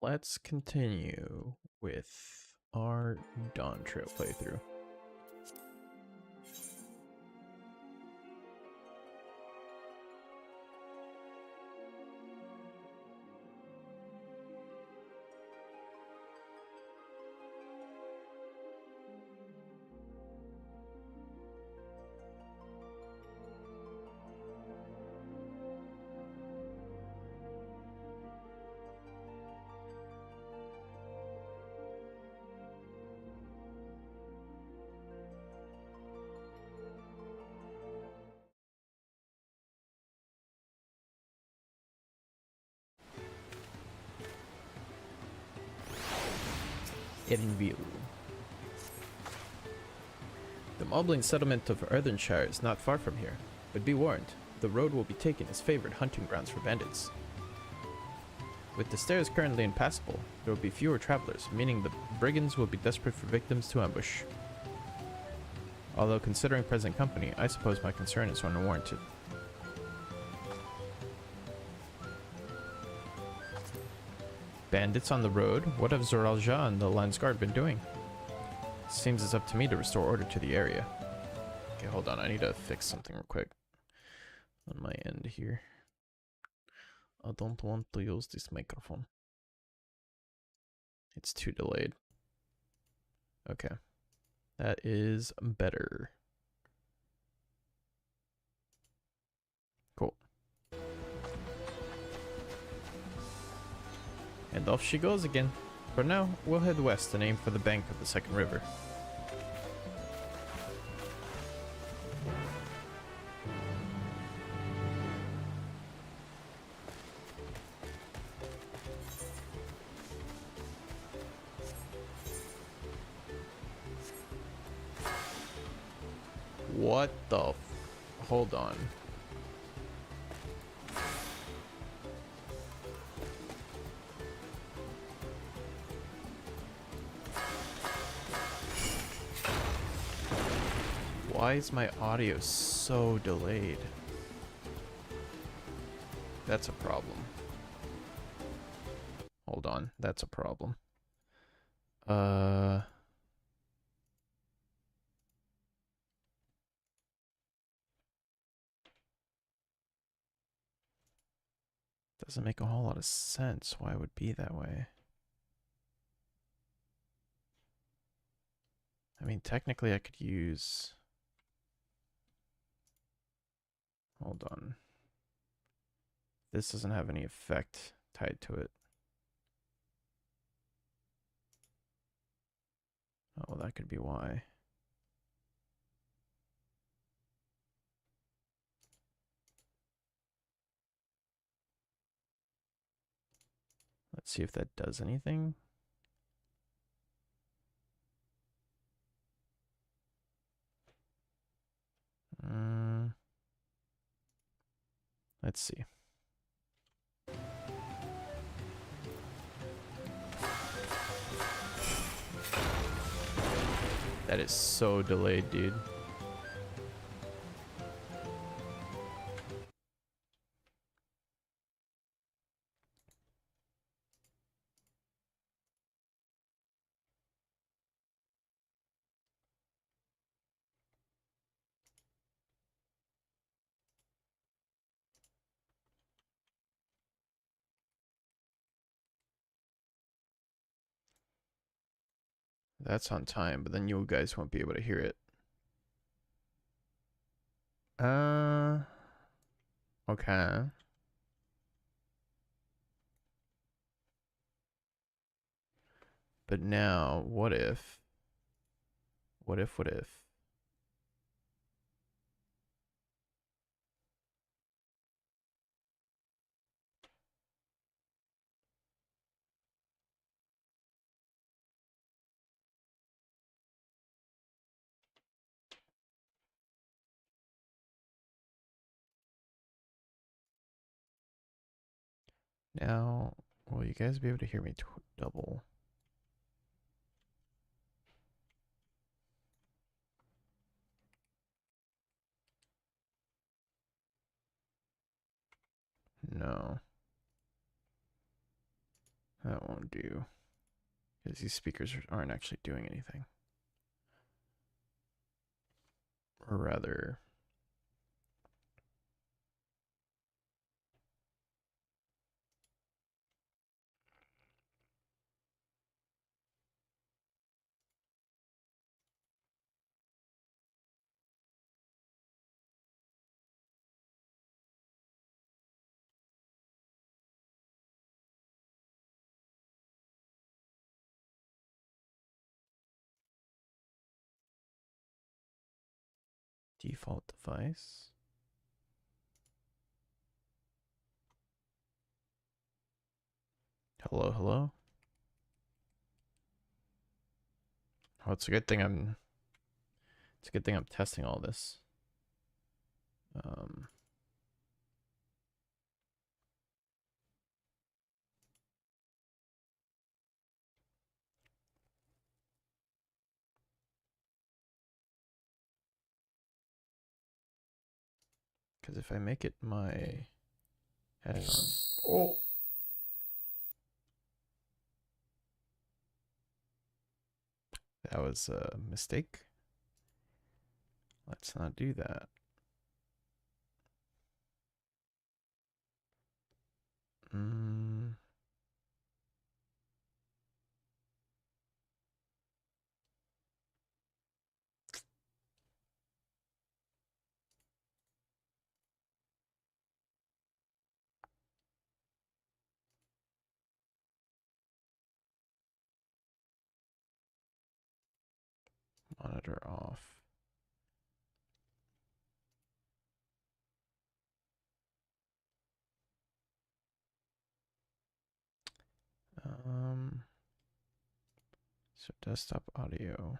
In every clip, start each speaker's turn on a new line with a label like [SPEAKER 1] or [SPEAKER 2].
[SPEAKER 1] let's continue with our Dawntrail playthrough. Edenville. The Moblin settlement of Earthenshire is not far from here, but be warned, the road will be taken as favored hunting grounds for bandits. With the stairs currently impassable, there will be fewer travelers, meaning the brigands will be desperate for victims to ambush. Although considering present company, I suppose my concern is unwarranted. Bandits on the road? What have Zoralja and the Lance Guard been doing? Seems it's up to me to restore order to the area. Okay, hold on. I need to fix something real quick on my end here. I don't want to use this microphone. It's too delayed. Okay. That is better. Cool. And off she goes again. For now, we'll head west and aim for the bank of the second river. What the hold on. Why is my audio so delayed? That's a problem. Hold on, that's a problem. Doesn't make a whole lot of sense why it would be that way. I mean, technically I could use... Hold on. This doesn't have any effect tied to it. Oh, that could be why. Let's see if that does anything. Let's see. That is so delayed, dude. That's on time, but then you guys won't be able to hear it. Okay. But now, what if? What if? Now, will you guys be able to hear me double? No. That won't them do, because these speakers aren't actually doing anything. Or rather, default device. Hello, hello. Oh, it's a good thing I'm testing all this. Because if I make it my head on, oh, that was a mistake. Let's not do that. Monitor off. So desktop audio.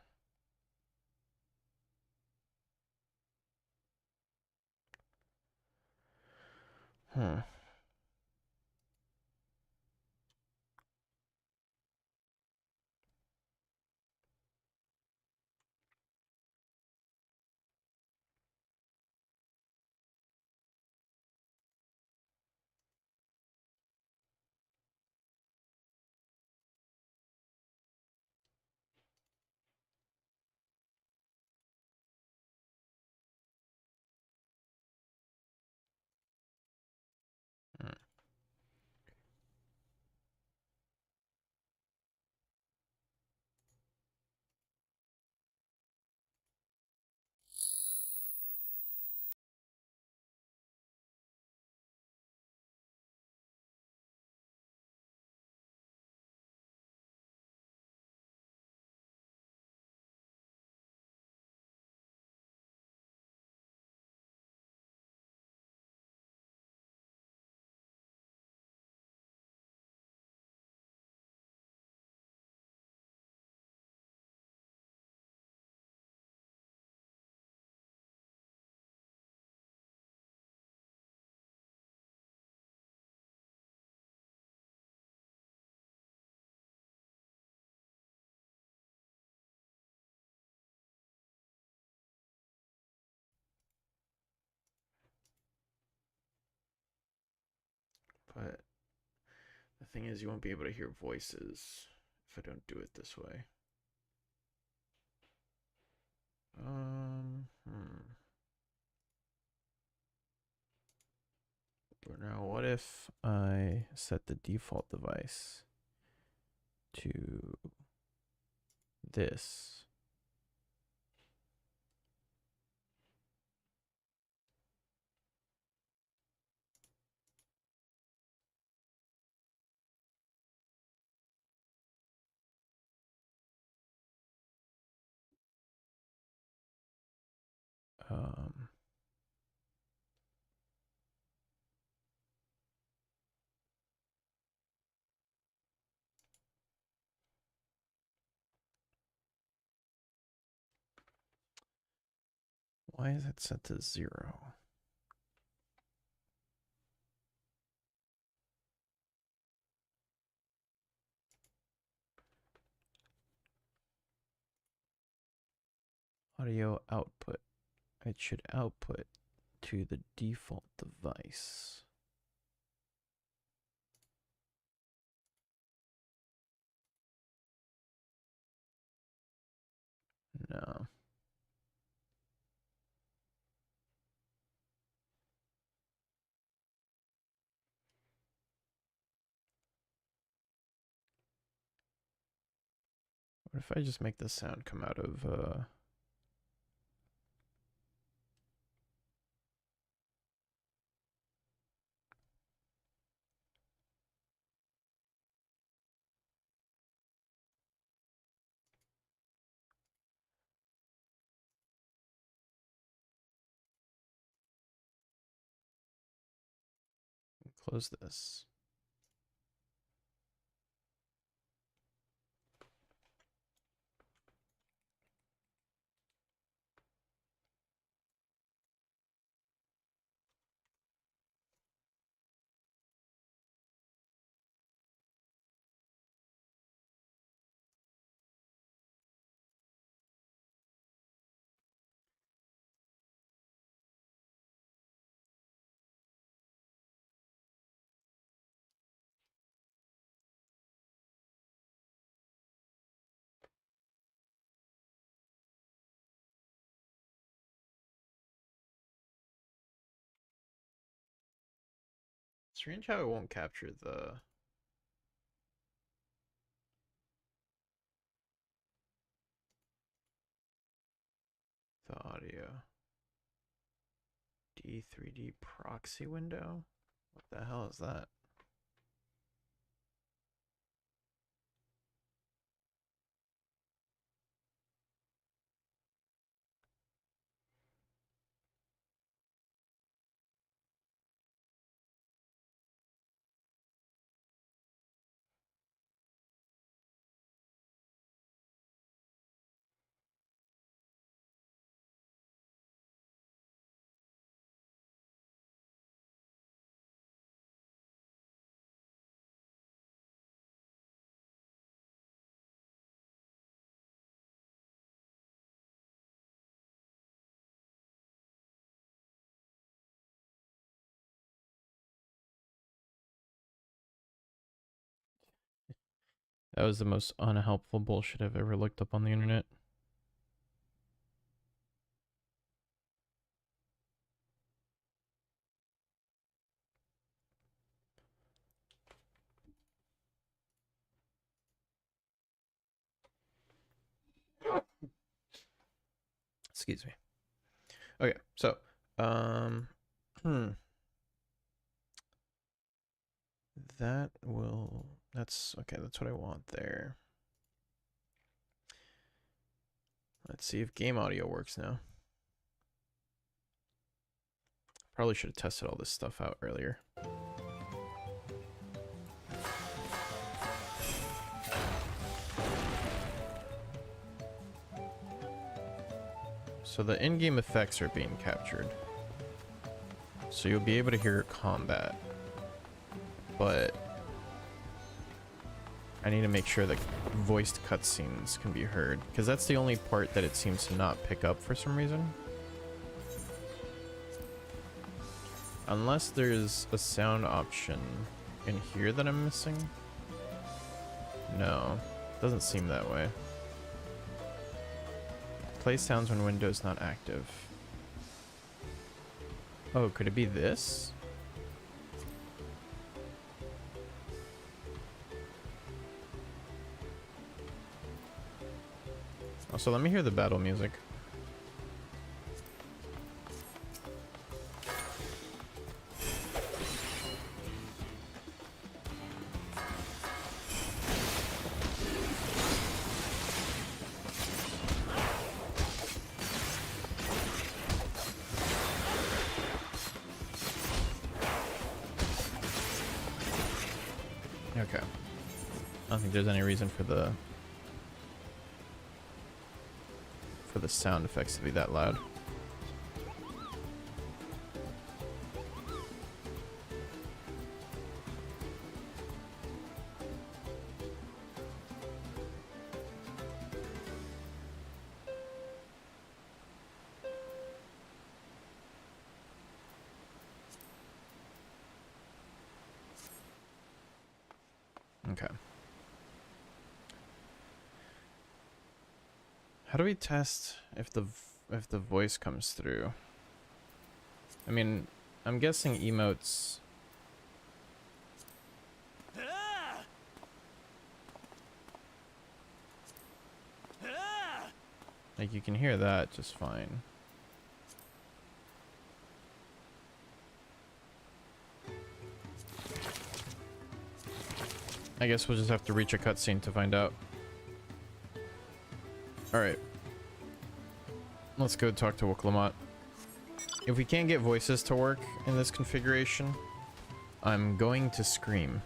[SPEAKER 1] But the thing is, you won't be able to hear voices if I don't do it this way. But now, what if I set the default device to this? Why is it set to 0? Audio output. It should output to the default device. No. What if I just make the sound come out of close this. Strange how it won't capture the audio. D3D proxy window? What the hell is that? That was the most unhelpful bullshit I've ever looked up on the internet. Excuse me. Okay, so that's okay, that's what I want there. Let's see if game audio works now. Probably should have tested all this stuff out earlier. So the in-game effects are being captured. So you'll be able to hear combat. But I need to make sure that voiced cutscenes can be heard, because that's the only part that it seems to not pick up for some reason. Unless there's a sound option in here that I'm missing. No, doesn't seem that way. Play sounds when Windows not active. Oh, could it be this? Oh, so let me hear the battle music. Okay. I don't think there's any reason for the sound effects to be that loud. Okay. How do we test if the voice comes through? I mean, I'm guessing emotes. Like, you can hear that just fine. I guess we'll just have to reach a cutscene to find out. Alright. Let's go talk to Wuklamot. If we can't get voices to work in this configuration, I'm going to scream.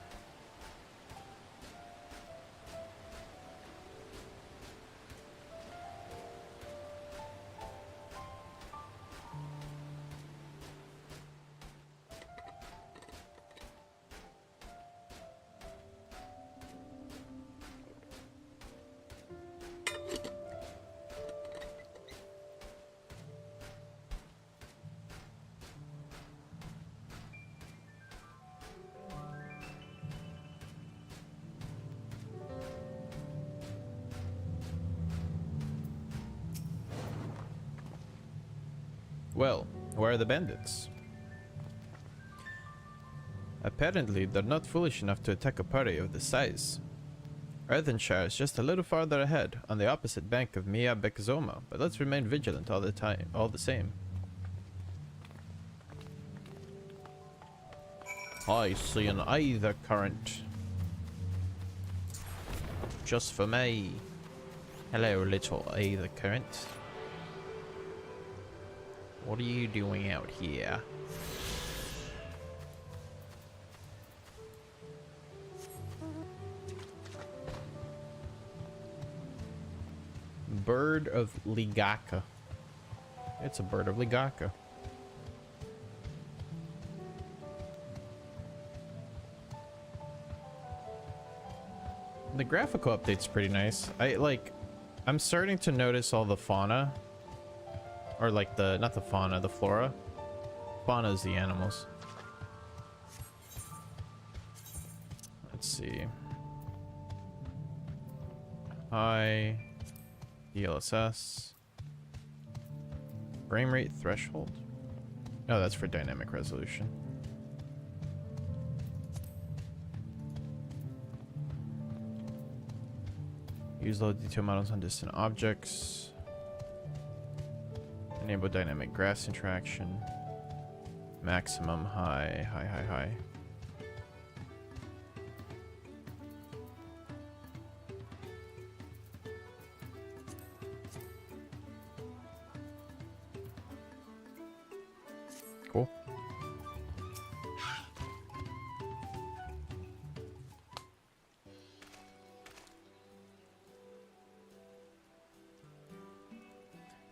[SPEAKER 1] Well, where are the bandits? Apparently, they're not foolish enough to attack a party of this size. Earthenshire is just a little farther ahead, on the opposite bank of Mia Bekzoma, but let's remain vigilant all the same. I see an Aether current. Just for me. Hello, little Aether current. What are you doing out here? Bird of Ligaka. It's a bird of Ligaka. The graphical update's pretty nice. I'm starting to notice all the fauna. Or like not the fauna, the flora. Fauna is the animals. Let's see. Hi. DLSS. Frame rate threshold. Oh, that's for dynamic resolution. Use low detail models on distant objects. Enable dynamic grass interaction. Maximum high. Cool.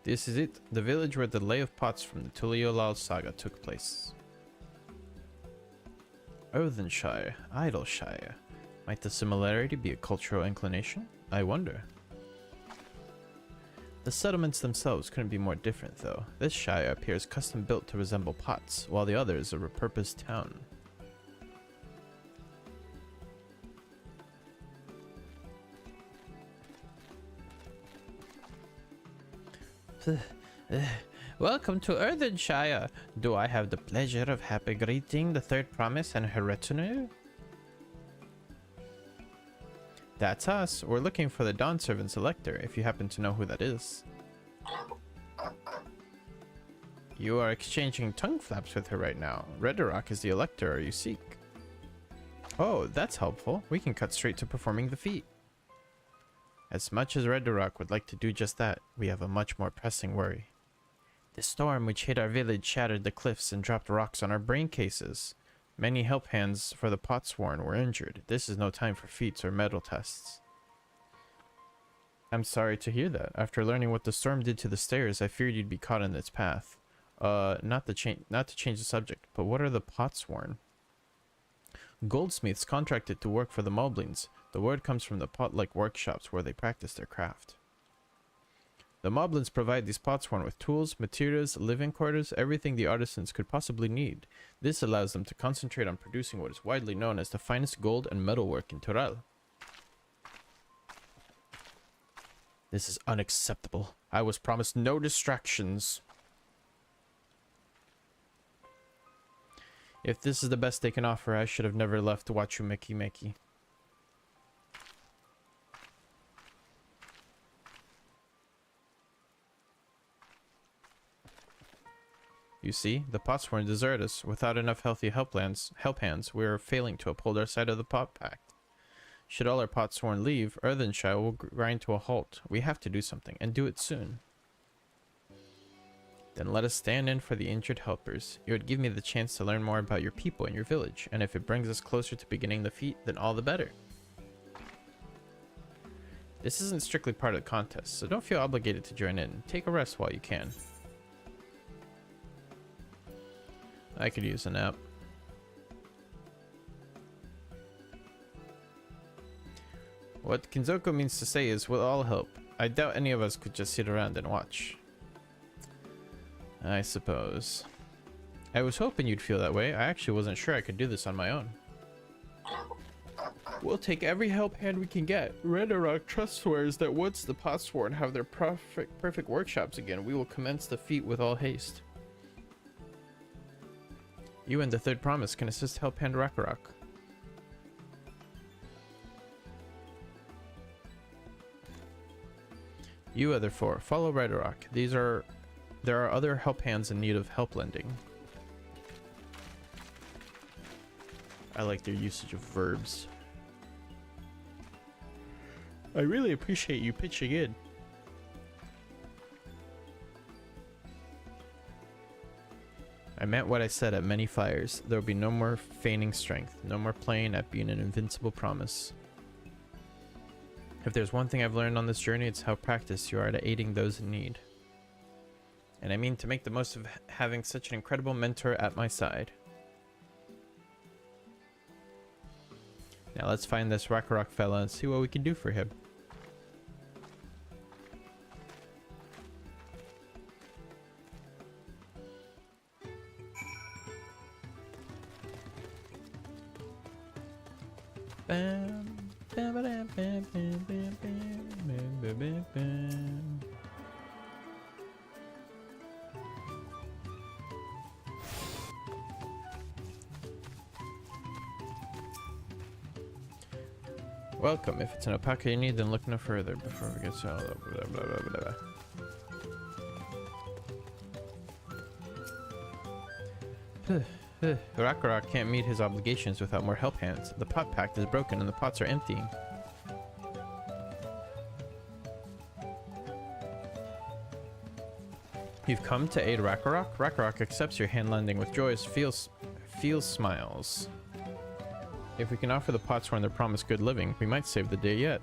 [SPEAKER 1] This is it, the village where the Lay of Pots from the Tuliolal saga took place. Earthenshire, Idleshire. Might the similarity be a cultural inclination? I wonder. The settlements themselves couldn't be more different though. This shire appears custom built to resemble pots, while the other is a repurposed town. Welcome to Earthenshire. Do I have the pleasure of happy greeting the third promise and her retinue? That's us. We're looking for the Dawn Servant's elector, if you happen to know who that is. You are exchanging tongue flaps with her right now. Redderock is the elector you seek. Oh, that's helpful. We can cut straight to performing the feat. As much as Redderock would like to do just that, we have a much more pressing worry. The storm which hit our village shattered the cliffs and dropped rocks on our brain cases. Many help hands for the Potsworn were injured. This is no time for feats or medal tests. I'm sorry to hear that. After learning what the storm did to the stairs, I feared you'd be caught in its path. Not to change the subject, but what are the Potsworn? Goldsmiths contracted to work for the Moblins. The word comes from the pot-like workshops where they practice their craft. The Moblins provide these Potsworn with tools, materials, living quarters, everything the artisans could possibly need. This allows them to concentrate on producing what is widely known as the finest gold and metalwork in Tural. This is unacceptable. I was promised no distractions. If this is the best they can offer, I should have never left Wachumeki. You see, the Potsworn desert us. Without enough healthy help hands, we are failing to uphold our side of the Pot Pact. Should all our Potsworn leave, Earthenshire will grind to a halt. We have to do something, and do it soon. Then let us stand in for the injured helpers. It would give me the chance to learn more about your people and your village, and if it brings us closer to beginning the feat, then all the better. This isn't strictly part of the contest, so don't feel obligated to join in. Take a rest while you can. I could use a nap. What Kinzoko means to say is, we'll all help. I doubt any of us could just sit around and watch. I suppose. I was hoping you'd feel that way. I actually wasn't sure I could do this on my own. We'll take every help hand we can get. Ragnarok trust swears that once the Potsworn have their perfect workshops again, we will commence the feat with all haste. You and the third promise can assist help hand Ragnarok. You other four, follow Ragnarok. There are other help hands in need of help lending. I like their usage of verbs. I really appreciate you pitching in. I meant what I said at many fires. There will be no more feigning strength, no more playing at being an invincible promise. If there's one thing I've learned on this journey, it's how practiced you are at aiding those in need. And I mean to make the most of having such an incredible mentor at my side. Now let's find this Ragnarok fella and see what we can do for him. Bam, bam, bam, bam, bam, bam, bam, bam, bam, bam. Welcome. If it's an alpaca you need, then look no further before we get started. Blah, blah, blah, blah, blah. Ragnarok can't meet his obligations without more help hands. The pot pact is broken and the pots are emptying. You've come to aid Ragnarok? Ragnarok accepts your hand lending with joyous feels smiles. If we can offer the Potsworn their promised good living, we might save the day yet.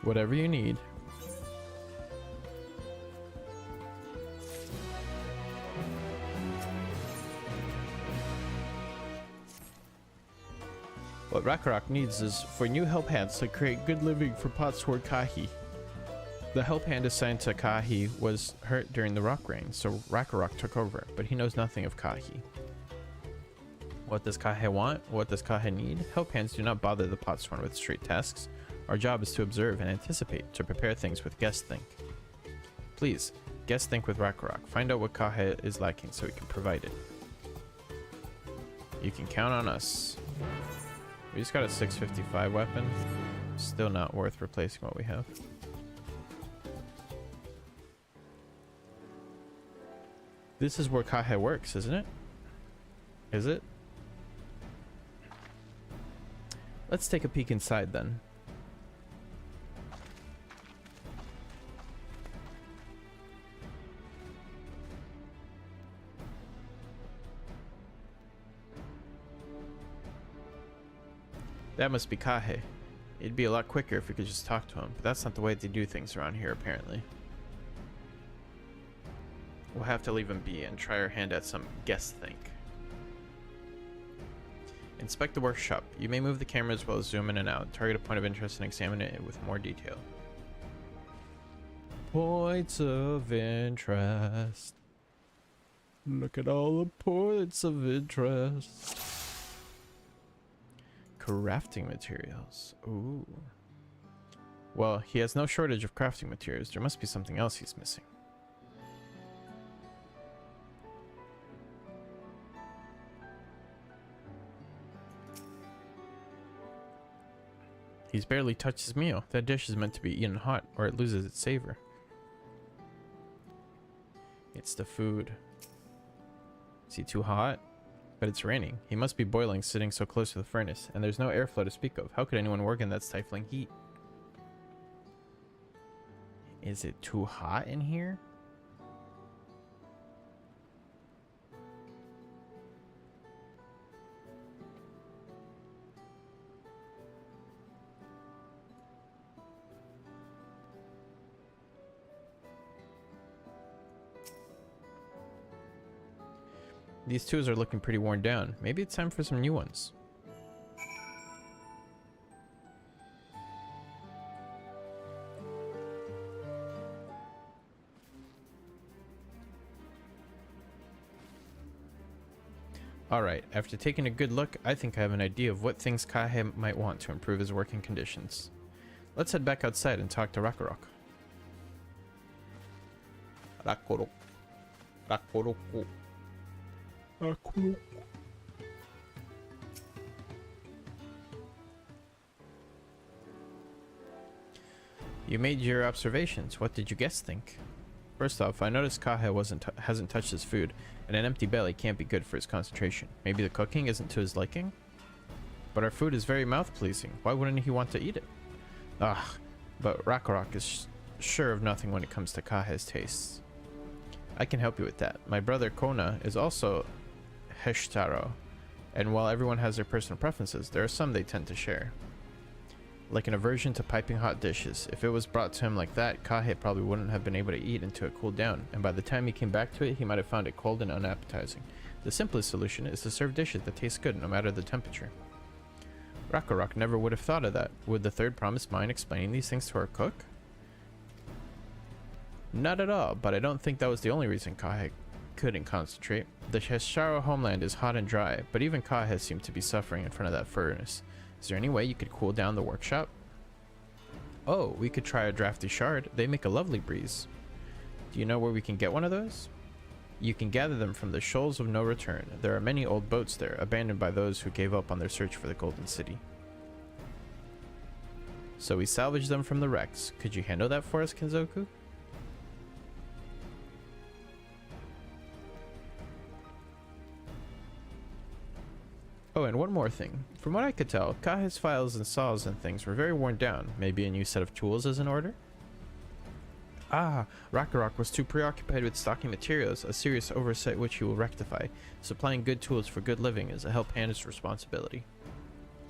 [SPEAKER 1] Whatever you need. What Ragnarok needs is for new help hands to create good living for Potsworn Kahi. The help hand assigned to Kahi was hurt during the rock rain, so Ragnarok took over, but he knows nothing of Kahi. What does Kahe want? What does Kahe need? Help hands do not bother the Potsworn with straight tasks. Our job is to observe and anticipate, to prepare things with guest think. Please, guest think with Ragnarok. Find out what Kahe is lacking so we can provide it. You can count on us. We just got a 655 weapon. Still not worth replacing what we have. This is where Kahe works, isn't it? Is it? Let's take a peek inside then. That must be Kahe. It'd be a lot quicker if we could just talk to him, but that's not the way they do things around here apparently. We'll have to leave him be and try our hand at some guess think. Inspect the workshop. You may move the camera as well as zoom in and out. Target a point of interest and examine it with more detail. Points of interest. Look at all the points of interest. Crafting materials. Ooh. Well, he has no shortage of crafting materials. There must be something else he's missing. He's barely touched his meal. That dish is meant to be eaten hot, or it loses its savor. It's the food. Is he too hot? But it's raining. He must be boiling sitting so close to the furnace, and there's no airflow to speak of. How could anyone work in that stifling heat? Is it too hot in here? These tools are looking pretty worn down. Maybe it's time for some new ones. Alright, after taking a good look, I think I have an idea of what things Kahe might want to improve his working conditions. Let's head back outside and talk to Rakarok. Rakarok. Rakarok. You made your observations. What did you guess think? First off, I noticed Kahe hasn't touched his food, and an empty belly can't be good for his concentration. Maybe the cooking isn't to his liking? But our food is very mouth-pleasing. Why wouldn't he want to eat it? Ugh, but Rakarok is sure of nothing when it comes to Kahe's tastes. I can help you with that. My brother Kona is also Heshtaro, and while everyone has their personal preferences, there are some they tend to share. Like an aversion to piping hot dishes. If it was brought to him like that, Kahe probably wouldn't have been able to eat until it cooled down, and by the time he came back to it, he might have found it cold and unappetizing. The simplest solution is to serve dishes that taste good no matter the temperature. Rakarok never would have thought of that. Would the third promise mind explaining these things to our cook? Not at all, but I don't think that was the only reason Kahe couldn't concentrate. The Hesharo homeland is hot and dry, but even Kahe seemed to be suffering in front of that furnace. Is there any way you could cool down the workshop? Oh, we could try a drafty shard. They make a lovely breeze. Do you know where we can get one of those? You can gather them from the Shoals of No Return. There are many old boats there, abandoned by those who gave up on their search for the Golden City. So we salvaged them from the wrecks. Could you handle that for us, Kenzoku? Oh, and one more thing. From what I could tell, Kahe's files and saws and things were very worn down. Maybe a new set of tools is in order? Ah, Rakarok was too preoccupied with stocking materials, a serious oversight which he will rectify. Supplying good tools for good living is a help hand's responsibility.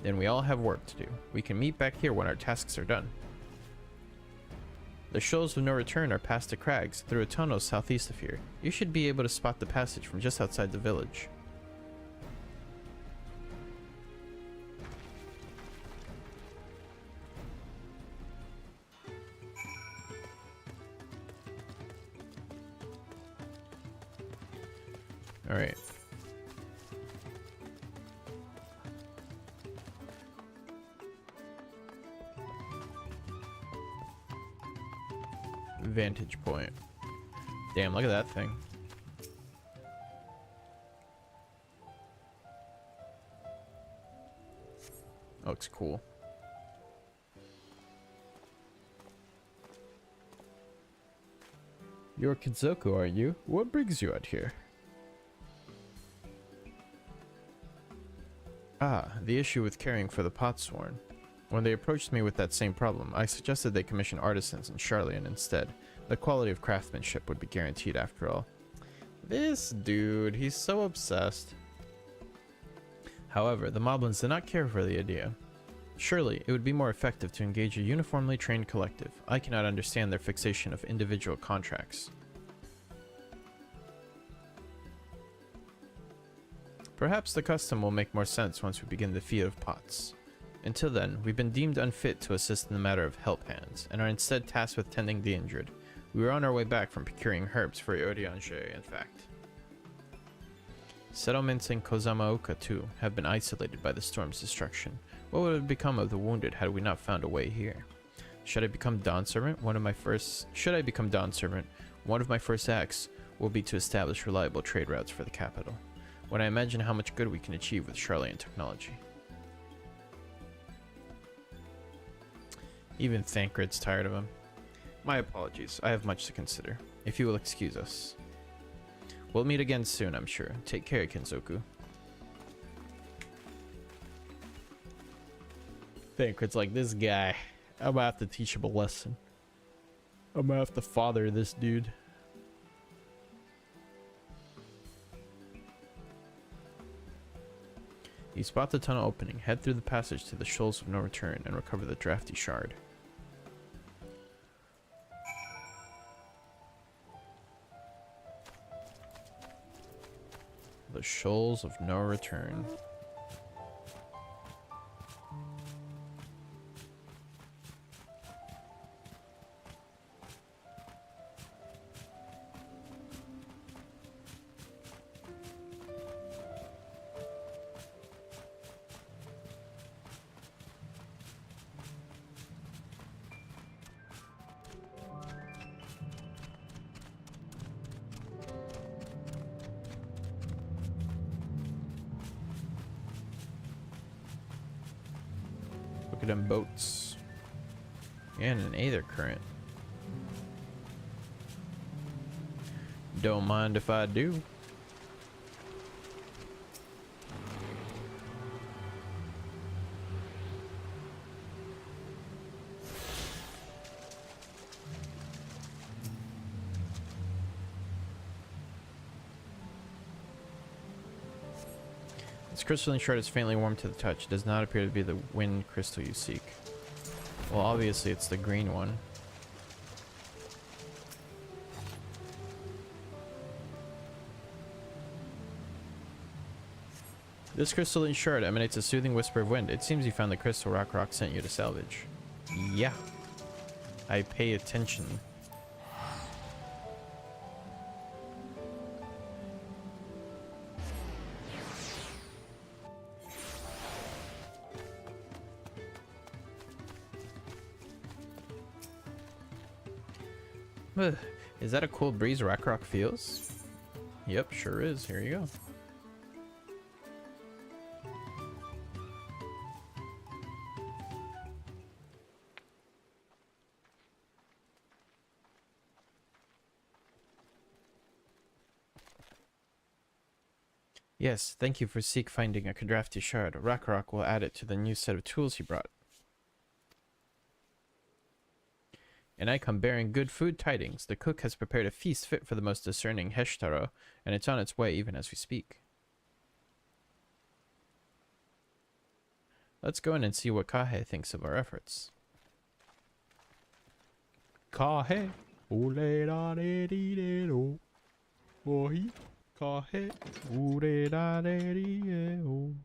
[SPEAKER 1] Then we all have work to do. We can meet back here when our tasks are done. The Shoals of No Return are past the crags, through a tunnel southeast of here. You should be able to spot the passage from just outside the village. Alright. Vantage point. Damn, look at that thing. Looks cool. You're Kenzoku, are you? What brings you out here? Ah, the issue with caring for the Potsworn. When they approached me with that same problem, I suggested they commission artisans in Charlian instead. The quality of craftsmanship would be guaranteed after all. This dude, he's so obsessed. However, the Moblins did not care for the idea. Surely, it would be more effective to engage a uniformly trained collective. I cannot understand their fixation of individual contracts. Perhaps the custom will make more sense once we begin the Feat of Pots. Until then, we've been deemed unfit to assist in the matter of help hands, and are instead tasked with tending the injured. We were on our way back from procuring herbs for Yoriange, in fact. Settlements in Kozamaoka, too, have been isolated by the storm's destruction. What would have become of the wounded had we not found a way here? Should I become Dawn Servant, one of my first acts will be to establish reliable trade routes for the capital. When I imagine how much good we can achieve with Charlian technology. Even Thancred's tired of him. My apologies, I have much to consider. If you will excuse us. We'll meet again soon, I'm sure. Take care, Kenzoku. Thancred's like, this guy, I'm gonna have to teach him a lesson. I'm gonna have to father this dude. You spot the tunnel opening, head through the passage to the Shoals of No Return, and recover the drafty shard. The Shoals of No Return. Look at them boats. And an Aether current. Don't mind if I do. This crystalline shard is faintly warm to the touch. It does not appear to be the wind crystal you seek. Well, obviously it's the green one. This crystalline shard emanates a soothing whisper of wind. It seems you found the crystal Rock sent you to salvage. Yeah. I pay attention. Is that a cool breeze Rock feels? Yep, sure is. Here you go. Yes, thank you for finding a Kadrafti shard. Rock will add it to the new set of tools he brought. And I come bearing good food tidings. The cook has prepared a feast fit for the most discerning Heshtaro, and it's on its way even as we speak. Let's go in and see what Kahe thinks of our efforts. Kahe, ole da de di de do. Ohi, Kahe, ole da de di de do.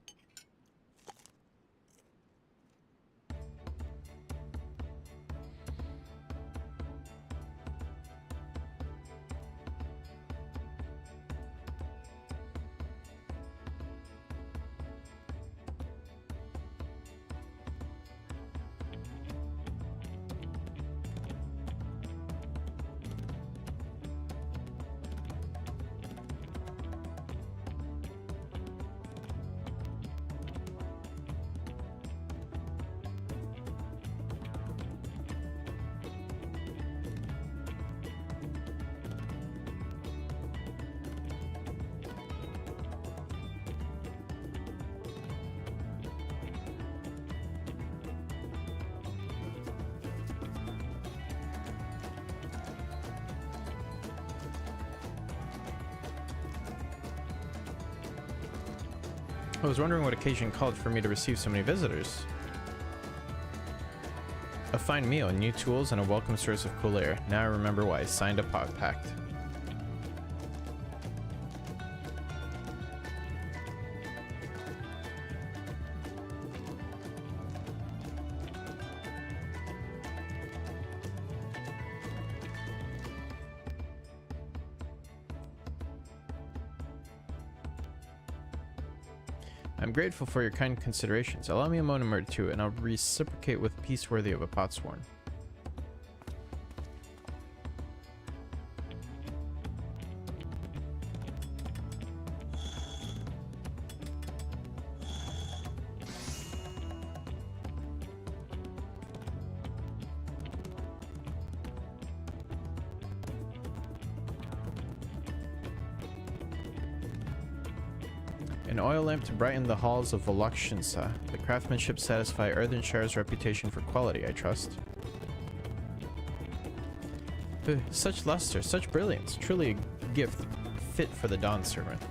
[SPEAKER 1] I was wondering what occasion called for me to receive so many visitors. A fine meal, new tools, and a welcome source of cool air. Now I remember why I signed a pact. I'm grateful for your kind considerations. Allow me a moment or two, and I'll reciprocate with peace worthy of a potsworn. An oil lamp to brighten the halls of Volokshinsa. The craftsmanship satisfy Earthenshire's reputation for quality, I trust. Such luster, such brilliance. Truly a gift fit for the Dawn servant.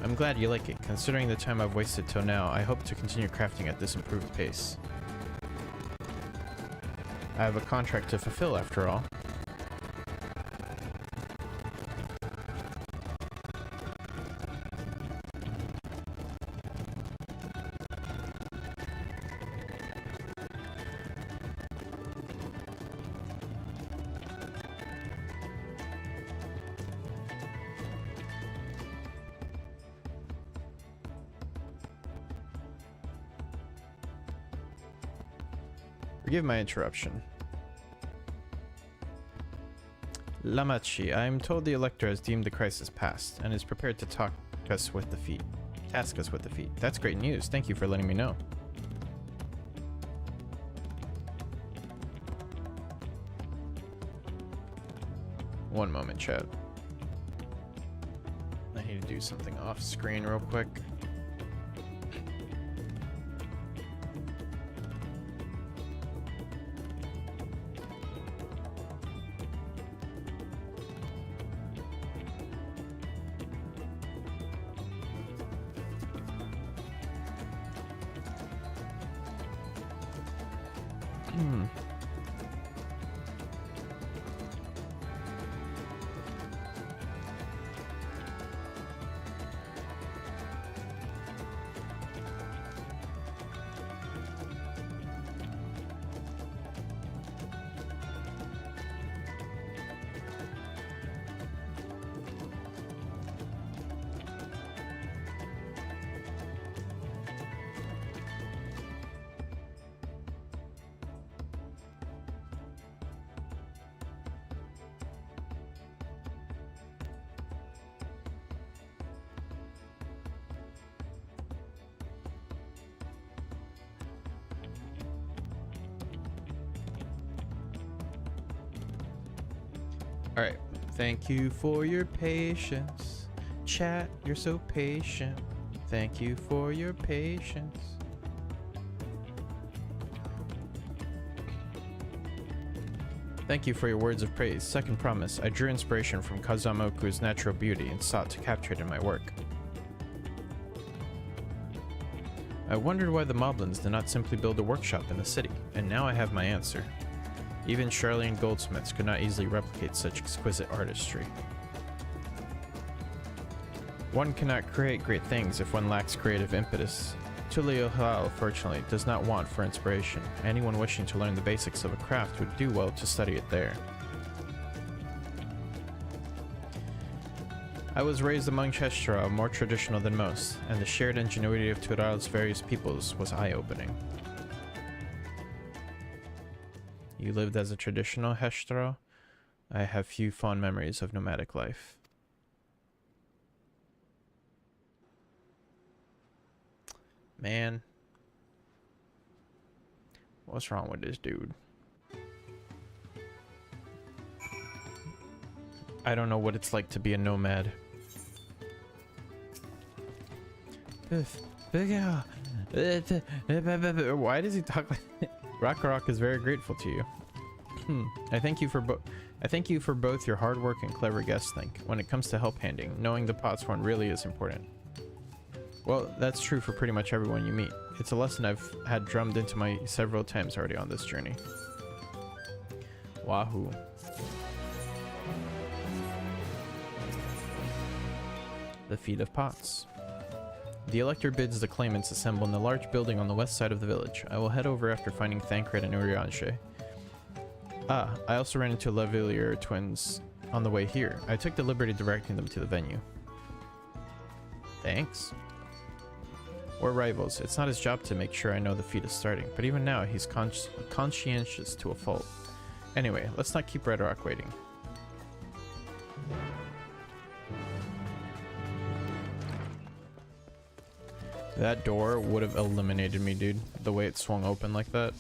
[SPEAKER 1] I'm glad you like it. Considering the time I've wasted till now, I hope to continue crafting at this improved pace. I have a contract to fulfill after all. Forgive my interruption. Lamachi, I am told the Elector has deemed the crisis past and is prepared to task us with defeat. That's great news. Thank you for letting me know. One moment, chat. I need to do something off screen real quick. Alright, thank you for your patience. Chat, you're so patient. Thank you for your patience. Thank you for your words of praise. Second promise, I drew inspiration from Kazamoku's natural beauty and sought to capture it in my work. I wondered why the Moblins did not simply build a workshop in the city, and now I have my answer. Even Charlene goldsmiths could not easily replicate such exquisite artistry. One cannot create great things if one lacks creative impetus. Tuliohal, fortunately, does not want for inspiration. Anyone wishing to learn the basics of a craft would do well to study it there. I was raised among Cheshire, more traditional than most, and the shared ingenuity of Tural's various peoples was eye-opening. You lived as a traditional Heshtro? I have few fond memories of nomadic life. Man. What's wrong with this dude? I don't know what it's like to be a nomad. Why does he talk like that? Rock is very grateful to you. I thank you for both your hard work and clever guest think. When it comes to help handing, knowing the pot's horn really is important. Well, that's true for pretty much everyone you meet. It's a lesson I've had drummed into my several times already on this journey. Wahoo. The Feat of Pots. The Elector bids the claimants assemble in the large building on the west side of the village. I will head over after finding Thancred and Urianger. Ah, I also ran into Lavalier twins on the way here. I took the liberty directing them to the venue. Thanks. We're rivals. It's not his job to make sure I know the feat is starting, but even now he's conscientious to a fault. Anyway, let's not keep Red Rock waiting. That door would have eliminated me, dude. The way it swung open like that.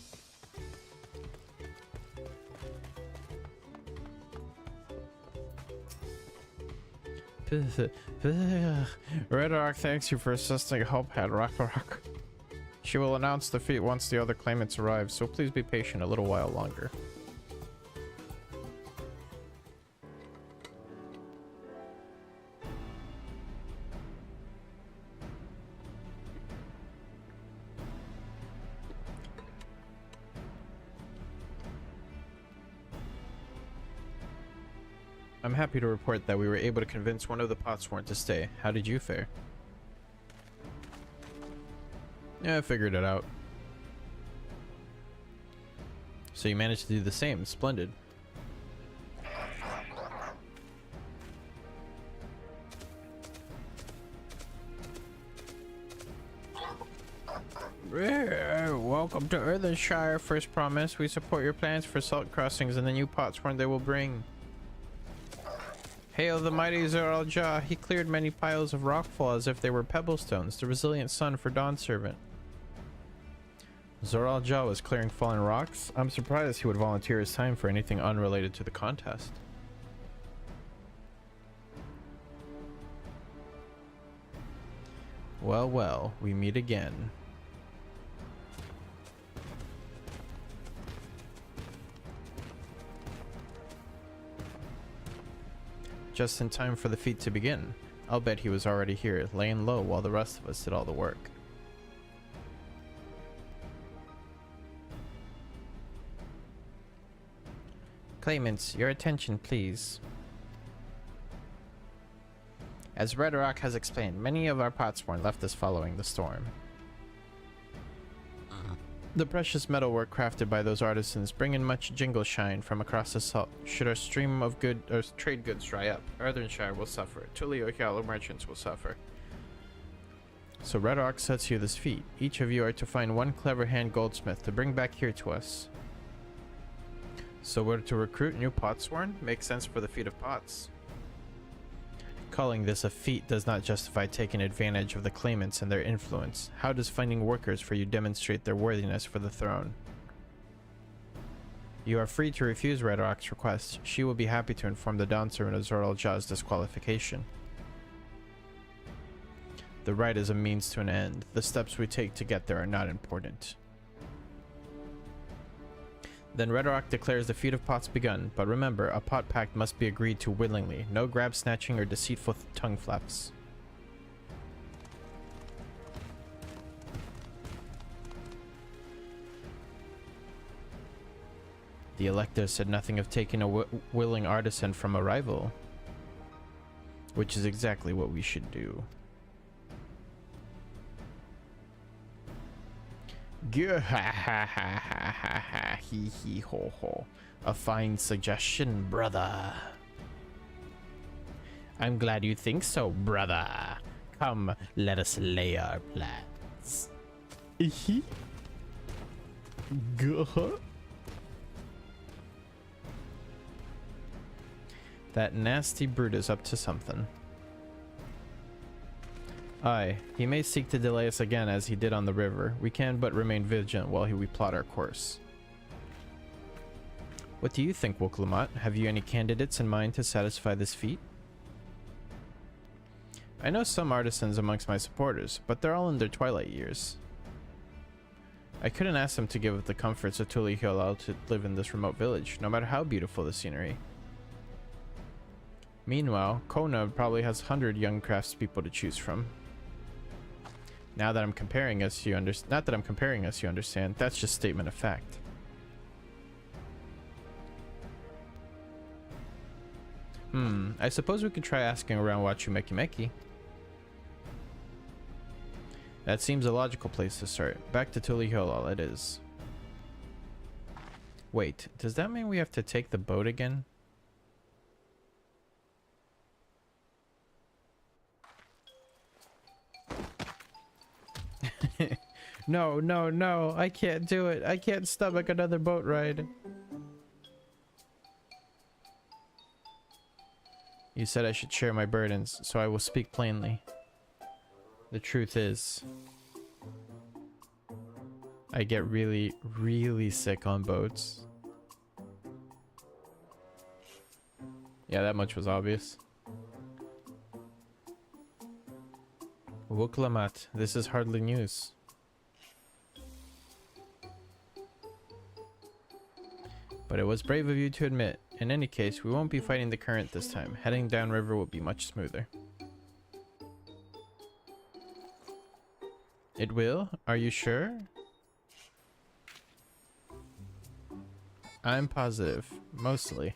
[SPEAKER 1] Red Rock thanks you for assisting Helphead Rock. She will announce the feat once the other claimants arrive, so please be patient a little while longer. I'm happy to report that we were able to convince one of the Potsworn to stay. How did you fare? Yeah, I figured it out. So you managed to do the same. Splendid. Welcome to Earthenshire. First promise, we support your plans for salt crossings and the new Potsworn they will bring. Hail the mighty Zoral Jah. He cleared many piles of rockfall as if they were pebblestones, the resilient sun for Dawn Servant. Zoral Jah was clearing fallen rocks? I'm surprised he would volunteer his time for anything unrelated to the contest. Well, well, we meet again. Just in time for the feat to begin. I'll bet he was already here, laying low while the rest of us did all the work. Claimants, your attention please. As Red Rock has explained, many of our Potsworn left us following the storm. The precious metalwork crafted by those artisans bring in much jingle shine from across the salt. Should our stream of trade goods dry up, Earthenshire will suffer. Tulio merchants will suffer. So Red Rock sets you this feat. Each of you are to find one clever hand goldsmith to bring back here to us. So we're to recruit new Potsworn? Makes sense for the feat of pots. Calling this a feat does not justify taking advantage of the claimants and their influence. How does finding workers for you demonstrate their worthiness for the throne? You are free to refuse Red Rock's request. She will be happy to inform the Dawn Servant of Zoral Jah's disqualification. The right is a means to an end. The steps we take to get there are not important. Then Red Rock declares the feat of pots begun, but remember, a pot pact must be agreed to willingly. No grab snatching or deceitful tongue flaps. The Elector said nothing of taking a willing artisan from a rival, which is exactly what we should do. Ha ha ha ha ha ha hee hee ho ho. A fine suggestion, brother. I'm glad you think so, brother. Come, let us lay our plans. That nasty brute is up to something. Aye, he may seek to delay us again as he did on the river. We can but remain vigilant while we plot our course. What do you think, Wuklamot? Have you any candidates in mind to satisfy this feat? I know some artisans amongst my supporters, but they're all in their twilight years. I couldn't ask them to give up the comforts of Tuli Hyolal to live in this remote village, no matter how beautiful the scenery. Meanwhile, Kona probably has 100 young craftspeople to choose from. Now that I'm comparing us, you understand. Not that I'm comparing us, you understand. That's just statement of fact. I suppose we could try asking around Wachumeki. That seems a logical place to start. Back to Tuli Hyolal it is. Wait, does that mean we have to take the boat again? No, no, no, I can't do it. I can't stomach another boat ride. You said I should share my burdens, so I will speak plainly. The truth is, I get really, really sick on boats. Yeah, that much was obvious. Wuklamat, this is hardly news. But it was brave of you to admit. In any case, we won't be fighting the current this time. Heading downriver will be much smoother. It will? Are you sure? I'm positive. Mostly.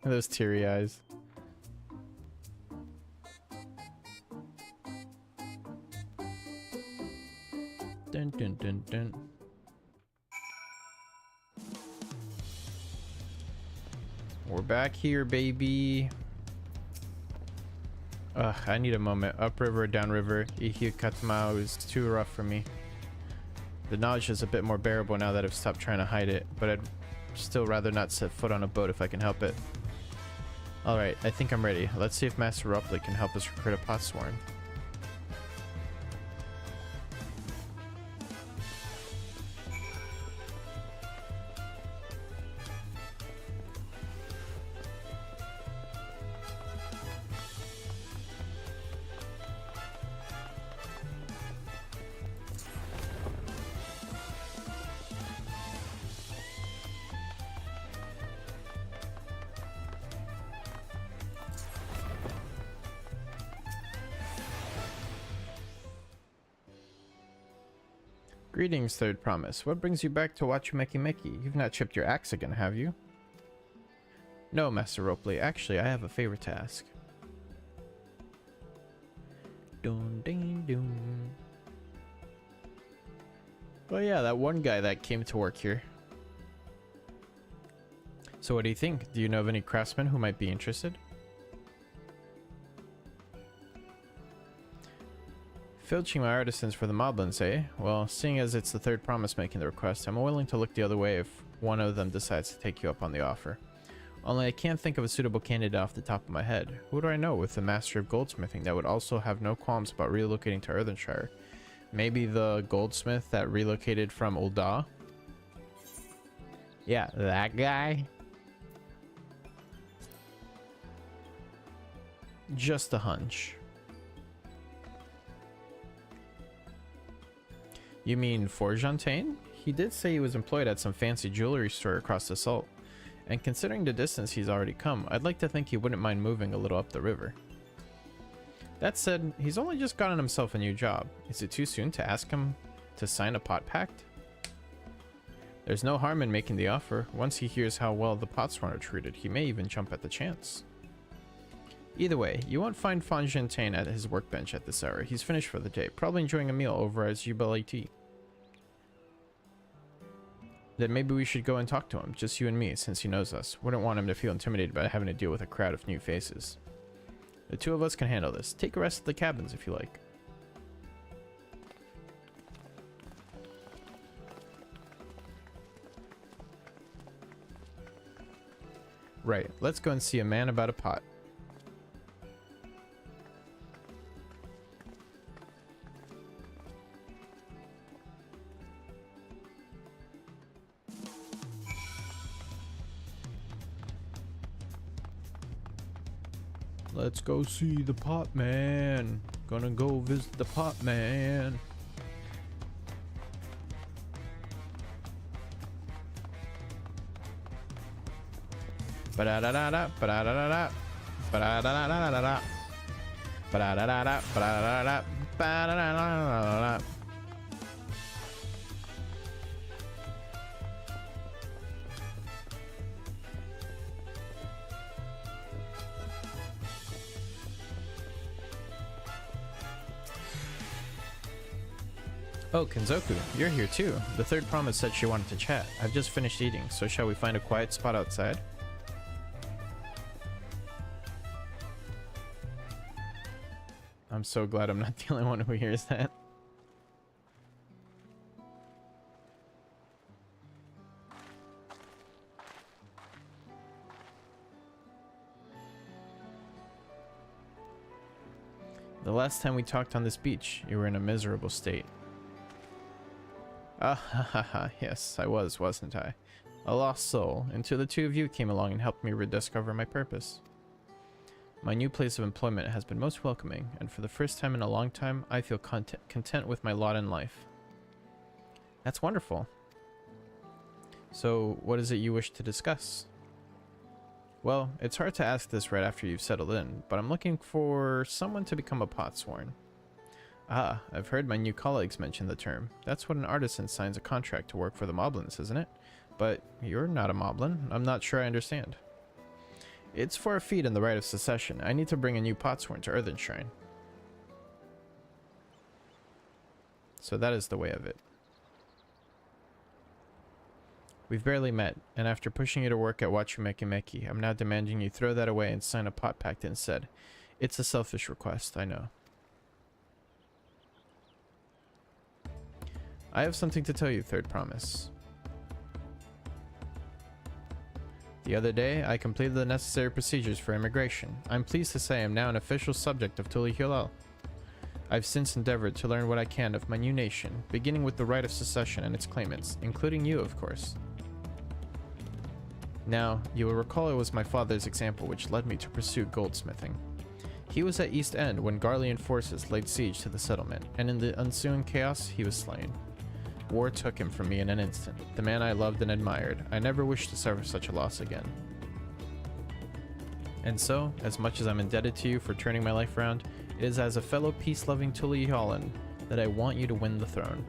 [SPEAKER 1] Those teary eyes. Dun dun dun dun. We're back here, baby. Ugh, I need a moment. Upriver, downriver. Ihikatmao is too rough for me. The knowledge is a bit more bearable now that I've stopped trying to hide it, but I'd still rather not set foot on a boat if I can help it. Alright, I think I'm ready. Let's see if Master Ropley can help us recruit a potsworn. Greetings, Third Promise. What brings you back to Wachumeki Meki? You've not chipped your axe again, have you? No, Master Ropley. Actually, I have a favor to ask. Dun, ding, dun. Oh yeah, that one guy that came to work here. So what do you think? Do you know of any craftsmen who might be interested? Filching my artisans for the moblins, eh? Well, seeing as it's the Third Promise making the request, I'm willing to look the other way if one of them decides to take you up on the offer. Only I can't think of a suitable candidate off the top of my head. Who do I know with the Master of Goldsmithing that would also have no qualms about relocating to Earthenshire? Maybe the goldsmith that relocated from Ul'dah? Yeah, that guy? Just a hunch. You mean Forjantain? He did say he was employed at some fancy jewelry store across the salt. And considering the distance he's already come, I'd like to think he wouldn't mind moving a little up the river. That said, he's only just gotten himself a new job. Is it too soon to ask him to sign a pot pact? There's no harm in making the offer. Once he hears how well the potsworn are treated, he may even jump at the chance. Either way, you won't find Fonjantain at his workbench at this hour. He's finished for the day, probably enjoying a meal over at Jubilee tea. Then maybe we should go and talk to him, just you and me, since he knows us. Wouldn't want him to feel intimidated by having to deal with a crowd of new faces. The two of us can handle this. Take a rest at the cabins if you like. Right, let's go and see a man about a pot. Let's go see the pot man. Gonna go visit the pot man. Ba-da-da-da-da, ba-da-da-da-da, ba-da-da-da-da-da-da, ba-da-da-da-da, ba-da-da-da-da, ba-da-da-da-da-da. Oh, Kenzoku, you're here too. The Third Promise said she wanted to chat. I've just finished eating, so shall we find a quiet spot outside? I'm so glad I'm not the only one who hears that. The last time we talked on this beach, you were in a miserable state. Ah ha ha ha, yes, I was, wasn't I? A lost soul, until the two of you came along and helped me rediscover my purpose. My new place of employment has been most welcoming, and for the first time in a long time, I feel content with my lot in life. That's wonderful. So, what is it you wish to discuss? Well, it's hard to ask this right after you've settled in, but I'm looking for someone to become a potsworn. Ah, I've heard my new colleagues mention the term. That's what an artisan signs a contract to work for the moblins, isn't it? But you're not a moblin. I'm not sure I understand. It's for a feat in the rite of succession. I need to bring a new potsworn to Earthenshrine. So that is the way of it. We've barely met, and after pushing you to work at Wachumeki, I'm now demanding you throw that away and sign a pot pact instead. It's a selfish request, I know. I have something to tell you, Third Promise. The other day, I completed the necessary procedures for immigration. I'm pleased to say I am now an official subject of Tuli Hilal. I've since endeavored to learn what I can of my new nation, beginning with the right of secession and its claimants, including you, of course. Now, you will recall it was my father's example which led me to pursue goldsmithing. He was at East End when Garlean forces laid siege to the settlement, and in the ensuing chaos, he was slain. War took him from me in an instant, the man I loved and admired. I never wish to suffer such a loss again. And so, as much as I'm indebted to you for turning my life around, it is as a fellow peace-loving Tuli Holland that I want you to win the throne.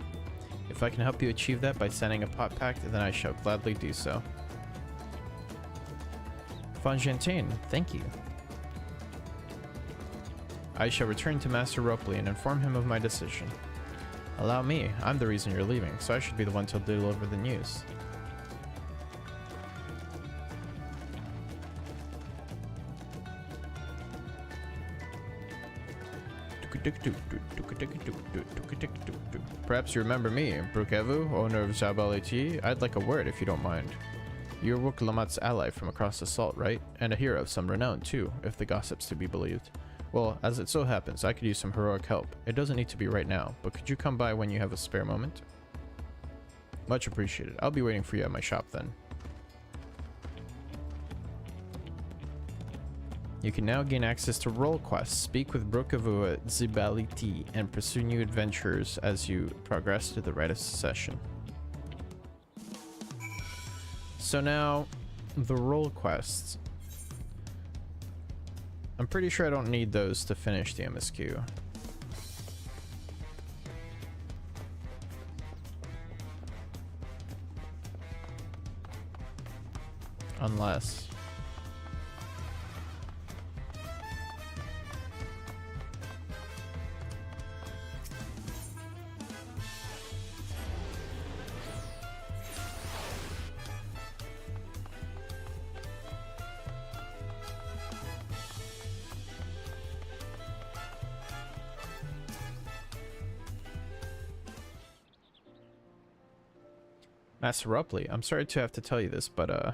[SPEAKER 1] If I can help you achieve that by signing a pot pact, then I shall gladly do so. Fongentain, thank you. I shall return to Master Ropley and inform him of my decision. Allow me, I'm the reason you're leaving, so I should be the one to deliver the news. Perhaps you remember me, Brukevu, owner of Jabaliti. I'd like a word if you don't mind. You're Wook Lamat's ally from across the salt, right? And a hero of some renown too, if the gossip's to be believed. Well, as it so happens, I could use some heroic help. It doesn't need to be right now, but could you come by when you have a spare moment? Much appreciated. I'll be waiting for you at my shop then. You can now gain access to role quests, speak with Brukevu at Zibaliti, and pursue new adventures as you progress through the rite of secession. So now, the role quests. I'm pretty sure I don't need those to finish the MSQ. Unless... Master Rupley, I'm sorry to have to tell you this, but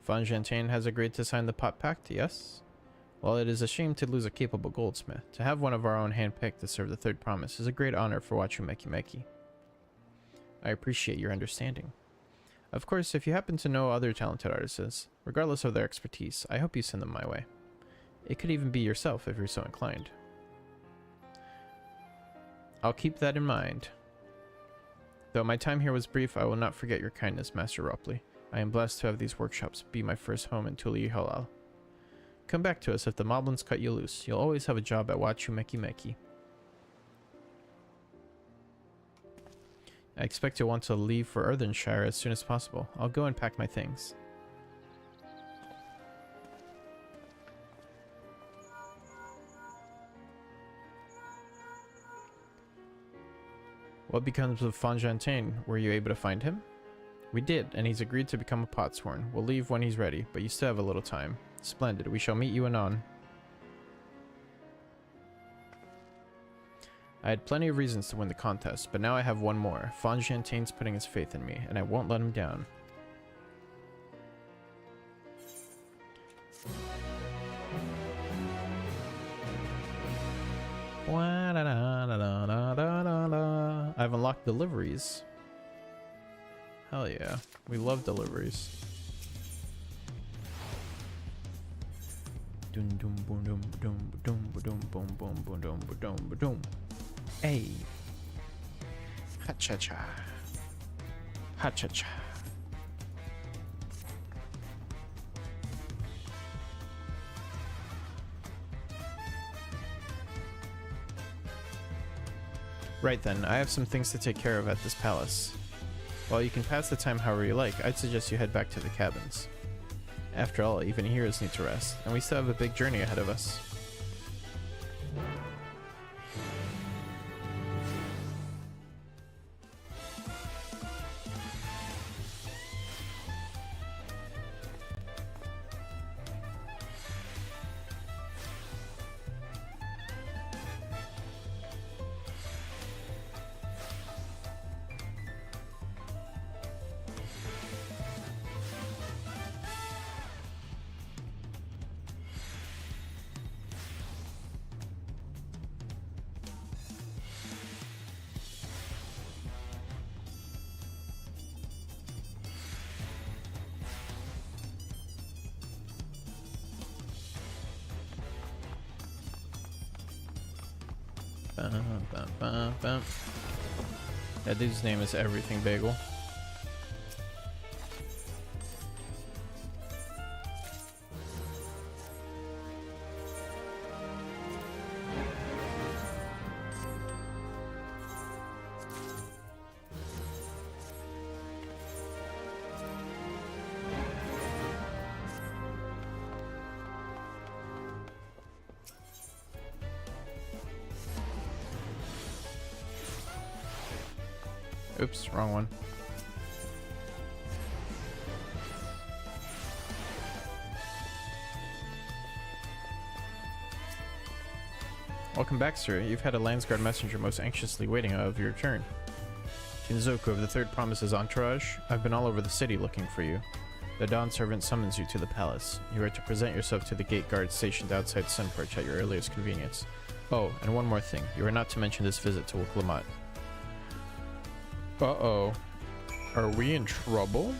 [SPEAKER 1] Fongentain has agreed to sign the pot pact, yes? Well, it is a shame to lose a capable goldsmith. To have one of our own handpicked to serve the Third Promise is a great honor for Wachumeki. I appreciate your understanding. Of course, if you happen to know other talented artisans, regardless of their expertise, I hope you send them my way. It could even be yourself if you're so inclined. I'll keep that in mind. Though my time here was brief, I will not forget your kindness, Master Ropley. I am blessed to have these workshops be my first home in Tuli Halal. Come back to us if the moblins cut you loose. You'll always have a job at Wachumeki. I expect you'll want to leave for Earthenshire as soon as possible. I'll go and pack my things. What becomes of Fongentain? Were you able to find him? We did, and he's agreed to become a potsworn. We'll leave when he's ready, but you still have a little time. Splendid. We shall meet you anon. I had plenty of reasons to win the contest, but now I have one more. Fongentain's putting his faith in me, and I won't let him down. I've unlocked deliveries. Hell yeah. We love deliveries. Doom doom boom doom doom doom doom boom boom boom doom doom doom. Hey. Ha cha cha. Ha cha cha. Right then, I have some things to take care of at this palace. While you can pass the time however you like, I'd suggest you head back to the cabins. After all, even heroes need to rest, and we still have a big journey ahead of us. That dude's name is Everything Bagel. Oops, wrong one. Welcome back, sir. You've had a Landsguard messenger most anxiously waiting of your return. Kinzoku of the Third Promise's entourage, I've been all over the city looking for you. The Dawn servant summons you to the palace. You are to present yourself to the gate guard stationed outside Sunporch at your earliest convenience. Oh, and one more thing. You are not to mention this visit to Wiklamat. Uh-oh. Are we in trouble?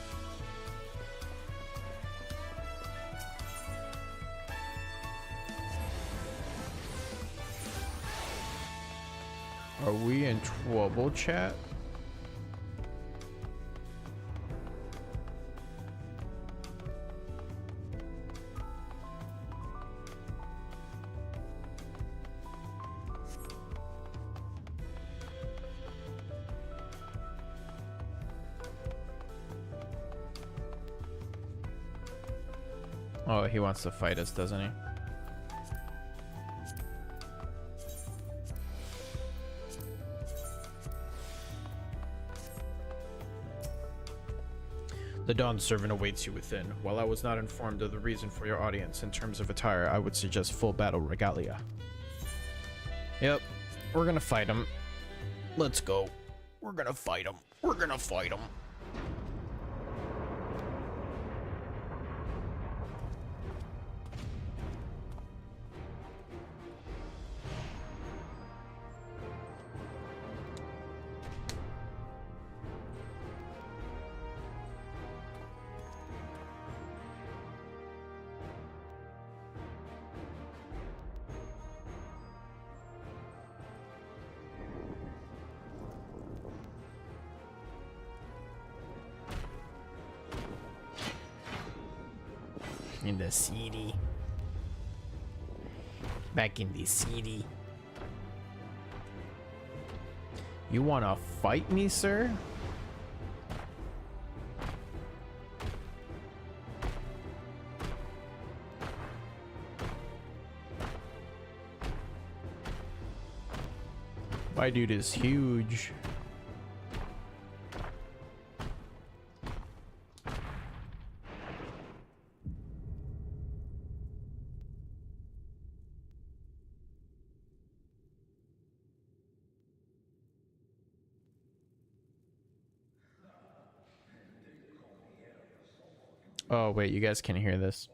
[SPEAKER 1] Are we in trouble, chat? Oh, he wants to fight us, doesn't he? The Dawn servant awaits you within. While I was not informed of the reason for your audience in terms of attire, I would suggest full battle regalia. Yep, we're gonna fight him. Let's go. We're gonna fight him. We're gonna fight him. In the city. Back in the city. You wanna fight me, sir? My dude is huge. Oh, wait, you guys can hear this.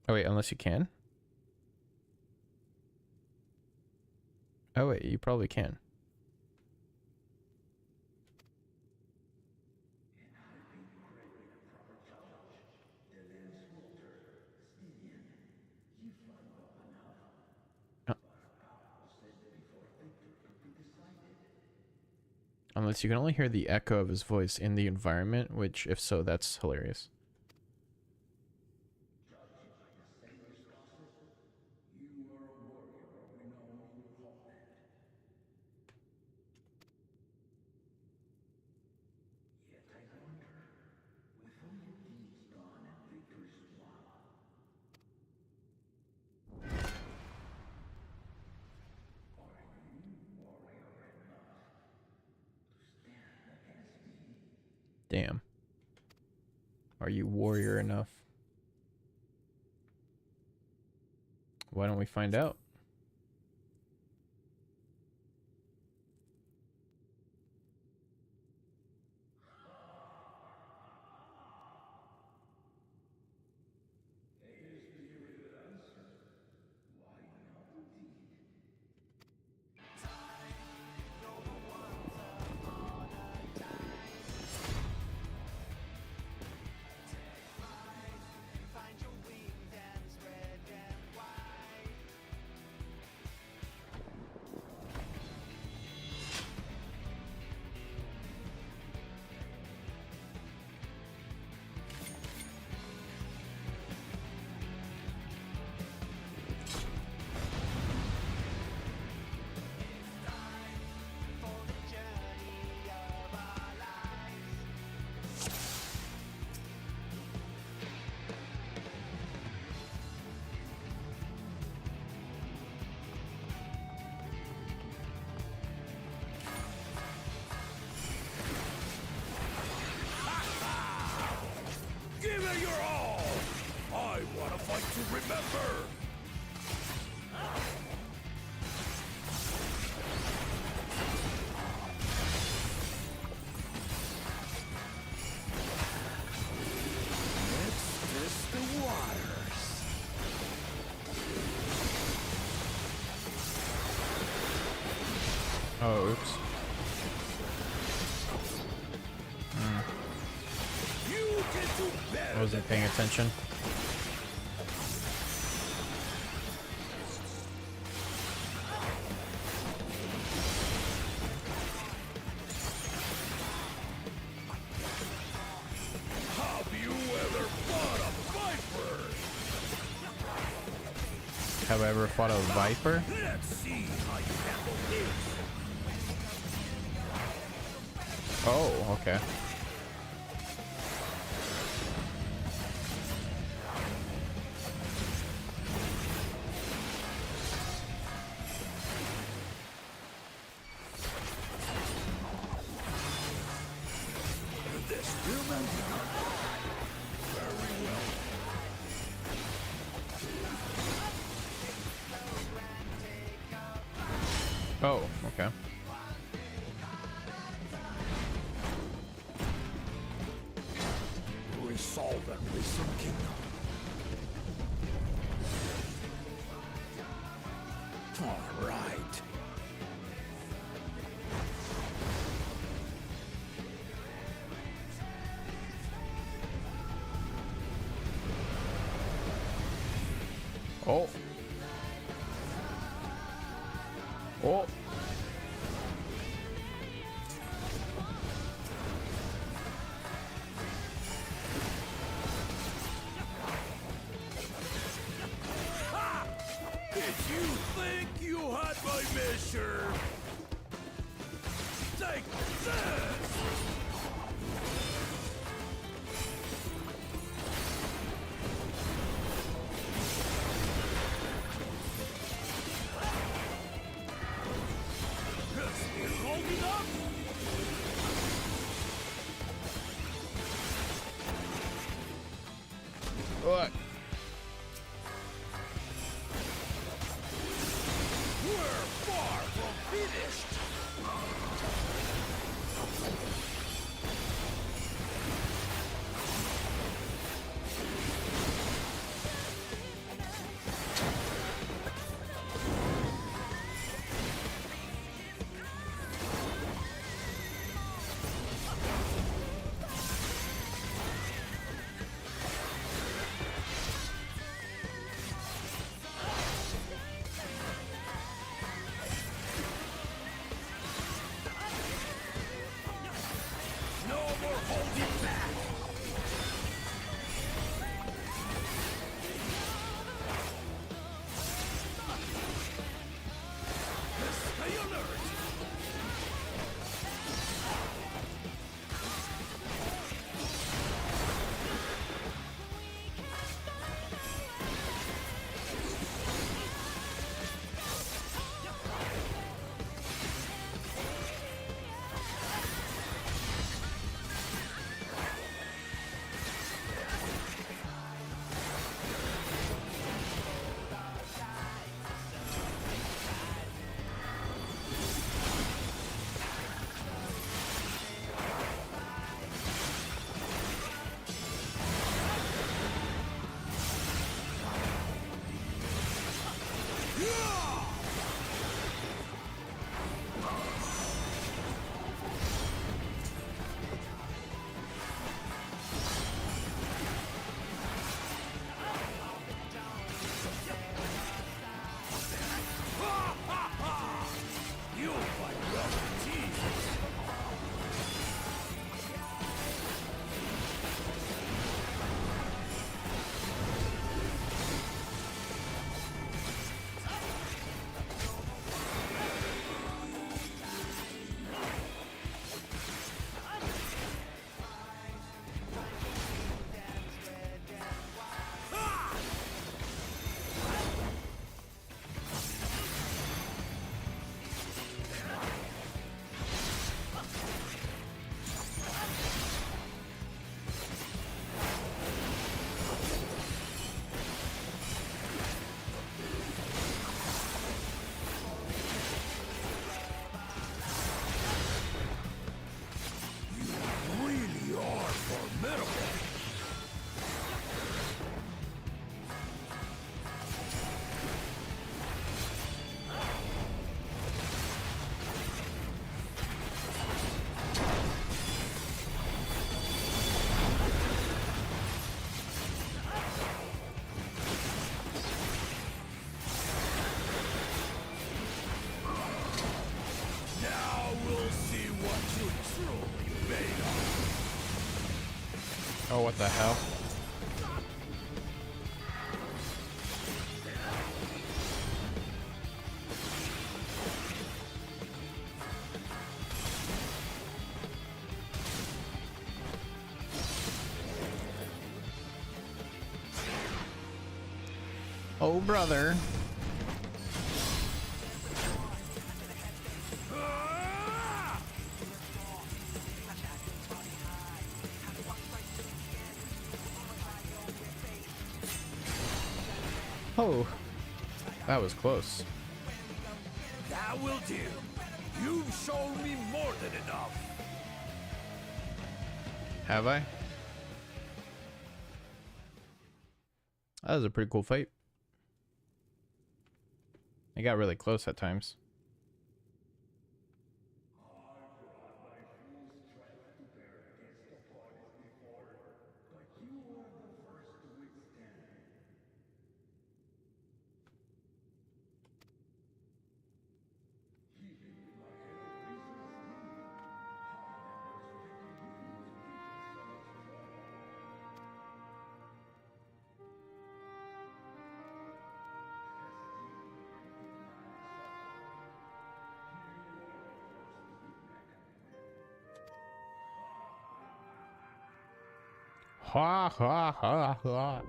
[SPEAKER 1] Oh, wait, unless you can. Oh wait, you probably can. Oh. Unless you can only hear the echo of his voice in the environment, which, if so, that's hilarious. Damn. Are you warrior enough? Why don't we find out?
[SPEAKER 2] Remember! Let's test the waters.
[SPEAKER 1] Oh, oops.
[SPEAKER 2] You can do better.
[SPEAKER 1] I wasn't paying attention. Have I ever fought a viper?
[SPEAKER 2] Let's see how you handle this.
[SPEAKER 1] Oh, okay.
[SPEAKER 2] This human. Very well.
[SPEAKER 1] Oh, okay.
[SPEAKER 2] Resolve and listen, kingdom. All right.
[SPEAKER 1] Oh. Oh.
[SPEAKER 2] Did you think you had my measure? Take this! Still holding up?
[SPEAKER 1] What?
[SPEAKER 2] We're far from finished!
[SPEAKER 1] Oh, what the hell? Oh, brother. Oh, that was close.
[SPEAKER 2] That will do. You've shown me more than enough.
[SPEAKER 1] Have I? That was a pretty cool fight. It got really close at times. Ha ha ha ha.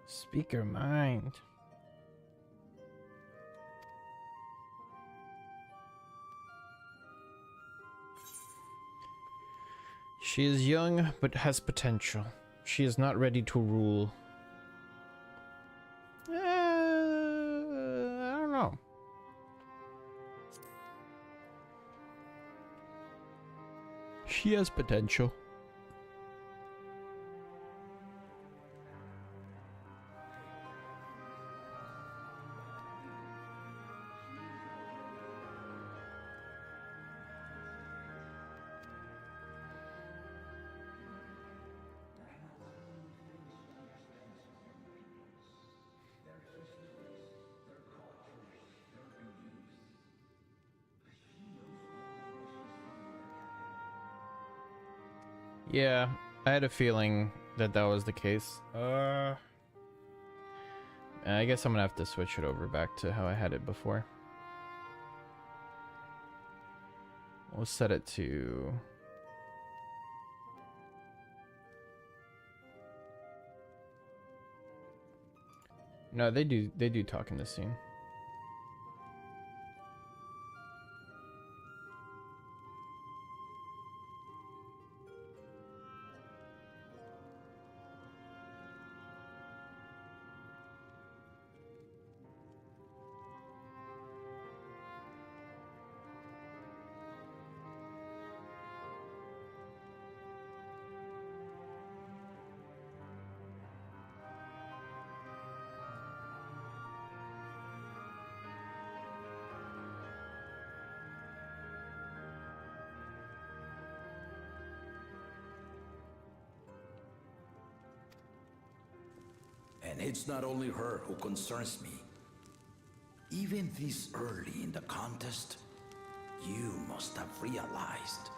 [SPEAKER 1] Speak your mind. She is young, but has potential. She is not ready to rule. I don't know. She has potential. Yeah, I had a feeling that that was the case. I guess I'm gonna have to switch it over back to how I had it before. We'll set it to... No, they do talk in this scene.
[SPEAKER 2] And it's not only her who concerns me. Even this early in the contest, you must have realized.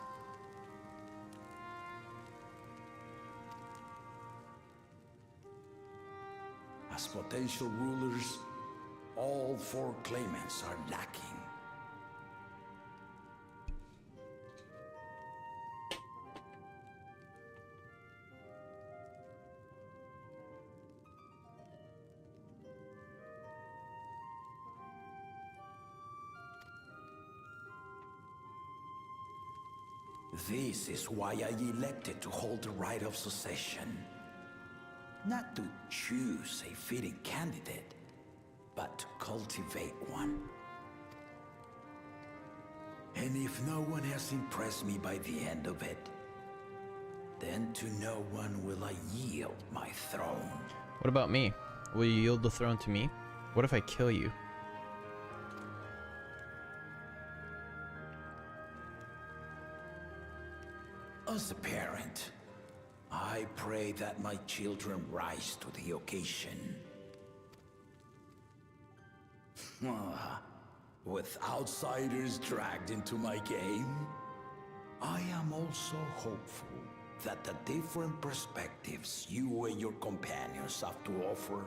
[SPEAKER 2] As potential rulers, all 4 claimants are lacking. This is why I elected to hold the right of succession. Not to choose a fitting candidate, but to cultivate one. And if no one has impressed me by the end of it, then to no one will I yield my throne.
[SPEAKER 1] What about me? Will you yield the throne to me? What if I kill you?
[SPEAKER 2] As a parent, I pray that my children rise to the occasion. With outsiders dragged into my game, I am also hopeful that the different perspectives you and your companions have to offer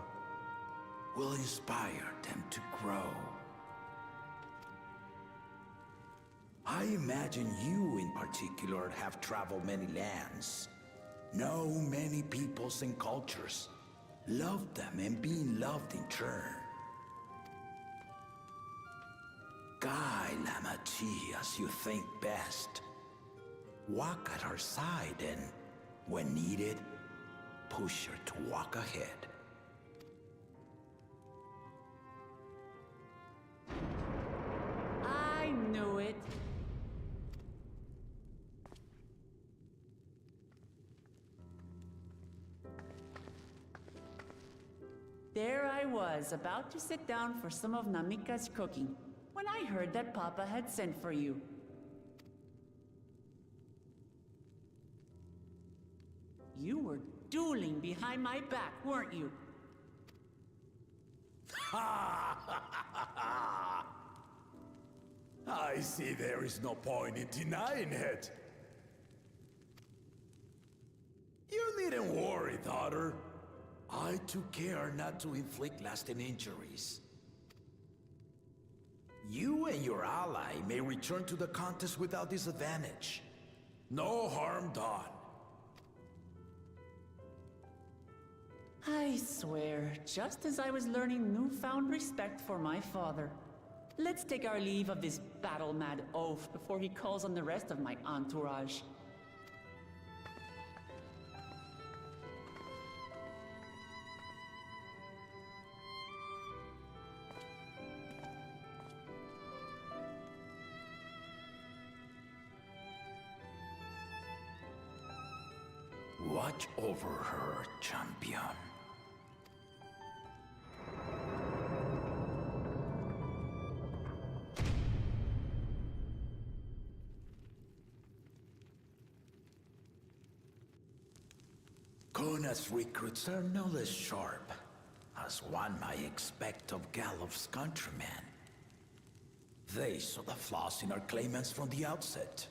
[SPEAKER 2] will inspire them to grow. I imagine you in particular have traveled many lands, know many peoples and cultures, love them and being loved in turn. Guide Lamati as you think best. Walk at her side and, when needed, push her to walk ahead.
[SPEAKER 3] I knew it. There I was, about to sit down for some of Namika's cooking, when I heard that Papa had sent for you. You were dueling behind my back, weren't you?
[SPEAKER 2] I see there is no point in denying it. You needn't worry, daughter. I took care not to inflict lasting injuries. You and your ally may return to the contest without disadvantage. No harm done.
[SPEAKER 3] I swear, just as I was learning newfound respect for my father. Let's take our leave of this battle-mad oaf before he calls on the rest of my entourage.
[SPEAKER 2] Watch over her, champion. Kona's recruits are no less sharp, as one might expect of Gallop's countrymen. They saw the flaws in our claimants from the outset.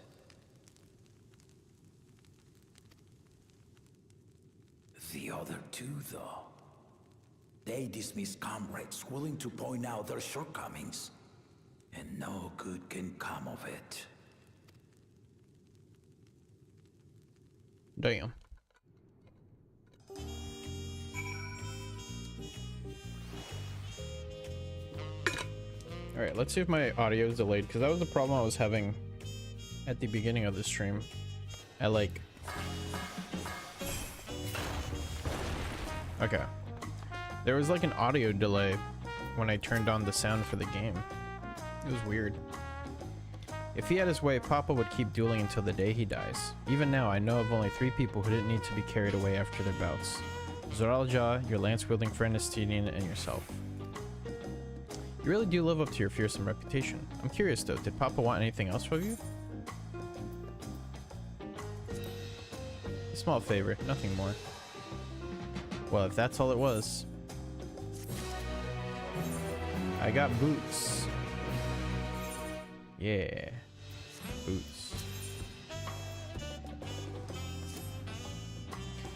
[SPEAKER 2] The other two, though, They dismiss comrades willing to point out their shortcomings. And no good can come of it.
[SPEAKER 1] Damn. Alright, let's see if my audio is delayed, because that was the problem I was having at the beginning of the stream. Okay. There was like an audio delay when I turned on the sound for the game. It was weird. If he had his way, Papa would keep dueling until the day he dies. Even now, I know of only 3 people who didn't need to be carried away after their bouts. Zoralja, your lance-wielding friend Estinian, and yourself. You really do live up to your fearsome reputation. I'm curious though, did Papa want anything else from you? A small favor, nothing more. Well, if that's all it was. I got boots. Yeah. Boots.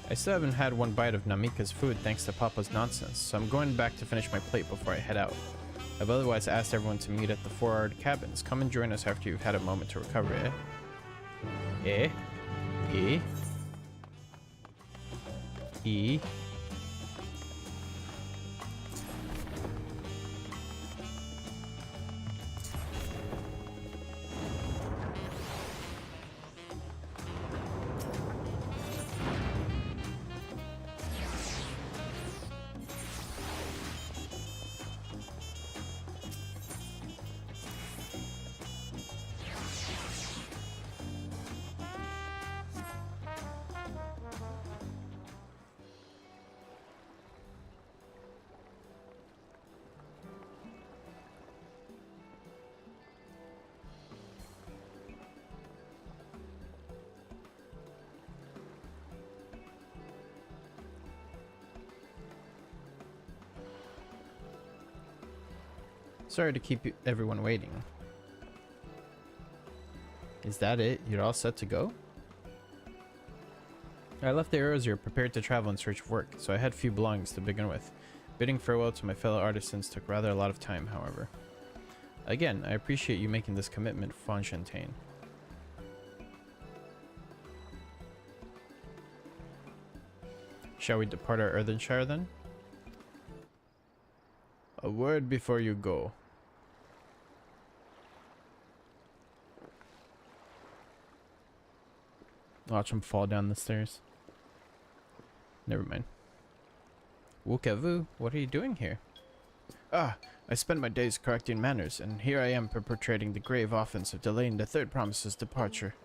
[SPEAKER 1] I still haven't had one bite of Namika's food thanks to Papa's nonsense, so I'm going back to finish my plate before I head out. I've otherwise asked everyone to meet at the 4-hour cabins. Come and join us after you've had a moment to recover, eh? Eh? Eh? E? Sorry to keep everyone waiting. Is that it? You're all set to go? I left the Erosier prepared to travel in search of work, so I had few belongings to begin with. Bidding farewell to my fellow artisans took rather a lot of time, however. Again, I appreciate you making this commitment, Fonchampagne. Shall we depart our Earthenshire then? A word before you go. Watch him fall down the stairs. Never mind. Wukavu, what are you doing here? Ah, I spend my days correcting manners, and here I am perpetrating the grave offense of delaying the third promise's departure.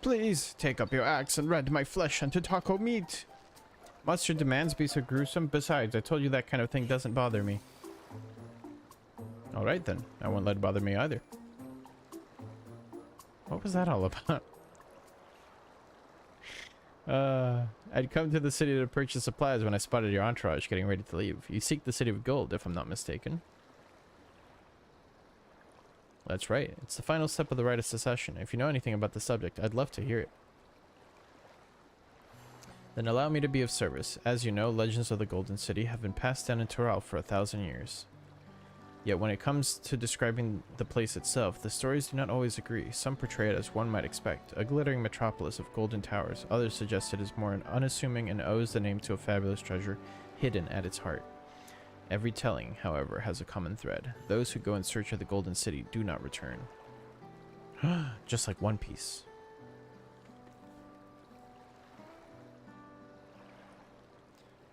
[SPEAKER 1] Please, take up your axe and rend my flesh into taco meat. Must your demands be so gruesome? Besides, I told you that kind of thing doesn't bother me. Alright then, I won't let it bother me either. What was that all about? I'd come to the city to purchase supplies when I spotted your entourage getting ready to leave. You seek the city of gold, if I'm not mistaken. That's right. It's the final step of the rite of secession. If you know anything about the subject, I'd love to hear it. Then allow me to be of service. As you know, legends of the Golden City have been passed down in Toral for 1,000 years. Yet when it comes to describing the place itself, the stories do not always agree. Some portray it as one might expect, a glittering metropolis of golden towers. Others suggest it is more unassuming and owes the name to a fabulous treasure hidden at its heart. Every telling, however, has a common thread. Those who go in search of the Golden City do not return. Just like One Piece.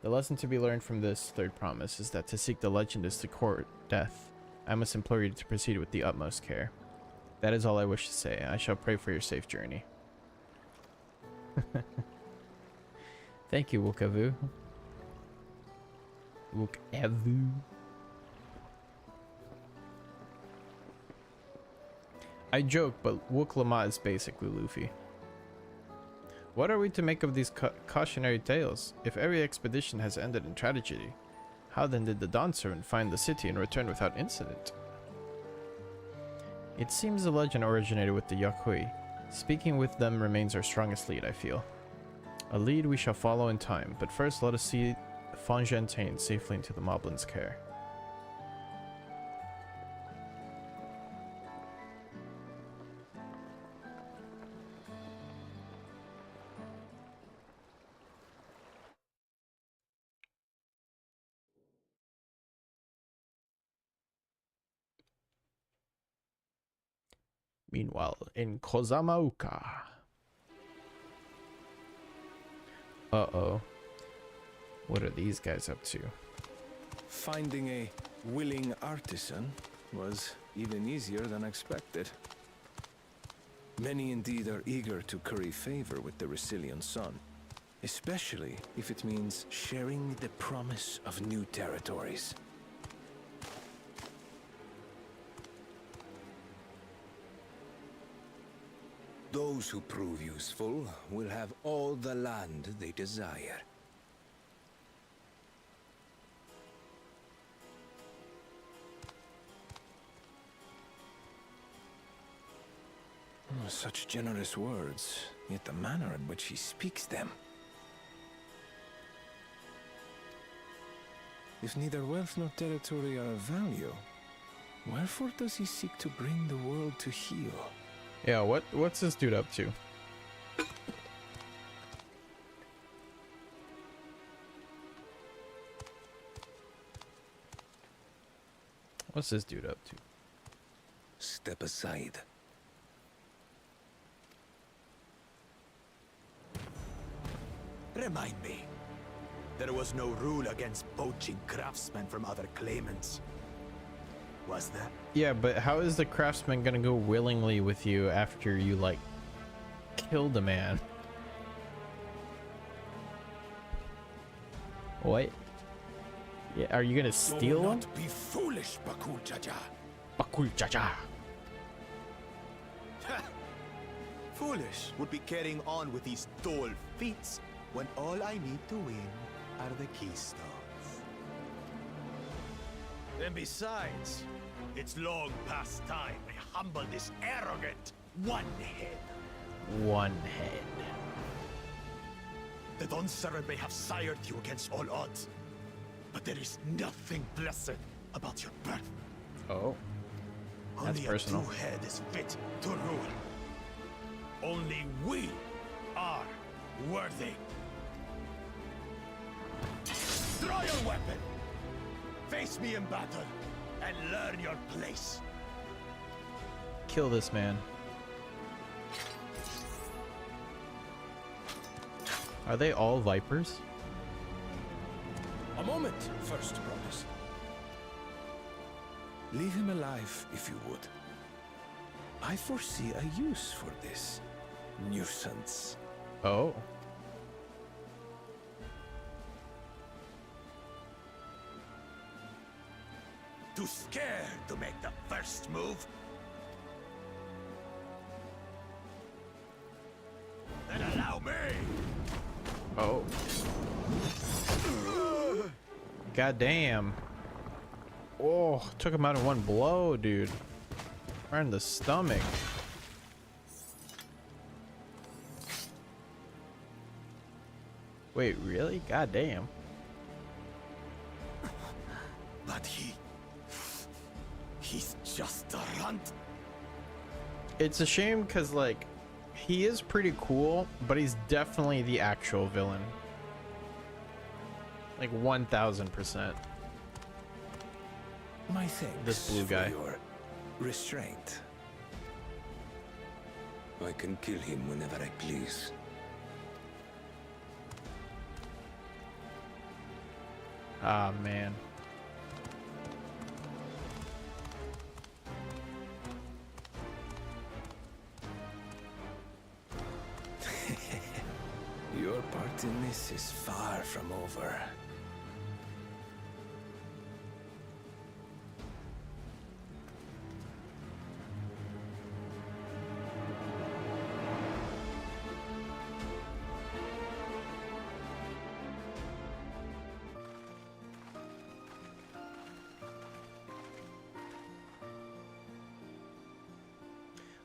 [SPEAKER 1] The lesson to be learned from this third promise is that to seek the legend is to court death. I must implore you to proceed with the utmost care. That is all I wish to say. I shall pray for your safe journey. Thank you, Wukavu. Wukavu. I joke, but Wuklama is basically Luffy. What are we to make of these cautionary tales? If every expedition has ended in tragedy, how then did the Dawn Servant find the city and return without incident? It seems the legend originated with the Yakui. Speaking with them remains our strongest lead, I feel. A lead we shall follow in time, but first let us see Fontaine safely into the Moblin's care. Meanwhile, in Kozamauka. Uh-oh. What are these guys up to?
[SPEAKER 4] Finding a willing artisan was even easier than expected. Many indeed are eager to curry favor with the Resilient Sun, especially if it means sharing the promise of new territories.
[SPEAKER 2] Those who prove useful will have all the land they desire.
[SPEAKER 4] Such generous words, yet the manner in which he speaks them. If neither wealth nor territory are of value, wherefore does he seek to bring the world to heel?
[SPEAKER 1] Yeah, what's this dude up to? What's this dude up to?
[SPEAKER 2] Step aside.
[SPEAKER 5] Remind me. There was no rule against poaching craftsmen from other claimants. Was there?
[SPEAKER 1] Yeah, but how is the craftsman gonna go willingly with you after you, like, killed a man? What? Yeah, are you gonna steal him?
[SPEAKER 2] Don't be foolish, Bakul Jaja.
[SPEAKER 1] Bakul Jaja.
[SPEAKER 5] Foolish would be carrying on with these dull feats when all I need to win are the keystones. And besides, it's long past time I humble this arrogant one-head.
[SPEAKER 1] One head.
[SPEAKER 5] The Dawn servant may have sired you against all odds, but there is nothing blessed about your birth.
[SPEAKER 1] Oh. That's
[SPEAKER 5] Only
[SPEAKER 1] personal.
[SPEAKER 5] a true head is fit to rule. Only we are worthy. Draw your weapon. Face me in battle and learn your place.
[SPEAKER 1] Kill this man. Are they all vipers?
[SPEAKER 4] A moment, first promise. Leave him alive, if you would. I foresee a use for this nuisance.
[SPEAKER 1] Oh.
[SPEAKER 5] Too scared to make the first move? Then allow me!
[SPEAKER 1] Oh. God damn. Oh, took him out in one blow, dude. Right in the stomach. Wait, really? God damn.
[SPEAKER 5] But he's just a runt.
[SPEAKER 1] It's a shame because, like, he is pretty cool, but he's definitely the actual villain. Like 1000%.
[SPEAKER 4] My thanks
[SPEAKER 1] This blue guy.
[SPEAKER 4] for your restraint.
[SPEAKER 2] I can kill him whenever I please.
[SPEAKER 1] Ah, man.
[SPEAKER 4] Your part in this is far from over.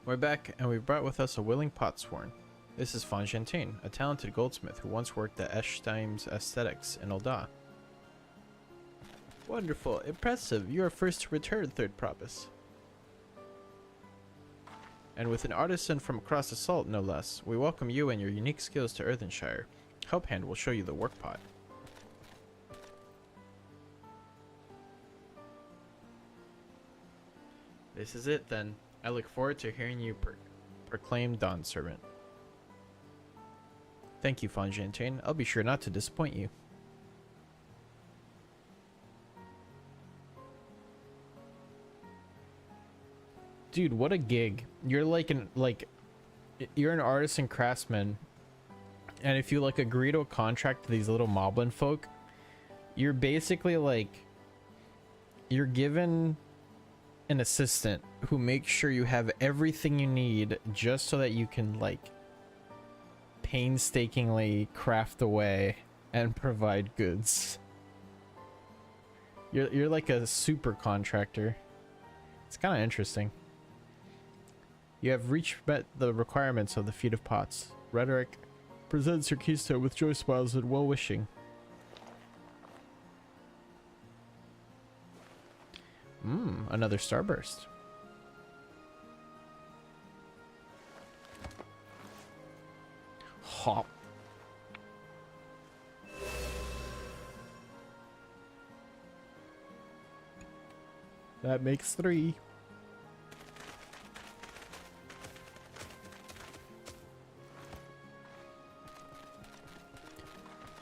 [SPEAKER 1] We're back, and we've brought with us a willing potsworn. This is Fontaine, a talented goldsmith who once worked at Eschheim's Aesthetics in Ulda. Wonderful, impressive. You are first to return, third promise. And with an artisan from across the salt, no less, we welcome you and your unique skills to Earthenshire. Helphand will show you the work pot. This is it then. I look forward to hearing you proclaim Dawn Servant. Thank you, Fontaine. I'll be sure not to disappoint you. Dude, what a gig. You're you're an artisan craftsman, and if you agree to a contract to these little moblin folk, you're basically you're given an assistant who makes sure you have everything you need just so that you can painstakingly craft away and provide goods. You're like a super contractor. It's kind of interesting. You have met the requirements of the Feat of Pots. Rhetoric presents your keystone with joy smiles and well-wishing. Another starburst. Hop. That makes 3.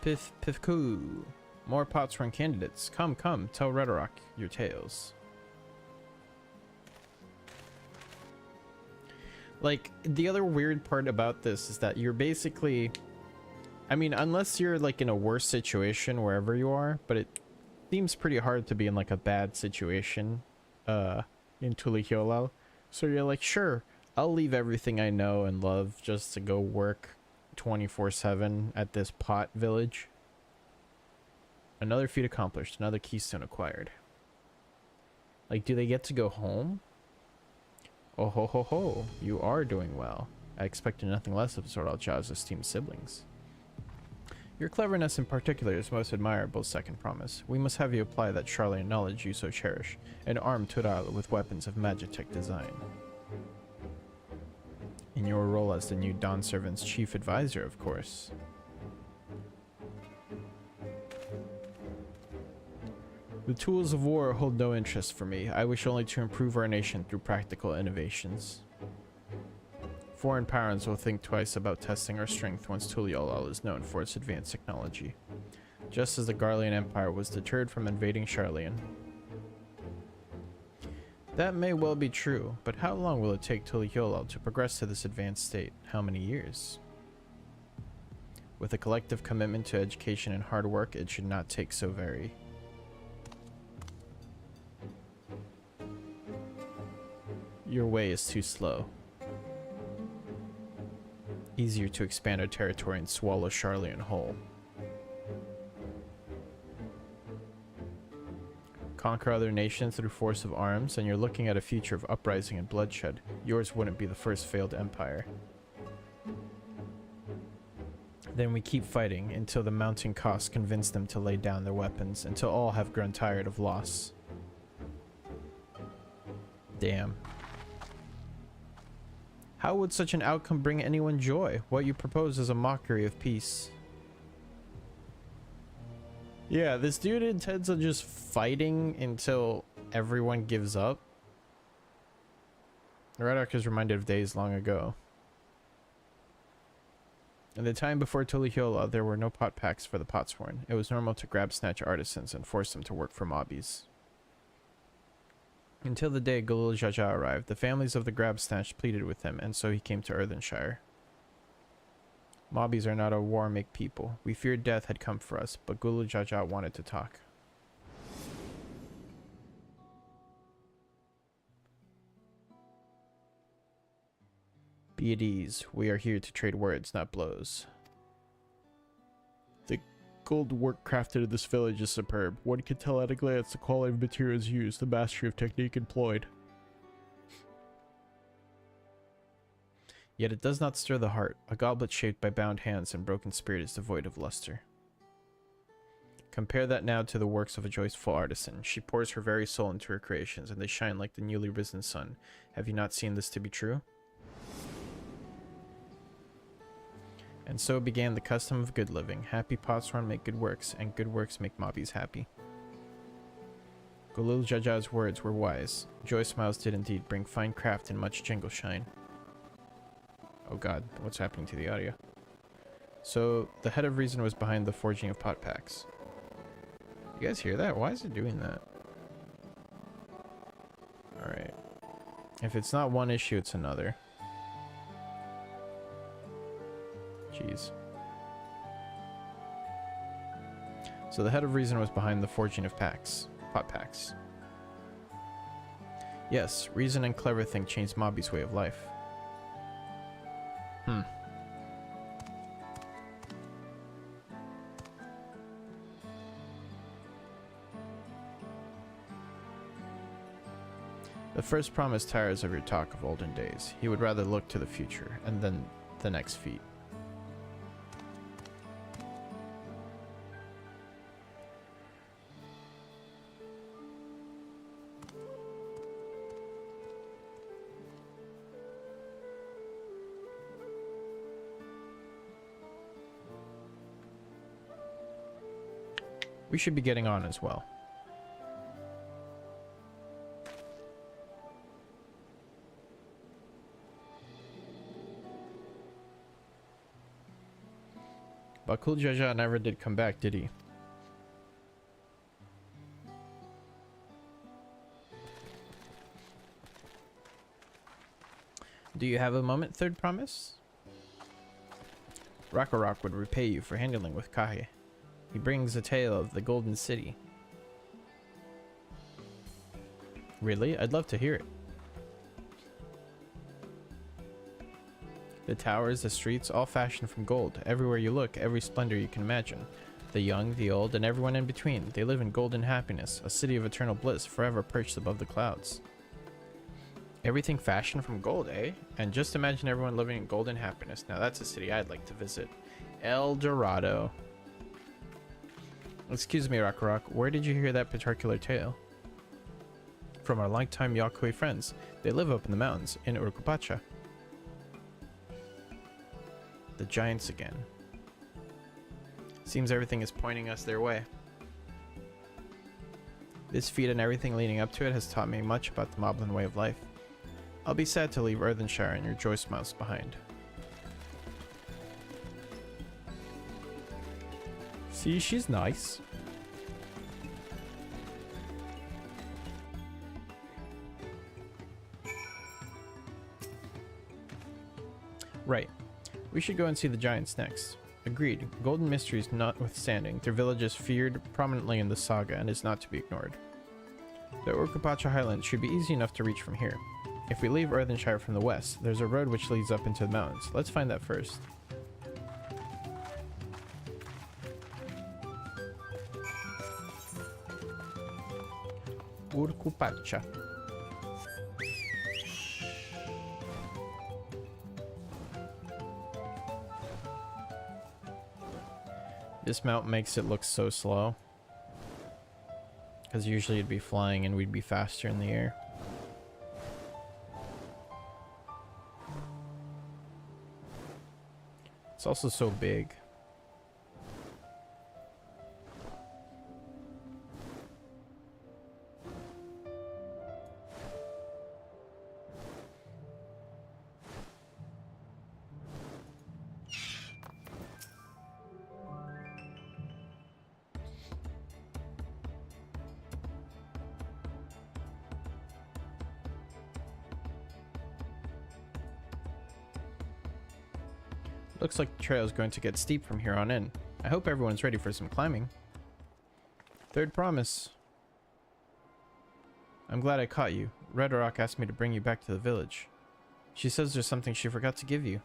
[SPEAKER 1] Pifku. More pots run candidates. Come, tell Rhetoric your tales. The other weird part about this is that you're basically, I mean, unless you're in a worse situation wherever you are, but it seems pretty hard to be in a bad situation in Tulihiolal. So you're sure, I'll leave everything I know and love just to go work 24/7 at this pot village. Another feat accomplished, another keystone acquired. Do they get to go home? Oh ho ho ho, you are doing well. I expected nothing less of Sword Alcha's esteemed siblings. Your cleverness in particular is most admirable, second promise. We must have you apply that Charlian knowledge you so cherish, and arm Tural with weapons of Magitech design. In your role as the new Dawn Servant's chief advisor, of course. The tools of war hold no interest for me. I wish only to improve our nation through practical innovations. Foreign powers will think twice about testing our strength once Tuliolal is known for its advanced technology, just as the Garlean Empire was deterred from invading Charlian. That may well be true, but how long will it take Tuliolal to progress to this advanced state? How many years? With a collective commitment to education and hard work, it should not take so very. Your way is too slow. Easier to expand our territory and swallow Charlian whole. Conquer other nations through force of arms, and you're looking at a future of uprising and bloodshed. Yours wouldn't be the first failed empire. Then we keep fighting until the mounting costs convince them to lay down their weapons, until all have grown tired of loss. Damn. How would such an outcome bring anyone joy? What you propose is a mockery of peace. Yeah, this dude intends on just fighting until everyone gives up. Rhetoric is reminded of days long ago. In the time before Tulihiola, there were no pot packs for the potsworn. It was normal to grab snatch artisans and force them to work for mobbies. Until the day Gulul Jaja arrived, the families of the grab snatch pleaded with him, and so he came to Earthenshire. Mobbies are not a war-make people. We feared death had come for us, but Gulul Jaja wanted to talk. Be at ease. We are here to trade words, not blows. The gold work crafted in this village is superb. One can tell at a glance the quality of materials used, the mastery of technique employed. Yet it does not stir the heart. A goblet shaped by bound hands and broken spirit is devoid of luster. Compare that now to the works of a joyful artisan. She pours her very soul into her creations, and they shine like the newly risen sun. Have you not seen this to be true? And so began the custom of good living. Happy Potsworn make good works, and good works make mobbies happy. Golul Jaja's words were wise. Joy smiles did indeed bring fine craft and much jingle shine. Oh god, what's happening to the audio? So, the head of reason was behind the forging of pot packs. You guys hear that? Why is it doing that? Alright. If it's not one issue, it's another. Jeez. So the head of reason was behind the forging of pot packs. Yes, reason and clever think changed Mobby's way of life. The first promise tires of your talk of olden days. He would rather look to the future, and then the next feat. We should be getting on as well. Bakul Jaja never did come back, did he? Do you have a moment, third promise? Rakarok would repay you for handling with Kahe. He brings a tale of the Golden City. Really? I'd love to hear it. The towers, the streets, all fashioned from gold. Everywhere you look, every splendor you can imagine. The young, the old, and everyone in between. They live in golden happiness, a city of eternal bliss, forever perched above the clouds. Everything fashioned from gold, eh? And just imagine everyone living in golden happiness. Now that's a city I'd like to visit. El Dorado. Excuse me, Rakarok, where did you hear that particular tale? From our longtime Yakui friends. They live up in the mountains, in Urkupacha. The giants again. Seems everything is pointing us their way. This feat and everything leading up to it has taught me much about the Moblin way of life. I'll be sad to leave Earthenshire and your Joy Smiles behind. See, she's nice. Right. We should go and see the giants next. Agreed. Golden mysteries notwithstanding, their village is feared prominently in the saga and is not to be ignored. The Urkupacha Highlands should be easy enough to reach from here. If we leave Earthenshire from the west, there's a road which leads up into the mountains. Let's find that first. Urkupacha. This mount makes it look so slow. Because usually it'd be flying and we'd be faster in the air. It's also so big. Looks like the trail is going to get steep from here on in. I hope everyone's ready for some climbing. Third promise. I'm glad I caught you. Red Rock asked me to bring you back to the village. She says there's something she forgot to give you.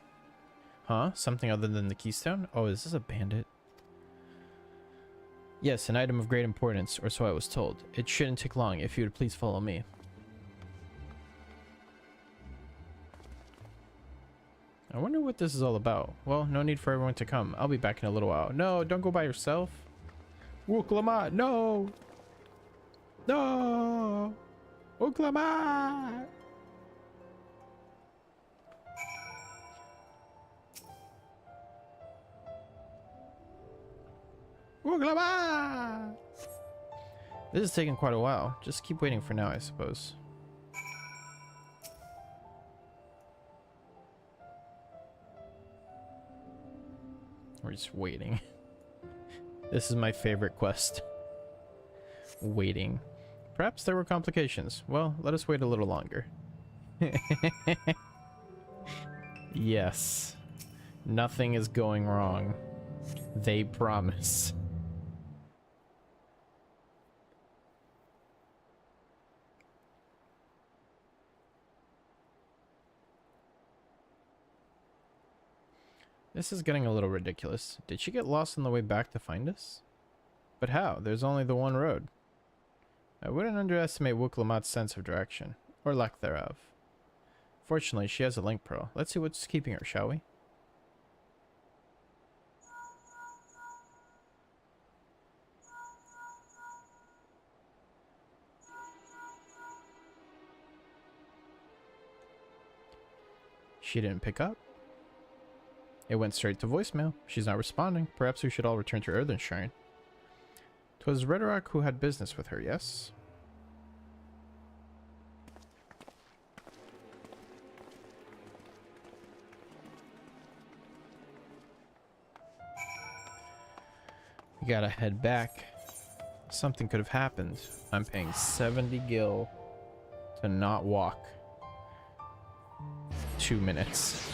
[SPEAKER 1] Huh? Something other than the keystone? Oh, is this a bandit? Yes, an item of great importance, or so I was told. It shouldn't take long if you would please follow me. I wonder what this is all about. Well, no need for everyone to come. I'll be back in a little while. No, don't go by yourself. Wuklamat, no! No! Wuklamat! Wuklamat! This is taking quite a while. Just keep waiting for now, I suppose. We're just waiting. This is my favorite quest. Waiting. Perhaps there were complications. Well, let us wait a little longer. Yes. Nothing is going wrong. They promise. This is getting a little ridiculous. Did she get lost on the way back to find us? But how? There's only the one road. I wouldn't underestimate Wuklamat's sense of direction, or lack thereof. Fortunately, she has a link pearl. Let's see what's keeping her, shall we? She didn't pick up. It went straight to voicemail. She's not responding. Perhaps we should all return to Earthen Shrine. 'Twas Redorak who had business with her, yes? We gotta head back. Something could have happened. I'm paying 70 gil to not walk 2 minutes.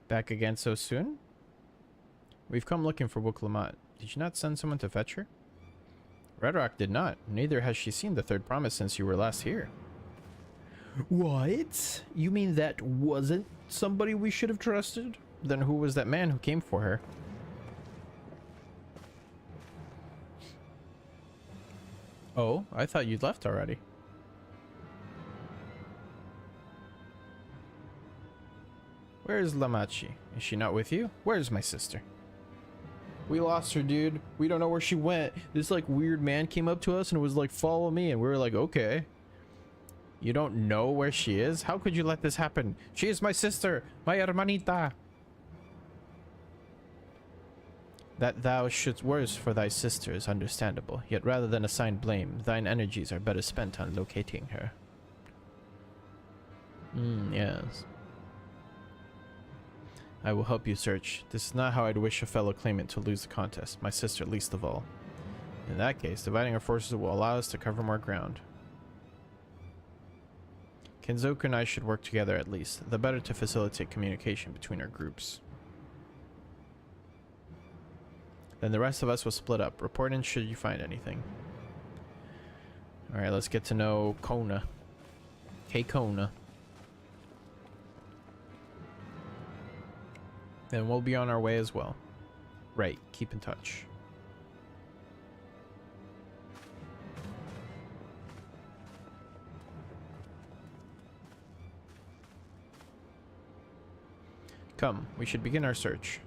[SPEAKER 1] Back again so soon? We've come looking for Wuklamat. Did you not send someone to fetch her? Redrock did not. Neither has she seen the third promise since you were last here. What? You mean that wasn't somebody we should have trusted? Then who was that man who came for her? Oh, I thought you'd left already. Where is Lamachi? Is she not with you? Where's my sister? We lost her, dude. We don't know where she went. This like weird man came up to us and was like, follow me, and we were like, okay. You don't know where she is? How could you let this happen? She is my sister, my hermanita. That thou shouldst worse for thy sister is understandable, yet rather than assign blame, thine energies are better spent on locating her. Yes. I will help you search. This is not how I'd wish a fellow claimant to lose the contest, my sister least of all. In that case, dividing our forces will allow us to cover more ground. Kenzoku and I should work together at least, the better to facilitate communication between our groups. Then the rest of us will split up. Report in should you find anything. Alright, let's get to know Kona. Hey Kona. Then we'll be on our way as well. Right, keep in touch. Come, we should begin our search.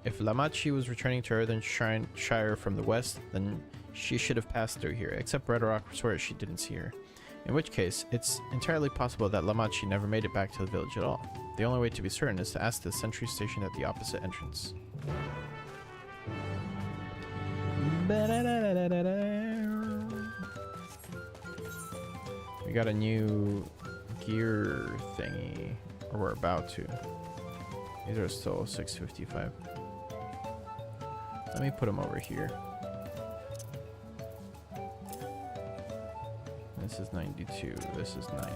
[SPEAKER 1] If Lamachi was returning to Earthen Shire from the west, then she should have passed through here, except Redorak swears she didn't see her. In which case, it's entirely possible that Lamachi never made it back to the village at all. The only way to be certain is to ask the sentry stationed at the opposite entrance. We got a new gear thingy, or we're about to. These are still 655. Let me put them over here. This is 92. This is 90.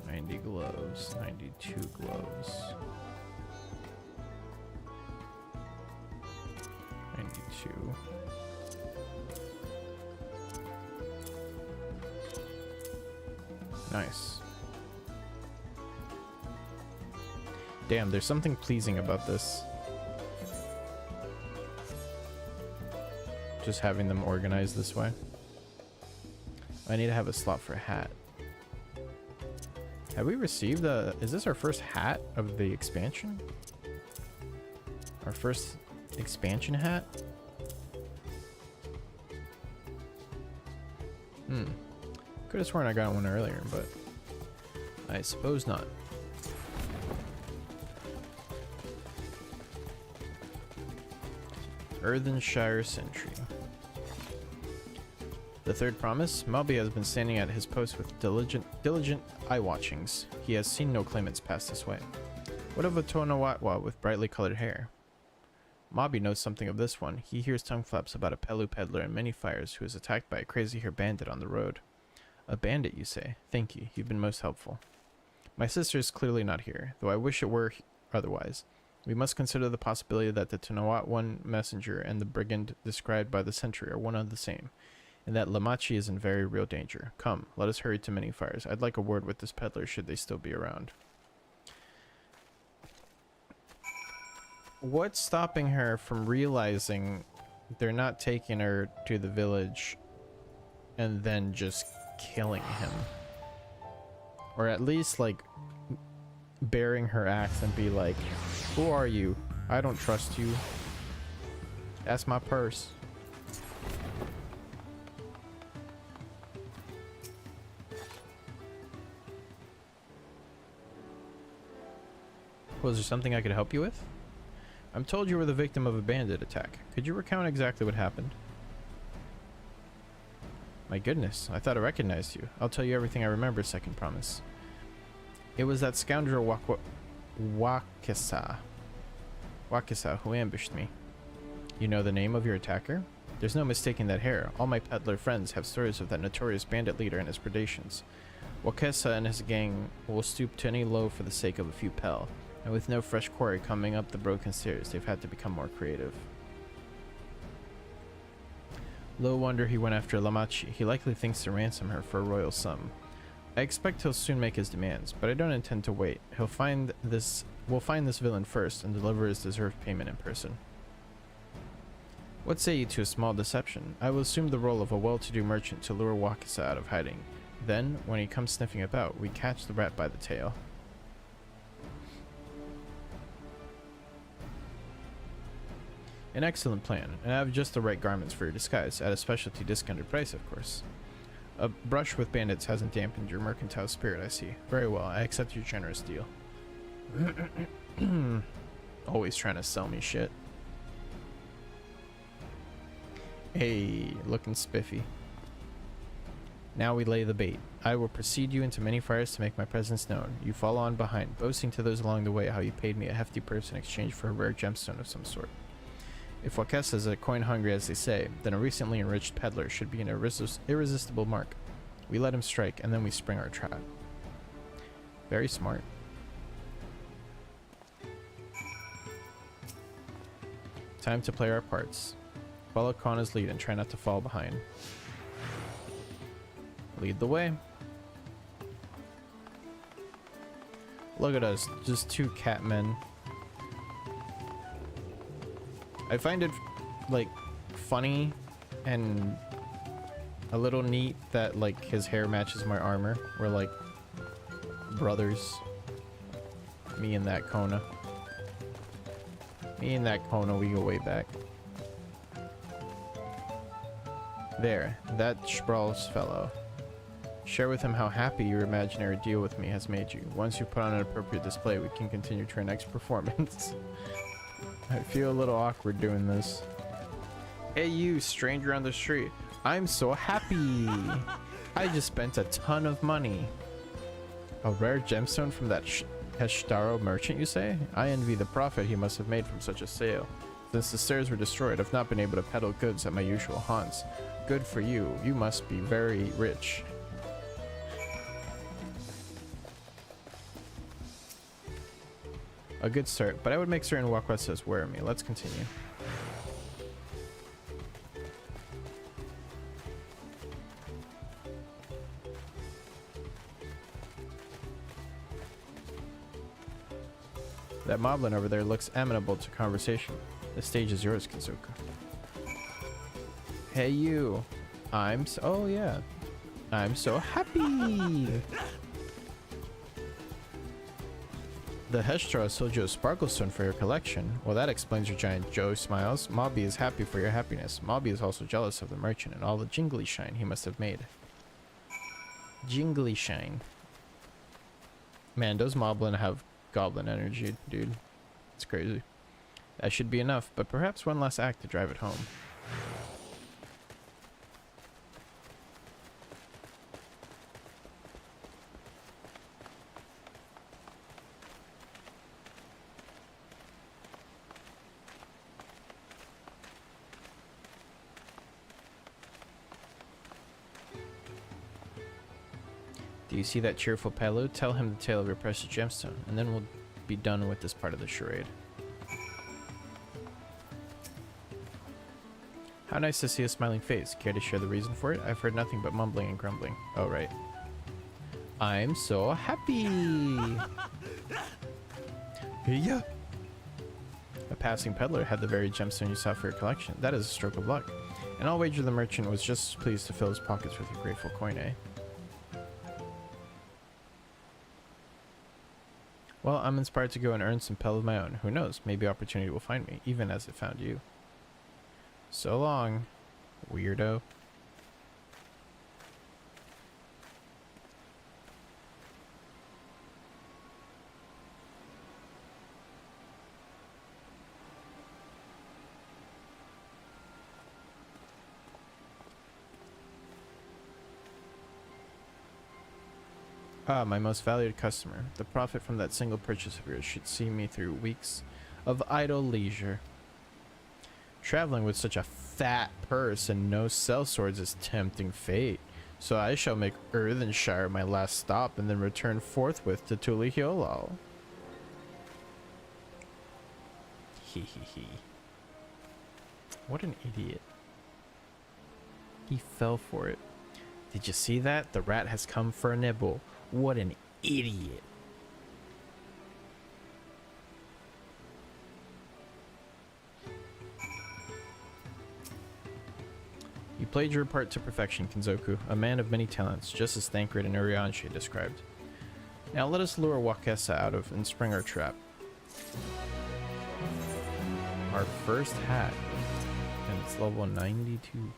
[SPEAKER 1] 90 gloves, 92 gloves. 92. Nice. Damn, there's something pleasing about this. Just having them organized this way. I need to have a slot for a hat. Have we received a... Is this our first hat of the expansion? Our first expansion hat? Could have sworn I got one earlier, but I suppose not. Earthenshire Sentry. The third promise, Malby has been standing at his post with diligent eye watchings. He has seen no claimants pass this way. What of a Tonawatwa with brightly colored hair? Malby knows something of this one. He hears tongue flaps about a Pelu peddler in many fires who is attacked by a crazy hair bandit on the road. A bandit, you say? Thank you. You've been most helpful. My sister is clearly not here, though I wish it were otherwise. We must consider the possibility that the Tonawatwan messenger and the brigand described by the sentry are one and the same, and that Lamachi is in very real danger. Come, let us hurry to Many Fires. I'd like a word with this peddler should they still be around. What's stopping her from realizing they're not taking her to the village and then just killing him? Or at least, like, bearing her axe and be like, who are you? I don't trust you. That's my purse. Was there something I could help you with? I'm told you were the victim of a bandit attack. Could you recount exactly what happened? My goodness, I thought I recognized you. I'll tell you everything I remember, second promise. It was that scoundrel Wakisa who ambushed me. You know the name of your attacker? There's no mistaking that hair. All my peddler friends have stories of that notorious bandit leader and his predations. Wakisa and his gang will stoop to any low for the sake of a few pel, and with no fresh quarry coming up the broken stairs, they've had to become more creative. Low wonder he went after Lamachi. He likely thinks to ransom her for a royal sum. I expect he'll soon make his demands, but I don't intend to wait. We'll find this villain first and deliver his deserved payment in person. What say you to a small deception? I will assume the role of a well-to-do merchant to lure Wakisa out of hiding. Then, when he comes sniffing about, we catch the rat by the tail. An excellent plan, and I have just the right garments for your disguise, at a specialty discounted price, of course. A brush with bandits hasn't dampened your mercantile spirit, I see. Very well, I accept your generous deal. Always trying to sell me shit. Hey, looking spiffy. Now we lay the bait. I will precede you into Many Fires to make my presence known. You follow on behind, boasting to those along the way how you paid me a hefty purse in exchange for a rare gemstone of some sort. If Wakesa is a coin hungry as they say, then a recently enriched peddler should be an irresistible mark. We let him strike, and then we spring our trap. Very smart. Time to play our parts. Follow Kana's lead and try not to fall behind. Lead the way. Look at us, just two cat men. I find it, like, funny and a little neat that, like, his hair matches my armor. We're, like, brothers. Me and that Kona. Me and that Kona, we go way back. There, that Sprawls fellow. Share with him how happy your imaginary deal with me has made you. Once you put on an appropriate display, we can continue to our next performance. I feel a little awkward doing this. Hey you, stranger on the street. I'm so happy. I just spent a ton of money. A rare gemstone from that Heshtaro merchant, you say? I envy the profit he must have made from such a sale. Since the stairs were destroyed, I've not been able to peddle goods at my usual haunts. Good for you. You must be very rich. A good start, but I would make certain Wakwesas wear me. Let's continue. That moblin over there looks amenable to conversation. The stage is yours, Kinzoku. Hey you. Oh yeah. I'm so happy. The Heshtra sold you a sparkle stone for your collection. Well, that explains your giant Joe smiles. Mobby is happy for your happiness. Mobby is also jealous of the merchant and all the jingly shine he must have made. Jingly shine. Man, those moblin have goblin energy, dude. It's crazy. That should be enough, but perhaps one last act to drive it home. Do you see that cheerful Palu? Tell him the tale of your precious gemstone, and then we'll be done with this part of the charade. How nice to see a smiling face. Care to share the reason for it? I've heard nothing but mumbling and grumbling. Oh, right. I'm so happy! Yeah. A passing peddler had the very gemstone you sought for your collection. That is a stroke of luck. And I'll wager the merchant was just as pleased to fill his pockets with your grateful coin, eh? Well, I'm inspired to go and earn some pel of my own. Who knows? Maybe opportunity will find me, even as it found you. So long, weirdo. Ah, my most valued customer. The profit from that single purchase of yours should see me through weeks of idle leisure. Traveling with such a fat purse and no sell swords is tempting fate. So I shall make Earthenshire my last stop and then return forthwith to Tulihiolal. Hee. What an idiot. He fell for it. Did you see that? The rat has come for a nibble. What an idiot. You played your part to perfection, Kinzoku, a man of many talents, just as Thancred and Urianshe described. Now let us lure Wakesa out of and spring our trap. Our first hat, and it's level 92.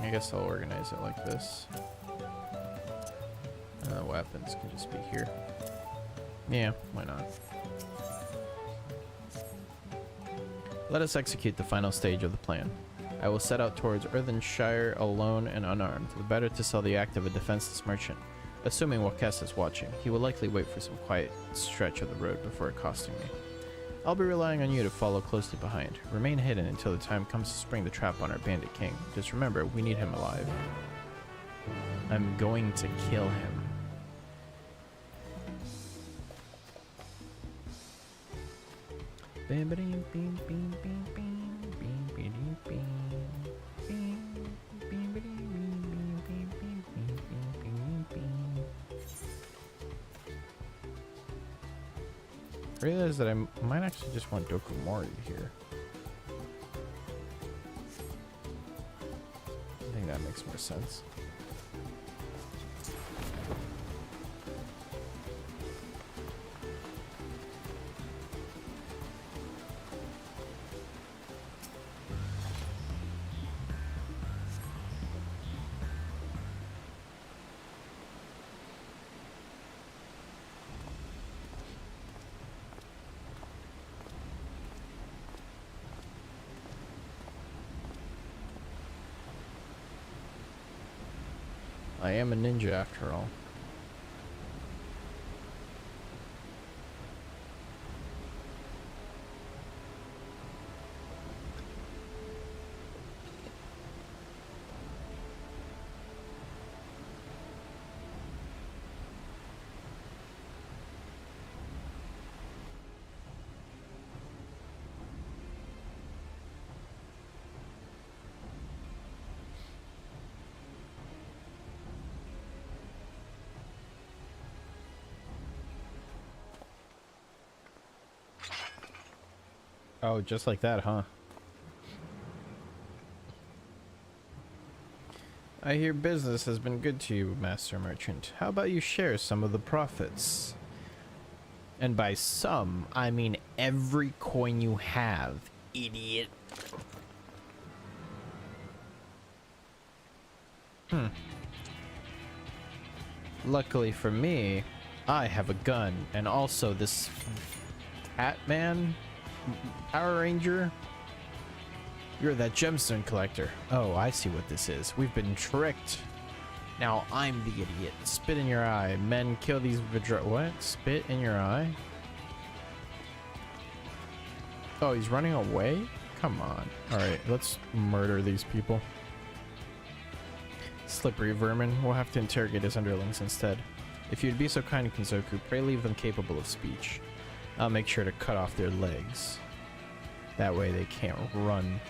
[SPEAKER 1] I guess I'll organize it like this. Weapons can just be here. Yeah, why not? Let us execute the final stage of the plan. I will set out towards Earthenshire alone and unarmed, the better to sell the act of a defenseless merchant. Assuming Wakesa is watching, he will likely wait for some quiet stretch of the road before accosting me. I'll be relying on you to follow closely behind. Remain hidden until the time comes to spring the trap on our bandit king. Just remember, we need him alive. I'm going to kill him. I realize that I might actually just want Dokumori here. I think that makes more sense. I am a ninja after all. Oh, just like that, huh? I hear business has been good to you, Master Merchant. How about you share some of the profits? And by some, I mean every coin you have, idiot. Luckily for me, I have a gun, and also this Batman Power Ranger. You're that gemstone collector. Oh, I see what this is. We've been tricked. Now I'm the idiot. Spit in your eye. Men, kill these what? Spit in your eye? Oh, he's running away? Come on. Alright, let's murder these people. Slippery vermin. We'll have to interrogate his underlings instead. If you'd be so kind, Kinzoku, pray leave them capable of speech. I'll make sure to cut off their legs. That way they can't run.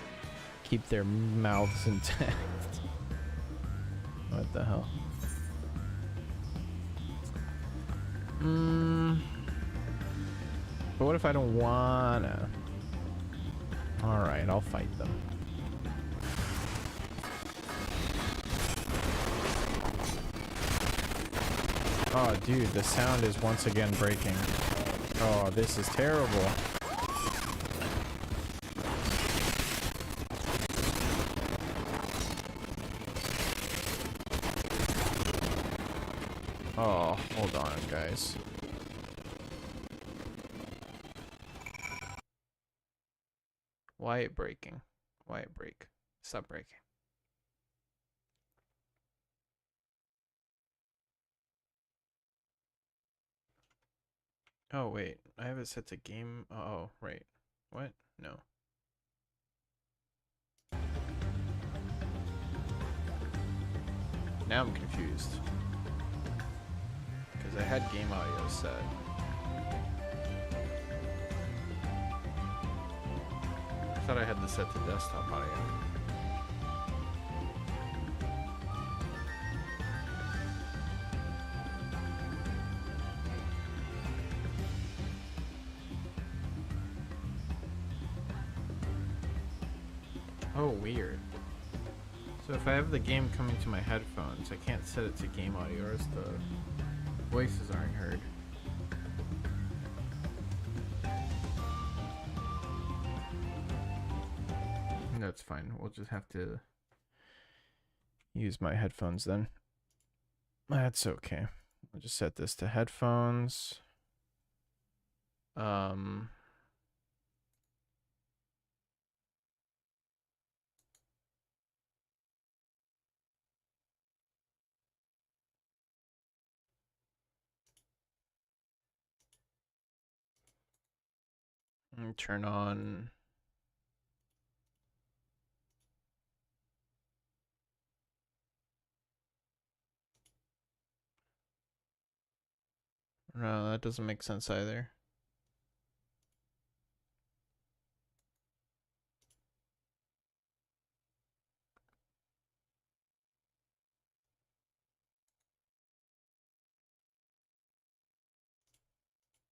[SPEAKER 1] Keep their mouths intact. What the hell? But what if I don't wanna? Alright, I'll fight them. Oh, dude, the sound is once again breaking. Oh, this is terrible. Oh, hold on, guys. Why it breaking? Why it break? Stop breaking. Oh, wait. I have it set to game. Oh, right. What? No. Now I'm confused. Because I had game audio set. I thought I had this set to desktop audio. Oh, weird. So if I have the game coming to my headphones, I can't set it to game audio or else the voices aren't heard. That's fine. We'll just have to use my headphones then. That's okay. I'll just set this to headphones. And turn on. No, that doesn't make sense either.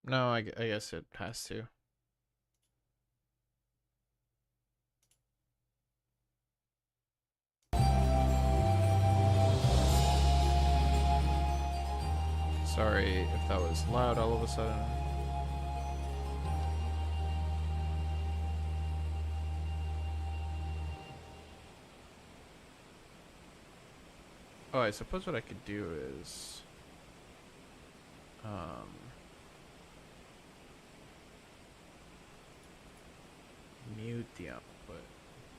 [SPEAKER 1] No, I guess it has to. Sorry if that was loud all of a sudden. Oh, I suppose what I could do is mute the output.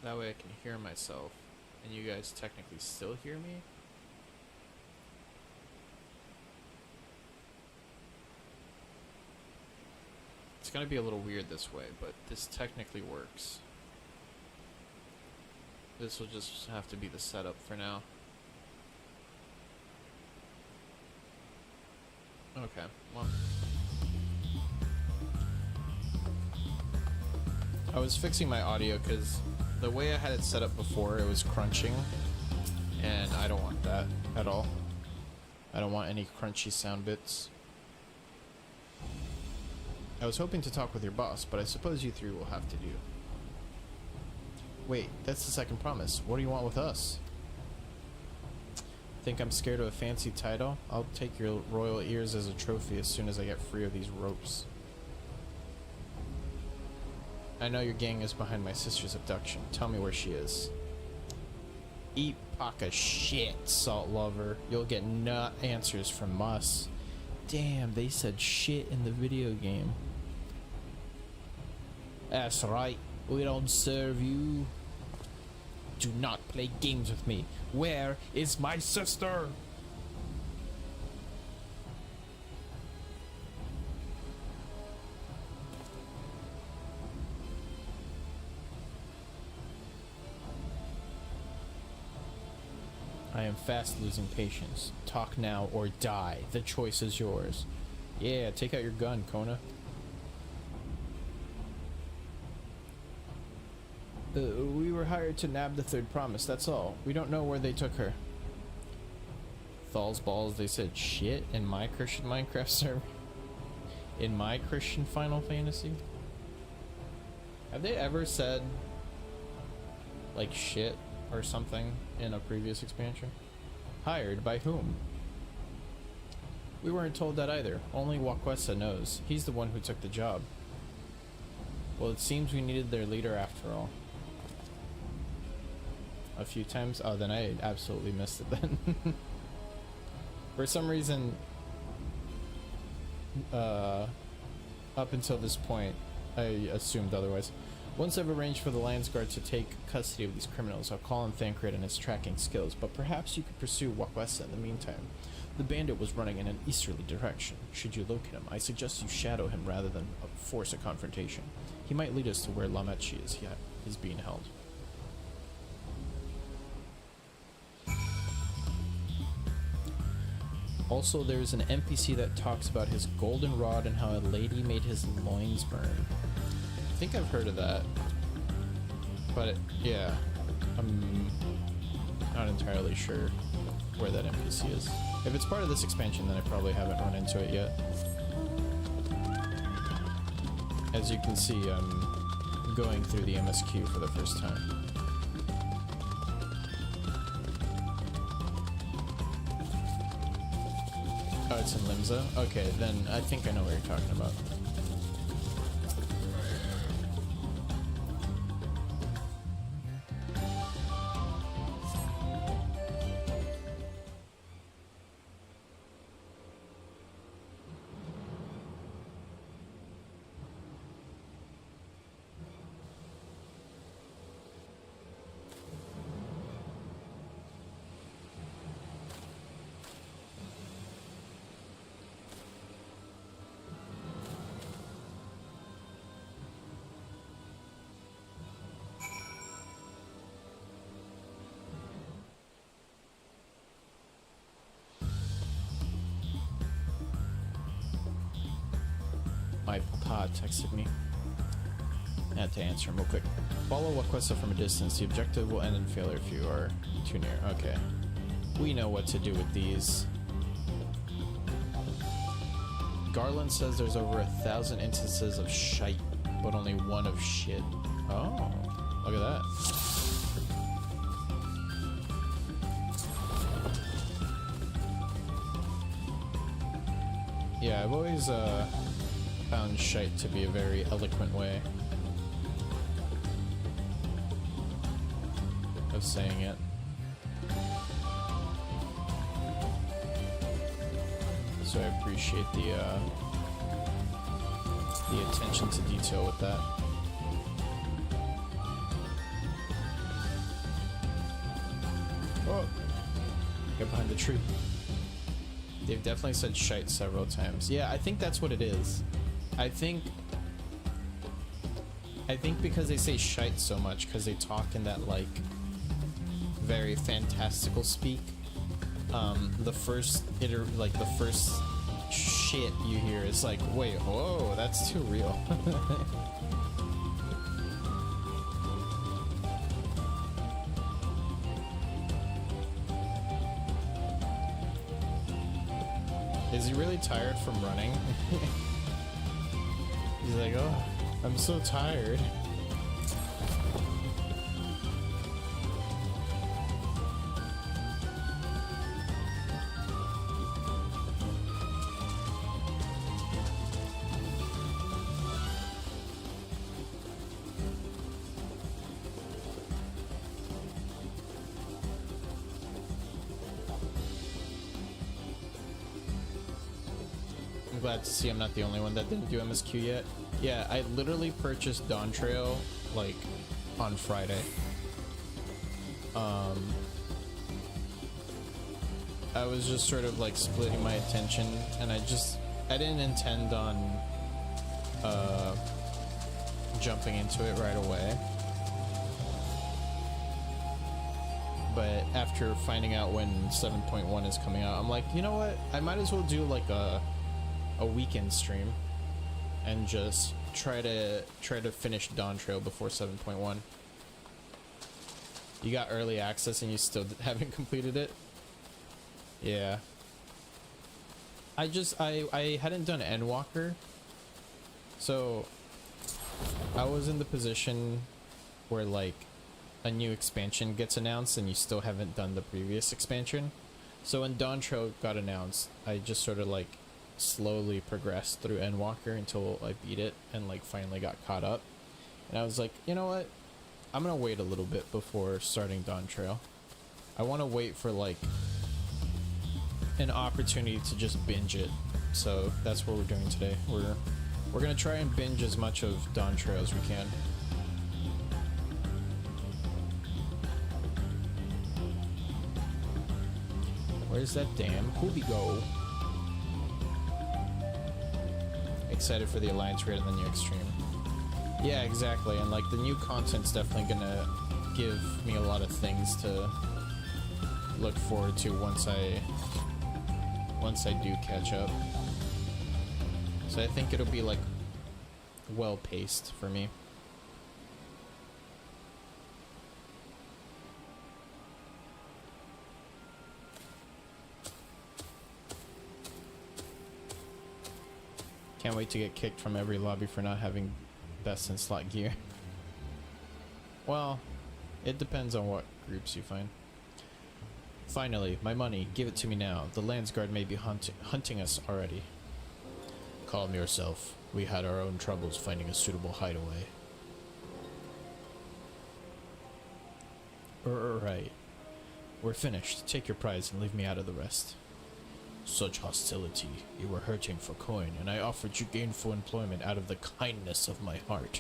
[SPEAKER 1] That way I can hear myself and you guys technically still hear me. It's gonna be a little weird this way, but this technically works. This will just have to be the setup for now. Okay, well. I was fixing my audio because the way I had it set up before, it was crunching. And I don't want that at all. I don't want any crunchy sound bits. I was hoping to talk with your boss, but I suppose you three will have to do. Wait, that's the second promise. What do you want with us? Think I'm scared of a fancy title? I'll take your royal ears as a trophy as soon as I get free of these ropes. I know your gang is behind my sister's abduction. Tell me where she is. Eat pack of shit, salt lover. You'll get nut answers from us. Damn, they said shit in the video game. That's right. We don't serve you. Do not play games with me. Where is my sister? I am fast losing patience. Talk now or die. The choice is yours. Yeah, take out your gun, Kona. We were hired to nab the third promise, that's all. We don't know where they took her. Thal's balls, they said shit in my Christian Minecraft server. In my Christian Final Fantasy. Have they ever said like shit or something in a previous expansion? Hired by whom? We weren't told that either. Only Wakwesa knows. He's the one who took the job. Well, it seems we needed their leader after all. A few times? Oh, then I absolutely missed it then. For some reason, up until this point, I assumed otherwise. Once I've arranged for the Lands Guard to take custody of these criminals, I'll call on Thancred and his tracking skills, but perhaps you could pursue Wakwesa in the meantime. The bandit was running in an easterly direction. Should you locate him, I suggest you shadow him rather than force a confrontation. He might lead us to where Lamechi is being held. Also, there's an NPC that talks about his golden rod and how a lady made his loins burn. I think I've heard of that. But yeah, I'm not entirely sure where that NPC is. If it's part of this expansion, then I probably haven't run into it yet. As you can see, I'm going through the MSQ for the first time. Oh, it's in Limsa? Okay, then I think I know what you're talking about. My papa texted me. I had to answer him real quick. Follow Wakwesa from a distance. The objective will end in failure if you are too near. Okay. We know what to do with these. Garland says there's over 1,000 instances of shite, but only one of shit. Oh, look at that. Yeah, I've always found shite to be a very eloquent way of saying it. So I appreciate the attention to detail with that. Oh, get behind the tree. They've definitely said shite several times. Yeah, I think that's what it is. I think because they say shite so much, because they talk in that like very fantastical speak. The first shit you hear is like, wait, whoa, that's too real. Is he really tired from running? He's like, oh, I'm so tired. I'm glad to see I'm not the only one that didn't do MSQ yet. Yeah, I literally purchased Dawntrail like on Friday. I was just sort of like splitting my attention, and I didn't intend on jumping into it right away. But after finding out when 7.1 is coming out, I'm like, you know what? I might as well do like a weekend stream and just try to finish Dawntrail before 7.1. You got early access and you still haven't completed it? Yeah. I hadn't done Endwalker, so I was in the position where like a new expansion gets announced and you still haven't done the previous expansion. So when Dawntrail got announced, I just sort of like slowly progressed through Endwalker until I beat it and like finally got caught up. And I was like, you know what? I'm gonna wait a little bit before starting Dawntrail. I want to wait for like an opportunity to just binge it. So that's what we're doing today. We're gonna try and binge as much of Dawntrail as we can. Where's that damn Hoobie go? Excited for the Alliance raid and the new Extreme. Yeah, exactly. And like the new content's definitely gonna give me a lot of things to look forward to once I do catch up. So I think it'll be like well paced for me. Can't wait to get kicked from every lobby for not having best in slot gear. Well, it depends on what groups you find. Finally, my money. Give it to me now. The Landsguard may be hunting us already. Calm yourself. We had our own troubles finding a suitable hideaway. Right. We're finished. Take your prize and leave me out of the rest. Such hostility. You were hurting for coin, and I offered you gainful employment out of the kindness of my heart.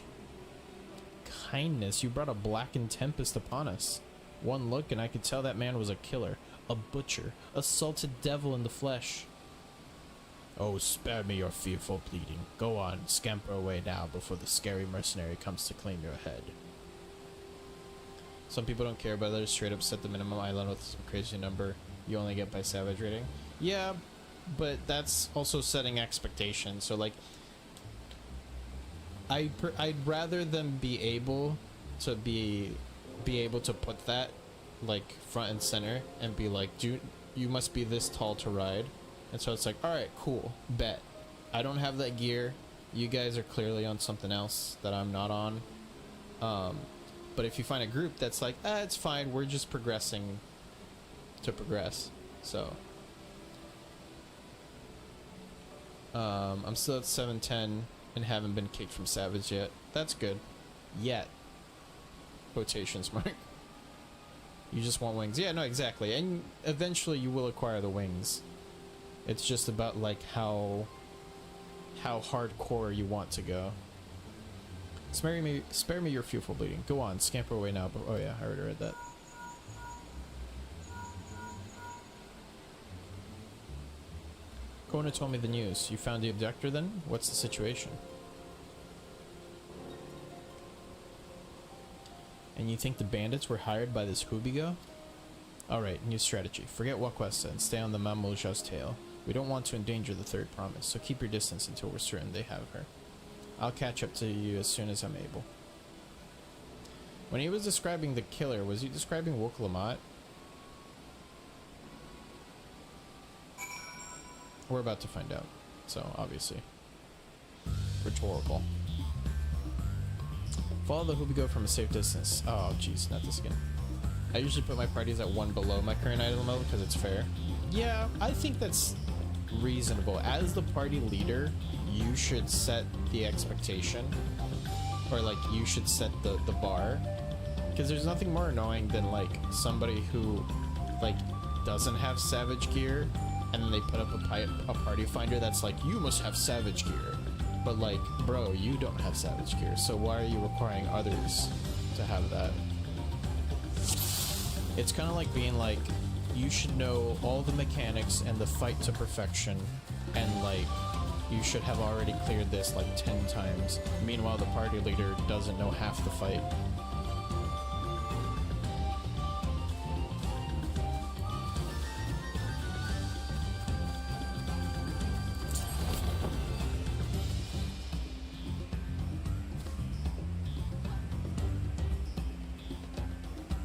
[SPEAKER 1] Kindness? You brought a blackened tempest upon us. One look and I could tell that man was a killer, a butcher, a salted devil in the flesh. Oh, spare me your fearful pleading. Go on, scamper away now before the scary mercenary comes to claim your head. Some people don't care, but others straight up set the minimum island with some crazy number you only get by savage rating. Yeah, but that's also setting expectations. So like, I'd rather them be able to put that like front and center and be like, dude, you must be this tall to ride. And so it's like, all right, cool, bet. I don't have that gear. You guys are clearly on something else that I'm not on. But if you find a group that's like, it's fine, we're just progressing to progress. So I'm still at 710 and haven't been kicked from Savage yet. That's good. Yet. Quotations mark. You just want wings. Yeah, no, exactly. And eventually you will acquire the wings. It's just about like how hardcore you want to go. Spare me your fearful bleeding. Go on, scamper away now. But, oh yeah, I already read that. Kona told me the news. You found the abductor then? What's the situation? And you think the bandits were hired by this Hubigo? Alright, new strategy. Forget Wakwesta and stay on the Mamouja's tail. We don't want to endanger the third promise, so keep your distance until we're certain they have her. I'll catch up to you as soon as I'm able. When he was describing the killer, was he describing Woklamat? We're about to find out, so obviously. Rhetorical. Follow the Hoobigo from a safe distance. Oh, jeez, not this again. I usually put my parties at 1 below my current item level because it's fair. Yeah, I think that's reasonable. As the party leader, you should set the expectation, or like you should set the bar, because there's nothing more annoying than like somebody who like doesn't have savage gear and then they put up a party finder that's like, you must have savage gear, but like, bro, you don't have savage gear, so why are you requiring others to have that? It's kind of like being like, you should know all the mechanics and the fight to perfection, and like, you should have already cleared this like 10 times. Meanwhile, the party leader doesn't know half the fight.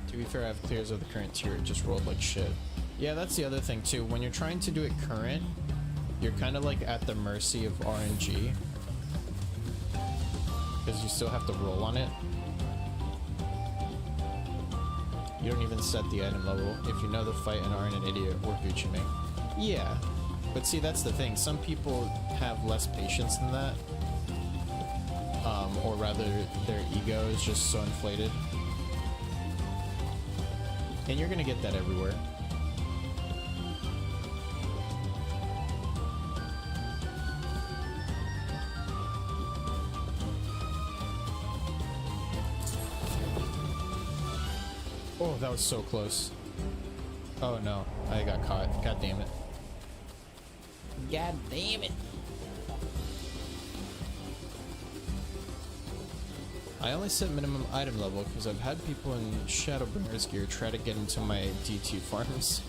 [SPEAKER 1] To be fair, I have clears of the current tier, it just rolled like shit. Yeah, that's the other thing too. When you're trying to do it current, you're kind of like at the mercy of RNG, because you still have to roll on it. You don't even set the item level. If you know the fight and aren't an idiot, we're Gucci Mane. Yeah, but see, that's the thing. Some people have less patience than that, or rather, their ego is just so inflated. And you're gonna get that everywhere. Oh, that was so close. Oh no, I got caught. God damn it. God damn it. I only set minimum item level because I've had people in Shadowbringer's gear try to get into my D2 farms.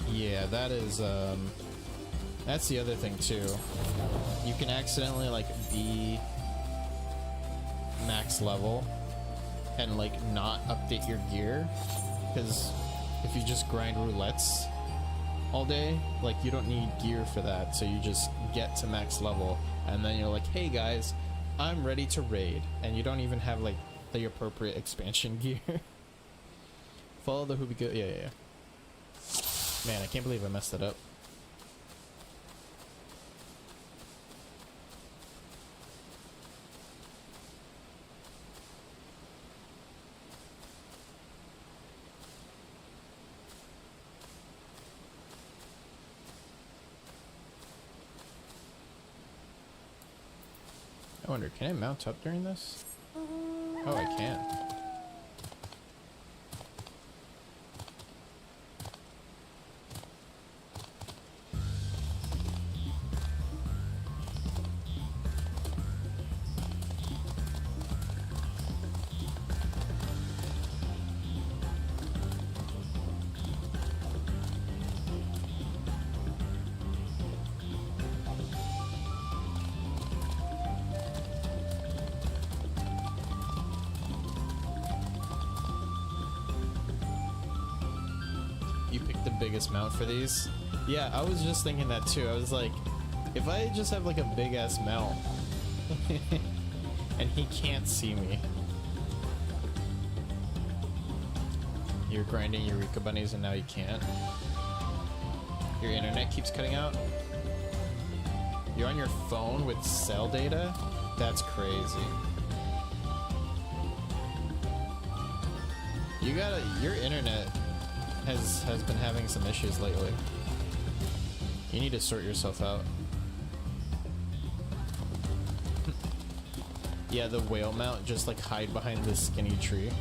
[SPEAKER 1] Yeah, that is, that's the other thing too. You can accidentally like be max level and like not update your gear, because if you just grind roulettes all day, like you don't need gear for that, so you just get to max level and then you're like, hey guys, I'm ready to raid, and you don't even have like the appropriate expansion gear. Follow the Hoobigo. Yeah. Man, I can't believe I messed that up. I wonder, can I mount up during this? Oh, I can. You picked the biggest mount for these? Yeah, I was just thinking that too. I was like, if I just have like a big ass mount and he can't see me. You're grinding Eureka bunnies and now you can't. Your internet keeps cutting out. You're on your phone with cell data? That's crazy. You gotta, your internet has been having some issues lately. You need to sort yourself out. Yeah, the whale mount, just like hide behind this skinny tree.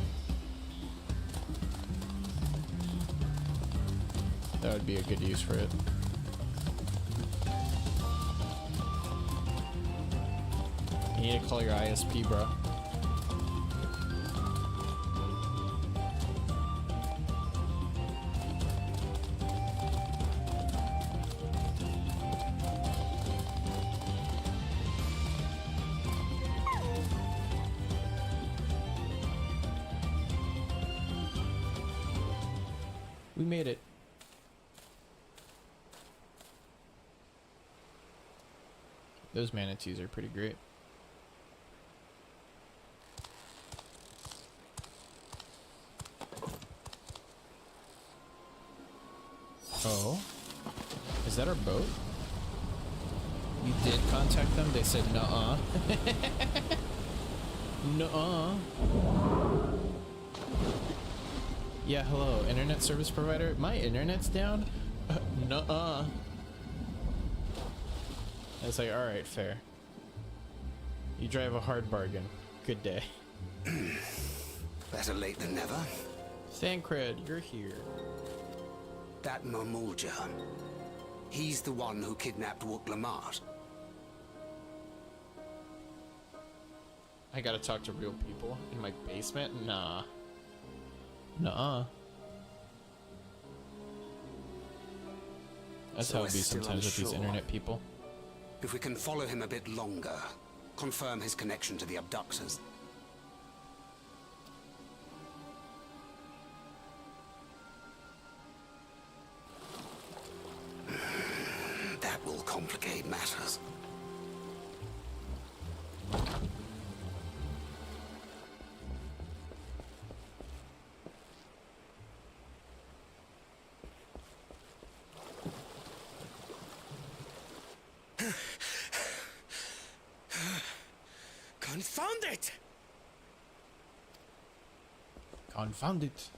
[SPEAKER 1] That would be a good use for it. You need to call your ISP, bro. We made it. Those manatees are pretty great. Oh? Is that our boat? You did contact them? They said nuh-uh. Nuh-uh. Yeah, hello, internet service provider. My internet's down? Nuh-uh. I was like, alright, fair. You drive a hard bargain. Good day.
[SPEAKER 6] Better late than never.
[SPEAKER 1] Thancred, you're here.
[SPEAKER 6] That Mamulja. He's the one who kidnapped Wook Lamart.
[SPEAKER 1] I gotta talk to real people in my basement? Nah. Nuh-uh. That's
[SPEAKER 6] So
[SPEAKER 1] how it be
[SPEAKER 6] we're still
[SPEAKER 1] sometimes with these
[SPEAKER 6] unsure.
[SPEAKER 1] internet people.
[SPEAKER 6] If we can follow him a bit longer, confirm his connection to the abductors. That will complicate matters.
[SPEAKER 5] Confound it!
[SPEAKER 1] Confound it.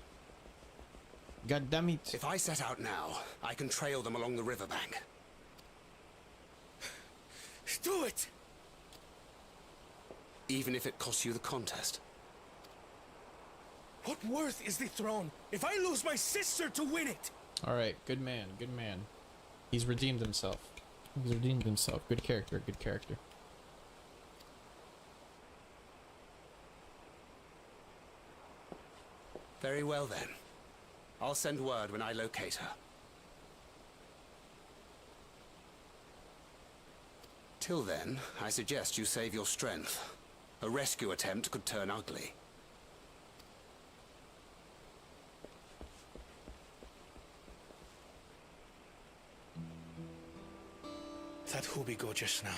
[SPEAKER 1] God damn it.
[SPEAKER 6] If I set out now, I can trail them along the riverbank.
[SPEAKER 5] Do it!
[SPEAKER 6] Even if it costs you the contest.
[SPEAKER 5] What worth is the throne if I lose my sister to win it?
[SPEAKER 1] Alright, good man, good man. He's redeemed himself. He's redeemed himself. Good character, good character.
[SPEAKER 6] Very well then. I'll send word when I locate her. Till then, I suggest you save your strength. A rescue attempt could turn ugly.
[SPEAKER 5] That Hubigo just now.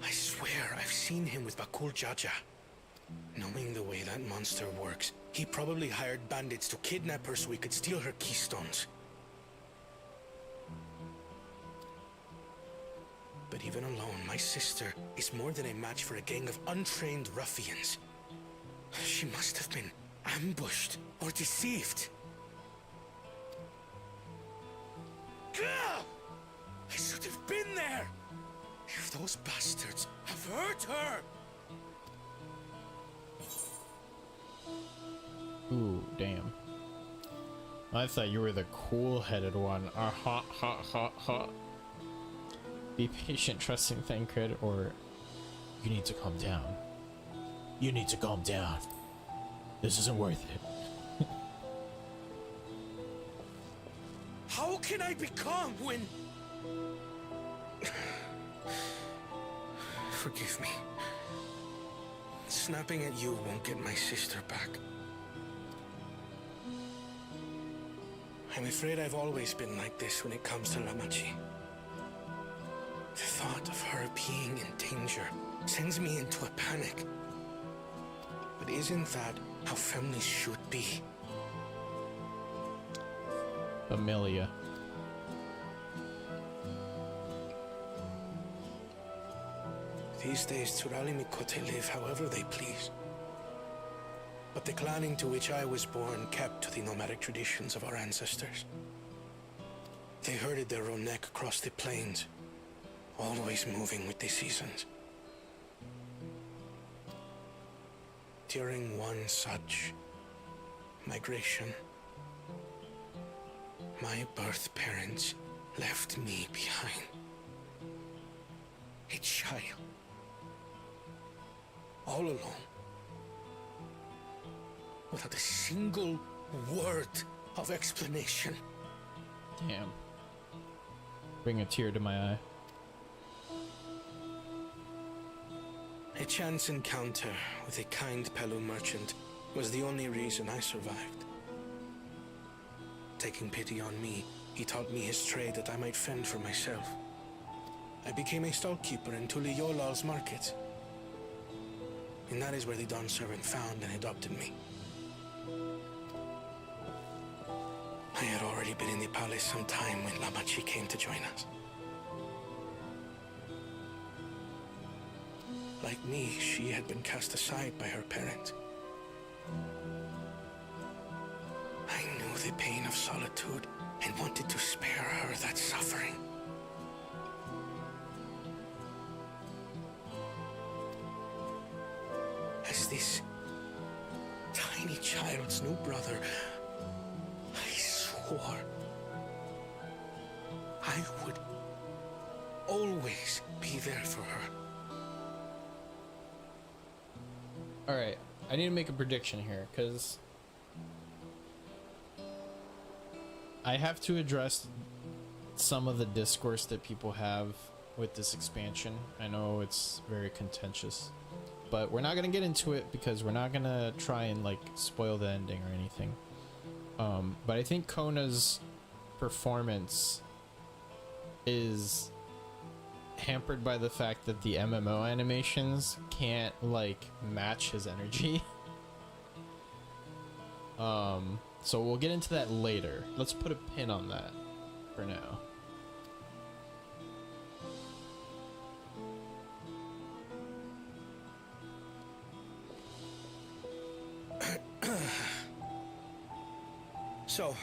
[SPEAKER 5] I swear I've seen him with Bakul Jaja. Knowing the way that monster works, he probably hired bandits to kidnap her so he could steal her keystones. But even alone, my sister is more than a match for a gang of untrained ruffians. She must have been ambushed or deceived. Gah! I should have been there! If those bastards have hurt her!
[SPEAKER 1] Ooh, damn. I thought you were the cool-headed one. Ha ha ha ha. Be patient, trusting Thancred, or you need to calm down. You need to calm down. This isn't worth it.
[SPEAKER 5] How can I be calm when... Forgive me. Snapping at you won't get my sister back. I'm afraid I've always been like this when it comes to Lamachi. The thought of her being in danger sends me into a panic. But isn't that how families should be?
[SPEAKER 1] Amelia.
[SPEAKER 5] These days, Turali Mikote live however they please. But the clan into which I was born kept to the nomadic traditions of our ancestors. They herded their own neck across the plains, always moving with the seasons. During one such migration, my birth parents left me behind. A child. All alone. Without a single word of explanation.
[SPEAKER 1] Damn. Bring a tear to my eye.
[SPEAKER 5] A chance encounter with a kind Pelu merchant was the only reason I survived. Taking pity on me, he taught me his trade that I might fend for myself. I became a stallkeeper in Tuliyolal's market. And that is where the Dawn servant found and adopted me. I had already been in the palace some time when Lamachi came to join us. Like me, she had been cast aside by her parents. I knew the pain of solitude and wanted to spare her that suffering. As this tiny child's new brother, I swore I would always be there for her.
[SPEAKER 1] Alright, I need to make a prediction here, because I have to address some of the discourse that people have with this expansion. I know it's very contentious, but we're not going to get into it because we're not going to try and like spoil the ending or anything. But I think Kona's performance is hampered by the fact that the MMO animations can't like match his energy. So we'll get into that later. Let's put a pin on that for now.
[SPEAKER 5] So,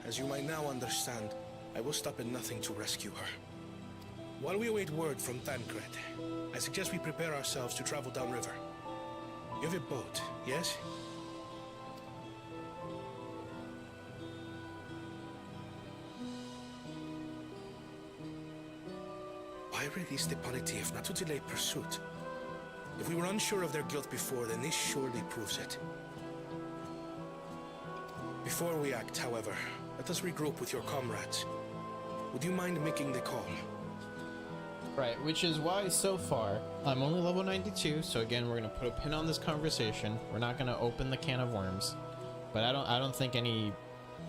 [SPEAKER 5] as you might now understand, I will stop at nothing to rescue her. While we await word from Tancred, I suggest we prepare ourselves to travel downriver. You have a boat, yes? Why release the polity if not to delay pursuit? If we were unsure of their guilt before, then this surely proves it. Before we act, however, let us regroup with your comrades. Would you mind making the call?
[SPEAKER 1] Right, which is why so far I'm only level 92, so again we're gonna put a pin on this conversation. We're not gonna open the can of worms, but I don't think any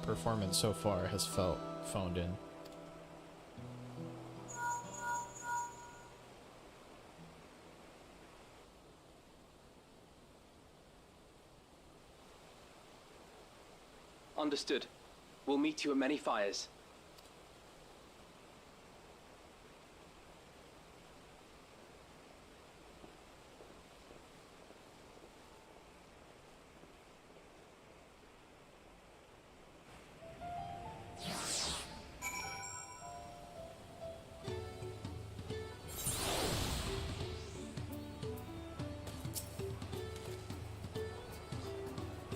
[SPEAKER 1] performance so far has felt phoned in.
[SPEAKER 7] Understood. We'll meet you at many fires.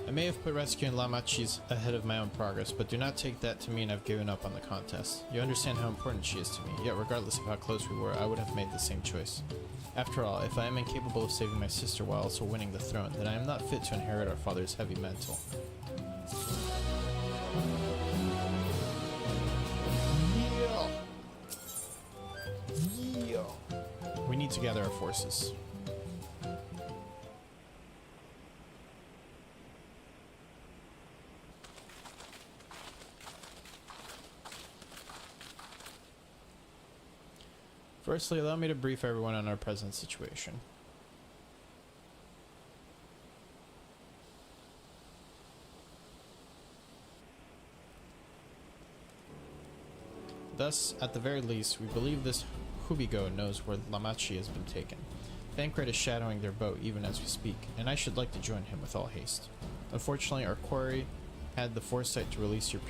[SPEAKER 1] I may have put rescuing Lamachis ahead of my own progress, but do not take that to mean I've given up on the contest. You understand how important she is to me, yet regardless of how close we were, I would have made the same choice. After all, if I am incapable of saving my sister while also winning the throne, then I am not fit to inherit our father's heavy mantle. We need to gather our forces. Firstly, allow me to brief everyone on our present situation. Thus, at the very least, we believe this Hubigo knows where Lamachi has been taken. Tancred is shadowing their boat even as we speak, and I should like to join him with all haste. Unfortunately, our quarry had the foresight to release your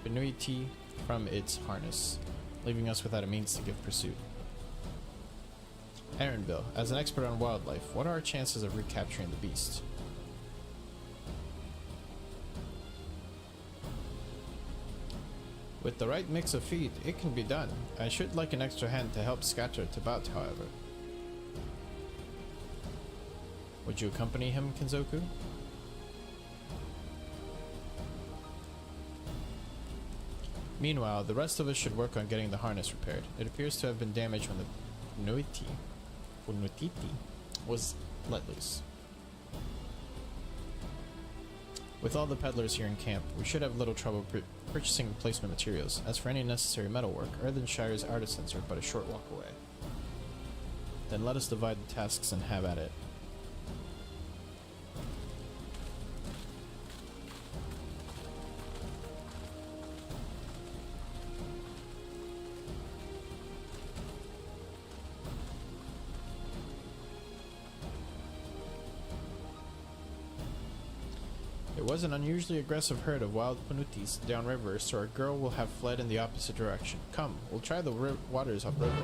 [SPEAKER 1] Benuiti from its harness, leaving us without a means to give pursuit. Aaronville, as an expert on wildlife, what are our chances of recapturing the beast? With the right mix of feed, it can be done. I should like an extra hand to help scatter Tabat, however. Would you accompany him, Kenzoku? Meanwhile, the rest of us should work on getting the harness repaired. It appears to have been damaged when the Unutiti was let loose. With all the peddlers here in camp, we should have little trouble purchasing replacement materials. As for any necessary metalwork, Earthenshire's artisans are but a short walk away. Then let us divide the tasks and have at it. There was an unusually aggressive herd of wild panutis downriver, so our girl will have fled in the opposite direction. Come, we'll try the waters upriver.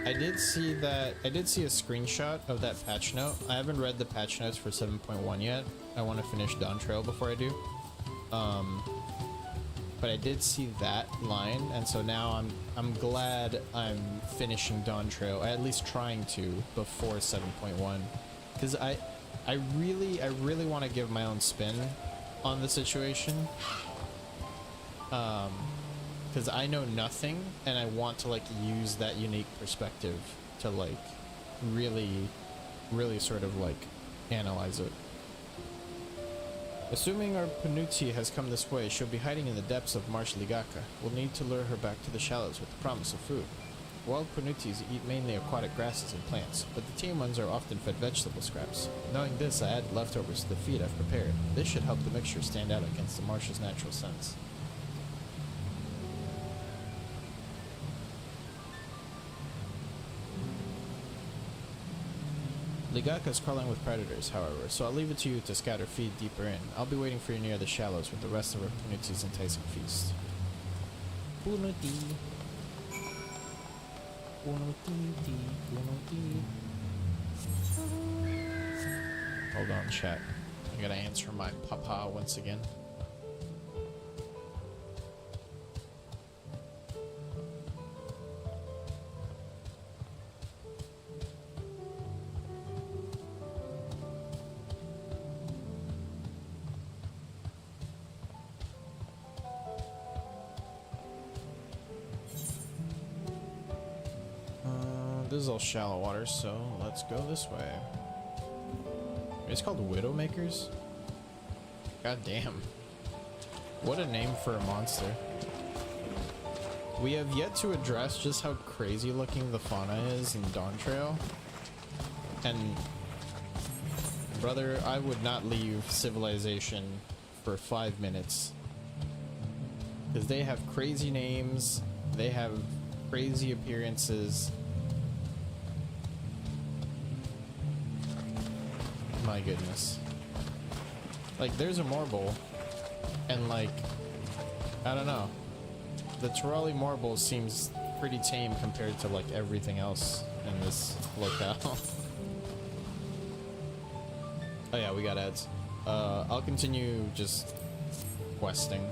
[SPEAKER 1] I did see a screenshot of that patch note. I haven't read the patch notes for 7.1 yet. I want to finish Dawntrail before I do. But I did see that line, and so now I'm glad I'm finishing Dawntrail, at least trying to, before 7.1, because I really want to give my own spin on the situation. Because I know nothing, and I want to like use that unique perspective to like really sort of like analyze it. Assuming our Panuti has come this way, she'll be hiding in the depths of Marsh Ligaka. We'll need to lure her back to the shallows with the promise of food. Wild Panutis eat mainly aquatic grasses and plants, but the tame ones are often fed vegetable scraps. Knowing this, I add leftovers to the feed I've prepared. This should help the mixture stand out against the marsh's natural scents. Ligaka's crawling with predators, however, so I'll leave it to you to scatter feed deeper in. I'll be waiting for you near the shallows with the rest of our Punuti's enticing feast. Punuti. Hold on, chat. I gotta answer my papa once again. This is all shallow water, so let's go this way. It's called Widowmakers? God damn. What a name for a monster. We have yet to address just how crazy looking the fauna is in Dawntrail. And brother, I would not leave civilization for 5 minutes. Because they have crazy names, they have crazy appearances. My goodness. Like, there's a Morble, and like, I don't know. The Turali Morble seems pretty tame compared to like everything else in this locale. Oh yeah, we got ads. I'll continue just questing.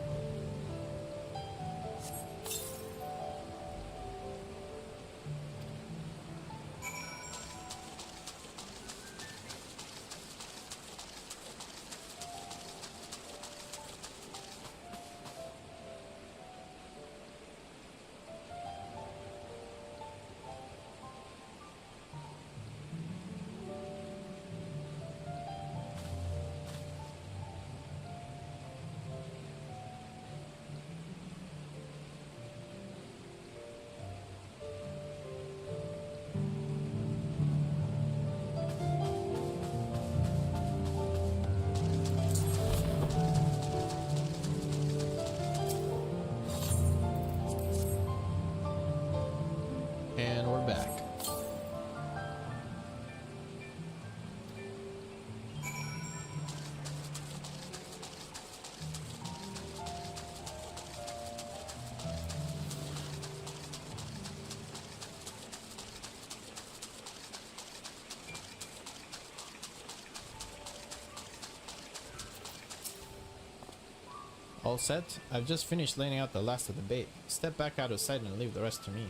[SPEAKER 1] All set? I've just finished laying out the last of the bait. Step back out of sight and leave the rest to me.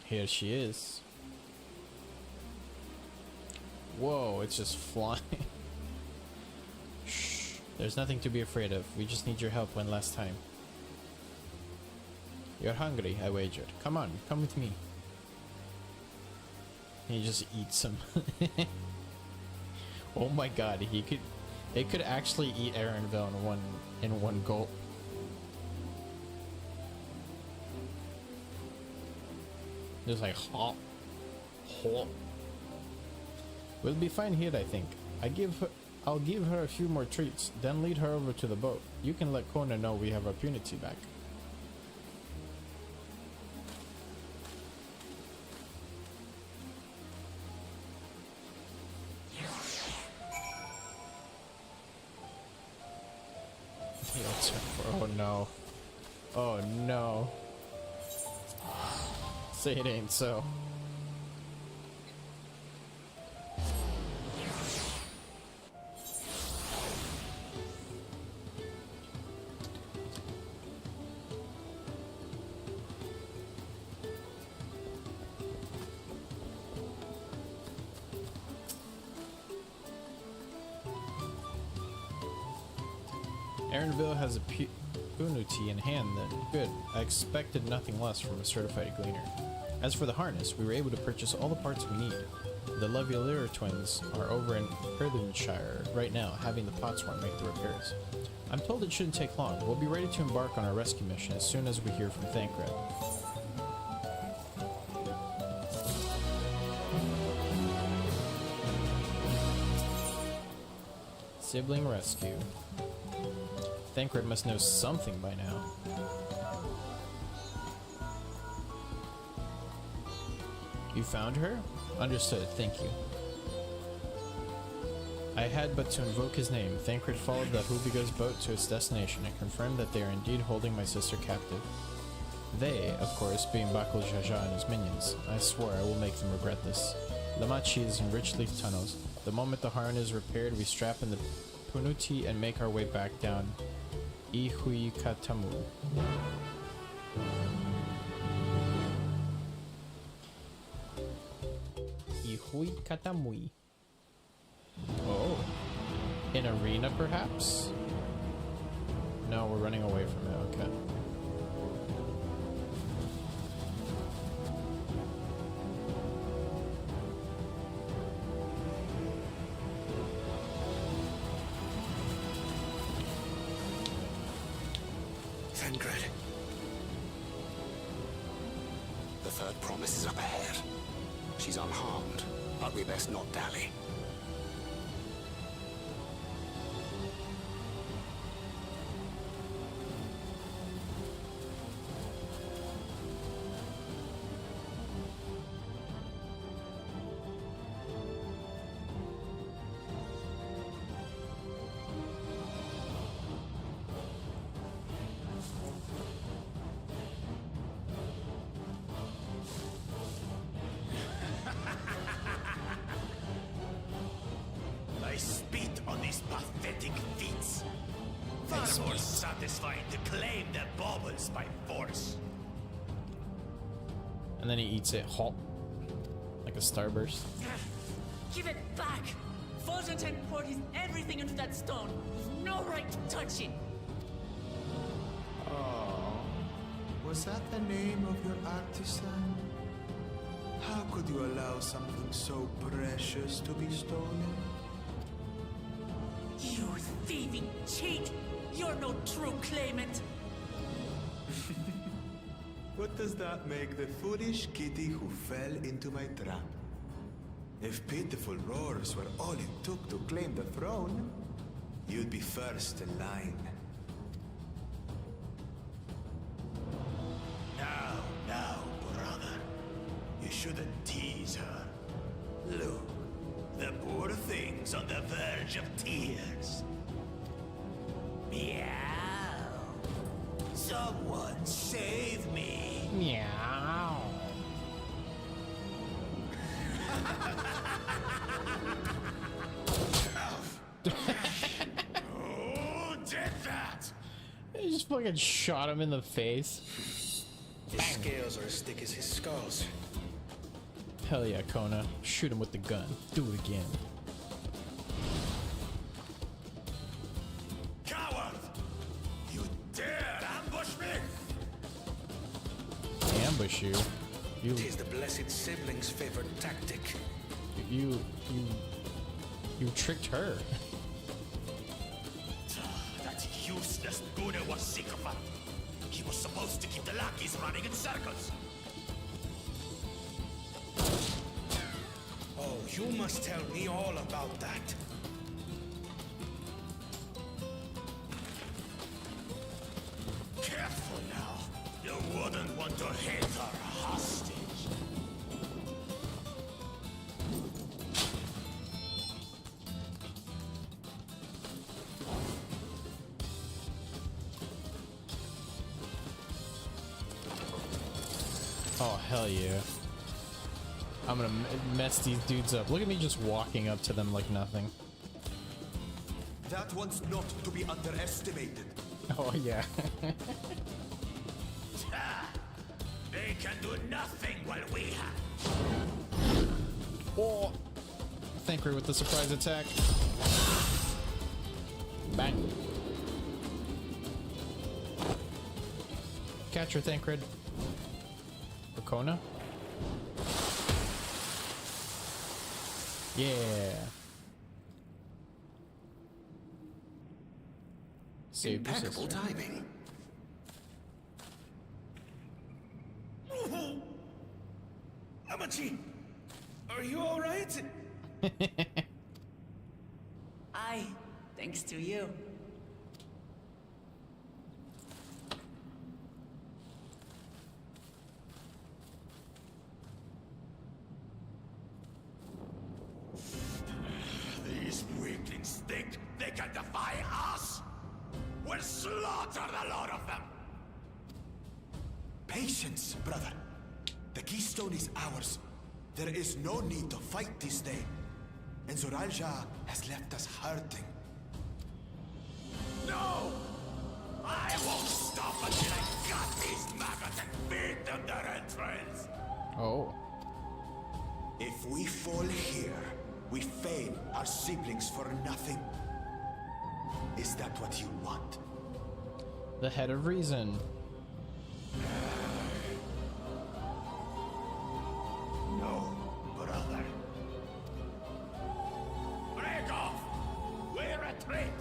[SPEAKER 1] Here she is. Whoa, it's just flying. There's nothing to be afraid of. We just need your help one last time. You're hungry, I wagered. Come on, come with me. He just eats him. Oh my god, he could... It could actually eat Aaronville in one gulp. Just like hop, hop. We'll be fine here, I think. I'll give her a few more treats, then lead her over to the boat. You can let Kona know we have our punity back. Oh no. Oh no. Say it ain't so. Aaronville has a punity in hand then. Good. I expected nothing less from a certified gleaner. As for the harness, we were able to purchase all the parts we need. The Levialira twins are over in Hertfordshire right now, having the Potsworn make the repairs. I'm told it shouldn't take long. We'll be ready to embark on our rescue mission as soon as we hear from Thancred. Sibling rescue. Thancred must know something by now. You found her? Understood, thank you. I had but to invoke his name. Thancred followed the Hubigo's boat to its destination and confirmed that they are indeed holding my sister captive. They, of course, being Bakul Jaja and his minions. I swear I will make them regret this. Lamachi is in rich leaf tunnels. The moment the harness is repaired, we strap in the Punuti and make our way back down Ihui Katamu. Ihui Katamui. Oh. An arena, perhaps? No, we're running away from it, okay.
[SPEAKER 6] Thancred. The third promise is up ahead. She's unharmed, but we best not dally.
[SPEAKER 8] I spit on these pathetic feats. Far more satisfying to claim their baubles by force.
[SPEAKER 1] And then he eats it hot, like a starburst.
[SPEAKER 3] Give it back! Fulgenton poured his everything into that stone. He's no right to touch it.
[SPEAKER 9] Oh, was that the name of your artisan? How could you allow something so precious to be stolen?
[SPEAKER 3] You thieving cheat! You're no true claimant!
[SPEAKER 9] What does that make the foolish kitty who fell into my trap? If pitiful roars were all it took to claim the throne, you'd be first in line.
[SPEAKER 8] Now, brother. You shouldn't tease her. Look, the poor thing's on the verge of tears. Meow. Someone save me.
[SPEAKER 1] Meow.
[SPEAKER 8] Who did that?
[SPEAKER 1] He just fucking shot him in the face.
[SPEAKER 5] His scales are as thick as his skulls.
[SPEAKER 1] Hell yeah, Kona. Shoot him with the gun. Do it again.
[SPEAKER 8] Coward! You dare ambush me?
[SPEAKER 1] Ambush you.
[SPEAKER 5] Tis the blessed sibling's favorite tactic.
[SPEAKER 1] You tricked her.
[SPEAKER 8] useless Gune was sycophant. He was supposed to keep the lackeys running in circles.
[SPEAKER 5] Oh, you must tell me all about that.
[SPEAKER 8] Careful now. You wouldn't want to hit her hostage.
[SPEAKER 1] Oh, hell yeah. I'm gonna mess these dudes up. Look at me just walking up to them like nothing.
[SPEAKER 9] That one's not to be underestimated.
[SPEAKER 1] Oh, yeah.
[SPEAKER 8] They can do nothing while we have.
[SPEAKER 1] Oh! Thancred with the surprise attack. Bang. Catch her, Thancred. Kona? Yeah. Saved your
[SPEAKER 6] Impeccable
[SPEAKER 1] sister.
[SPEAKER 6] timing.
[SPEAKER 5] Amachi, are you all right?
[SPEAKER 3] Aye, thanks to you.
[SPEAKER 8] These weaklings think they can defy us? We'll slaughter the lot of them!
[SPEAKER 9] Patience, brother. The keystone is ours. There is no need to fight this day. And Zoralja has left us hurting.
[SPEAKER 8] No! I won't stop until I gut these maggots and feed them their entrails!
[SPEAKER 1] Oh.
[SPEAKER 2] If we fall here, we fail our siblings for nothing. Is that what you want?
[SPEAKER 1] The head of reason.
[SPEAKER 8] No, brother. Break off! We retreat!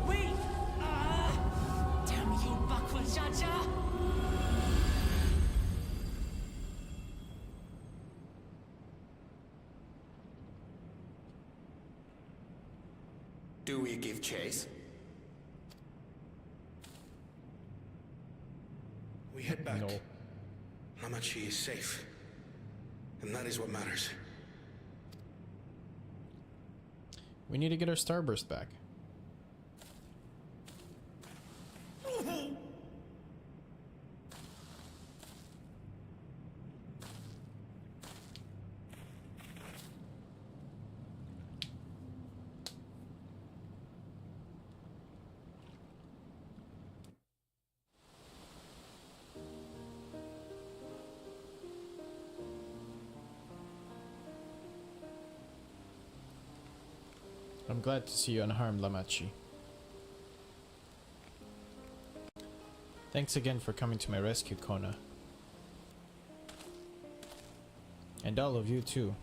[SPEAKER 3] Wait! Damn you, Bakul Jaja!
[SPEAKER 6] Do we give chase?
[SPEAKER 5] We head back.
[SPEAKER 1] No.
[SPEAKER 5] Hamachi is safe. And that is what matters.
[SPEAKER 1] We need to get our starburst back. I'm glad to see you unharmed, Lamachi. Thanks again for coming to my rescue, Kona. And all of you too.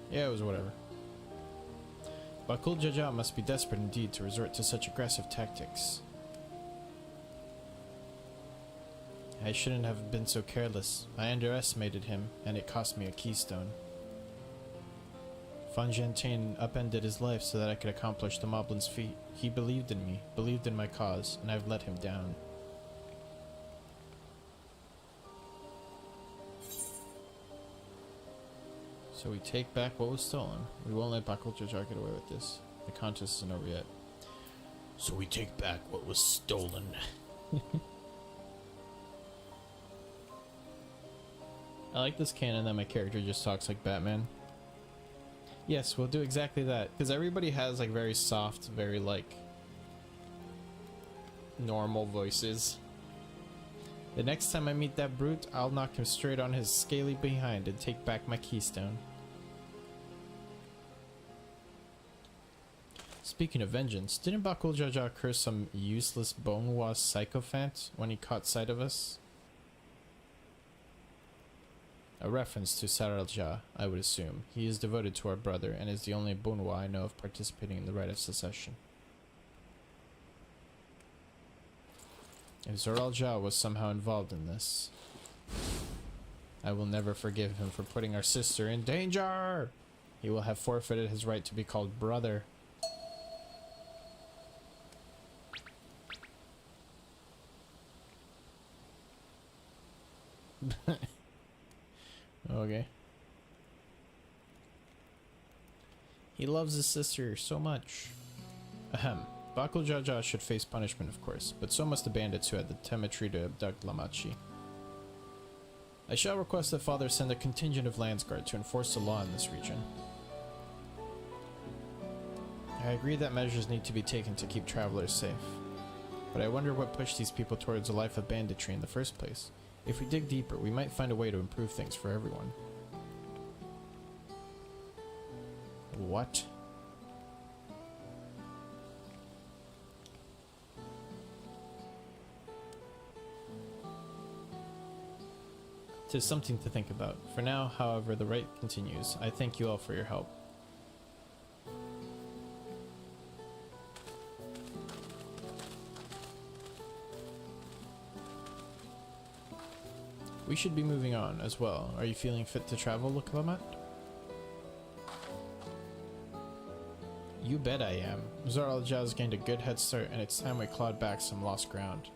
[SPEAKER 1] Yeah, it was whatever. Bakul Jaja must be desperate indeed to resort to such aggressive tactics. I shouldn't have been so careless. I underestimated him, and it cost me a keystone. Fanjantain upended his life so that I could accomplish the Moblin's feat. He believed in me, believed in my cause, and I've let him down. So we take back what was stolen. We won't let Bakul Jajar get away with this. The contest isn't over yet. So we take back what was stolen. I like this canon that my character just talks like Batman. Yes, we'll do exactly that. Because everybody has like very soft, very like normal voices. The next time I meet that brute, I'll knock him straight on his scaly behind and take back my keystone. Speaking of vengeance, didn't Bakul Jaja curse some useless Bonghua sycophant when he caught sight of us? A reference to Saralja, I would assume. He is devoted to our brother and is the only Bunwa I know of participating in the rite of secession. If Saralja was somehow involved in this, I will never forgive him for putting our sister in danger! He will have forfeited his right to be called brother. Okay. He loves his sister so much. Ahem. Bakul Jaja should face punishment, of course, but so must the bandits who had the temetry to abduct Lamachi. I shall request that Father send a contingent of Landsguard to enforce the law in this region. I agree that measures need to be taken to keep travelers safe. But I wonder what pushed these people towards a life of banditry in the first place. If we dig deeper, we might find a way to improve things for everyone. What? Tis something to think about. For now, however, the rite continues. I thank you all for your help. We should be moving on as well. Are you feeling fit to travel, Luklamat? You bet I am. Zarl Jaz gained a good head start, and it's time we clawed back some lost ground.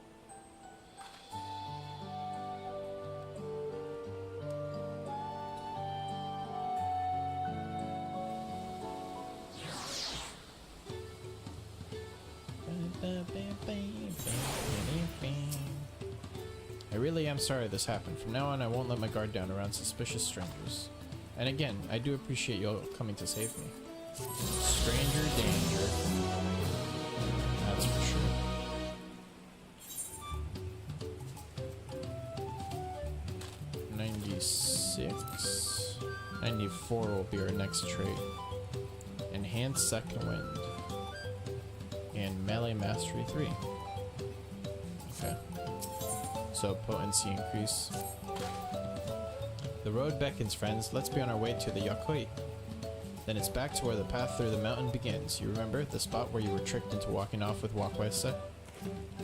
[SPEAKER 1] I really am sorry this happened. From now on, I won't let my guard down around suspicious strangers. And again, I do appreciate you all coming to save me. Stranger danger. That's for sure. $96. $94 will be our next trait. Enhanced Second Wind. And Melee Mastery 3. Okay. So potency increase. The road beckons, friends. Let's be on our way to the Yakoi. Then it's back to where the path through the mountain begins. You remember the spot where you were tricked into walking off with Wakwesa?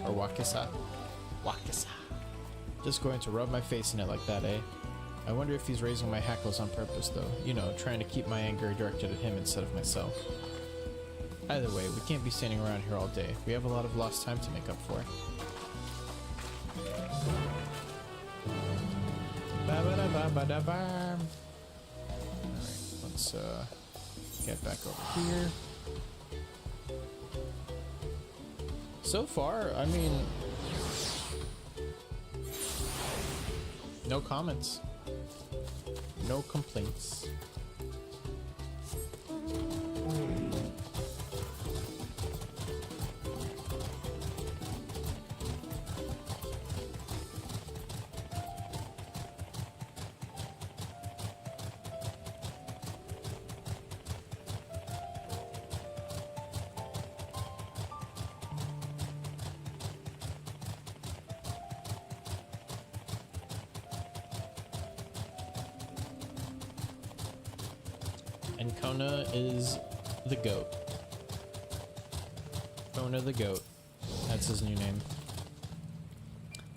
[SPEAKER 1] Or Wakisa? Wakisa. Just going to rub my face in it like that, eh? I wonder if he's raising my hackles on purpose, though. You know, trying to keep my anger directed at him instead of myself. Either way, we can't be standing around here all day. We have a lot of lost time to make up for. Alright, let's get back over here. So far, I mean, no comments, no complaints. And Kona is the goat. Kona the goat. That's his new name.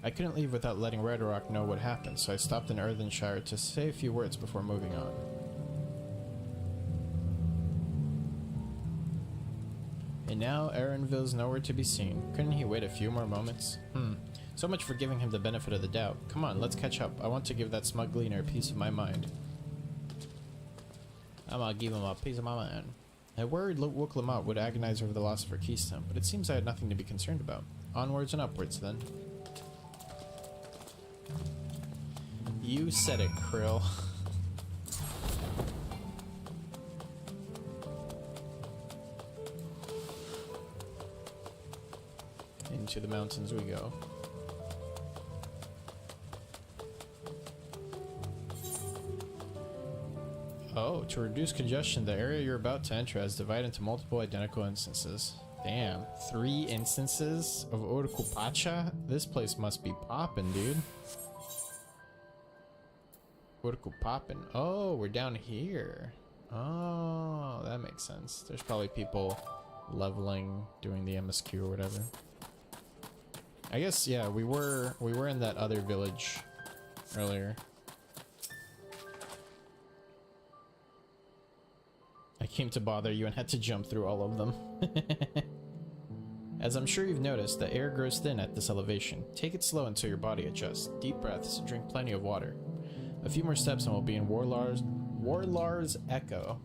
[SPEAKER 1] I couldn't leave without letting Red Rock know what happened, so I stopped in Earthenshire to say a few words before moving on. And now Aaronville's nowhere to be seen. Couldn't he wait a few more moments? So much for giving him the benefit of the doubt. Come on, let's catch up. I want to give that smug gleaner a piece of my mind. I'm gonna give him a piece of my mind. I worried Wook Lamont would agonize over the loss of her keystone, but it seems I had nothing to be concerned about. Onwards and upwards, then. You said it, Krill. Into the mountains we go. Oh, to reduce congestion, the area you're about to enter has divided into multiple identical instances. Damn, 3 instances of Urkupacha? This place must be poppin', dude. Urku poppin'. Oh, we're down here. Oh, that makes sense. There's probably people leveling, doing the MSQ or whatever. I guess, yeah, we were in that other village earlier. I came to bother you and had to jump through all of them. As I'm sure you've noticed, the air grows thin at this elevation. Take it slow until your body adjusts. Deep breaths, drink plenty of water. A few more steps and we'll be in Warlar's Echo.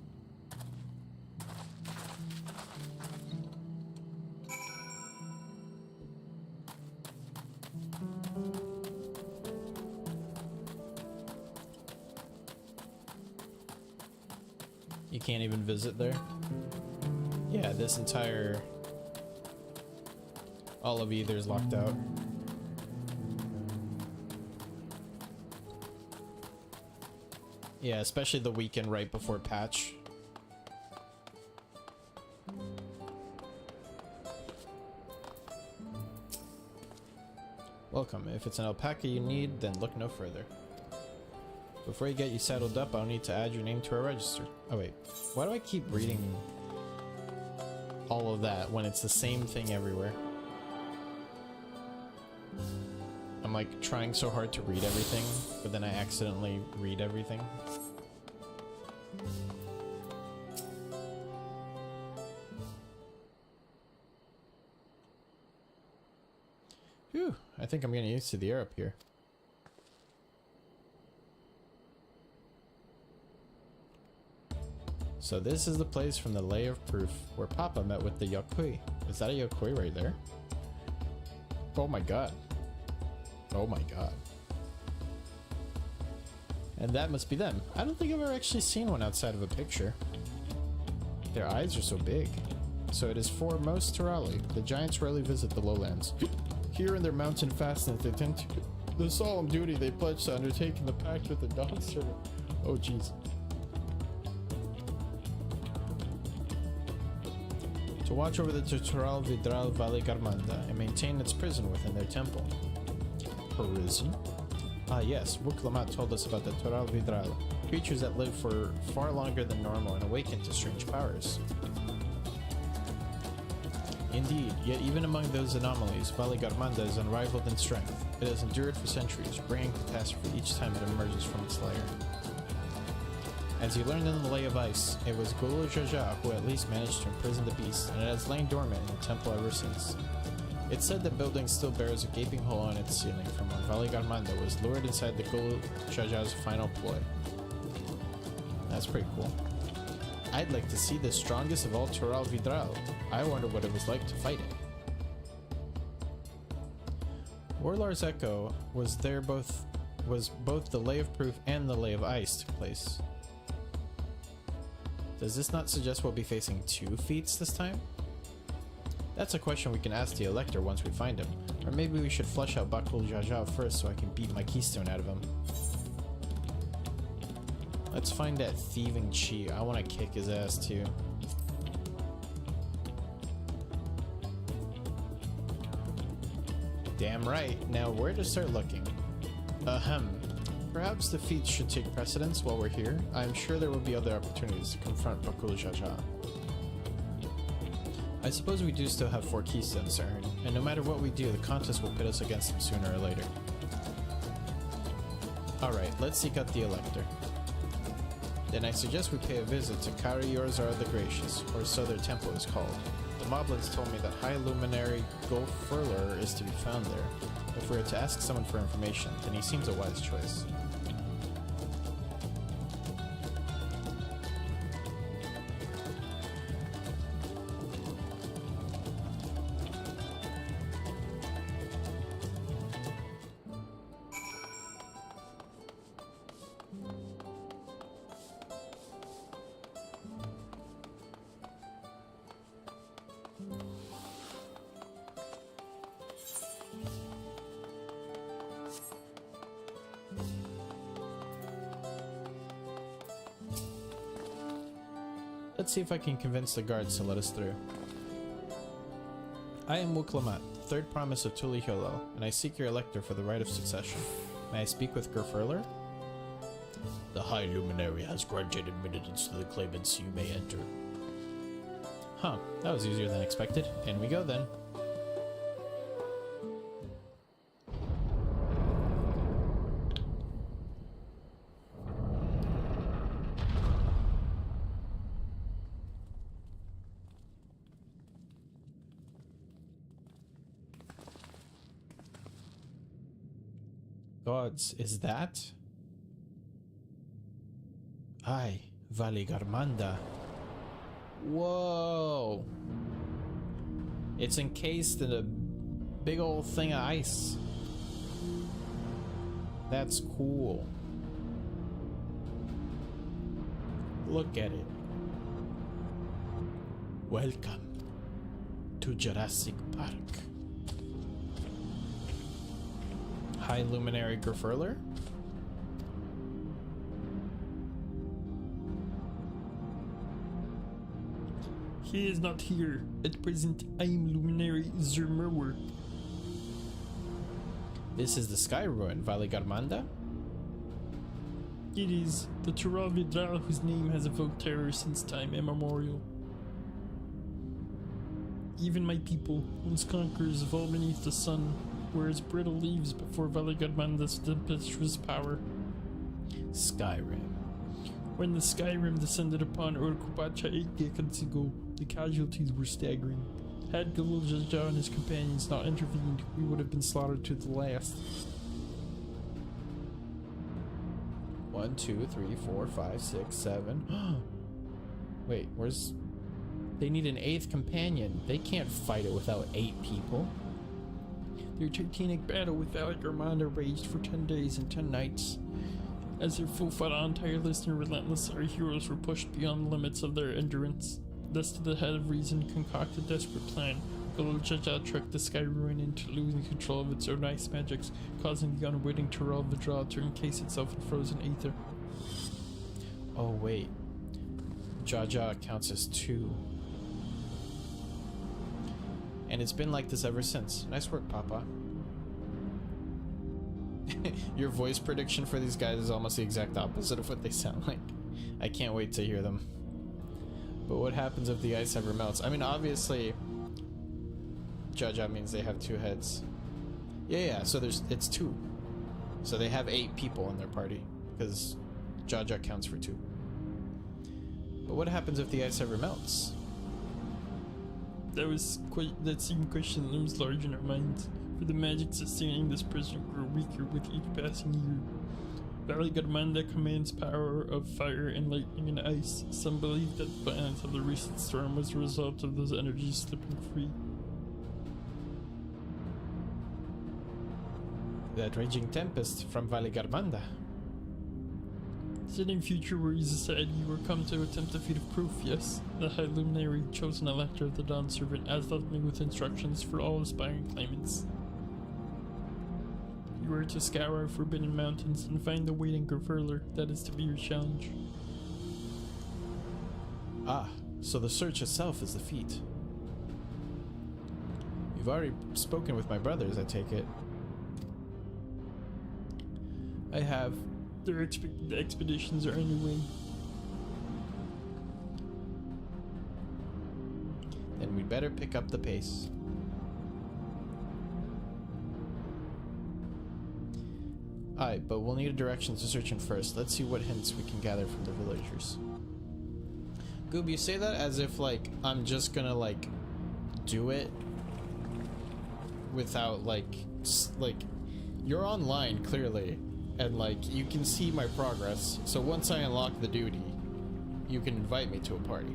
[SPEAKER 1] You can't even visit there? Yeah, this entire... all of Ether's locked out. Yeah, especially the weekend right before patch. Welcome. If it's an alpaca you need, then look no further. Before you get you saddled up, I'll need to add your name to our register. Oh wait, why do I keep reading all of that when it's the same thing everywhere? I'm like trying so hard to read everything, but then I accidentally read everything. Phew, I think I'm getting used to the air up here. So this is the place from the Lay of Proof where Papa met with the Yokui. Is that a Yokui right there? Oh my god. Oh my god. And that must be them. I don't think I've ever actually seen one outside of a picture. Their eyes are so big. So it is for most Turali. The giants rarely visit the lowlands. Here in their mountain fastness, they tend to the solemn duty they pledge to undertake in the pact with the Dawntrail. Oh jeez. To watch over the Tutoral Vidral Valley Garmanda and maintain its prison within their temple. Prison? Ah yes, Wuklamat told us about the Tural Vidral, creatures that live for far longer than normal and awaken to strange powers. Indeed, yet even among those anomalies, Valley Garmanda is unrivaled in strength. It has endured for centuries, bringing catastrophe each time it emerges from its lair. As you learned in the Lay of Ice, it was Gulu Jaja who at least managed to imprison the beast, and it has lain dormant in the temple ever since. It's said the building still bears a gaping hole in its ceiling from when Valley Garmanda was lured inside the Gulu Jaja's final ploy. That's pretty cool. I'd like to see the strongest of all Tural Vidral. I wonder what it was like to fight it. Warlar's Echo was both the Lay of Proof and the Lay of Ice took place. Does this not suggest we'll be facing 2 feats this time? That's a question we can ask the Elector once we find him. Or maybe we should flush out Bakul Jaja first so I can beat my keystone out of him. Let's find that thieving Chi. I want to kick his ass too. Damn right. Now where to start looking? Ahem. Perhaps the feats should take precedence while we're here. I'm sure there will be other opportunities to confront Bakul Jaja. I suppose we do still have 4 keystones to earn, and no matter what we do, the contest will pit us against them sooner or later. Alright, let's seek out the Elector. Then I suggest we pay a visit to Kari Yorzar the Gracious, or so their temple is called. The Moblins told me that High Luminary Gulfurler is to be found there. If we are to ask someone for information, then he seems a wise choice. Let's see if I can convince the guards to let us through. I am Wuklamat, third promise of Tuli Hyolal, and I seek your Elector for the right of succession. May I speak with Gerfurler? The High Luminary has granted admittance to the claimants. You may enter. Huh, that was easier than expected. In we go then. Gods, is that? Aye, Valley Garmanda. Whoa! It's encased in a big old thing of ice. That's cool. Look at it. Welcome to Jurassic Park. High Luminary Grafurler?
[SPEAKER 10] He is not here. At present, I am Luminary Zermurwer.
[SPEAKER 1] This is the Sky Ruin, Valley Garmanda?
[SPEAKER 10] It is the Tural Vidral whose name has evoked terror since time immemorial. Even my people, once conquerors of all beneath the sun, were as brittle leaves before Valley Garmanda's tempestuous power.
[SPEAKER 1] Skyrim.
[SPEAKER 10] When the Skyrim descended upon Urkupacha 8 decades ago, the casualties were staggering. Had Galil Jaja and his companions not intervened, we would have been slaughtered to the last.
[SPEAKER 1] 1, 2, 3, 4, 5, 6, 7. Wait, where's... They need an 8th companion. They can't fight it without 8 people.
[SPEAKER 10] Their titanic battle with Valley Garmanda raged for 10 days and 10 nights. As their foe fought on tireless and relentless, our heroes were pushed beyond the limits of their endurance. Thus, to the head of reason, concocted a desperate plan. Galil Jaja tricked the Sky Ruin into losing control of its own ice magics, causing the unwitting Tural Vidral to encase itself in frozen aether.
[SPEAKER 1] Oh wait, Jaja counts as 2. And it's been like this ever since. Nice work, Papa. Your voice prediction for these guys is almost the exact opposite of what they sound like. I can't wait to hear them. But what happens if the ice ever melts? I mean, obviously, Jaja means they have 2 heads. Yeah, so it's 2. So they have 8 people in their party, because Jaja counts for 2. But what happens if the ice ever melts?
[SPEAKER 10] That seemed question that looms large in our minds, for the magic sustaining this prison grew weaker with each passing year. Valley Garmanda commands power of fire and lightning and ice. Some believe that the violence of the recent storm was a result of those energies slipping free.
[SPEAKER 1] That raging tempest from Valley Garmanda.
[SPEAKER 10] Setting future worries aside, you were come to attempt a feat of proof, yes? The High Luminary, chosen elector of the Dawn Servant, has left me with instructions for all aspiring claimants. You are to scour our forbidden mountains and find the waiting Grafurler. That is to be your challenge.
[SPEAKER 1] Ah, so the search itself is the feat. You've already spoken with my brothers, I take it.
[SPEAKER 10] I have. The expeditions are underway.
[SPEAKER 1] Then we'd better pick up the pace. Aye, but we'll need a direction to search in first. Let's see what hints we can gather from the villagers. Goob, you say that as if, like, I'm just gonna, like, do it without, like, you're online, clearly. And, like, you can see my progress. So once I unlock the duty, you can invite me to a party.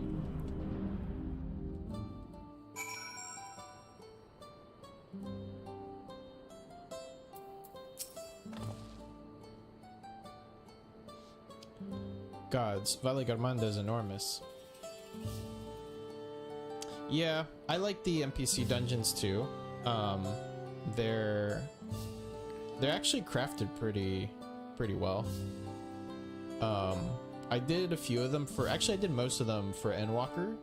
[SPEAKER 1] Gods, Valley Garmanda is enormous. Yeah, I like the NPC dungeons too. They're actually crafted pretty well. I did a few of them for, actually I did most of them for Endwalker.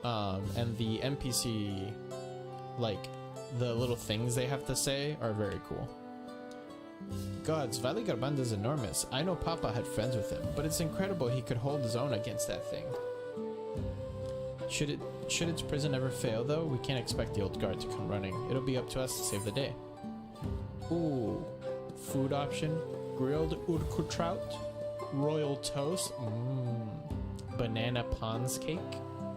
[SPEAKER 1] And the NPC, like, the little things they have to say are very cool. Gods, Valley Garbanda's enormous. I know Papa had friends with him, but it's incredible he could hold his own against that thing. Should its prison ever fail, though, we can't expect the old guard to come running. It'll be up to us to save the day. Ooh, food option: grilled urkutraut, royal toast, banana pons cake,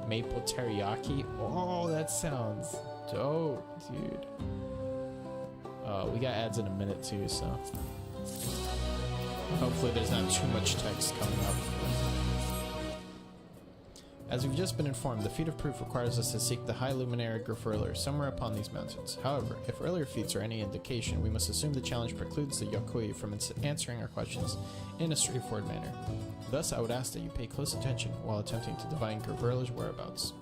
[SPEAKER 1] maple teriyaki. Oh, that sounds dope, dude. We got ads in a minute too, so hopefully there's not too much text coming up. As we've just been informed, the feat of proof requires us to seek the High Luminary Grafurler somewhere upon these mountains. However, if earlier feats are any indication, we must assume the challenge precludes the Yokoi from answering our questions in a straightforward manner. Thus, I would ask that you pay close attention while attempting to divine Grafurler's whereabouts.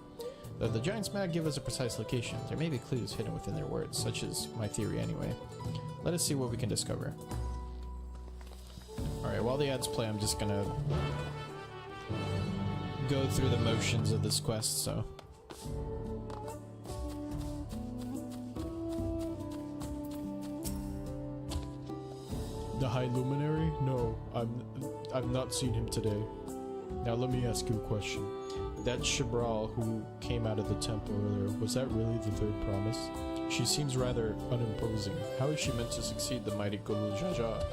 [SPEAKER 1] Though the giants may not give us a precise location, there may be clues hidden within their words, such as my theory anyway. Let us see what we can discover. Alright, while the ads play, I'm just gonna go through the motions of this quest, so. The High Luminary? No, I've not seen him today. Now let me ask you a question. That Shibral who came out of the temple earlier, was that really the third promise? She seems rather unimposing. How is she meant to succeed the mighty Gulu Jaja?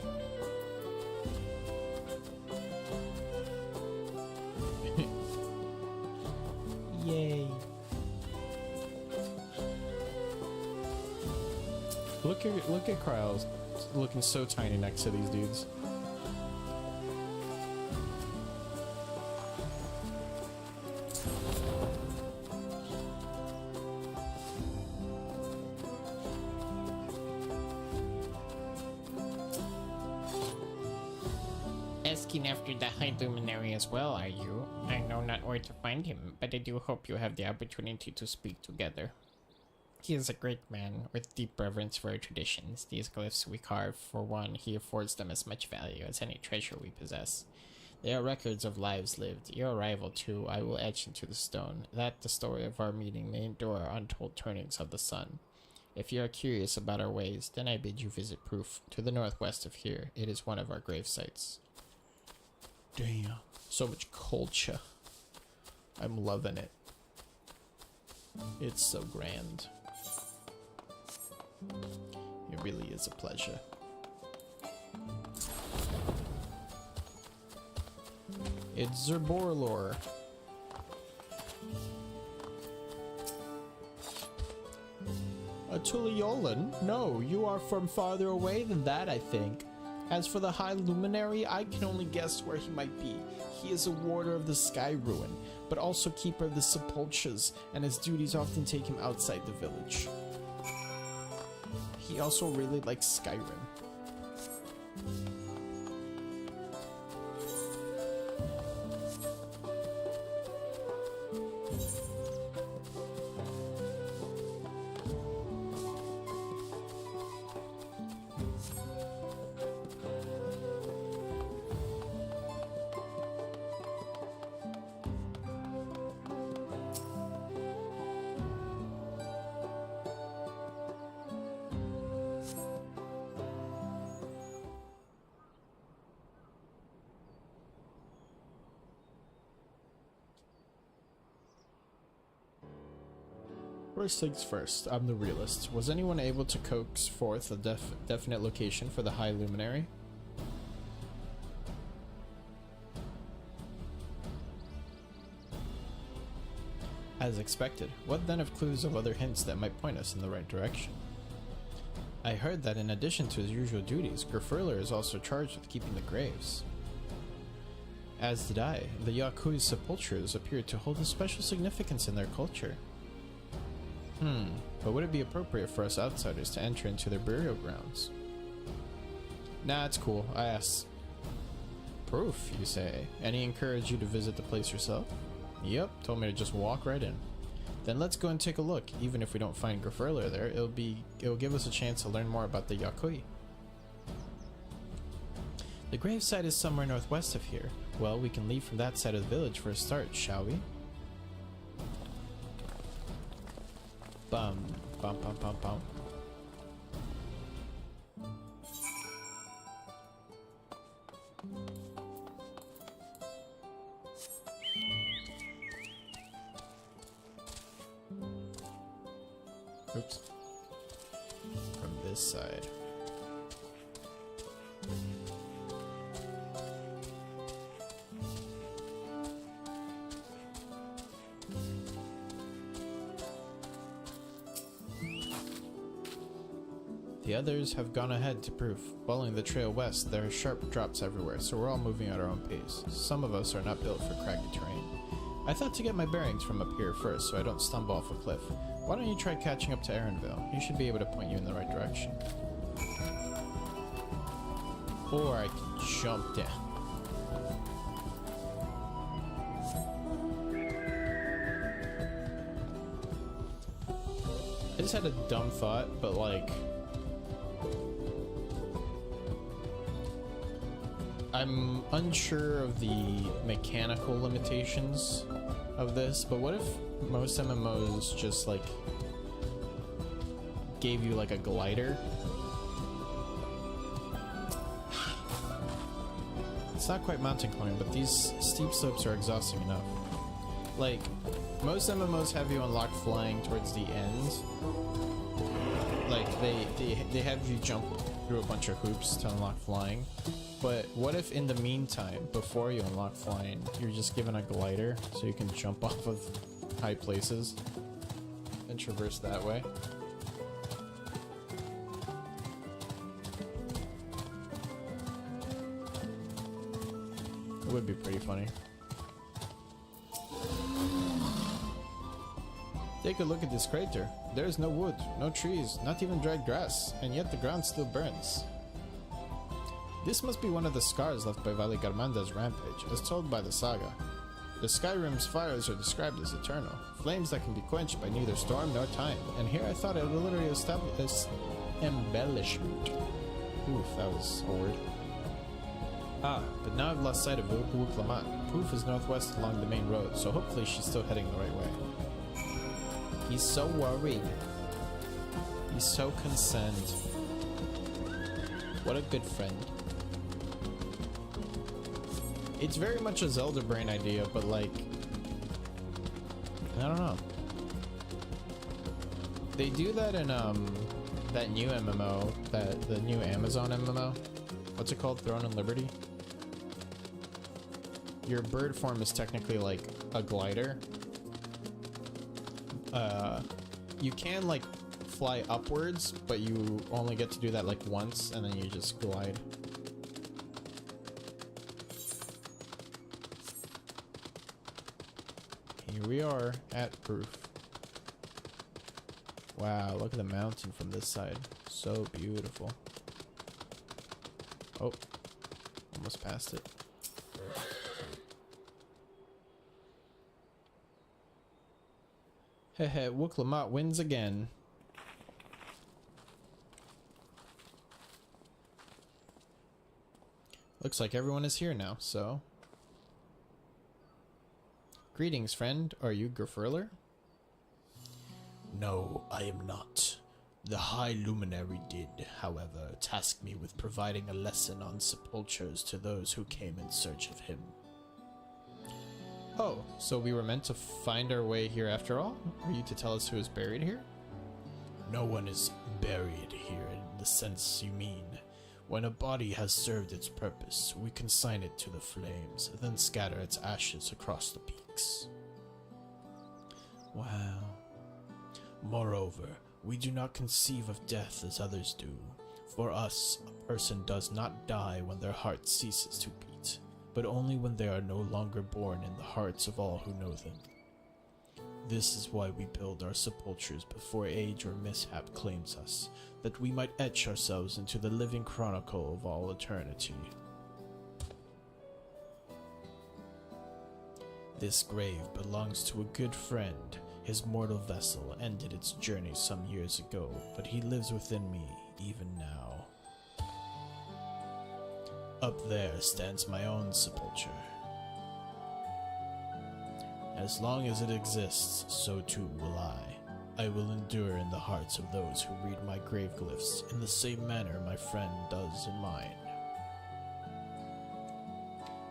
[SPEAKER 1] Yay. Look at Kryles looking so tiny next to these dudes.
[SPEAKER 11] Asking after the High Luminary as well, are you? I know not where to find him, but I do hope you have the opportunity to speak together. He is a great man, with deep reverence for our traditions. These glyphs we carve, for one, he affords them as much value as any treasure we possess. They are records of lives lived. Your arrival, too, I will etch into the stone, that the story of our meeting may endure untold turnings of the sun. If you are curious about our ways, then I bid you visit Proof, to the northwest of here. It is one of our grave sites. Damn, so much culture. I'm loving it. It's so grand. It really is a pleasure. It's Zerborlor. A Tuliolan? No, you are from farther away than that, I think. As for the High Luminary, I can only guess where he might be. He is a warder of the Sky Ruin, but also keeper of the sepulchres, and his duties often take him outside the village. He also really likes Skyrim. First things first, I'm the realist. Was anyone able to coax forth a definite location for the High Luminary? As expected, what then of clues of other hints that might point us in the right direction? I heard that in addition to his usual duties, Grafurler is also charged with keeping the graves. As did I. The Yakui's sepulchres appeared to hold a special significance in their culture. But would it be appropriate for us outsiders to enter into their burial grounds? Nah, it's cool. I asked. Proof, you say? And he encouraged you to visit the place yourself? Yep, told me to just walk right in. Then let's go and take a look. Even if we don't find Grafurler there, it'll give us a chance to learn more about the Yakui. The gravesite is somewhere northwest of here. Well, we can leave from that side of the village for a start, shall we? Bum, bum, bum, bum, bum.
[SPEAKER 1] Oops. From this side. The others have gone ahead to proof. Following the trail west, there are sharp drops everywhere, so we're all moving at our own pace. Some of us are not built for craggy terrain. I thought to get my bearings from up here first so I don't stumble off a cliff. Why don't you try catching up to Aaronville? He should be able to point you in the right direction. Or I can jump down. I just had a dumb thought, but like... I'm unsure of the mechanical limitations of this, but what if most MMOs just like gave you like a glider? It's not quite mountain climbing, but these steep slopes are exhausting enough. Like, most MMOs have you unlock flying towards the end. Like, they have you jump through a bunch of hoops to unlock flying. But what if in the meantime, before you unlock flying, you're just given a glider so you can jump off of high places and traverse that way? It would be pretty funny. Take a look at this crater. There's no wood, no trees, not even dried grass, and yet the ground still burns. This must be one of the scars left by Valigarmanda's rampage, as told by the saga. The Skyrim's fires are described as eternal, flames that can be quenched by neither storm nor time, and here I thought it would literally establish this embellishment. Oof, that was a word. Ah, but now I've lost sight of Wuklamat. Proof is northwest along the main road, so hopefully she's still heading the right way. He's so worried. He's so concerned. What a good friend. It's very much a Zelda brain idea, but like, I don't know. They do that in that new MMO, the new Amazon MMO. What's it called? Throne and Liberty. Your bird form is technically like a glider. You can like fly upwards, but you only get to do that like once, and then you just glide. Here we are at proof. Wow, look at the mountain from this side. So beautiful. Oh, almost passed it. Hehe, Wuklamat wins again. Looks like everyone is here now, so... Greetings, friend. Are you Grifurler?
[SPEAKER 12] No, I am not. The High Luminary did, however, task me with providing a lesson on sepulchres to those who came in search of him.
[SPEAKER 1] Oh, so we were meant to find our way here after all? Are you to tell us who is buried here?
[SPEAKER 12] No one is buried here in the sense you mean. When a body has served its purpose, we consign it to the flames, then scatter its ashes across the peaks.
[SPEAKER 1] Wow.
[SPEAKER 12] Moreover, we do not conceive of death as others do. For us, a person does not die when their heart ceases to beat, but only when they are no longer born in the hearts of all who know them. This is why we build our sepulchres before age or mishap claims us, that we might etch ourselves into the living chronicle of all eternity. This grave belongs to a good friend. His mortal vessel ended its journey some years ago, but he lives within me even now. Up there stands my own sepulchre. As long as it exists, so too will I. I will endure in the hearts of those who read my grave glyphs in the same manner my friend does in mine.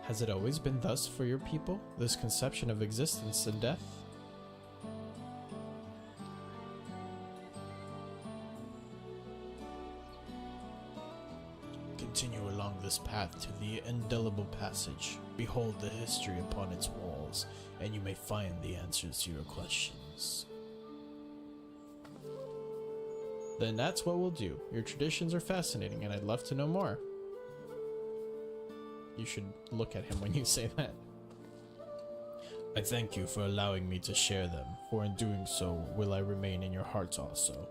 [SPEAKER 1] Has it always been thus for your people, this conception of existence and death?
[SPEAKER 12] Continue along this path to the indelible passage. Behold the history upon its walls, and you may find the answers to your questions.
[SPEAKER 1] Then that's what we'll do. Your traditions are fascinating, and I'd love to know more. You should look at him when you say that.
[SPEAKER 12] I thank you for allowing me to share them, for in doing so will I remain in your hearts also.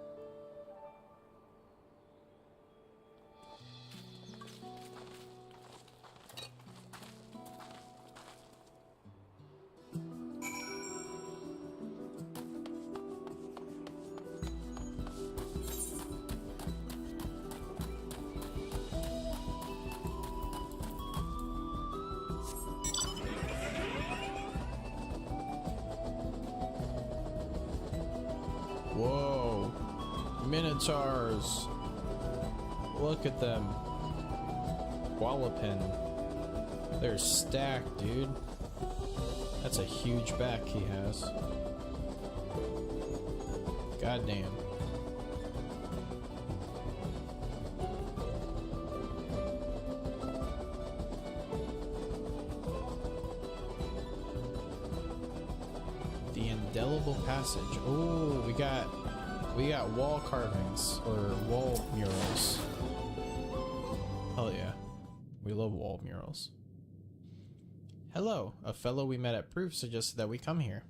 [SPEAKER 1] Whoa. Minotaurs. Look at them. Walloping. They're stacked, dude. That's a huge back he has. Goddamn. The indelible passage. Oh, we got wall carvings or wall murals. Hell yeah. We love wall murals. Hello, a fellow we met at Proof suggested that we come here.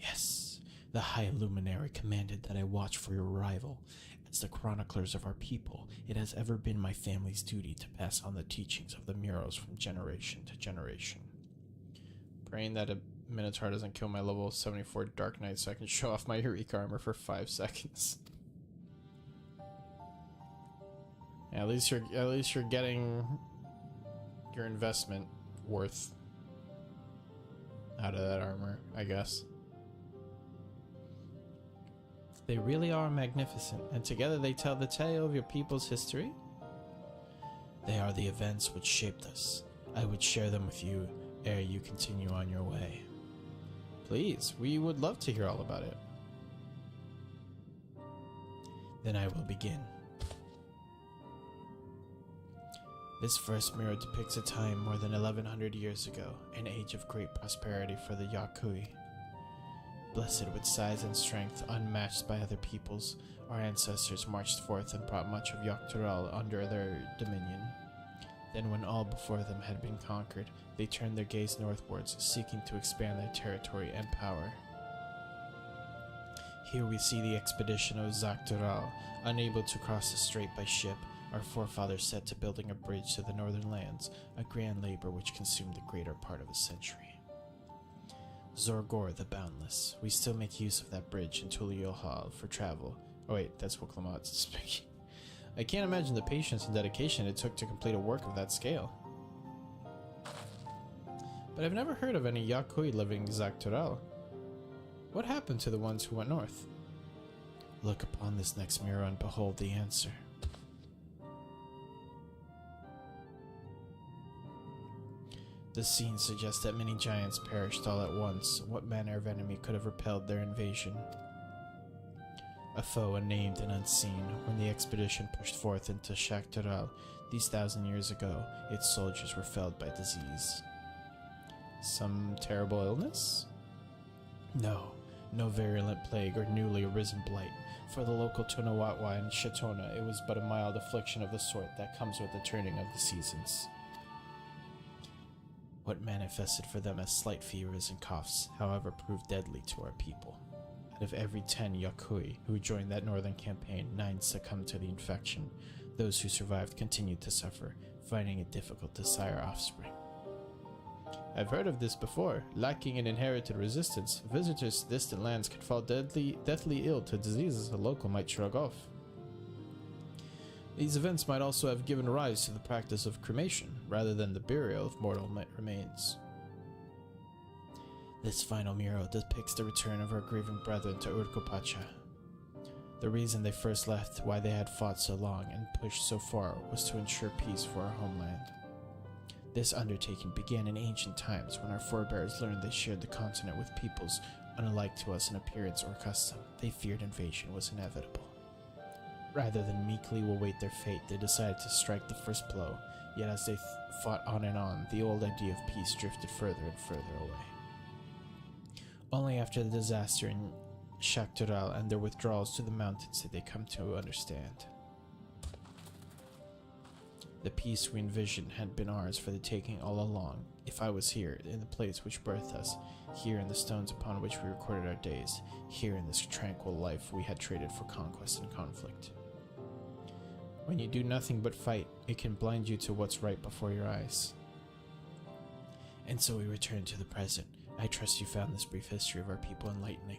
[SPEAKER 12] Yes, the High Luminary commanded that I watch for your arrival. As the chroniclers of our people, it has ever been my family's duty to pass on the teachings of the murals from generation to generation.
[SPEAKER 1] Praying that a Minotaur doesn't kill my level 74 Dark Knight so I can show off my Eureka armor for 5 seconds. Yeah, at least you're getting your investment worth out of that armor, I guess. They really are magnificent, and together they tell the tale of your people's history.
[SPEAKER 12] They are the events which shaped us. I would share them with you ere you continue on your way.
[SPEAKER 1] Please, we would love to hear all about it.
[SPEAKER 12] Then I will begin. This first mirror depicts a time more than 1100 years ago, an age of great prosperity for the Yakui. Blessed with size and strength unmatched by other peoples, our ancestors marched forth and brought much of Yogg-Tothrall under their dominion. Then when all before them had been conquered, they turned their gaze northwards, seeking to expand their territory and power. Here we see the expedition of Yogg-Tothrall. Unable to cross the strait by ship, our forefathers set to building a bridge to the northern lands, a grand labor which consumed the greater part of a century. Zorgor the Boundless. We still make use of that bridge in Tuliul Hall for travel. Oh wait, that's what Clemot's speaking. I can't imagine the patience and dedication it took to complete a work of that scale. But I've never heard of any Yakui living in Yogg-Tothrall. What happened to the ones who went north? Look upon this next mirror and behold the answer. The scene suggests that many giants perished all at once. What manner of enemy could have repelled their invasion? A foe unnamed and unseen. When the expedition pushed forth into Yogg-Tothrall these 1,000 years ago, its soldiers were felled by disease.
[SPEAKER 1] Some terrible illness?
[SPEAKER 12] No virulent plague or newly arisen blight. For the local Tonawatwa and Shatona, it was but a mild affliction of the sort that comes with the turning of the seasons. What manifested for them as slight fevers and coughs, however, proved deadly to our people. Out of every 10 Yakui who joined that northern campaign, 9 succumbed to the infection. Those who survived continued to suffer, finding it difficult to sire offspring.
[SPEAKER 1] I've heard of this before. Lacking in inherited resistance, visitors to distant lands could fall deathly ill to diseases a local might shrug off. These events might also have given rise to the practice of cremation, rather than the burial of mortal remains.
[SPEAKER 12] This final mural depicts the return of our grieving brethren to Urkopacha. The reason they first left, why they had fought so long and pushed so far, was to ensure peace for our homeland. This undertaking began in ancient times when our forebears learned they shared the continent with peoples unlike to us in appearance or custom. They feared invasion was inevitable. Rather than meekly await their fate, they decided to strike the first blow, yet as they fought on and on, the old idea of peace drifted further and further away. Only after the disaster in Shaktural and their withdrawals to the mountains did they come to understand. The peace we envisioned had been ours for the taking all along. If I was here, in the place which birthed us, here in the stones upon which we recorded our days, here in this tranquil life we had traded for conquest and conflict. When you do nothing but fight, it can blind you to what's right before your eyes. And so we return to the present. I trust you found this brief history of our people enlightening.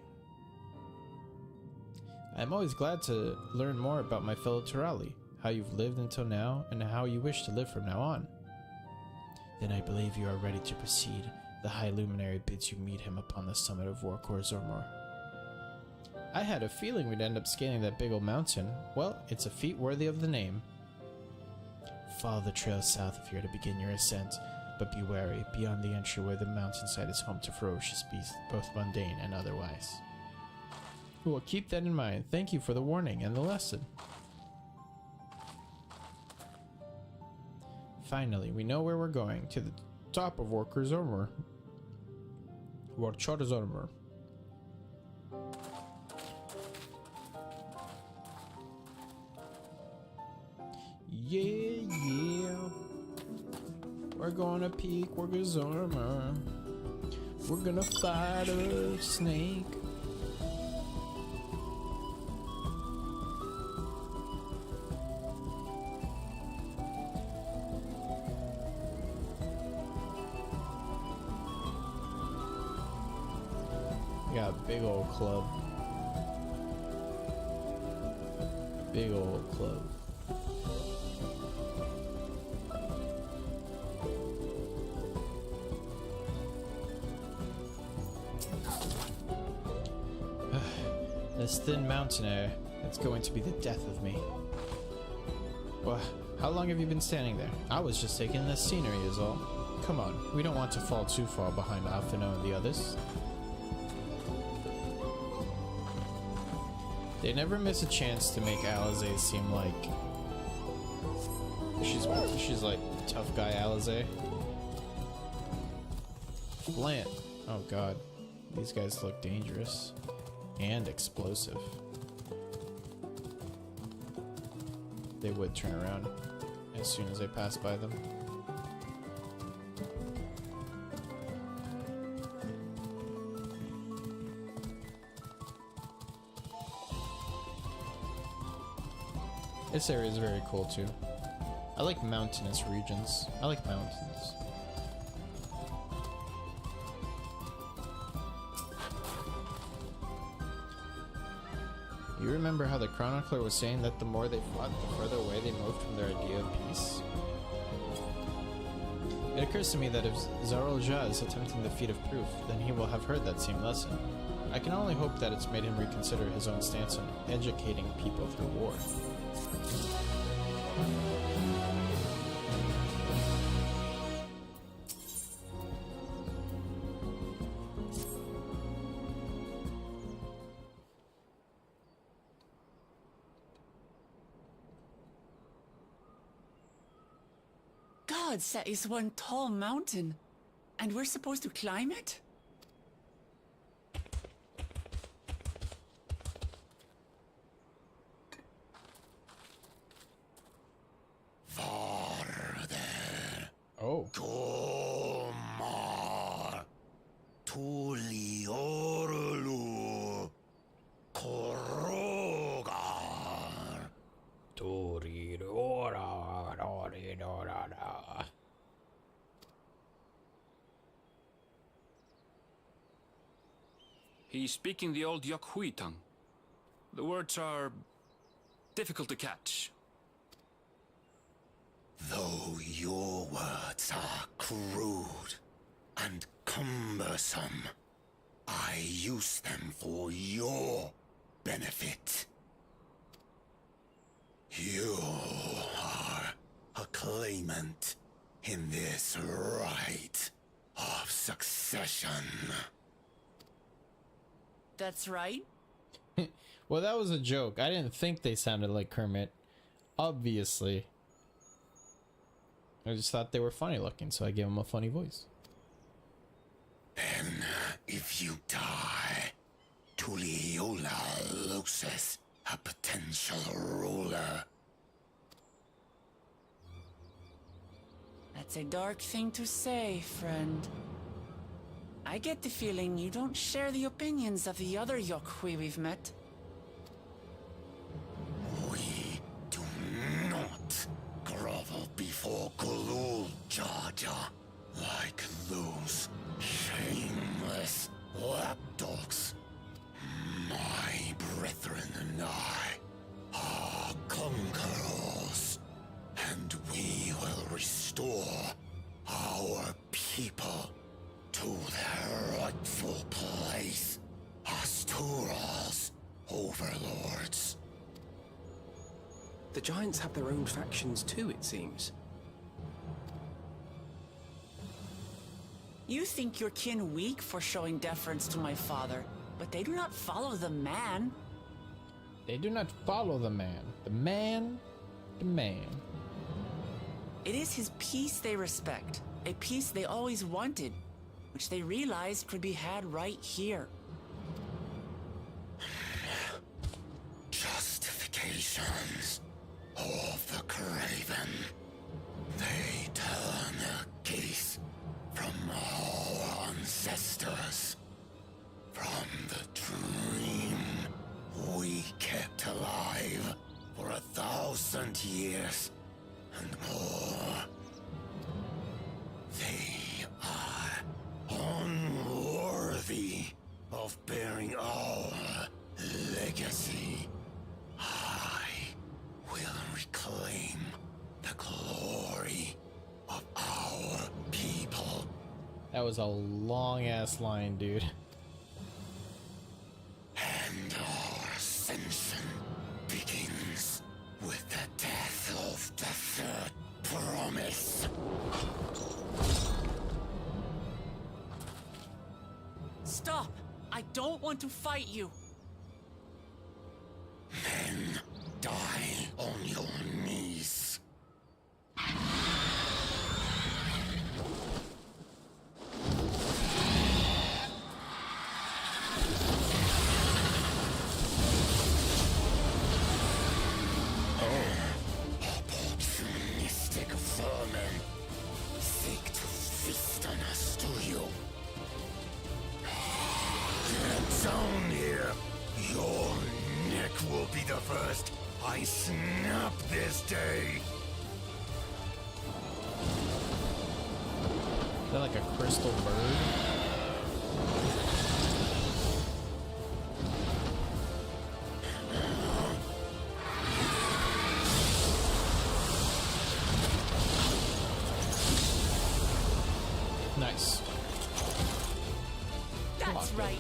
[SPEAKER 12] I'm always glad to learn more about my fellow Turali, how you've lived until now, and how you wish to live from now on. Then I believe you are ready to proceed. The High Luminary bids you meet him upon the summit of Warkor Zormor. I had a feeling we'd end up scaling that big old mountain. Well, it's a feat worthy of the name. Follow the trail south if you're to begin your ascent, but be wary. Beyond the entryway, the mountainside is home to ferocious beasts, both mundane and otherwise. Well, keep that in mind. Thank you for the warning and the lesson. Finally, we know where we're going, to the top of Warkor Zormor. Warkor Zormor. Yeah. We're gonna peek Warkor Zormor. We're gonna fight a snake. Got a big old club. Big old club. This thin mountain air, it's going to be the death of me. Well, how long have you been standing there? I was just taking this scenery is all. Come on, we don't want to fall too far behind Afino and the others. They never miss a chance to make Alizé seem like she's like tough guy Alizé. Plant. Oh god. These guys look dangerous and explosive. They would turn around as soon as I pass by them. This area is very cool too. I like mountainous regions. I like mountains. You remember how the chronicler was saying that the more they fought, the further away they moved from their idea of peace? It occurs to me that if Zarul Jah is attempting the feat of proof, then he will have heard that same lesson. I can only hope that it's made him reconsider his own stance on educating people through war.
[SPEAKER 3] God, that is one tall mountain. And we're supposed to climb it?
[SPEAKER 12] Oh.
[SPEAKER 8] Tomar. Tuliorlu. Korogar.
[SPEAKER 13] He's speaking the old Yokhui tongue. The words are difficult to catch.
[SPEAKER 8] Though your words are crude and cumbersome, I use them for your benefit. You are a claimant,
[SPEAKER 2] in this right of succession.
[SPEAKER 3] That's right.
[SPEAKER 11] Well, that was a joke. I didn't think they sounded like Kermit. Obviously. I just thought they were funny looking, so I gave them a funny voice.
[SPEAKER 2] Then, if you die, Tuliyola loses a potential ruler.
[SPEAKER 3] That's a dark thing to say, friend. I get the feeling you don't share the opinions of the other Yokhui we've met.
[SPEAKER 2] We do not grovel before Kulul, Jar Jar, like those shameless lapdogs. My brethren and I are conquerors, and we will restore our people to their rightful place as Tura's overlords.
[SPEAKER 7] The giants have their own factions too, it seems.
[SPEAKER 3] You think your kin weak for showing deference to my father, but they do not follow the man.
[SPEAKER 11] They do not follow the man. The man. The man.
[SPEAKER 3] It is his peace they respect, a peace they always wanted, which they realized could be had right here.
[SPEAKER 2] Justifications of the craven. They turn their gaze from our ancestors, from the dream we kept alive for 1,000 years and more. They are unworthy of bearing our legacy. I will reclaim the glory of our people.
[SPEAKER 11] That was a long ass line, dude.
[SPEAKER 2] And our ascension begins with the death of the third promise.
[SPEAKER 3] Stop! I don't want to fight you.
[SPEAKER 2] Then die on your knees. Opportunistic vermin seek to feast on us, do you? Get down here. Your neck will be the first I snap this day.
[SPEAKER 11] Is that like a crystal bird? Nice.
[SPEAKER 3] That's right.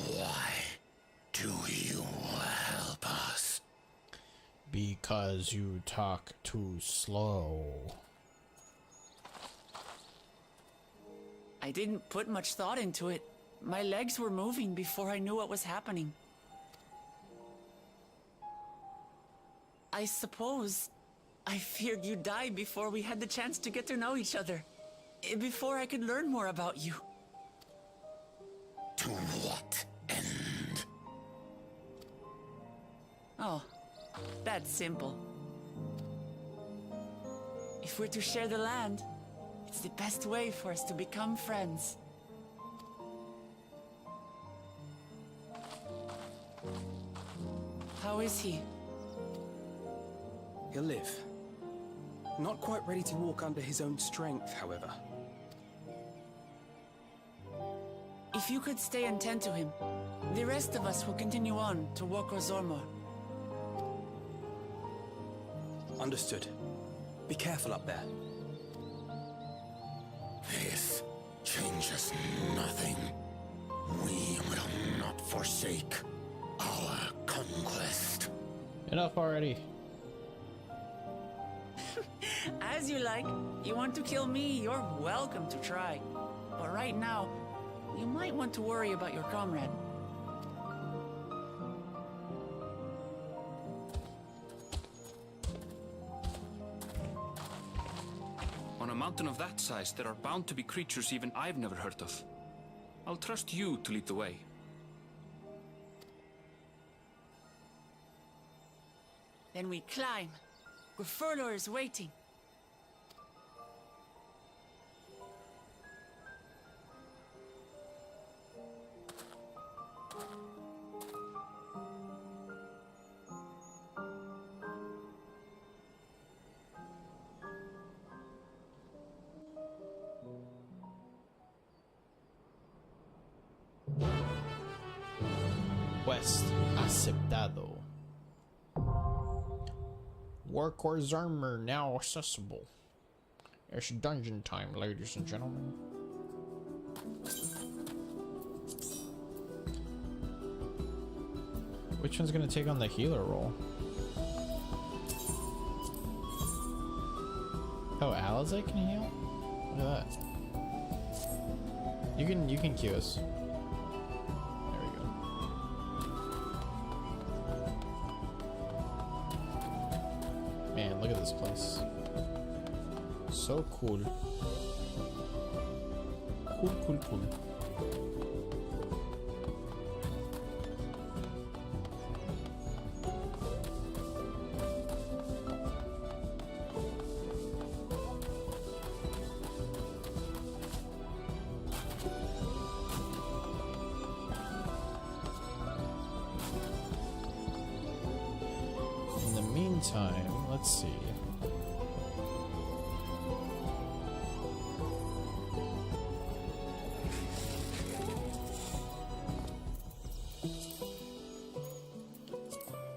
[SPEAKER 2] Why do you help us?
[SPEAKER 12] Because you talk too slow.
[SPEAKER 3] I didn't put much thought into it. My legs were moving before I knew what was happening. I suppose I feared you'd die before we had the chance to get to know each other. Before I could learn more about you.
[SPEAKER 2] To what end?
[SPEAKER 3] Oh, that's simple. If we're to share the land, it's the best way for us to become friends. How is he?
[SPEAKER 7] He'll live. Not quite ready to walk under his own strength, however.
[SPEAKER 3] If you could stay and tend to him, the rest of us will continue on to Wokor Zormor.
[SPEAKER 7] Understood. Be careful up there.
[SPEAKER 2] This changes nothing. We will not forsake our conquest.
[SPEAKER 1] Enough already.
[SPEAKER 3] As you like. You want to kill me, you're welcome to try. But right now, you might want to worry about your comrade.
[SPEAKER 13] On a mountain of that size, there are bound to be creatures even I've never heard of. I'll trust you to lead the way.
[SPEAKER 3] Then we climb. Gufurlor is waiting.
[SPEAKER 1] Quest aceptado.
[SPEAKER 11] Workhorse armor now accessible. It's dungeon time, ladies and gentlemen.
[SPEAKER 1] Which one's gonna take on the healer role? Oh, Alizé can heal? Look at that. You can queue us. There we go. Man, look at this place. So cool. Cool. In the meantime, let's see.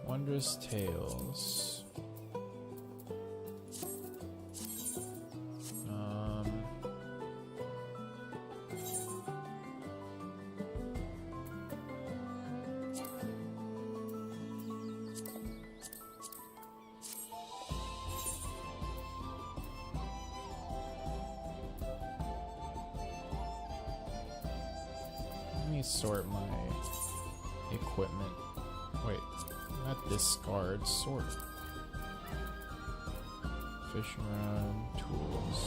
[SPEAKER 1] Wondrous Tales. Let me sort my equipment. Wait, not discard, sort. Fishing rod, tools.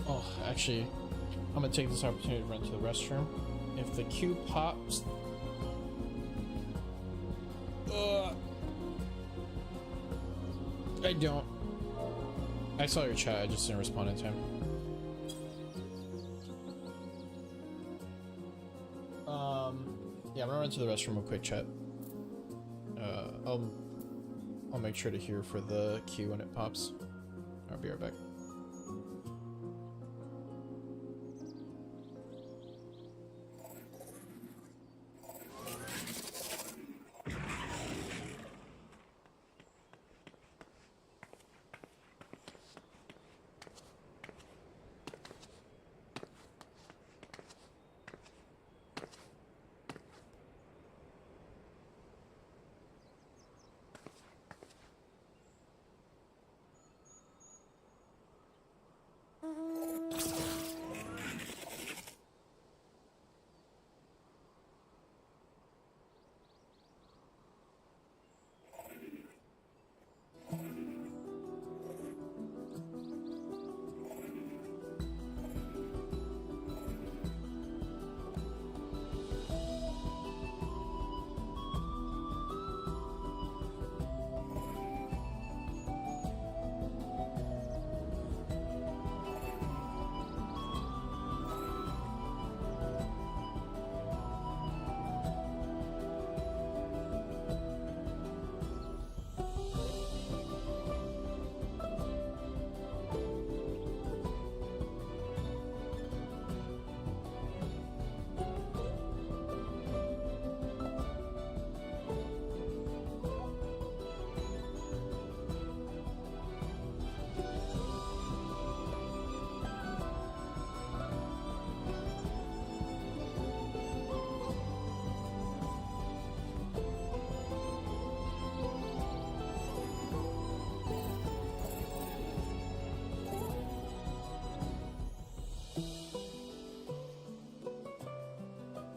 [SPEAKER 1] Oh, actually, I'm gonna take this opportunity to run to the restroom. If the queue pops, I don't. I saw your chat. I just didn't respond in time. Yeah, I'm gonna run to the restroom real quick, chat. I'll make sure to hear for the queue when it pops. I'll be right back.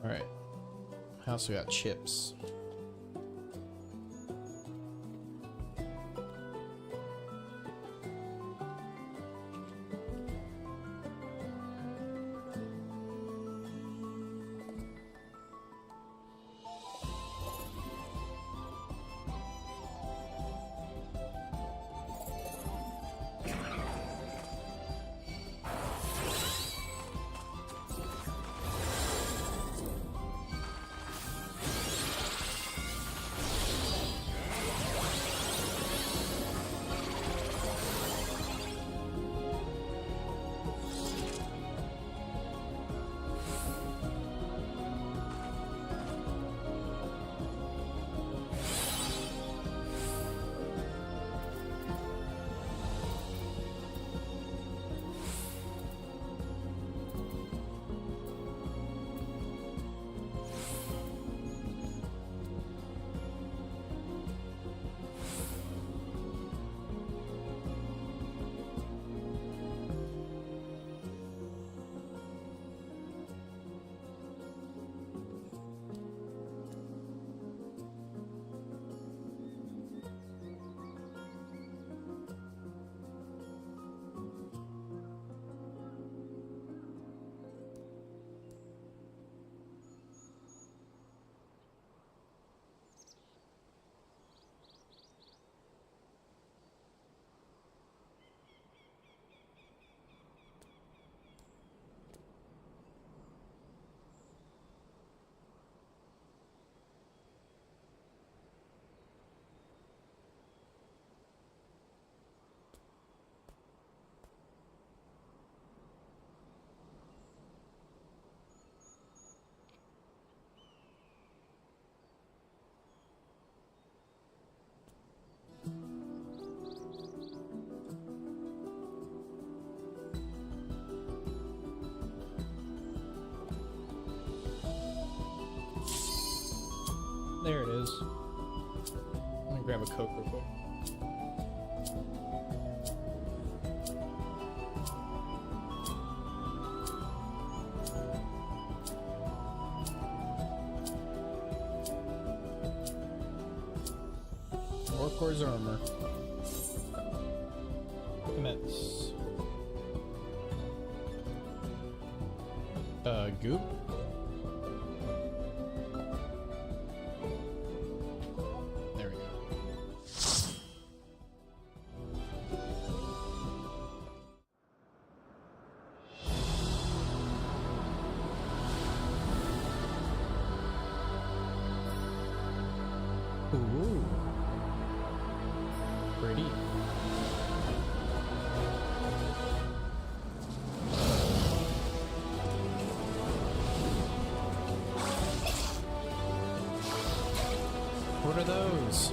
[SPEAKER 1] Alright. I also got chips. There it is. I'm gonna grab a Coke real quick. Orcor's armor. Commence. Goop? There we go. Ooh. Pretty. What are those?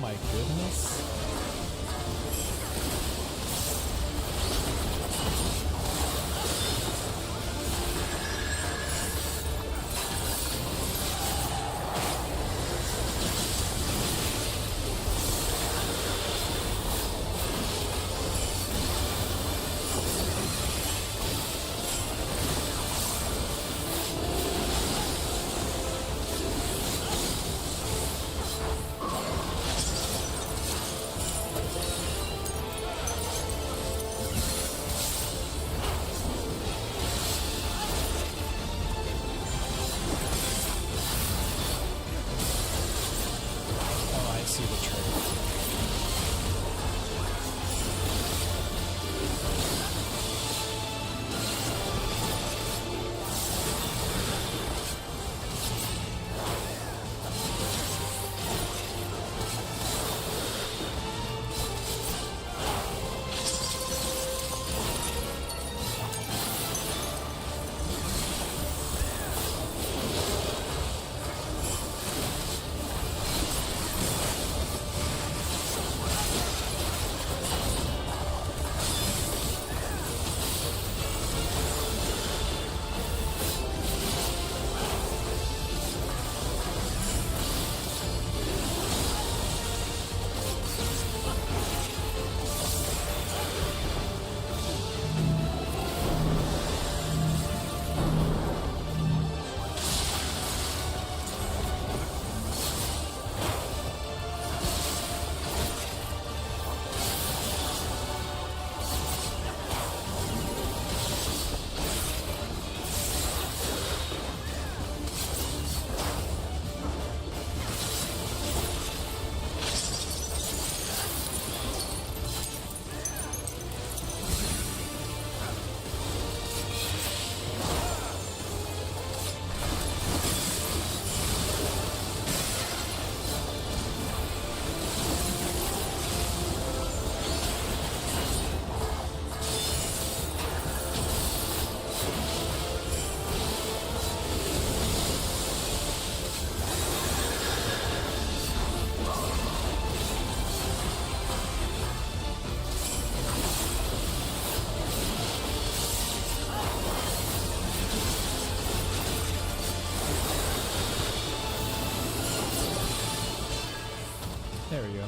[SPEAKER 12] my goodness. There we go.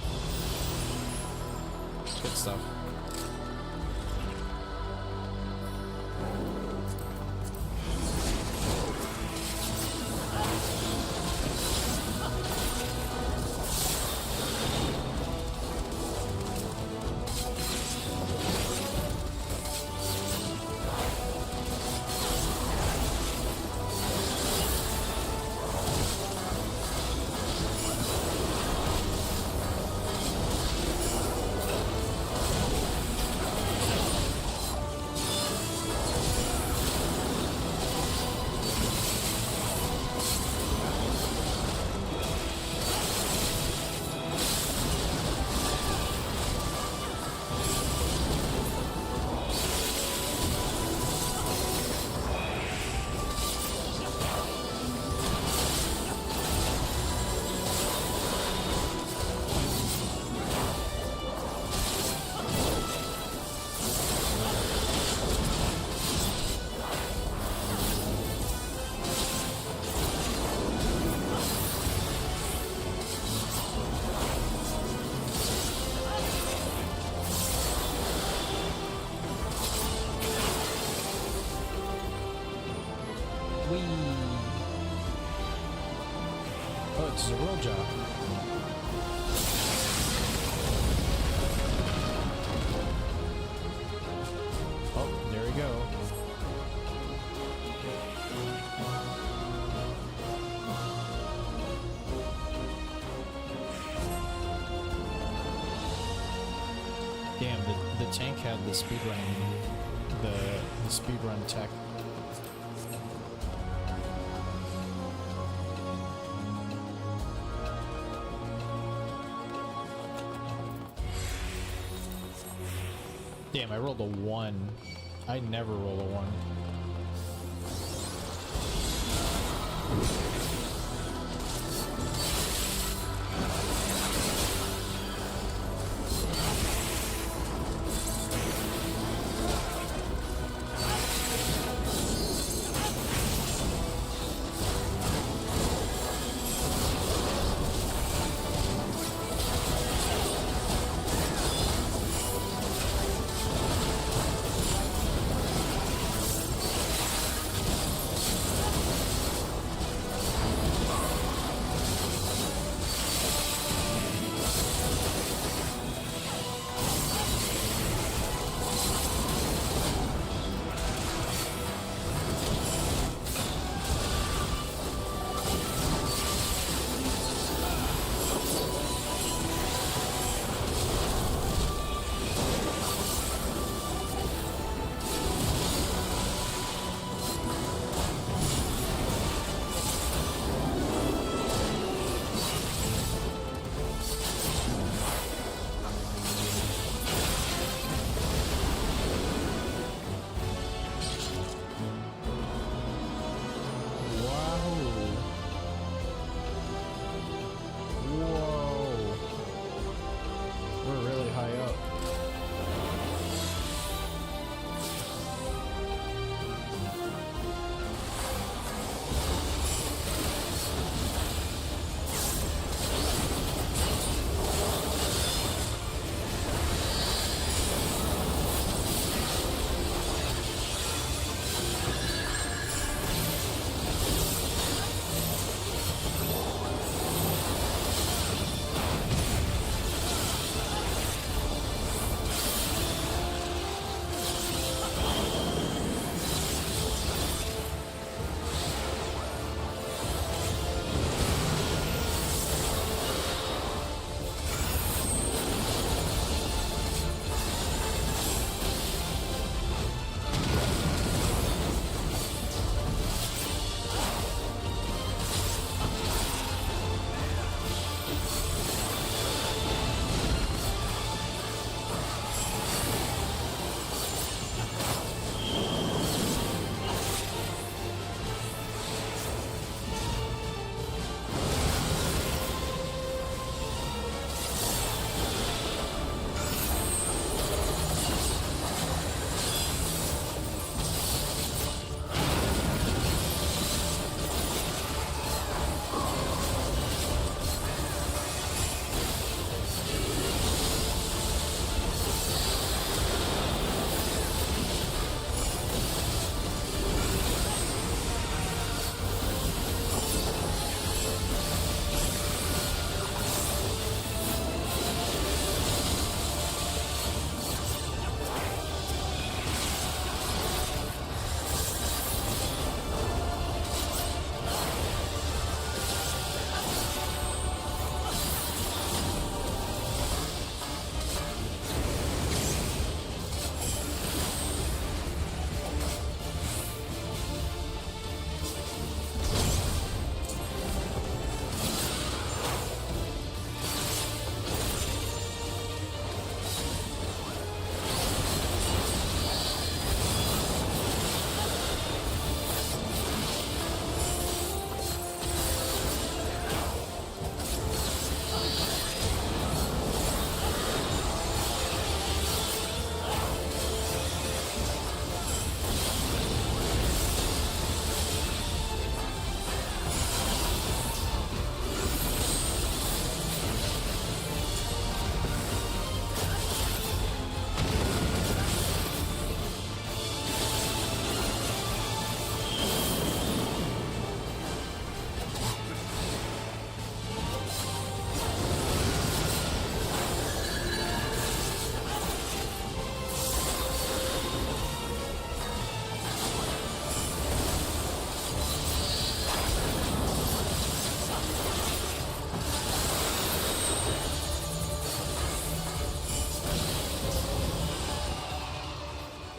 [SPEAKER 12] Good stuff. Oh, it's a roll job. Oh, there we go. Damn, the tank had the speedrun, the speedrun tech. Damn, I rolled a 1. I never roll a 1.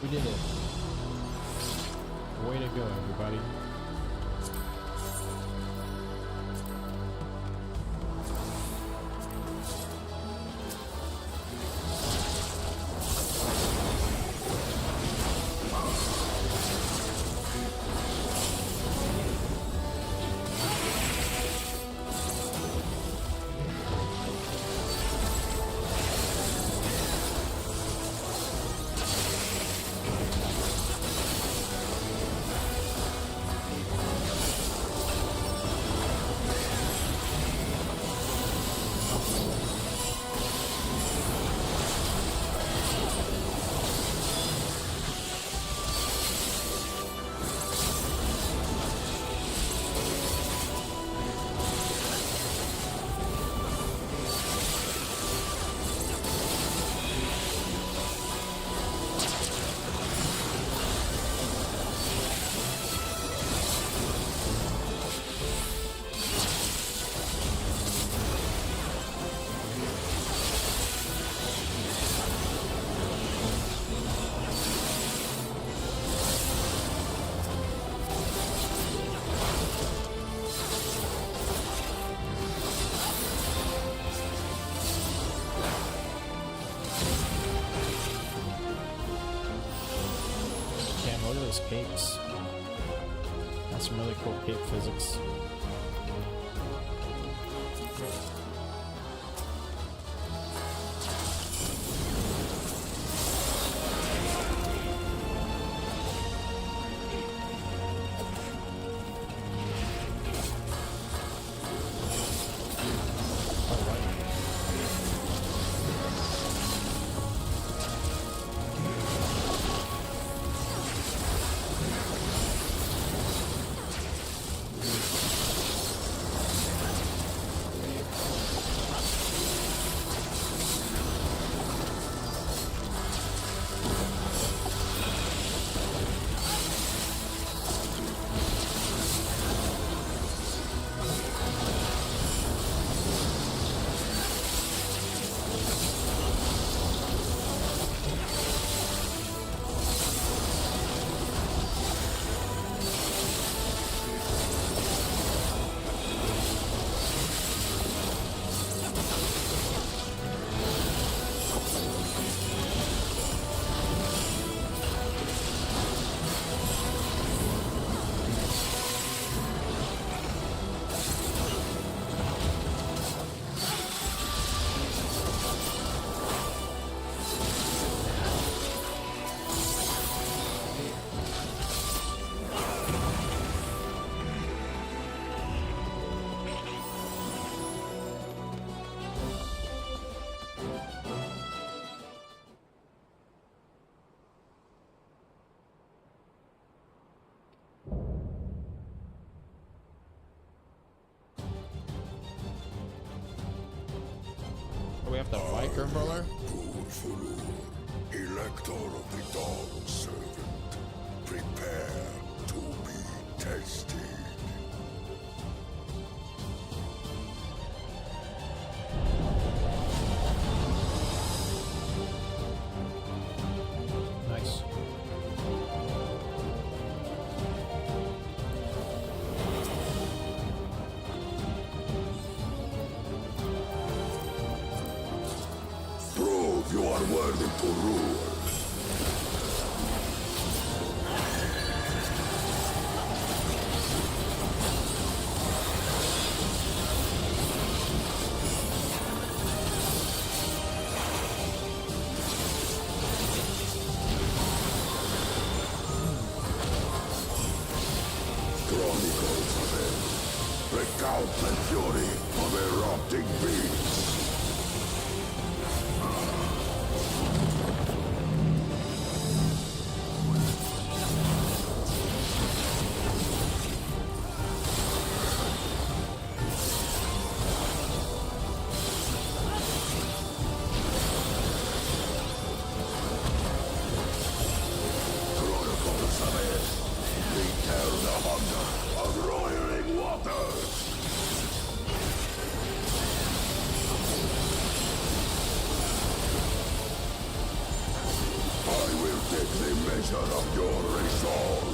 [SPEAKER 12] We did it. Way to go, everybody. Capes. That's some really cool cape physics. We have the biker brawler.
[SPEAKER 14] Elector of the Dawn Servant, prepare to be tested.
[SPEAKER 12] Nice.
[SPEAKER 14] Prove you are worthy to rule. Chronicles of it. Recount the fury of erupting beasts. I will take the measure of your resolve.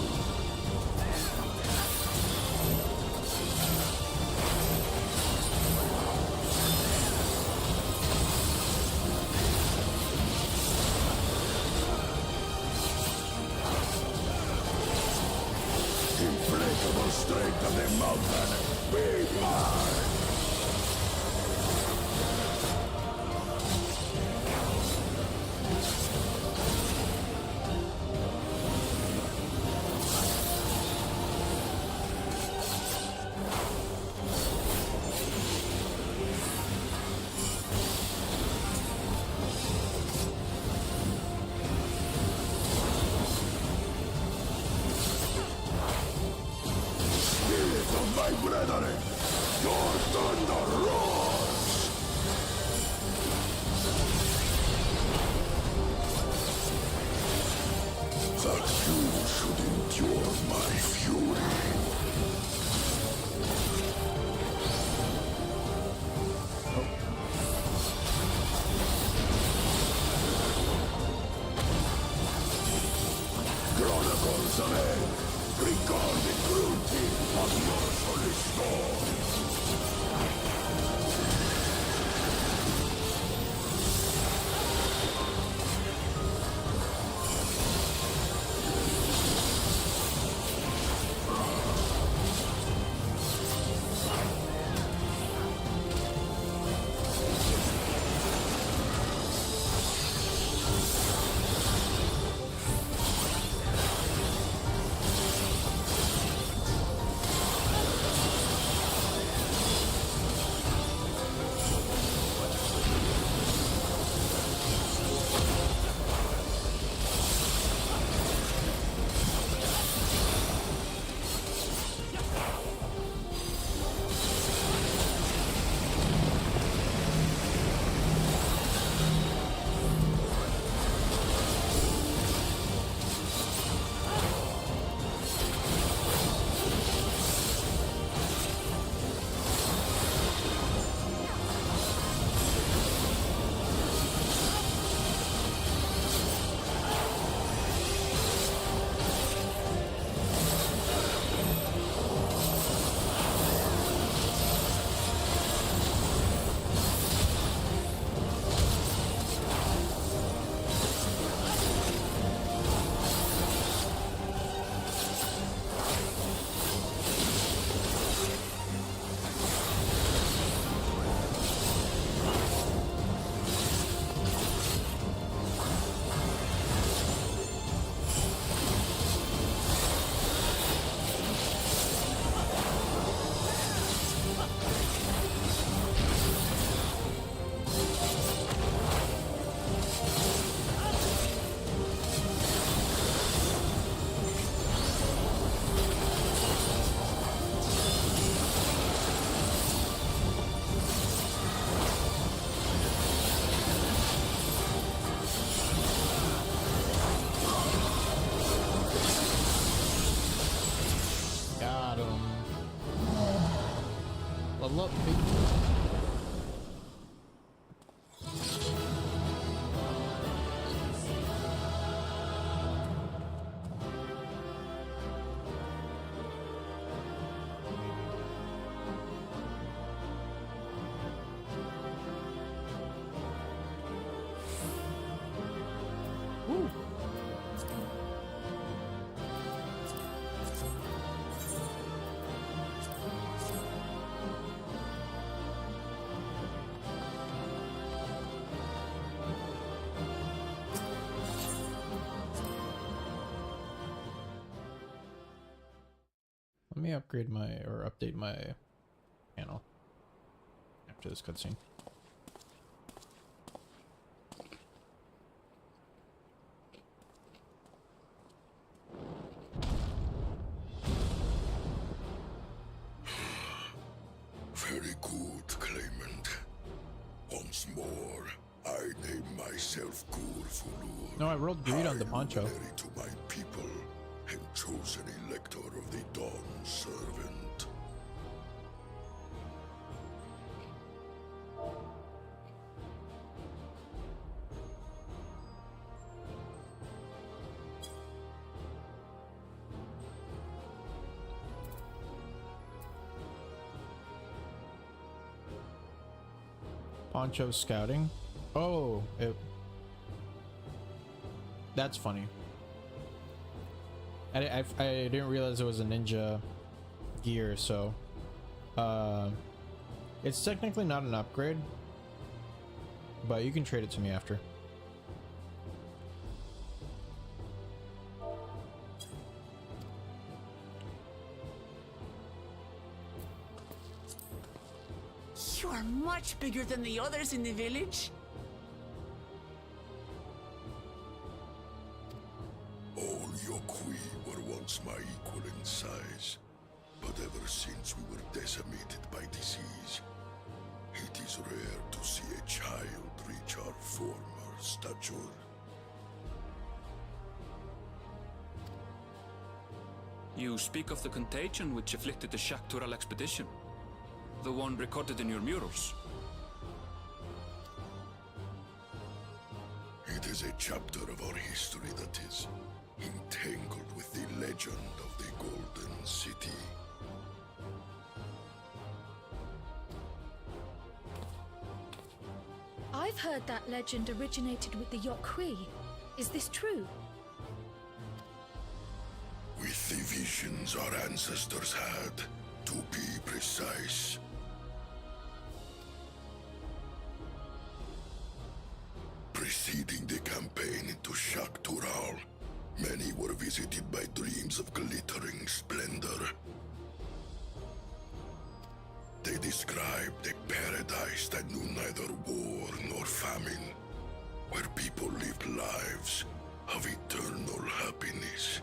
[SPEAKER 14] Implacable strength of the mountain, be mine! Brethren, your thunder roars! That you should endure my fury. Chronicles of Hell, recall the cruelty of your holy storm.
[SPEAKER 1] Level up, big. Let me upgrade my, or update my channel after this cutscene.
[SPEAKER 14] Very good, Claimant. Once more, I name myself Gurfulur.
[SPEAKER 1] No, I rolled greed on the poncho.
[SPEAKER 14] Married to my people and chosen elector of the Dawn Servant.
[SPEAKER 1] Poncho scouting. Oh, that's funny. I didn't realize it was a ninja gear, so it's technically not an upgrade, but you can trade it to me after.
[SPEAKER 3] You are much bigger than the others in the village.
[SPEAKER 14] All Yokui were once my equal in size, but ever since we were decimated by disease, it is rare to see a child reach our former stature.
[SPEAKER 13] You speak of the contagion which afflicted the Shaktural expedition. The one recorded in your murals.
[SPEAKER 14] It is a chapter of our history that is entangled with the legend of the Golden City.
[SPEAKER 15] I've heard that legend originated with the Yokui. Is this true?
[SPEAKER 14] With the visions our ancestors had, to be precise. Preceding the campaign into Shaktural, many were visited by dreams of glittering splendor. They described a paradise that knew neither war nor famine, where people lived lives of eternal happiness.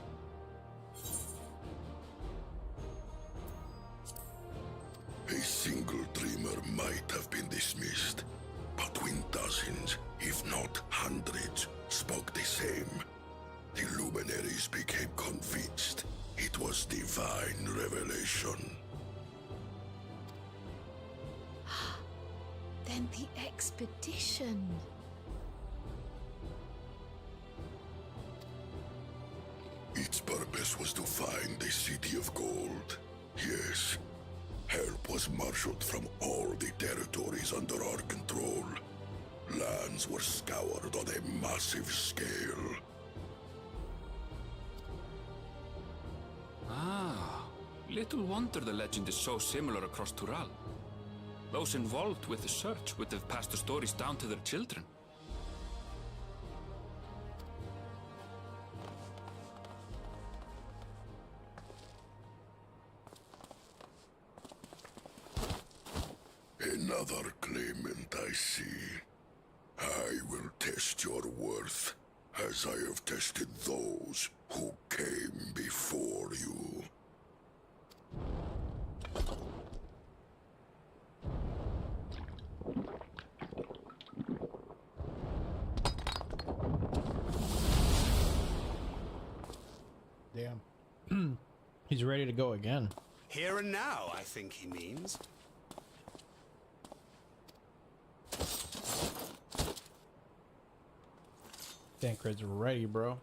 [SPEAKER 14] A single dreamer might have been dismissed, but when dozens, if not hundreds, spoke the same, the luminaries became convinced it was divine revelation.
[SPEAKER 15] Then the expedition.
[SPEAKER 14] Its purpose was to find the City of Gold. Yes, help was marshaled from all the territories under our control. Lands were scoured on a massive scale.
[SPEAKER 13] Ah, little wonder the legend is so similar across Tural. Those involved with the search would have passed the stories down to their children.
[SPEAKER 14] Another claimant, I see. I will test your worth, as I have tested those who came before you.
[SPEAKER 1] Damn. He's ready to go again.
[SPEAKER 6] Here and now, I think he means.
[SPEAKER 1] Tancred's ready, bro.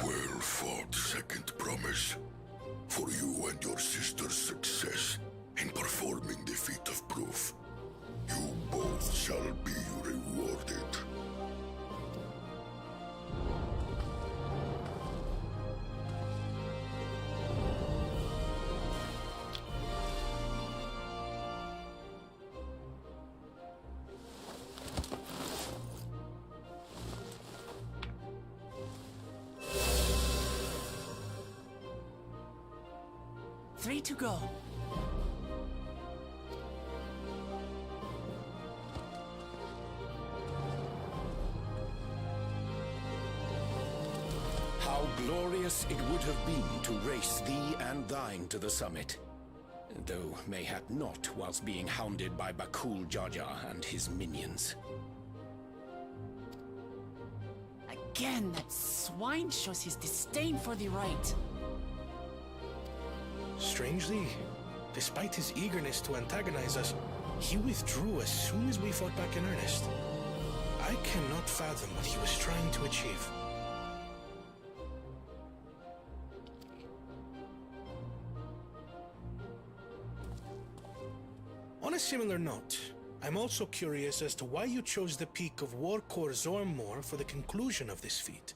[SPEAKER 14] Well fought, second promise. For you and your sister's success in performing the feat of proof. You both shall be rewarded.
[SPEAKER 3] Three to go.
[SPEAKER 16] How glorious it would have been to race thee and thine to the summit. Though mayhap not whilst being hounded by Bakul Jaja and his minions.
[SPEAKER 3] Again, that swine shows his disdain for the right.
[SPEAKER 5] Strangely, despite his eagerness to antagonize us, he withdrew as soon as we fought back in earnest. I cannot fathom what he was trying to achieve. On a similar note, I'm also curious as to why you chose the peak of Warkor Zormor for the conclusion of this feat.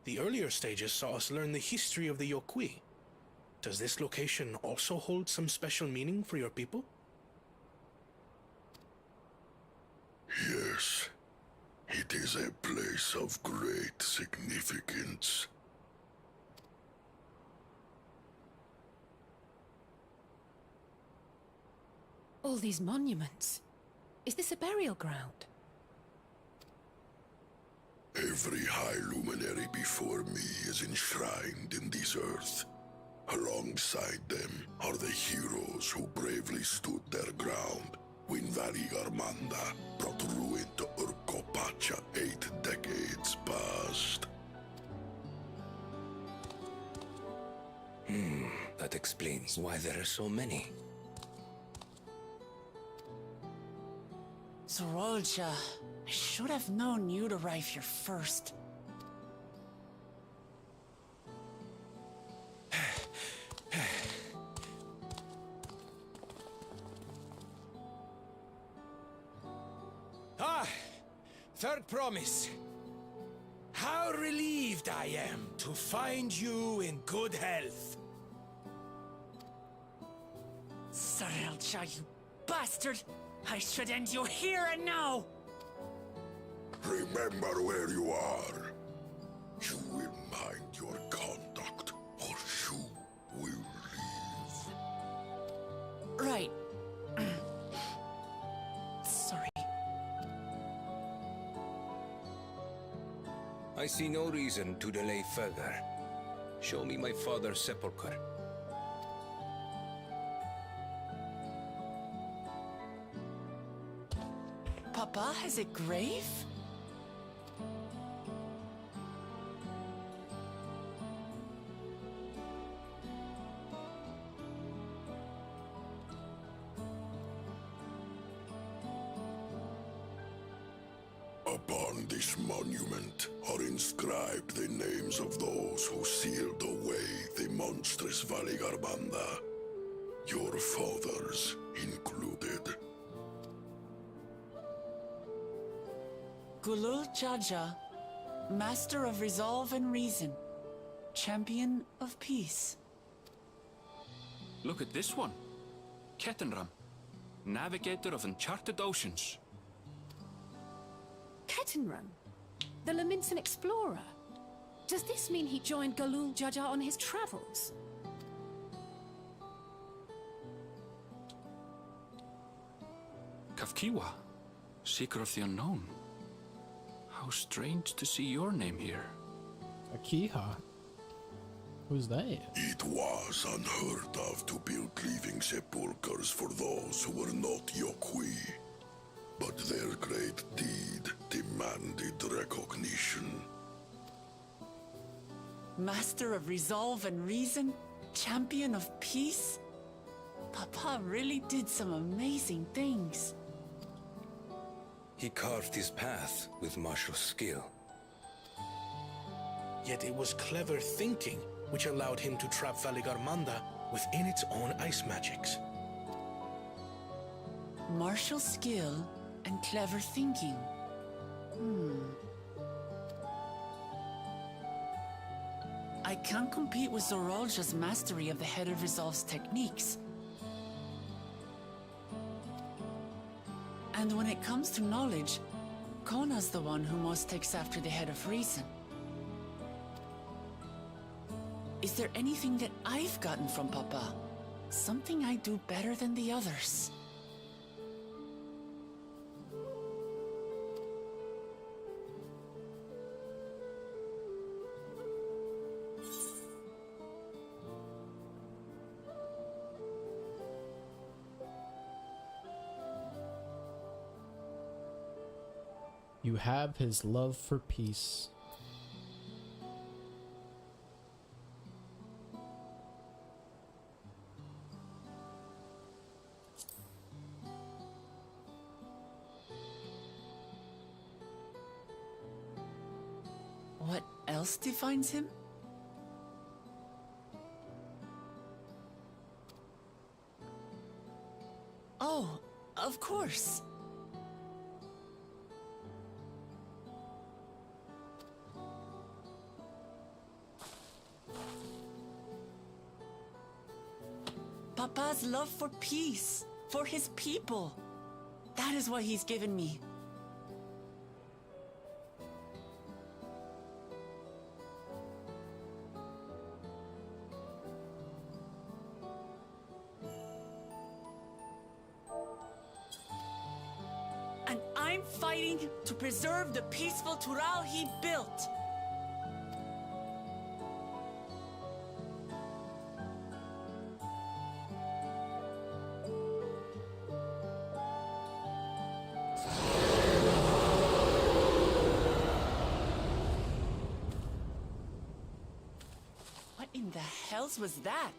[SPEAKER 5] The earlier stages saw us learn the history of the Yokui. Does this location also hold some special meaning for your people?
[SPEAKER 14] Yes, it is a place of great significance.
[SPEAKER 15] All these monuments. Is this a burial ground?
[SPEAKER 14] Every high luminary before me is enshrined in this earth. Alongside them are the heroes who bravely stood their ground when Valigarmanda brought ruin to Urkopacha 8 decades past.
[SPEAKER 6] That explains why there are so many.
[SPEAKER 3] Zorolja, I should have known you'd arrive here first.
[SPEAKER 17] Third promise. How relieved I am to find you in good health.
[SPEAKER 3] Zorolja, you bastard! I should end you here and now!
[SPEAKER 14] Remember where you are. You will mind your conduct, or you will leave.
[SPEAKER 3] Right. Sorry.
[SPEAKER 6] I see no reason to delay further. Show me my father's sepulchre.
[SPEAKER 3] Papa has a grave?
[SPEAKER 14] Upon this monument are inscribed the names of those who sealed away the monstrous Valigarbanda, your fathers included.
[SPEAKER 3] Gulul Jaja, Master of Resolve and Reason, Champion of Peace.
[SPEAKER 13] Look at this one. Ketenram, Navigator of Uncharted Oceans.
[SPEAKER 15] Ketenram? The Laminsan explorer? Does this mean he joined Galul Jaja on his travels?
[SPEAKER 13] Kafkiwa, Seeker of the Unknown. How strange to see your name here.
[SPEAKER 12] Akiha? Who's that?
[SPEAKER 14] It was unheard of to build living sepulchres for those who were not Yokui. But their great deed demanded recognition.
[SPEAKER 3] Master of Resolve and Reason, Champion of Peace? Papa really did some amazing things.
[SPEAKER 6] He carved his path with martial skill.
[SPEAKER 5] Yet it was clever thinking which allowed him to trap Valigarmanda within its own ice magics.
[SPEAKER 3] Martial skill and clever thinking. I can't compete with Zorolja's mastery of the Head of Resolve's techniques. And when it comes to knowledge, Kona's the one who most takes after the Head of Reason. Is there anything that I've gotten from Papa? Something I do better than the others?
[SPEAKER 12] You have his love for peace.
[SPEAKER 3] What else defines him? Oh, of course. Papa's love for peace, for his people. That is what he's given me. And I'm fighting to preserve the peaceful Tural he built. What in the hells was that?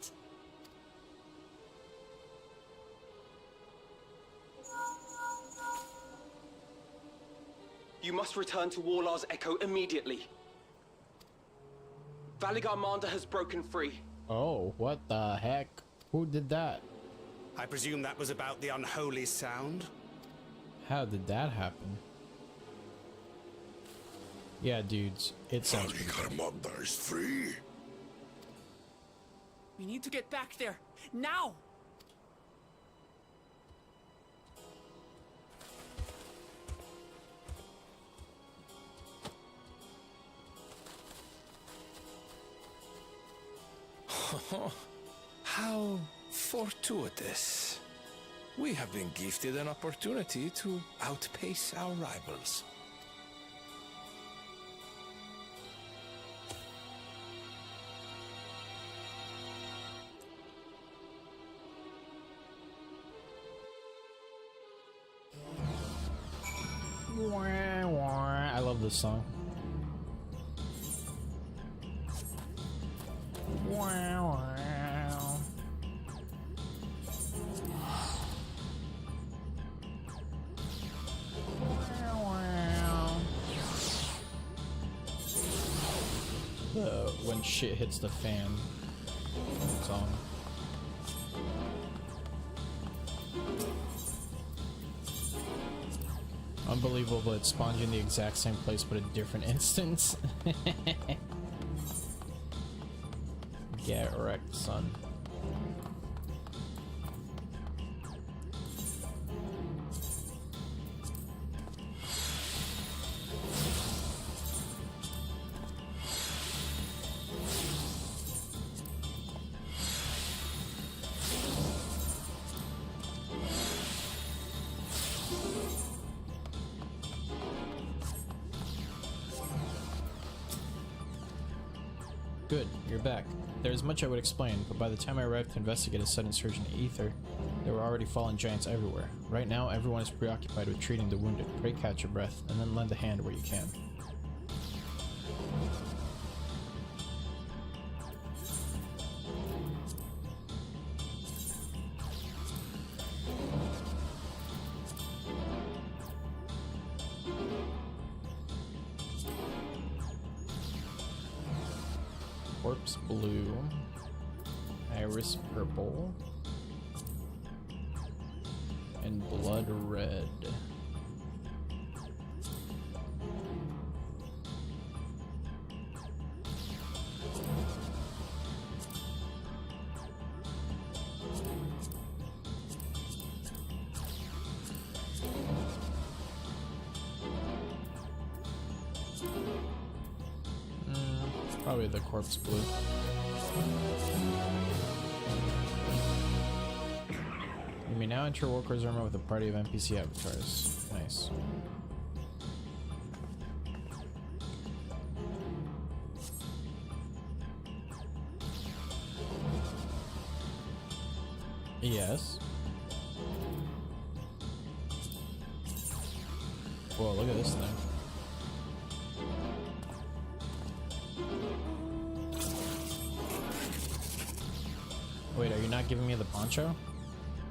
[SPEAKER 7] You must return to Warlar's Echo immediately. Valigarmanda has broken free.
[SPEAKER 12] Oh, what the heck? Who did that?
[SPEAKER 6] I presume that was about the unholy sound?
[SPEAKER 12] How did that happen? Yeah, dudes, it sounds pretty cool.
[SPEAKER 14] Valigarmanda is free.
[SPEAKER 3] We need to get back there, now!
[SPEAKER 4] How fortuitous. We have been gifted an opportunity to outpace our rivals.
[SPEAKER 12] I love this song. When shit hits the fan song. Unbelievable, but it spawned you in the exact same place but a different instance. Get wrecked, son. Good, you're back. There's much I would explain, but by the time I arrived to investigate a sudden surge in ether, there were already fallen giants everywhere. Right now, everyone is preoccupied with treating the wounded. Pray catch your breath, and then lend a hand where you can. Corpse blue, iris purple, and blood red. Probably the corpse blue. You may now enter Walker's armor with a party of NPC avatars. Nice. Yes. Whoa, look at this thing.
[SPEAKER 11] not giving me the poncho?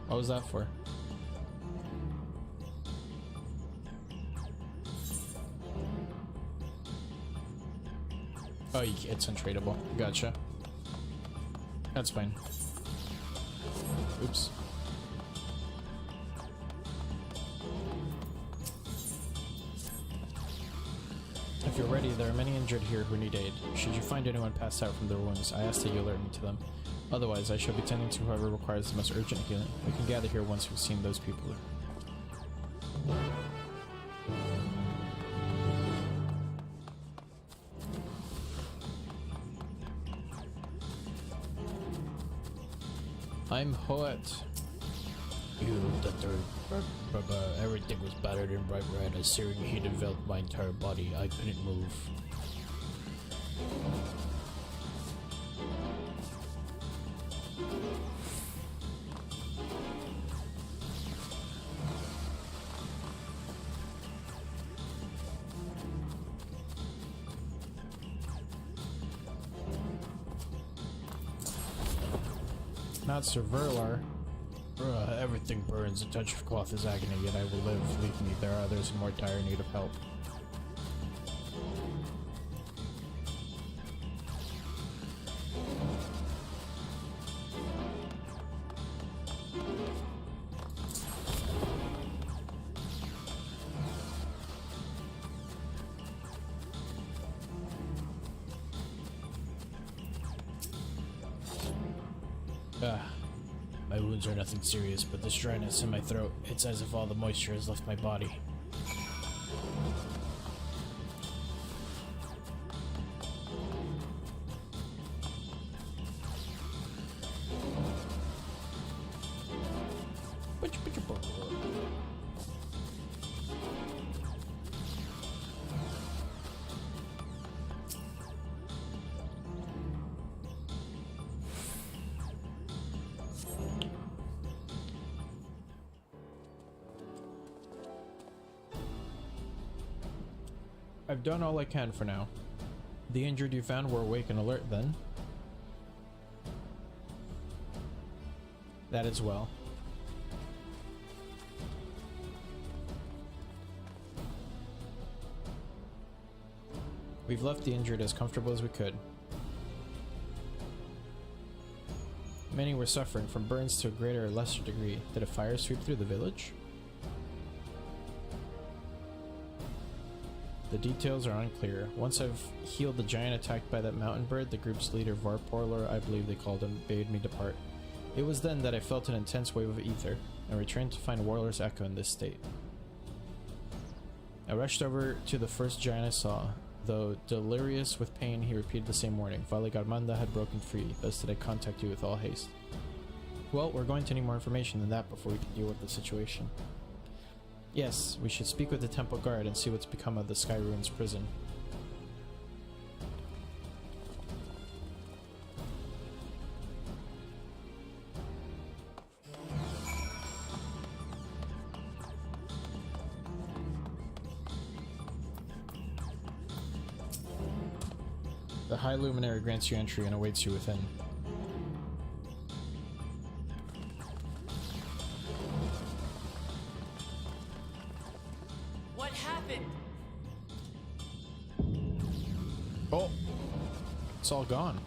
[SPEAKER 11] What was that for? Oh, it's untradeable. Gotcha. That's fine. Oops. If you're ready, there are many injured here who need aid. Should you find anyone passed out from their wounds, I ask that you alert me to them. Otherwise, I shall be tending to whoever requires the most urgent healing. We can gather here once we've seen those people. I'm hot.
[SPEAKER 12] You looked at the everything was battered and bright red. A searing heat enveloped my entire body. I couldn't move.
[SPEAKER 11] Not Sir Verlar.
[SPEAKER 12] Everything burns. A touch of cloth is agony, yet I will live. Leave me. There are others in more dire need of help. My wounds are nothing serious, but this dryness in my throat, it's as if all the moisture has left my body.
[SPEAKER 11] I've done all I can for now. The injured you found were awake and alert then? That is well. We've left the injured as comfortable as we could. Many were suffering from burns to a greater or lesser degree. Did a fire sweep through the village? The details are unclear. Once I've healed the giant attacked by that mountain bird, the group's leader, Varporler, I believe they called him, bade me depart. It was then that I felt an intense wave of ether, and returned to find Warlor's echo in this state. I rushed over to the first giant I saw. Though delirious with pain, he repeated the same warning. Valigarmanda had broken free, thus did I contact you with all haste. Well, we're going to need more information than that before we can deal with the situation. Yes, we should speak with the temple guard and see what's become of the Sky Ruins prison. The High Luminary grants you entry and awaits you within.
[SPEAKER 3] What happened?
[SPEAKER 11] Oh! It's all gone.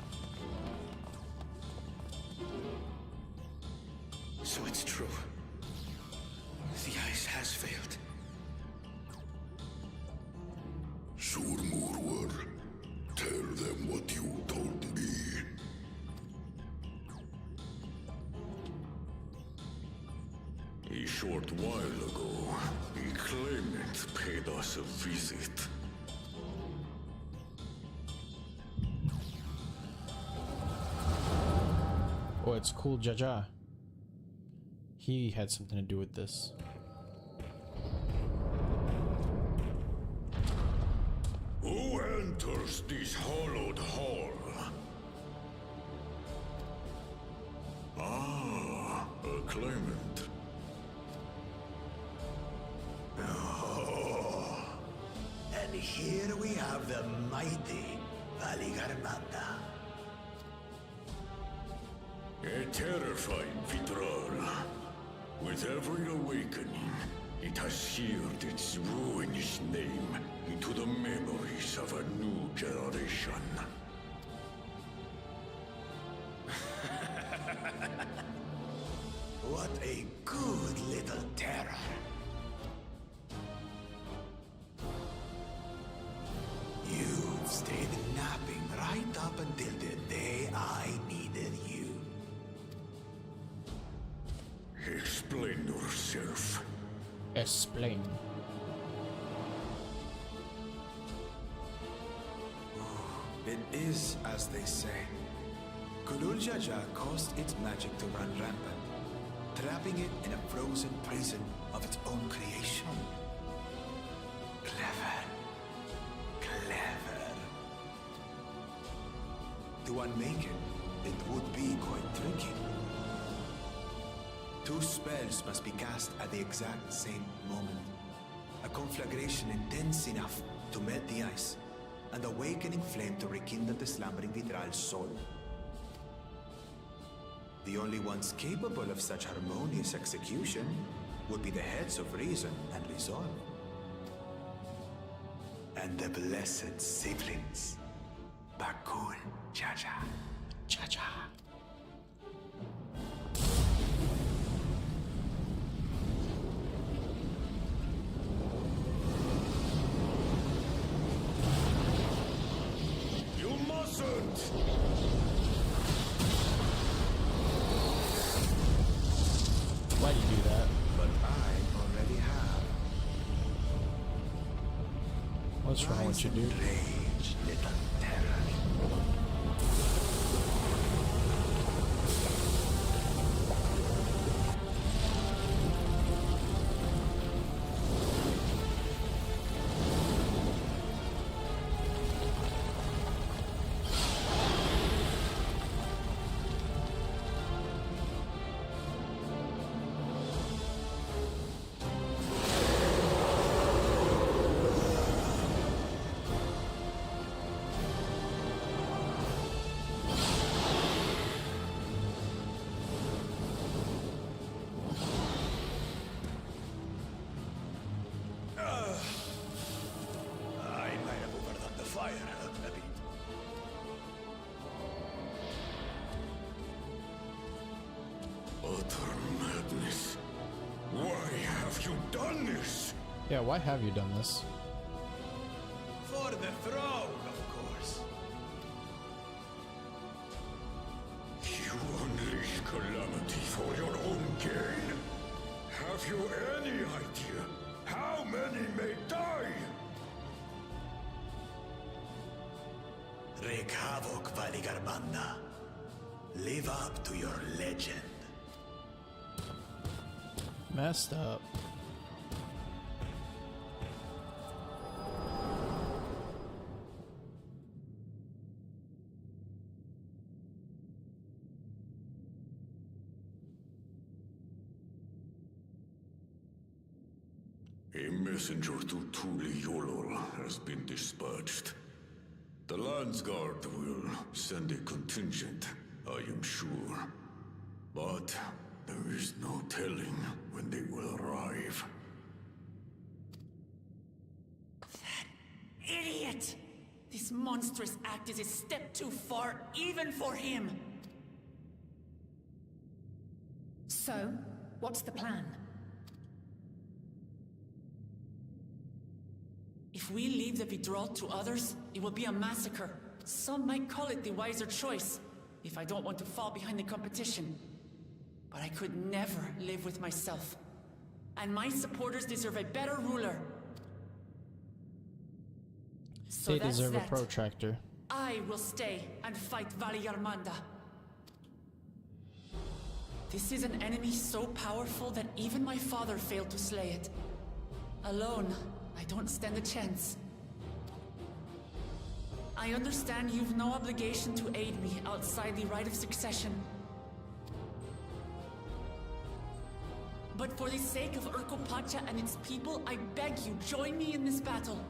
[SPEAKER 5] So it's true. The ice has failed.
[SPEAKER 14] Surmurwar, tell them what you told me. A short while ago, a claimant paid us a visit.
[SPEAKER 11] Oh, it's Cool Jaja. He had something to do with this.
[SPEAKER 14] Who enters this hollowed hall? Ah, a claimant.
[SPEAKER 2] Oh. And here we have the mighty Valigarmanda.
[SPEAKER 14] A terrifying Vidral. With every awakening, it has seared its ruinous name into the memories of a new generation.
[SPEAKER 2] What a good little terror. You've stayed napping right up until the day I needed you.
[SPEAKER 14] Explain yourself.
[SPEAKER 12] Explain.
[SPEAKER 9] It is as they say. Kulul Jaja caused its magic to run rampant, trapping it in a frozen prison of its own creation. Clever. Clever. To unmake it would be quite tricky. 2 spells must be cast at the exact same moment. A conflagration intense enough to melt the ice, and awakening flame to rekindle the slumbering Vidral's soul. The only ones capable of such harmonious execution would be the heads of reason and resolve. And the blessed siblings, Bakul Jaja.
[SPEAKER 12] Jaja.
[SPEAKER 14] You mustn't!
[SPEAKER 12] Why'd you do that?
[SPEAKER 9] But I already have.
[SPEAKER 12] What's wrong with you, dude?
[SPEAKER 2] Rage, little terror.
[SPEAKER 8] I might have overdone the fire a bit.
[SPEAKER 14] Utter madness. Why have you done this?
[SPEAKER 12] Yeah, why have you done this?
[SPEAKER 8] For the throne, of course.
[SPEAKER 14] You unleash calamity for your own gain? Have you any idea how many may die?
[SPEAKER 2] Wreak havoc, Valigarbanda. Live up to your legend.
[SPEAKER 12] Messed up.
[SPEAKER 14] A messenger to Tuli Yolol has been dispatched. The Landsguard will send a contingent, I am sure. But there is no telling when they will arrive.
[SPEAKER 3] Idiot! This monstrous act is a step too far, even for him!
[SPEAKER 15] So, what's the plan?
[SPEAKER 3] If we leave the Vidral to others, it will be a massacre. Some might call it the wiser choice, if I don't want to fall behind the competition. But I could never live with myself. And my supporters deserve a better ruler. So
[SPEAKER 12] They
[SPEAKER 3] that's
[SPEAKER 12] deserve a
[SPEAKER 3] that.
[SPEAKER 12] protractor.
[SPEAKER 3] I will stay and fight Valigarbanda. This is an enemy so powerful that even my father failed to slay it. Alone, I don't stand a chance. I understand you've no obligation to aid me outside the right of succession. But for the sake of Urkopacha and its people, I beg you, join me in this battle.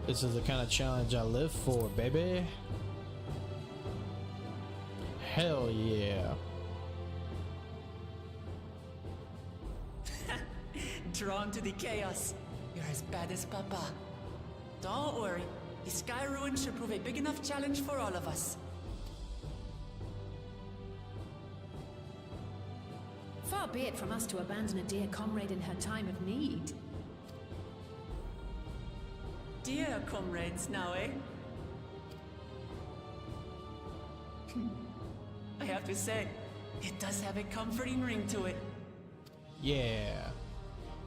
[SPEAKER 12] This is the kind of challenge I live for, baby. Hell yeah.
[SPEAKER 3] Drawn to the chaos. You're as bad as Papa. Don't worry. The Sky Ruin should prove a big enough challenge for all of us.
[SPEAKER 15] Far be it from us to abandon a dear comrade in her time of need.
[SPEAKER 3] Dear comrades now, eh? I have to say, it does have a comforting ring to it.
[SPEAKER 12] Yeah.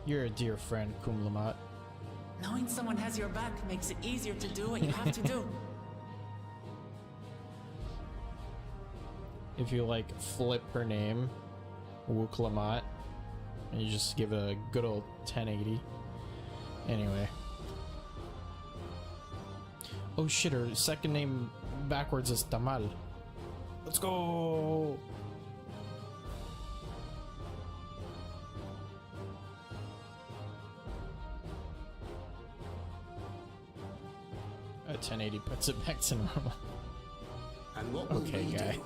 [SPEAKER 12] You're a dear friend, Kumlamat.
[SPEAKER 3] Knowing someone has your back makes it easier to do what you have to do.
[SPEAKER 12] If you like flip her name, Wuklamat, and you just give it a good old 1080. Anyway. Oh shit, her second name backwards is Tamal. Let's go! A 1080 puts it back to normal.
[SPEAKER 6] And what will
[SPEAKER 12] okay,
[SPEAKER 6] we
[SPEAKER 12] guy.
[SPEAKER 6] do?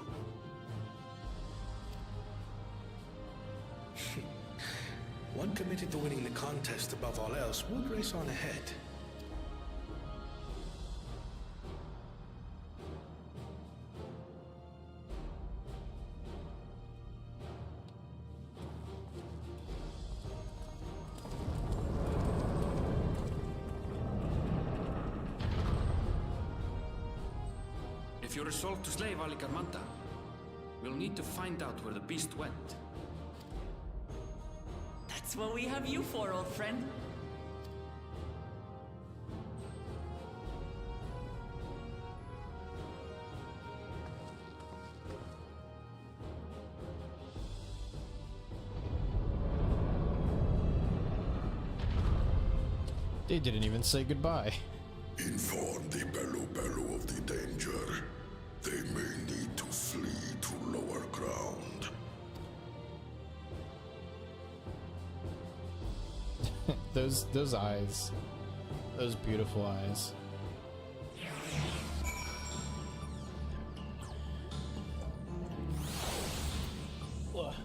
[SPEAKER 5] One committed to winning the contest above all else would race on ahead.
[SPEAKER 13] If you're resolved to slay Valigarmanda, we'll need to find out where the beast went.
[SPEAKER 3] That's what we have you for, old friend.
[SPEAKER 12] They didn't even say goodbye.
[SPEAKER 14] Inform the Bellu of the danger. They may need to flee to lower ground.
[SPEAKER 12] those eyes. Those beautiful eyes. Ugh.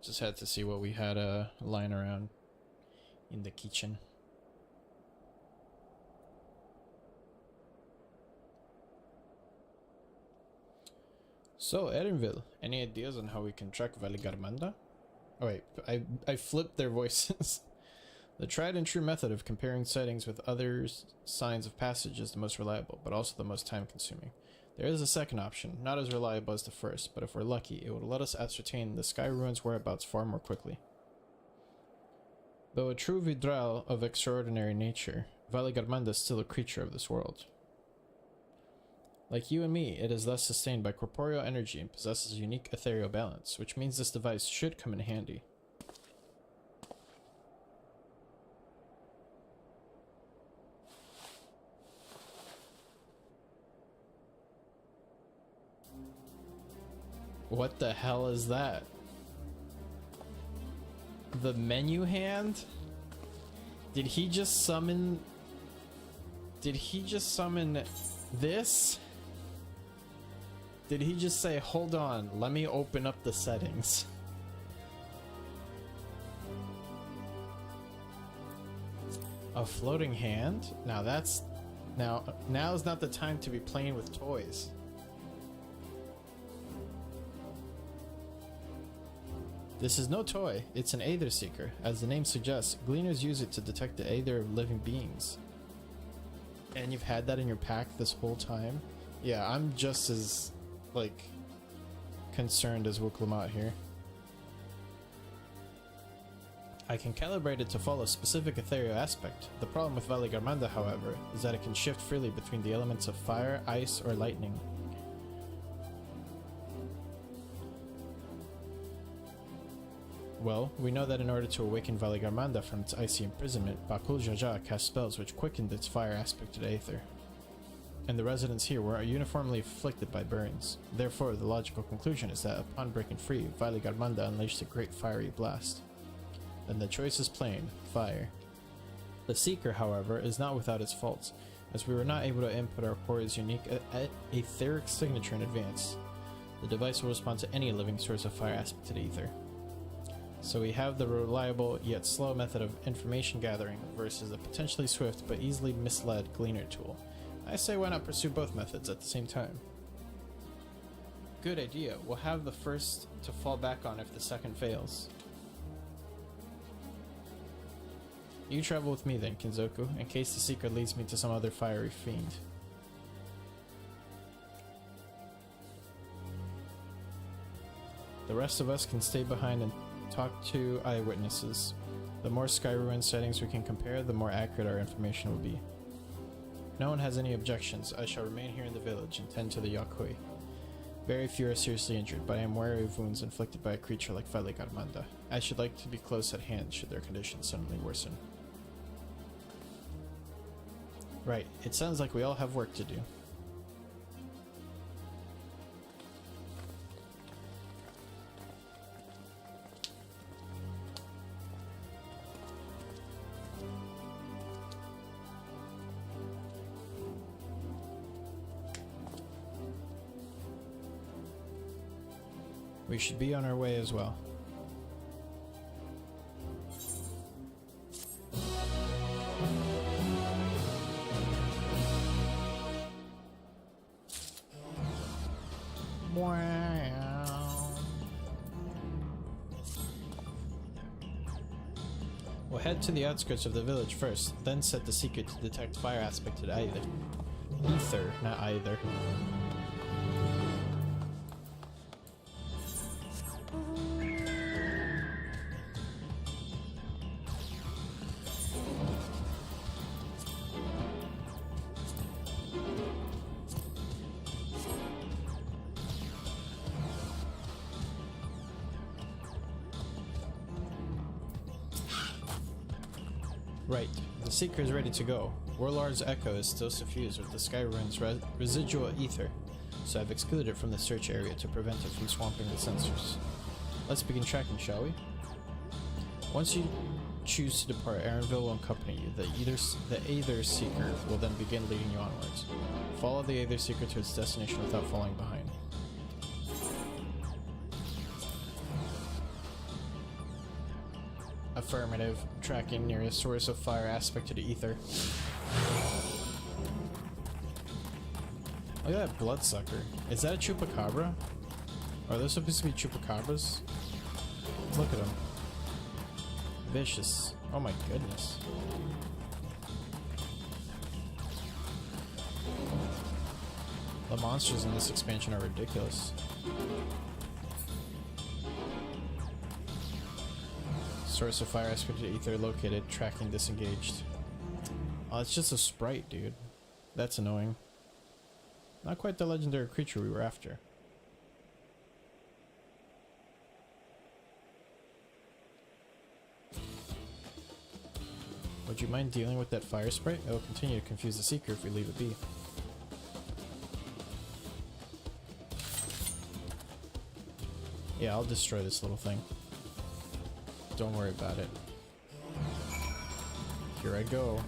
[SPEAKER 12] Just had to see what we had lying around in the kitchen. So, Erenville, any ideas on how we can track Valigarmanda? Oh wait, I flipped their voices. The tried and true method of comparing sightings with other signs of passage is the most reliable, but also the most time consuming. There is a second option, not as reliable as the first, but if we're lucky, it would let us ascertain the Sky Ruin's whereabouts far more quickly. Though a true Vidral of extraordinary nature, Valigarmanda is still a creature of this world. Like you and me, it is thus sustained by corporeal energy and possesses a unique ethereal balance, which means this device should come in handy. What the hell is that?
[SPEAKER 1] the menu hand? Did he just summon... Did he just summon this? Did he just say, hold on, let me open up the settings? A floating hand? Now that's... Now is not the time to be playing with toys. This is no toy, it's an Aether Seeker. As the name suggests, gleaners use it to detect the Aether of living beings. And you've had that in your pack this whole time? Yeah, I'm just as, like, concerned as Wuklamot here. I can calibrate it to follow a specific ethereal aspect. The problem with Valley Garmanda, however, is that it can shift freely between the elements of fire, ice, or lightning. Well, we know that in order to awaken Valley Garmanda from its icy imprisonment, Bakul Jaja cast spells which quickened its fire aspect to Aether. And the residents here were uniformly afflicted by burns. Therefore, the logical conclusion is that upon breaking free, Valley Garmanda unleashed a great fiery blast. Then the choice is plain, fire. The Seeker, however, is not without its faults, as we were not able to input our quarry's unique etheric signature in advance. The device will respond to any living source of fire aspected ether. So we have the reliable yet slow method of information gathering versus the potentially swift but easily misled Gleaner tool. I say why not pursue both methods at the same time? Good idea. We'll have the first to fall back on if the second fails. You travel with me then, Kinzoku, in case the Seeker leads me to some other fiery fiend. The rest of us can stay behind and talk to eyewitnesses. The more Sky Ruin settings we can compare, the more accurate our information will be. If no one has any objections, I shall remain here in the village and tend to the Yakui. Very few are seriously injured, but I am wary of wounds inflicted by a creature like Valley Garmanda. I should like to be close at hand should their condition suddenly worsen. Right, it sounds like we all have work to do. We should be on our way as well. We'll head to the outskirts of the village first, then set the Seeker to detect fire aspected either. Ether, not either. Right, the Seeker is ready to go. Warlord's Echo is still suffused with the Sky Ruin's residual ether, so I've excluded it from the search area to prevent it from swamping the sensors. Let's begin tracking, shall we? Once you choose to depart, Aaronville will accompany you. The Aether Seeker will then begin leading you onwards. Follow the Aether Seeker to its destination without falling behind. Affirmative. Tracking near a source of fire aspected ether. Look at that bloodsucker. Is that a chupacabra? Are those supposed to be chupacabras? Look at them. Vicious. Oh my goodness. The monsters in this expansion are ridiculous. Source of fire aspected ether located, tracking disengaged. Oh, it's just a sprite, dude. That's annoying. Not quite the legendary creature we were after. Would you mind dealing with that fire sprite? It will continue to confuse the Seeker if we leave it be. Yeah, I'll destroy this little thing. don't worry about it. Here I go.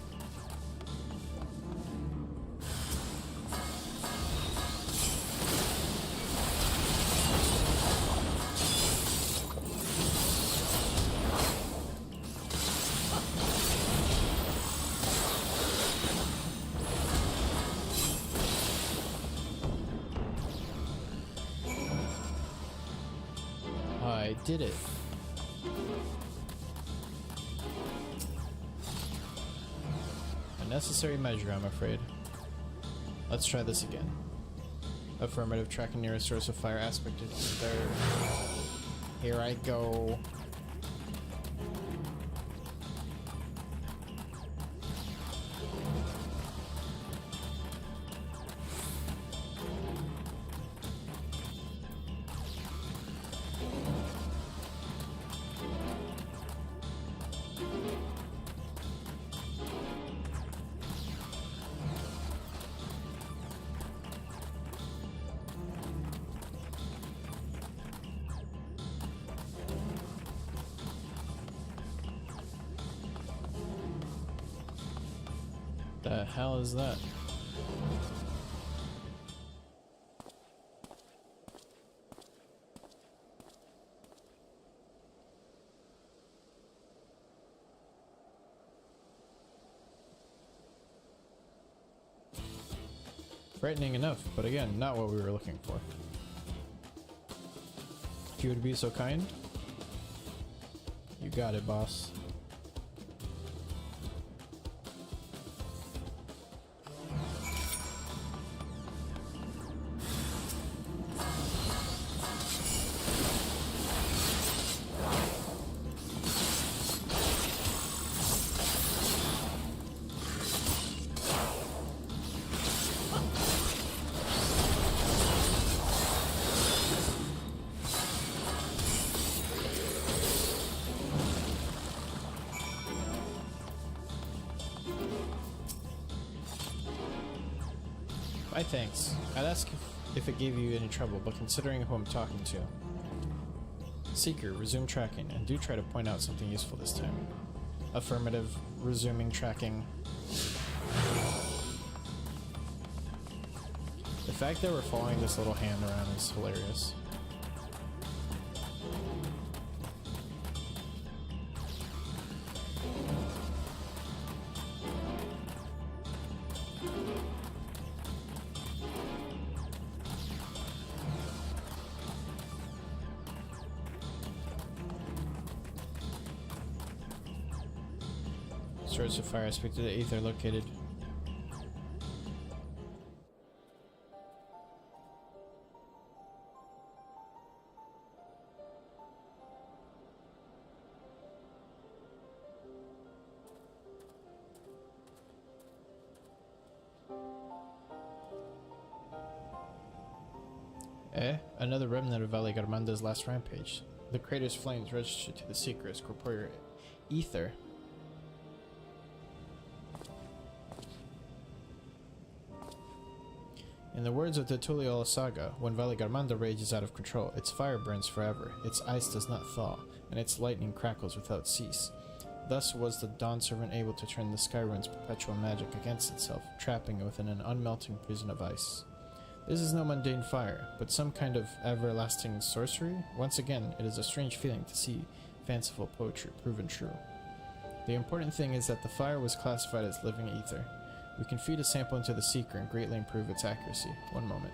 [SPEAKER 1] I did it. A necessary measure, I'm afraid. Let's try this again. Affirmative, tracking nearest source of fire aspected there. Here I go. The hell is that? Frightening enough, but again, not what we were looking for. If you would be so kind. You got it, boss. My thanks. I'd ask if it gave you any trouble, but considering who I'm talking to. Seeker, resume tracking, and do try to point out something useful this time. Affirmative, resuming tracking. The fact that we're following this little hand around is hilarious. Source of fire aspect of the ether located. Another remnant of Valley Garmanda's last rampage. The crater's flames registered to the Seeker as corporeal ether. In the words of the Tuliol saga, when Valley Garmanda rages out of control, its fire burns forever, its ice does not thaw, and its lightning crackles without cease. Thus was the Dawn Servant able to turn the Skyrune's perpetual magic against itself, trapping it within an unmelting prison of ice. This is no mundane fire, but some kind of everlasting sorcery. Once again, it is a strange feeling to see fanciful poetry proven true. The important thing is that the fire was classified as living ether. We can feed a sample into the Seeker and greatly improve its accuracy. One moment.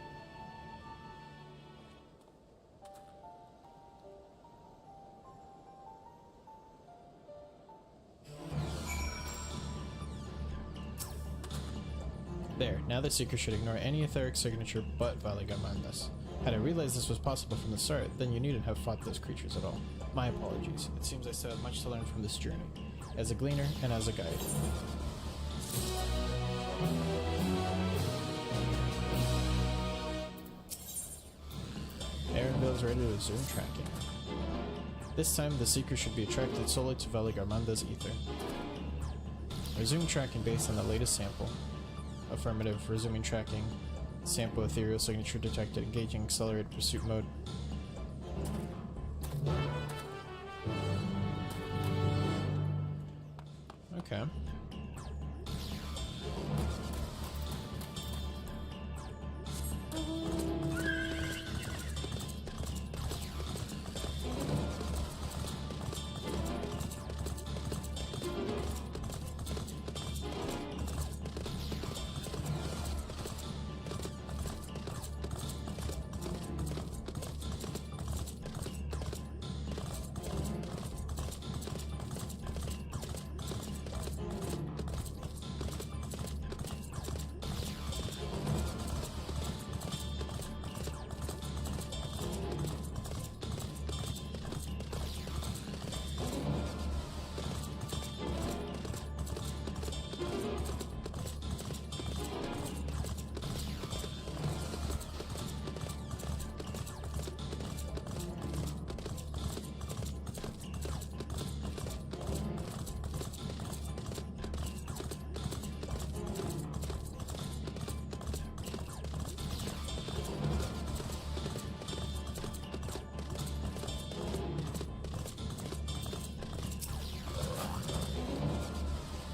[SPEAKER 1] There, now the Seeker should ignore any etheric signature but Valley Garmanda's. Had I realized this was possible from the start, then you needn't have fought those creatures at all. My apologies. It seems I still have much to learn from this journey, as a gleaner and as a guide. Aaronville is ready to resume tracking. This time, the Seeker should be attracted solely to Valley Garmanda's ether. Resume tracking based on the latest sample. Affirmative, resuming tracking. Sample ethereal signature detected, engaging accelerated pursuit mode. Okay.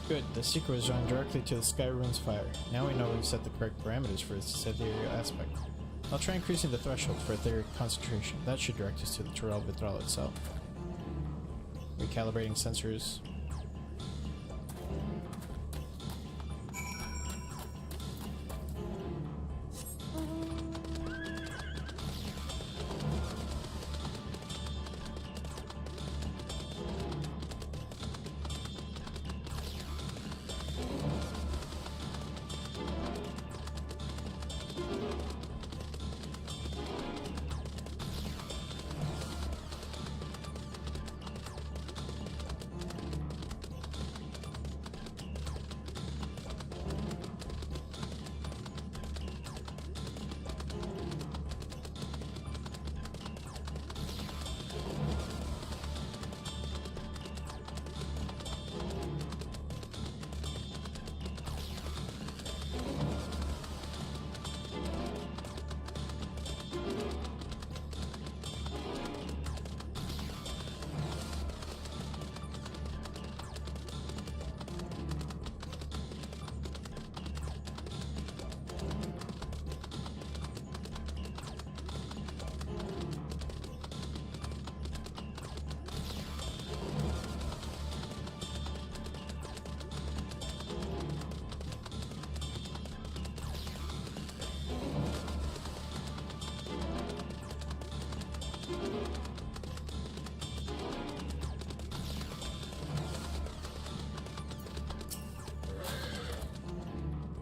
[SPEAKER 1] Good, the secret was drawn directly to the Sky Rune's fire. Now we know we've set the correct parameters for its ethereal aspect. I'll try increasing the threshold for etheric concentration. That should direct us to the Tural Vitral itself. Recalibrating sensors.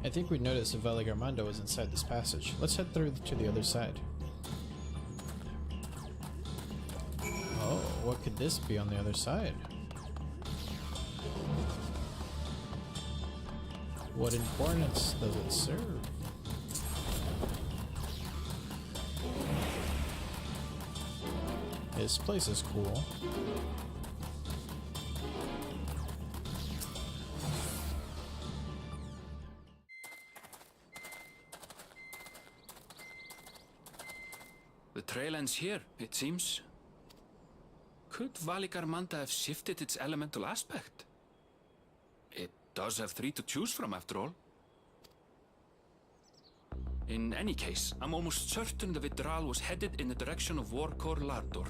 [SPEAKER 1] I think we'd notice if Valley Armando was inside this passage. Let's head through to the other side. Oh, what could this be on the other side? What importance does it serve? This place is cool.
[SPEAKER 13] The trail ends here, it seems. Could Valigarmanda have shifted its elemental aspect? It does have 3 to choose from, after all. In any case, I'm almost certain the Vitral was headed in the direction of Warkor Lardor.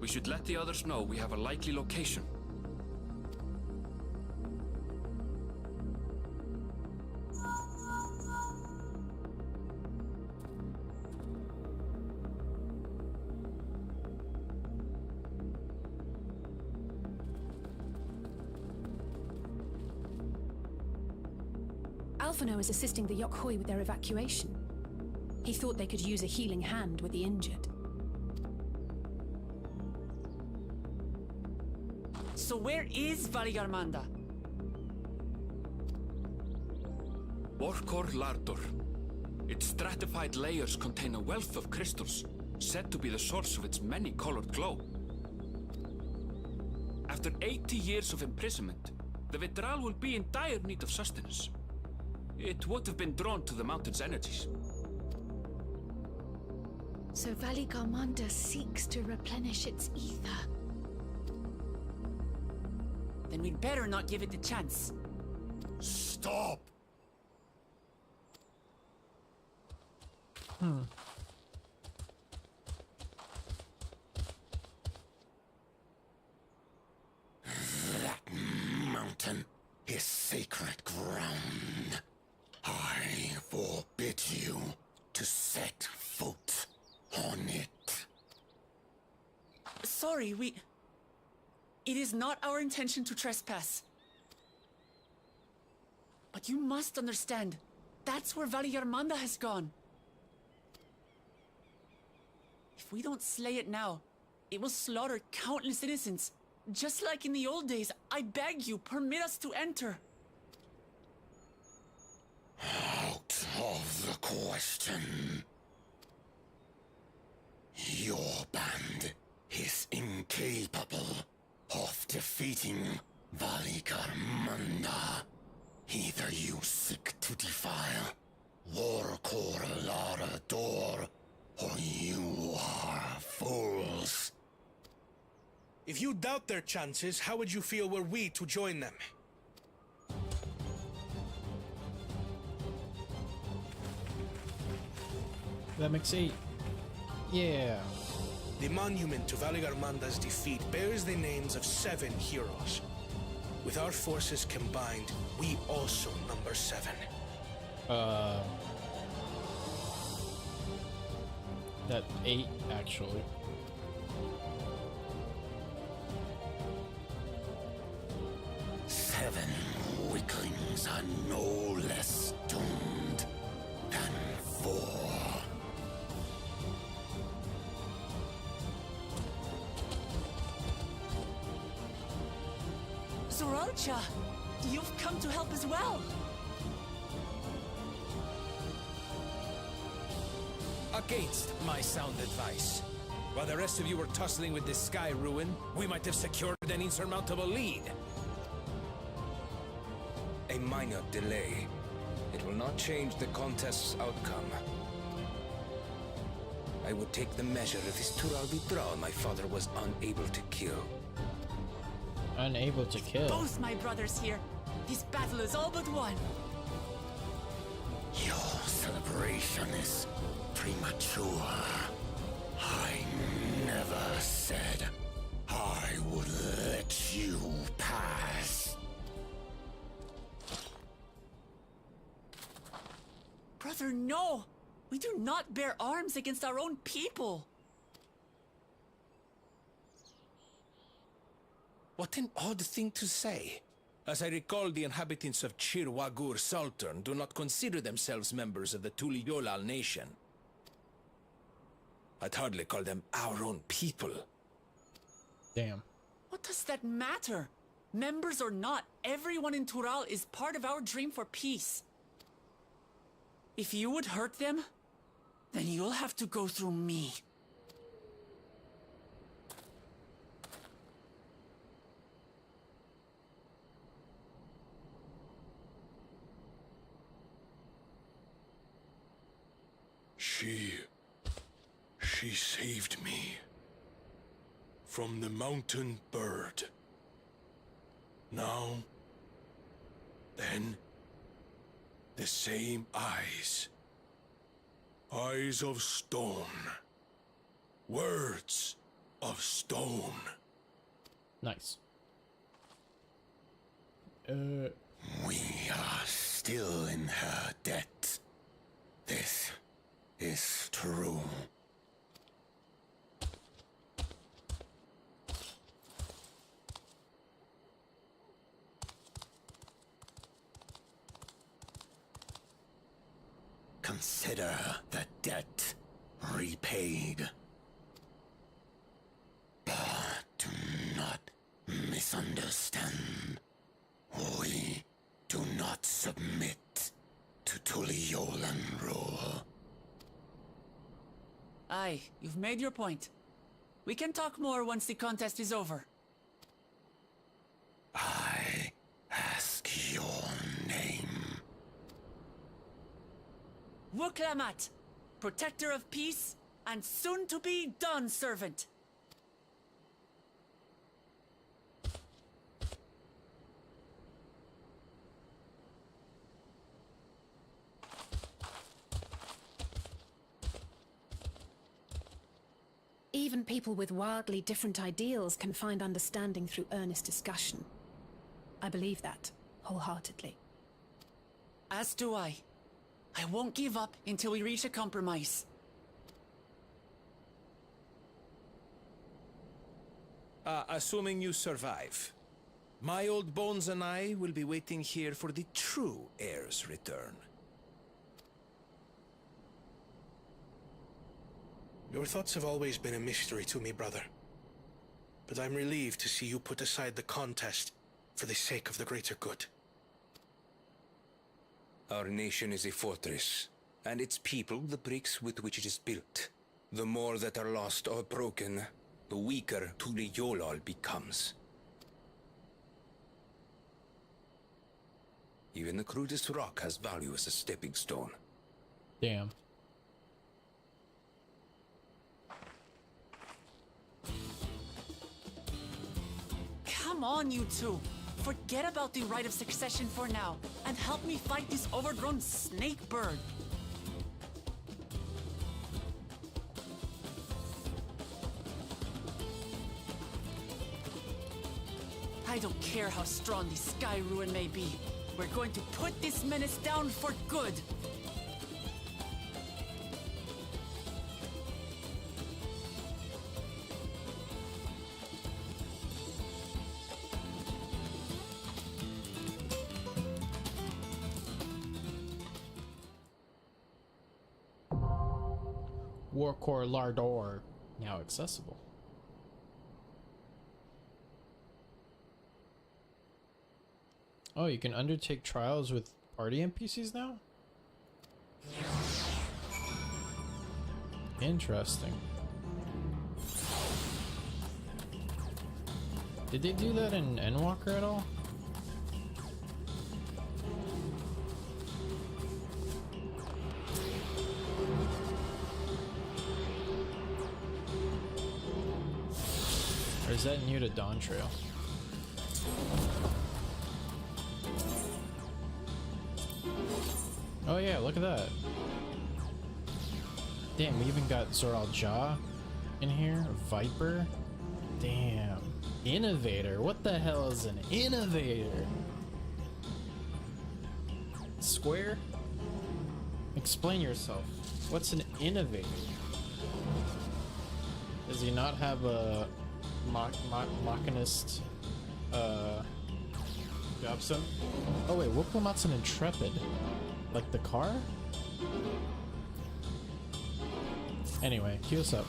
[SPEAKER 13] We should let the others know we have a likely location.
[SPEAKER 15] Alphino is assisting the Yokhoi with their evacuation. He thought they could use a healing hand with the injured.
[SPEAKER 3] So where is Valigarmanda?
[SPEAKER 13] Warkor Lardor. Its stratified layers contain a wealth of crystals, said to be the source of its many-colored glow. After 80 years of imprisonment, the Vitral will be in dire need of sustenance. It would have been drawn to the mountain's energies.
[SPEAKER 18] So Valigarmanda seeks to replenish its ether.
[SPEAKER 3] then we'd better not give it the chance.
[SPEAKER 8] Stop!
[SPEAKER 14] That mountain is sacred ground. I forbid you to set foot on it.
[SPEAKER 3] Sorry, It is not our intention to trespass. But you must understand, that's where Valliarmanda has gone. If we don't slay it now, it will slaughter countless innocents. Just like in the old days, I beg you, permit us to enter.
[SPEAKER 14] Out of the question. Your band is incapable of defeating Valliarmanda. Either you seek to defile Warcor Lara Door, or you are fools.
[SPEAKER 5] If you doubt their chances, how would you feel were we to join them?
[SPEAKER 12] That makes 8. Yeah.
[SPEAKER 5] The monument to Valliarmanda's defeat bears the names of 7 heroes. With our forces combined, we also number 7.
[SPEAKER 12] That 8, actually.
[SPEAKER 14] Seven weaklings are no less doomed than 4.
[SPEAKER 3] Zoralcha, you've come to help as well.
[SPEAKER 17] Against my sound advice. While the rest of you were tussling with this sky ruin, we might have secured an insurmountable lead. A minor delay. It will not change the contest's outcome. I would take the measure of this Tural Vidral my father was unable to kill.
[SPEAKER 12] Unable to kill?
[SPEAKER 3] Both my brothers here. This battle is all but won.
[SPEAKER 14] Your celebration is premature. I never said I would let you pass.
[SPEAKER 3] Brother, no! We do not bear arms against our own people.
[SPEAKER 17] What an odd thing to say. As I recall, the inhabitants of Chir Wagur Sultan do not consider themselves members of the Tuliolal nation. I'd hardly call them our own people.
[SPEAKER 12] Damn.
[SPEAKER 3] What does that matter? Members or not, everyone in Tural is part of our dream for peace. If you would hurt them, then you'll have to go through me.
[SPEAKER 14] She saved me from the mountain bird. Now, then, the same eyes. Eyes of stone. Words of stone.
[SPEAKER 12] Nice.
[SPEAKER 14] We are still in her debt. This is true. Consider the debt repaid. But do not misunderstand. We do not submit to Tuliolan rule.
[SPEAKER 3] Aye, you've made your point. We can talk more once the contest is over.
[SPEAKER 14] I ask your name.
[SPEAKER 3] Wuklamat, protector of peace, and soon-to-be Dawn servant.
[SPEAKER 15] Even people with wildly different ideals can find understanding through earnest discussion. I believe that, wholeheartedly.
[SPEAKER 3] As do I. I won't give up until we reach a compromise.
[SPEAKER 17] Assuming you survive, my old bones and I will be waiting here for the true heir's return.
[SPEAKER 5] Your thoughts have always been a mystery to me, brother. But I'm relieved to see you put aside the contest for the sake of the greater good.
[SPEAKER 6] Our nation is a fortress, and its people the bricks with which it is built. The more that are lost or broken, the weaker Tuli Yolal becomes. Even the crudest rock has value as a stepping stone.
[SPEAKER 12] Damn.
[SPEAKER 3] Come on, you two. Forget about the right of succession for now, and help me fight this overgrown snake bird. I don't care how strong the Sky Ruin may be. We're going to put this menace down for good.
[SPEAKER 12] Warcore Lardor, now accessible. Oh, you can undertake trials with party NPCs now? Interesting. Did they do that in Endwalker at all? Or is that new to Dawntrail? Oh yeah, look at that. Damn, we even got Zoral Jaw in here. Viper. Damn. Innovator. What the hell is an innovator? Square? Explain yourself. What's an innovator? Does he not have a machinist job son? Oh wait, Wooplamat's an intrepid. Like the car? Anyway, cue us up.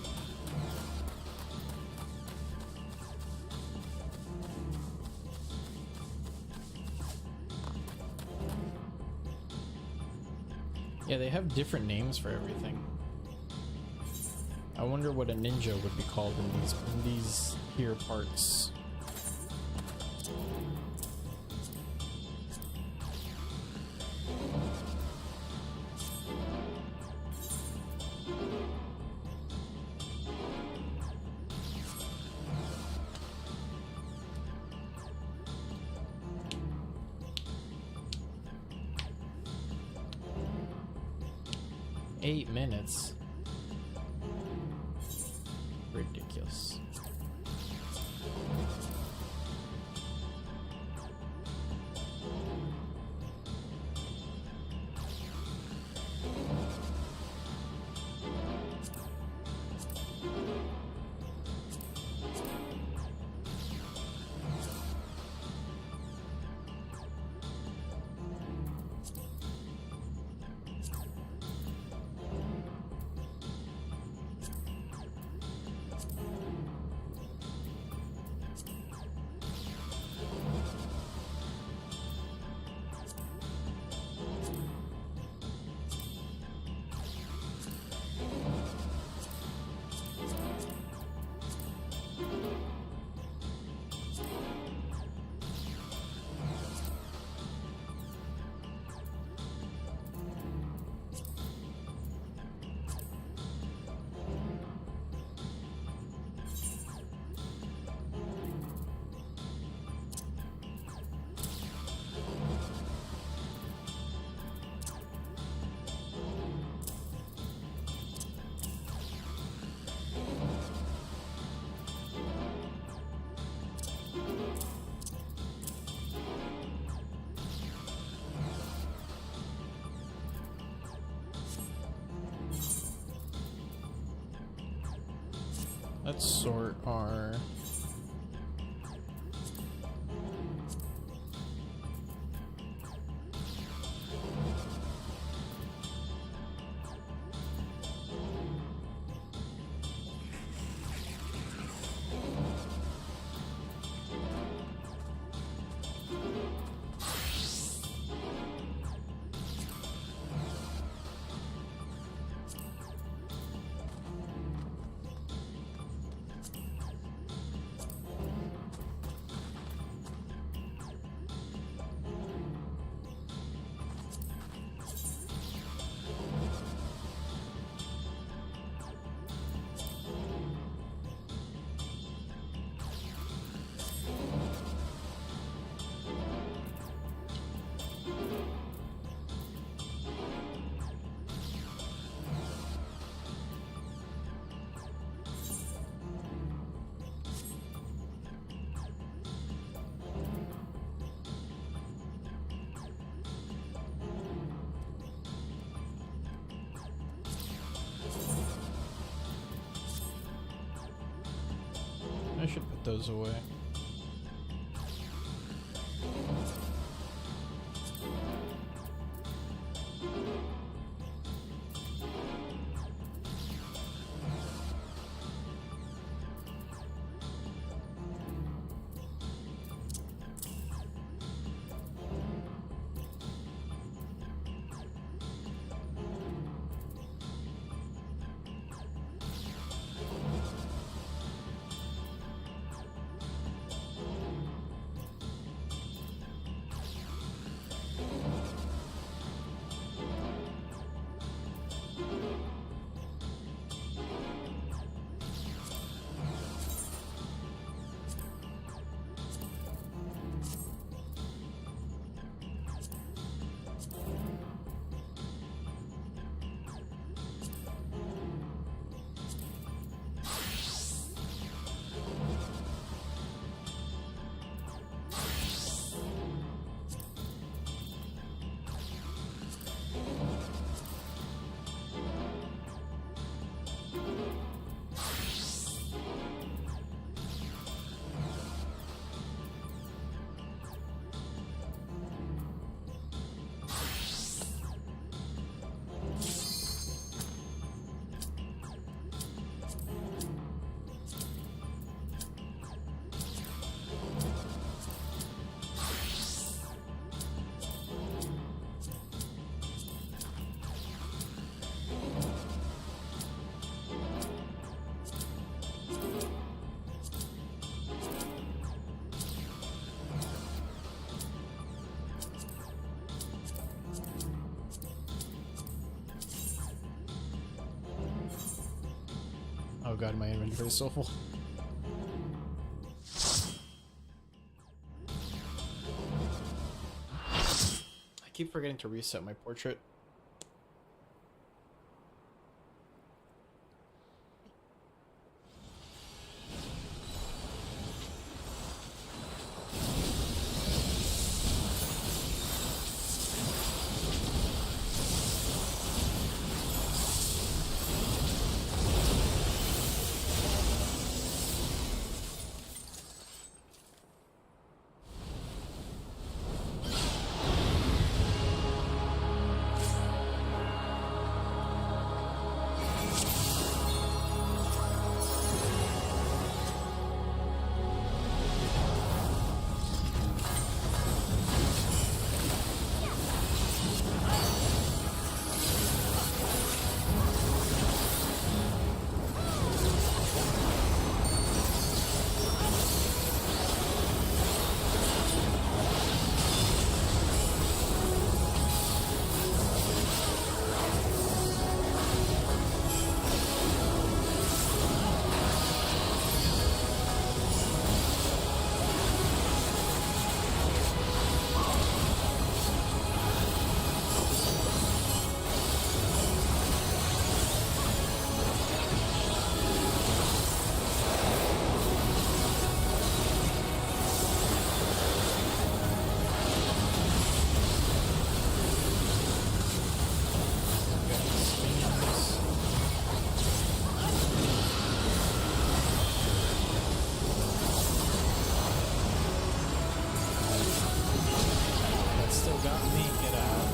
[SPEAKER 12] Yeah, they have different names for everything. I wonder what a ninja would be called in these here parts. Eight minutes. Ridiculous.
[SPEAKER 10] Let's sort our... I should put those away. Oh god, my inventory is so full. I keep forgetting to reset my portrait.
[SPEAKER 12] got me, get out.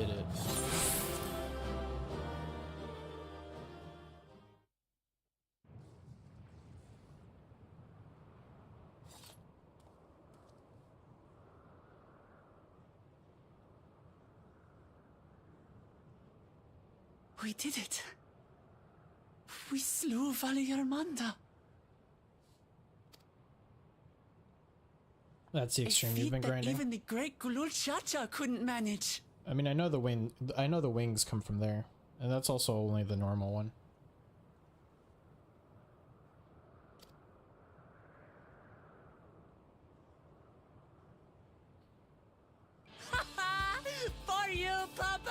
[SPEAKER 12] did it.
[SPEAKER 3] We did it. We slew Valiarmanda.
[SPEAKER 12] That's the extreme you've been grinding.
[SPEAKER 3] Even the great Gulul Chacha couldn't manage.
[SPEAKER 12] I mean, I know the wings come from there, and that's also only the normal one.
[SPEAKER 3] For you, Papa!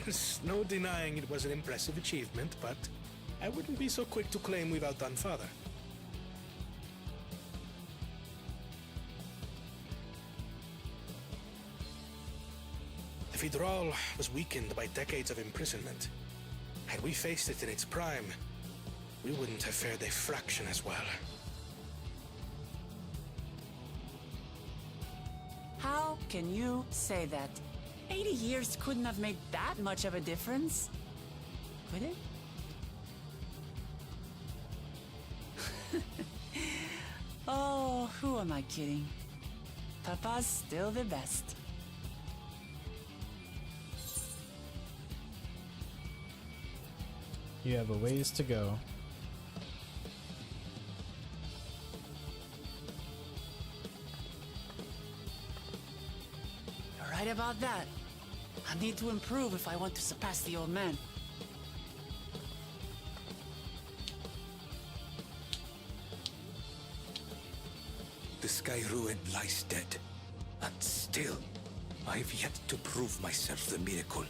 [SPEAKER 5] There's no denying it was an impressive achievement, but I wouldn't be so quick to claim we've outdone Father. The Fidral was weakened by decades of imprisonment. Had we faced it in its prime, we wouldn't have fared a fraction as well.
[SPEAKER 3] How can you say that? 80 years couldn't have made that much of a difference. Could it? Oh, who am I kidding? Papa's still the best.
[SPEAKER 12] You have a ways to go.
[SPEAKER 3] You're right about that. I need to improve if I want to surpass the old man.
[SPEAKER 6] The Sky Ruin lies dead. And still, I've yet to prove myself the miracle.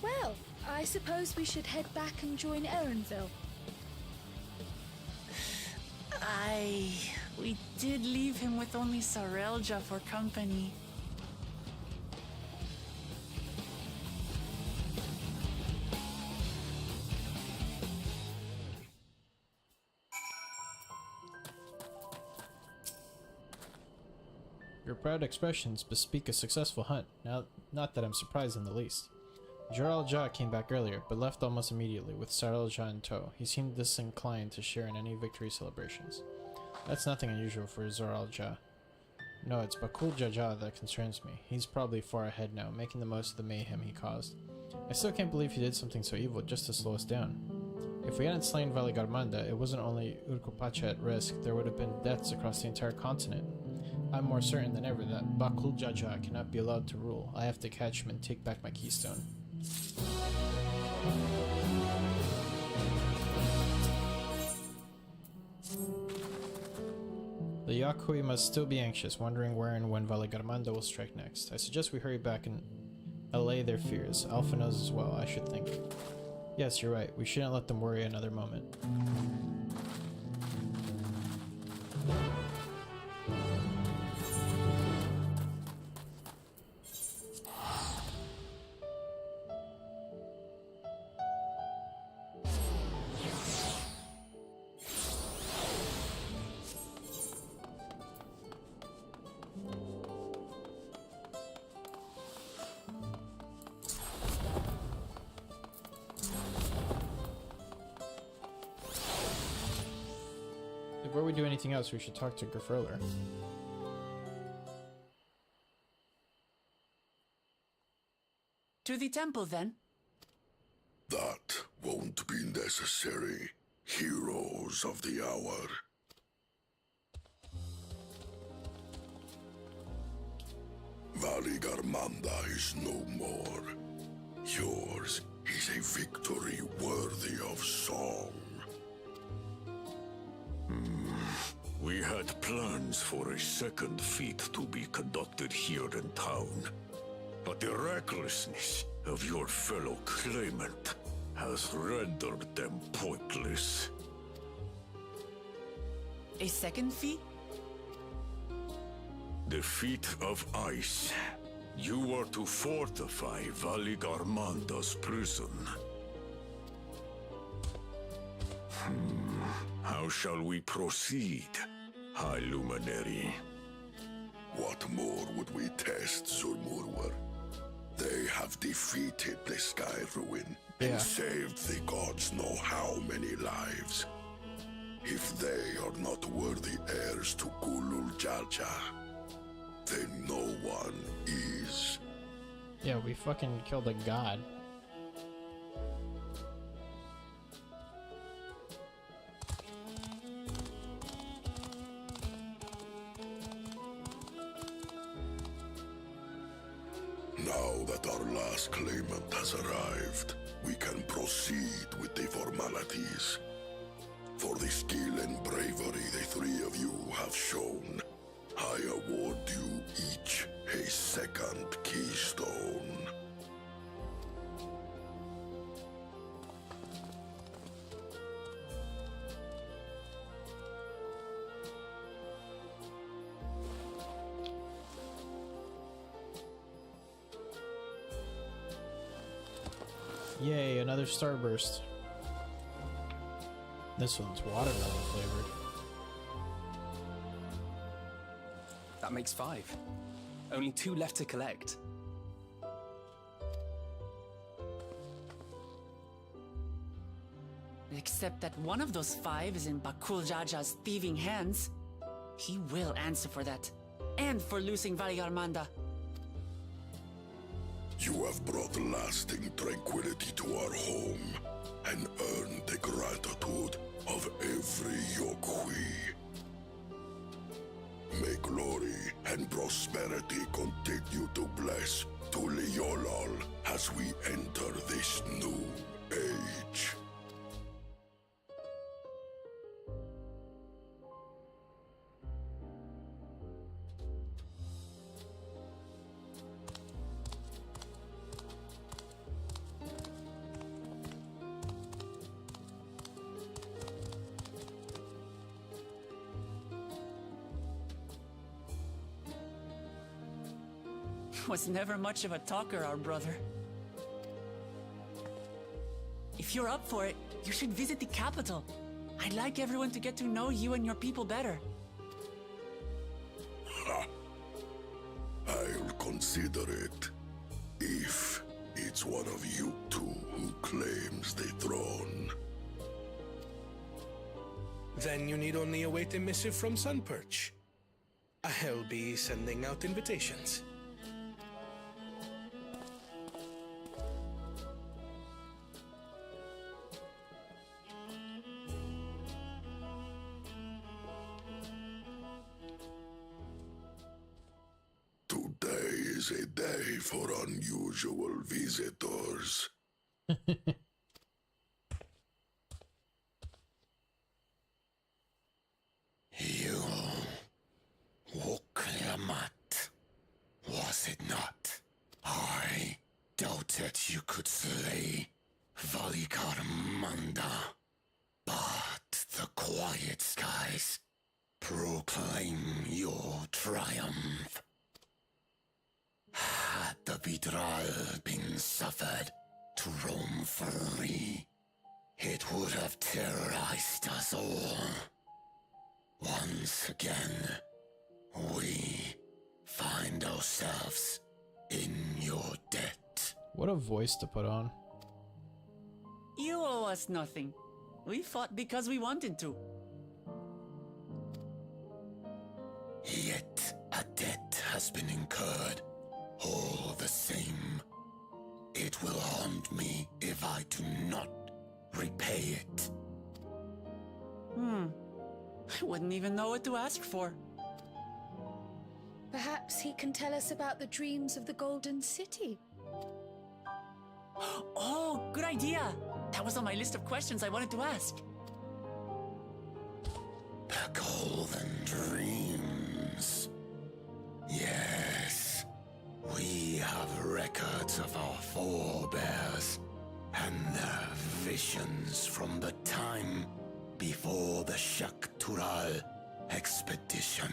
[SPEAKER 18] Well, I suppose we should head back and join Erenville.
[SPEAKER 3] We did leave him with only Sarelja for company.
[SPEAKER 12] Your proud expressions bespeak a successful hunt. Now, not that I'm surprised in the least. Joral Ja came back earlier, but left almost immediately, with Sarelja in tow. He seemed disinclined to share in any victory celebrations. That's nothing unusual for Zoral Ja. No, it's Bakul Jaja that concerns me. He's probably far ahead now, making the most of the mayhem he caused. I still can't believe he did something so evil just to slow us down. If we hadn't slain Valigarmanda, it wasn't only Urkupacha at risk, there would have been deaths across the entire continent. I'm more certain than ever that Bakul Jaja cannot be allowed to rule. I have to catch him and take back my keystone. The Yakui must still be anxious, wondering where and when Valigarmanda will strike next. I suggest we hurry back and allay their fears. Alpha knows as well, I should think. Yes, you're right. We shouldn't let them worry another moment. Before we do anything else, we should talk to Grifroller.
[SPEAKER 3] To the temple, then.
[SPEAKER 14] That won't be necessary, heroes of the hour. Valigarmanda is no more. Yours is a victory worthy of song.
[SPEAKER 19] We had plans for a second feat to be conducted here in town, but the recklessness of your fellow claimant has rendered them pointless.
[SPEAKER 3] A second fee?
[SPEAKER 19] The feat of ice. You are to fortify Valigarmanda's prison. How shall we proceed, High Luminary?
[SPEAKER 14] What more would we test, Zurmurwer? They have defeated the Sky Ruin and saved the gods know how many lives. If they are not worthy heirs to Kulul Jalja, then no one is.
[SPEAKER 11] Yeah, we fucking killed a god.
[SPEAKER 14] Now that our last claimant has arrived, we can proceed with the formalities. For the skill and bravery the three of you have shown, I award you each a second keystone.
[SPEAKER 12] Yay, another starburst. This one's watermelon flavored.
[SPEAKER 7] That makes 5. Only 2 left to collect.
[SPEAKER 3] Except that one of those 5 is in Bakul Jaja's thieving hands. He will answer for that. And for losing Valigarmanda.
[SPEAKER 14] You have brought lasting tranquility to our home and earned the gratitude of every Yokwi. May glory and prosperity continue to bless Tuliolol as we enter this new age.
[SPEAKER 3] Was never much of a talker, our brother. If you're up for it, you should visit the capital. I'd like everyone to get to know you and your people better.
[SPEAKER 14] Ha! I'll consider it. If it's one of you two who claims the throne.
[SPEAKER 5] Then you need only await a missive from Sunperch. I'll be sending out invitations.
[SPEAKER 14] Today is a day for unusual visitors.
[SPEAKER 16] You Woklamat, was it not? I doubted you could slay Valigarmanda, but the quiet skies proclaim your triumph. Had the Vidral been suffered to roam free, it would have terrorized us all. Once again, we find ourselves in your debt.
[SPEAKER 12] What a voice to put on.
[SPEAKER 3] You owe us nothing. We fought because we wanted to.
[SPEAKER 16] Yet a debt has been incurred. All the same, it will haunt me if I do not repay it.
[SPEAKER 3] I wouldn't even know what to ask for.
[SPEAKER 18] Perhaps he can tell us about the dreams of the Golden City.
[SPEAKER 3] Oh, good idea! That was on my list of questions I wanted to ask.
[SPEAKER 16] The Golden Dreams. Yes, we have records of our forebears and their visions from the time before the Shaktural expedition.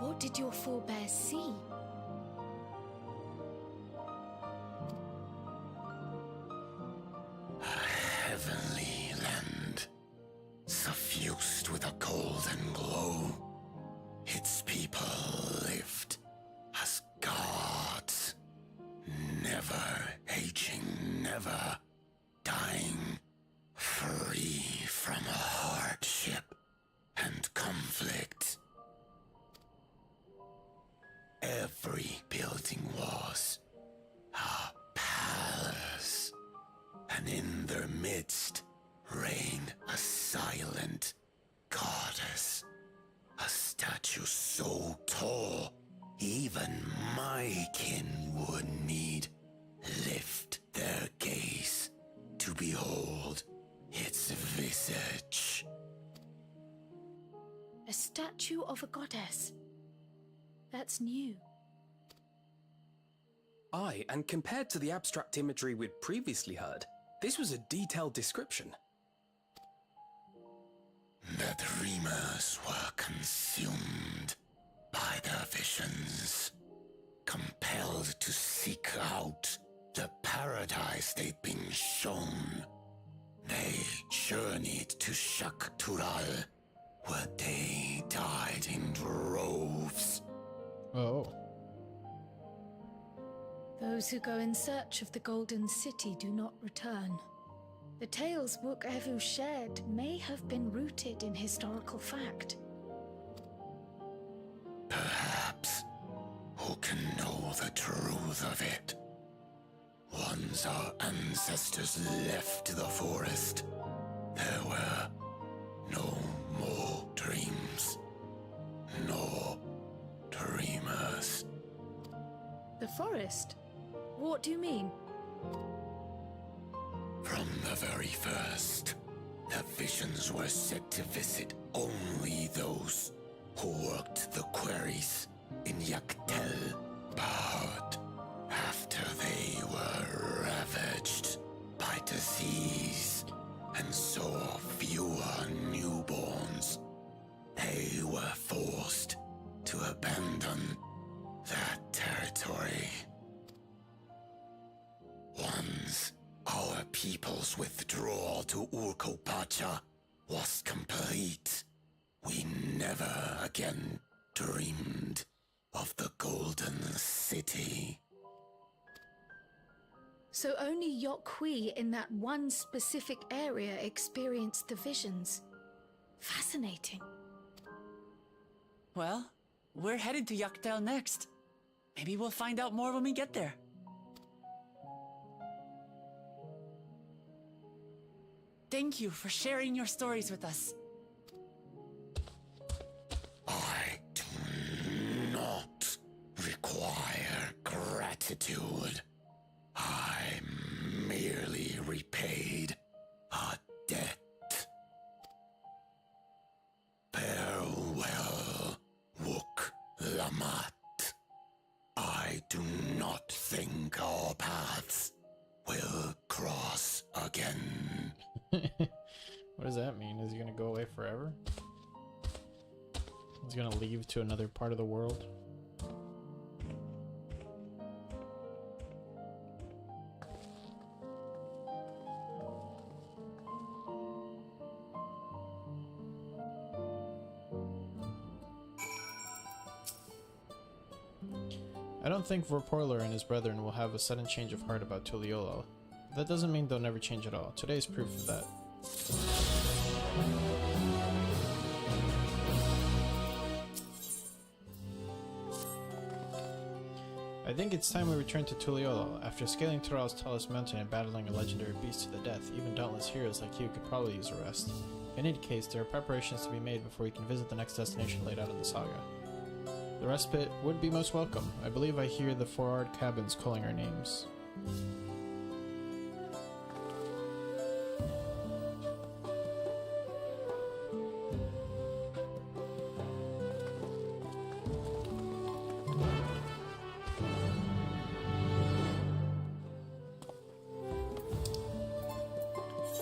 [SPEAKER 18] What did your forebears see?
[SPEAKER 16] A heavenly land, suffused with a golden glow. Its people lived as gods, never aging, never dying, free from hardship and conflict. Every building was a palace, and in their midst reigned a silent goddess, a statue so tall even my kin would need lift their gaze to behold its visage.
[SPEAKER 18] A statue of a goddess. That's new.
[SPEAKER 7] Aye, and compared to the abstract imagery we'd previously heard, this was a detailed description.
[SPEAKER 16] The dreamers were consumed by their visions, compelled to seek out the paradise they'd been shown. They journeyed to Shak Tural, where they died in droves.
[SPEAKER 1] Oh.
[SPEAKER 18] Those who go in search of the Golden City do not return. The tales Book Evu shared may have been rooted in historical fact.
[SPEAKER 16] Perhaps. Who can know the truth of it? Once our ancestors left the forest, there were no more dreams, no dreamers.
[SPEAKER 18] The forest? What do you mean?
[SPEAKER 16] From the very first, the visions were set to visit only those who worked the quarries in Yaktel. But after they were ravaged by disease and saw fewer newborns, they were forced to abandon that territory. Once our people's withdrawal to Urkopacha was complete, we never again dreamed of the Golden City.
[SPEAKER 18] So only Yokhui in that one specific area experienced the visions. Fascinating.
[SPEAKER 3] Well, we're headed to Yaktel next. Maybe we'll find out more when we get there. Thank you for sharing your stories with us.
[SPEAKER 16] I do not require gratitude. I merely repaid a debt. Farewell, Wook Lamat. I do not think our paths will cross again.
[SPEAKER 1] What does that mean? Is he gonna go away forever? He's gonna leave to another part of the world? I don't think Vorporler and his brethren will have a sudden change of heart about Tuliyollal. That doesn't mean they'll never change at all. Today is proof of that. I think it's time we return to Tuliyollal. After scaling Tural's tallest mountain and battling a legendary beast to the death, even dauntless heroes like you could probably use a rest. In any case, there are preparations to be made before we can visit the next destination laid out in the saga. The respite would be most welcome. I believe I hear the four-armed cabins calling our names.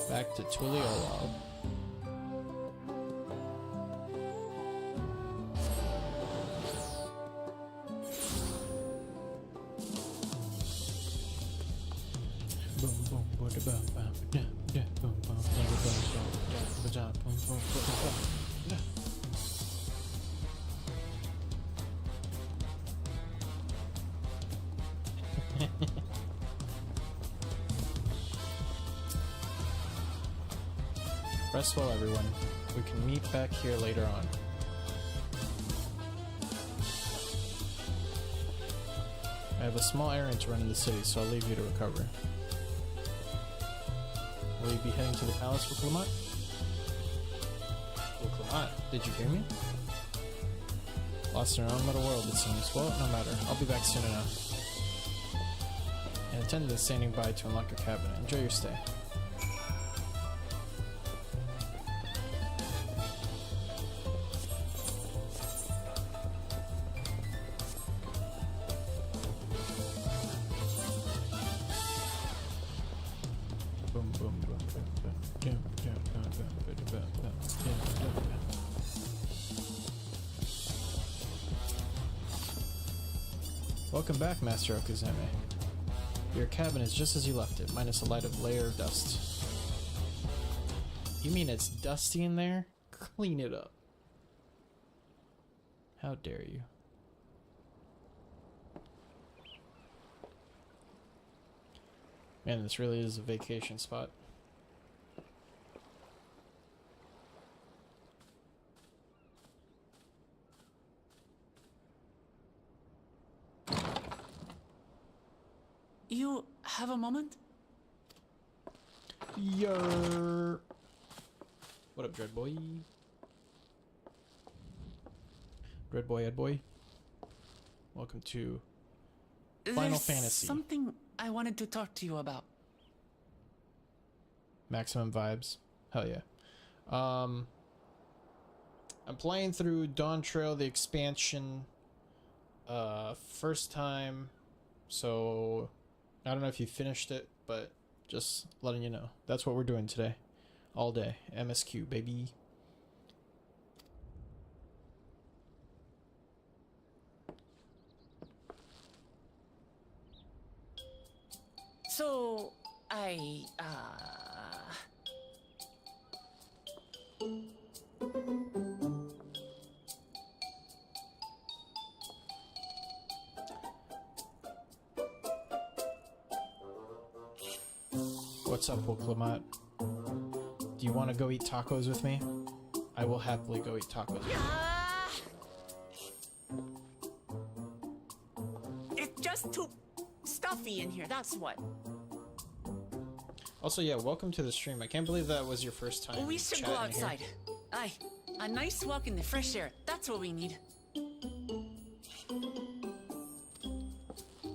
[SPEAKER 1] Back to Tuliyollal. Rest well, everyone. We can meet back here later on. I have a small errand to run in the city, so I'll leave you to recover. Will you be heading to the palace for Clement? Well, Clement, did you hear me? Lost in our own little world, it seems. Well, no matter. I'll be back soon enough. An attendant is standing by to unlock your cabin. Enjoy your stay. Welcome back, Master Okazeme. Your cabin is just as you left it, minus a light of layer of dust. You mean it's dusty in there? Clean it up. How dare you? Man, this really is a vacation spot.
[SPEAKER 3] You have a moment?
[SPEAKER 1] Yer. What up, Dread Boy? Dread Boy, Ed Boy. Welcome to Final Fantasy.
[SPEAKER 3] Something I wanted to talk to you about.
[SPEAKER 1] Maximum vibes. Hell yeah. I'm playing through Dawntrail, the expansion, first time, so I don't know if you finished it, but just letting you know. That's what we're doing today. All day. MSQ, baby.
[SPEAKER 3] So,
[SPEAKER 1] What's up, Wilclamot? Do you want to go eat tacos with me? I will happily go eat tacos with you.
[SPEAKER 3] it's just too stuffy in here, that's what.
[SPEAKER 1] Also, yeah, welcome to the stream. I can't believe that was your first time.
[SPEAKER 3] We should go outside. Aye, a nice walk in the fresh air, that's what we need.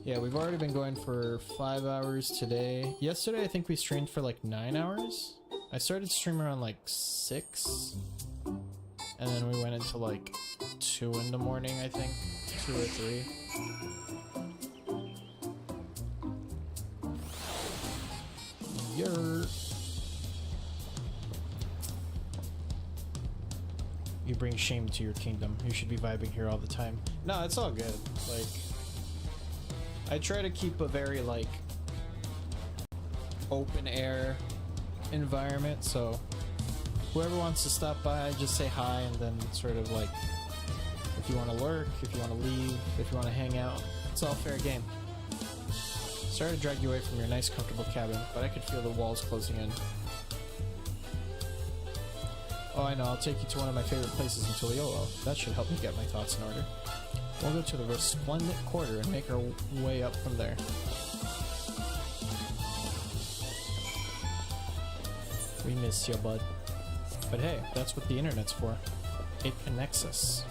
[SPEAKER 1] Yeah, we've already been going for 5 hours today. Yesterday, I think we streamed for like 9 hours. I started streaming around like 6. And then we went into like 2 in the morning, I think. 2 or 3. You bring shame to your kingdom. You should be vibing here all the time. No, it's all good. Like, I try to keep a very, like, open air environment, so whoever wants to stop by, just say hi, and then sort of, like, if you want to lurk, if you want to leave, if you want to hang out, it's all fair game. Sorry to drag you away from your nice, comfortable cabin, but I could feel the walls closing in. Oh, I know, I'll take you to one of my favorite places in Tuliolo. That should help me get my thoughts in order. We'll go to the Resplendent Quarter and make our way up from there. We miss you, bud. But hey, that's what the internet's for. It connects us.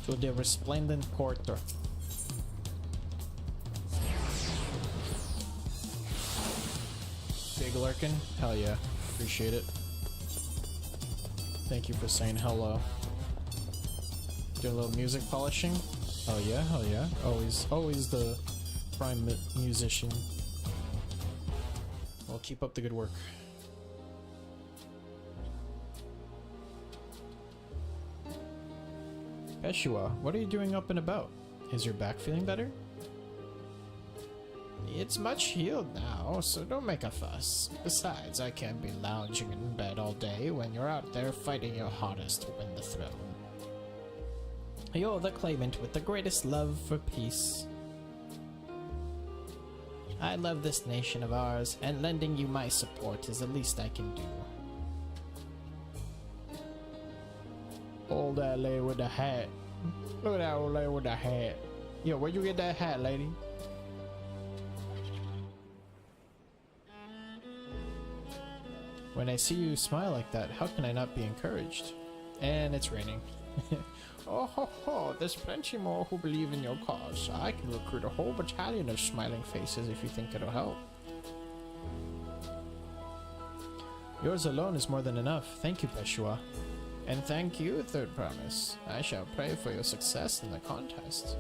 [SPEAKER 1] To the Resplendent Quarter. Big lurkin? Hell yeah. Appreciate it. Thank you for saying hello. Doing a little music polishing? Hell yeah, hell yeah. Always the prime musician. Well, keep up the good work. Peshua, what are you doing up and about? Is your back feeling better?
[SPEAKER 11] It's much healed now, so don't make a fuss. Besides, I can't be lounging in bed all day when you're out there fighting your hardest to win the throne. You're the claimant with the greatest love for peace. I love this nation of ours, and lending you my support is the least I can do. Old that lady with the hat. Look at that old lady with the hat. Yo, where'd you get that hat, lady?
[SPEAKER 1] When I see you smile like that, how can I not be encouraged? And it's raining.
[SPEAKER 11] Oh ho ho, there's plenty more who believe in your cause. I can recruit a whole battalion of smiling faces if you think it'll help.
[SPEAKER 1] Yours alone is more than enough. Thank you, Peshua.
[SPEAKER 11] And thank you, Third Promise. I shall pray for your success in the contest.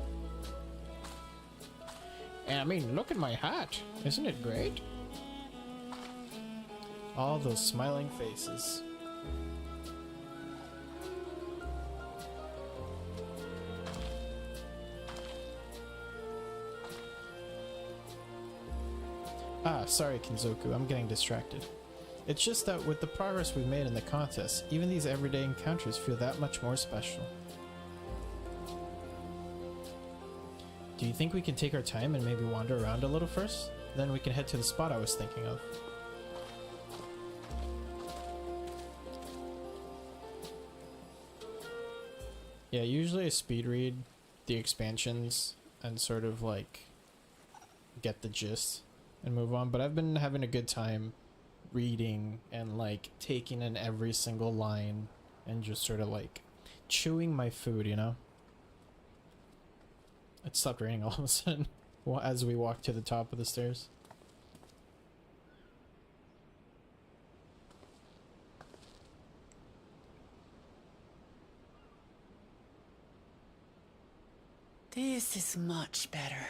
[SPEAKER 11] And I mean, look at my hat. Isn't it great?
[SPEAKER 1] All those smiling faces. Sorry, Kinzoku, I'm getting distracted. It's just that with the progress we've made in the contest, even these everyday encounters feel that much more special. Do you think we can take our time and maybe wander around a little first? Then we can head to the spot I was thinking of. Yeah, usually I speed read the expansions and sort of like get the gist and move on, but I've been having a good time reading and like taking in every single line and just sort of like chewing my food, you know? It stopped raining all of a sudden as we walked to the top of the stairs.
[SPEAKER 3] This is much better.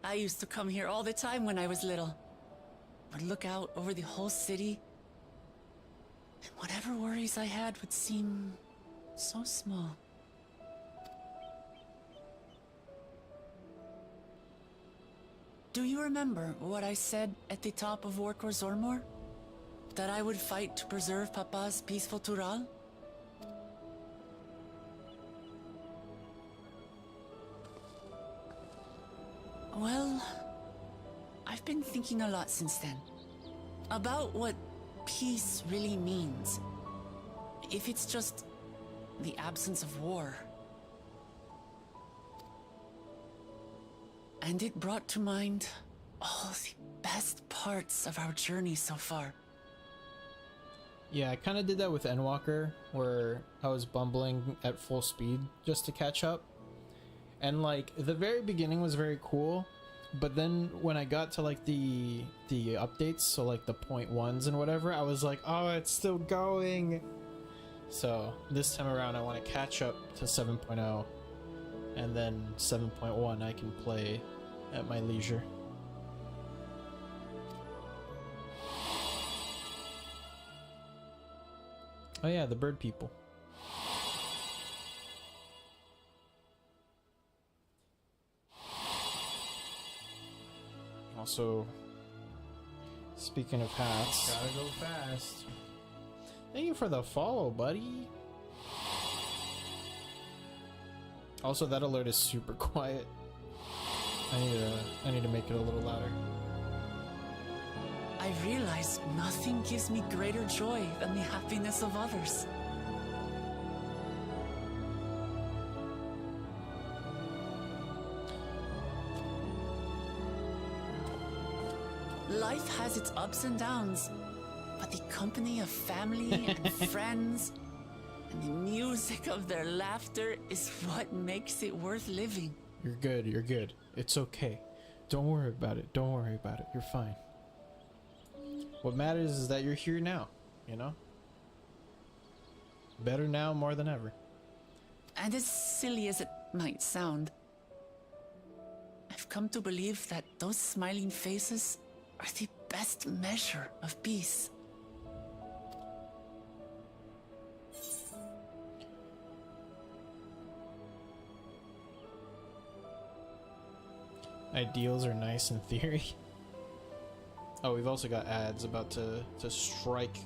[SPEAKER 3] I used to come here all the time when I was little. Would look out over the whole city, and whatever worries I had would seem so small. Do you remember what I said at the top of Orkor Zormor? That I would fight to preserve Papa's peaceful Tural? Well, I've been thinking a lot since then. About what peace really means. If it's just the absence of war. And it brought to mind all the best parts of our journey so far.
[SPEAKER 1] Yeah, I kind of did that with Endwalker, where I was bumbling at full speed just to catch up. And like the very beginning was very cool, but then when I got to like the updates, so like the 0.1s and whatever, I was like, oh, it's still going. So this time around I want to catch up to 7.0, and then 7.1 I can play at my leisure. Oh yeah, the bird people. Also, speaking of hats,
[SPEAKER 12] Gotta go fast.
[SPEAKER 1] Thank you for the follow, buddy. Also, that alert is super quiet. I need to make it a little louder.
[SPEAKER 3] I realize nothing gives me greater joy than the happiness of others. Life has its ups and downs, but the company of family and friends and the music of their laughter is what makes it worth living.
[SPEAKER 1] You're good, you're good. It's okay. Don't worry about it, don't worry about it. You're fine. What matters is that you're here now, you know? Better now more than ever.
[SPEAKER 3] And as silly as it might sound, I've come to believe that those smiling faces are the best measure of peace.
[SPEAKER 12] Ideals are nice in theory. Oh, we've also got ads about to strike.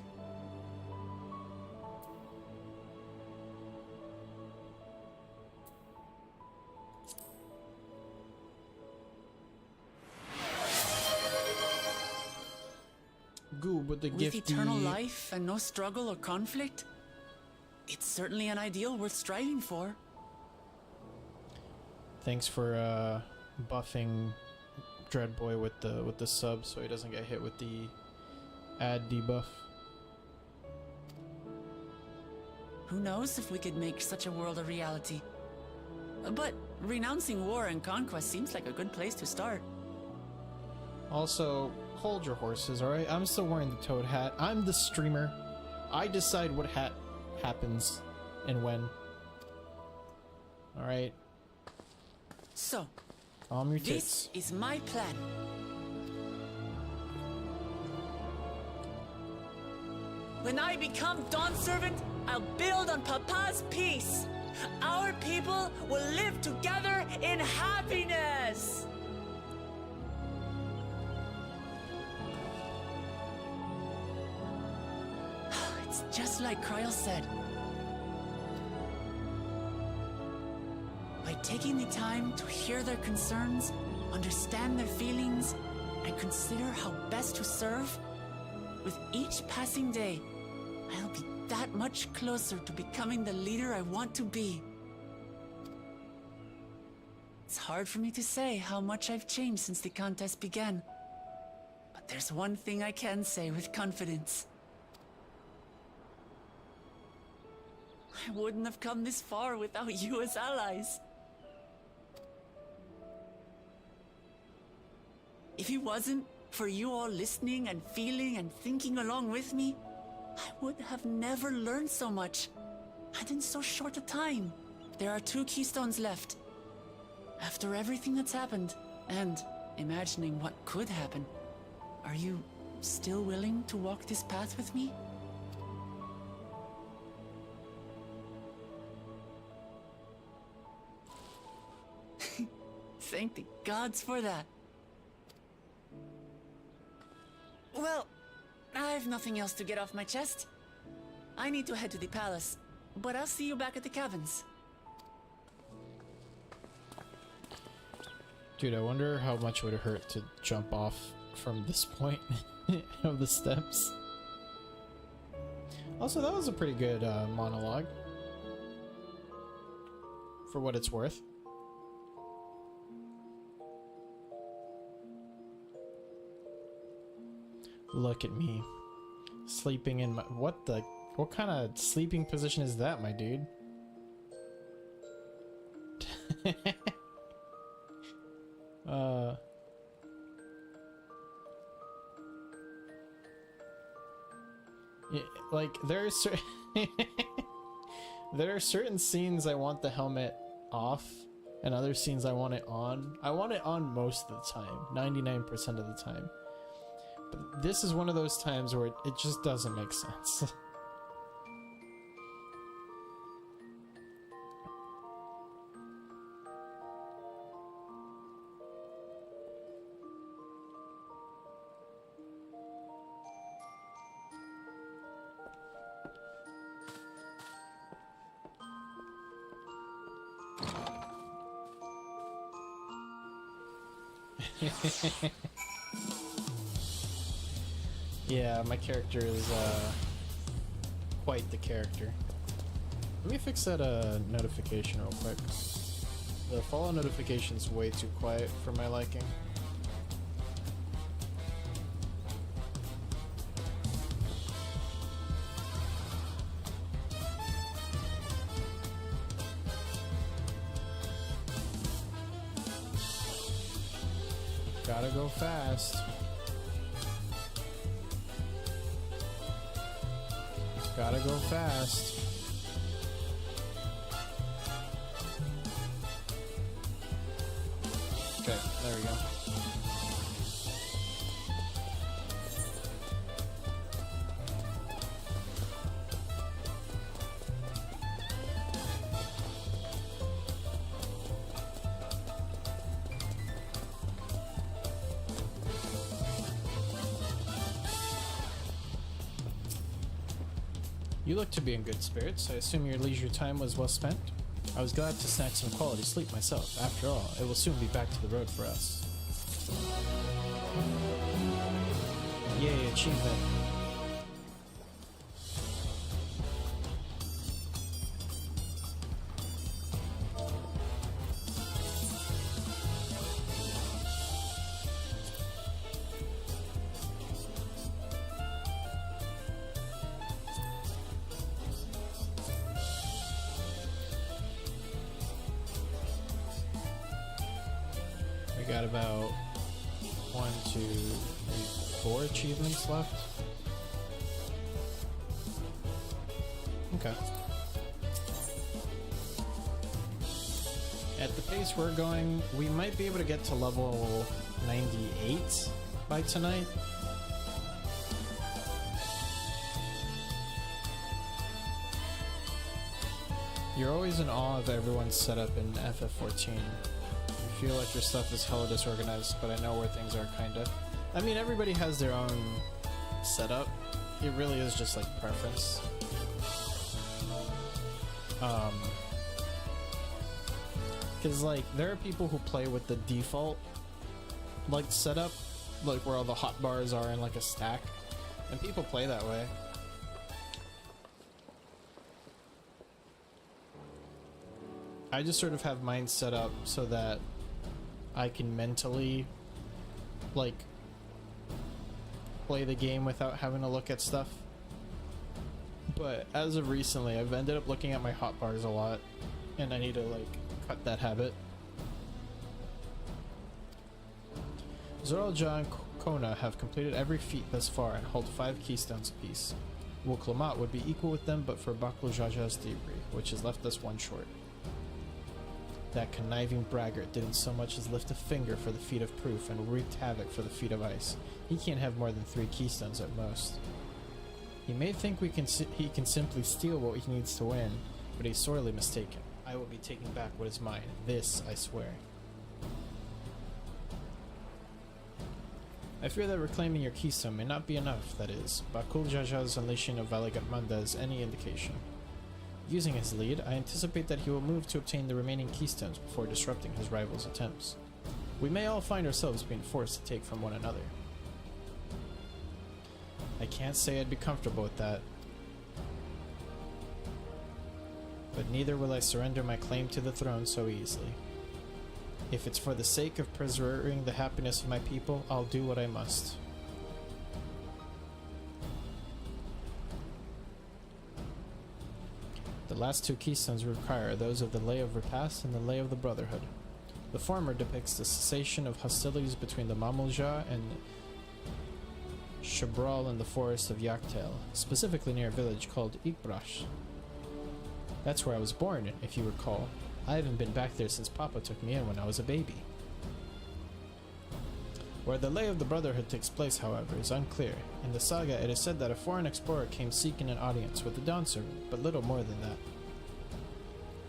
[SPEAKER 12] Goo, but the
[SPEAKER 3] With
[SPEAKER 12] gift
[SPEAKER 3] eternal life and no struggle or conflict, it's certainly an ideal worth striving for.
[SPEAKER 12] Thanks for buffing Dreadboy with the sub so he doesn't get hit with the ad debuff.
[SPEAKER 3] Who knows if we could make such a world a reality? But renouncing war and conquest seems like a good place to start.
[SPEAKER 12] Also, hold your horses, alright? I'm still wearing the toad hat. I'm the streamer. I decide what hat happens and when. Alright.
[SPEAKER 3] So,
[SPEAKER 12] calm your tits.
[SPEAKER 3] This is my plan. When I become Dawn Servant, I'll build on Papa's peace. Our people will live together in happiness. It's just like Kryl said. By taking the time to hear their concerns, understand their feelings, and consider how best to serve, with each passing day, I'll be that much closer to becoming the leader I want to be. It's hard for me to say how much I've changed since the contest began. But there's one thing I can say with confidence. I wouldn't have come this far without you as allies. If it wasn't for you all listening and feeling and thinking along with me, I would have never learned so much, and in so short a time. There are 2 keystones left. After everything that's happened, and imagining what could happen, are you still willing to walk this path with me? Thank the gods for that. Well, I've nothing else to get off my chest. I need to head to the palace, but I'll see you back at the cabins.
[SPEAKER 12] Dude, I wonder how much it would hurt to jump off from this point of the steps. Also, that was a pretty good monologue. For what it's worth. Look at me. Sleeping in my... What kind of sleeping position is that, my dude? Yeah, like, there are certain scenes I want the helmet off, and other scenes I want it on. I want it on most of the time, 99% of the time. But this is one of those times where it just doesn't make sense. Yeah, my character is quite the character. Let me fix that notification real quick. The follow notification's way too quiet for my liking. Gotta go fast. Gotta go fast. Okay, there we go. You look to be in good spirits. I assume your leisure time was well spent? I was glad to snatch some quality sleep myself. After all, it will soon be back to the road for us. Yay, achievement. We got about 1, 2, 3, 4 achievements left. Okay. At the pace we're going, we might be able to get to level 98 by tonight. You're always in awe of everyone's setup in FF14. You feel like your stuff is hella disorganized, but I know where things are, kinda. I mean, everybody has their own setup. It really is just like preference. Because like there are people who play with the default like setup, like where all the hotbars are in like a stack, and people play that way. I just sort of have mine set up so that I can mentally like play the game without having to look at stuff. But as of recently, I've ended up looking at my hotbars a lot, and I need to like cut that habit. Zoralja and Kona have completed every feat thus far and hold 5 keystones apiece. Wuklomat would be equal with them but for Bakul Jaja's debris, which has left us 1 short. That conniving braggart didn't so much as lift a finger for the feat of proof and wreaked havoc for the feat of ice. He can't have more than 3 keystones at most. He may think he can simply steal what he needs to win, but he's sorely mistaken. I will be taking back what is mine. This, I swear. I fear that reclaiming your keystone may not be enough, that is. Bakul Jaja's unleashing of Valigatmanda is any indication. Using his lead, I anticipate that he will move to obtain the remaining keystones before disrupting his rival's attempts. We may all find ourselves being forced to take from one another. I can't say I'd be comfortable with that. But neither will I surrender my claim to the throne so easily. If it's for the sake of preserving the happiness of my people, I'll do what I must. The last 2 keystones we require are those of the Lay of Repast and the Lay of the Brotherhood. The former depicts the cessation of hostilities between the Mamulja and Shabral in the forest of Yaktel, specifically near a village called Ikbrash. That's where I was born, if you recall. I haven't been back there since Papa took me in when I was a baby. Where the Lay of the Brotherhood takes place, however, is unclear. In the saga, it is said that a foreign explorer came seeking an audience with the Dawn Servant, but little more than that.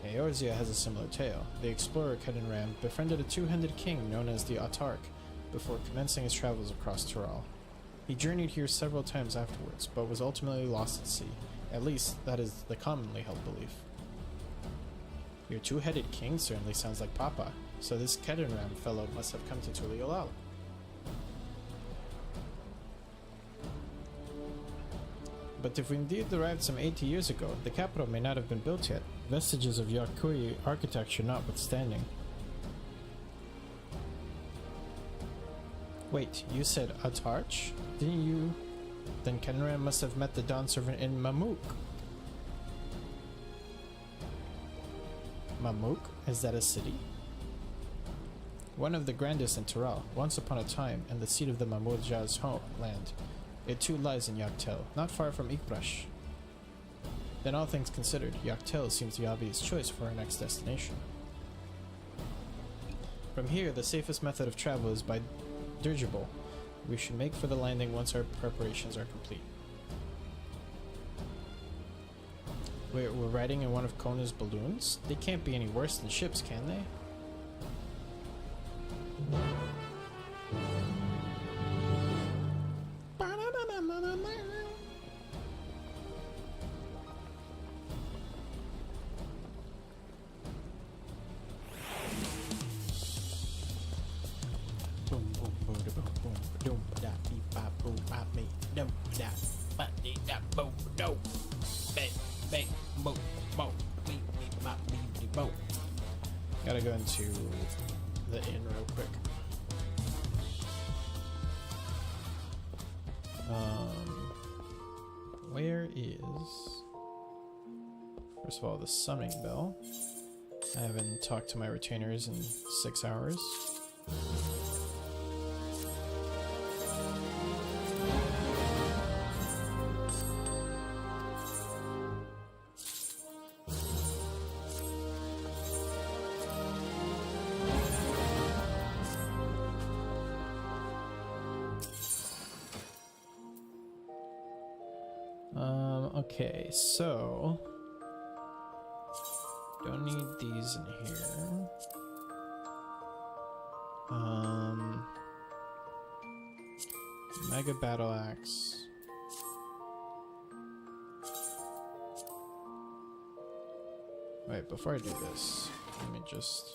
[SPEAKER 12] Eorzea has a similar tale. The explorer Kedinram befriended a 2-handed king known as the Autarch before commencing his travels across Tural. He journeyed here several times afterwards, but was ultimately lost at sea. At least, that is the commonly held belief. Your 2-headed king certainly sounds like Papa, so this Kedinram fellow must have come to Tuliolala. But if we indeed arrived some 80 years ago, the capital may not have been built yet, vestiges of Yakui architecture notwithstanding. Wait, you said Autarch? Didn't you? Then Kedinram must have met the Dawn Servant in Mamuk. Mamuk? Is that a city? One of the grandest in Tural, once upon a time, and the seat of the Mamulja's homeland. It too lies in Yaktel, not far from Ikbrash. Then all things considered, Yaktel seems the obvious choice for our next destination. From here, the safest method of travel is by dirigible. We should make for the landing once our preparations are complete. We're riding in one of Kona's balloons? They can't be any worse than ships, can they?
[SPEAKER 1] Boom. Gotta go into the inn real quick. Where is... First of all, the summoning bell. I haven't talked to my retainers in 6 hours. Okay, so don't need these in here. Mega battle axe. Wait, before I do this, let me just...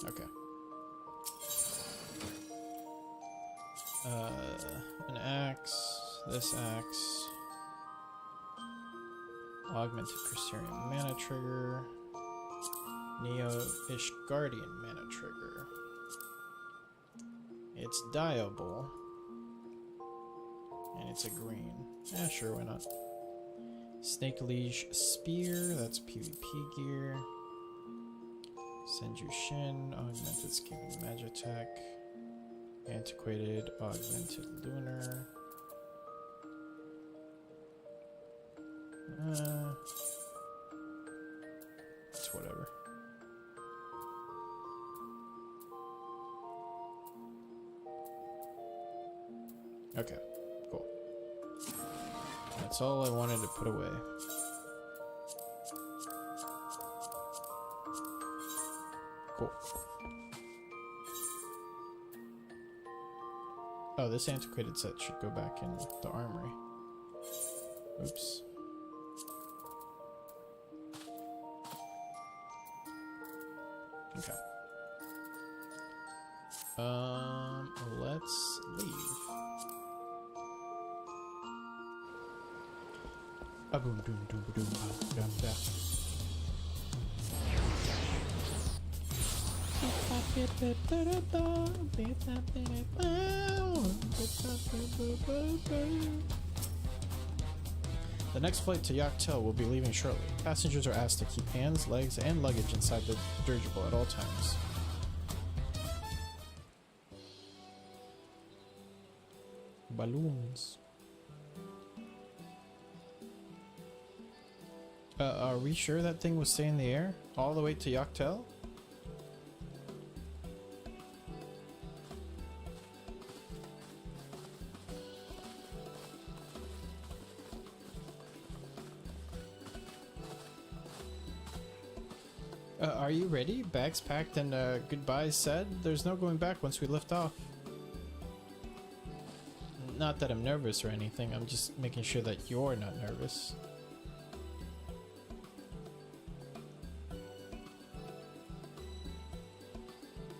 [SPEAKER 1] Okay. An axe, this axe, augmented Crystarian mana trigger, Neo-ish Guardian mana trigger. It's dyeable, and it's a green. Yeah, sure, why not? Snake Leash Spear, that's PvP gear. Senju Shin, augmented scaling Magitech. Antiquated, augmented lunar. It's whatever. Okay, cool. That's all I wanted to put away. Cool. Oh, this antiquated set should go back in the armory. Oops. Okay. Let's leave. Boom, doom, doom, doom, doom, doom. The next flight to Yaktel will be leaving shortly. Passengers are asked to keep hands, legs, and luggage inside the dirigible at all times. Balloons. Are we sure that thing will stay in the air all the way to Yaktel? Are you ready? Bags packed and goodbyes said? There's no going back once we lift off. Not that I'm nervous or anything, I'm just making sure that you're not nervous.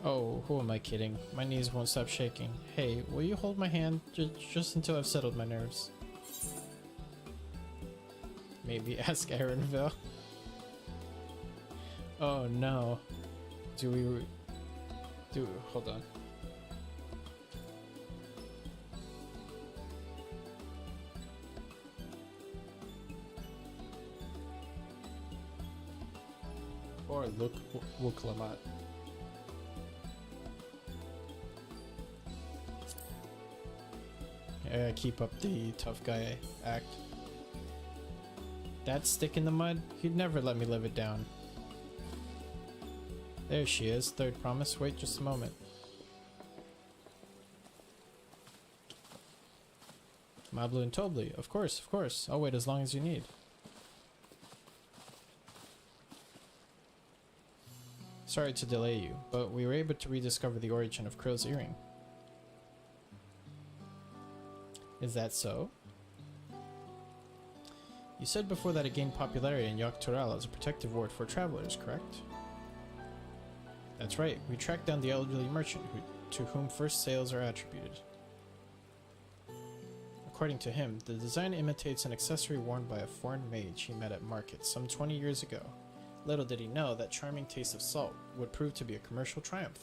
[SPEAKER 1] Oh, who am I kidding? My knees won't stop shaking. Hey, will you hold my hand just until I've settled my nerves? Maybe ask Aaronville. Oh no. Hold on. Or look Wuklamat. Keep up the tough guy act. That stick in the mud? He'd never let me live it down. There she is, third promise. Wait just a moment. Mablu and Tobli, of course, of course. I'll wait as long as you need. Sorry to delay you, but we were able to rediscover the origin of Krill's earring. Is that so? You said before that it gained popularity in Yogg-Toral as a protective ward for travelers, correct? That's right, we tracked down the elderly merchant to whom first sales are attributed. According to him, the design imitates an accessory worn by a foreign mage he met at market some 20 years ago. Little did he know that charming taste of salt would prove to be a commercial triumph.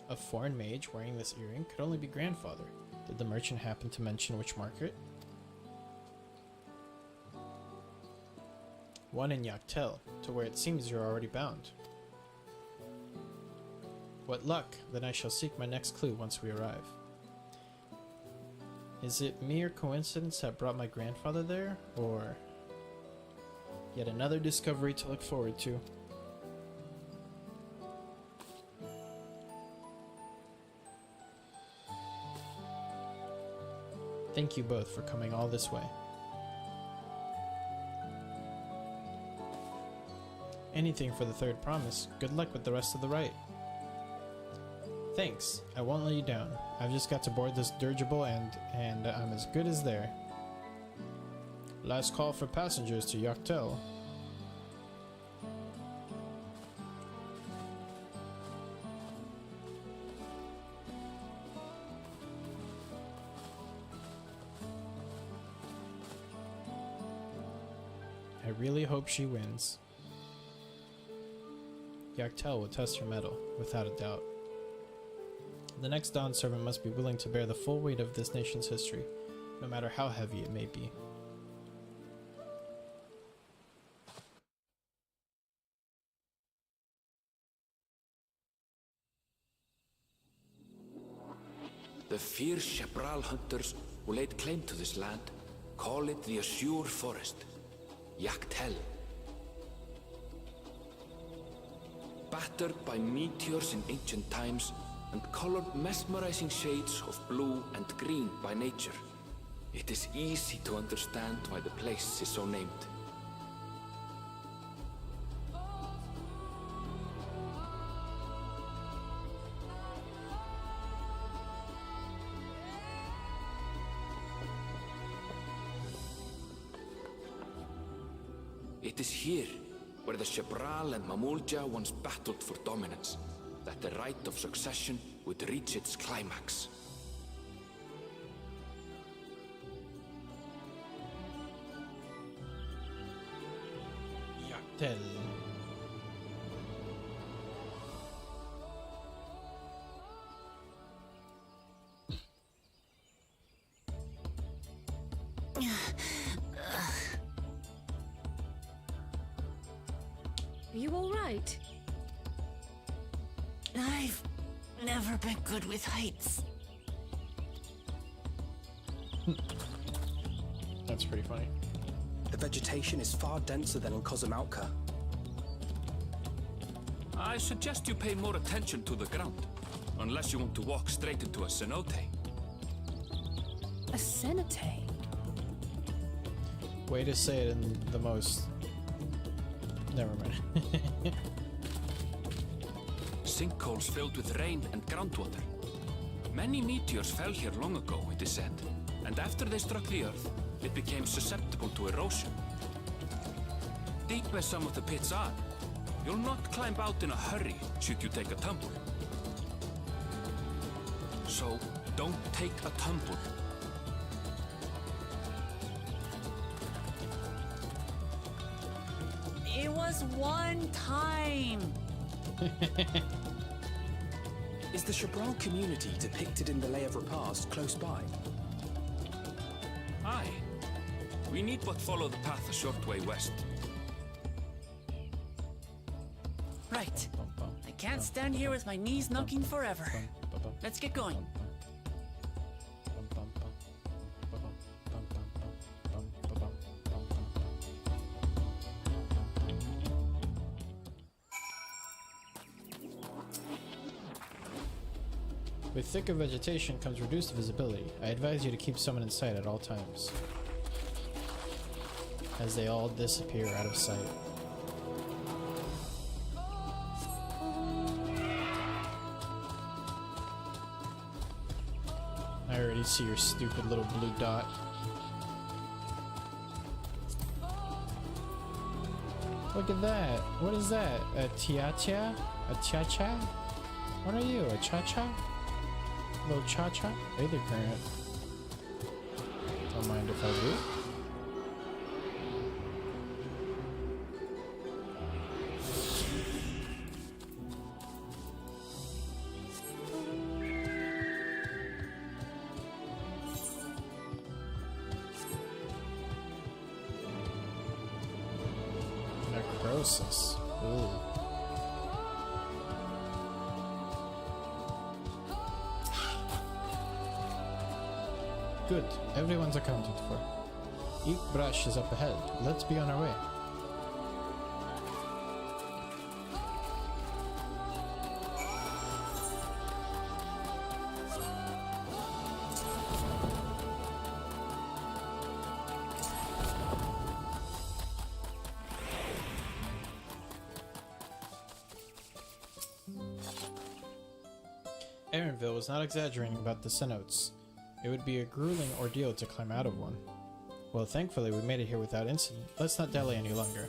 [SPEAKER 1] A foreign mage wearing this earring could only be grandfather. Did the merchant happen to mention which market? One in Yaktel, to where it seems you're already bound. What luck, then I shall seek my next clue once we arrive. Is it mere coincidence that brought my grandfather there, or yet another discovery to look forward to? Thank you both for coming all this way. Anything for the third promise. Good luck with the rest of the rite. Thanks. I won't let you down. I've just got to board this dirigible and I'm as good as there. Last call for passengers to Yaktel. I really hope she wins. Yaktel will test her mettle, without a doubt. The next Dawn servant must be willing to bear the full weight of this nation's history, no matter how heavy it may be.
[SPEAKER 13] The fierce Shepral hunters who laid claim to this land call it the Azure Forest, Yaktel. Battered by meteors in ancient times and colored mesmerizing shades of blue and green by nature, it is easy to understand why the place is so named. It is here where the Shepral and Mamulja once battled for dominance, that the right of succession would reach its climax.
[SPEAKER 1] Yaktel.
[SPEAKER 18] Are you alright?
[SPEAKER 3] I've never been good with heights.
[SPEAKER 1] That's pretty funny.
[SPEAKER 7] The vegetation is far denser than in Kozumautka.
[SPEAKER 13] I suggest you pay more attention to the ground, unless you want to walk straight into a cenote.
[SPEAKER 15] A cenote?
[SPEAKER 1] Way to say it in the most... Never mind.
[SPEAKER 13] Sinkholes filled with rain and groundwater. Many meteors fell here long ago, it is said, and after they struck the earth, it became susceptible to erosion. Deep as some of the pits are, you'll not climb out in a hurry should you take a tumble. So, don't take a tumble.
[SPEAKER 3] It was one time.
[SPEAKER 7] Is the Shepral community depicted in the Lay of Repast close by?
[SPEAKER 13] Aye. We need but follow the path a short way west.
[SPEAKER 3] Right. I can't stand here with my knees knocking forever. Let's get going.
[SPEAKER 1] With thicker vegetation comes reduced visibility. I advise you to keep someone in sight at all times, as they all disappear out of sight. I already see your stupid little blue dot.
[SPEAKER 11] Look at that. What is that? A tia-tia? A cha-cha? What are you? A cha-cha? Little cha-cha? Hey there, Current. Don't mind if I do. Necrosis. Ooh. Good. Everyone's accounted for. Eat Brush is up ahead. Let's be on our way. Aaronville was not exaggerating about the cenotes. It would be a grueling ordeal to climb out of one. Well, thankfully we made it here without incident. Let's not delay any longer.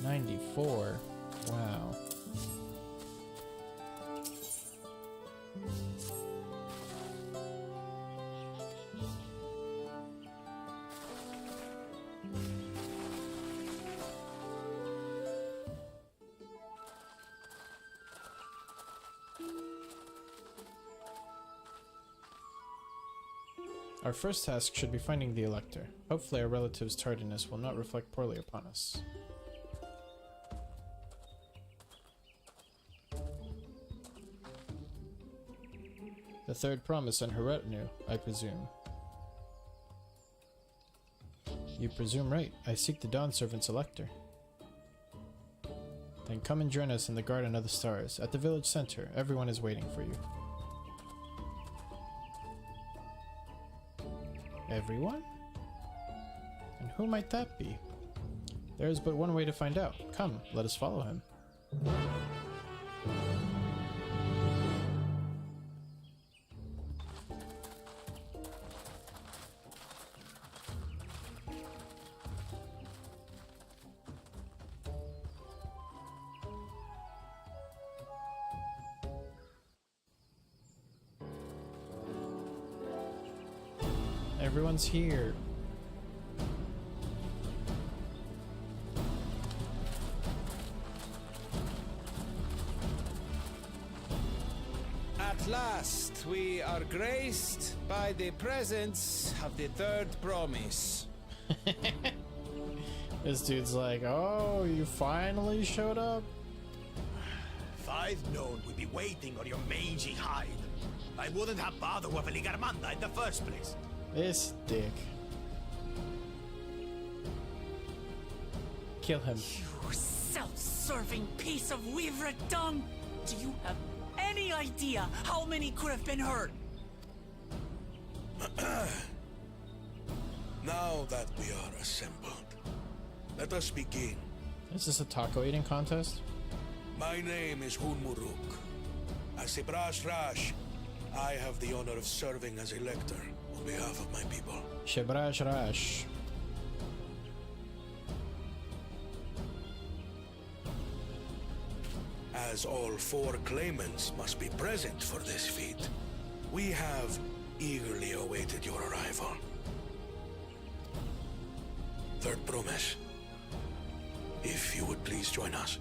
[SPEAKER 11] $94. Wow. Our first task should be finding the Elector. Hopefully our relative's tardiness will not reflect poorly upon us. The third promise and her retinue, I presume. You presume right. I seek the Dawn Servant's Elector. Then come and join us in the Garden of the Stars. At the village center, everyone is waiting for you. Everyone? And who might that be? There is but one way to find out. Come, let us follow him. Everyone's here.
[SPEAKER 17] At last, we are graced by the presence of the third promise.
[SPEAKER 11] This dude's like, oh, you finally showed up?
[SPEAKER 8] If I'd known we'd be waiting on your mangy hide, I wouldn't have bothered with Ligarmanda in the first place.
[SPEAKER 11] This dick. Kill him.
[SPEAKER 3] You self-serving piece of weaver dung! Do you have any idea how many could have been hurt?
[SPEAKER 5] Now that we are assembled, let us begin.
[SPEAKER 11] Is this a taco eating contest?
[SPEAKER 5] My name is Hunmuruk. As a Brash Rash, I have the honor of serving as Elector on behalf of my people.
[SPEAKER 11] Shebrash Rash.
[SPEAKER 5] As all four claimants must be present for this feat, we have eagerly awaited your arrival. Third promise. If you would please join us.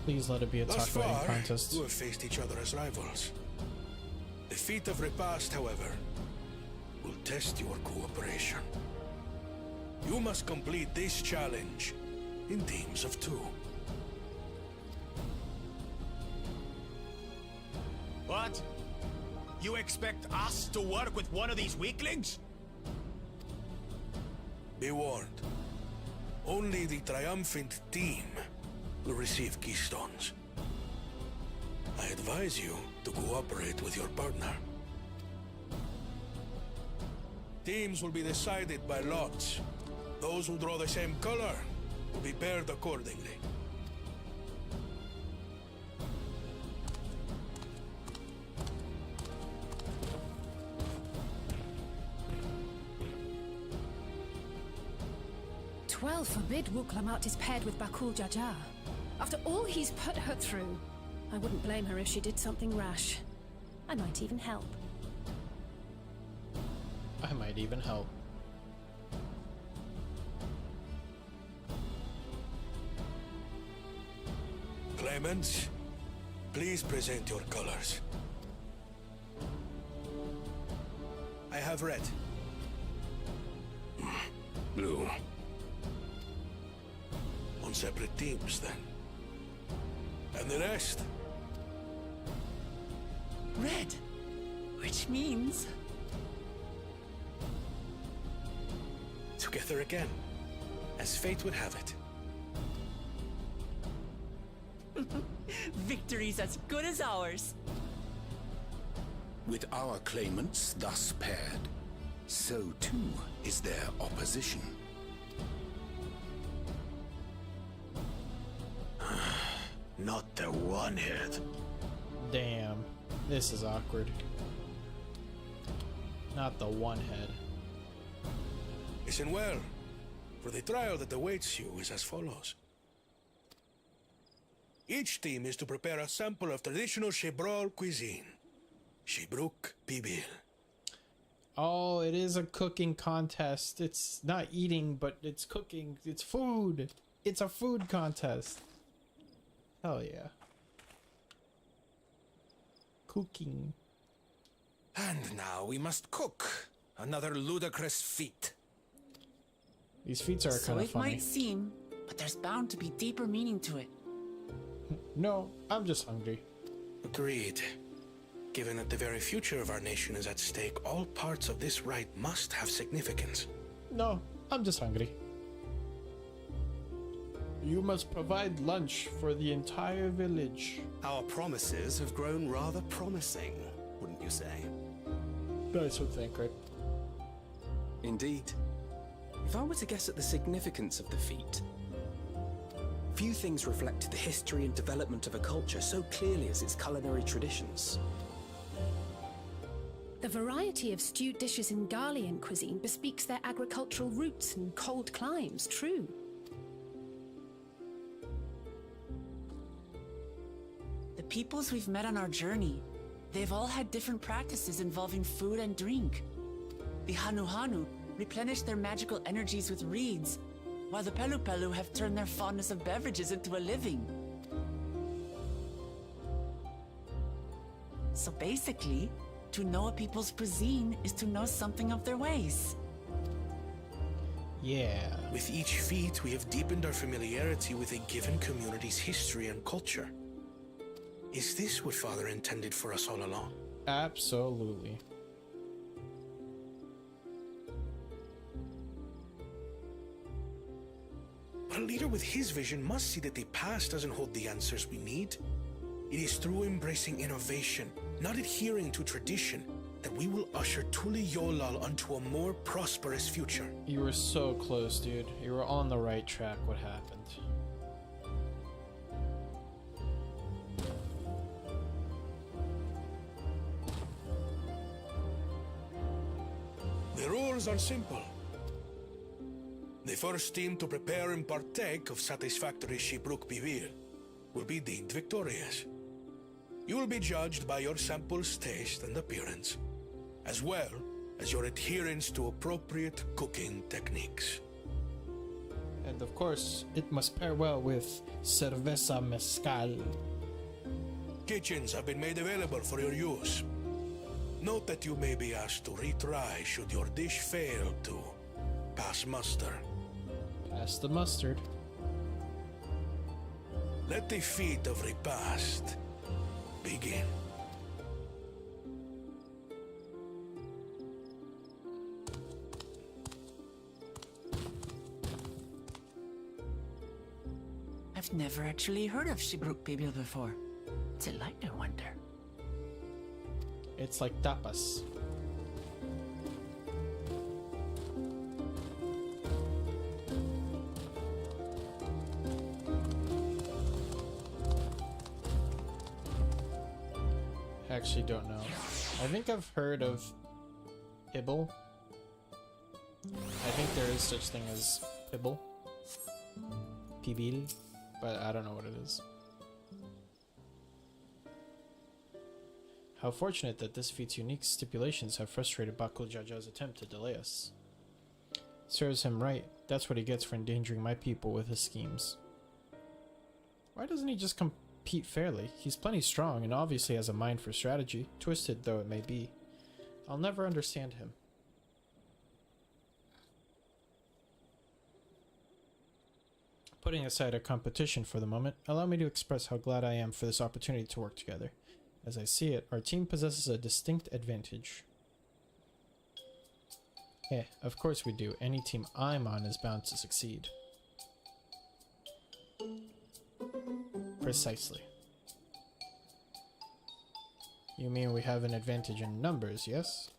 [SPEAKER 11] Please let it be a
[SPEAKER 5] Thus
[SPEAKER 11] taco eating
[SPEAKER 5] far,
[SPEAKER 11] contest.
[SPEAKER 5] you have faced each other as rivals. The feat of repast, however, will test your cooperation. You must complete this challenge in teams of 2.
[SPEAKER 8] What? You expect us to work with one of these weaklings?
[SPEAKER 5] Be warned. Only the triumphant team will receive keystones. I advise you to cooperate with your partner. Teams will be decided by lots. Those who draw the same color will be paired accordingly.
[SPEAKER 15] Well, forbid Wuklamat is paired with Bakul Jaja. After all he's put her through, I wouldn't blame her if she did something rash. I might even help.
[SPEAKER 12] I might even help.
[SPEAKER 5] Claimants, please present your colors. I have red.
[SPEAKER 19] Blue.
[SPEAKER 5] On separate teams, then. And the rest?
[SPEAKER 3] Red! Which means...
[SPEAKER 5] Together again, as fate would have it.
[SPEAKER 3] Victory's as good as ours.
[SPEAKER 6] With our claimants thus paired, so too is their opposition.
[SPEAKER 5] Not the one head.
[SPEAKER 12] Damn, this is awkward. Not the one head.
[SPEAKER 5] Listen well, for the trial that awaits you is as follows. Each team is to prepare a sample of traditional Shebrol cuisine. Shibruk Pibil.
[SPEAKER 12] Oh, it is a cooking contest. It's not eating, but it's cooking. It's food. It's a food contest. Hell yeah. Cooking.
[SPEAKER 17] And now we must cook. Another ludicrous feat.
[SPEAKER 12] These feats are
[SPEAKER 3] So
[SPEAKER 12] kind of
[SPEAKER 3] it
[SPEAKER 12] funny.
[SPEAKER 3] might seem, but there's bound to be deeper meaning to it.
[SPEAKER 12] No, I'm just hungry.
[SPEAKER 5] Agreed. Given that the very future of our nation is at stake, all parts of this rite must have significance.
[SPEAKER 12] No, I'm just hungry. You must provide lunch for the entire village.
[SPEAKER 7] Our promises have grown rather promising, wouldn't you say?
[SPEAKER 12] Nice would think, right?
[SPEAKER 7] Indeed. If I were to guess at the significance of the feat, few things reflect the history and development of a culture so clearly as its culinary traditions.
[SPEAKER 15] The variety of stewed dishes in Garlean cuisine bespeaks their agricultural roots and cold climes, true.
[SPEAKER 3] The peoples we've met on our journey, they've all had different practices involving food and drink. The Hanu Hanu replenish their magical energies with reeds, while the Pelu Pelu have turned their fondness of beverages into a living. So basically, to know a people's cuisine is to know something of their ways.
[SPEAKER 12] Yeah.
[SPEAKER 5] With each feat, we have deepened our familiarity with a given community's history and culture. Is this what Father intended for us all along?
[SPEAKER 12] Absolutely.
[SPEAKER 5] But a leader with his vision must see that the past doesn't hold the answers we need. It is through embracing innovation, not adhering to tradition, that we will usher Tuli Yolal onto a more prosperous future.
[SPEAKER 12] You were so close, dude. You were on the right track. What happened?
[SPEAKER 5] The rules are simple. The first team to prepare and partake of satisfactory Shibruk Bivir will be deemed victorious. You will be judged by your sample's taste and appearance, as well as your adherence to appropriate cooking techniques.
[SPEAKER 12] And of course, it must pair well with cerveza mezcal.
[SPEAKER 5] Kitchens have been made available for your use. Note that you may be asked to retry should your dish fail to pass muster.
[SPEAKER 12] Pass the mustard.
[SPEAKER 5] Let the feat of repast begin.
[SPEAKER 3] I've I've never actually heard of Shibruk Bibil before. What's it like, I wonder?
[SPEAKER 1] It's like tapas. I actually don't know. I think I've heard of Pibble. I think there is such thing as Pibble. Pibil, but I don't know what it is. How fortunate that this feat's unique stipulations have frustrated Bakul Jaja's attempt to delay us. Serves him right. That's what he gets for endangering my people with his schemes. Why doesn't he just compete fairly? He's plenty strong and obviously has a mind for strategy, twisted though it may be. I'll never understand him. Putting aside our competition for the moment, allow me to express how glad I am for this opportunity to work together. As I see it, our team possesses a distinct advantage. Of course we do. Any team I'm on is bound to succeed. Precisely. You mean we have an advantage in numbers, yes?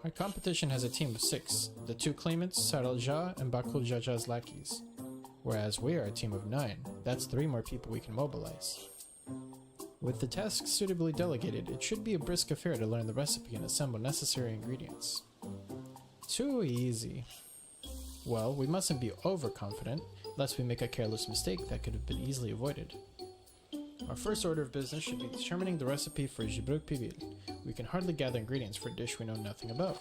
[SPEAKER 1] Our competition has a team of 6, the 2 claimants, Saralja and Bakul Jaja's lackeys. Whereas we are a team of 9, that's 3 more people we can mobilize. With the task suitably delegated, it should be a brisk affair to learn the recipe and assemble necessary ingredients. Too easy. Well, we mustn't be overconfident, lest we make a careless mistake that could have been easily avoided. Our first order of business should be determining the recipe for Jibruk Pibil. We can hardly gather ingredients for a dish we know nothing about.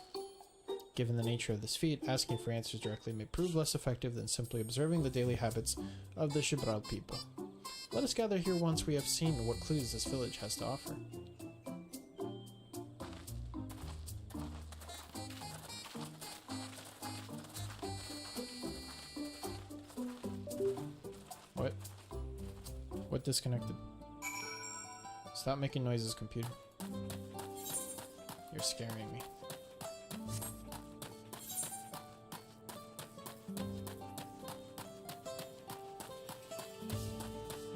[SPEAKER 1] Given the nature of this feat, asking for answers directly may prove less effective than simply observing the daily habits of the Shibral people. Let us gather here once we have seen what clues this village has to offer. What? What disconnected? Stop making noises, computer. You're scaring me.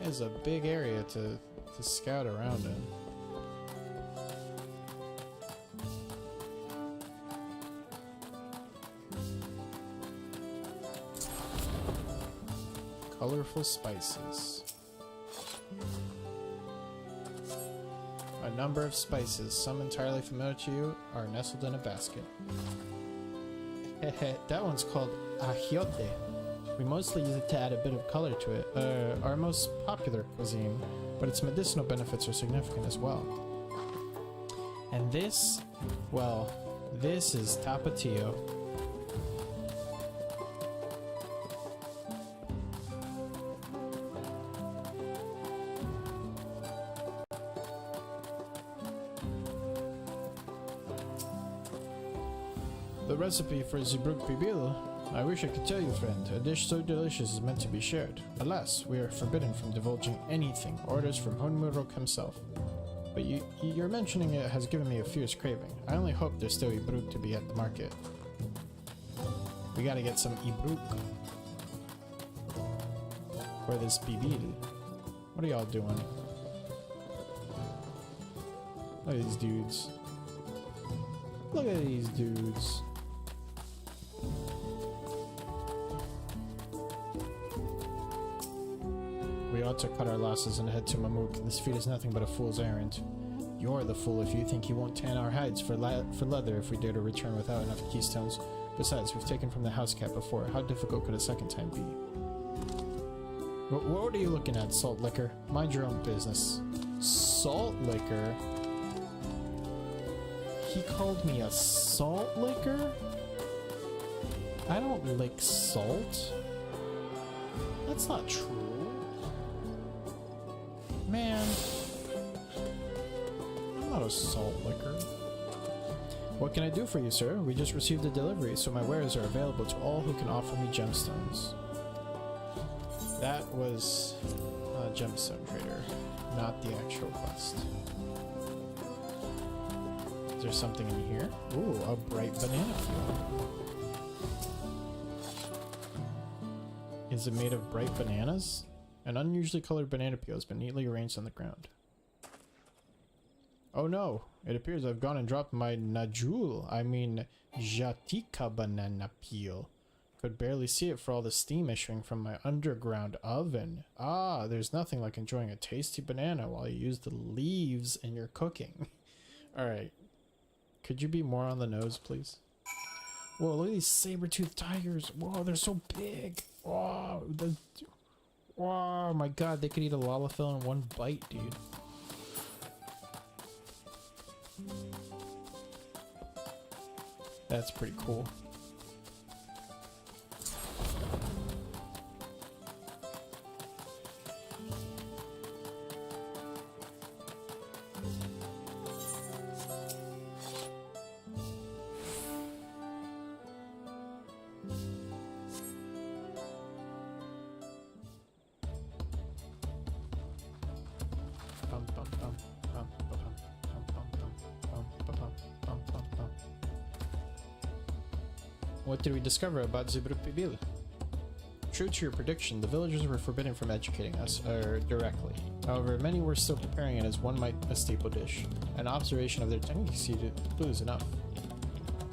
[SPEAKER 1] It's a big area to scout around in. Colorful spices. A number of spices, some entirely familiar to you, are nestled in a basket. That one's called achiote. We mostly use it to add a bit of color to it, our most popular cuisine, but its medicinal benefits are significant as well. And this, well, this is tapatio. The recipe for Zibruk Pibil, I wish I could tell you, friend. A dish so delicious is meant to be shared. Alas, we are forbidden from divulging anything. Orders from Honmurok himself. But your mentioning it has given me a fierce craving. I only hope there's still Ibruk to be at the market. We gotta get some Ibruk. For this Bibil. What are y'all doing? Look at these dudes. Look at these dudes. We ought to cut our losses and head to Mamuk. This feat is nothing but a fool's errand. You're the fool if you think you won't tan our hides for leather if we dare to return without enough keystones. Besides, we've taken from the house cat before. How difficult could a second time be? What are you looking at, Salt Liquor? Mind your own business. Salt Liquor? He called me a salt liquor? I don't lick salt. That's not true. Man, I'm not a salt liquor. What can I do for you, sir? We just received a delivery, so my wares are available to all who can offer me gemstones. That was a gemstone trader, not the actual quest. Is there something in here? Ooh, a bright banana fuel. Is it made of bright bananas? An unusually colored banana peel has been neatly arranged on the ground. Oh no! It appears I've gone and dropped my Najul, I mean Jatika banana peel. Could barely see it for all the steam issuing from my underground oven. Ah, there's nothing like enjoying a tasty banana while you use the leaves in your cooking. Alright. Could you be more on the nose, please? Whoa, look at these saber-toothed tigers. Whoa, they're so big. Whoa, whoa, my god, they could eat a Lalafell in one bite, dude. That's pretty cool. What did we discover about Zibruk Pibil? True to your prediction, the villagers were forbidden from educating us, directly. However, many were still preparing it as one might a staple dish. An observation of their techniques is enough.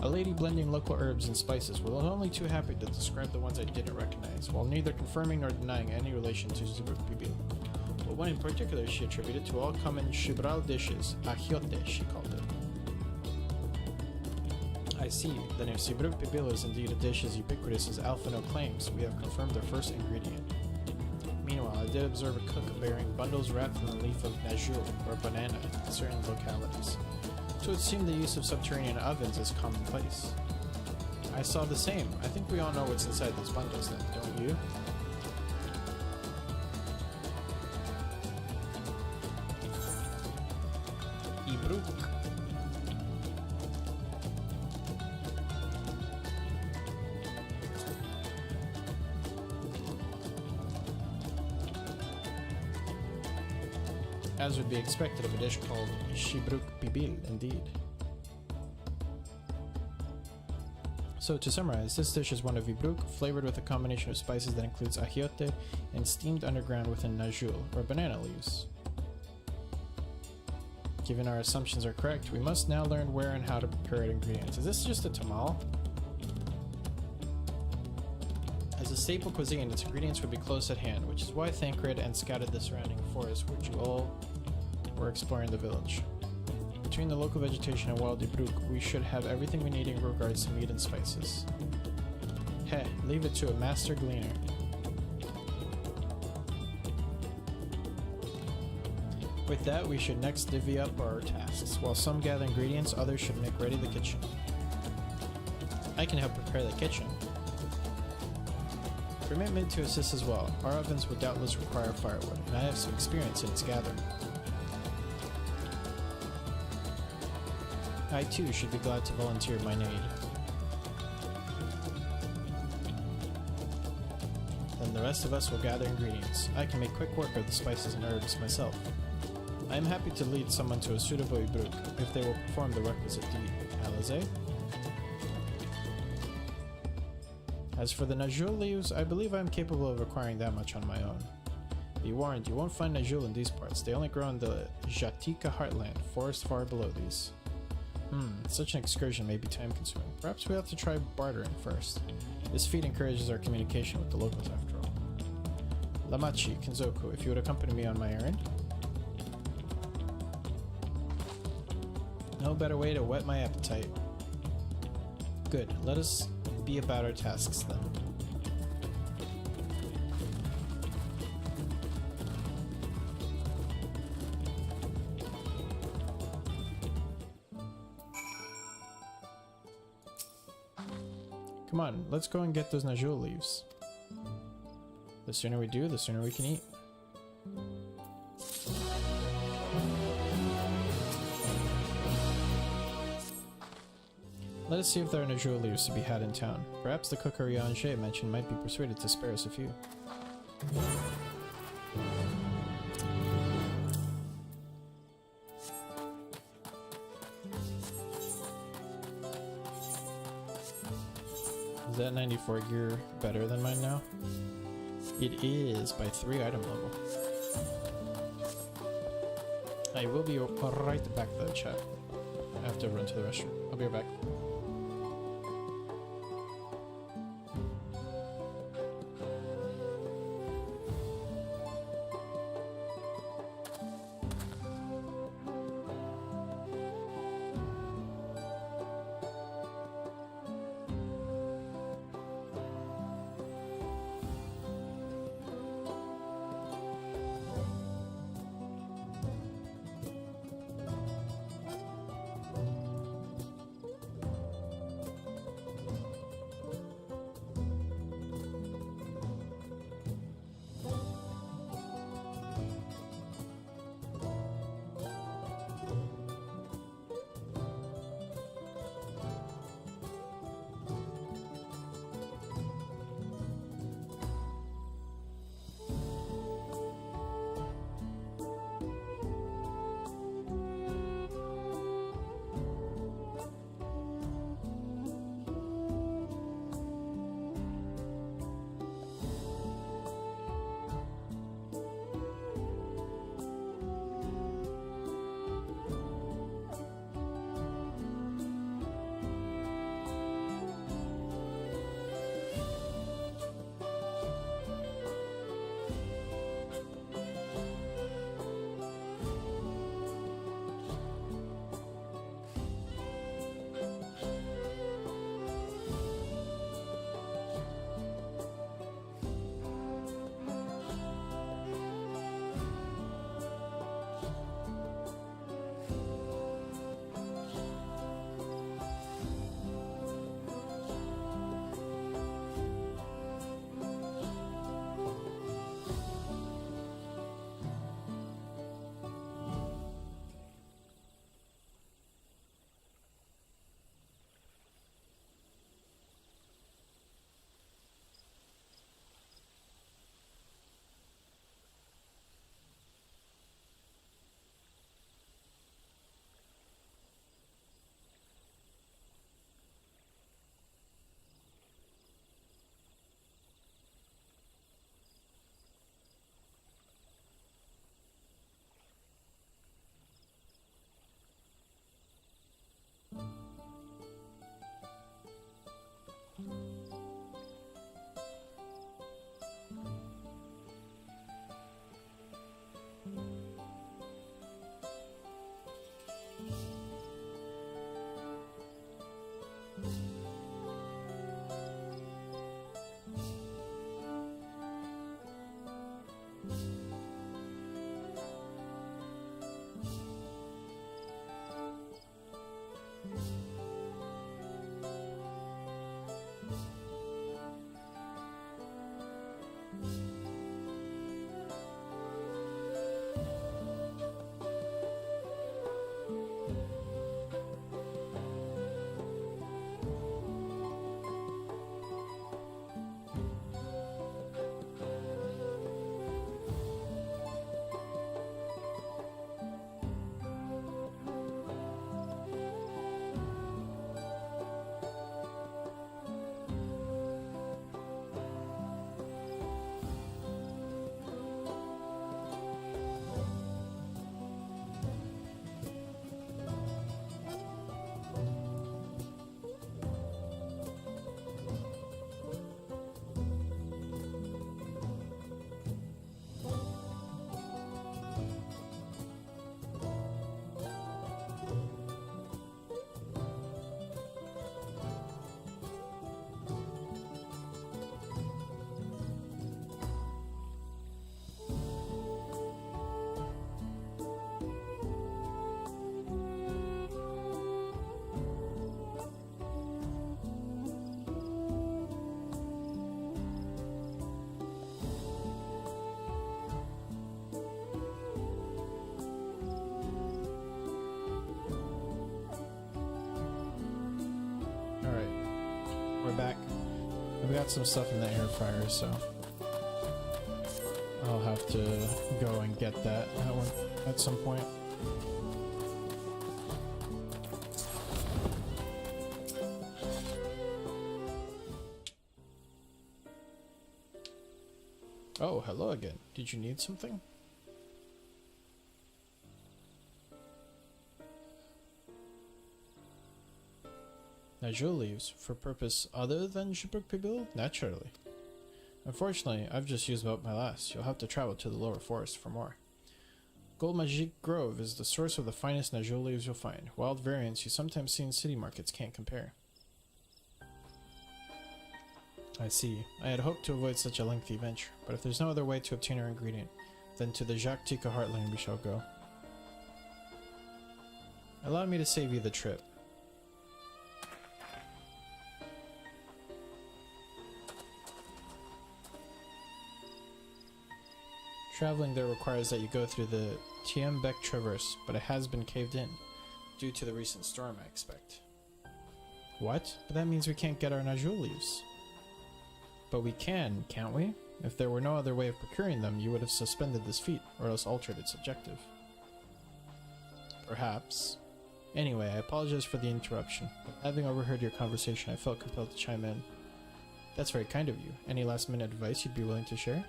[SPEAKER 1] A lady blending local herbs and spices was only too happy to describe the ones I didn't recognize, while neither confirming nor denying any relation to Zibruk Pibil. But one in particular she attributed to all common Shibral dishes, achiote she called it. I see. Then if Zibruk Pibil is indeed a dish as ubiquitous as Alphino claims, we have confirmed their first ingredient. Meanwhile, I did observe a cook bearing bundles wrapped in the leaf of najul, or banana, in certain localities. So it seemed the use of subterranean ovens is commonplace. I saw the same. I think we all know what's inside those bundles then, don't you? Ibruk. As would be expected of a dish called Shibruk Pibil, indeed. So to summarize, this dish is one of Ibruk, flavored with a combination of spices that includes achiote and steamed underground within najul, or banana leaves. Given our assumptions are correct, we must now learn where and how to prepare ingredients. Is this just a tamal? As a staple cuisine, its ingredients would be close at hand, which is why Thancred and scouted the surrounding forest, which you all were exploring the village. Between the local vegetation and wild Ibruk, we should have everything we need in regards to meat and spices. Heh, leave it to a master gleaner. With that, we should next divvy up our tasks. While some gather ingredients, others should make ready the kitchen. I can help prepare the kitchen. Permit me to assist as well. Our ovens will doubtless require firewood, and I have some experience in its gathering. I too should be glad to volunteer my aid. Then the rest of us will gather ingredients. I can make quick work of the spices and herbs myself. I am happy to lead someone to a suitable Ibruk if they will perform the requisite deed. Alize? As for the najul leaves, I believe I am capable of acquiring that much on my own. Be warned, you won't find najul in these parts. They only grow in the Jatika heartland, forest far below these. Such an excursion may be time-consuming. Perhaps we have to try bartering first. This feat encourages our communication with the locals after all. Lamachi, Kinzoku, if you would accompany me on my errand? No better way to whet my appetite. Good, let us be about our tasks then. Come on, let's go and get those najul leaves. The sooner we do, the sooner we can eat. Let us see if there are najul leaves to be had in town. Perhaps the cook Ariane mentioned might be persuaded to spare us a few. Is that 94 gear better than mine now? It is by 3 item level. I will be right back though, chat. I have to run to the restroom. I'll be right back. We're back. We got some stuff in the air fryer, so I'll have to go and get that one at some point.
[SPEAKER 12] Oh, hello again. Did you need something? Najul leaves for purpose other than Shibruk Pibil? Naturally. Unfortunately, I've just used up my last. You'll have to travel to the lower forest for more. Gold Magique Grove is the source of the finest Najul leaves you'll find. Wild variants you sometimes see in city markets can't compare. I see. I had hoped to avoid such a lengthy venture, but if there's no other way to obtain our ingredient, then to the Jacques Tika Heartland we shall go. Allow me to save you the trip. Traveling there requires that you go through the Tiembek Traverse, but it has been caved in, due to the recent storm, I expect. What? But that means we can't get our Najul leaves. But we can, can't we? If there were no other way of procuring them, you would have suspended this feat, or else altered its objective. Perhaps. Anyway, I apologize for the interruption, but having overheard your conversation, I felt compelled to chime in. That's very kind of you. Any last-minute advice you'd be willing to share?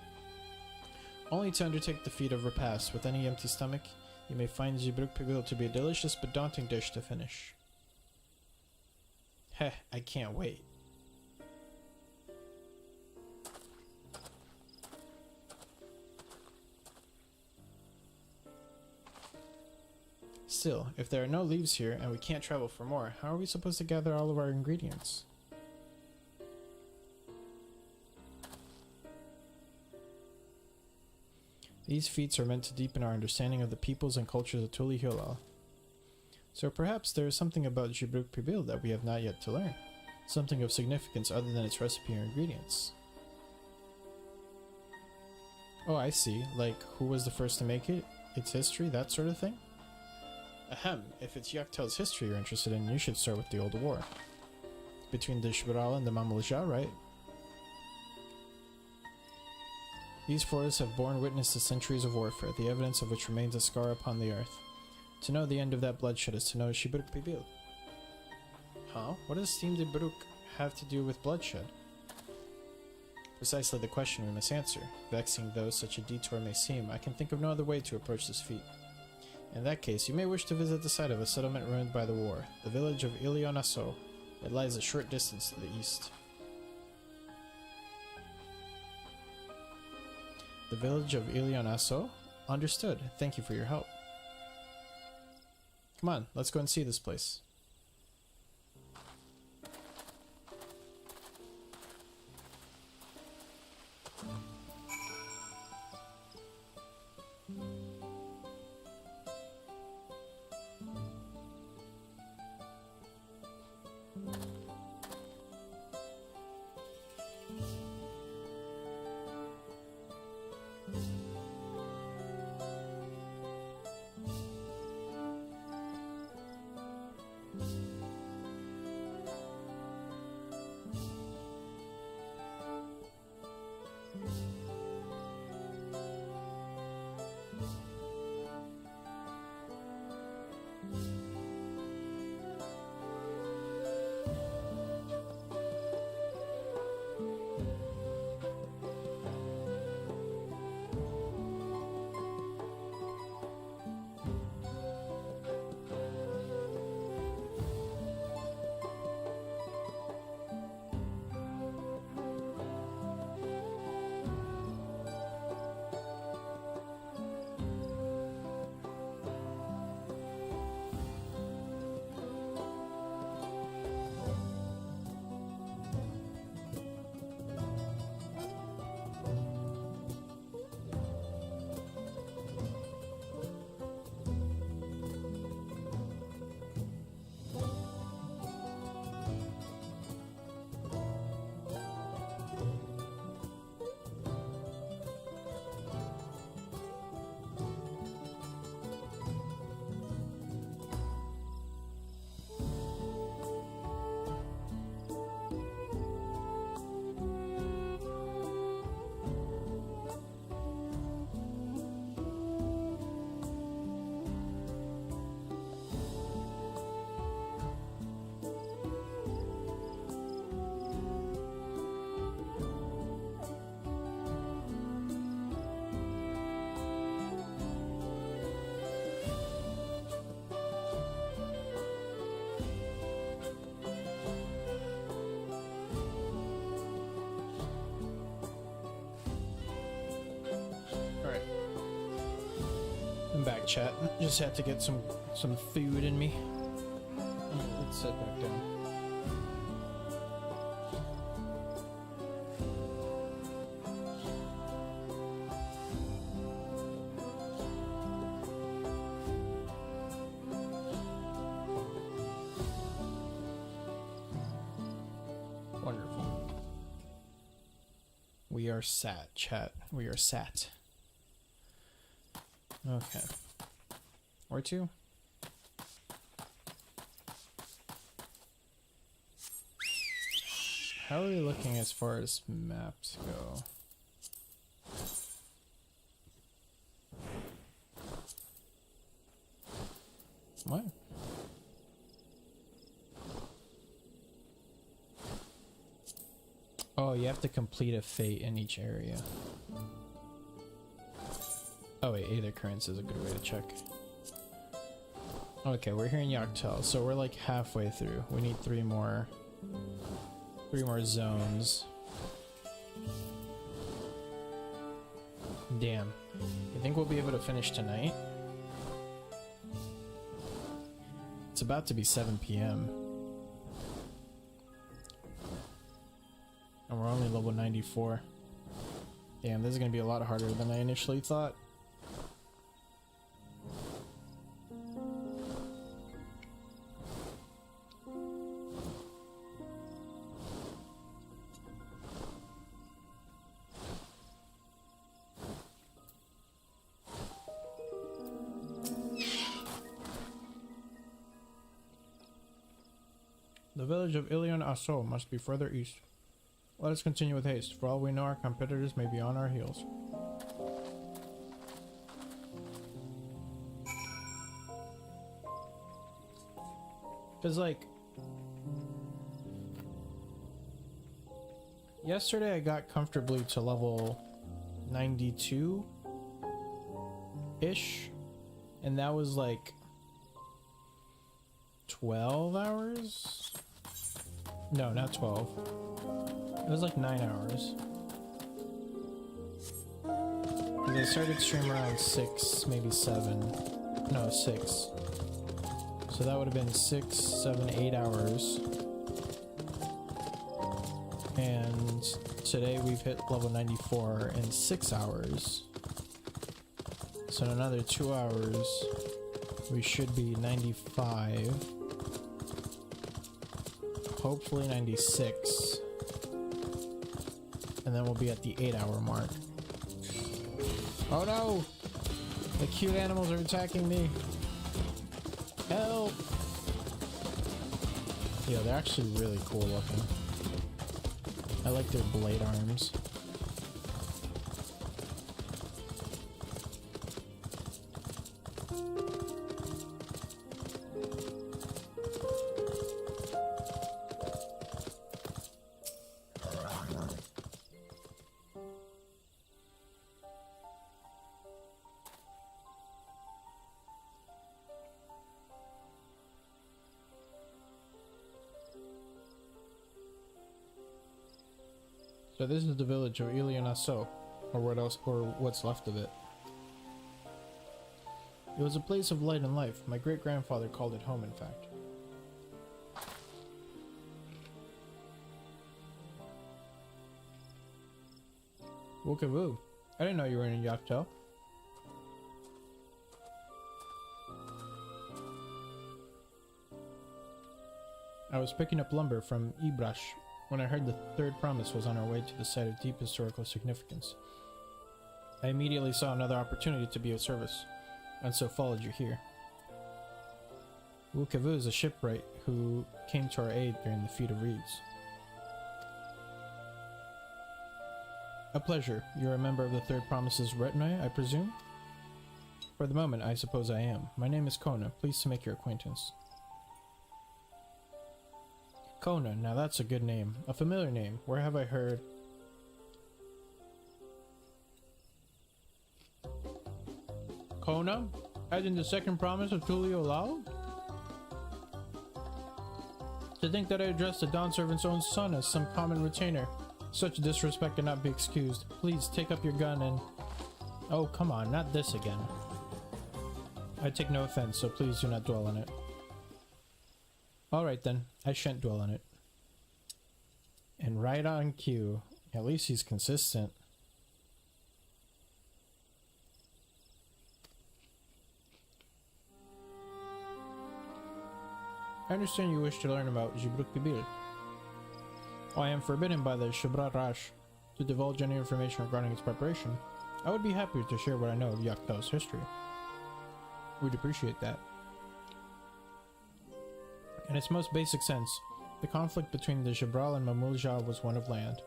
[SPEAKER 12] Only to undertake the feat of repast with any empty stomach, you may find Zibruk Pibil to be a delicious but daunting dish to finish. Heh, I can't wait. Still, if there are no leaves here and we can't travel for more, how are we supposed to gather all of our ingredients? These feats are meant to deepen our understanding of the peoples and cultures of Tuli Hyolal. So perhaps there is something about Jibruk Pibil that we have not yet to learn. Something of significance other than its recipe or ingredients. Oh, I see. Like, who was the first to make it? Its history, that sort of thing? Ahem, if it's Yaktel's history you're interested in, you should start with the Old War. Between the Shibral and the Mamalja, right? These forests have borne witness to centuries of warfare, the evidence of which remains a scar upon the earth. To know the end of that bloodshed is to know Shibruk Pibil. Huh? What does Steam de Bruk have to do with bloodshed? Precisely the question we must answer. Vexing though such a detour may seem, I can think of no other way to approach this feat. In that case, you may wish to visit the site of a settlement ruined by the war, the village of Ilionaso. It lies a short distance to the east. The village of Ilionaso? Understood. Thank you for your help. Come on, let's go and see this place. I'm back, chat. Just had to get some food in me. Let's sit back down. Wonderful. We are sat, chat. We are sat. Okay. Or two. How are we looking as far as maps go? What? Oh, you have to complete a fate in each area. Oh wait, Aether Currents is a good way to check. Okay, we're here in Dawntrail, so we're like halfway through. We need three more zones. Damn. You think we'll be able to finish tonight? It's about to be 7 p.m. And we're only level 94. Damn, this is gonna be a lot harder than I initially thought. The village of Ilion Asso must be further east. Let us continue with haste. For all we know, our competitors may be on our heels. Cause like yesterday I got comfortably to level 92-ish, and that was like 12 hours? No, not 12. It was like 9 hours. Because I started stream around 6, maybe 7. No, 6. So that would have been 6, 7, 8 hours. And today we've hit level 94 in 6 hours. So in another 2 hours, we should be 95. Hopefully 96. And then we'll be at the 8-hour mark. Oh no! The cute animals are attacking me! Help! Yeah, they're actually really cool looking. I like their blade arms. So this is the village of Ilion Asso, or what else, or what's left of it. It was a place of light and life. My great-grandfather called it home, in fact. Wookavoo. I didn't know you were in Dawntrail. I was picking up lumber from Ibrash when I heard the third promise was on our way to the site of deep historical significance. I immediately saw another opportunity to be of service, and so followed you here. Wookavoo is a shipwright who came to our aid during the Feat of Reeds. A pleasure. You're a member of the Third Promise's retinue, I presume? For the moment, I suppose I am. My name is Kona. Pleased to make your acquaintance. Kona, now that's a good name. A familiar name. Where have I heard? Kona? As in the second promise of Tuliolao? To think that I addressed the Dawn Servant's own son as some common retainer. Such disrespect cannot be excused. Please take up your gun and... Oh, come on, not this again. I take no offense, so please do not dwell on it. Alright then, I shan't dwell on it. And right on cue. At least he's consistent. I understand you wish to learn about Jibruk Bibil. While I am forbidden by the Shubra Rash to divulge any information regarding its preparation, I would be happy to share what I know of Yaktao's history. We'd appreciate that. In its most basic sense, the conflict between the Jabral and Mamulja was one of land.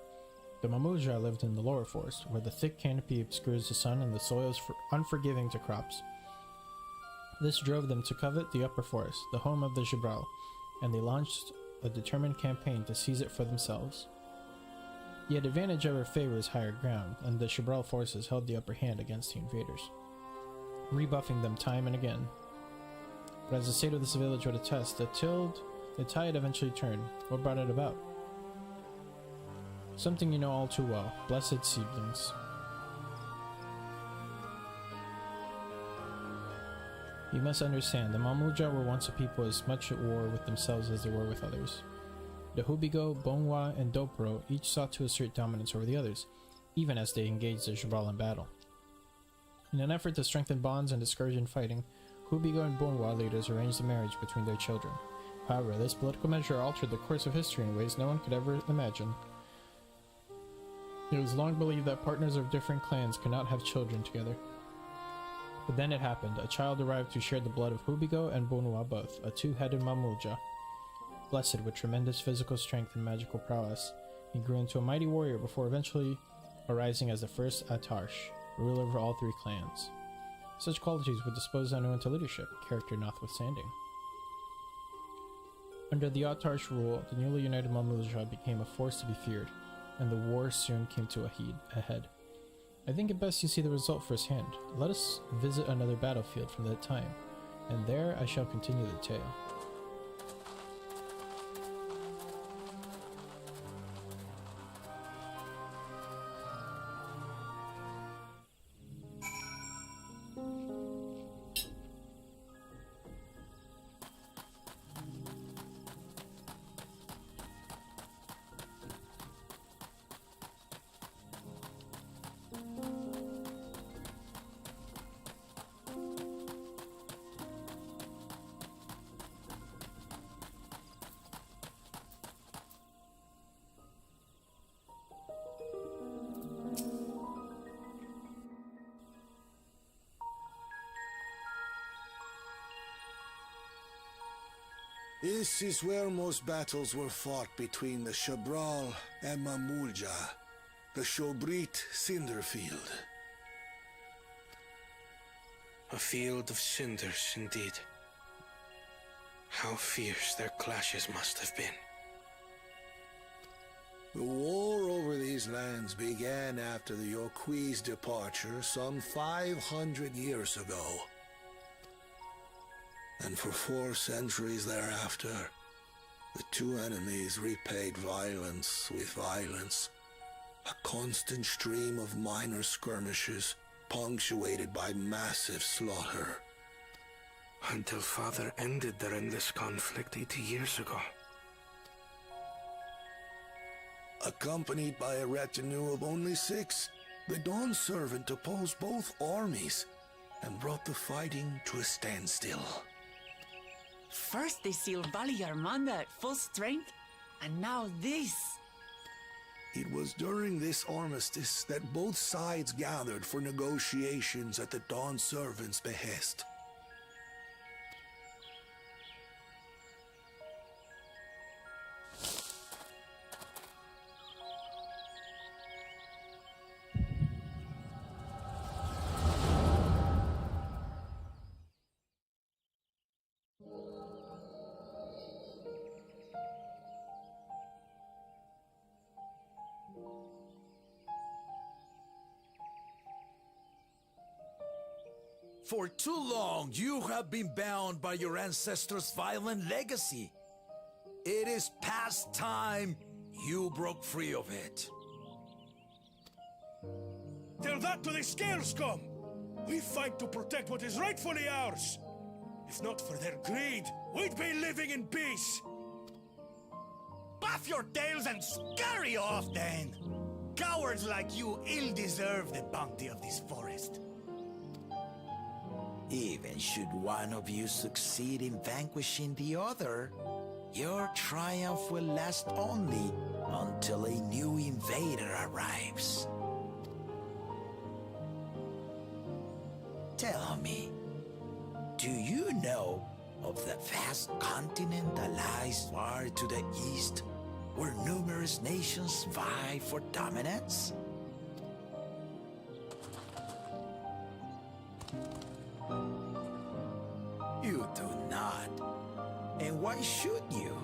[SPEAKER 12] The Mamulja lived in the lower forest, where the thick canopy obscures the sun and the soil is unforgiving to crops. This drove them to covet the upper forest, the home of the Jabral, and they launched a determined campaign to seize it for themselves. Yet advantage ever favors higher ground, and the Jabral forces held the upper hand against the invaders, rebuffing them time and again. But as the state of this village would attest, the tide eventually turned. What brought it about? Something you know all too well. Blessed seedlings. You must understand, the Mamulja were once a people as much at war with themselves as they were with others. The Hubigo, Bonwa, and Dopro each sought to assert dominance over the others, even as they engaged the Jabral in battle. In an effort to strengthen bonds and discourage infighting, Hubigo and Bonwa leaders arranged a marriage between their children. However, this political measure altered the course of history in ways no one could ever imagine. It was long believed that partners of different clans could not have children together. But then it happened. A child arrived who shared the blood of Hubigo and Bonwa both, a two-headed Mamulja. Blessed with tremendous physical strength and magical prowess, he grew into a mighty warrior before eventually arising as the first Atarsh, ruler over all three clans. Such qualities would dispose anyone to leadership, character notwithstanding. Under the Atarsh rule, the newly united Mamulja became a force to be feared, and the war soon came to a head. I think it best you see the result firsthand. Let us visit another battlefield from that time, and there I shall continue the tale.
[SPEAKER 20] This is where most battles were fought between the Shabral and Mamulja, the Shobrit Cinderfield.
[SPEAKER 5] A field of cinders, indeed. How fierce their clashes must have been.
[SPEAKER 20] The war over these lands began after the Yokui's departure some 500 years ago. And for 4 centuries thereafter, the two enemies repaid violence with violence. A constant stream of minor skirmishes, punctuated by massive slaughter.
[SPEAKER 5] Until Father ended their endless conflict 80 years ago.
[SPEAKER 20] Accompanied by a retinue of only 6, the Dawn Servant opposed both armies and brought the fighting to a standstill.
[SPEAKER 3] First they sealed Valley Armanda at full strength, and now this.
[SPEAKER 20] It was during this armistice that both sides gathered for negotiations at the Dawn Servant's behest.
[SPEAKER 2] For too long, you have been bound by your ancestors' violent legacy. It is past time you broke free of it.
[SPEAKER 8] Tell that to the Scale Scum! We fight to protect what is rightfully ours! If not for their greed, we'd be living in peace! Buff your tails and scurry off, then! Cowards like you ill deserve the bounty of this forest.
[SPEAKER 2] Even should one of you succeed in vanquishing the other, your triumph will last only until a new invader arrives. Tell me, do you know of the vast continent that lies far to the east, where numerous nations vie for dominance? You do not. And why should you?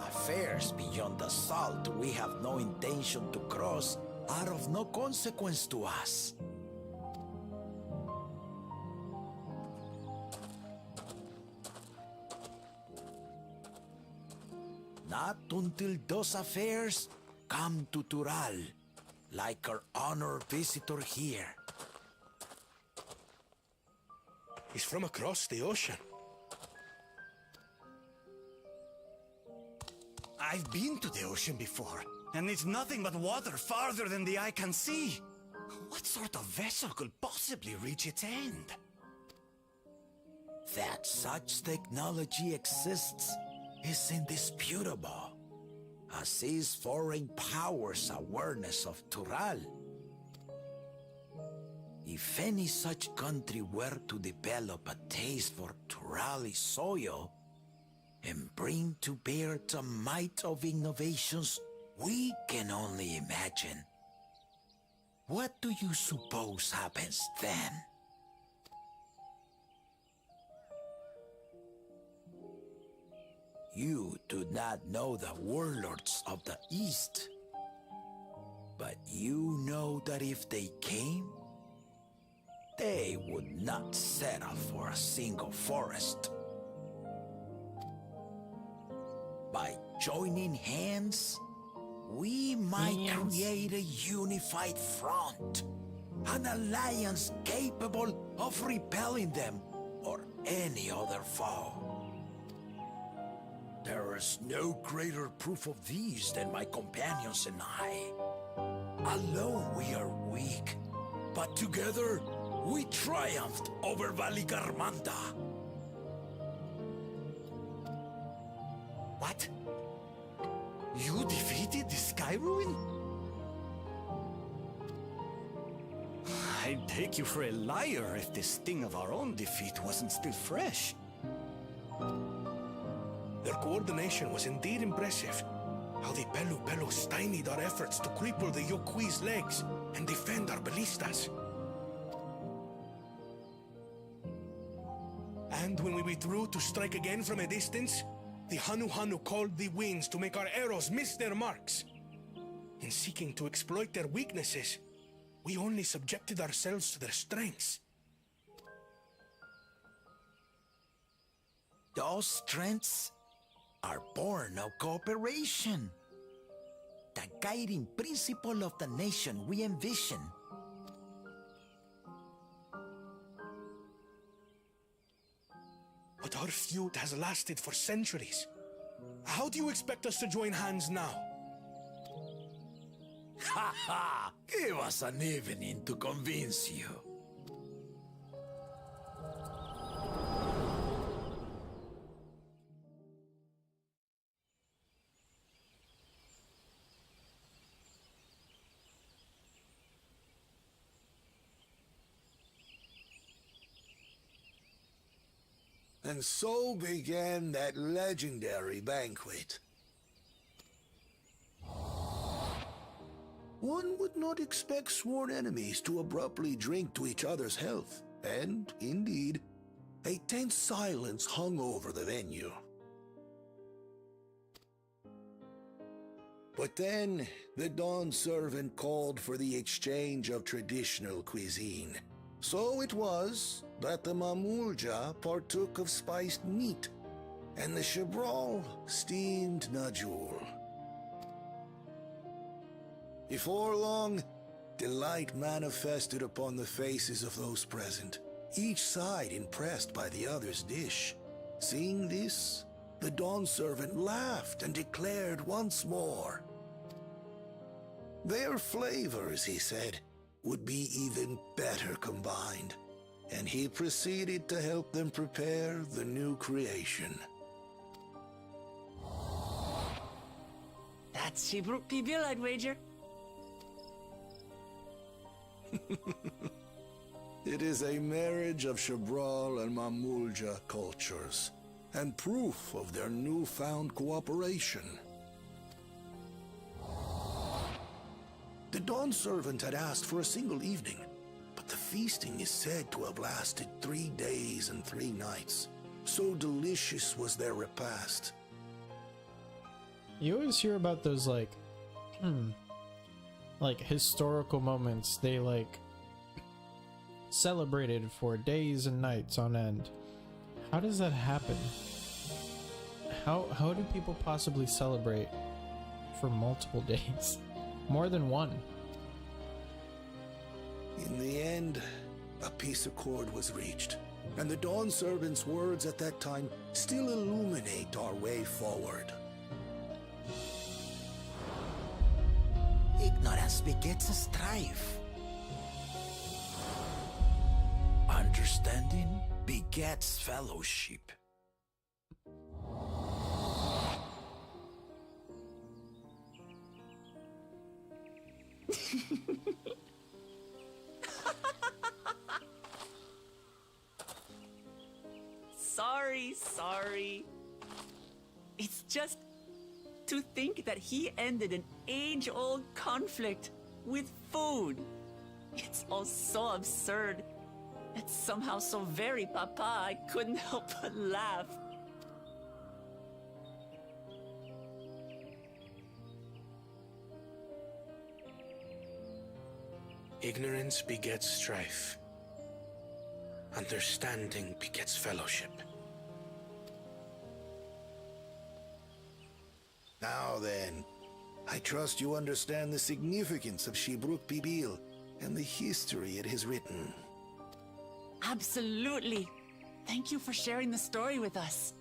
[SPEAKER 2] Affairs beyond the salt we have no intention to cross are of no consequence to us. Not until those affairs come to Tural, like our honored visitor here.
[SPEAKER 5] He's from across the ocean.
[SPEAKER 8] I've been to the ocean before, and it's nothing but water farther than the eye can see. What sort of vessel could possibly reach its end?
[SPEAKER 2] That such technology exists is indisputable, as is foreign powers' awareness of Tural. If any such country were to develop a taste for Turali soil and bring to bear the might of innovations we can only imagine, what do you suppose happens then? You do not know the warlords of the East, but you know that if they came, they would not settle for a single forest. By joining hands, we might create a unified front, an alliance capable of repelling them or any other foe. There is no greater proof of these than my companions and I. Alone we are weak, but together we triumphed over Valigarmanta.
[SPEAKER 8] What? You defeated the Sky Ruin? I'd take you for a liar if the sting of our own defeat wasn't still fresh.
[SPEAKER 5] Their coordination was indeed impressive. How the Pelu stymied our efforts to cripple the Yokui's legs and defend our ballistas. And when we withdrew to strike again from a distance, the Hanu called the winds to make our arrows miss their marks. In seeking to exploit their weaknesses, we only subjected ourselves to their strengths.
[SPEAKER 2] Those strengths are born of cooperation. The guiding principle of the nation we envision.
[SPEAKER 5] But our feud has lasted for centuries. How do you expect us to join hands now?
[SPEAKER 2] Ha ha! Give us an evening to convince you.
[SPEAKER 20] And so began that legendary banquet. One would not expect sworn enemies to abruptly drink to each other's health, and, indeed, a tense silence hung over the venue. But then, the Dawn servant called for the exchange of traditional cuisine. So it was that the Mamulja partook of spiced meat, and the Chebral steamed najul. Before long, delight manifested upon the faces of those present, each side impressed by the other's dish. Seeing this, the Dawn servant laughed and declared once more. Their flavors, he said, would be even better combined, and he proceeded to help them prepare the new creation.
[SPEAKER 3] That's Shibruk Pibil, I'd wager.
[SPEAKER 20] It is a marriage of Shabral and Mamulja cultures, and proof of their newfound cooperation. The Dawn servant had asked for a single evening, but the feasting is said to have lasted 3 days and 3 nights. So delicious was their repast.
[SPEAKER 10] You always hear about those like historical moments they like celebrated for days and nights on end. How does that happen? How do people possibly celebrate for multiple days? More than one.
[SPEAKER 20] In the end, a peace accord was reached, and the Dawn servant's words at that time still illuminate our way forward.
[SPEAKER 2] Ignorance begets a strife. Understanding begets fellowship.
[SPEAKER 3] Sorry. It's just to think that he ended an age-old conflict with food. It's all so absurd. It's somehow so very papa, I couldn't help but laugh.
[SPEAKER 5] Ignorance begets strife. Understanding begets fellowship.
[SPEAKER 20] Now then, I trust you understand the significance of Shibruk Pibil and the history it has written.
[SPEAKER 3] Absolutely. Thank you for sharing the story with us.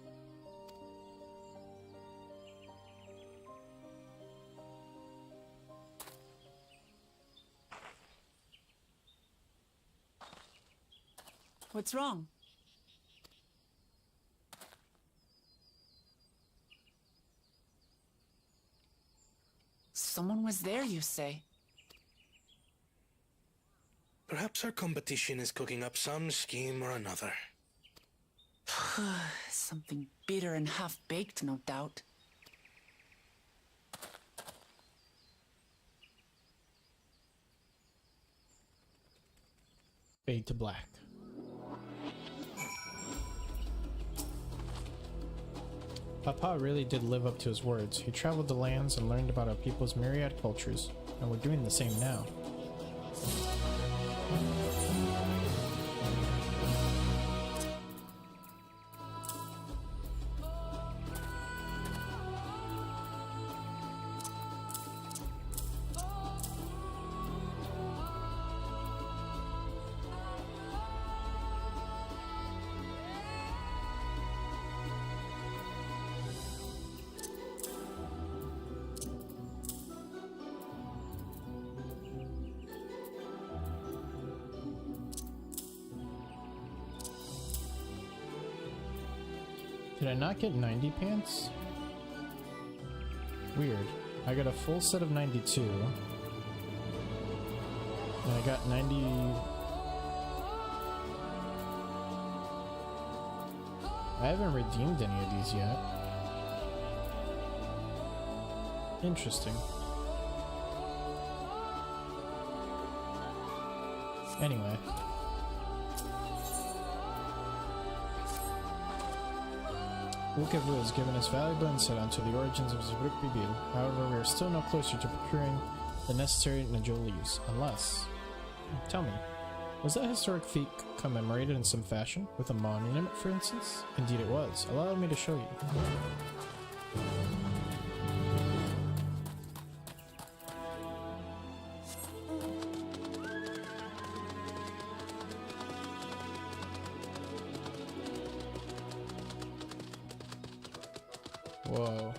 [SPEAKER 3] What's wrong? Someone was there, you say?
[SPEAKER 5] Perhaps our competition is cooking up some scheme or another.
[SPEAKER 3] Something bitter and half-baked, no doubt.
[SPEAKER 10] Fade to black. Papa really did live up to his words. He traveled the lands and learned about our people's myriad cultures, and we're doing the same now. Did I not get 90 pants? Weird. I got a full set of 92. And I got 90... I haven't redeemed any of these yet. Interesting. Anyway. Wukevu has given us valuable insight onto the origins of Shibruk Pibil. However, we are still no closer to procuring the necessary Najol leaves, unless... Tell me, was that historic feat commemorated in some fashion? With a monument, for instance? Indeed it was. Allow me to show you. Whoa.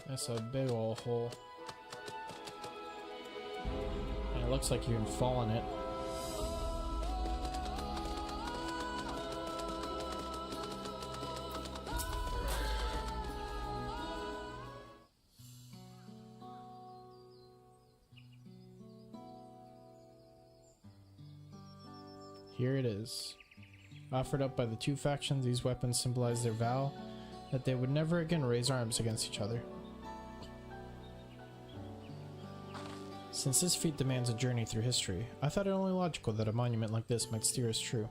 [SPEAKER 10] That's a big ol' hole. And it looks like you can fall in it. Here it is. Offered up by the two factions, these weapons symbolize their vow that they would never again raise arms against each other. Since this feat demands a journey through history, I thought it only logical that a monument like this might steer us true,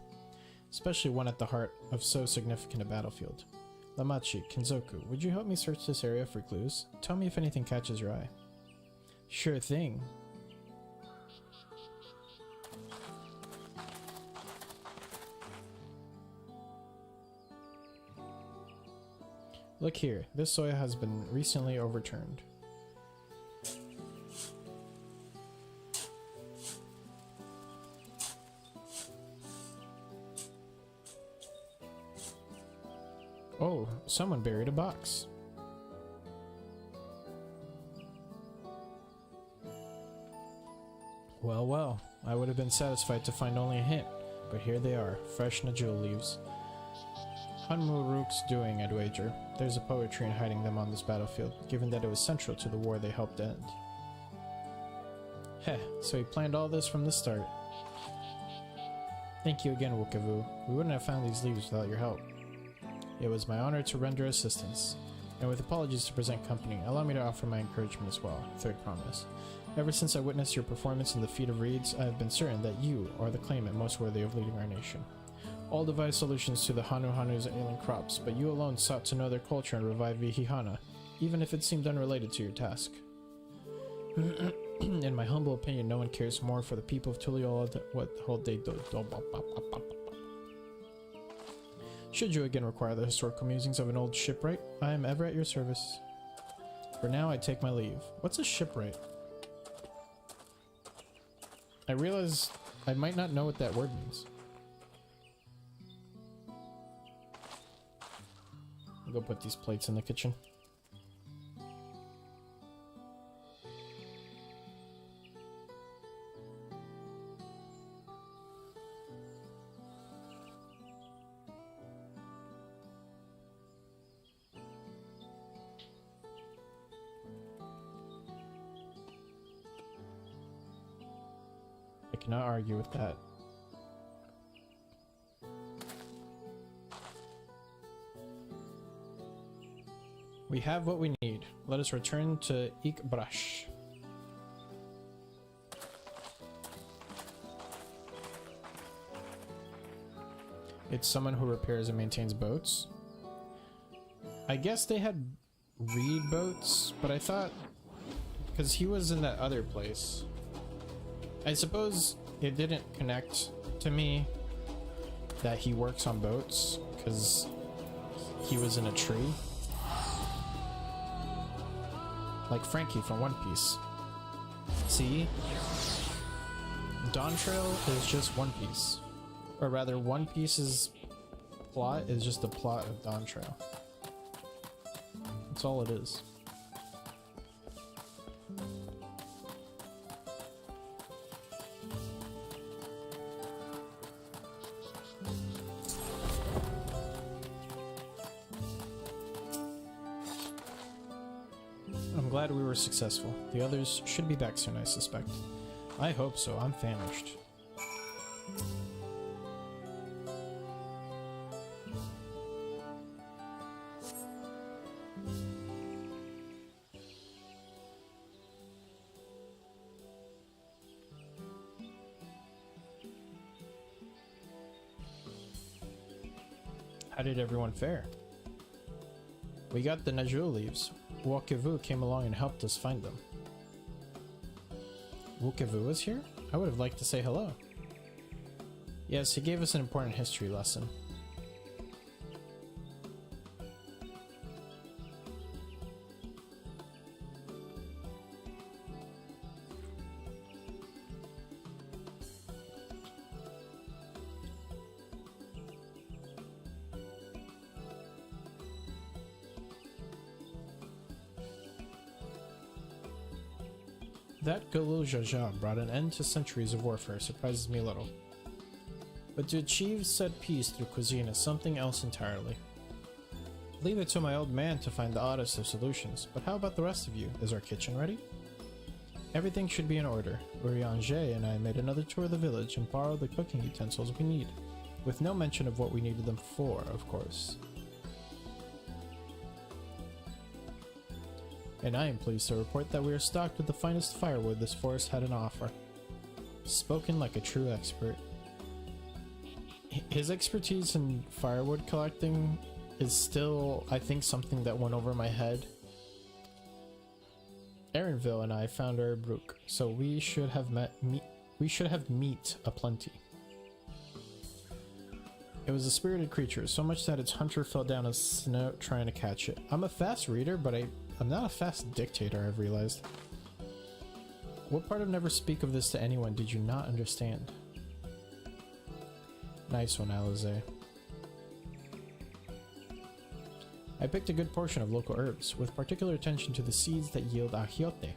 [SPEAKER 10] especially one at the heart of so significant a battlefield. Lamachi, Kinzoku, would you help me search this area for clues? Tell me if anything catches your eye. Sure thing. Look here, this soya has been recently overturned. Oh, someone buried a box. Well, well, I would have been satisfied to find only a hint, but here they are, fresh Najul leaves. Hanmuruk's doing, I'd wager. There's a poetry in hiding them on this battlefield, given that it was central to the war they helped end. Heh, so he planned all this from the start. Thank you again, Wukavu. We wouldn't have found these leaves without your help. It was my honor to render assistance. And with apologies to present company, allow me to offer my encouragement as well. Third promise. Ever since I witnessed your performance in the feat of reeds, I have been certain that you are the claimant most worthy of leading our nation. All devised solutions to the Hanu's ailing crops, but you alone sought to know their culture and revive Vihihana, even if it seemed unrelated to your task. In my humble opinion, no one cares more for the people of Tuliyola than what they do. Should you again require the historical musings of an old shipwright, I am ever at your service. For now, I take my leave. What's a shipwright? I realize I might not know what that word means. I'll go put these plates in the kitchen. I cannot argue with that. We have what we need. Let us return to Ikbrash. It's someone who repairs and maintains boats. I guess they had reed boats, but I thought because he was in that other place. I suppose it didn't connect to me that he works on boats because he was in a tree. Like Frankie from One Piece. See? Dawntrail is just One Piece. Or rather, One Piece's plot is just the plot of Dawntrail. That's all it is. I'm glad we were successful. The others should be back soon, I suspect. I hope so. I'm famished. How did everyone fare? We got the Najul leaves. Wukavu came along and helped us find them. Wukavu was here? I would have liked to say hello. Yes, he gave us an important history lesson.
[SPEAKER 12] That Galul Jaja brought an end to centuries of warfare surprises me a little. But to achieve said peace through cuisine is something else entirely. Leave it to my old man to find the oddest of solutions, but how about the rest of you? Is our kitchen ready? Everything should be in order. Urianger and I made another tour of the village and borrowed the cooking utensils we need, with no mention of what we needed them for, of course. And I am pleased to report that we are stocked with the finest firewood this forest had on offer. Spoken like a true expert. His expertise in firewood collecting is still, I think, something that went over my head. Erinville and I found our brook, so we should have meat aplenty. It was a spirited creature, so much that its hunter fell down a snout trying to catch it. I'm a fast reader, but I'm not a fast dictator, I've realized. What part of never speak of this to anyone did you not understand? Nice one, Alize. I picked a good portion of local herbs, with particular attention to the seeds that yield achiote.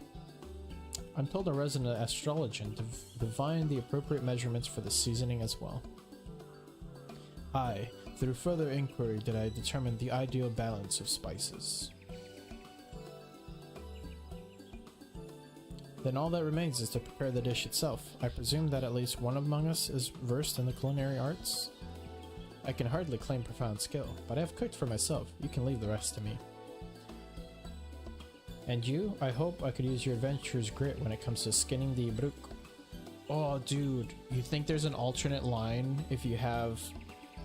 [SPEAKER 12] I'm told a resident astrologian to divine the appropriate measurements for the seasoning as well. Through further inquiry did I determine the ideal balance of spices. Then all that remains is to prepare the dish itself. I presume that at least one among us is versed in the culinary arts? I can hardly claim profound skill, but I have cooked for myself. You can leave the rest to me. And you? I hope I could use your adventurer's grit when it comes to skinning the brook. Oh, dude, you think there's an alternate line if you have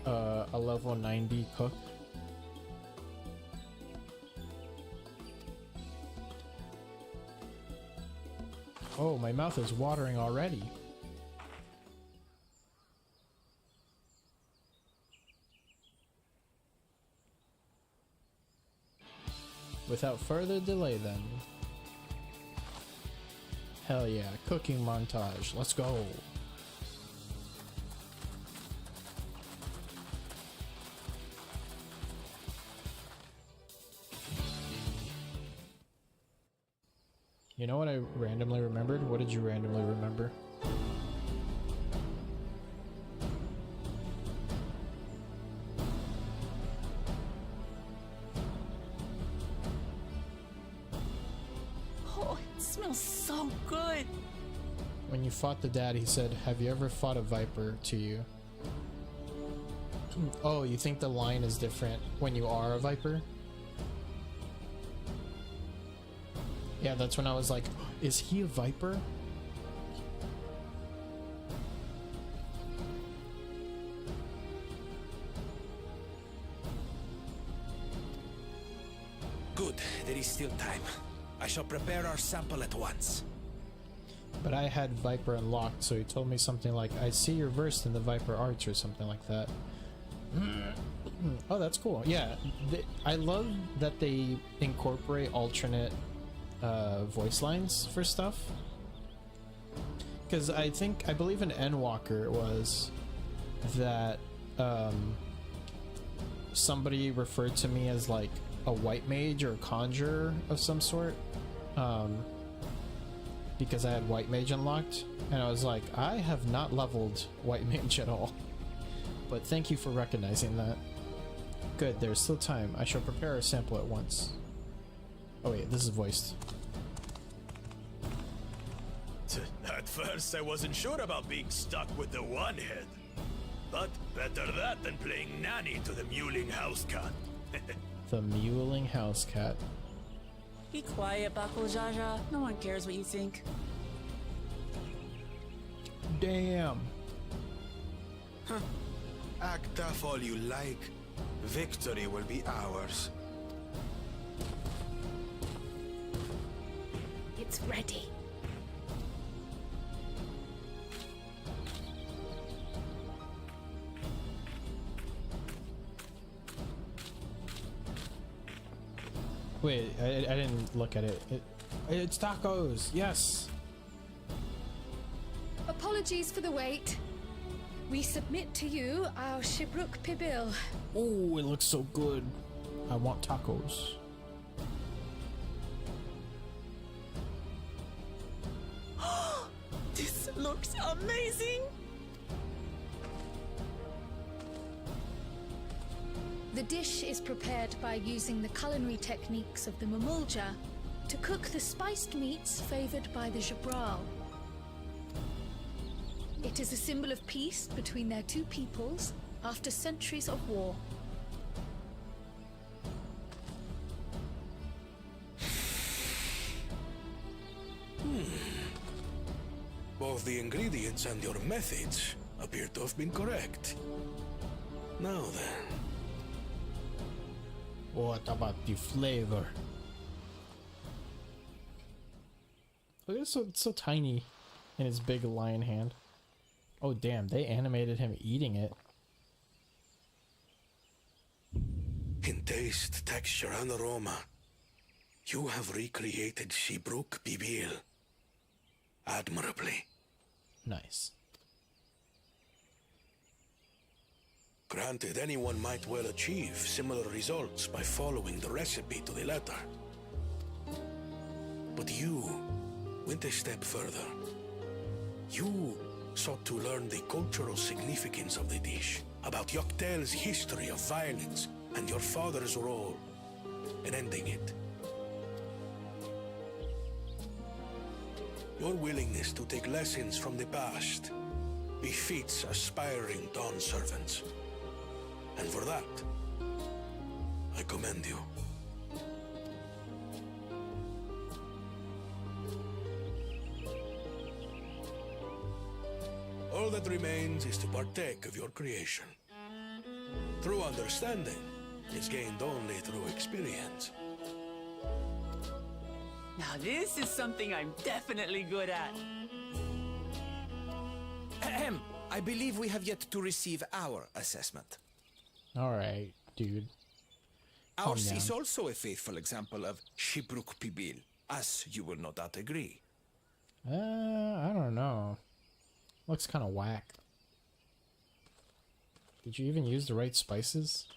[SPEAKER 12] a level 90 cook? Oh, my mouth is watering already. Without further delay then. Hell yeah, cooking montage, let's go. You know what I randomly remembered? What did you randomly remember?
[SPEAKER 3] Oh, it smells so good.
[SPEAKER 12] When you fought the dad, he said, "Have you ever fought a viper?" to you. Oh, you think the line is different when you are a viper? Yeah, that's when I was like, is he a viper?
[SPEAKER 17] Good, there is still time. I shall prepare our sample at once.
[SPEAKER 12] But I had Viper unlocked, so he told me something like, I see you're versed in the Viper arts or something like that. Oh, that's cool. Yeah, I love that they incorporate alternate voice lines for stuff. Because I believe in Endwalker it was that somebody referred to me as like a white mage or a conjurer of some sort. Because I had white mage unlocked, and I was like, I have not leveled white mage at all. But thank you for recognizing that. Good, there's still time. I shall prepare a sample at once. Oh wait, this is voiced.
[SPEAKER 8] At first, I wasn't sure about being stuck with the one head. But better that than playing nanny to the mewling house cat.
[SPEAKER 12] The mewling house cat.
[SPEAKER 3] Be quiet, Bakul Jaja. No one cares what you think.
[SPEAKER 12] Damn.
[SPEAKER 9] Huh. Act tough all you like. Victory will be ours.
[SPEAKER 18] It's ready.
[SPEAKER 12] Wait, I didn't look at it. It's tacos, yes!
[SPEAKER 18] Apologies for the wait. We submit to you our Shibruk Pibil.
[SPEAKER 12] Oh, it looks so good. I want tacos.
[SPEAKER 3] looks amazing!
[SPEAKER 18] The dish is prepared by using the culinary techniques of the Mamulja to cook the spiced meats favored by the Jabral. It is a symbol of peace between their two peoples after centuries of war.
[SPEAKER 17] Both the ingredients and your methods appear to have been correct. Now then.
[SPEAKER 12] What about the flavor? Look, it's so tiny in his big lion hand. Oh damn, they animated him eating it.
[SPEAKER 17] In taste, texture, and aroma, you have recreated Shibruk Bibil admirably.
[SPEAKER 12] Nice.
[SPEAKER 17] Granted, anyone might well achieve similar results by following the recipe to the letter. But you went a step further. You sought to learn the cultural significance of the dish, about Yoktel's history of violence and your father's role in ending it. Your willingness to take lessons from the past befits aspiring Dawn servants. And for that, I commend you. All that remains is to partake of your creation. True understanding is gained only through experience.
[SPEAKER 3] Now this is something I'm definitely good at.
[SPEAKER 17] Ahem.
[SPEAKER 7] I believe we have yet to receive our assessment.
[SPEAKER 12] Alright, dude.
[SPEAKER 7] Ours
[SPEAKER 12] Calm
[SPEAKER 7] is
[SPEAKER 12] down.
[SPEAKER 7] also a faithful example of Shibruk Pibil, as you will no doubt agree.
[SPEAKER 12] I don't know. Looks kind of whack. Did you even use the right spices?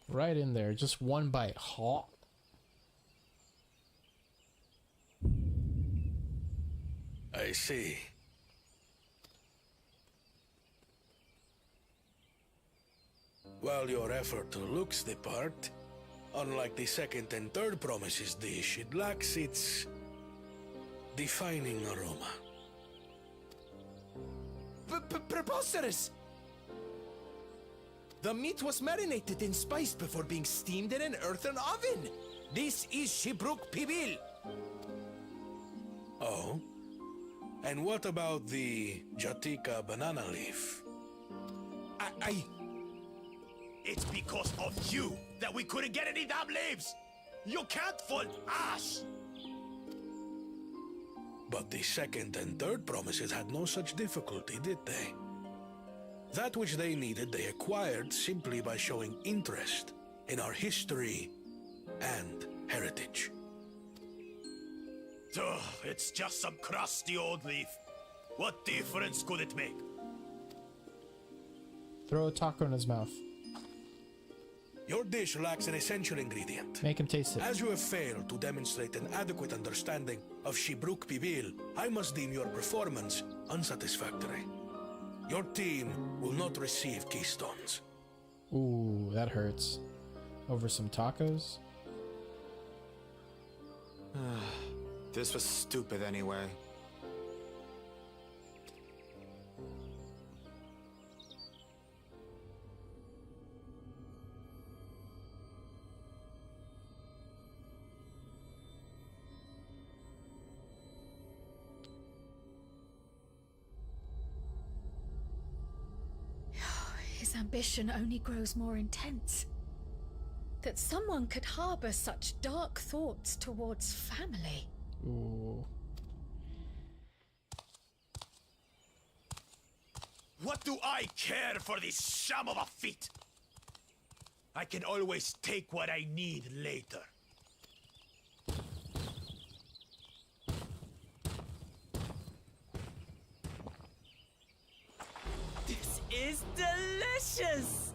[SPEAKER 12] Right in there, just one bite. Hot.
[SPEAKER 17] I see. While your effort looks the part, unlike the second and third promises dish, it lacks its defining aroma.
[SPEAKER 7] Preposterous! The meat was marinated and spiced before being steamed in an earthen oven. This is Shibruk Pibil.
[SPEAKER 17] Oh? And what about the Jatika banana leaf?
[SPEAKER 8] It's because of you that we couldn't get any damn leaves! You can't fault us!
[SPEAKER 17] But the second and third promises had no such difficulty, did they? That which they needed, they acquired simply by showing interest in our history and heritage.
[SPEAKER 8] Ugh, it's just some crusty old leaf. What difference could it make?
[SPEAKER 12] Throw a taco in his mouth.
[SPEAKER 17] Your dish lacks an essential ingredient.
[SPEAKER 12] Make him taste it.
[SPEAKER 17] As you have failed to demonstrate an adequate understanding of Shibruk Pibil, I must deem your performance unsatisfactory. Your team will not receive keystones.
[SPEAKER 12] Ooh, that hurts. Over some tacos?
[SPEAKER 21] This was stupid anyway.
[SPEAKER 18] His ambition only grows more intense. That someone could harbor such dark thoughts towards family.
[SPEAKER 12] Ooh.
[SPEAKER 8] What do I care for this sham of a feat? I can always take what I need later.
[SPEAKER 3] is delicious!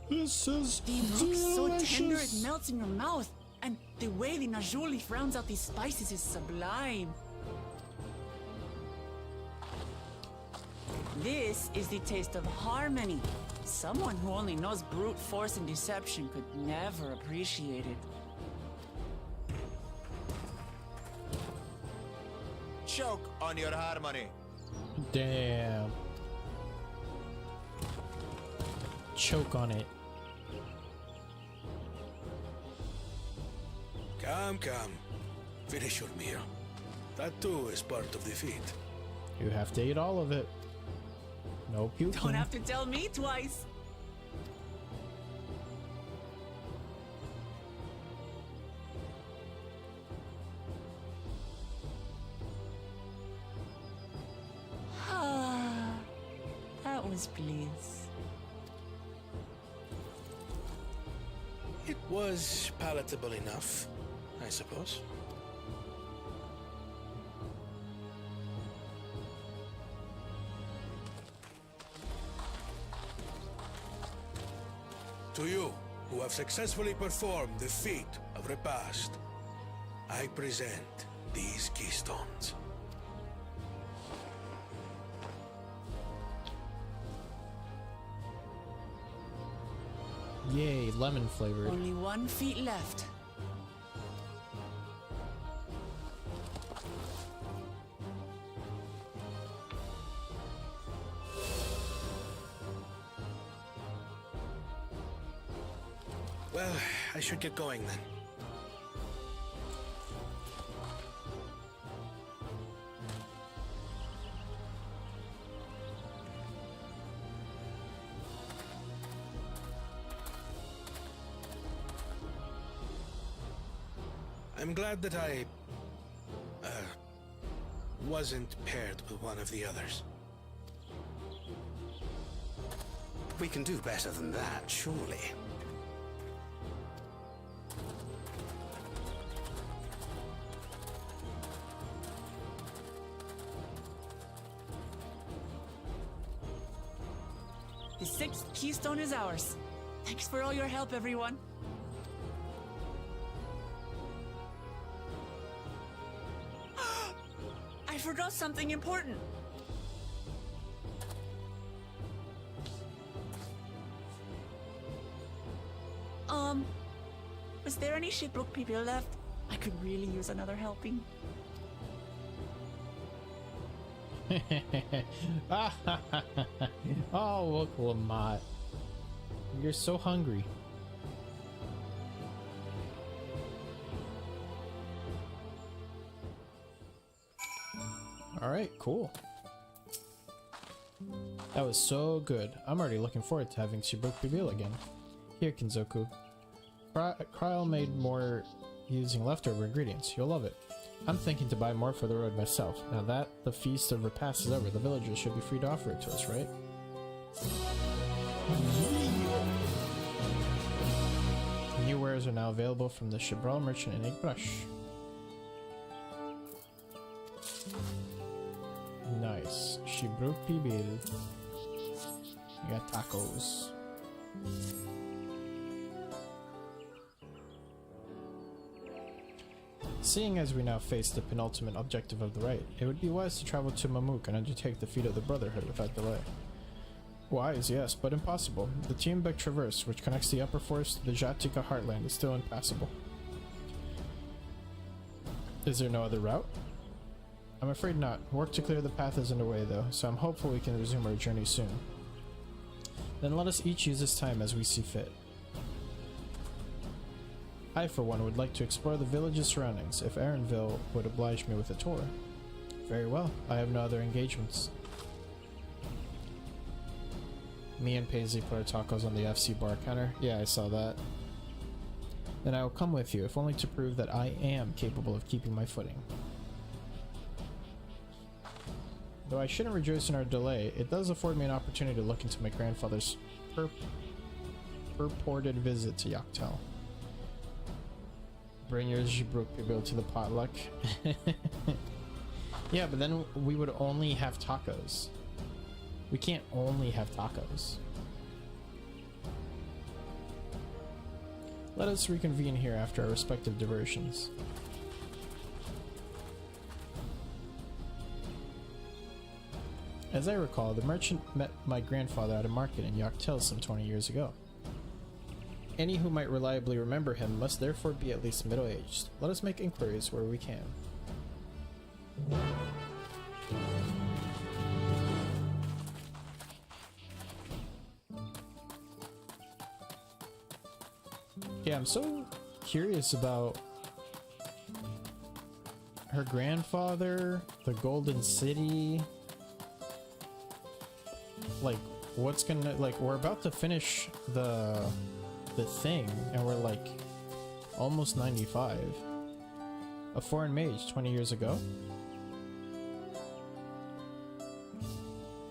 [SPEAKER 10] This is
[SPEAKER 3] The meat's so tender it
[SPEAKER 10] delicious.
[SPEAKER 3] melts in your mouth. And the way the Najoli frowns out these spices is sublime. This is the taste of harmony. Someone who only knows brute force and deception could never appreciate it.
[SPEAKER 9] Choke on your harmony.
[SPEAKER 12] Damn. Choke on it.
[SPEAKER 17] Come. Finish your meal. That too is part of the feat.
[SPEAKER 12] You have to eat all of it. No puking.
[SPEAKER 3] Don't have to tell me twice. Ah, that was bliss.
[SPEAKER 17] It was palatable enough, I suppose. To you, who have successfully performed the feat of repast, I present these keystones.
[SPEAKER 12] Yay, lemon flavored.
[SPEAKER 3] Only 1 feet left.
[SPEAKER 17] Well, I should get going then. I'm glad that I wasn't paired with one of the others.
[SPEAKER 4] We can do better than that, surely.
[SPEAKER 3] The 6th keystone is ours. Thanks for all your help, everyone. I forgot something important. Was there any Shipbrook people left? I could really use another helping.
[SPEAKER 12] Oh, look, Lamont. You're so hungry. Alright, cool. That was so good. I'm already looking forward to having Shibuk reveal again. Here, Kinzoku. Kryle made more using leftover ingredients. You'll love it. I'm thinking to buy more for the road myself. Now that the Feast of Repast is over, the villagers should be free to offer it to us, right? New wares are now available from the Shibral merchant in Igbrush. Nice. Shibruk Pibil. You got tacos. Seeing as we now face the penultimate objective of the rite, it would be wise to travel to Mamuk and undertake the feat of the Brotherhood without delay. Wise, yes, but impossible. The Tiambek Traverse, which connects the upper forest to the Jatika heartland, is still impassable. Is there no other route? I'm afraid not. Work to clear the path is underway though, so I'm hopeful we can resume our journey soon. Then let us each use this time as we see fit. I, for one, would like to explore the village's surroundings, if Aaronville would oblige me with a tour. Very well, I have no other engagements. Me and Paisley put our tacos on the FC bar counter. Yeah, I saw that. Then I will come with you, if only to prove that I am capable of keeping my footing. Though I shouldn't rejoice in our delay, it does afford me an opportunity to look into my grandfather's purported visit to Yaktel. Bring your Jibruk people to the potluck. Yeah, but then we would only have tacos.
[SPEAKER 10] We can't only have tacos. Let us reconvene here after our respective diversions. As I recall, the merchant met my grandfather at a market in Yoctel some 20 years ago. Any who might reliably remember him must therefore be at least middle-aged. Let us make inquiries where we can. Yeah, I'm so curious about her grandfather, the Golden City. Like, what's gonna, like, we're about to finish the thing, and we're like almost 95. A foreign mage 20 years ago?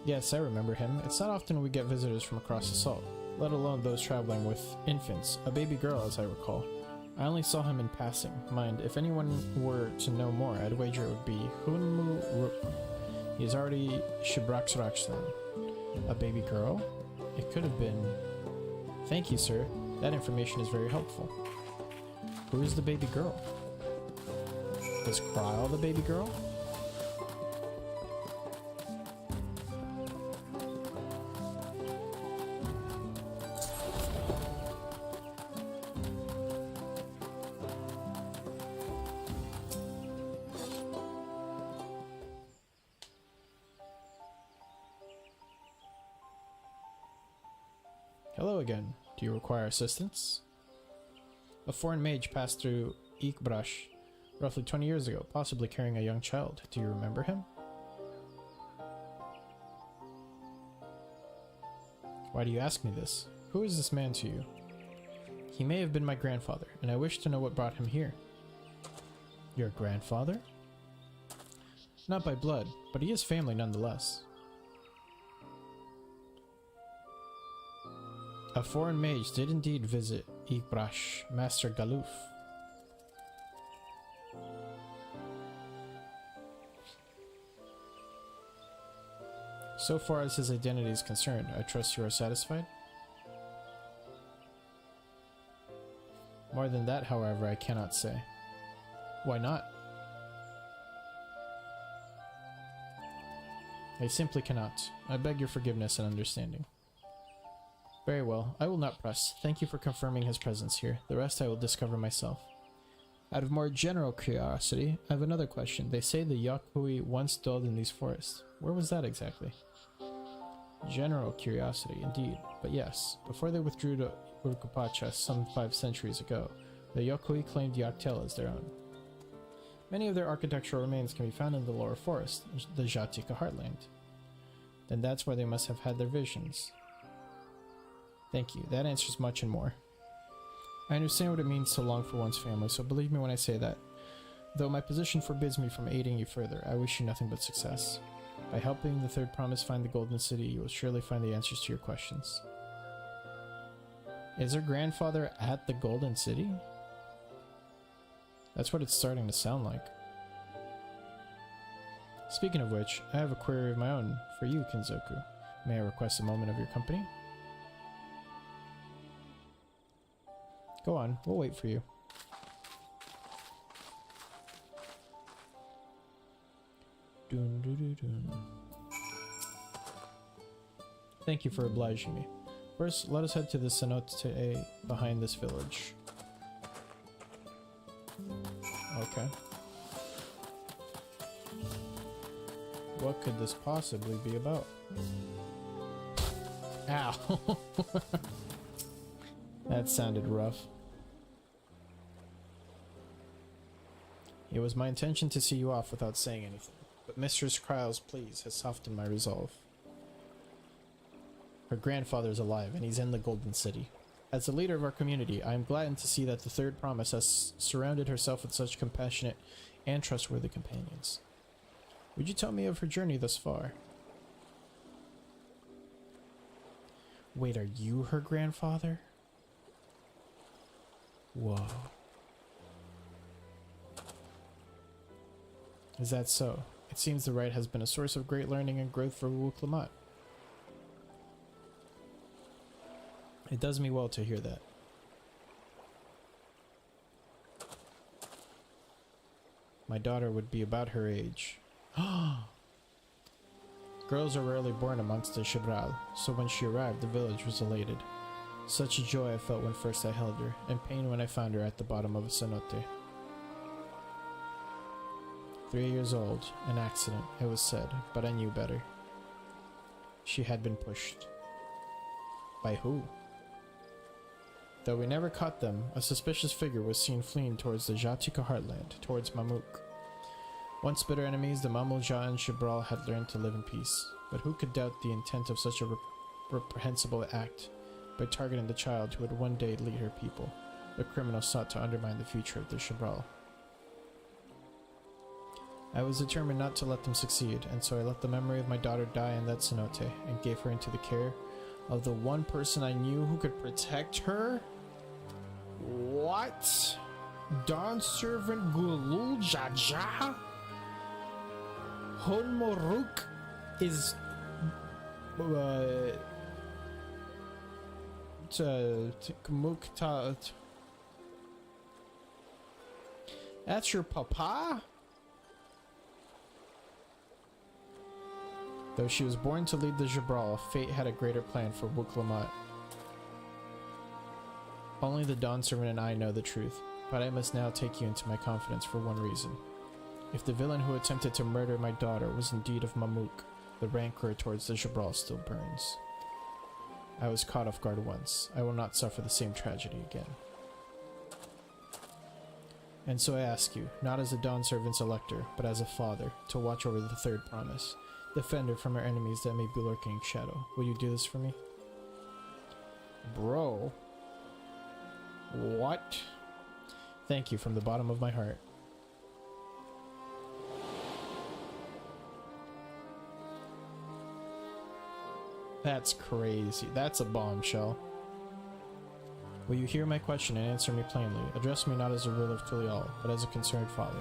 [SPEAKER 10] Yes, I remember him. It's not often we get visitors from across the salt, let alone those traveling with infants, a baby girl as I recall. I only saw him in passing. Mind, if anyone were to know more, I'd wager it would be Hunmu Ruk. He is already Shibraksrakslan. A baby girl? It could have been... Thank you, sir. That information is very helpful. Who is the baby girl? Was Kryle the baby girl? Hello again. Do you require assistance? A foreign mage passed through Ikbrash roughly 20 years ago, possibly carrying a young child. Do you remember him? Why do you ask me this? Who is this man to you? He may have been my grandfather, and I wish to know what brought him here. Your grandfather? Not by blood, but he is family nonetheless. A foreign mage did indeed visit Ikbrash, Master Galuf. So far as his identity is concerned, I trust you are satisfied? More than that, however, I cannot say. Why not? I simply cannot. I beg your forgiveness and understanding. Very well, I will not press. Thank you for confirming his presence here. The rest I will discover myself. Out of more general curiosity, I have another question. They say the Yakui once dwelled in these forests. Where was that exactly? General curiosity, indeed. But yes, before they withdrew to Urkupacha some 5 centuries ago, the Yakui claimed Yoctel as their own. Many of their architectural remains can be found in the lower forest, the Jatika heartland. Then that's where they must have had their visions. Thank you, that answers much and more. I understand what it means to long for one's family, so believe me when I say that. Though my position forbids me from aiding you further, I wish you nothing but success. By helping the Third Promise find the Golden City, you will surely find the answers to your questions. Is her grandfather at the Golden City? That's what it's starting to sound like. Speaking of which, I have a query of my own for you, Kinzoku. May I request a moment of your company? Go on, we'll wait for you. Dun, dun, dun, dun. Thank you for obliging me. First, let us head to the cenote behind this village. Okay. What could this possibly be about? Ow! That sounded rough. It was my intention to see you off without saying anything, but Mistress Kryle's pleas has softened my resolve. Her grandfather is alive, and he's in the Golden City. As the leader of our community, I am gladdened to see that the Third Promise has surrounded herself with such compassionate and trustworthy companions. Would you tell me of her journey thus far? Wait, are you her grandfather? Whoa. Is that so? It seems the rite has been a source of great learning and growth for Wuklamat.
[SPEAKER 1] It does me well to hear that. My daughter would be about her age. Girls are rarely born amongst the Chibral, so when she arrived, the village was elated. Such a joy I felt when first I held her, and pain when I found her at the bottom of a cenote. 3 years old, an accident, it was said, but I knew better. She had been pushed. By who? Though we never caught them, a suspicious figure was seen fleeing towards the Jatika heartland, towards Mamuk. Once bitter enemies, the Mamulja and Chibral had learned to live in peace, but who could doubt the intent of such a reprehensible act? By targeting the child who would one day lead her people, the criminal sought to undermine the future of the Chibral. I was determined not to let them succeed, and so I let the memory of my daughter die in that cenote, and gave her into the care of the one person I knew who could protect her? What? Dawn servant Gulul Jaja? Honmoruk is that's your papa? Though she was born to lead the Jabral, fate had a greater plan for Wuklamat. Only the Dawn servant and I know the truth, but I must now take you into my confidence for one reason. If the villain who attempted to murder my daughter was indeed of Mamuk, the rancor towards the Jabral still burns. I was caught off guard once. I will not suffer the same tragedy again. And so I ask you, not as a Dawn servant's elector, but as a father, to watch over the third promise. Defend her from her enemies that may be lurking in shadow. Will you do this for me? Bro. What? Thank you from the bottom of my heart. That's crazy. That's a bombshell. Will you hear my question and answer me plainly? Address me not as a ruler of Tulial, but as a concerned father.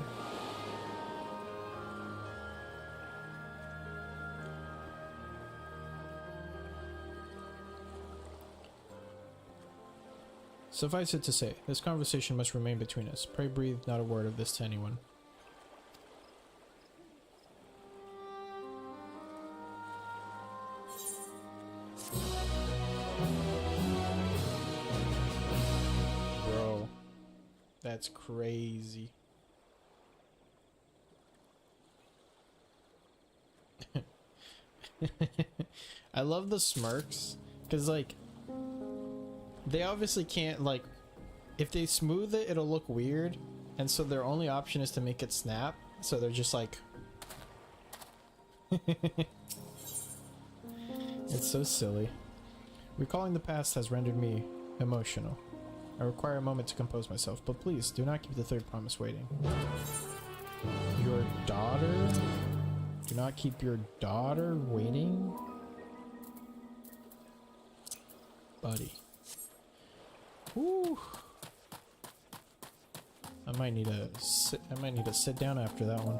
[SPEAKER 1] Suffice it to say, this conversation must remain between us. Pray breathe not a word of this to anyone. Bro, that's crazy. I love the smirks, because like, they obviously can't, like, if they smooth it, it'll look weird, and so their only option is to make it snap, so they're just like... It's so silly. Recalling the past has rendered me emotional. I require a moment to compose myself, but please, do not keep the third promise waiting. Your daughter? Do not keep your daughter waiting? Buddy. Whew. I might need to sit down after that one.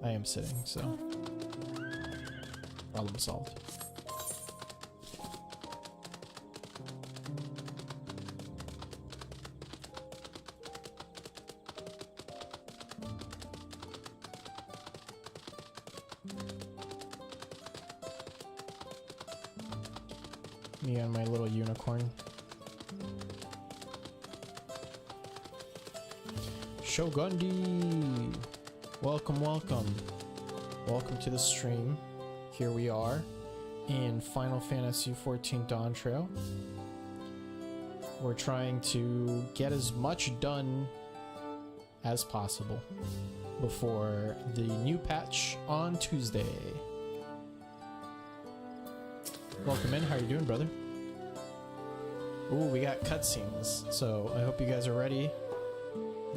[SPEAKER 1] I am sitting, so problem solved. Me and my little unicorn. Shogundi! Welcome, welcome. Welcome to the stream. Here we are in Final Fantasy XIV Dawntrail. We're trying to get as much done as possible before the new patch on Tuesday. Welcome in, how you doing, brother? Ooh, we got cutscenes, so I hope you guys are ready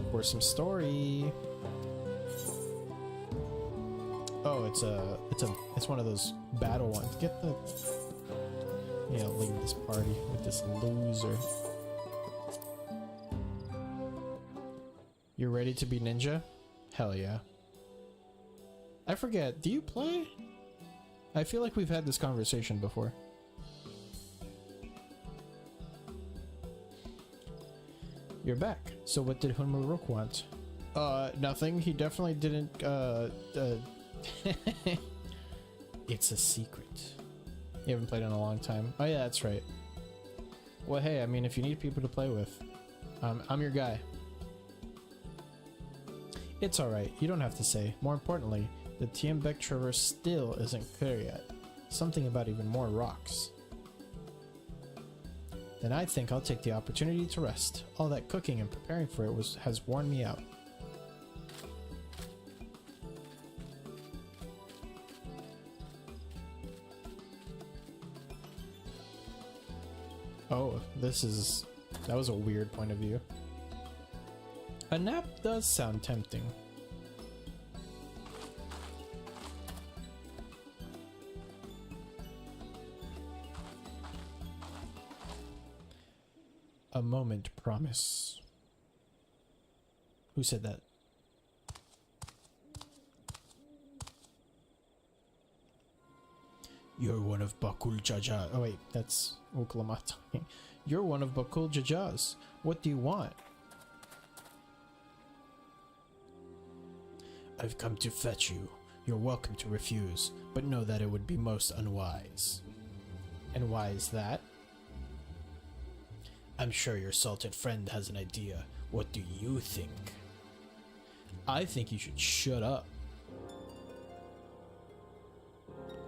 [SPEAKER 1] for some story. Oh, it's one of those battle ones. Get the... Yeah, leave this party with this loser. You're ready to be ninja? Hell yeah. I forget, do you play? I feel like we've had this conversation before.
[SPEAKER 12] You're back. So what did Hunmuruk want? Nothing. He definitely didn't, It's a secret. You haven't played in a long time. Oh yeah, that's right. Well, hey, I mean, if you need people to play with, I'm your guy. It's alright. You don't have to say. More importantly, the Tiembek Traverse still isn't clear yet. Something about even more rocks. Then I think I'll take the opportunity to rest. All that cooking and preparing for it has worn me out. Oh, that was a weird point of view. A nap does sound tempting. A moment, promise. Who said that? You're one of Bakul Jaja. Oh wait, that's Uklama talking. You're one of Bakul Jaja's. What do you want? I've come to fetch you. You're welcome to refuse, but know that it would be most unwise. And why is that? I'm sure your salted friend has an idea. What do you think? I think you should shut up.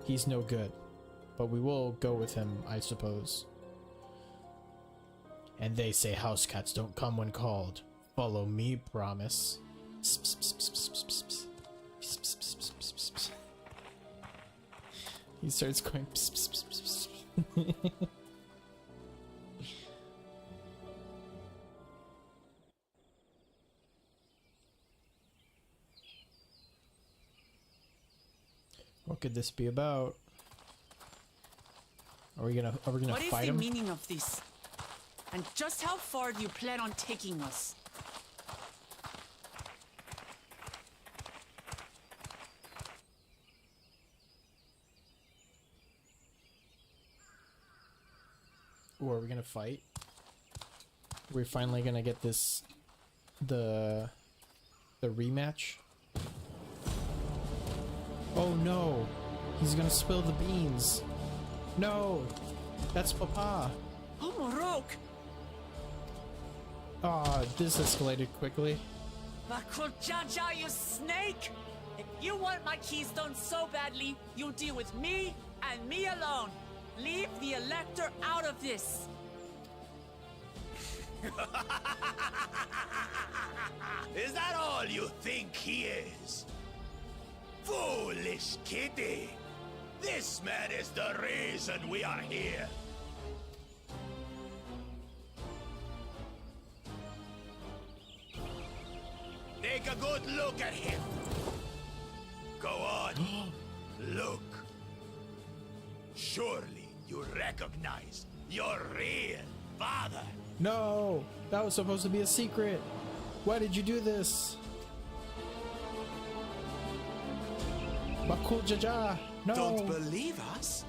[SPEAKER 12] He's no good, but we will go with him, I suppose. And they say house cats don't come when called. Follow me, promise. He starts going. What could this be about? Are we gonna fight him?
[SPEAKER 3] What is the meaning of this? And just how far do you plan on taking us?
[SPEAKER 12] Ooh, are we gonna fight? We're finally gonna get this the rematch. Oh no! He's gonna spill the beans. No! That's Papa!
[SPEAKER 3] Oh, Morok!
[SPEAKER 12] Ah, this escalated quickly.
[SPEAKER 3] Bakul Jaja, you snake! If you want my keystone so badly, you deal with me and me alone. Leave the Elector out of this.
[SPEAKER 8] Is that all you think he is? Foolish kitty! This man is the reason we are here. Take a good look at him. Go on. Look. Surely you recognize your real father.
[SPEAKER 12] No! That was supposed to be a secret! Why did you do this? Bakul Jaja! No!
[SPEAKER 9] Don't believe us?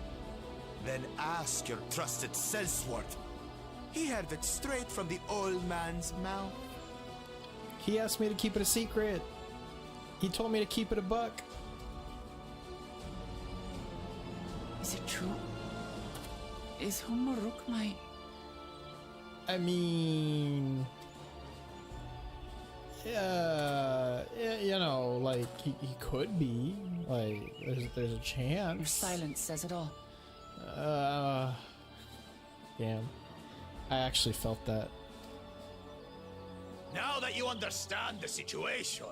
[SPEAKER 9] Then ask your trusted Sellsworth. He heard it straight from the old man's mouth.
[SPEAKER 12] He asked me to keep it a secret. He told me to keep it a buck.
[SPEAKER 3] Is it true? Is Humuruk my...
[SPEAKER 12] I mean... Yeah, you know, like, he could be. Like, there's a chance.
[SPEAKER 3] Your silence says it all.
[SPEAKER 12] Damn. I actually felt that.
[SPEAKER 8] Now that you understand the situation,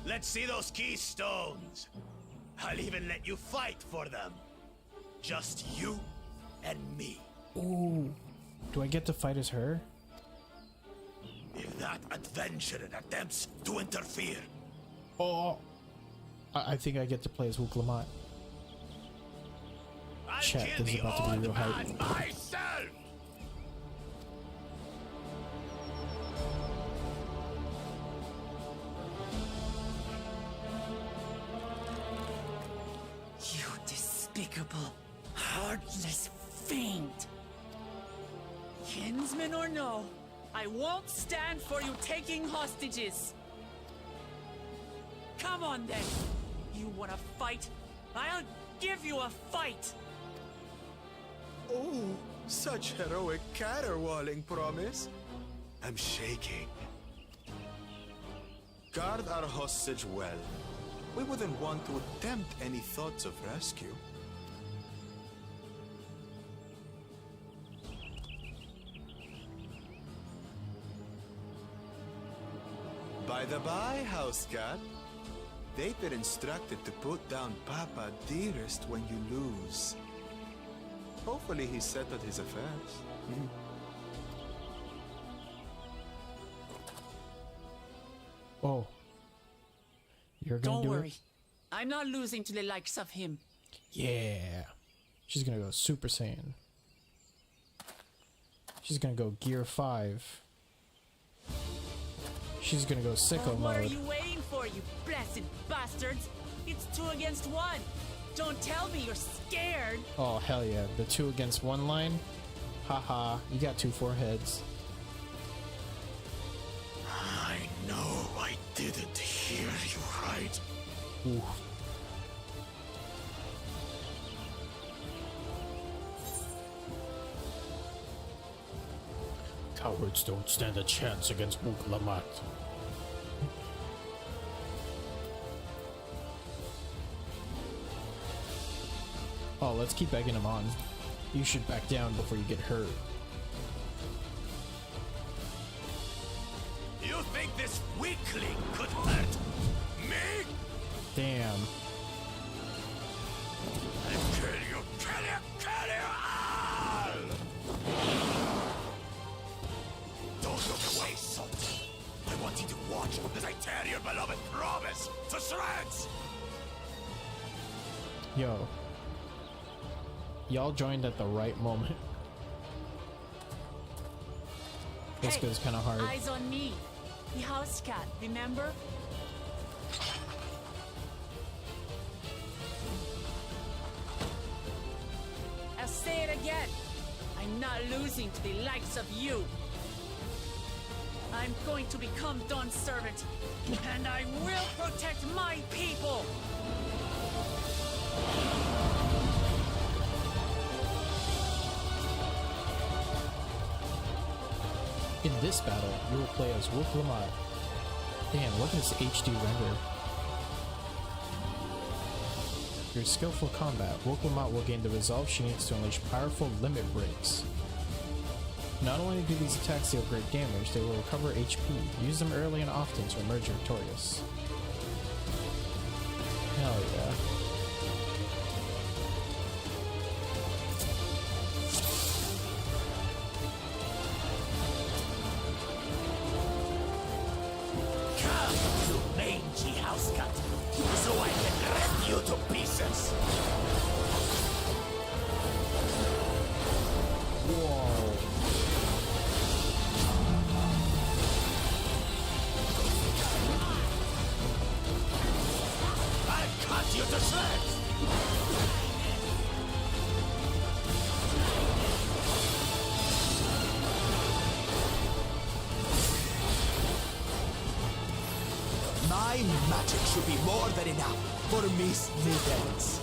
[SPEAKER 8] let's see those keystones. I'll even let you fight for them. Just you and me.
[SPEAKER 12] Ooh. Do I get to fight as her?
[SPEAKER 8] If that adventurer attempts to interfere...
[SPEAKER 12] Oh! I think I get to play as Wuklamat. Chat, this is about to be real hype.
[SPEAKER 8] Myself!
[SPEAKER 3] You despicable, heartless fiend! Kinsman or no, I won't stand for you taking hostages. Come on then. You want to fight? I'll give you a fight.
[SPEAKER 9] Oh, such heroic caterwauling promise. I'm shaking. Guard our hostage well. We wouldn't want to attempt any thoughts of rescue. By the by, house cat, they've been instructed to put down Papa dearest when you lose. Hopefully he settled his affairs.
[SPEAKER 10] Oh. You're gonna
[SPEAKER 3] Don't
[SPEAKER 10] do
[SPEAKER 3] worry.
[SPEAKER 10] it?
[SPEAKER 3] I'm not losing to the likes of him.
[SPEAKER 10] Yeah. She's gonna go Super Saiyan. She's gonna go Gear 5. She's gonna go sicko
[SPEAKER 3] What are
[SPEAKER 10] mode.
[SPEAKER 3] you waiting for, you blessed bastards? It's 2 against 1. Don't tell me you're scared.
[SPEAKER 10] Oh, hell yeah. The 2 against 1 line? Haha, you got 2 foreheads.
[SPEAKER 19] I know I didn't hear you right.
[SPEAKER 10] Ooh. Cowards don't stand a chance against Wuk Lamat. Oh, let's keep egging him on. You should back down before you get hurt.
[SPEAKER 8] You think this weakling could hurt me?
[SPEAKER 10] Damn.
[SPEAKER 8] Kill you, kill you, kill you all! Don't look away, Salt. I want you to watch as I tear your beloved promise to shreds!
[SPEAKER 10] Yo. Y'all joined at the right moment. This
[SPEAKER 3] Hey,
[SPEAKER 10] goes kind of hard.
[SPEAKER 3] Eyes on me. The house cat, remember? I'll say it again. I'm not losing to the likes of you. I'm going to become Dawn's servant, and I will protect my people.
[SPEAKER 10] In this battle, you will play as Wuk Lamat. Damn, look at this HD render. Through skillful combat, Wuk Lamat will gain the resolve she needs to unleash powerful limit breaks. Not only do these attacks deal great damage, they will recover HP. Use them early and often to emerge victorious. Hell yeah.
[SPEAKER 8] Come, you mangy house cat, so I can rip you to pieces!
[SPEAKER 10] Whoa.
[SPEAKER 8] I'll cut you to shreds!
[SPEAKER 9] My magic should be more than enough for Miss Middens.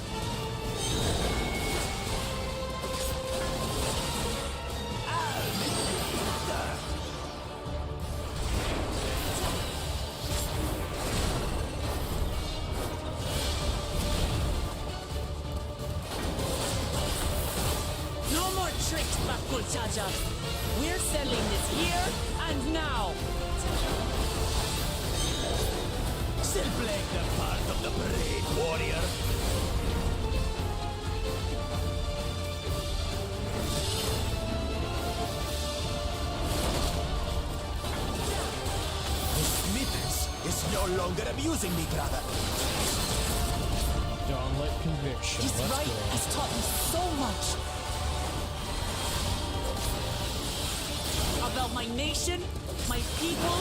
[SPEAKER 3] No more tricks, Bakul Chaja. We're settling this here and now.
[SPEAKER 8] Still playing the part of the brave warrior.
[SPEAKER 9] Miss Middens is no longer amusing me, brother.
[SPEAKER 10] Dawnlit conviction.
[SPEAKER 3] His
[SPEAKER 10] Let's
[SPEAKER 3] right
[SPEAKER 10] go.
[SPEAKER 3] has taught me so much. About my nation, my people,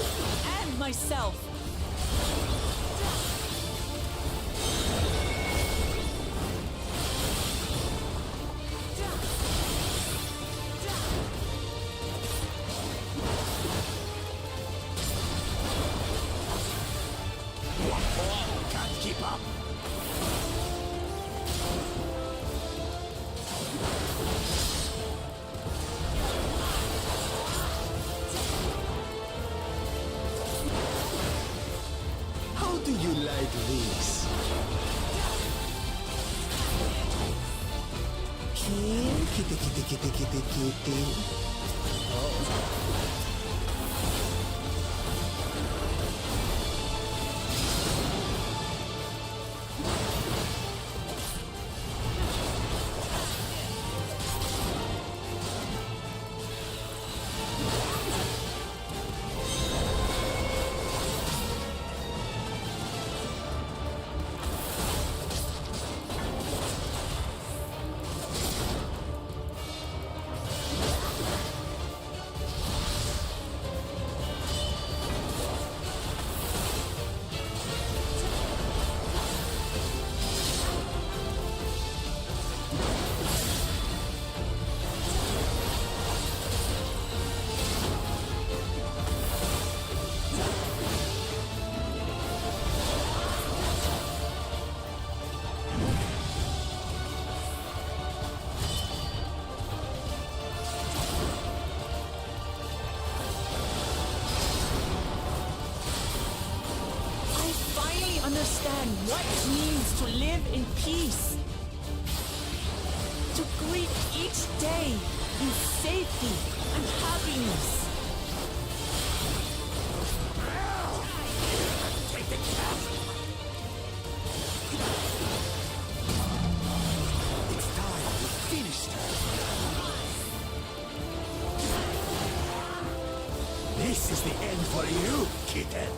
[SPEAKER 3] and myself.
[SPEAKER 7] Please. Kitty.
[SPEAKER 3] Understand what it means to live in peace. To greet each day in safety and happiness.
[SPEAKER 8] Take the cap!
[SPEAKER 2] It's time we finished her. This is the end for you, kitten.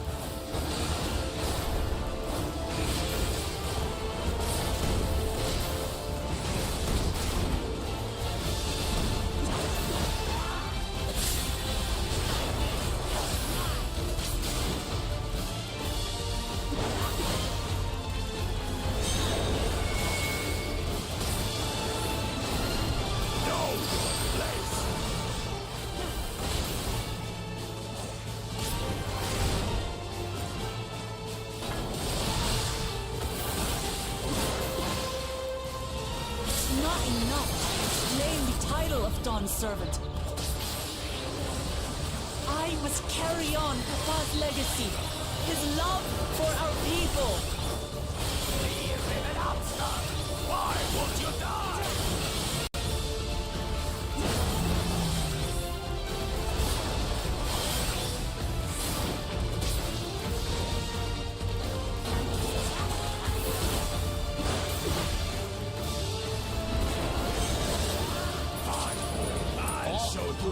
[SPEAKER 3] Dawn servant. I must carry on Papa's legacy, his love for our people.
[SPEAKER 8] Leave it up, son! Why won't you die?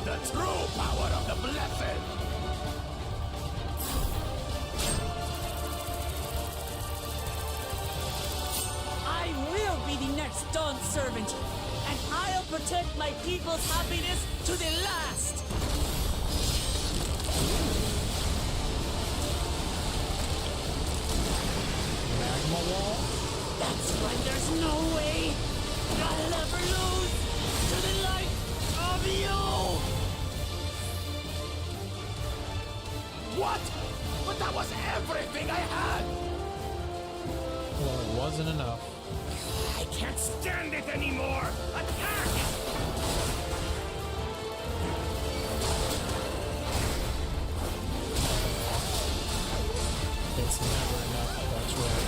[SPEAKER 8] The true power of the blessed!
[SPEAKER 3] I will be the next Dawn servant, and I'll protect my people's happiness to the last!
[SPEAKER 10] Magma wall?
[SPEAKER 3] That's right, there's no way I'll ever lose to the light of you!
[SPEAKER 8] What? But that was everything I had!
[SPEAKER 10] Well, it wasn't enough.
[SPEAKER 8] I can't stand it anymore! Attack!
[SPEAKER 10] It's never enough, that's right.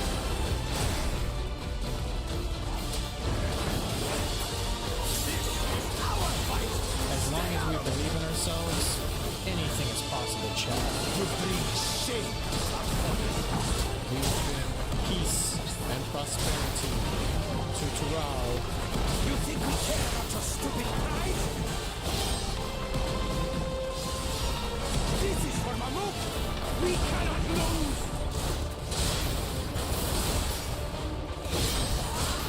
[SPEAKER 10] As long as we believe in ourselves, anything is possible, Chad.
[SPEAKER 8] You bring shame!
[SPEAKER 10] We bring peace and prosperity to Tural.
[SPEAKER 8] You think we care about your stupid pride? This is for Mamuk! We cannot lose!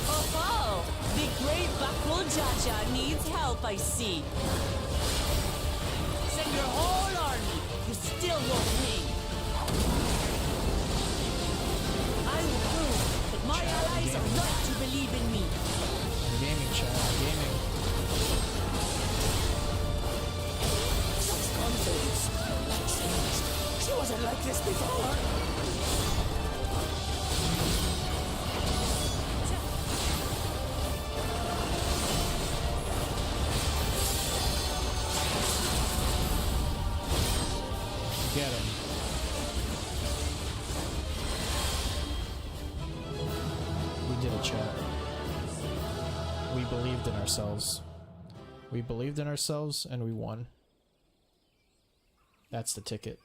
[SPEAKER 3] Oh, the great Bakul Jaja needs help, I see. Send your whole army. You still won't win. I will prove that my allies are right to believe in me.
[SPEAKER 10] I'm gaming, Chad. I'm gaming.
[SPEAKER 2] Such confidence. She changed. She wasn't like this before.
[SPEAKER 10] Get him.
[SPEAKER 12] ourselves. We believed in ourselves and we won. That's the ticket.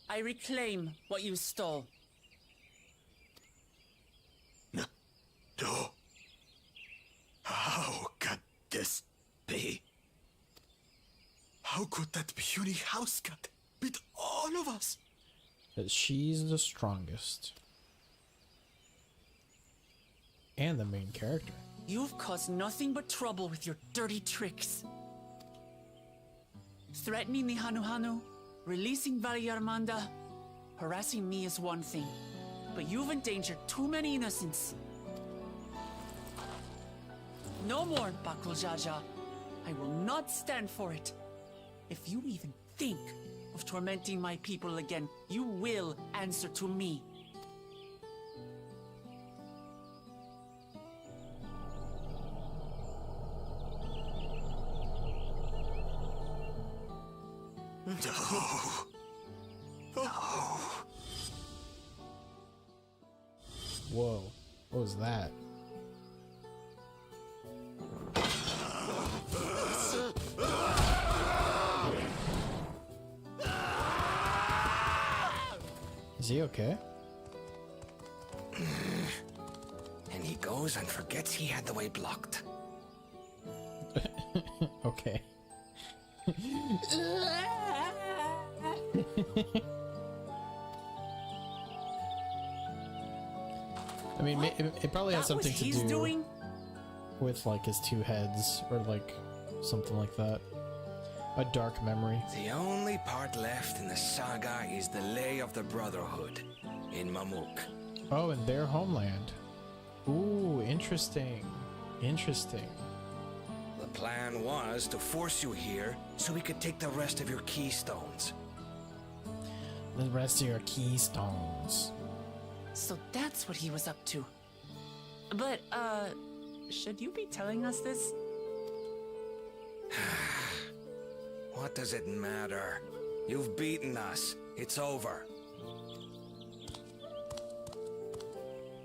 [SPEAKER 3] I reclaim what you stole.
[SPEAKER 8] No. How could this be? How could that puny house cat beat all of us?
[SPEAKER 12] Because she's the strongest. And the main character.
[SPEAKER 3] You've caused nothing but trouble with your dirty tricks. Threatening the Hanuhanu, releasing Valiarmanda, harassing me is one thing, but you've endangered too many innocents. No more, Bakul Jaja. I will not stand for it. If you even think of tormenting my people again, you will answer to me.
[SPEAKER 8] No. No.
[SPEAKER 12] Whoa. What was that? Is he okay?
[SPEAKER 6] And he goes and forgets he had the way blocked.
[SPEAKER 12] Okay. I mean, it probably has something to do with like his two heads or like something like that. A dark memory.
[SPEAKER 6] The only part left in the saga is the Lay of the Brotherhood in Mamuk.
[SPEAKER 12] Oh, in their homeland. Ooh, interesting. Interesting.
[SPEAKER 6] The plan was to force you here so we could take the rest of your keystones.
[SPEAKER 12] The rest of your keystones.
[SPEAKER 3] So that's what he was up to. But, should you be telling us this?
[SPEAKER 6] What does it matter? You've beaten us. It's over.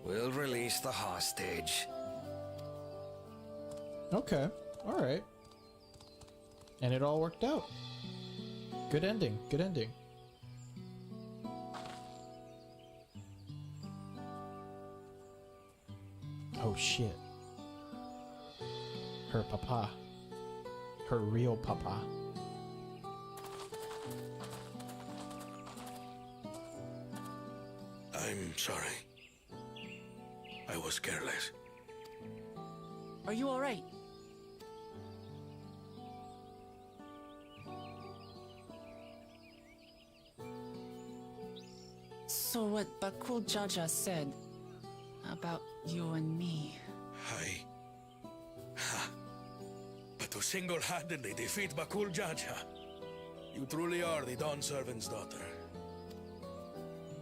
[SPEAKER 6] We'll release the hostage.
[SPEAKER 12] Okay. Alright. And it all worked out. Good ending. Good ending. Oh shit. Her papa. Her real papa.
[SPEAKER 17] I'm sorry. I was careless.
[SPEAKER 3] Are you alright? So what Bakul Jaja said about you and me.
[SPEAKER 17] But to single-handedly defeat Bakul Jaja, you truly are the Dawn Servant's daughter.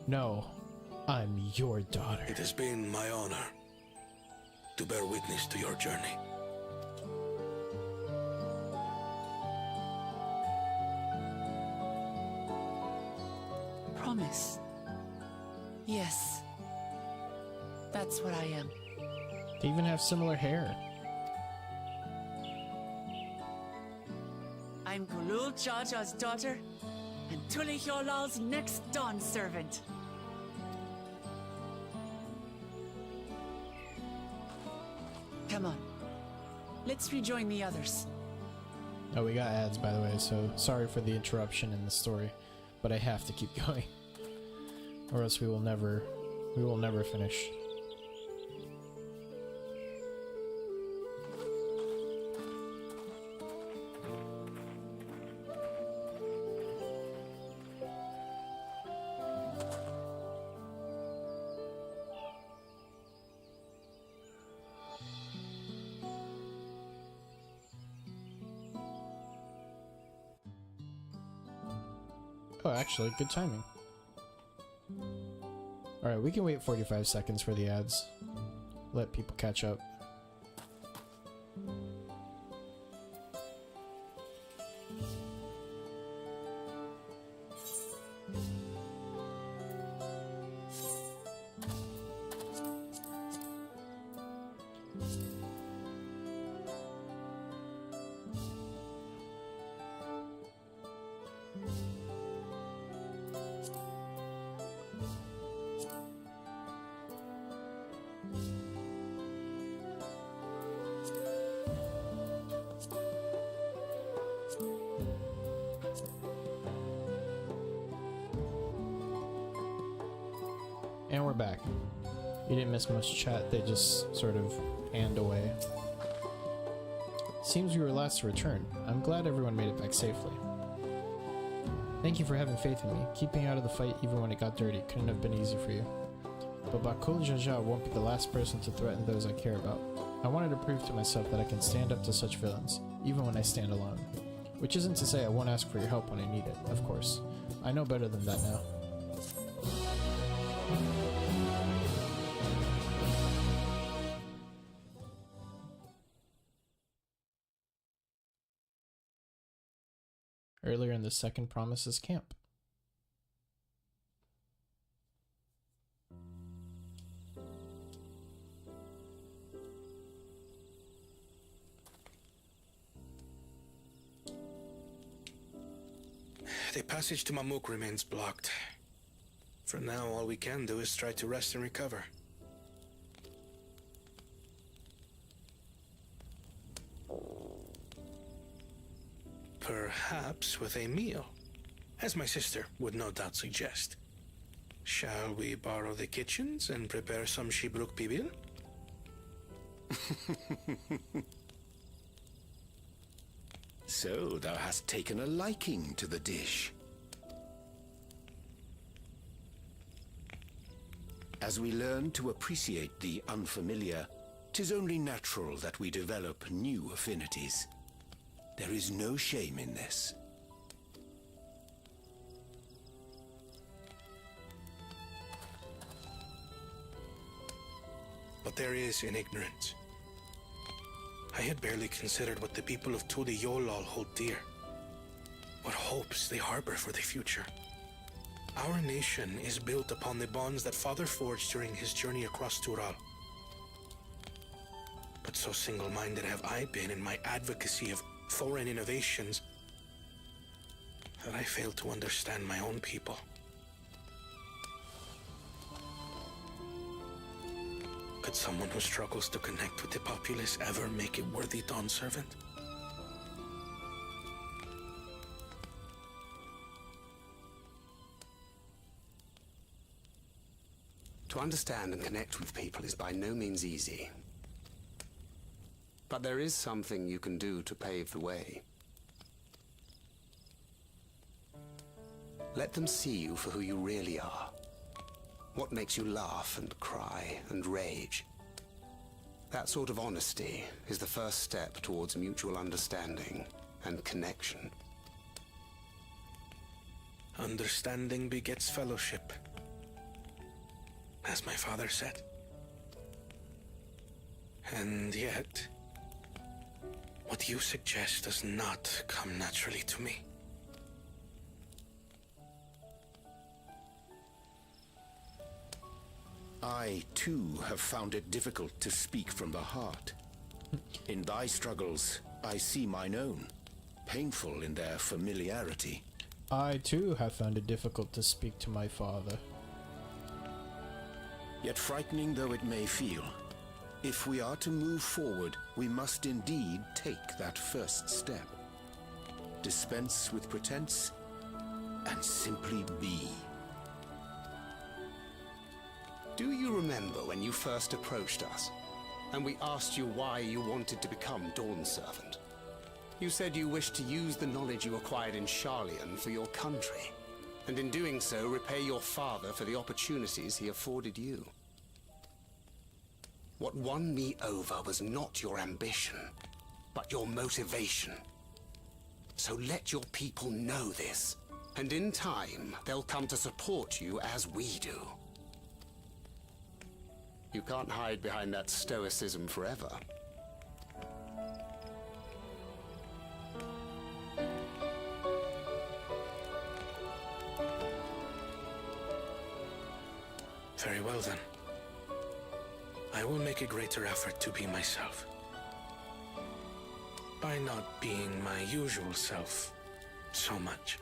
[SPEAKER 12] No, I'm your daughter.
[SPEAKER 17] It has been my honor to bear witness to your journey.
[SPEAKER 3] Promise. Yes. That's what I am.
[SPEAKER 12] They even have similar hair.
[SPEAKER 3] I'm Gulul Jaja's daughter, and Tuli Hyolal's next Dawn servant. Come on. Let's rejoin the others.
[SPEAKER 12] Oh, we got ads, by the way, so sorry for the interruption in the story, but I have to keep going, or else we will never finish. Oh, actually, good timing. Alright, we can wait 45 seconds for the ads. Let people catch up. And we're back. You didn't miss much chat, they just sort of panned away. Seems we were last to return. I'm glad everyone made it back safely. Thank you for having faith in me. Keeping out of the fight even when it got dirty couldn't have been easy for you. But Bakul Jaja won't be the last person to threaten those I care about. I wanted to prove to myself that I can stand up to such villains, even when I stand alone. Which isn't to say I won't ask for your help when I need it, of course. I know better than that now. Earlier in the second Promises camp.
[SPEAKER 5] The passage to Mamuk remains blocked. For now, all we can do is try to rest and recover. Perhaps with a meal, as my sister would no doubt suggest. Shall we borrow the kitchens and prepare some Shibruk Pibil?
[SPEAKER 16] So thou hast taken a liking to the dish. As we learn to appreciate the unfamiliar, 'tis only natural that we develop new affinities. There is no shame in this.
[SPEAKER 5] But there is in ignorance. I had barely considered what the people of Tuli Yolal hold dear. What hopes they harbor for the future. Our nation is built upon the bonds that Father forged during his journey across Tural. But so single-minded have I been in my advocacy of foreign innovations that I failed to understand my own people. Could someone who struggles to connect with the populace ever make a worthy Dawn servant?
[SPEAKER 4] To understand and connect with people is by no means easy. But there is something you can do to pave the way. Let them see you for who you really are. What makes you laugh and cry and rage. That sort of honesty is the first step towards mutual understanding and connection.
[SPEAKER 5] Understanding begets fellowship, as my father said. And yet, what you suggest does not come naturally to me.
[SPEAKER 16] I, too, have found it difficult to speak from the heart. In thy struggles, I see mine own, painful in their familiarity.
[SPEAKER 12] I, too, have found it difficult to speak to my father.
[SPEAKER 16] Yet frightening though it may feel, if we are to move forward, we must indeed take that first step. Dispense with pretense, and simply be.
[SPEAKER 4] Do you remember when you first approached us, and we asked you why you wanted to become Dawn Servant? You said you wished to use the knowledge you acquired in Sharlayan for your country, and in doing so repay your father for the opportunities he afforded you. What won me over was not your ambition, but your motivation. So let your people know this. And in time, they'll come to support you as we do. You can't hide behind that stoicism forever.
[SPEAKER 5] Very well then. I will make a greater effort to be myself. By not being my usual self so much.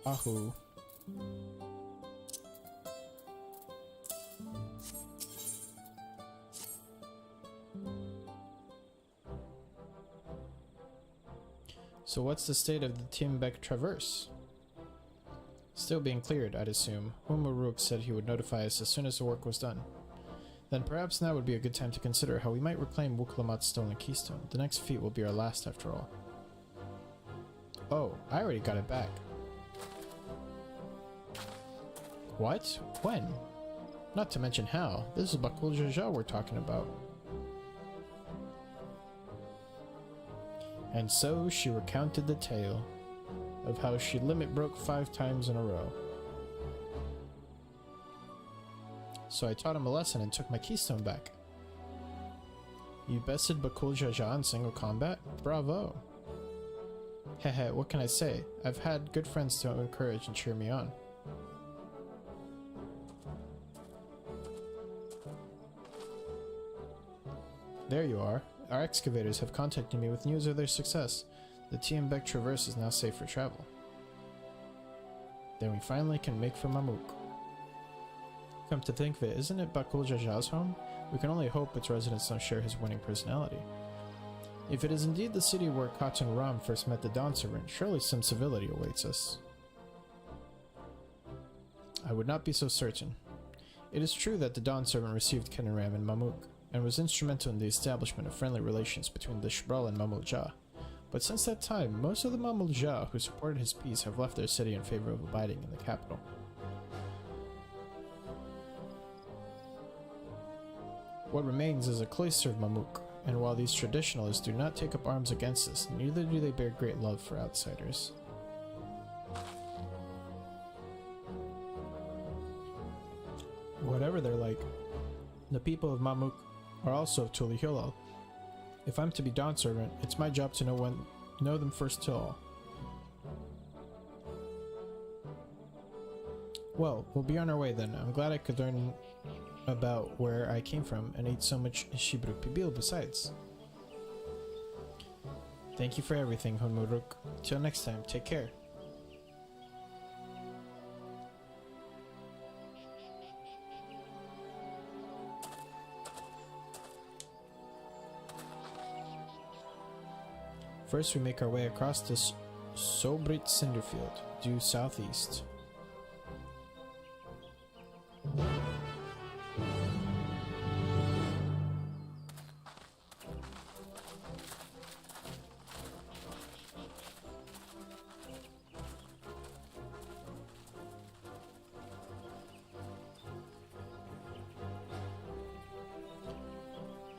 [SPEAKER 12] Ahu. So what's the state of the Timbek Traverse? Still being cleared, I'd assume. Humuruk said he would notify us as soon as the work was done. Then perhaps now would be a good time to consider how we might reclaim Wuklamat's stolen keystone. The next feat will be our last after all. Oh, I already got it back. What? When? Not to mention how. This is Bakul Jaja we're talking about. And so she recounted the tale of how she limit broke 5 times in a row. So I taught him a lesson and took my keystone back. You bested Bakul Jaja in single combat? Bravo! Hehe, what can I say? I've had good friends to encourage and cheer me on. There you are. Our excavators have contacted me with news of their success. The Timbek Traverse is now safe for travel. Then we finally can make for Mamuk. Come to think of it, isn't it Bakul Jaja's home? We can only hope its residents don't share his winning personality. If it is indeed the city where Khatun Ram first met the Dawn Servant, surely some civility awaits us. I would not be so certain. It is true that the Dawn Servant received Khatun Ram in Mamuk, and was instrumental in the establishment of friendly relations between the Shbral and Mamul Jah. But since that time, most of the Mamul Jah who supported his peace have left their city in favor of abiding in the capital. What remains is a cloister of Mamuk, and while these traditionalists do not take up arms against us, neither do they bear great love for outsiders. Whatever they're like, the people of Mamuk are also of Tulihyolal. If I'm to be Dawn Servant, it's my job to know them first to all. Well, we'll be on our way then. I'm glad I could learn about where I came from and ate so much Shibruk Pibil besides. Thank you for everything, Honmuruk. Till next time, take care. First, we make our way across this Sobrit Cinderfield, due southeast.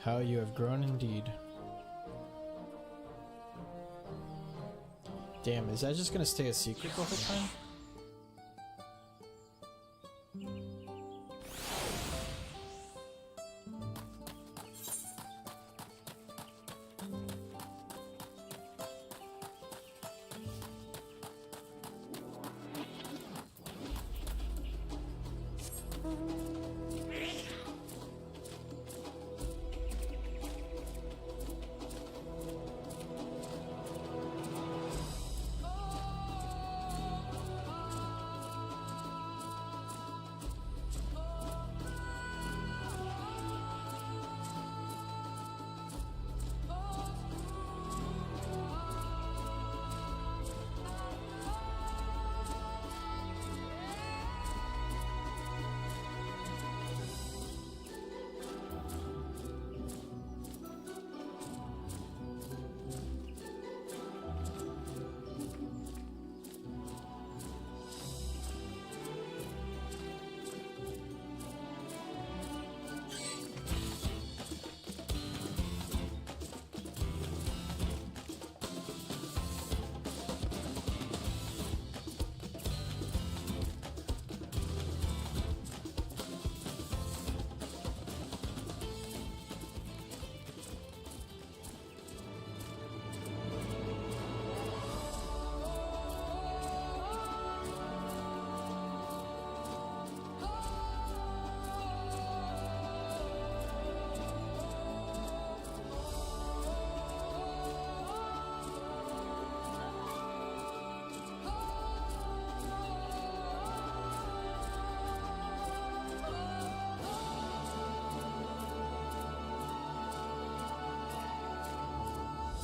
[SPEAKER 12] How you have grown indeed. Damn, is that just gonna stay a secret the whole time?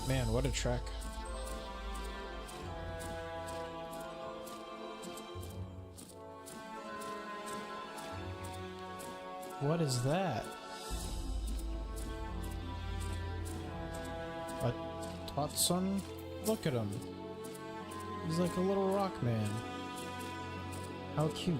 [SPEAKER 12] Man, what a track. What is that? A Totson? Look at him. He's like a little rock man. How cute.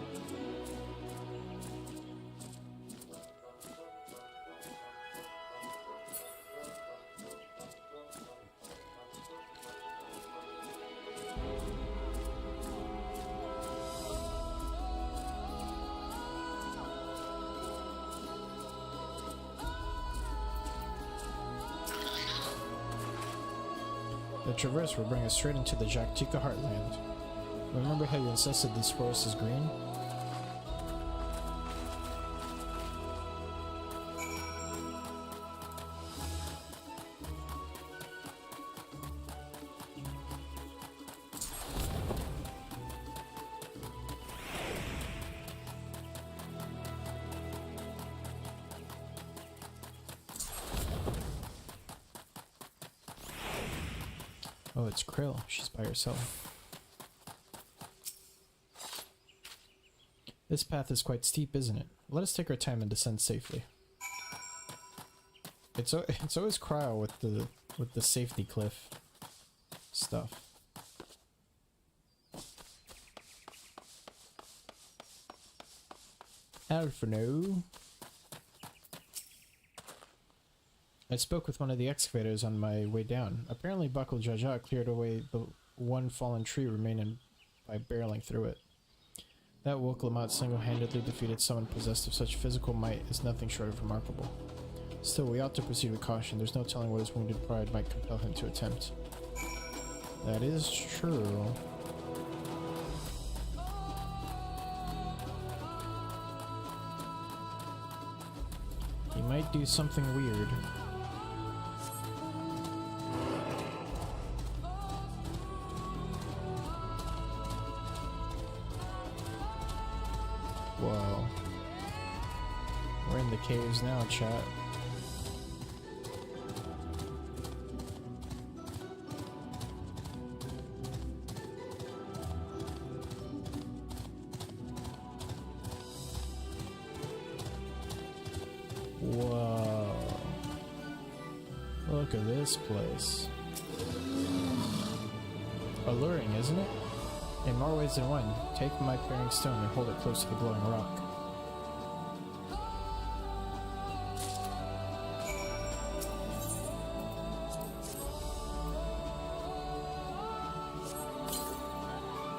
[SPEAKER 12] The traverse will bring us straight into the Jaktika heartland. Remember how you insisted this forest is green? Oh, it's Krill. She's by herself. This path is quite steep, isn't it? Let us take our time and descend safely. It's always Cryo with the safety cliff stuff. Alphino. I spoke with one of the excavators on my way down. Apparently Bakul Jaja cleared away the one fallen tree remaining by barreling through it. That Woklamat single-handedly defeated someone possessed of such physical might is nothing short of remarkable. Still, we ought to proceed with caution. There's no telling what his wounded pride might compel him to attempt. That is true. He might do something weird. Whoa. We're in the caves now, chat. Whoa. Look at this place. Alluring, isn't it? In more ways than one, take my bearing stone and hold it close to the glowing rock.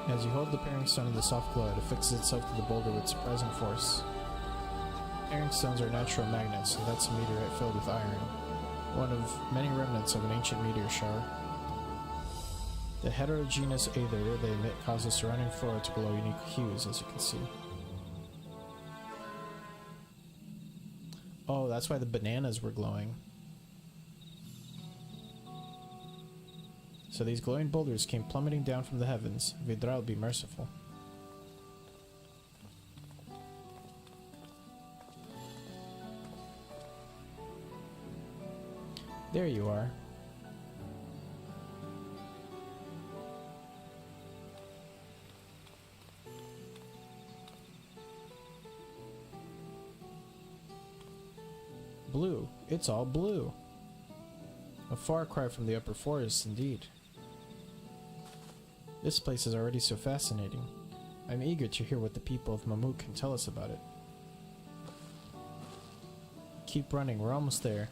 [SPEAKER 12] As you hold the pairing stone in the soft glow, it affixes itself to the boulder with surprising force. Pairing stones are natural magnets, so that's a meteorite filled with iron, one of many remnants of an ancient meteor shower. The heterogeneous aether they emit causes the surrounding flora to glow unique hues, as you can see. Oh, that's why the bananas were glowing. So these glowing boulders came plummeting down from the heavens. Vidral be merciful. There you are. Blue. It's all blue. A far cry from the upper forest, indeed. This place is already so fascinating. I'm eager to hear what the people of Mamuk can tell us about it. Keep running, we're almost there.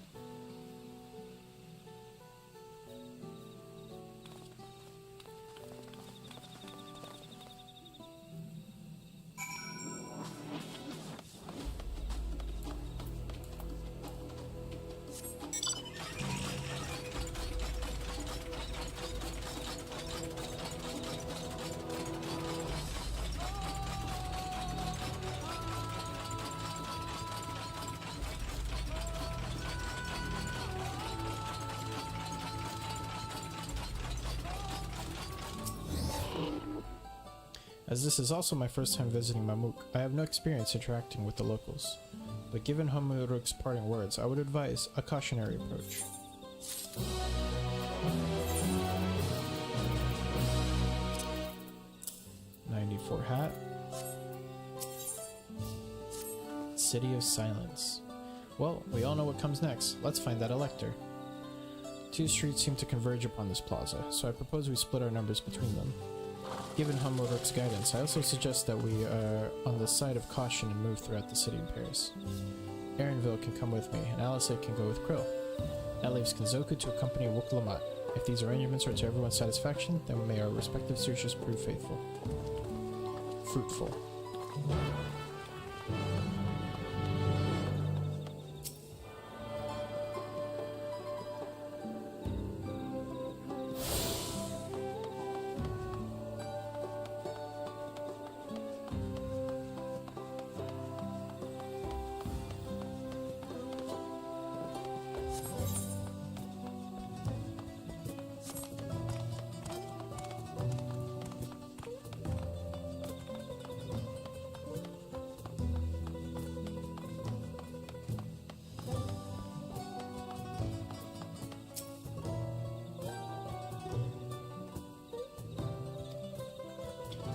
[SPEAKER 12] As this is also my first time visiting Mamuk, I have no experience interacting with the locals. But given Hamuruk's parting words, I would advise a cautionary approach. 4 hat. City of Silence. Well, we all know what comes next. Let's find that elector. 2 streets seem to converge upon this plaza, so I propose we split our numbers between them. Given Humrodok's guidance, I also suggest that we are on the side of caution and move throughout the city in pairs. Aaronville can come with me, and Alice can go with Krill. That leaves Kenzoku to accompany Woklamat. If these arrangements are to everyone's satisfaction, then may our respective searches prove fruitful.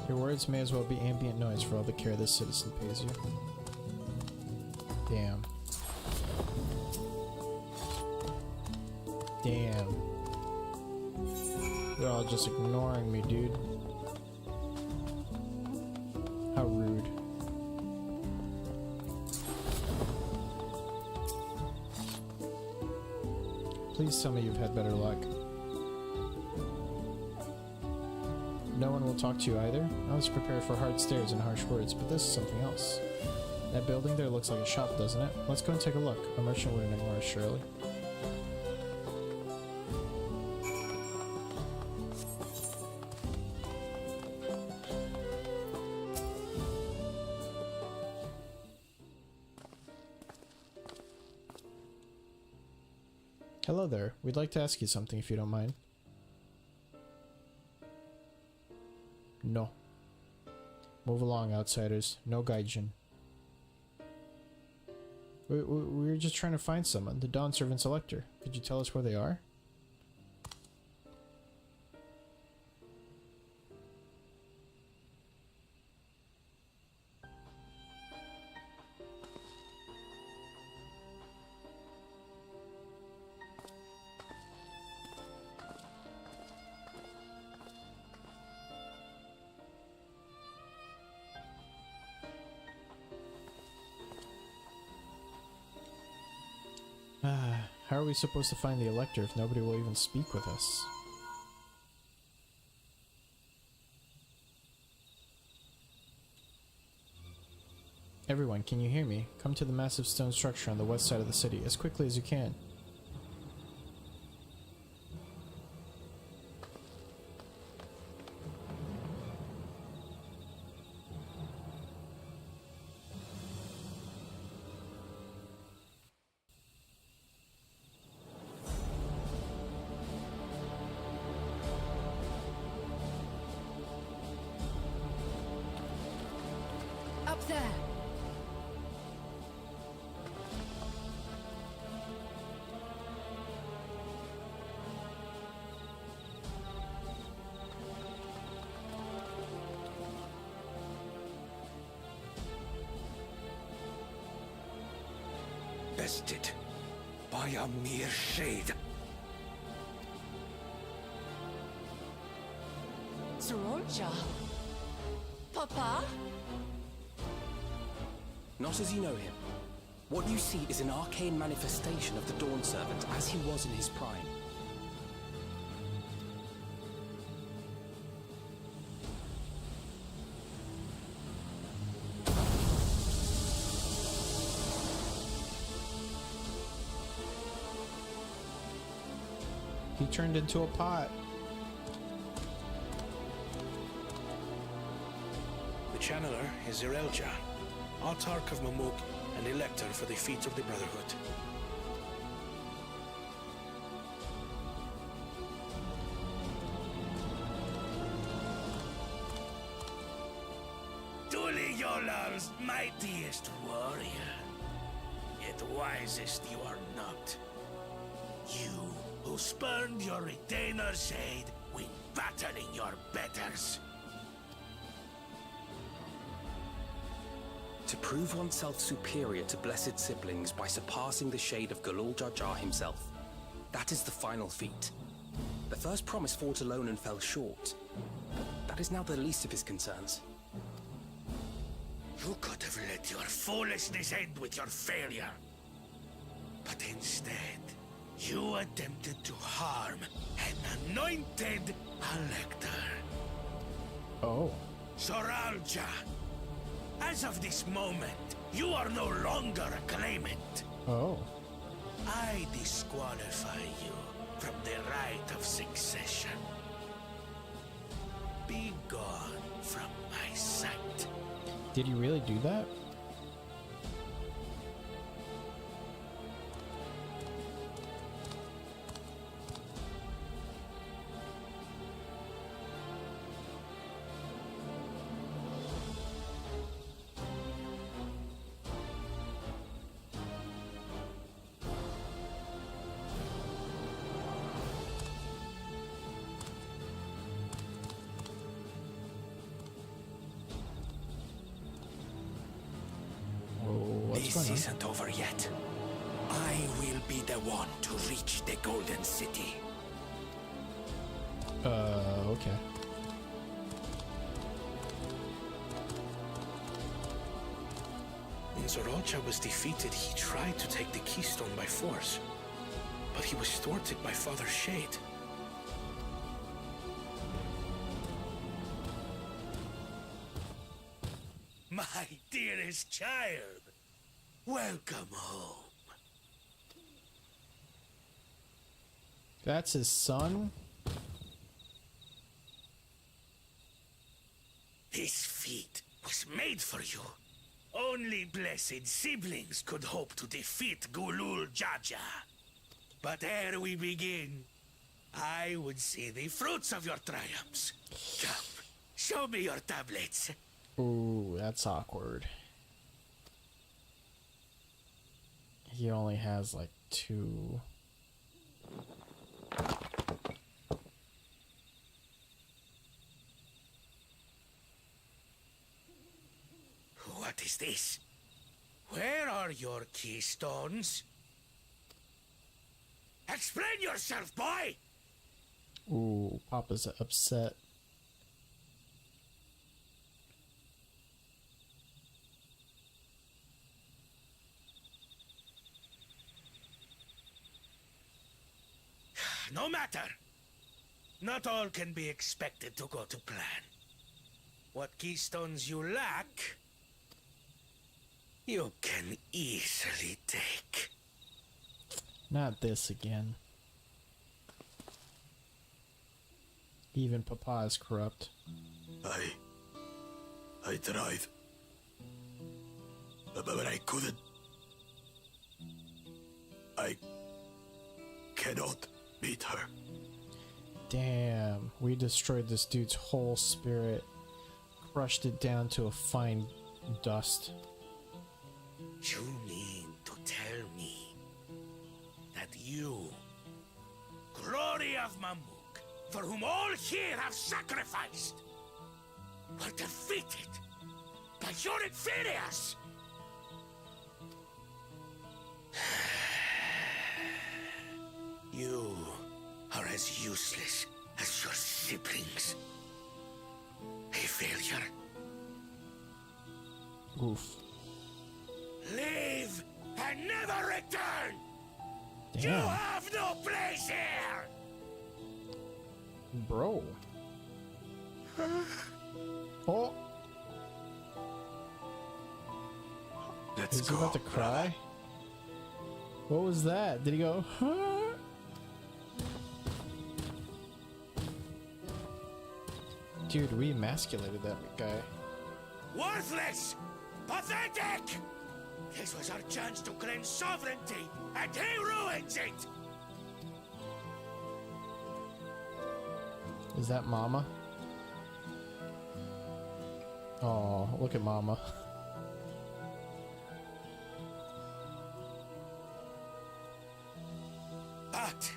[SPEAKER 12] Your words may as well be ambient noise for all the care this citizen pays you. Damn. Damn. They're all just ignoring me, dude. How rude. Please tell me you've had better luck. No one will talk to you either? I was prepared for hard stares and harsh words, but this is something else. That building there looks like a shop, doesn't it? Let's go and take a look. A merchant wouldn't ignore us, surely. Hello there. We'd like to ask you something if you don't mind. No. Move along, outsiders. No gaijin. We're just trying to find someone. The Dawn Servant's elector. Could you tell us where they are? How are we supposed to find the elector if nobody will even speak with us? Everyone, can you hear me? Come to the massive stone structure on the west side of the city as quickly as you can.
[SPEAKER 15] Up there!
[SPEAKER 2] Bested by a mere shade.
[SPEAKER 3] Sorolja? Papa?
[SPEAKER 7] Not as you know him. What you see is an arcane manifestation of the Dawn Servant as he was in his prime.
[SPEAKER 12] He turned into a pot.
[SPEAKER 5] The channeler is Zirelja, Autarch of Mamuk and Elector for the feet of the Brotherhood.
[SPEAKER 8] Tuli Yolar's mightiest warrior, yet wisest you are not. You who spurned your retainer's shade when battling your betters.
[SPEAKER 7] To prove oneself superior to blessed siblings by surpassing the shade of Galul Jar Jar himself. That is the final feat. The first promise fought alone and fell short. But that is now the least of his concerns.
[SPEAKER 8] You could have let your foolishness end with your failure. But instead, you attempted to harm an anointed elector.
[SPEAKER 1] Oh.
[SPEAKER 8] Zoralja, as of this moment, you are no longer a claimant.
[SPEAKER 1] Oh.
[SPEAKER 8] I disqualify you from the right of succession. Be gone from my sight.
[SPEAKER 1] Did he really do that?
[SPEAKER 8] This isn't over yet. I will be the one to reach the Golden City.
[SPEAKER 1] Okay.
[SPEAKER 5] When Zoralja was defeated, he tried to take the keystone by force, but he was thwarted by Father Shade.
[SPEAKER 8] My dearest child, welcome home.
[SPEAKER 1] That's his son?
[SPEAKER 8] This feat was made for you. Only blessed siblings could hope to defeat Gulul Jaja. But ere we begin, I would see the fruits of your triumphs. Come, show me your tablets.
[SPEAKER 1] Ooh, that's awkward. He only has like 2.
[SPEAKER 8] What is this? Where are your keystones? Explain yourself, boy!
[SPEAKER 1] Ooh, Papa's upset.
[SPEAKER 8] No matter. Not all can be expected to go to plan. What keystones you lack, you can easily take.
[SPEAKER 1] Not this again. Even Papa is corrupt.
[SPEAKER 9] I tried. But I couldn't. I cannot beat her.
[SPEAKER 1] Damn, we destroyed this dude's whole spirit. Crushed it down to a fine dust.
[SPEAKER 8] You mean to tell me that you, glory of Mamuk, for whom all here have sacrificed, were defeated by your inferiors? You are as useless as your siblings. A failure.
[SPEAKER 1] Oof.
[SPEAKER 8] Leave and never return!
[SPEAKER 1] Damn.
[SPEAKER 8] You have no place here!
[SPEAKER 1] Bro. Oh.
[SPEAKER 9] Let's
[SPEAKER 1] Is he about to cry? What was that? Did he go, huh? Dude, we emasculated that guy.
[SPEAKER 8] Worthless! Pathetic! This was our chance to claim sovereignty, and he ruins it!
[SPEAKER 1] Is that Mama? Oh, look at Mama.
[SPEAKER 8] But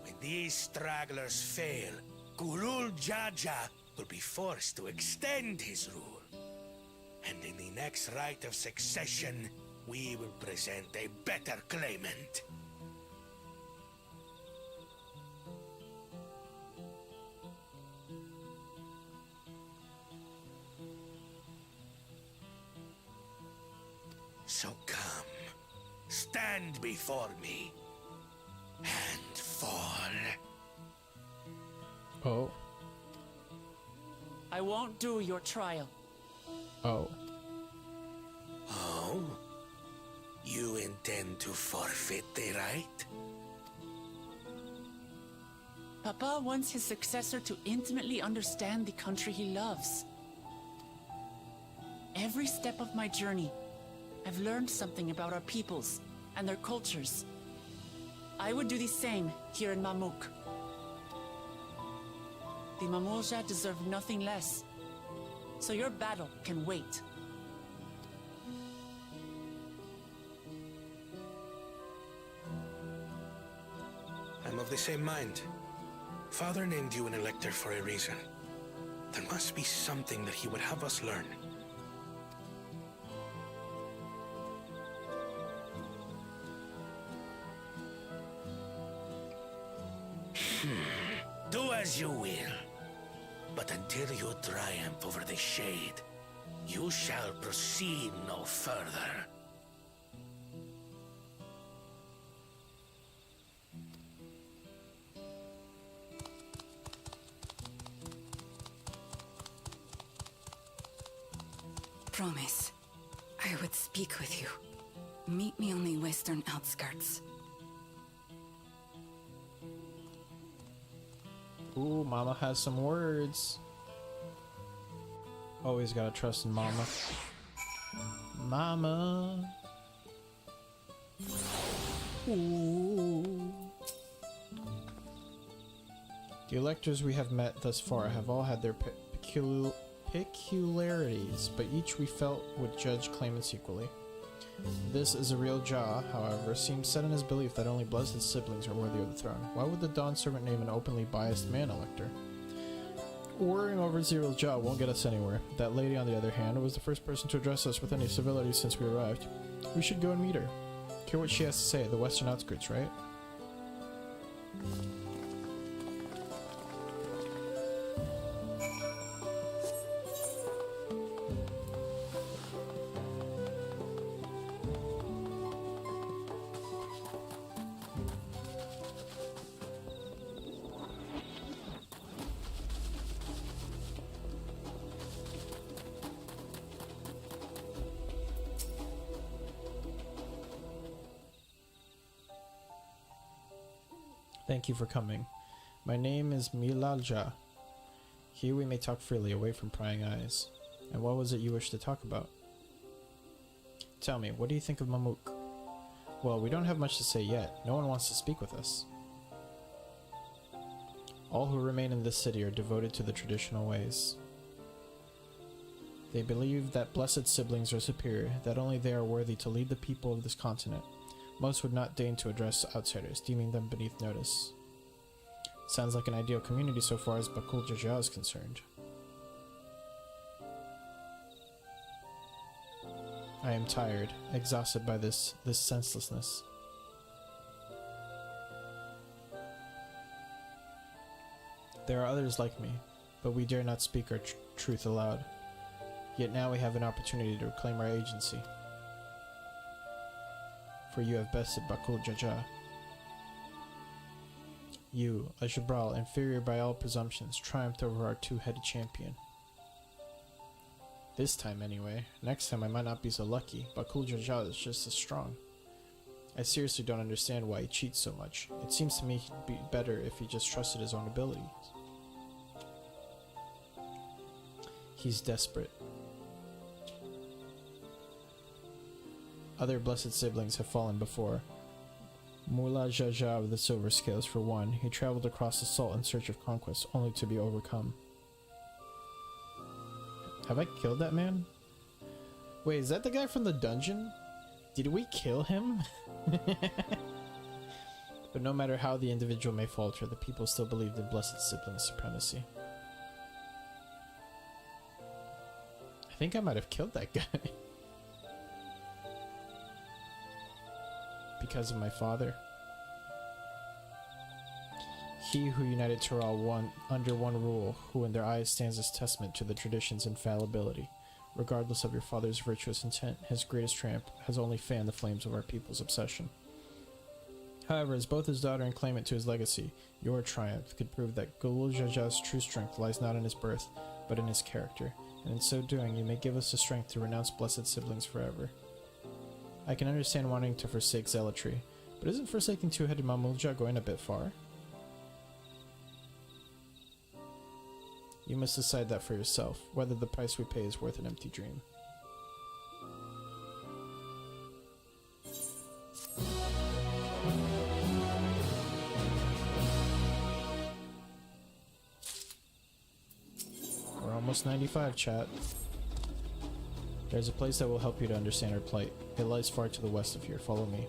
[SPEAKER 8] when these stragglers fail, Gulul Jaja will be forced to extend his rule. And in the next rite of succession, we will present a better claimant. So come, stand before me, and fall.
[SPEAKER 1] Oh.
[SPEAKER 3] I won't do your trial.
[SPEAKER 1] Oh.
[SPEAKER 8] Oh? You intend to forfeit the right?
[SPEAKER 3] Papa wants his successor to intimately understand the country he loves. Every step of my journey, I've learned something about our peoples and their cultures. I would do the same here in Mamuk. The Mamulja deserve nothing less, so your battle can wait.
[SPEAKER 5] I'm of the same mind. Father named you an elector for a reason. There must be something that he would have us learn.
[SPEAKER 8] Do as you will. But until you triumph over the Shade, you shall proceed no further.
[SPEAKER 14] Promise, I would speak with you. Meet me on the western outskirts.
[SPEAKER 1] Ooh, Mama has some words. Always gotta trust in Mama. Mama. Ooh. The electors we have met thus far have all had their peculiarities, but each we felt would judge claimants equally. This is a real Jah, however, seems set in his belief that only blessed siblings are worthy of the throne. Why would the Dawn Servant name an openly biased man elector? Worrying over Zero's Jah won't get us anywhere. That lady, on the other hand, was the first person to address us with any civility since we arrived. We should go and meet her. Hear what she has to say, the western outskirts, right? Thank you for coming. My name is Milalja. Here we may talk freely, away from prying eyes. And what was it you wished to talk about? Tell me, what do you think of Mamuk? Well, we don't have much to say yet. No one wants to speak with us. All who remain in this city are devoted to the traditional ways. They believe that blessed siblings are superior, that only they are worthy to lead the people of this continent. Most would not deign to address outsiders, deeming them beneath notice. Sounds like an ideal community so far as Bakul Jaja is concerned. I am tired, exhausted by this senselessness. There are others like me, but we dare not speak our truth aloud. Yet now we have an opportunity to reclaim our agency. For you have bested Bakul Jaja. You, a Jabral, inferior by all presumptions, triumphed over our two-headed champion. This time anyway. Next time I might not be so lucky. Bakul Jaja is just as strong. I seriously don't understand why he cheats so much. It seems to me he'd be better if he just trusted his own abilities. He's desperate. Other blessed siblings have fallen before. Mullah Jaja of the Silver Scales, for one, he traveled across the salt in search of conquest, only to be overcome. Have I killed that man? Wait, is that the guy from the dungeon? Did we kill him? But no matter how the individual may falter, the people still believed in blessed sibling supremacy. I
[SPEAKER 12] think I might have killed that guy. Because of my father. He who united Toral under one rule, who in their eyes stands as testament to the tradition's infallibility. Regardless of your father's virtuous intent, his greatest triumph has only fanned the flames of our people's obsession. However, as both his daughter and claimant to his legacy, your triumph could prove that Gulul Jaja's true strength lies not in his birth, but in his character, and in so doing you may give us the strength to renounce blessed siblings forever. I can understand wanting to forsake zealotry, but isn't forsaking two-headed Mamulja going a bit far? You must decide that for yourself, whether the price we pay is worth an empty dream. We're almost 95, chat. There's a place that will help you to understand our plight. It lies far to the west of here. Follow me.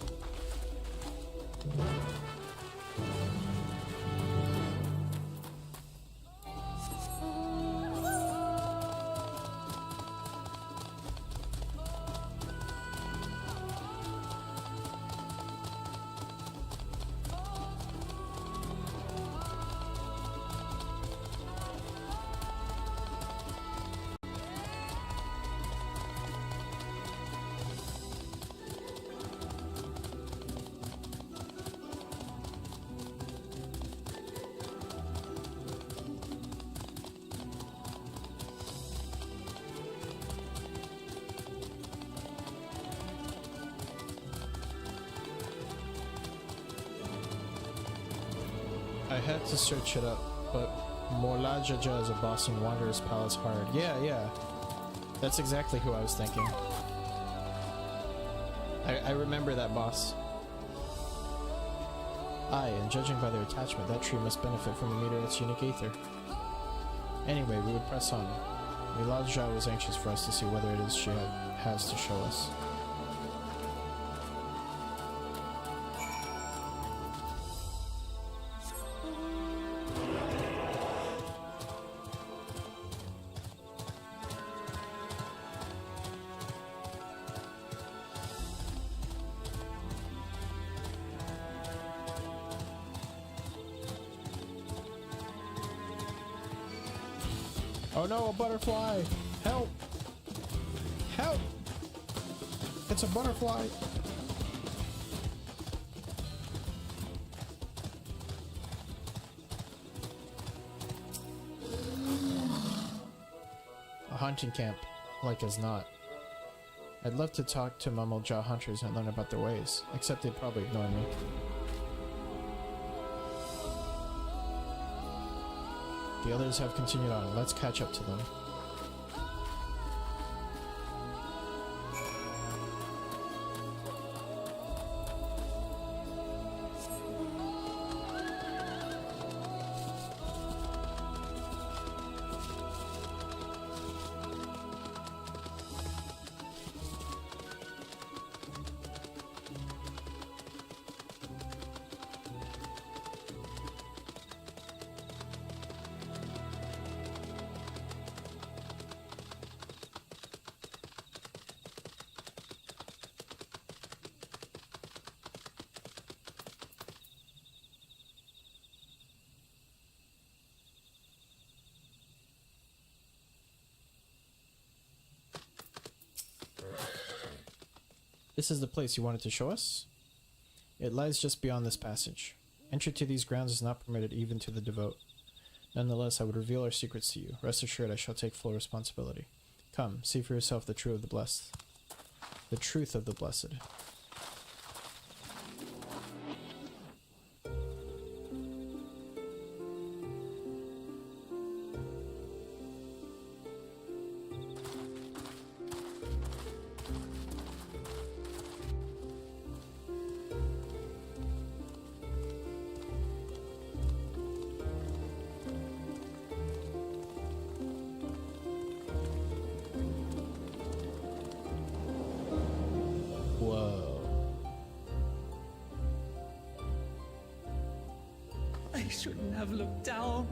[SPEAKER 12] I had to search it up, but Morla Jaja is a boss in Wanderer's Palace Hard. Yeah. That's exactly who I was thinking. I remember that boss. Aye, and judging by their attachment, that tree must benefit from the meteorite's unique aether. Anyway, we would press on. Milad Jha was anxious for us to see whether it is she has to show us. Oh no, a butterfly! Help! Help! It's a butterfly! A hunting camp, like as not. I'd love to talk to Mamulja hunters and learn about their ways, except they'd probably ignore me. The others have continued on. Let's catch up to them. This is the place you wanted to show us? It lies just beyond this passage. Entry to these grounds is not permitted even to the devout. Nonetheless, I would reveal our secrets to you. Rest assured I shall take full responsibility. Come, see for yourself the truth of the blessed. The truth of the blessed.
[SPEAKER 3] I shouldn't have looked down.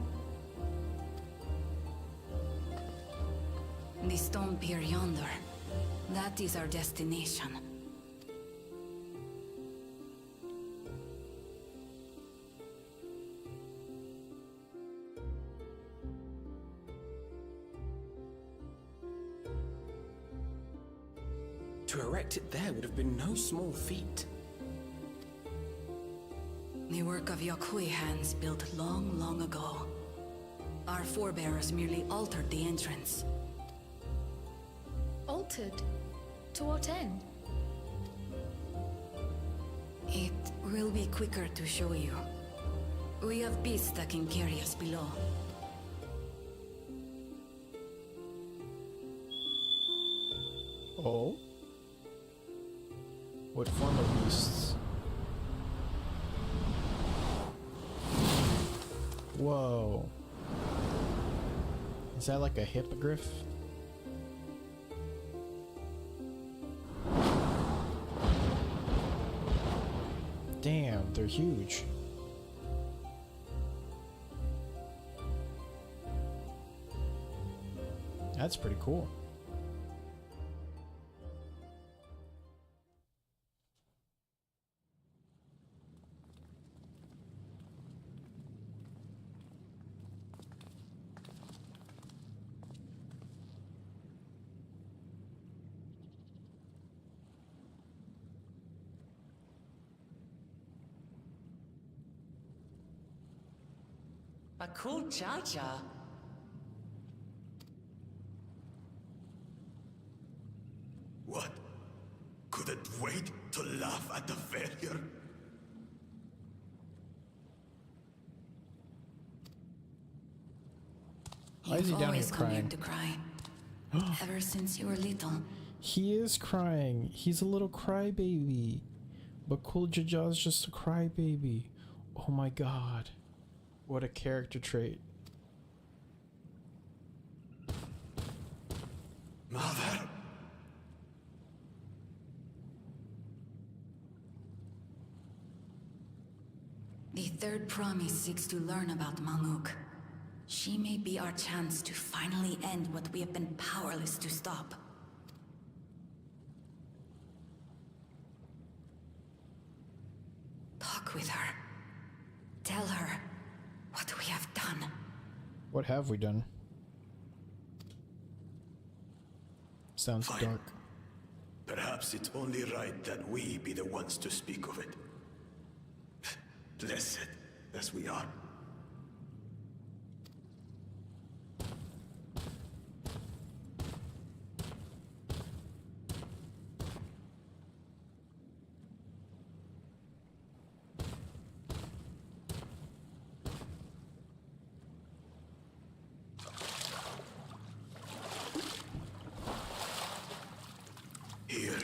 [SPEAKER 14] The stone pier yonder. That is our destination.
[SPEAKER 7] To erect it there would have been no small feat.
[SPEAKER 14] The work of Yokhui hands built long, long ago. Our forebears merely altered the entrance.
[SPEAKER 18] Altered? To what end?
[SPEAKER 14] It will be quicker to show you. We have beasts that can carry us below.
[SPEAKER 12] Oh? What form of beasts? Whoa. Is that like a hippogriff? Damn, they're huge. That's pretty cool.
[SPEAKER 3] Bakul Jaja.
[SPEAKER 9] What? Couldn't wait to laugh at the failure?
[SPEAKER 12] Why is he down here
[SPEAKER 14] always come here
[SPEAKER 12] crying?
[SPEAKER 14] to cry. Ever since you were little.
[SPEAKER 12] He is crying. He's a little crybaby. But Cool Jaja's just a crybaby. Oh my god. What a character trait.
[SPEAKER 9] Mother!
[SPEAKER 14] The third promise seeks to learn about Maluk. She may be our chance to finally end what we have been powerless to stop. Talk with her. Tell her what we have done.
[SPEAKER 12] What have we done? Sounds
[SPEAKER 9] Fine.
[SPEAKER 12] dark.
[SPEAKER 9] Perhaps it's only right that we be the ones to speak of it. Blessed as we are. Here.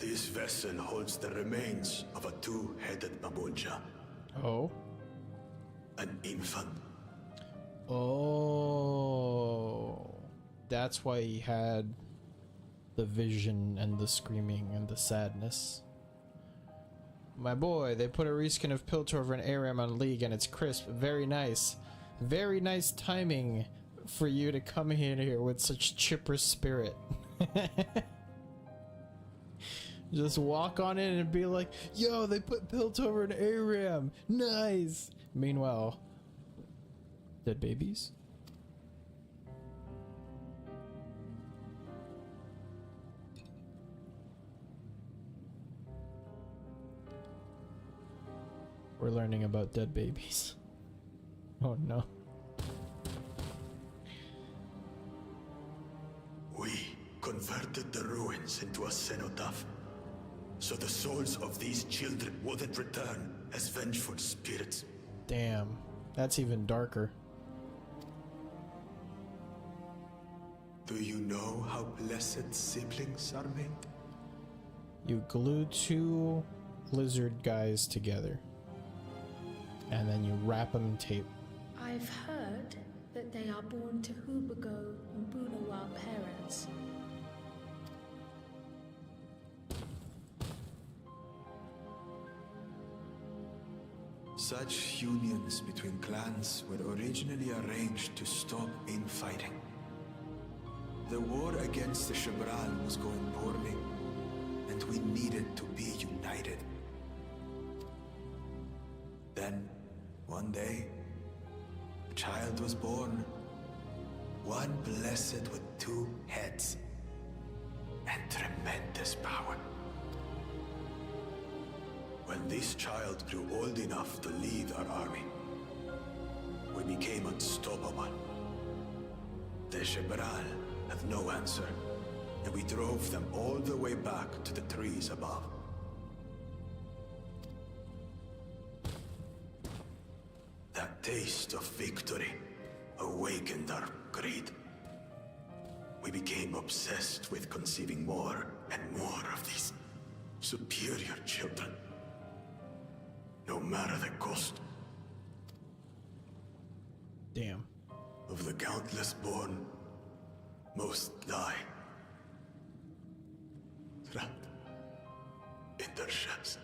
[SPEAKER 9] This vessel holds the remains of a two-headed Mabunja.
[SPEAKER 12] Oh?
[SPEAKER 9] An infant.
[SPEAKER 12] Oh. That's why he had the vision and the screaming and the sadness. My boy, they put a reskin of Piltover and Aram on League and it's crisp. Very nice. Very nice timing for you to come in here with such chipper spirit. Just walk on in and be like, yo, they put Piltover and Aram. Nice. Meanwhile, dead babies? We're learning about dead babies. Oh no.
[SPEAKER 9] We converted the ruins into a cenotaph, so the souls of these children wouldn't return as vengeful spirits.
[SPEAKER 12] Damn, that's even darker.
[SPEAKER 9] Do you know how blessed siblings are made?
[SPEAKER 12] You glue two lizard guys together, and then you wrap them in tape.
[SPEAKER 18] I've heard that they are born to Hubago and Bunawa parents.
[SPEAKER 9] Such unions between clans were originally arranged to stop infighting. The war against the Shibral was going poorly, and we needed to be united. Then, one day, a child was born. One blessed with two heads and tremendous power. When this child grew old enough to lead our army, we became unstoppable. The Shibral had no answer, and we drove them all the way back to the trees above. That taste of victory awakened our greed. We became obsessed with conceiving more and more of these superior children, no matter the cost.
[SPEAKER 12] Damn.
[SPEAKER 9] Of the countless born, most die. Trapped in their shells.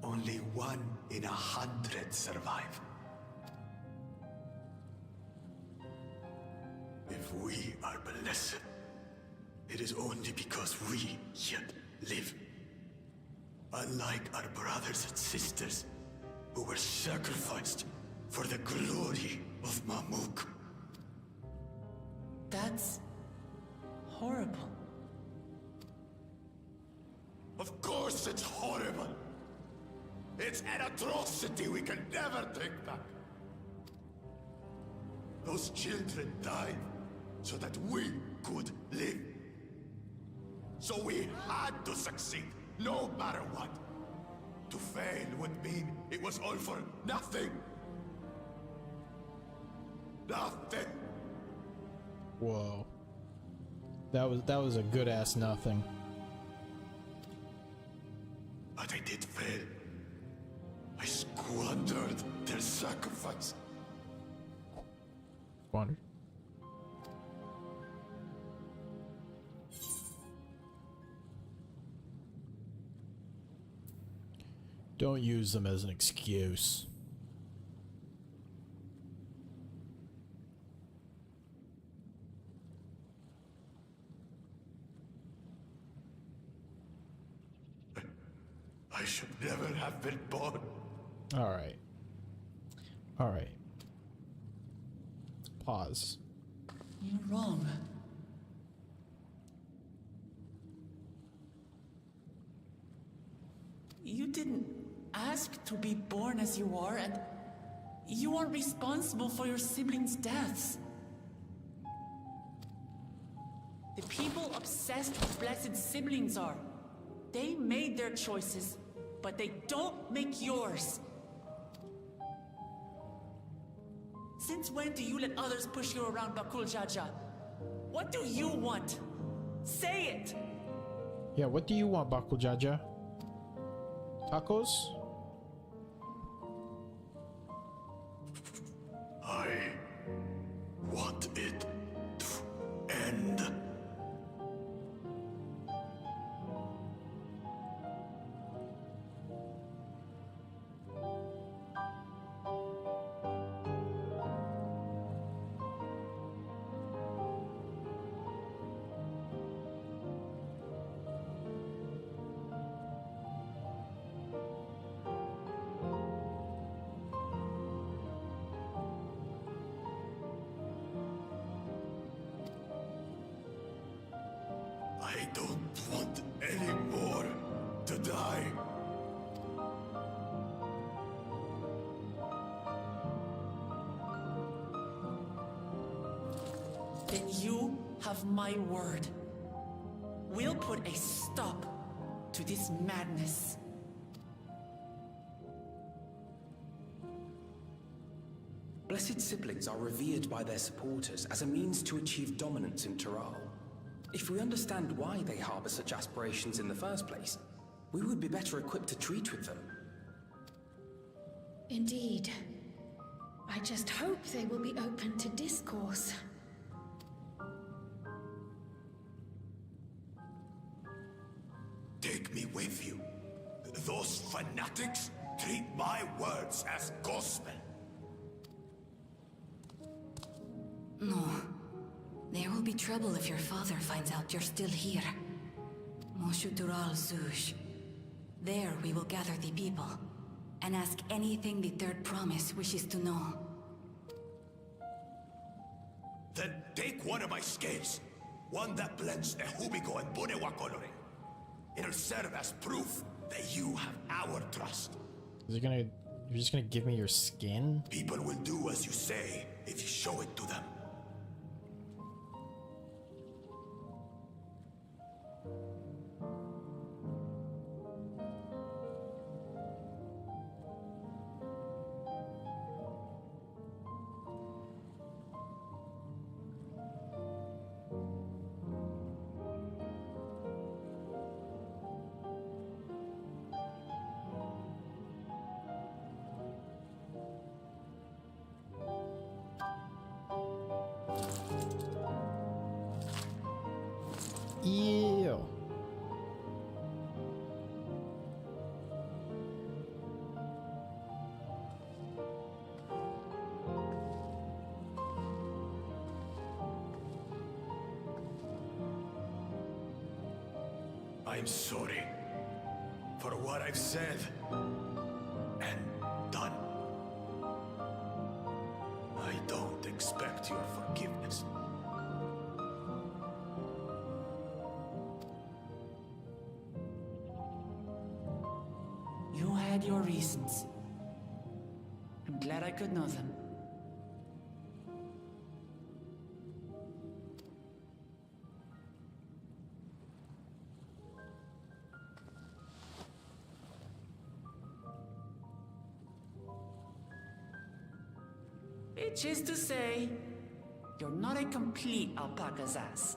[SPEAKER 9] Only 1 in 100 survive. If we are blessed, it is only because we yet live. Unlike our brothers and sisters, who were sacrificed for the glory of Mamuk.
[SPEAKER 3] That's horrible.
[SPEAKER 9] Of course it's horrible. It's an atrocity we can never take back. Those children died so that we could live. So we had to succeed, no matter what. To fail would mean it was all for nothing. Nothing.
[SPEAKER 12] Whoa. That was a good ass nothing.
[SPEAKER 9] But I did fail. I squandered their sacrifice.
[SPEAKER 12] Squandered. Don't use them as an excuse.
[SPEAKER 9] I should never have been born.
[SPEAKER 12] Alright. Alright. Pause.
[SPEAKER 3] You're wrong. You didn't ask to be born as you are, and you aren't responsible for your siblings' deaths. The people obsessed with blessed siblings are. They made their choices, but they don't make yours. Since when do you let others push you around Bakul Jaja? What do you want? Say it!
[SPEAKER 12] Yeah, what do you want, Bakul Jaja? Tacos?
[SPEAKER 9] I want it to end. I don't want any more to die.
[SPEAKER 3] Then you have my word. We'll put a stop to this madness.
[SPEAKER 7] Blessed siblings are revered by their supporters as a means to achieve dominance in Taral. If we understand why they harbor such aspirations in the first place, we would be better equipped to treat with them.
[SPEAKER 18] Indeed. I just hope they will be open to discourse.
[SPEAKER 9] Take me with you. Those fanatics
[SPEAKER 2] treat my words as gospel.
[SPEAKER 14] No. There will be trouble if your father finds out you're still here. Moshutural Zush. There we will gather the people, and ask anything the Third Promise wishes to know.
[SPEAKER 2] Then take one of my scales. One that blends Ehubico and Bunewa coloring. It'll serve as proof that you have our trust.
[SPEAKER 12] You're just gonna give me your skin?
[SPEAKER 2] People will do as you say if you show it to them.
[SPEAKER 12] Ew.
[SPEAKER 2] I'm sorry for what I've said and done. I don't expect your forgiveness.
[SPEAKER 3] You had your reasons. I'm glad I could know them. Which is to say, you're not a complete alpaca's ass.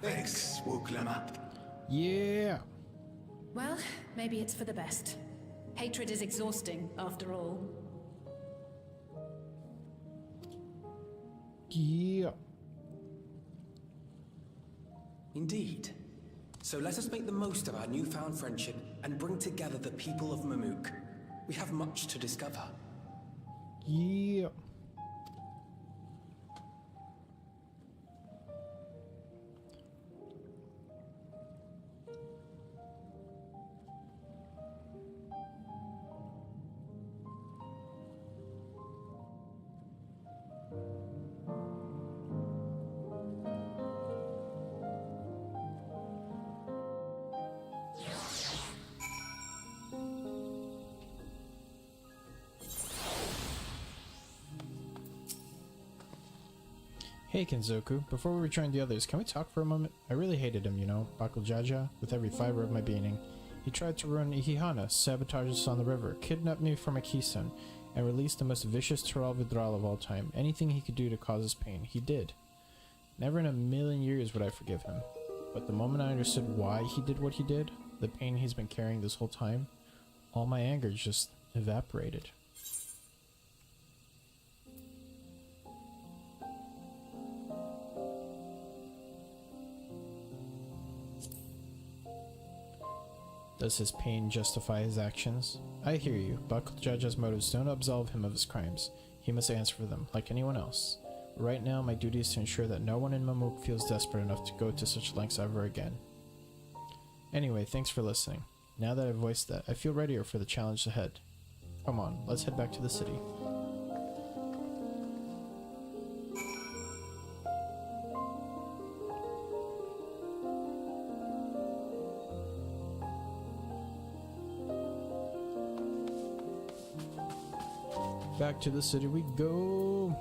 [SPEAKER 2] Thanks, Wuklama.
[SPEAKER 12] Yeah.
[SPEAKER 15] Well, maybe it's for the best. Hatred is exhausting, after all.
[SPEAKER 12] Yeah.
[SPEAKER 7] Indeed. So let us make the most of our newfound friendship and bring together the people of Mamuk. We have much to discover.
[SPEAKER 12] Yeah. Hey Kenzoku, before we rejoin the others, can we talk for a moment? I really hated him, you know, Bakujaja, with every fiber of my being. He tried to ruin Ihihana, sabotage us on the river, kidnap me from a Kisun, and release the most vicious Tural Vidral of all time. Anything he could do to cause us pain, he did. Never in a million years would I forgive him. But the moment I understood why he did what he did, the pain he's been carrying this whole time, all my anger just evaporated. Does his pain justify his actions? I hear you. Bakujaja's motives don't absolve him of his crimes. He must answer for them, like anyone else. Right now, my duty is to ensure that no one in Mamuk feels desperate enough to go to such lengths ever again. Anyway, thanks for listening. Now that I've voiced that, I feel readier for the challenge ahead. Come on, let's head back to the city. Back to the city we go.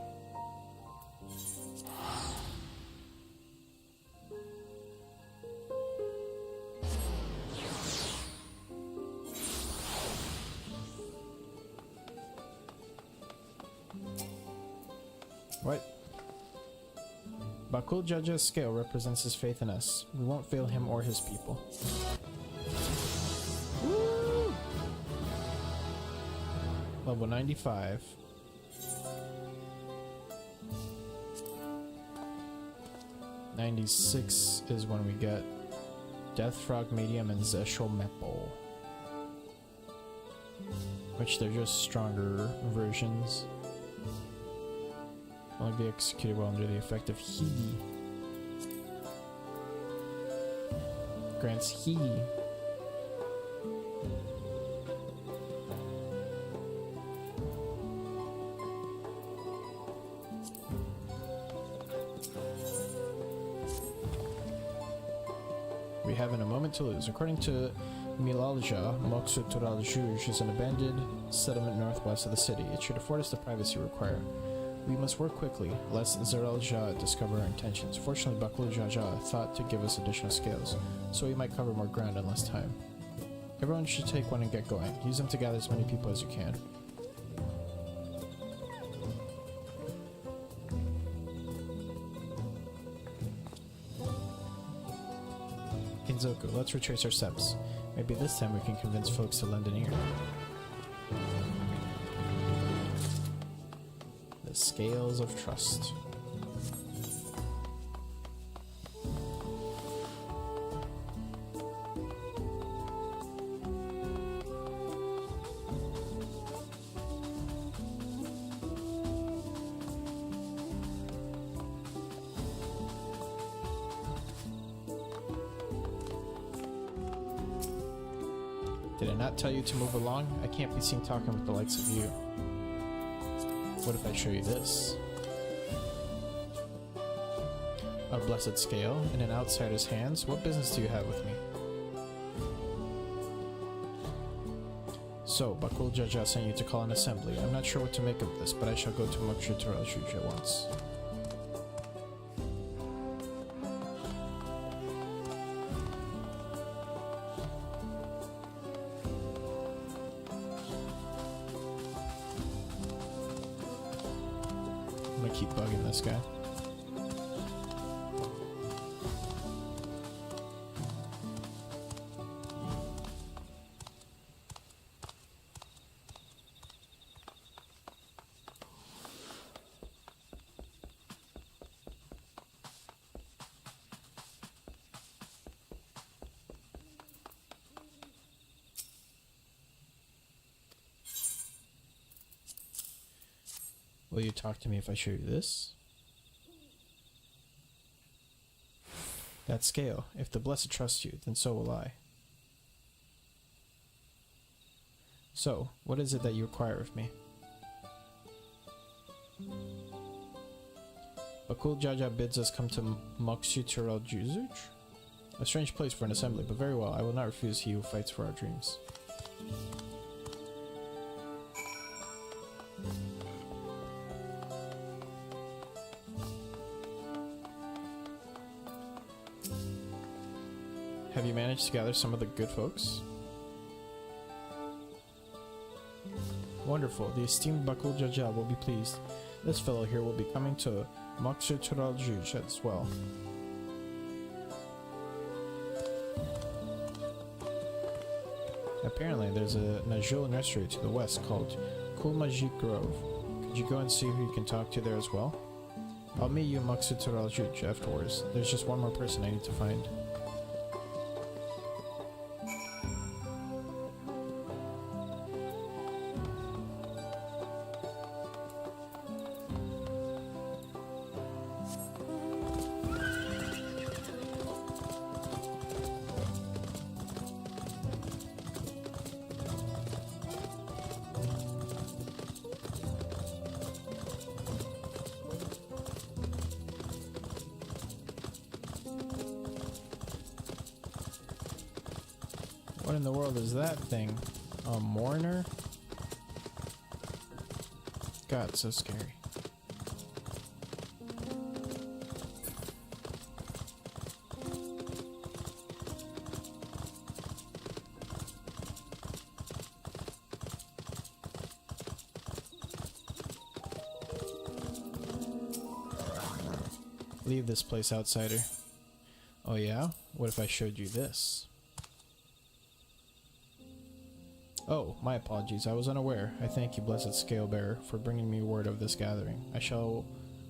[SPEAKER 12] What? Bakujaja's scale represents his faith in us. We won't fail him or his people. Woo! Level 95. 96 is when we get Death Frog Medium and Zeshul Mepo, which they're just stronger versions. Only be executed while under the effect of Higi. Grants Higi. We have in a moment to lose. According to Milalja, Moksu Tural Juj is an abandoned settlement northwest of the city. It should afford us the privacy we require. We must work quickly, lest Zerelja discover our intentions. Fortunately, Bakul Jaja thought to give us additional scales, so we might cover more ground in less time. Everyone should take one and get going. Use them to gather as many people as you can. Kinzoku, let's retrace our steps. Maybe this time we can convince folks to lend an ear. The Scales of Trust. Did I not tell you to move along? I can't be seen talking with the likes of you. What if I show you this? A blessed scale in an outsider's hands? What business do you have with me? So, Bakul Jaja sent you to call an assembly. I'm not sure what to make of this, but I shall go to Moksha Tural Juj at once. I'm gonna keep bugging this guy. Will you talk to me if I show you this? That scale. If the Blessed trusts you, then so will I. So, what is it that you require of me? Bakul Jaja bids us come to Mokshu Tural Juzuj? A strange place for an assembly, but very well. I will not refuse he who fights for our dreams. Have you managed to gather some of the good folks? Wonderful. The esteemed Bakul Jaja will be pleased. This fellow here will be coming to Mokshu Tural Juj as well. Apparently there's a Najul nursery to the west called Kulmajik Grove. Could you go and see who you can talk to there as well? I'll meet you in Mokshu Tural Juj afterwards. There's just one more person I need to find. What in the world is that thing? A mourner? God, so scary. Leave this place, outsider. Oh yeah? What if I showed you this? Oh, my apologies. I was unaware. I thank you, blessed Scalebearer, for bringing me word of this gathering. I shall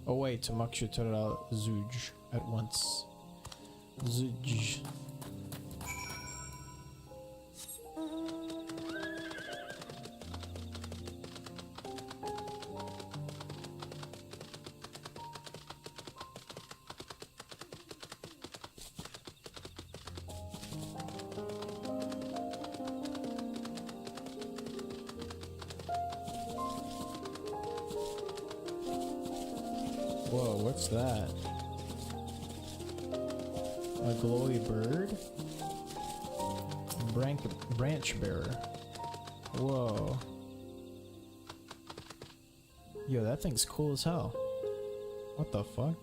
[SPEAKER 12] away to Mokshu Tural Juj. at once. Zudge. Whoa, what's that? A glowy bird? Branch bearer. Whoa. Yo, that thing's cool as hell. What the fuck?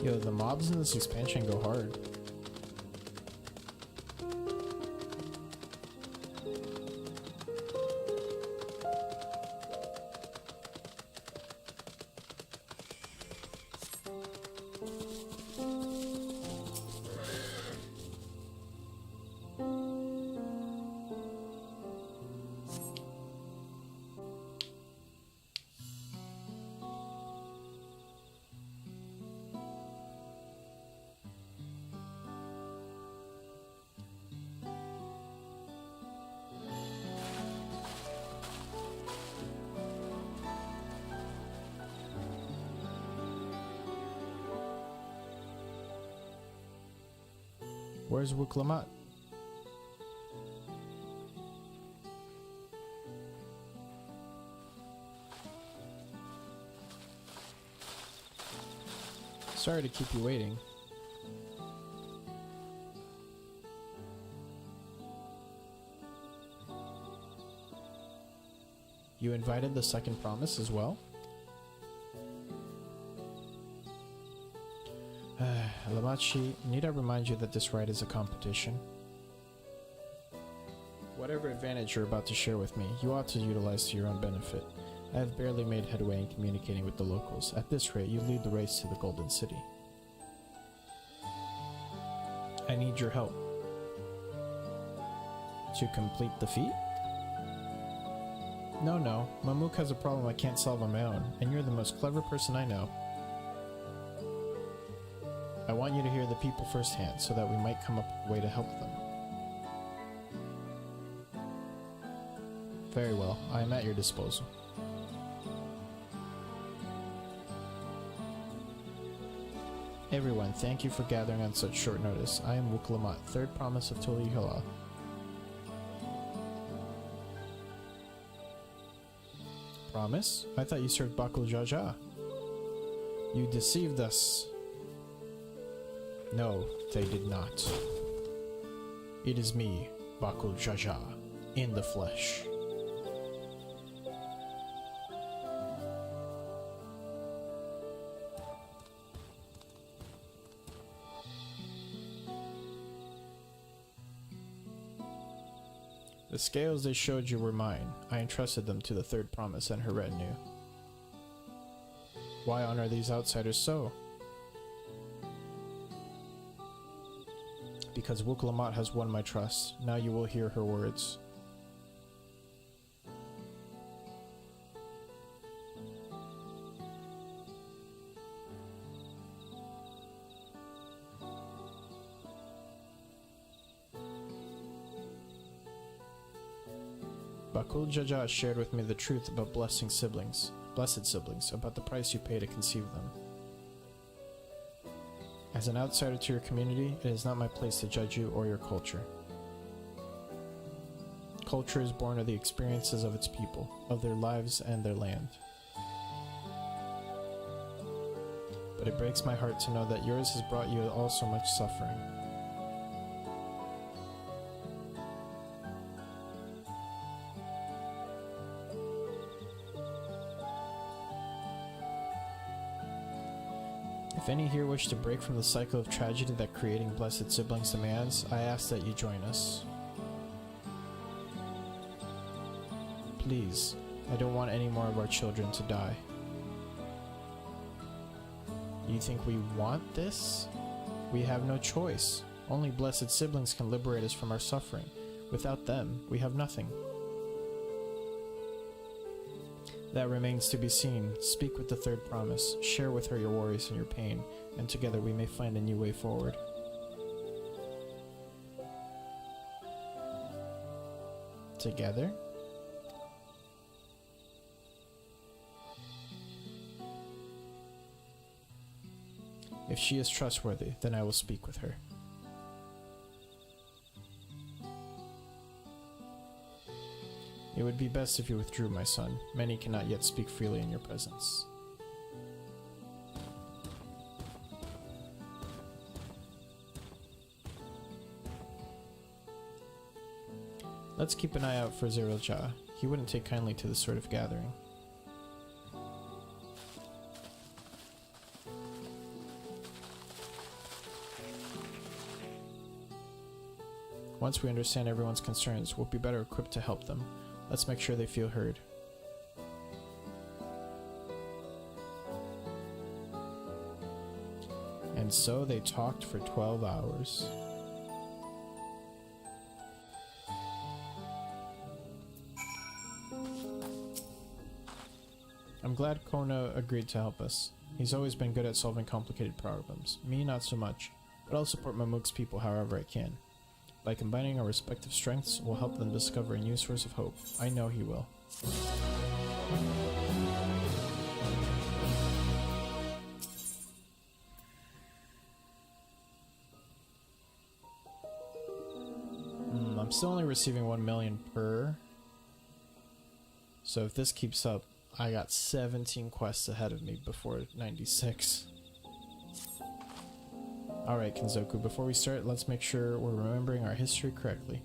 [SPEAKER 12] Yo, the mobs in this expansion go hard. Where's Wuklamat? Sorry to keep you waiting. You invited the second promise as well? Lamachi, need I remind you that this ride is a competition? Whatever advantage you're about to share with me, you ought to utilize to your own benefit. I have barely made headway in communicating with the locals. At this rate, you lead the race to the Golden City. I need your help. To complete the feat? No. Mamook has a problem I can't solve on my own, and you're the most clever person I know. I want you to hear the people firsthand, so that we might come up with a way to help them. Very well, I am at your disposal. Everyone, thank you for gathering on such short notice. I am Wuklamat, third promise of Tulihila. Promise? I thought you served Bakul Jaja. You deceived us. No, they did not. It is me, Bakul Jaja, in the flesh. The scales they showed you were mine. I entrusted them to the third promise and her retinue. Why honor these outsiders so? Because Wuklamat has won my trust. Now you will hear her words. Bakul Jaja shared with me the truth about blessed siblings, about the price you pay to conceive them. As an outsider to your community, it is not my place to judge you or your culture. Culture is born of the experiences of its people, of their lives and their land. But it breaks my heart to know that yours has brought you all so much suffering. If any here wish to break from the cycle of tragedy that creating blessed siblings demands, I ask that you join us. Please, I don't want any more of our children to die. You think we want this? We have no choice. Only blessed siblings can liberate us from our suffering.
[SPEAKER 1] Without them, we have nothing. That remains to be seen. Speak with the third promise. Share with her your worries and your pain, and together we may find a new way forward. Together? If she is trustworthy, then I will speak with her. It would be best if you withdrew, my son. Many cannot yet speak freely in your presence. Let's keep an eye out for Zerojah. He wouldn't take kindly to this sort of gathering. Once we understand everyone's concerns, we'll be better equipped to help them. Let's make sure they feel heard. And so they talked for 12 hours. I'm glad Kona agreed to help us. He's always been good at solving complicated problems. Me, not so much, but I'll support Mamuk's people however I can. By combining our respective strengths, we'll help them discover a new source of hope. I know he will. I'm still only receiving 1 million per. So if this keeps up, I got 17 quests ahead of me before 96. Alright, Kinzoku, before we start, let's make sure we're remembering our history correctly.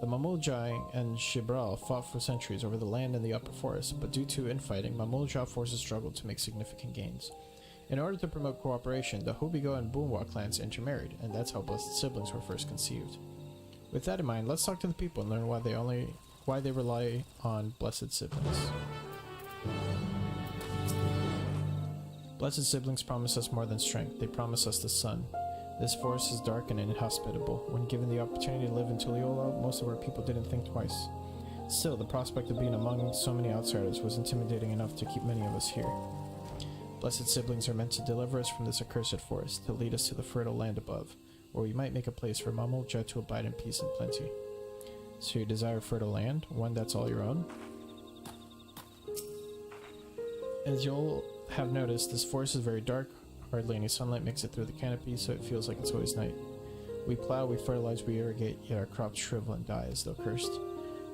[SPEAKER 1] The Mamuljai and Shibral fought for centuries over the land in the upper forest, but due to infighting, Mamuljai forces struggled to make significant gains. In order to promote cooperation, the Hobigo and Bunwa clans intermarried, and that's how Blessed Siblings were first conceived. With that in mind, let's talk to the people and learn why they rely on Blessed Siblings. Blessed Siblings promise us more than strength, they promise us the sun. This forest is dark and inhospitable. When given the opportunity to live in Tuliolo, most of our people didn't think twice. Still, the prospect of being among so many outsiders was intimidating enough to keep many of us here. Blessed Siblings are meant to deliver us from this accursed forest, to lead us to the fertile land above, where we might make a place for Mamulja to abide in peace and plenty. So you desire fertile land, one that's all your own? As you'll have noticed, this forest is very dark. Hardly any sunlight makes it through the canopy, so it feels like it's always night. We plow, we fertilize, we irrigate, yet our crops shrivel and die as though cursed.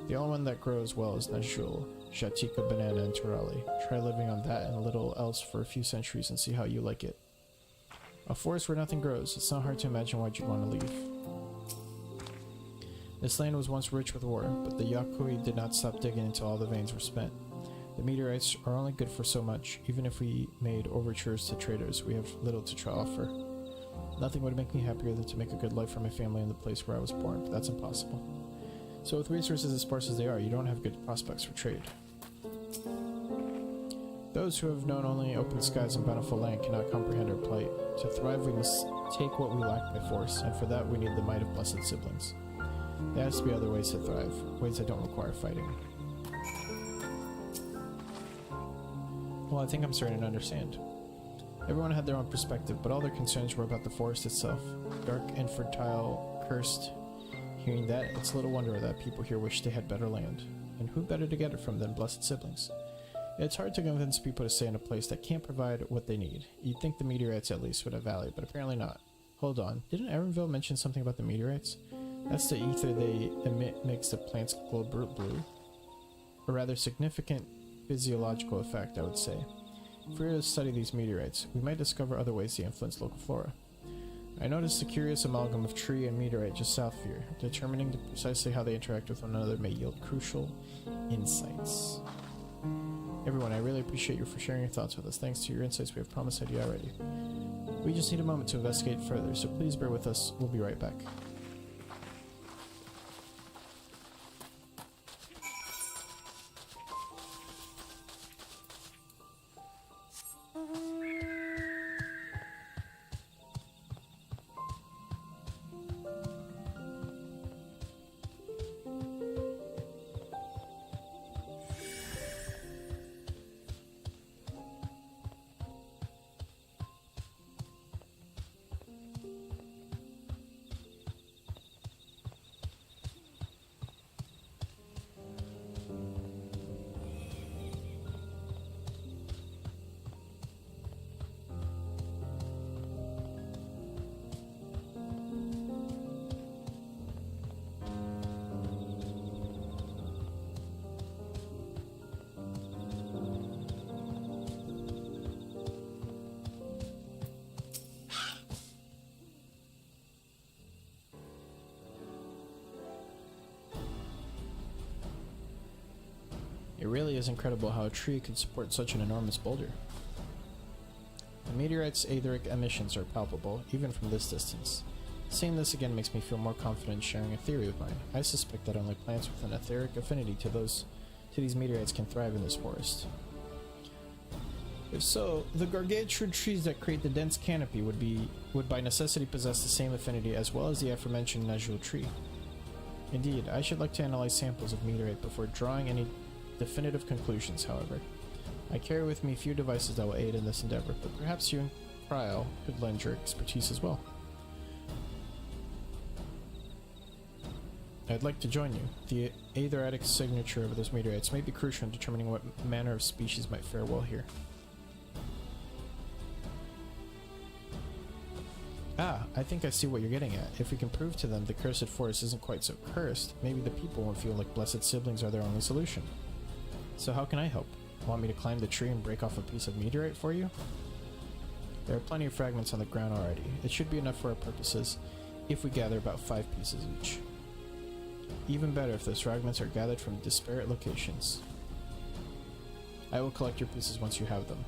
[SPEAKER 1] The only one that grows well is Najul, Jatika, Banana, and Turali. Try living on that and a little else for a few centuries and see how you like it. A forest where nothing grows, it's not hard to imagine why you'd want to leave. This land was once rich with ore, but the Yakui did not stop digging until all the veins were spent. The meteorites are only good for so much. Even if we made overtures to traders, we have little to offer. Nothing would make me happier than to make a good life for my family in the place where I was born, but that's impossible. So with resources as sparse as they are, you don't have good prospects for trade. Those who have known only open skies and bountiful land cannot comprehend our plight. To thrive, we must take what we lack by force, and for that we need the might of Blessed Siblings. There has to be other ways to thrive, ways that don't require fighting. Well, I think I'm starting to understand. Everyone had their own perspective, but all their concerns were about the forest itself. Dark, infertile, cursed. Hearing that, it's little wonder that people here wish they had better land. And who better to get it from than Blessed Siblings? It's hard to convince people to stay in a place that can't provide what they need. You'd think the meteorites at least would have value, but apparently not. Hold on, didn't Erenville mention something about the meteorites? That's the ether they emit makes the plants glow blue. A rather significant physiological effect, I would say. If we were to study these meteorites, we might discover other ways to influence local flora. I noticed a curious amalgam of tree and meteorite just south of here. Determining precisely how they interact with one another may yield crucial insights. Everyone, I really appreciate you for sharing your thoughts with us. Thanks to your insights, we have promised ID already. We just need a moment to investigate further, so please bear with us. We'll be right back.
[SPEAKER 12] really is incredible how a tree could support such an enormous boulder. The meteorite's aetheric emissions are palpable, even from this distance. Seeing this again makes me feel more confident in sharing a theory of mine. I suspect that only plants with an etheric affinity to these meteorites can thrive in this forest. If so, the gargantuan trees that create the dense canopy would by necessity possess the same affinity as well as the aforementioned Najul tree. Indeed, I should like to analyze samples of meteorite before drawing any definitive conclusions, however. I carry with me few devices that will aid in this endeavor, but perhaps you and Cryle could lend your expertise as well. I'd like to join you. The aetheritic signature of those meteorites may be crucial in determining what manner of species might fare well here. Ah, I think I see what you're getting at. If we can prove to them the cursed forest isn't quite so cursed, maybe the people won't feel like blessed siblings are their only solution. So how can I help? Want me to climb the tree and break off a piece of meteorite for you? There are plenty of fragments on the ground already. It should be enough for our purposes if we gather about 5 pieces each. Even better if those fragments are gathered from disparate locations. I will collect your pieces once you have them.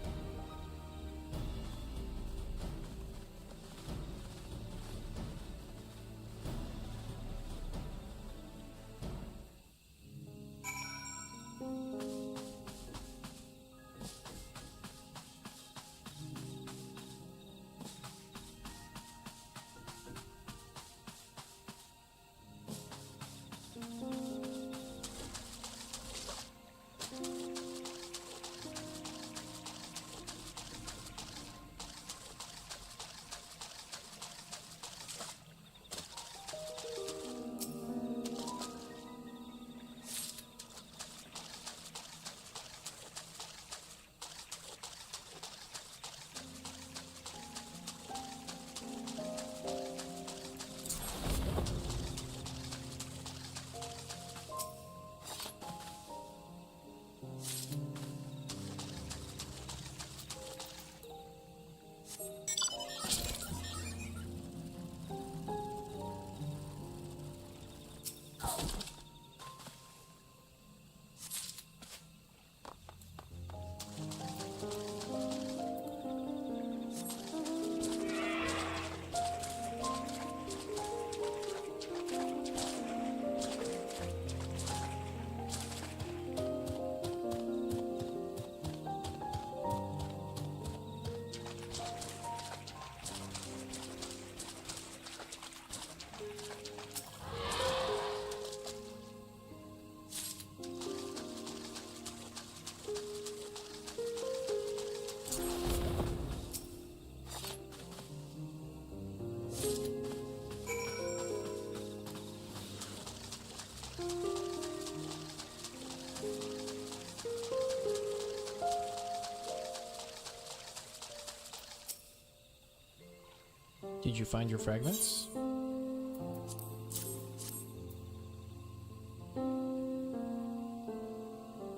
[SPEAKER 12] Did you find your fragments?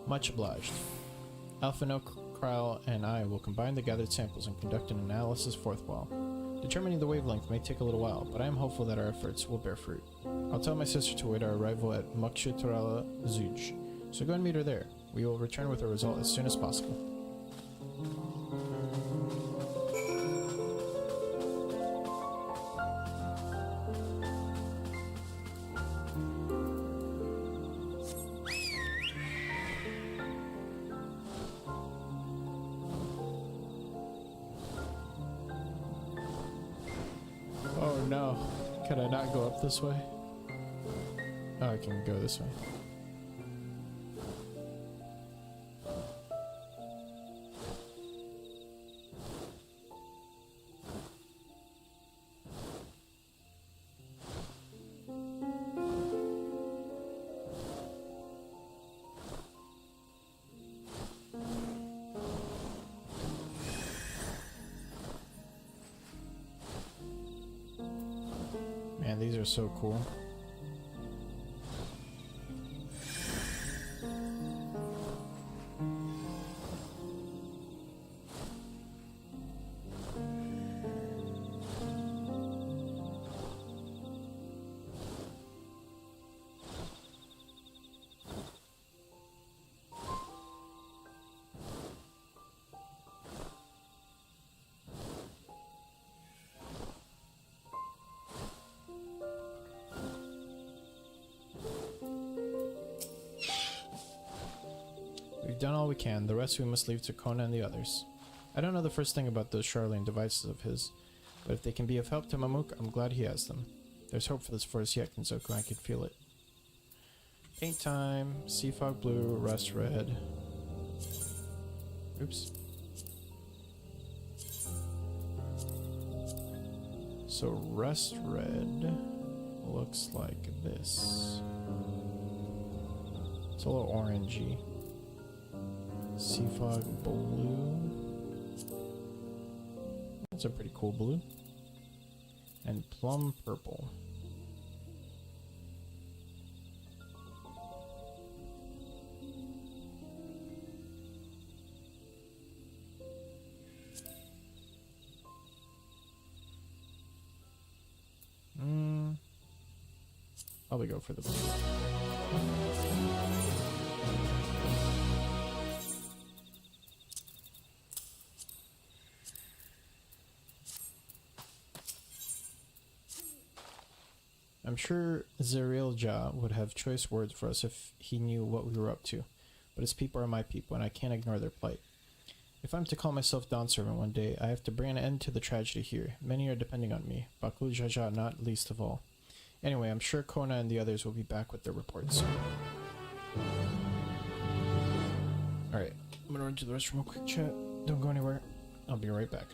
[SPEAKER 12] Much obliged. Alphino, Cryle, and I will combine the gathered samples and conduct an analysis forthwhile. Determining the wavelength may take a little while, but I am hopeful that our efforts will bear fruit. I'll tell my sister to await our arrival at Mukshutarala Zuj, so go and meet her there. We will return with a result as soon as possible. Oh no, can I not go up this way? Oh, I can go this way. Man, these are so cool.
[SPEAKER 1] done all we can, the rest we must leave to Kona and the others. I don't know the first thing about those Charlene devices of his, but if they can be of help to Mamook, I'm glad he has them. There's hope for this forest yet, Kinzoku, I can feel it. Paint time, Sea Fog Blue, Rust Red. Oops. So Rust Red looks like this. It's a little orangey. Sea Fog Blue. That's a pretty cool blue. And Plum Purple. Probably go for the blue. I'm sure Zerielja would have choice words for us if he knew what we were up to, but his people are my people, and I can't ignore their plight. If I'm to call myself Dawn Servant one day, I have to bring an end to the tragedy here. Many are depending on me, Bakul Jaja not least of all. Anyway, I'm sure Kona and the others will be back with their reports soon. Alright, I'm gonna run to the restroom real quick, chat. Don't go anywhere. I'll be right back.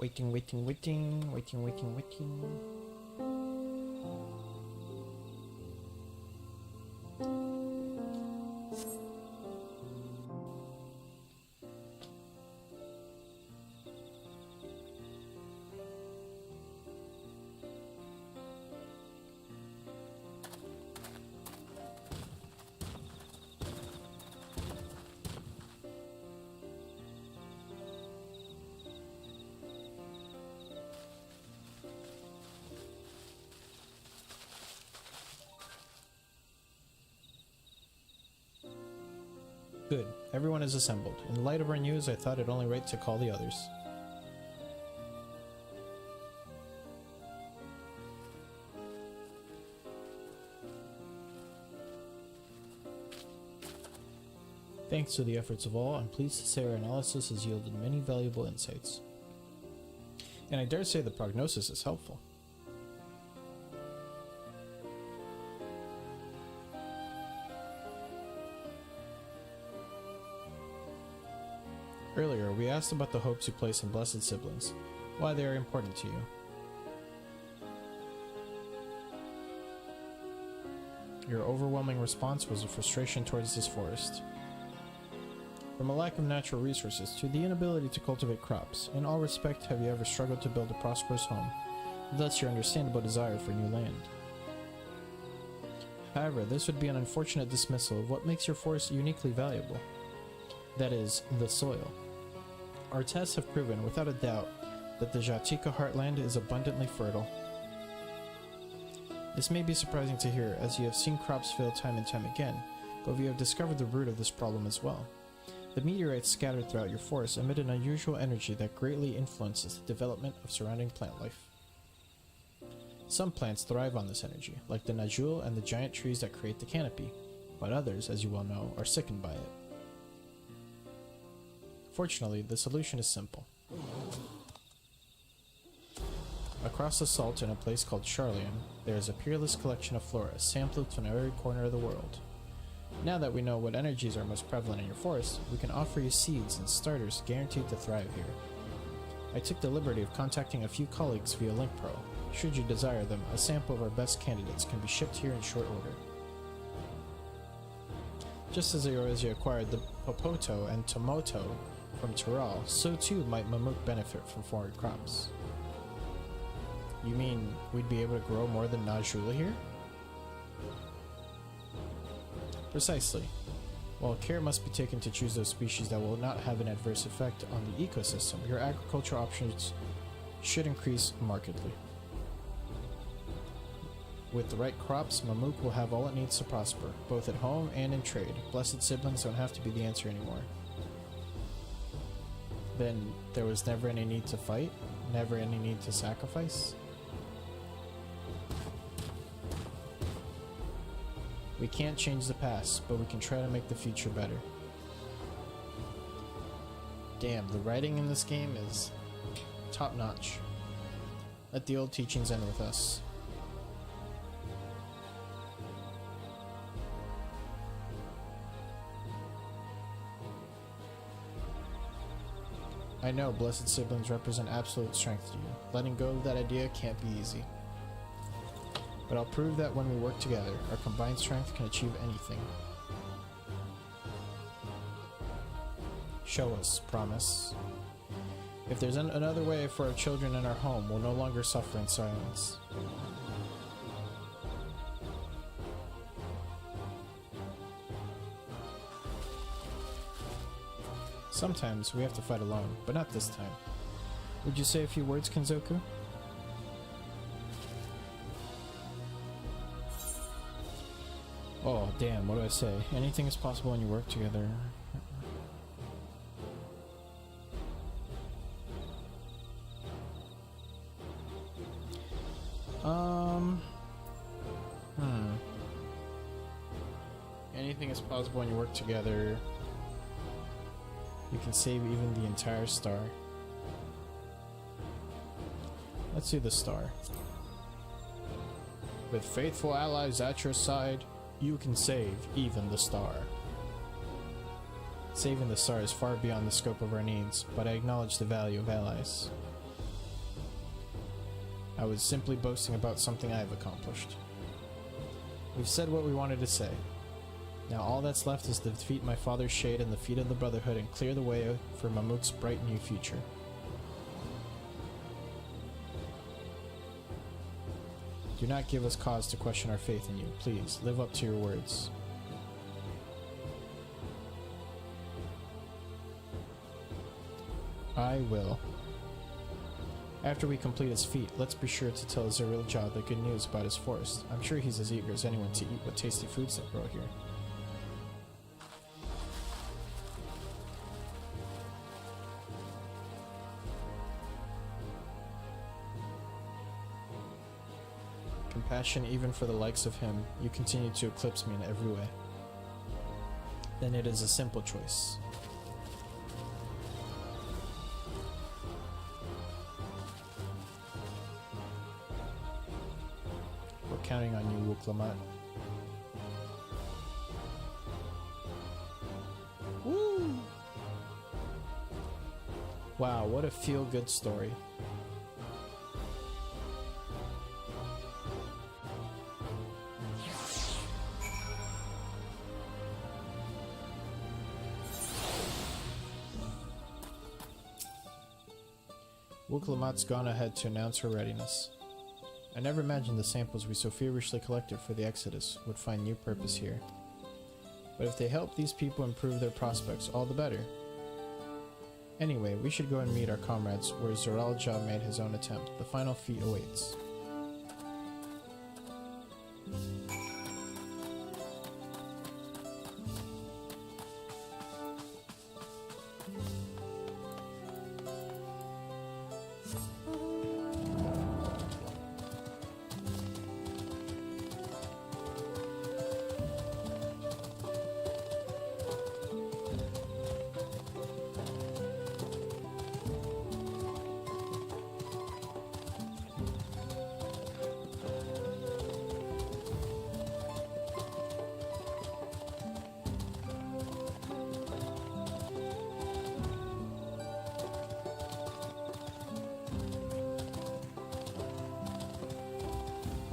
[SPEAKER 1] Waiting. Good. Everyone is assembled. In light of our news, I thought it only right to call the others. Thanks to the efforts of all, I'm pleased to say our analysis has yielded many valuable insights. And I dare say the prognosis is helpful. Earlier, we asked about the hopes you place in blessed siblings, why they are important to you. Your overwhelming response was a frustration towards this forest. From a lack of natural resources to the inability to cultivate crops, in all respect have you ever struggled to build a prosperous home, thus your understandable desire for new land. However, this would be an unfortunate dismissal of what makes your forest uniquely valuable. That is, the soil. Our tests have proven, without a doubt, that the Jatika heartland is abundantly fertile. This may be surprising to hear, as you have seen crops fail time and time again, but we have discovered the root of this problem as well. The meteorites scattered throughout your forest emit an unusual energy that greatly influences the development of surrounding plant life. Some plants thrive on this energy, like the Najul and the giant trees that create the canopy, but others, as you well know, are sickened by it. Fortunately, the solution is simple. Across the salt in a place called Charlian, there is a peerless collection of flora sampled from every corner of the world. Now that we know what energies are most prevalent in your forest, we can offer you seeds and starters guaranteed to thrive here. I took the liberty of contacting a few colleagues via LinkPro. Should you desire them, a sample of our best candidates can be shipped here in short order. Just as Eorzea acquired the Popoto and Tomoto from Tural, so too might Mamuk benefit from foreign crops. You mean we'd be able to grow more than Najula here? Precisely. While care must be taken to choose those species that will not have an adverse effect on the ecosystem, your agricultural options should increase markedly. With the right crops, Mamuk will have all it needs to prosper, both at home and in trade. Blessed siblings don't have to be the answer anymore. Then there was never any need to fight? Never any need to sacrifice? We can't change the past, but we can try to make the future better. Damn, the writing in this game is top notch. Let the old teachings end with us. I know blessed siblings represent absolute strength to you. Letting go of that idea can't be easy. But I'll prove that when we work together, our combined strength can achieve anything. Show us, promise. If there's another way for our children in our home, we'll no longer suffer in silence. Sometimes we have to fight alone, but not this time. Would you say a few words, Kenzoku? Oh, damn, what do I say? Anything is possible when you work together. Anything is possible when you work together. You can save even the entire star. Let's do the star. With faithful allies at your side, you can save even the star. Saving the star is far beyond the scope of our needs, but I acknowledge the value of allies. I was simply boasting about something I have accomplished. We've said what we wanted to say. Now all that's left is to defeat my father's shade and the feet of the Brotherhood and clear the way for Mamuk's bright new future. Do not give us cause to question our faith in you. Please, live up to your words. I will. After we complete his feat, let's be sure to tell Zerilja the good news about his forest. I'm sure he's as eager as anyone to eat what tasty foods that grow here. Compassion even for the likes of him, you continue to eclipse me in every way. Then it is a simple choice. We're counting on you, Wuklamat. Woo! Wow, what a feel-good story. Wuklamat's gone ahead to announce her readiness.
[SPEAKER 12] I never imagined the samples we so feverishly collected for the Exodus would find new purpose here. But if they help these people improve their prospects, all the better. Anyway, we should go and meet our comrades where Zoralja made his own attempt. The final feat awaits.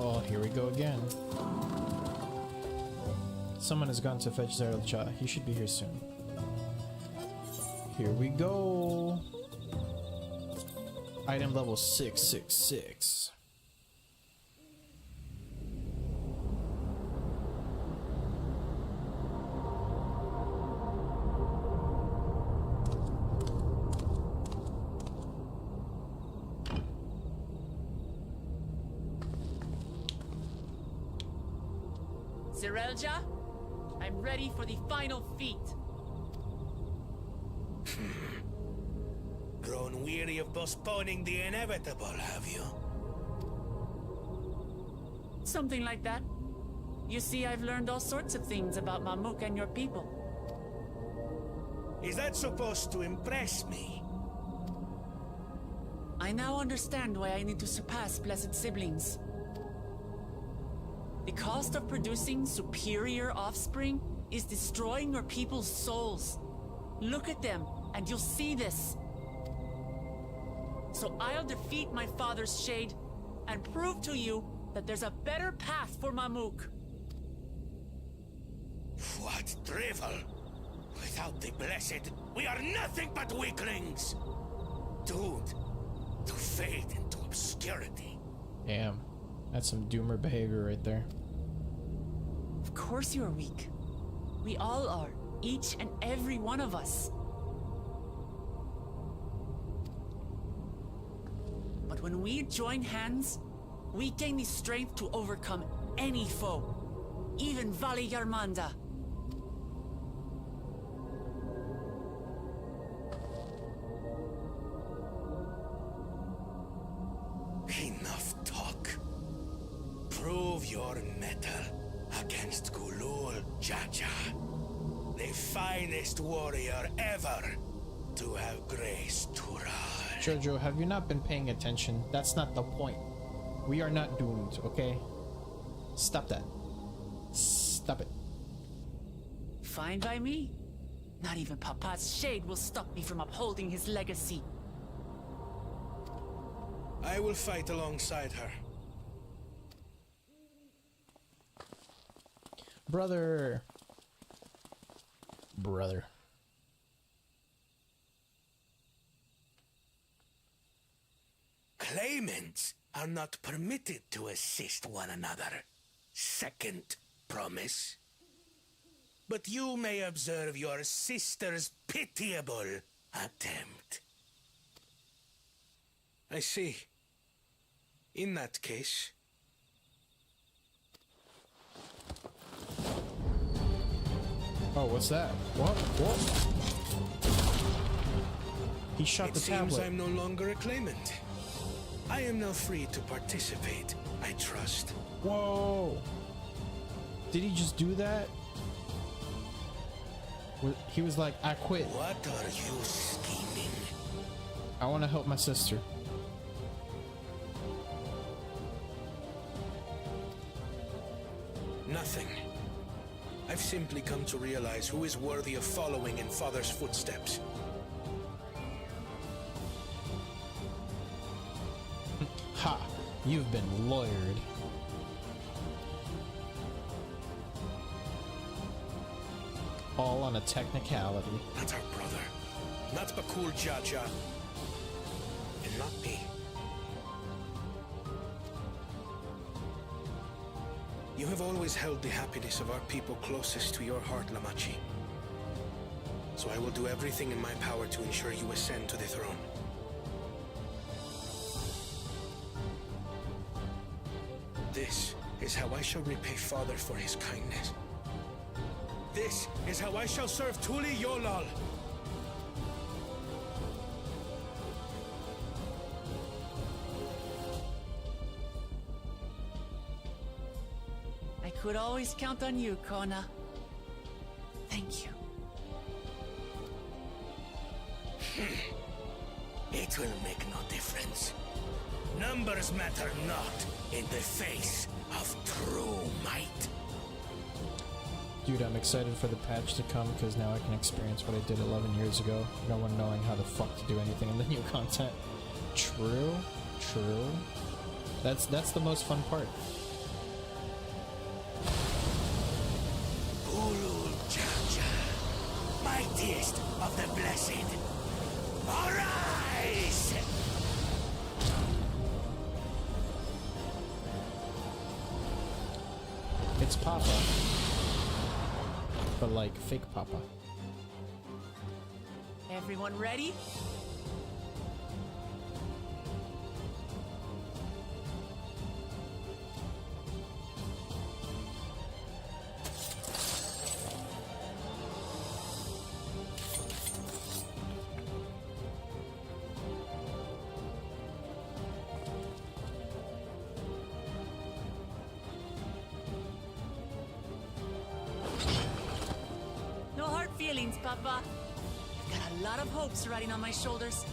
[SPEAKER 12] Oh, here we go again. Someone has gone to fetch Zoralja. He should be here soon. Here we go. Item level 666.
[SPEAKER 3] Zoralja, I'm ready for the final feat.
[SPEAKER 8] Grown weary of postponing the inevitable, have you?
[SPEAKER 3] Something like that. You see, I've learned all sorts of things about Mamuk and your people.
[SPEAKER 8] Is that supposed to impress me?
[SPEAKER 3] I now understand why I need to surpass blessed siblings. The cost of producing superior offspring is destroying your people's souls. Look at them, and you'll see this. So I'll defeat my father's shade, and prove to you that there's a better path for Mamuk.
[SPEAKER 8] What drivel! Without the blessed, we are nothing but weaklings! Doomed to fade into obscurity.
[SPEAKER 12] Damn, that's some doomer behavior right there.
[SPEAKER 3] Of course you're weak. We all are, each and every one of us. But when we join hands, we gain the strength to overcome any foe, even Vali Yarmanda.
[SPEAKER 8] Enough talk. Prove your mettle against Gulul Jaja, the finest warrior ever to have graced Tural.
[SPEAKER 12] Jojo, have you not been paying attention? That's not the point. We are not doomed, okay? Stop that. Stop it.
[SPEAKER 3] Fine by me. Not even Papa's shade will stop me from upholding his legacy.
[SPEAKER 8] I will fight alongside her.
[SPEAKER 12] Brother.
[SPEAKER 8] Claimants are not permitted to assist one another. Second promise. But you may observe your sister's pitiable attempt. I see. In that case...
[SPEAKER 12] Oh, what's that? What? He shot the tablet.
[SPEAKER 8] It seems I'm no longer a claimant. I am now free to participate, I trust.
[SPEAKER 12] Whoa! Did he just do that? He was like, I quit.
[SPEAKER 8] What are you scheming?
[SPEAKER 12] I want to help my sister.
[SPEAKER 8] Nothing. I've simply come to realize who is worthy of following in Father's footsteps.
[SPEAKER 12] Ha! You've been lawyered. All on a technicality.
[SPEAKER 8] Not our brother. Not Bakul Jaja. And not me.
[SPEAKER 5] You have always held the happiness of our people closest to your heart, Lamachi. So I will do everything in my power to ensure you ascend to the throne. This is how I shall repay Father for his kindness. This is how I shall serve Tuli Yolal.
[SPEAKER 3] I could always count on you, Kona. Thank you.
[SPEAKER 8] It will make no difference. Numbers matter not in the face of true might.
[SPEAKER 10] Dude, I'm excited for the patch to come because now I can experience what I did 11 years ago. No one knowing how the fuck to do anything in the new content. True. That's the most fun part.
[SPEAKER 8] Ulul Jaja, mightiest of the blessed, arise!
[SPEAKER 10] It's Papa. But like fake Papa.
[SPEAKER 3] Everyone ready? No hard feelings, Papa. I've got a lot of hopes riding on my shoulders,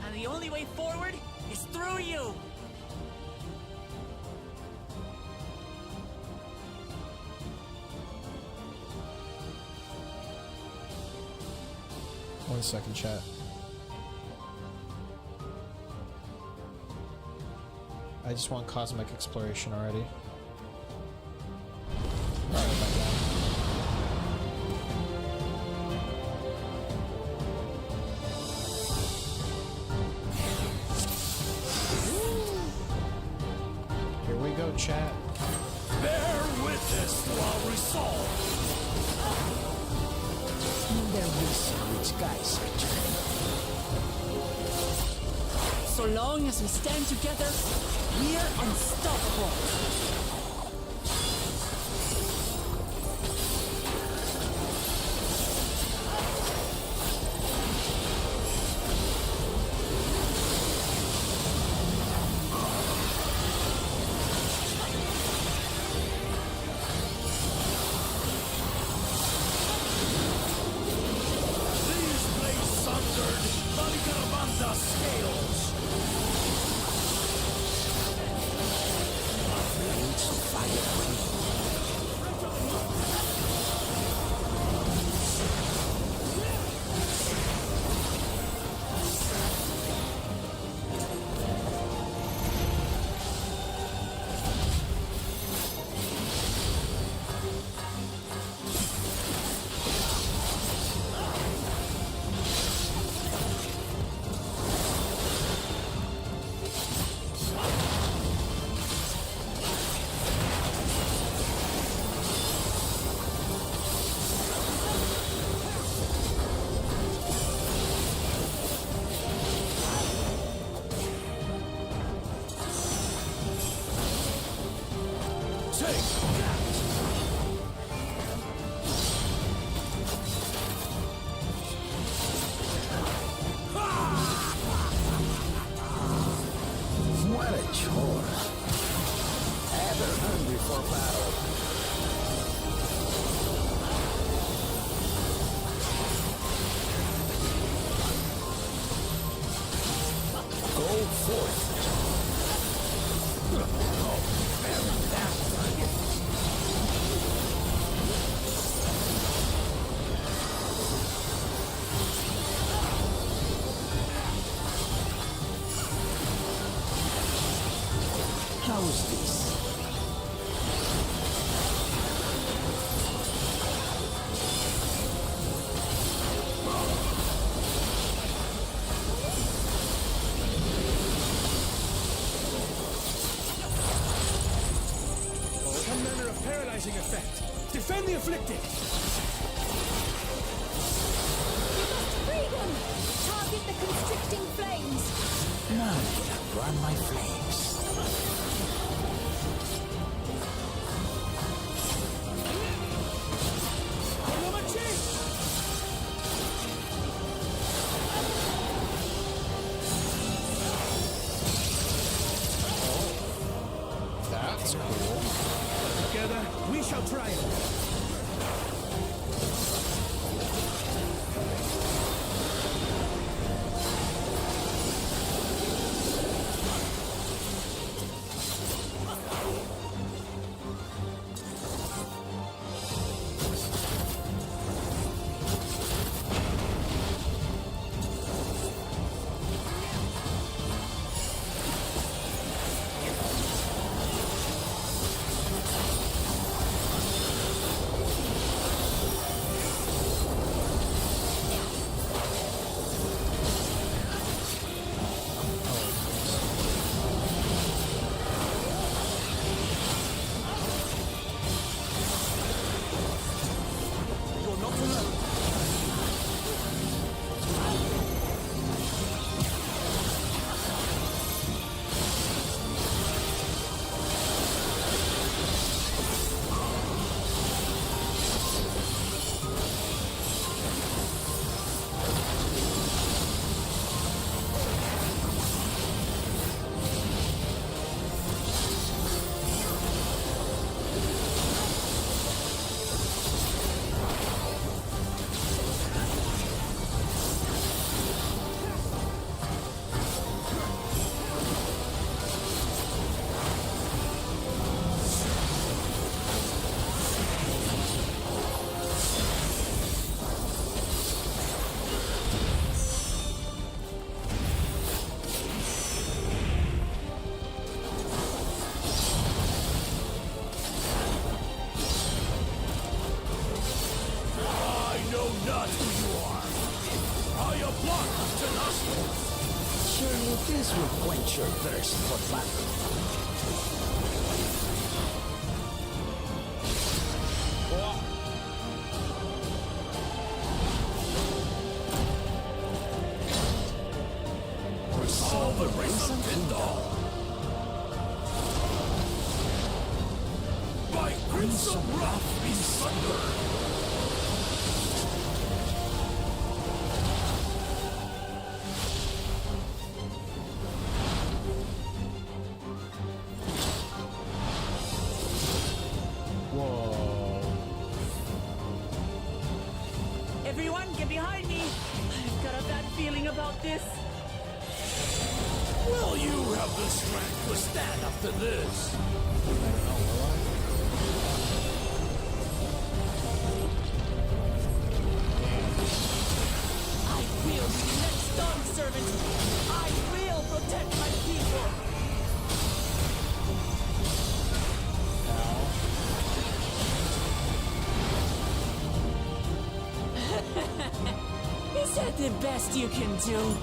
[SPEAKER 3] and the only way forward is through you.
[SPEAKER 10] One second, chat. I just want cosmic exploration already. Alright, my God. Here we go, chat.
[SPEAKER 8] Bear witness to our resolve.
[SPEAKER 13] There will see which guys return.
[SPEAKER 3] So long as we stand together, we're unstoppable.
[SPEAKER 13] What a chore. Ever hungry for battle. Go forth. Oh, very fast target. How is this?
[SPEAKER 5] Some manner of
[SPEAKER 8] stabilizing effect. Defend the afflicted!
[SPEAKER 15] Free them! Target the constricting flames!
[SPEAKER 13] None can outrun my flames.
[SPEAKER 12] That's cool.
[SPEAKER 8] Together, we shall triumph!
[SPEAKER 13] Surely this will quench your thirst for battle.
[SPEAKER 8] All the race of Vindal! By crimson wrath be sundered!
[SPEAKER 3] Everyone, get behind me! I've got a bad feeling about this.
[SPEAKER 8] Will you have the strength to stand after this?
[SPEAKER 3] I will be the next Dawn servant! I will protect my people! Is that the best you can do?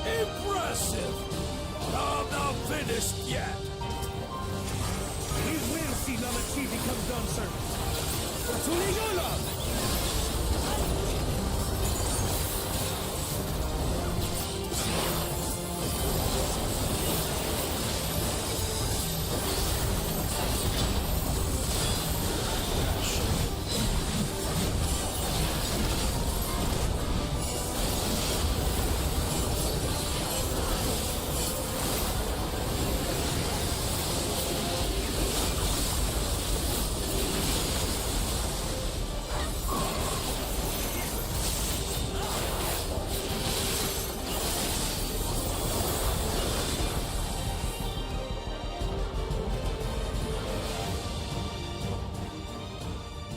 [SPEAKER 8] Impressive! But I'm not finished yet! We will see Namachi become Dawn servant! To Legola!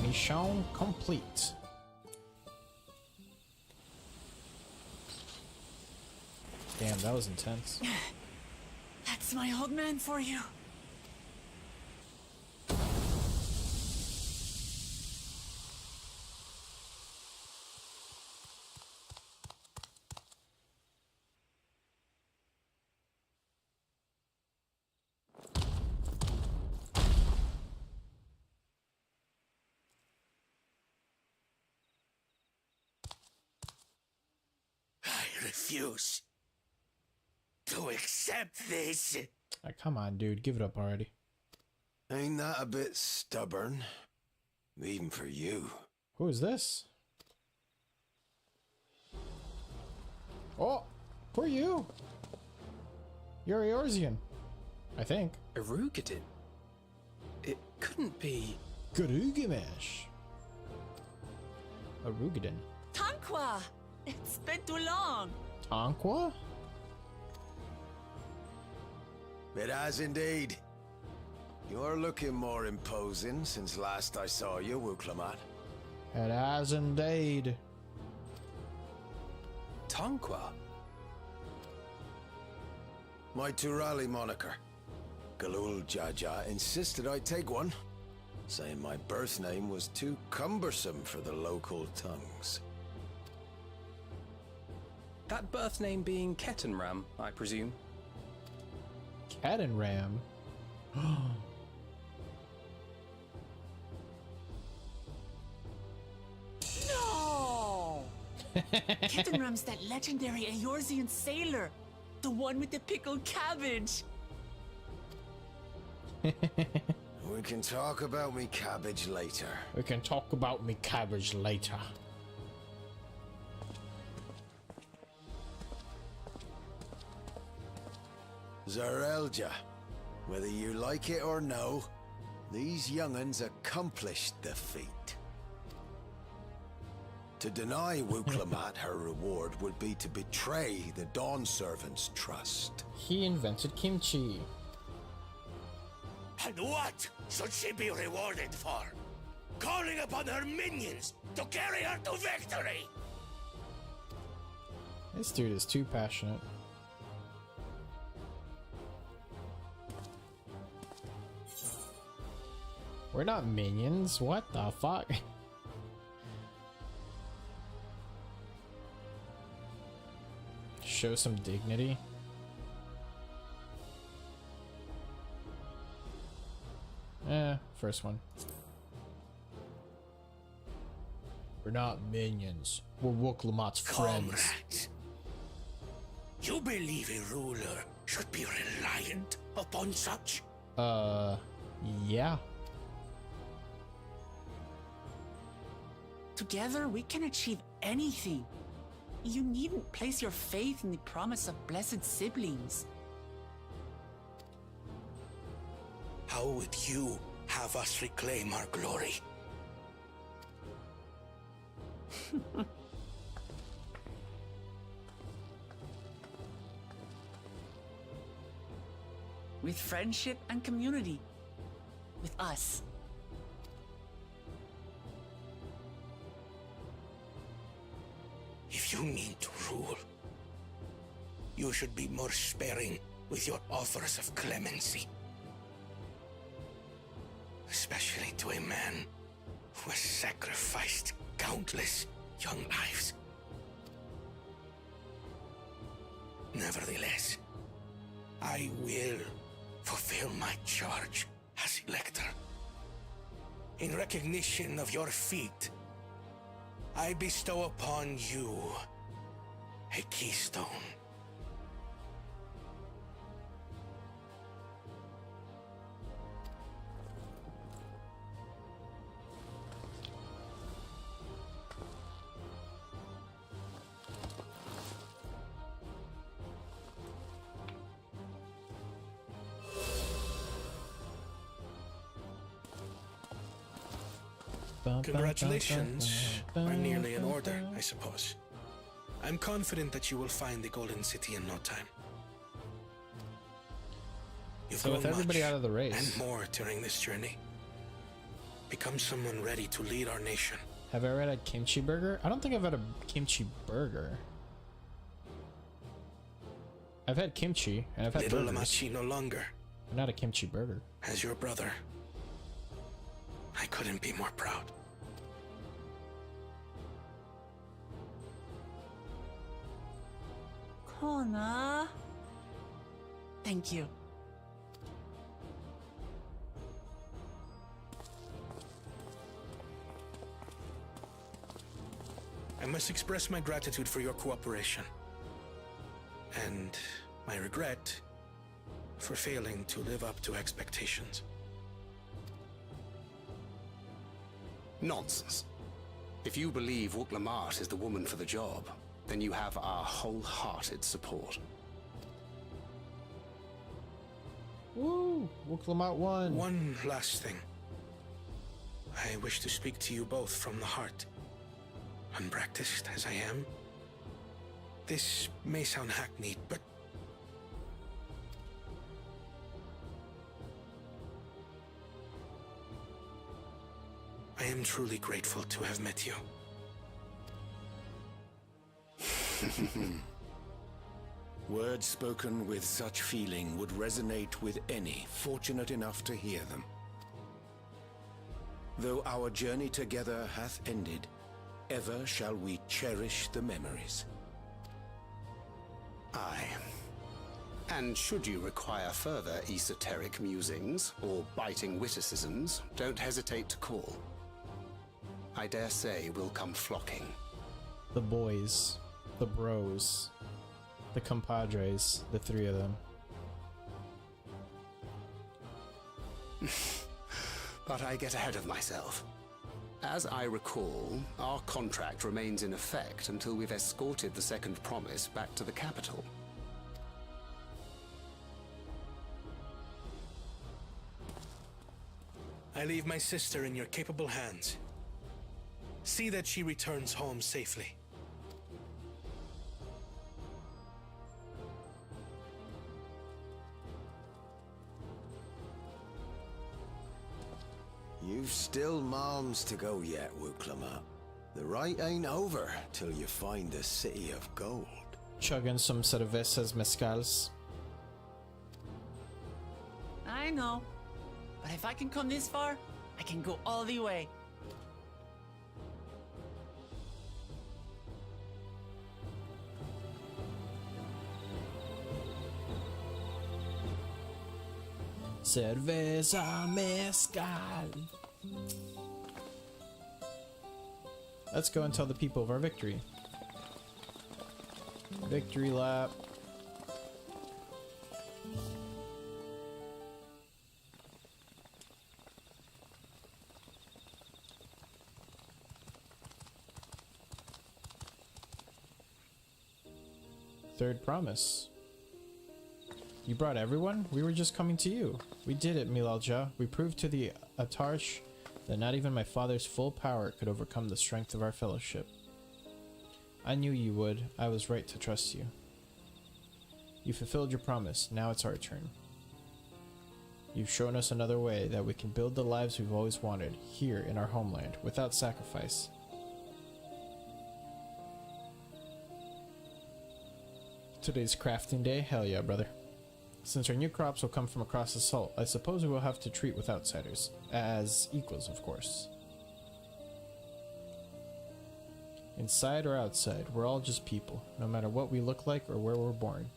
[SPEAKER 12] Mission complete. Damn, that was intense.
[SPEAKER 3] That's my old man for you.
[SPEAKER 8] refuse to accept this.
[SPEAKER 12] Come on, dude. Give it up already.
[SPEAKER 11] Ain't that a bit stubborn? Even for you.
[SPEAKER 12] Who is this? Oh, who are you? You're Eorzean, I think.
[SPEAKER 7] Erugadin? It couldn't be...
[SPEAKER 12] Garugamesh. Erugadin.
[SPEAKER 3] Tanqua! It's been too long.
[SPEAKER 12] Tanqua?
[SPEAKER 11] It has indeed. You're looking more imposing since last I saw you, Wuklamat.
[SPEAKER 12] It has indeed.
[SPEAKER 7] Tanqua?
[SPEAKER 11] My Turali moniker. Galul Jaja insisted I take one, saying my birth name was too cumbersome for the local tongues.
[SPEAKER 7] That birth name being Ketenram, I presume?
[SPEAKER 12] Ketenram?
[SPEAKER 3] No! Ketenram's that legendary Eorzean sailor. The one with the pickled cabbage.
[SPEAKER 11] We can talk about me cabbage later.
[SPEAKER 12] We can talk about me cabbage later.
[SPEAKER 11] Zarelja, whether you like it or no, these young'uns accomplished the feat. To deny Wuklamat her reward would be to betray the Dawn Servant's trust.
[SPEAKER 12] He invented kimchi.
[SPEAKER 8] And what should she be rewarded for? Calling upon her minions to carry her to victory!
[SPEAKER 12] This dude is too passionate. We're not minions. What the fuck? Show some dignity. First one. We're not minions. We're Wuklamat's friends.
[SPEAKER 8] Comrades, you believe a ruler should be reliant upon such?
[SPEAKER 12] Yeah.
[SPEAKER 3] Together we can achieve anything. You needn't place your faith in the promise of blessed siblings.
[SPEAKER 17] How would you have us reclaim our glory?
[SPEAKER 3] With friendship and community. With us.
[SPEAKER 17] If you mean to rule, you should be more sparing with your offers of clemency. Especially to a man who has sacrificed countless young lives. Nevertheless, I will fulfill my charge as Elector. In recognition of your feat, I bestow upon you a keystone. Congratulations are nearly in order, I suppose. I'm confident that you will find the Golden City in no time. You've
[SPEAKER 12] So with
[SPEAKER 17] grown
[SPEAKER 12] everybody
[SPEAKER 17] much
[SPEAKER 12] out of the race,
[SPEAKER 17] and more during this journey. Become someone ready to lead our nation.
[SPEAKER 12] have I ever had a kimchi burger? I don't think I've had a kimchi burger. I've had kimchi and I've had
[SPEAKER 17] Little
[SPEAKER 12] burgers,
[SPEAKER 17] Lamachi no longer.
[SPEAKER 12] but not a kimchi burger.
[SPEAKER 17] As your brother, I couldn't be more proud.
[SPEAKER 3] Kona. Thank you.
[SPEAKER 17] I must express my gratitude for your cooperation.
[SPEAKER 5] and my regret for failing to live up to expectations.
[SPEAKER 4] Nonsense. If you believe Wuk-Lamat is the woman for the job, then you have our wholehearted support.
[SPEAKER 12] Woo! Wuk-Lamat won!
[SPEAKER 5] One last thing. I wish to speak to you both from the heart. Unpracticed as I am, this may sound hackneyed, but I am truly grateful to have met you.
[SPEAKER 16] Words spoken with such feeling would resonate with any fortunate enough to hear them. Though our journey together hath ended, ever shall we cherish the memories.
[SPEAKER 4] Aye. And should you require further esoteric musings or biting witticisms, don't hesitate to call. I dare say we'll come flocking.
[SPEAKER 12] The boys, the bros, the compadres, the three of them.
[SPEAKER 4] But I get ahead of myself. As I recall, our contract remains in effect until we've escorted the second promise back to the capital.
[SPEAKER 5] I leave my sister in your capable hands. See that she returns home safely.
[SPEAKER 11] You've still moms to go yet, Wuk-Lamat. The ride ain't over till you find the city of gold.
[SPEAKER 12] Chugging some cervezas mezcals.
[SPEAKER 3] I know. But if I can come this far, I can go all the way.
[SPEAKER 12] Cerveza mezcal. Let's go and tell the people of our victory. Victory lap. Third promise. You brought everyone? We were just coming to you. We did it, Milalja. We proved to the Atarsh that not even my father's full power could overcome the strength of our fellowship. I knew you would. I was right to trust you. You fulfilled your promise. Now it's our turn. You've shown us another way that we can build the lives we've always wanted, here in our homeland, without sacrifice. Today's crafting day? Hell yeah, brother. Since our new crops will come from across the salt, I suppose we will have to treat with outsiders. As equals, of course. Inside or outside, we're all just people, no matter what we look like or where we're born.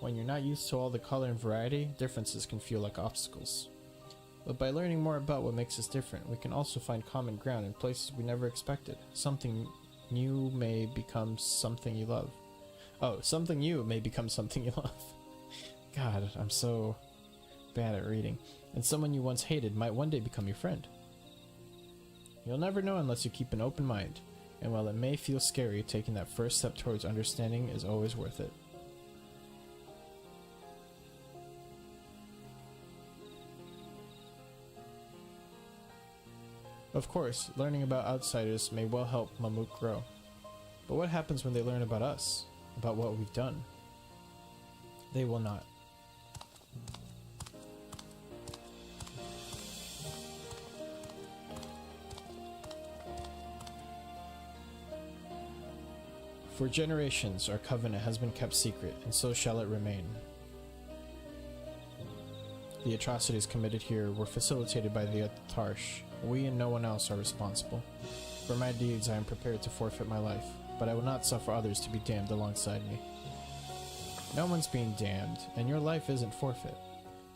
[SPEAKER 12] When you're not used to all the color and variety, differences can feel like obstacles. But by learning more about what makes us different, we can also find common ground in places we never expected. Something new may become something you love. Oh, something new may become something you love. God, I'm so bad at reading. And someone you once hated might one day become your friend. You'll never know unless you keep an open mind. And while it may feel scary, taking that first step towards understanding is always worth it. Of course, learning about outsiders may well help Mamuk grow. But what happens when they learn about us? About what we've done? They will not. For generations, our covenant has been kept secret, and so shall it remain. The atrocities committed here were facilitated by the Atarsh. We and no one else are responsible. For my deeds, I am prepared to forfeit my life, but I will not suffer others to be damned alongside me. No one's being damned, and your life isn't forfeit.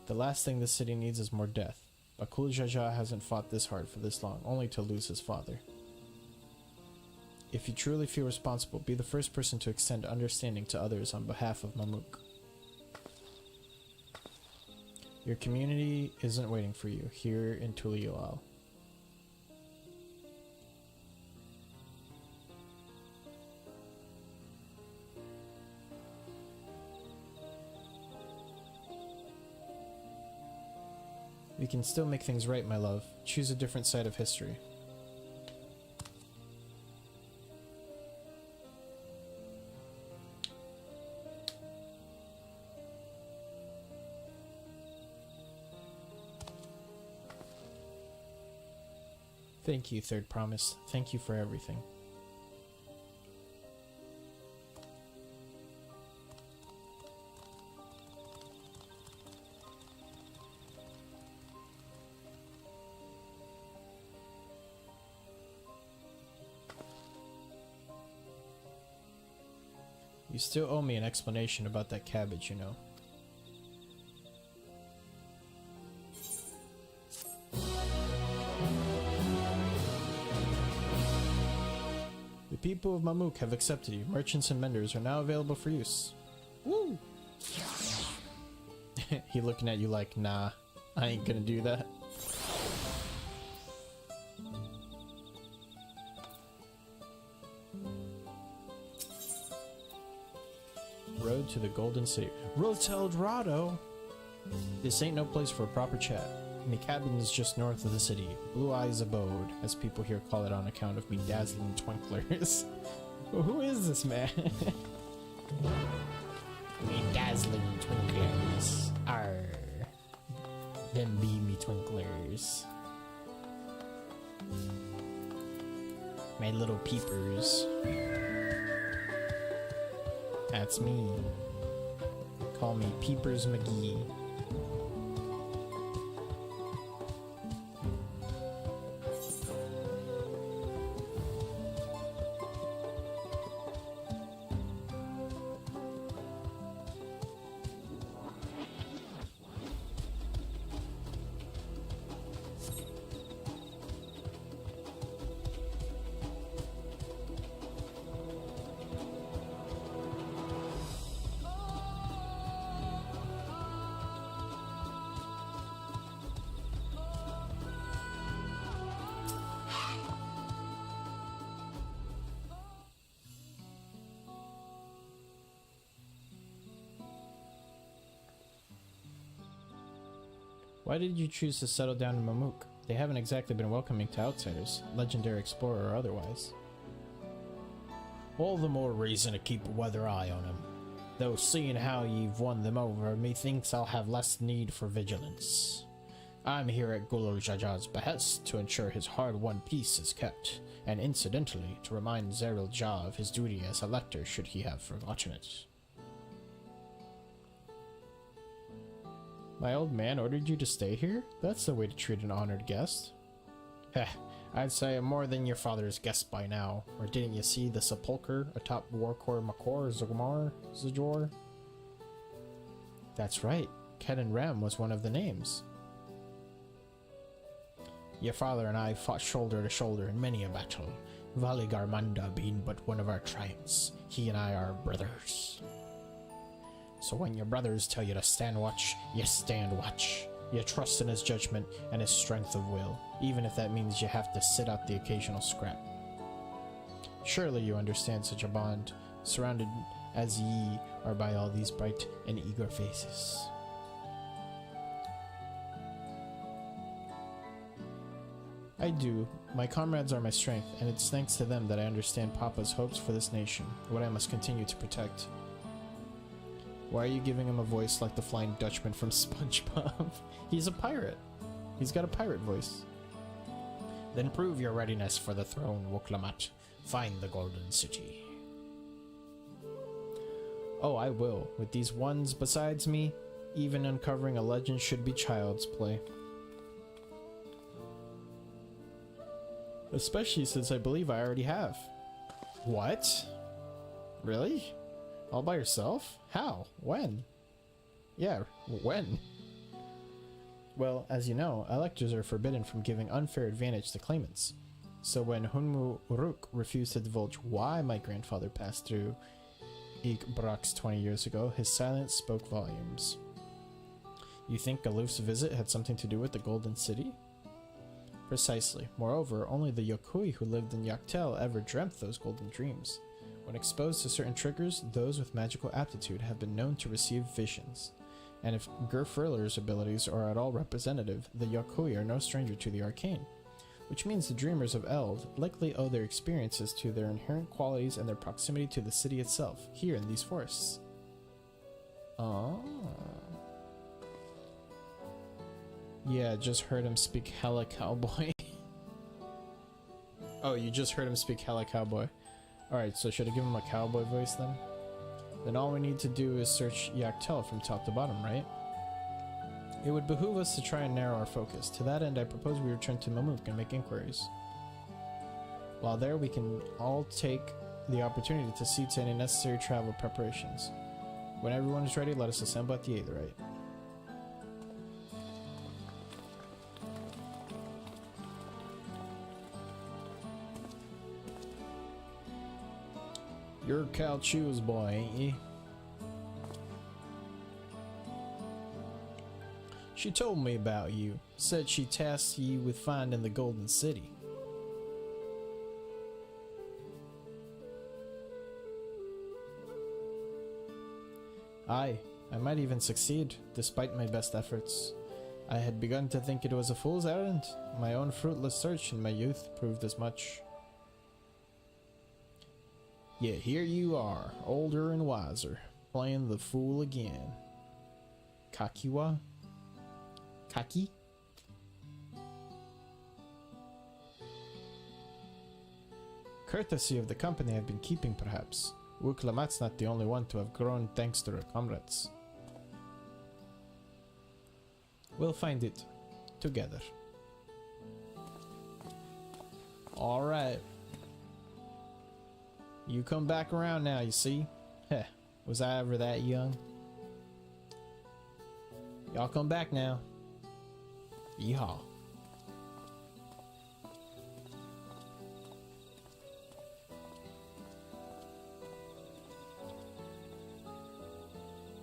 [SPEAKER 12] The last thing this city needs is more death. Bakul Jaja hasn't fought this hard for this long, only to lose his father. If you truly feel responsible, be the first person to extend understanding to others on behalf of Mamuk. Your community isn't waiting for you here in Tuliyoal. We can still make things right, my love. Choose a different side of history. Thank you, Third Promise. Thank you for everything. You still owe me an explanation about that cabbage, you know. The people of Mamuk have accepted you. Merchants and vendors are now available for use. Woo! He looking at you like, nah, I ain't gonna do that. Road to the Golden City. Road to El Dorado! This ain't no place for a proper chat. The cabin is just north of the city. Blue Eyes Abode, as people here call it on account of me dazzling twinklers. Who is this man? Me dazzling twinklers. Arr. Them be me twinklers. My little peepers. That's me. Call me Peepers McGee. Why did you choose to settle down in Mamuk? They haven't exactly been welcoming to outsiders, legendary explorer or otherwise. All the more reason to keep a weather eye on them. Though seeing how you've won them over, methinks I'll have less need for vigilance. I'm here at Gulul Jaja's behest to ensure his hard-won peace is kept, and incidentally, to remind Zeril Jah of his duty as a lector should he have forgotten it. My old man ordered you to stay here? That's the way to treat an honored guest. Heh, I'd say I'm more than your father's guest by now. Or didn't you see the sepulcher atop Warkor Makor Zogmar Zajor? That's right, Kedan Ram was one of the names. Your father and I fought shoulder to shoulder in many a battle, Valigarmanda being but one of our triumphs. He and I are brothers. So when your brothers tell you to stand watch, you stand watch. You trust in his judgment and his strength of will, even if that means you have to sit out the occasional scrap. Surely you understand such a bond, surrounded as ye are by all these bright and eager faces. I do. My comrades are my strength, and it's thanks to them that I understand Papa's hopes for this nation, what I must continue to protect. Why are you giving him a voice like the Flying Dutchman from SpongeBob? He's a pirate. He's got a pirate voice. Then prove your readiness for the throne, Wuklamat. Find the Golden City. Oh, I will. With these ones besides me, even uncovering a legend should be child's play. Especially since I believe I already have. What? Really? All by yourself? How? When? Yeah, when? Well, as you know, electors are forbidden from giving unfair advantage to claimants. So when Hunmu Uruk refused to divulge why my grandfather passed through Ik Brax 20 years ago, his silence spoke volumes. You think Galuf's visit had something to do with the Golden City? Precisely. Moreover, only the Yokui who lived in Yaktel ever dreamt those golden dreams. When exposed to certain triggers, those with magical aptitude have been known to receive visions. And if Gerfurler's abilities are at all representative, the Yokui are no stranger to the arcane. Which means the dreamers of Eld likely owe their experiences to their inherent qualities and their proximity to the city itself, here in these forests. Oh. Yeah, just heard him speak hella cowboy. Oh, you just heard him speak hella cowboy. Alright, so should I give him a cowboy voice then? Then all we need to do is search Yaktel from top to bottom, right? It would behoove us to try and narrow our focus. To that end, I propose we return to Mamuk and make inquiries. While there, we can all take the opportunity to see to any necessary travel preparations. When everyone is ready, let us assemble at the Aetherite. You're Cal Chu's boy, ain't ye? She told me about you. Said she tasked you with finding the Golden City. Aye, I might even succeed, despite my best efforts. I had begun to think it was a fool's errand. My own fruitless search in my youth proved as much. Yet here you are, older and wiser, playing the fool again. Kakiwa? Kaki? Courtesy of the company I've been keeping, perhaps. Wuklamat's not the only one to have grown thanks to her comrades. We'll find it. Together. Alright. You come back around now, you see? Heh, was I ever that young? Y'all come back now. Yeehaw.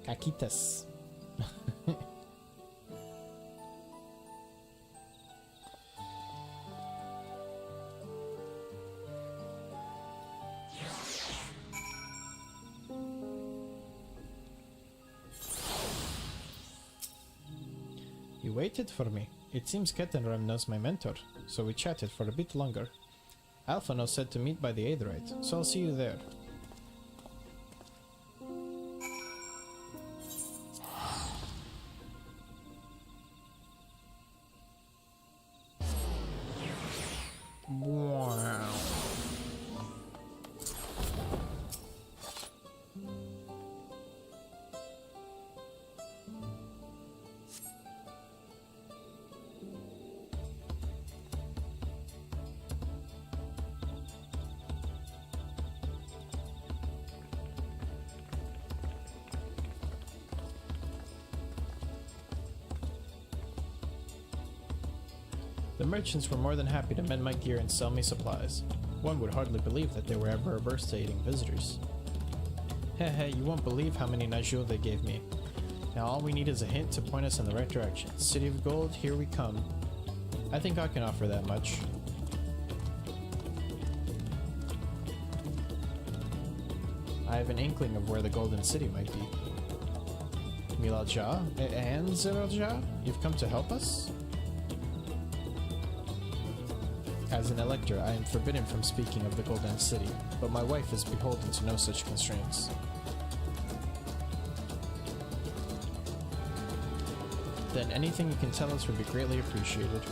[SPEAKER 12] Caquitas. You waited for me. It seems Kettenram knows my mentor, so we chatted for a bit longer. Alphano said to meet by the Aetherite, so I'll see you there. Wow. The merchants were more than happy to mend my gear and sell me supplies. One would hardly believe that they were ever averse to aiding visitors. Heh, you won't believe how many najul they gave me. Now all we need is a hint to point us in the right direction. City of Gold, here we come. I think I can offer that much. I have an inkling of where the Golden City might be. Milaja and Ziraja, you've come to help us? As an elector, I am forbidden from speaking of the Golden City, but my wife is beholden to no such constraints. Then anything you can tell us would be greatly appreciated.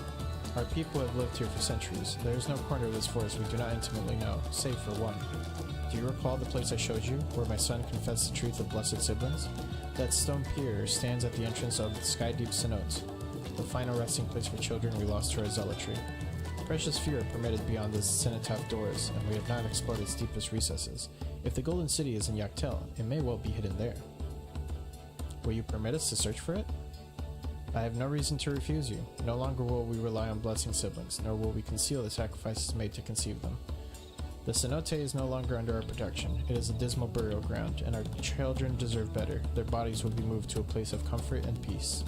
[SPEAKER 12] Our people have lived here for centuries. There is no corner of this forest we do not intimately know, save for one. Do you recall the place I showed you, where my son confessed the truth of blessed siblings? That stone pier stands at the entrance of the Sky Deep Cenote, the final resting place for children we lost to our zealotry. Precious few are permitted beyond the cenotaph doors, and we have not explored its deepest recesses. If the Golden City is in Yaktel, it may well be hidden there. Will you permit us to search for it? I have no reason to refuse you. No longer will we rely on blessing siblings, nor will we conceal the sacrifices made to conceive them. The cenote is no longer under our protection. It is a dismal burial ground, and our children deserve better. Their bodies will be moved to a place of comfort and peace.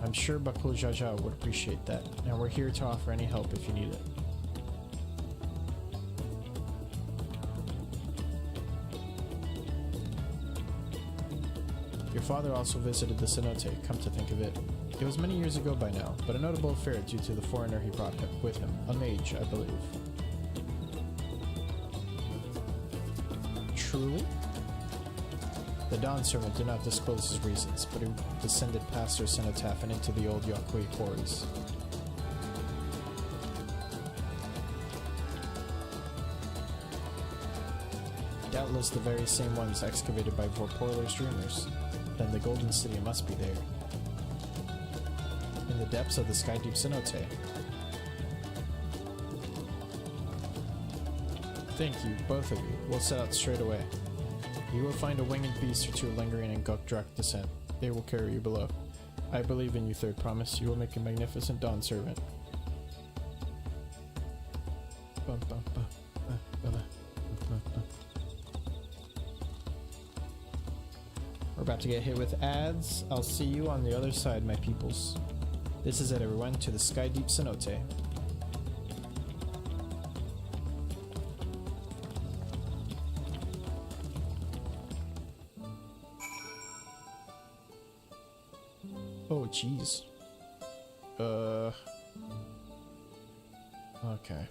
[SPEAKER 12] I'm sure Bakul Jaja would appreciate that, and we're here to offer any help if you need it. Your father also visited the cenote, come to think of it. It was many years ago by now, but a notable affair due to the foreigner he brought with him, a mage, I believe. Truly? The Dawn servant did not disclose his reasons, but he descended past their cenotaph and into the old Yokui quarries. Doubtless the very same ones excavated by Vorporler's dreamers. Then the Golden City must be there. In the depths of the Sky Deep cenote. Thank you, both of you. We'll set out straight away. You will find a winged beast or two lingering in Gokdrak descent. They will carry you below. I believe in you, Third Promise. You will make a magnificent Dawn servant. We're about to get hit with ads. I'll see you on the other side, my peoples. This is it, everyone, to the Sky Deep cenote. Oh, jeez. Okay.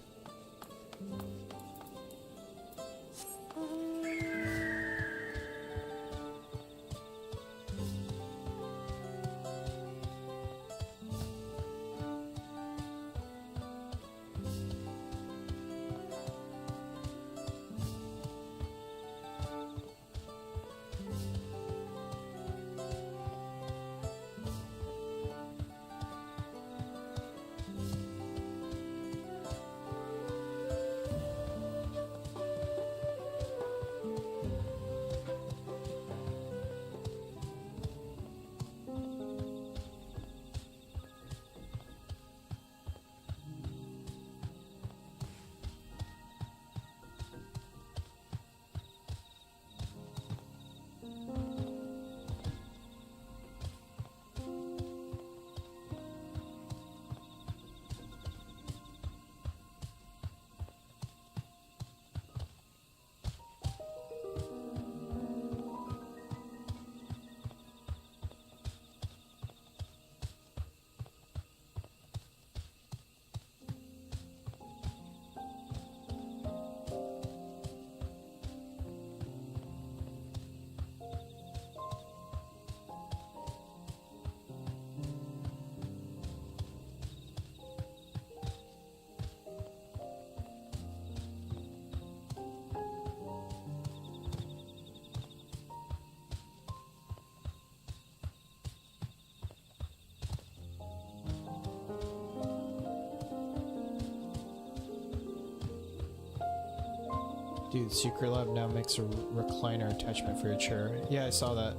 [SPEAKER 12] Dude, Secret Lab now makes a recliner attachment for your chair. Yeah, I saw that.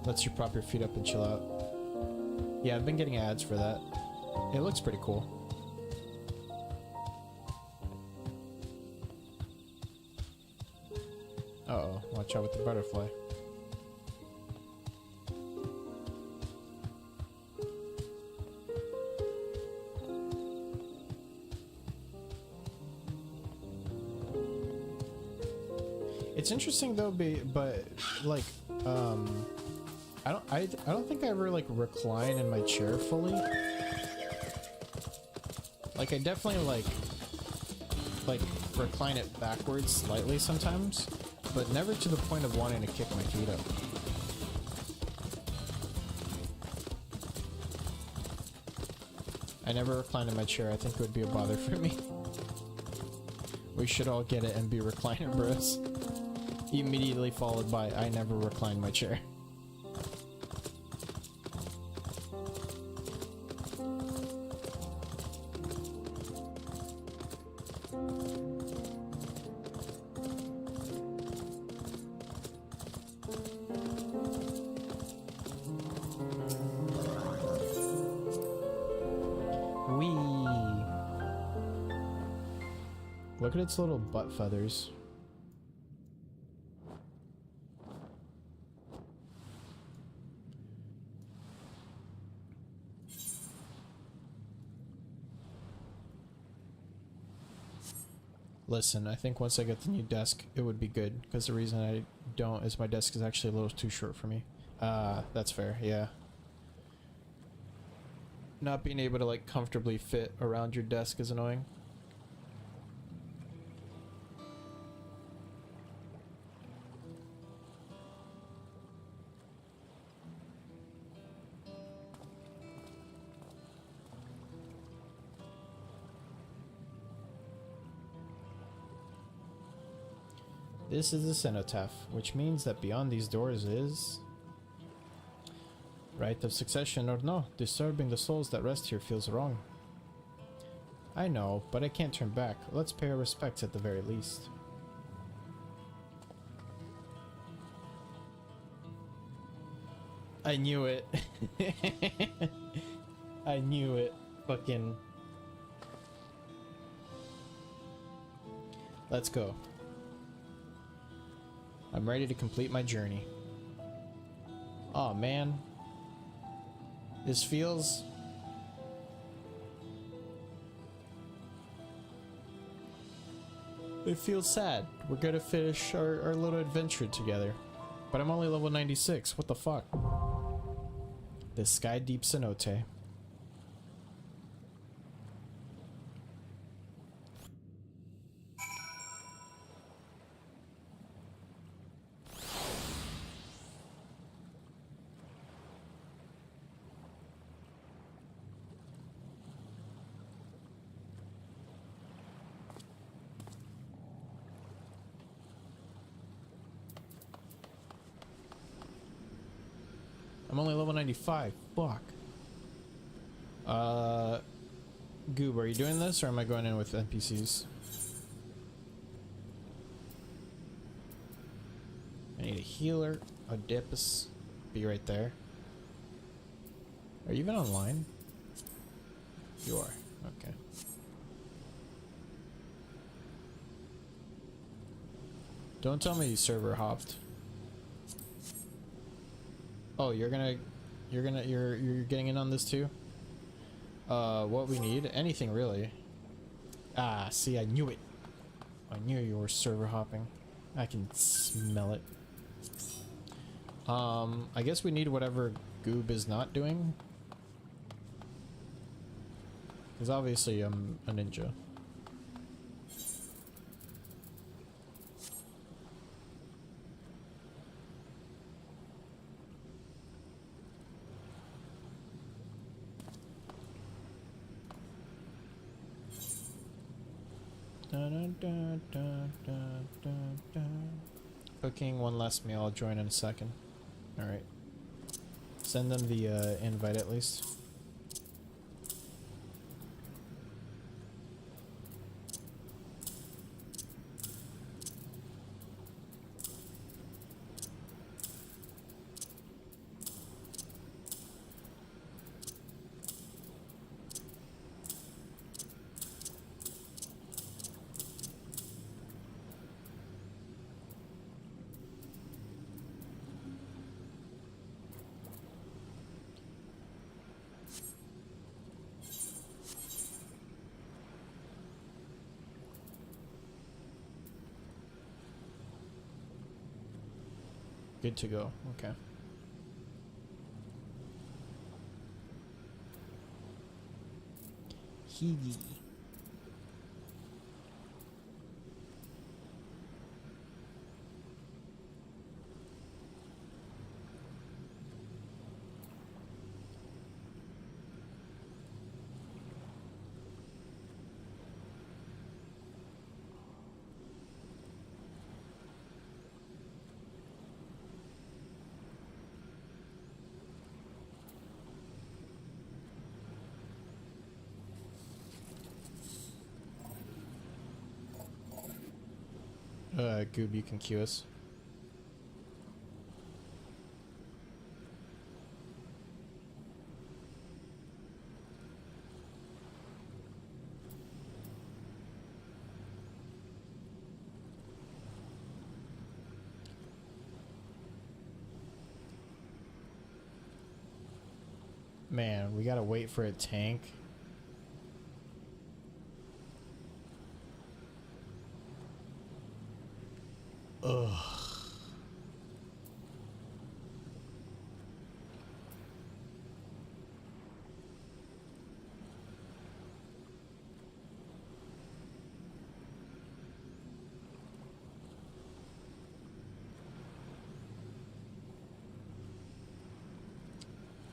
[SPEAKER 12] Lets you prop your feet up and chill out. Yeah, I've been getting ads for that. It looks pretty cool. Uh-oh, watch out with the butterfly. It's interesting though, but like, I don't think I ever like recline in my chair fully. Like I definitely like recline it backwards slightly sometimes, but never to the point of wanting to kick my feet up. I never recline in my chair. I think it would be a bother for me. We should all get it and be recliner bros. Immediately followed by, I never recline my chair. Look at its little butt feathers. Listen, I think once I get the new desk, it would be good. Because the reason I don't is my desk is actually a little too short for me. That's fair, yeah. Not being able to, like, comfortably fit around your desk is annoying. This is the cenotaph, which means that beyond these doors is... right of succession or no, disturbing the souls that rest here feels wrong. I know, but I can't turn back. Let's pay our respects at the very least. I knew it. I knew it. Fucking... Let's go. I'm ready to complete my journey. Aw, man. This feels... It feels sad. We're gonna finish our little adventure together. But I'm only level 96. What the fuck? The Sky Deep Cenote. I'm only level 95. Fuck. Goob, are you doing this or am I going in with NPCs? I need a healer, a Oedipus. Be right there. Are you even online? You are. Okay. Don't tell me you server hopped. Oh, you're getting in on this too? What we need? Anything really. Ah, see, I knew it. I knew you were server hopping. I can smell it. I guess we need whatever Goob is not doing. Because obviously I'm a ninja. Cooking one last meal. I'll join in a second. Alright. Send them the invite at least. Good to go. Okay. Higi. Goob, you can queue us. Man, we gotta wait for a tank. Ugh.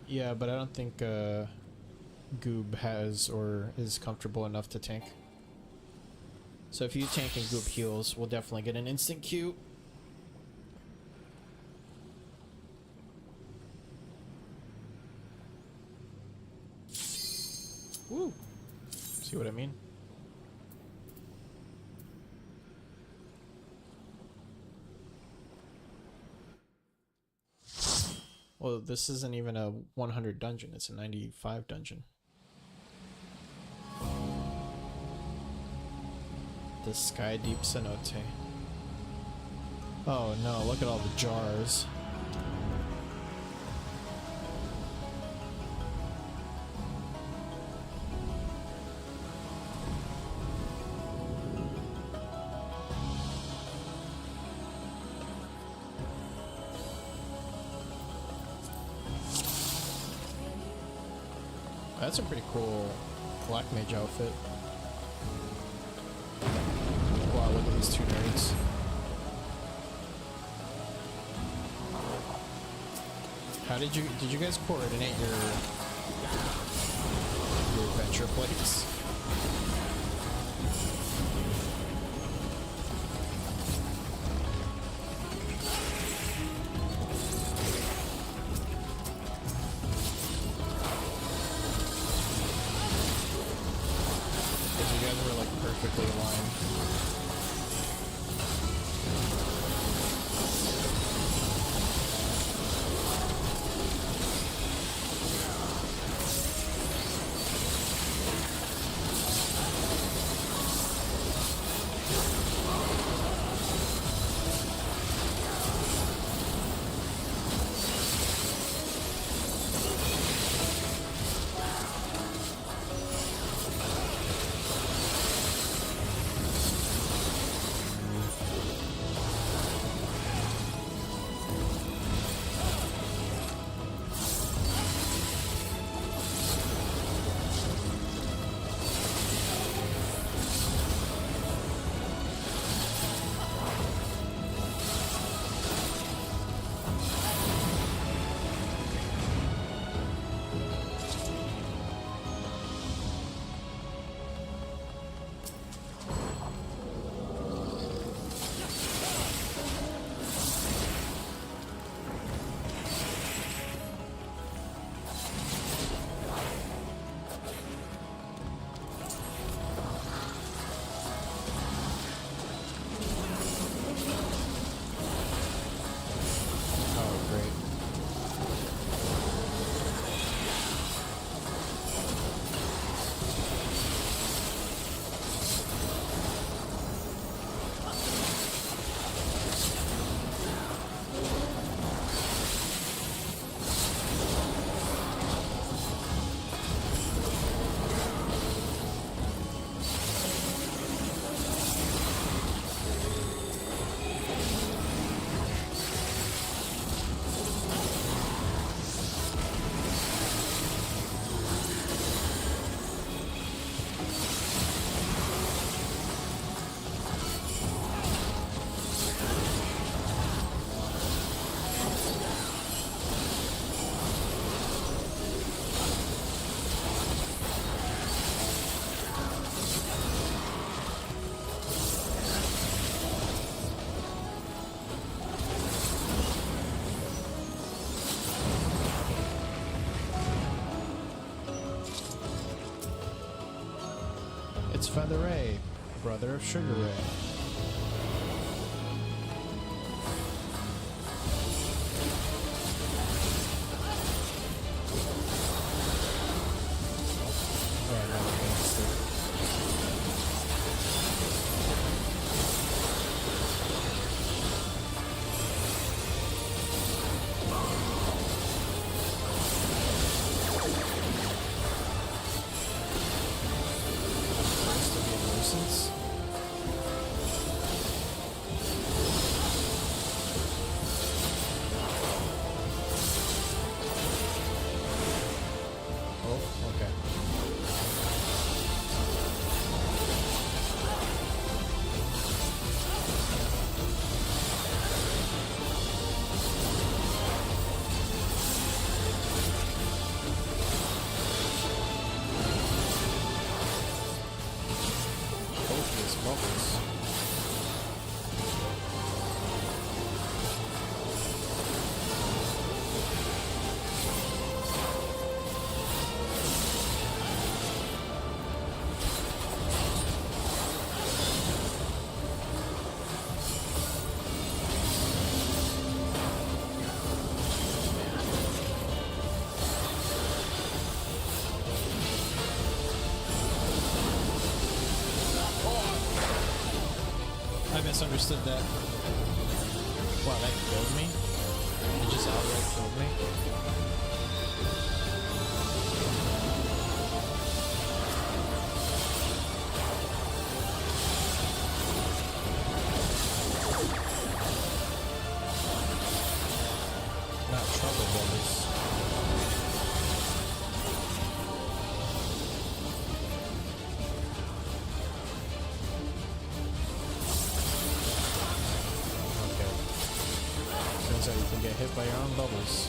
[SPEAKER 12] Yeah, but I don't think Goob has or is comfortable enough to tank. So if you tank and Goob heals, we'll definitely get an instant Q. Woo! See what I mean? Well, this isn't even a 100 dungeon, it's a 95 dungeon. The Sky Deep Cenote. Oh no, look at all the jars. That's a pretty cool Black Mage outfit. Wow, look at these two nerds. How did you guys coordinate your adventure plates? Perfectly aligned. It's Feather Ray, brother of Sugar Ray. misunderstood that. Wow, that killed me? It just outright killed me? Not trouble brothers. So you can get hit by your own bubbles.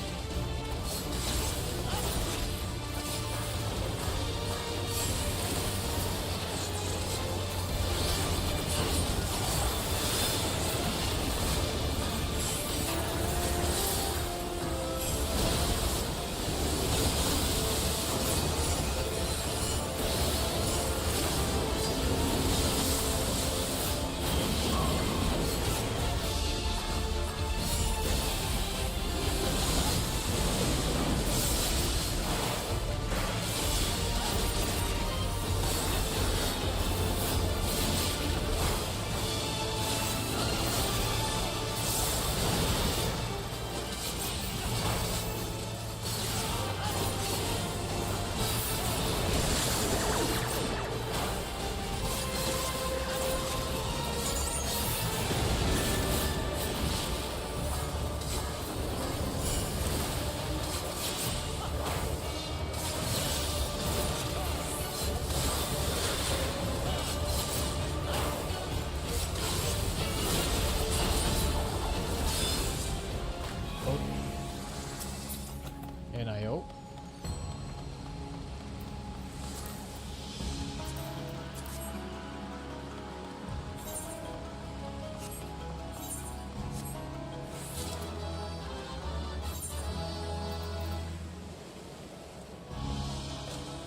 [SPEAKER 12] And I hope.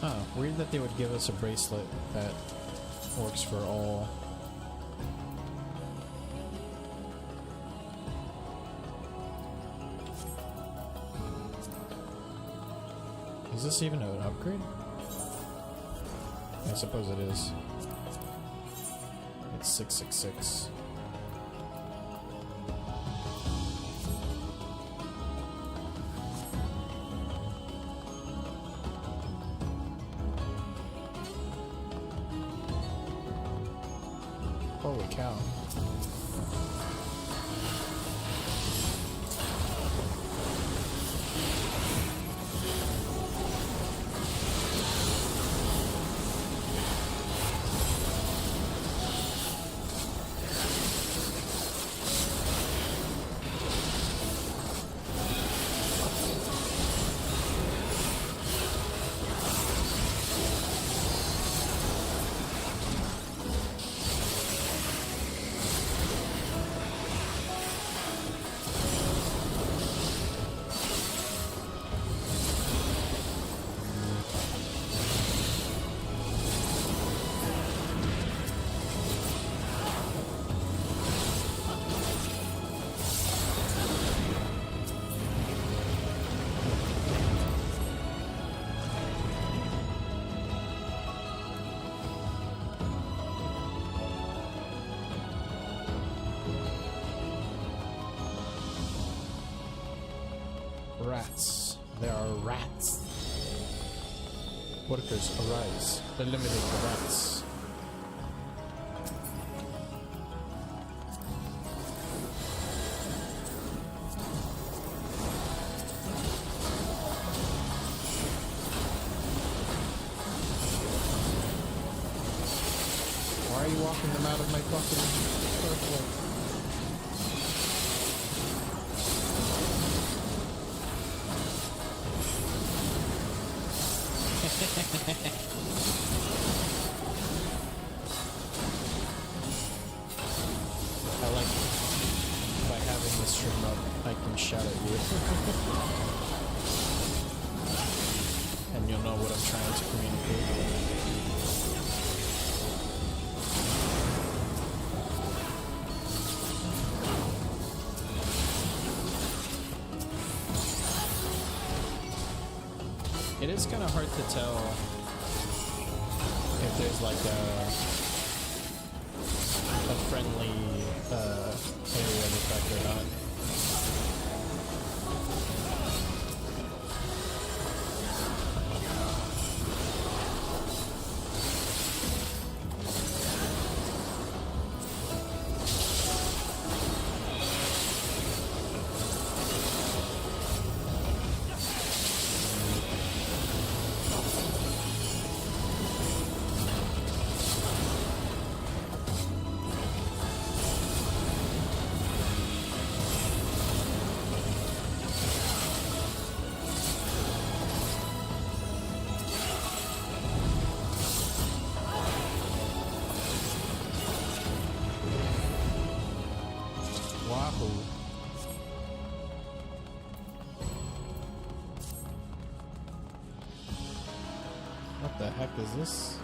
[SPEAKER 12] Huh, weird that they would give us a bracelet that works for all. Is this even an upgrade? I suppose it is. It's 666. Holy cow. Rats. There are rats. Workers, arise. Eliminate the rats. Why are you walking them out of my fucking circle? I like by having this stream up, I can shout at you. And you'll know what I'm trying to communicate. It is kind of hard to tell if there's like a friendly area effect or not. What the heck is this?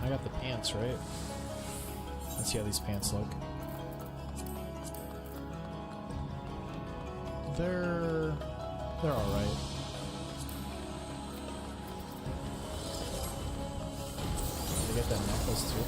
[SPEAKER 12] I got the pants, right? Let's see how these pants look. They're alright. Did I get that necklace too?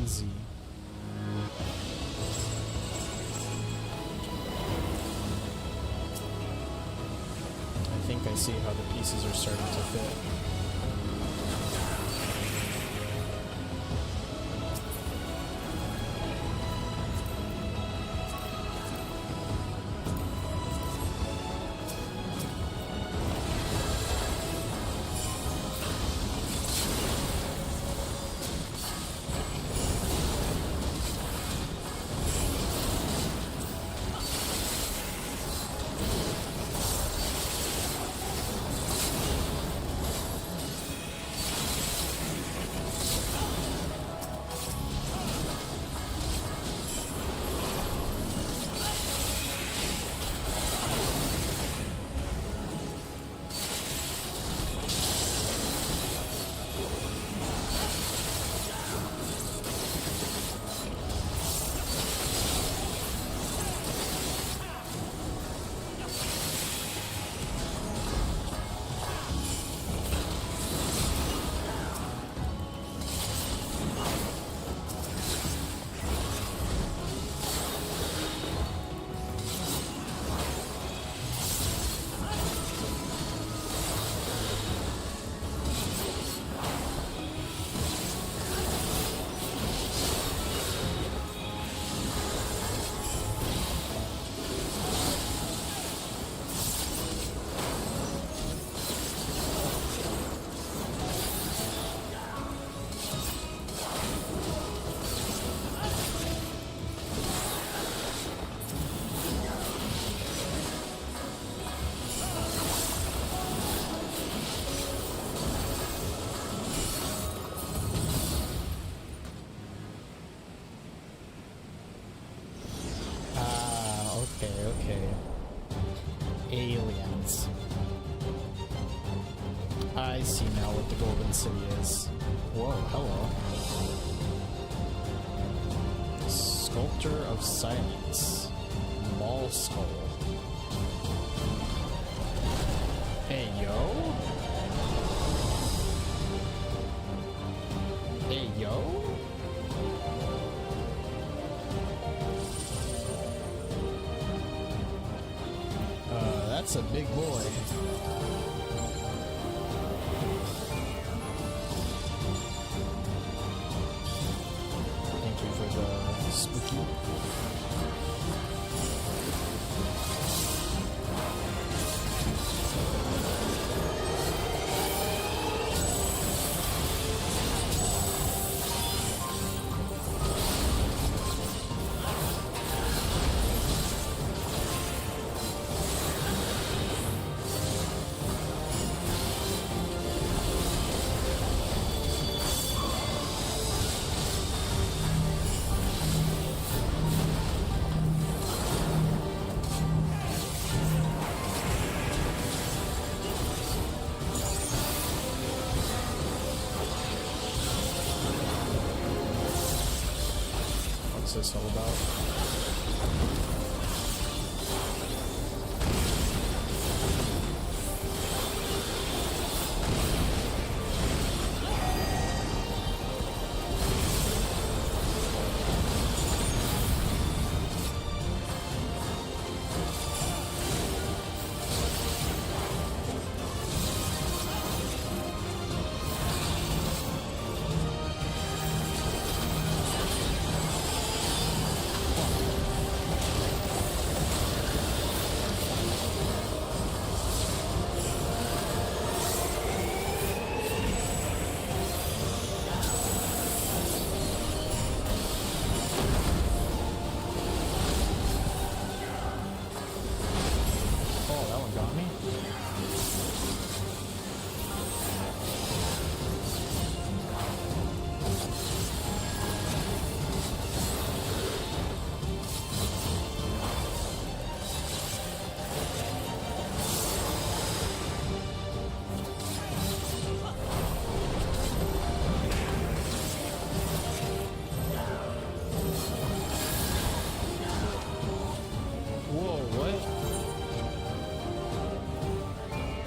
[SPEAKER 12] Z. I think I see how the pieces are starting to fit. Okay. Aliens. I see now what the Golden City is. Whoa, hello. Sculptor of Silence. Mall Skull. Hey, yo? Hey, yo? That's a big boy. Thank you for the spooky. What's this all about?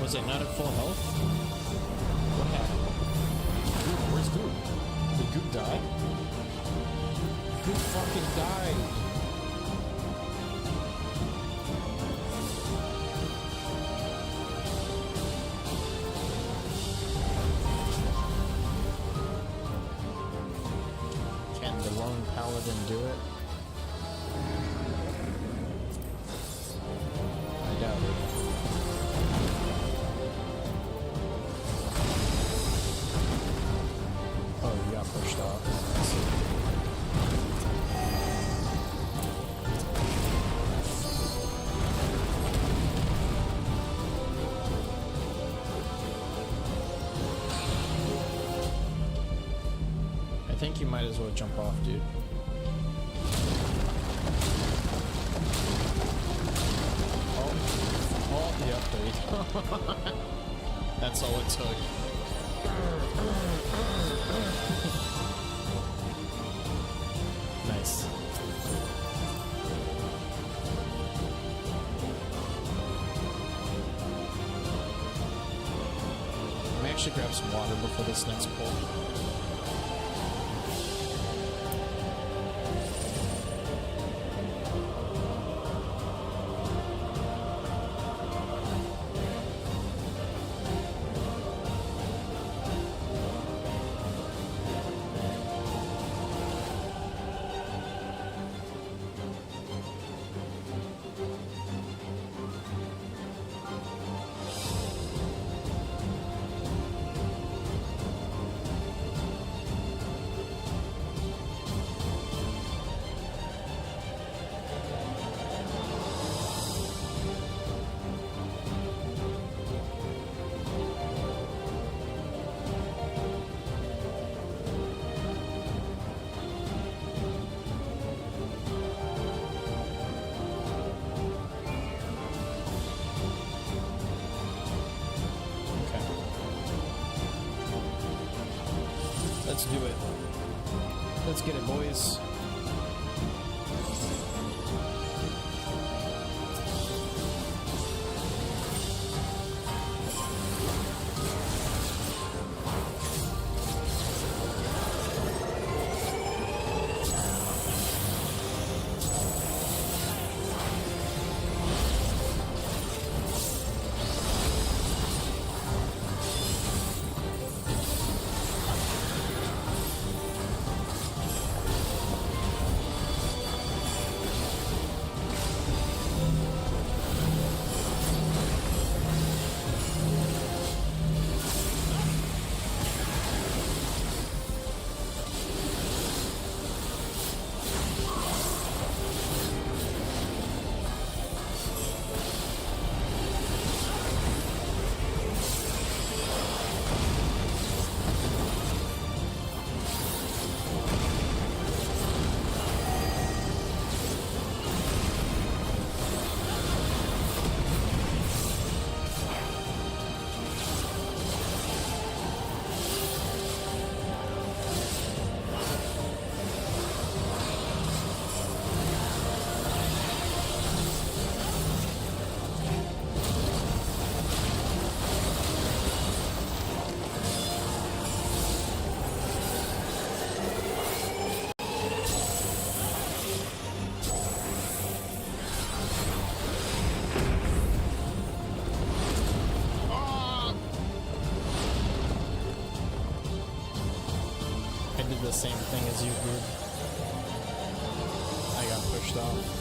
[SPEAKER 12] Was it not at full health? What happened? Goop, where's Goop? Did Goop die? died. Can the lone paladin do it? I doubt it. Oh, you got pushed off. I see. I think you might as well jump off, dude. Oh, yep, there you go. That's all it took. Nice. Let me actually grab some water before this next pull. Let's do it. Let's get it, boys. The same thing as you did. I got pushed off.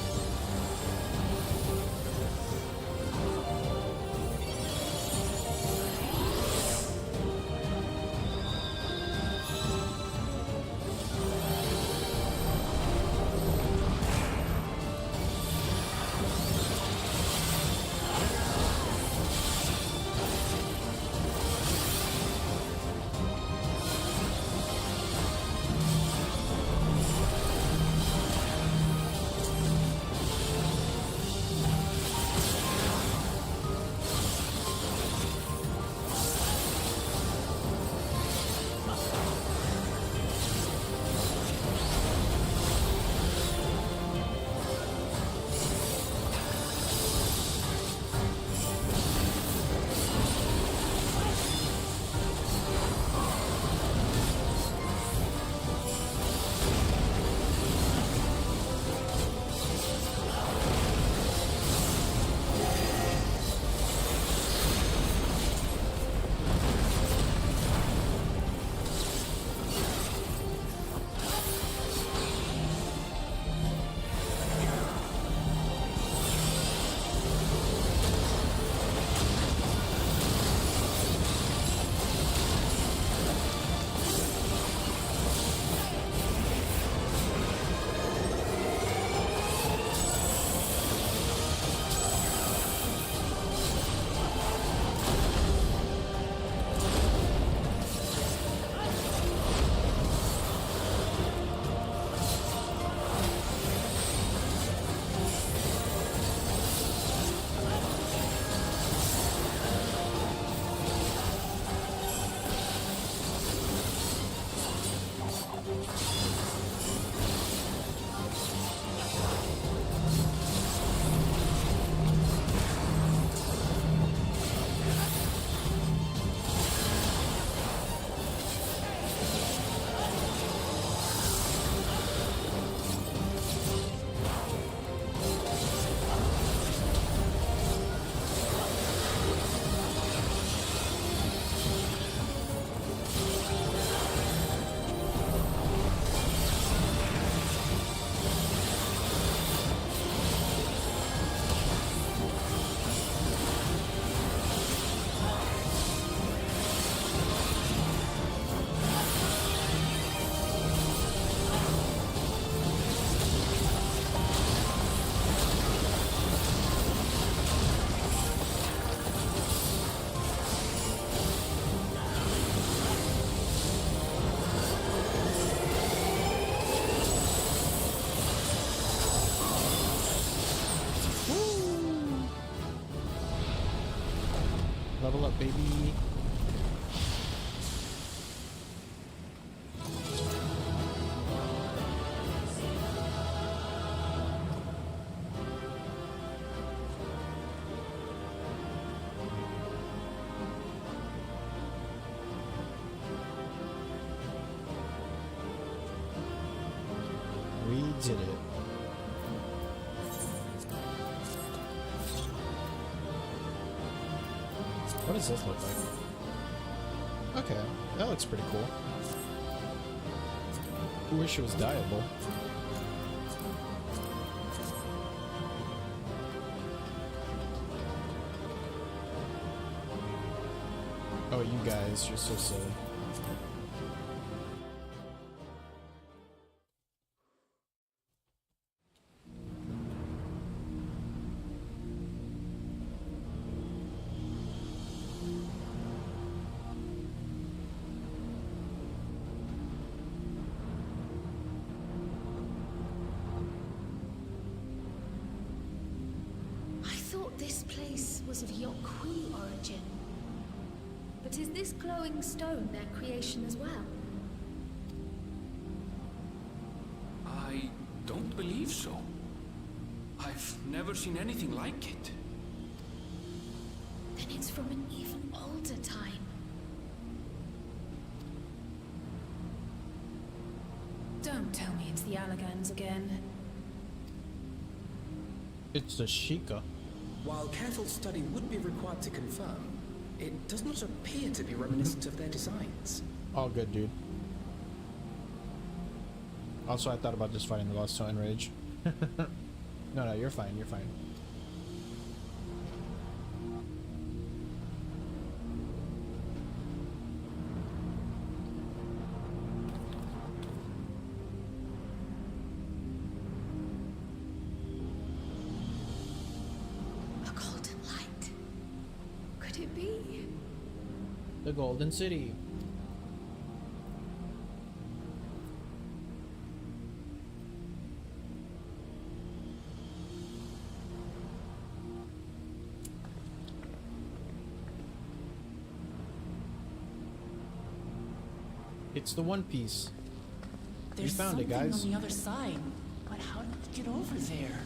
[SPEAKER 12] Level up, baby. We did it. What does this look like? Okay, that looks pretty cool. I wish it was dyeable. Oh, you guys, you're so silly.
[SPEAKER 18] This place was of Yokhui origin. But is this glowing stone their creation as well?
[SPEAKER 7] I don't believe so. I've never seen anything like it.
[SPEAKER 18] Then it's from an even older time.
[SPEAKER 15] Don't tell me it's the Allagans again.
[SPEAKER 12] It's the Sheikah.
[SPEAKER 7] While careful study would be required to confirm, it does not appear to be reminiscent of their designs.
[SPEAKER 12] All good, dude. Also, I thought about just fighting the Lost Stone Rage. No, you're fine, you're fine. The Golden City. It's the One Piece.
[SPEAKER 3] There's
[SPEAKER 12] we found it,
[SPEAKER 3] something
[SPEAKER 12] guys.
[SPEAKER 3] on the other side, but how did we get over there?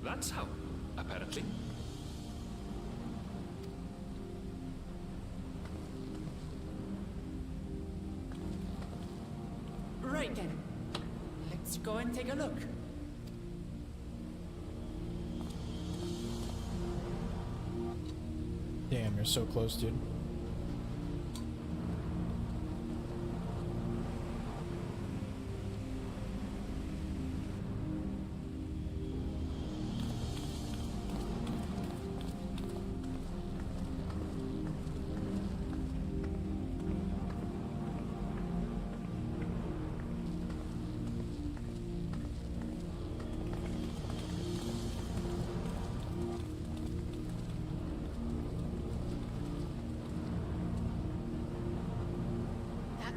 [SPEAKER 7] That's how, apparently.
[SPEAKER 3] Right then. Let's go and take a look.
[SPEAKER 12] Damn, you're so close, dude.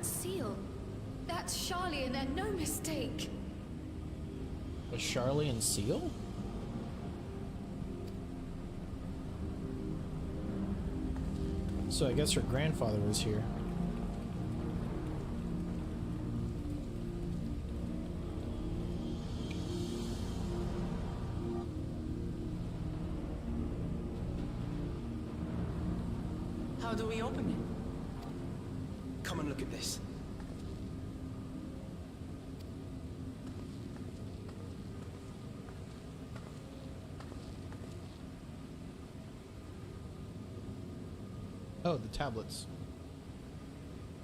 [SPEAKER 18] That seal. That's Charlian and no mistake.
[SPEAKER 12] A Charlian seal? So I guess her grandfather was here.
[SPEAKER 3] How do we open it?
[SPEAKER 7] Come and look at this.
[SPEAKER 12] Oh, the tablets.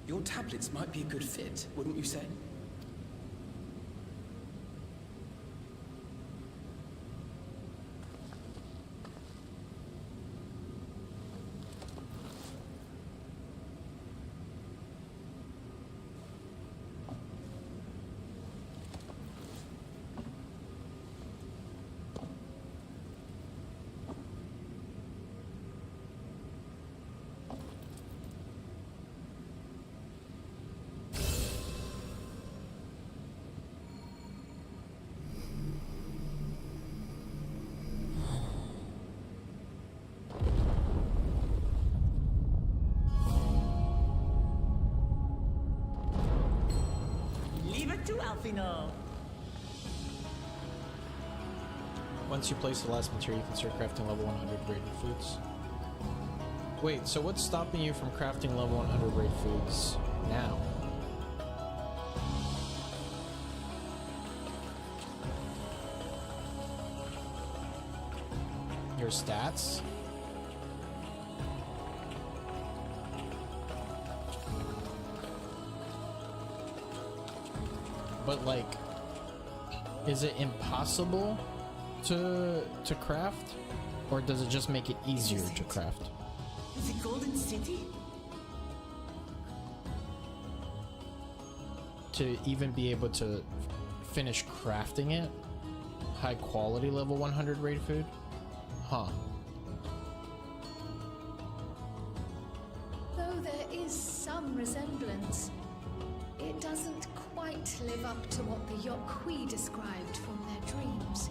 [SPEAKER 7] Your tablets might be a good fit, wouldn't you say?
[SPEAKER 3] Leave it to Alfino.
[SPEAKER 12] Once you place the last material, you can start crafting level 100 rated foods. Wait, so what's stopping you from crafting level 100 rated foods now? Your stats? But like, is it impossible to craft, or does it just make it easier to craft?
[SPEAKER 3] Is it Golden City?
[SPEAKER 12] To even be able to finish crafting it, high quality level 100 raid food? Huh.
[SPEAKER 18] Though there is some resemblance, it doesn't quite live up to what the Yokwi described from their dreams.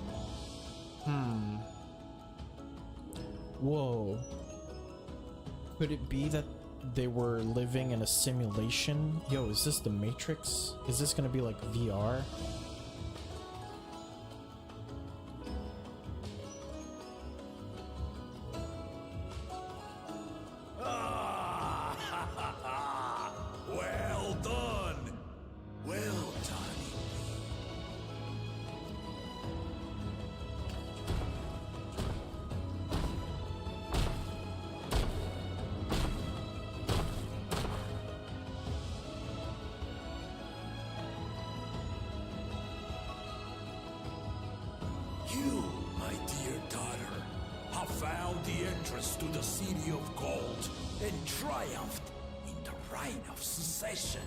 [SPEAKER 12] Whoa. Could it be that they were living in a simulation? Yo, is this the Matrix? Is this gonna be like VR?
[SPEAKER 2] Well done! Well done. You, my dear daughter, have found the entrance to the City of Gold and triumphed in the right of secession.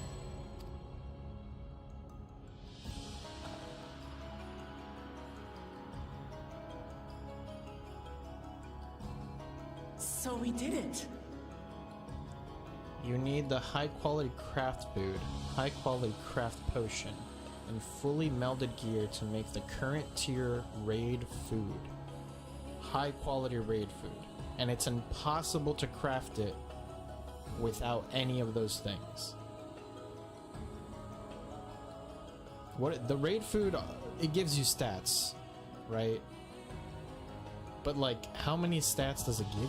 [SPEAKER 3] So we did it.
[SPEAKER 12] You need the high quality craft food, high quality craft potion, and fully melded gear to make the current tier raid food. High quality raid food. And it's impossible to craft it without any of those things. What the raid food, it gives you stats, right? But like, how many stats does it give you?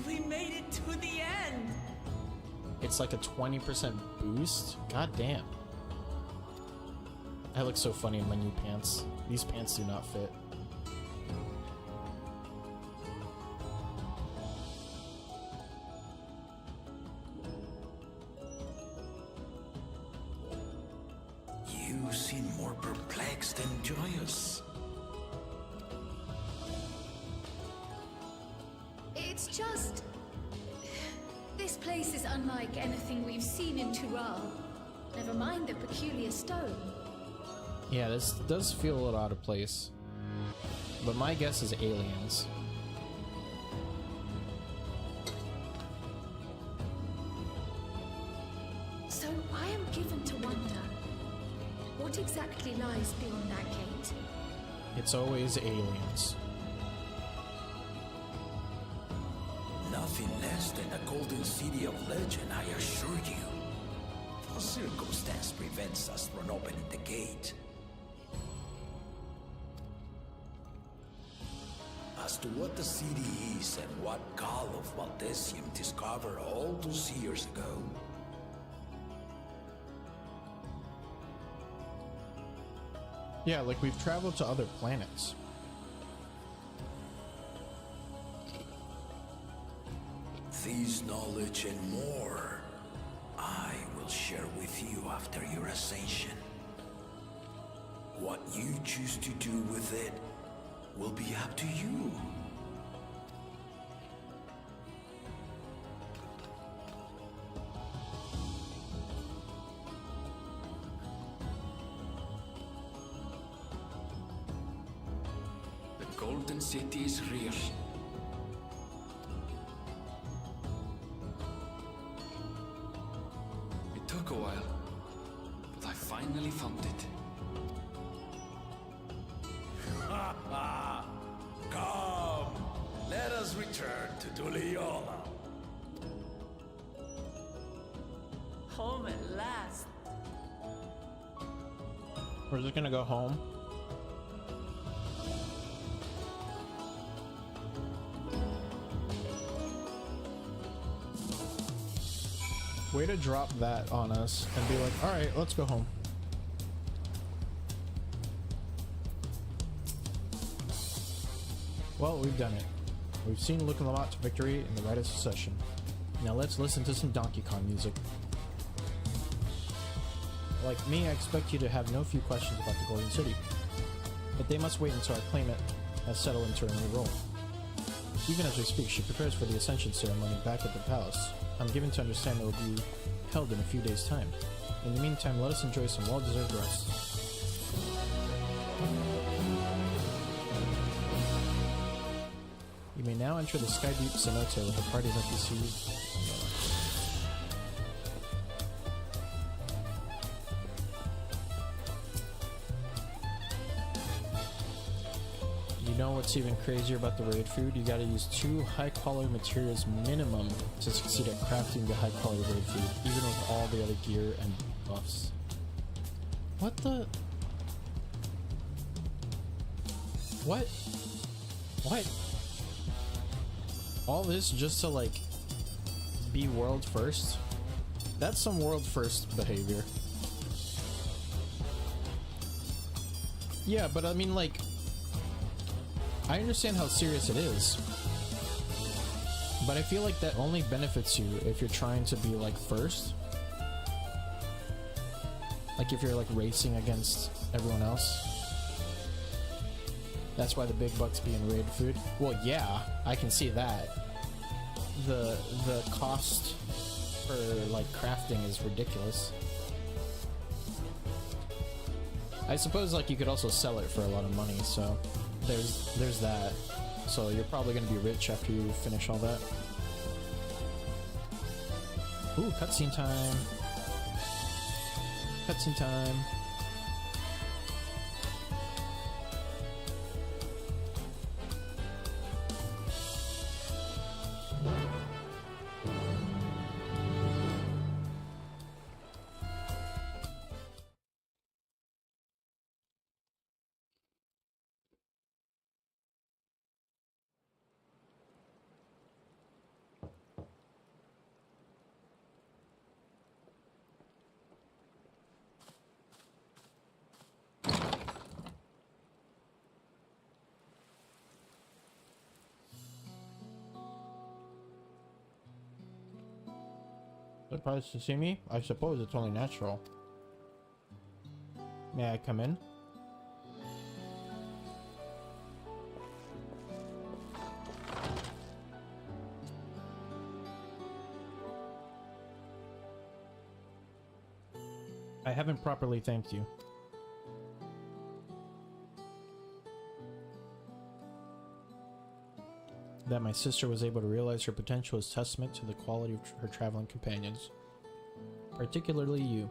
[SPEAKER 3] We made it to the end.
[SPEAKER 12] It's like a 20% boost? God damn. I look so funny in my new pants. These pants do not fit.
[SPEAKER 2] You seem more perplexed than joyous.
[SPEAKER 18] It's just... This place is unlike anything we've seen in Tural. Never mind the peculiar stone.
[SPEAKER 12] Yeah, this does feel a little out of place. But my guess is aliens.
[SPEAKER 18] So I am given to wonder, what exactly lies beyond that gate?
[SPEAKER 12] It's always aliens.
[SPEAKER 2] Nothing less than a golden city of legend, I assure you. A circumstance prevents us from opening the gate. As to what the city is and what Gall of Valdesium discovered all those years ago,
[SPEAKER 12] Yeah, like we've traveled to other planets.
[SPEAKER 2] this knowledge and more, I will share with you after your ascension. What you choose to do with it will be up to you.
[SPEAKER 20] The Golden City is real. It took a while, but I finally found it.
[SPEAKER 2] Come, let us return to Duliola.
[SPEAKER 3] Home at last.
[SPEAKER 12] We're just gonna go home. Way to drop that on us and be like, all right, let's go home. Well, we've done it. We've seen Look and Lamont to victory in the rite of succession. Now let's listen to some Donkey Kong music. Like me, I expect you to have no few questions about the Golden City, but they must wait until our claimant has settled into her new role. Even as we speak, she prepares for the Ascension ceremony back at the palace. I'm given to understand it will be held in a few days' time. In the meantime, let us enjoy some well-deserved rest. You may now enter the Skydeep cenote with a party of NPCs. You know what's even crazier about the raid food? You gotta use 2 high-quality materials minimum to succeed at crafting the high-quality raid food, even with all the other gear and buffs. What the? What? What? All this just to, like, be world first? That's some world first behavior. Yeah, but I mean, like, I understand how serious it is, but I feel like that only benefits you if you're trying to be, like, first. Like, if you're, like, racing against everyone else. That's why the big bucks be in raid food. Well, yeah, I can see that. The cost for, like, crafting is ridiculous. I suppose, like, you could also sell it for a lot of money, so there's that. So you're probably gonna be rich after you finish all that. Ooh, cutscene time. Cutscene time. Surprised to see me? I suppose it's only natural. May I come in? I haven't properly thanked you. That my sister was able to realize her potential is testament to the quality of her traveling companions, particularly you.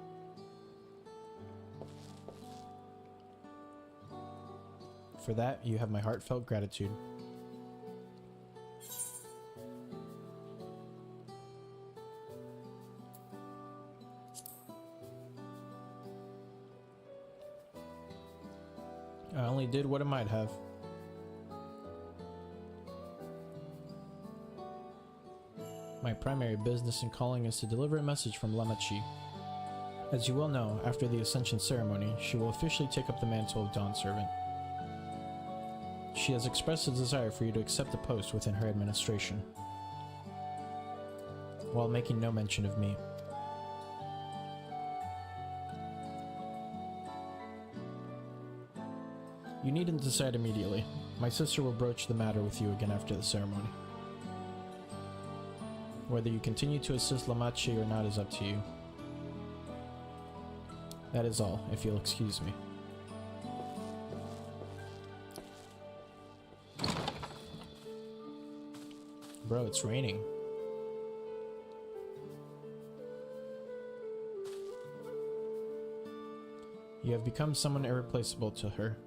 [SPEAKER 12] For that, you have my heartfelt gratitude. I only did what I might have. My primary business and calling is to deliver a message from Lamachi. As you well know, after the Ascension ceremony, she will officially take up the mantle of Dawn Servant. She has expressed a desire for you to accept the post within her administration, while making no mention of me. You needn't decide immediately. My sister will broach the matter with you again after the ceremony. Whether you continue to assist Lamachi or not is up to you. That is all, if you'll excuse me. Bro, it's raining. You have become someone irreplaceable to her.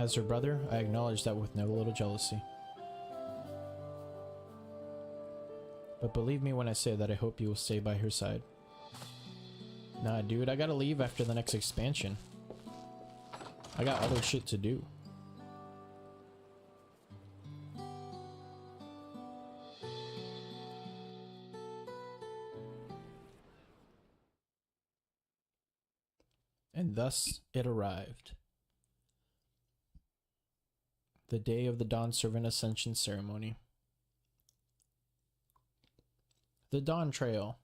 [SPEAKER 12] As her brother, I acknowledge that with no little jealousy. But believe me when I say that I hope you will stay by her side. Nah, dude, I gotta leave after the next expansion. I got other shit to do. And thus it arrived. The day of the Dawn Servant Ascension ceremony. The Dawntrail.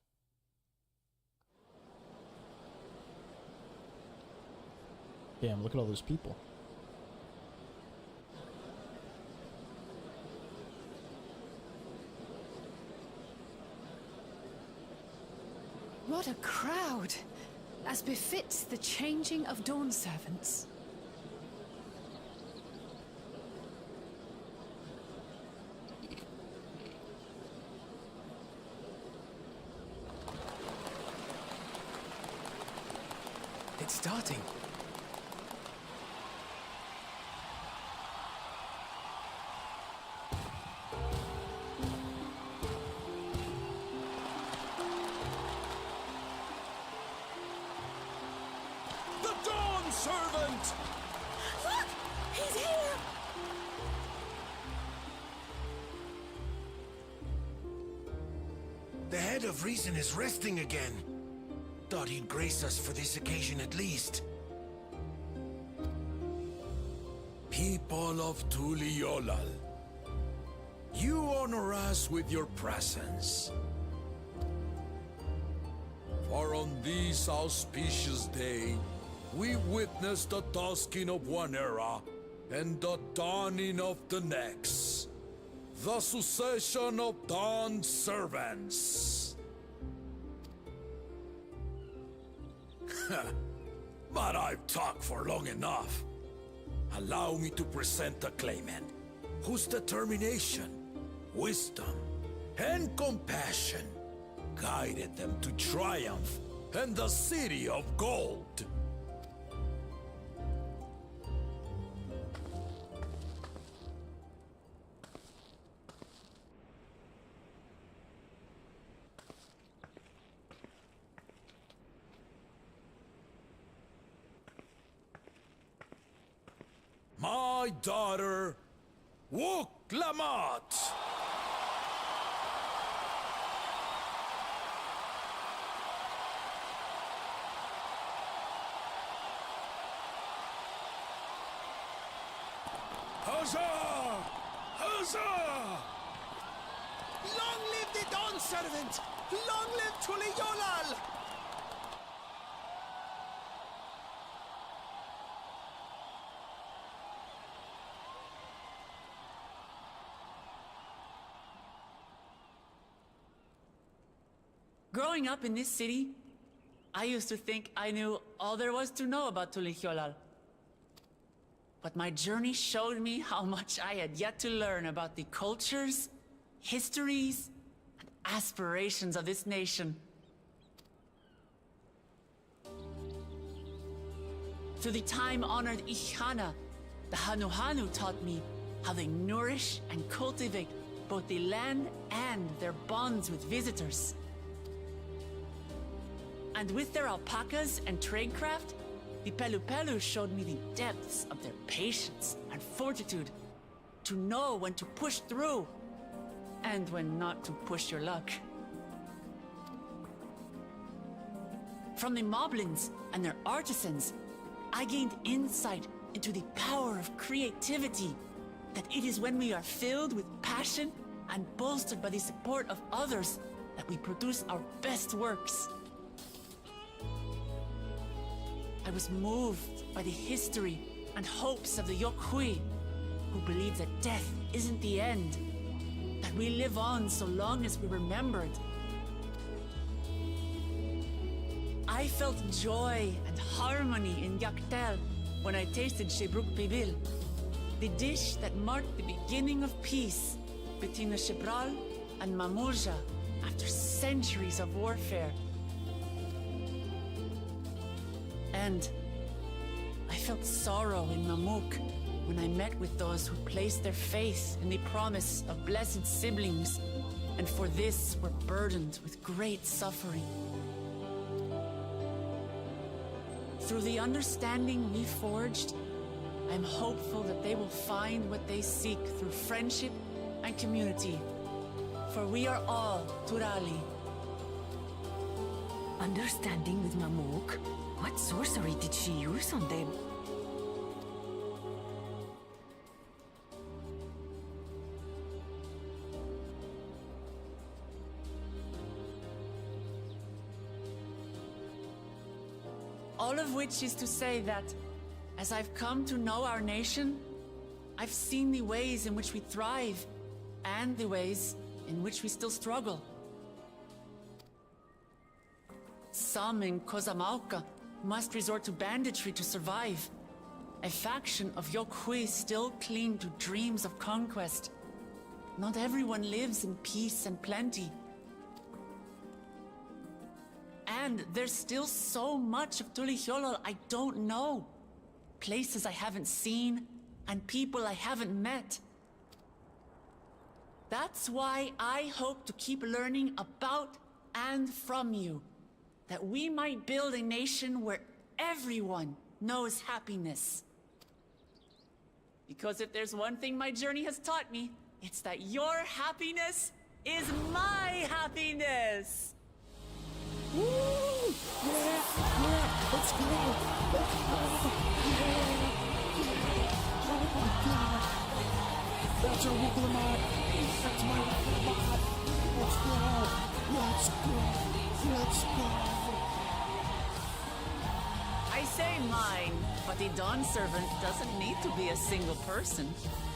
[SPEAKER 12] Damn, look at all those people.
[SPEAKER 15] What a crowd! As befits the changing of Dawn Servants.
[SPEAKER 7] It's starting.
[SPEAKER 8] The Dawn Servant!
[SPEAKER 15] Look! He's here!
[SPEAKER 8] The head of reason is resting again. Thought he'd grace us for this occasion at least. People of Tuliolal, you honor us with your presence. For on this auspicious day, we witness the dusking of one era and the dawning of the next. The succession of Dawn Servants. But I've talked for long enough. Allow me to present the claimant, whose determination, wisdom, and compassion guided them to triumph and the City of Gold. My daughter, Wuklamat! Huzzah! Huzzah!
[SPEAKER 4] Long live the Dawn Servant! Long live Tuliolal!
[SPEAKER 3] Growing up in this city, I used to think I knew all there was to know about Tulihiolal. But my journey showed me how much I had yet to learn about the cultures, histories, and aspirations of this nation. Through the time-honored Ihana, the Hanuhanu taught me how they nourish and cultivate both the land and their bonds with visitors. And with their alpacas and tradecraft, the Pelupelu showed me the depths of their patience and fortitude, to know when to push through and when not to push your luck. From the Moblins and their artisans, I gained insight into the power of creativity, that it is when we are filled with passion and bolstered by the support of others that we produce our best works. I was moved by the history and hopes of the Yokhui, who believe that death isn't the end, that we live on so long as we're remembered. I felt joy and harmony in Yaktel when I tasted Shebruk Bibil, the dish that marked the beginning of peace between the Shebral and Mamurja after centuries of warfare. And I felt sorrow in Mamuk when I met with those who placed their faith in the promise of blessed siblings, and for this were burdened with great suffering. Through the understanding we forged, I'm hopeful that they will find what they seek through friendship and community. For we are all Turali.
[SPEAKER 14] Understanding with Mamuk? What sorcery did she use on them?
[SPEAKER 3] All of which is to say that, as I've come to know our nation, I've seen the ways in which we thrive, and the ways in which we still struggle. Some in Kozamauka must resort to banditry to survive. A faction of Yokhui still cling to dreams of conquest. Not everyone lives in peace and plenty. And there's still so much of Tulihyolol I don't know. Places I haven't seen, and people I haven't met. That's why I hope to keep learning about and from you, that we might build a nation where everyone knows happiness. Because if there's one thing my journey has taught me, it's that your happiness is my happiness!
[SPEAKER 10] Woo! Yeah! Yeah! Let's go! Let's go! Yeah! Oh my god! That's our Wookalamot! That's my Wookalamot! Let's go! Let's go! Let's go!
[SPEAKER 3] I say mine, but the Dawn Servant doesn't need to be a single person,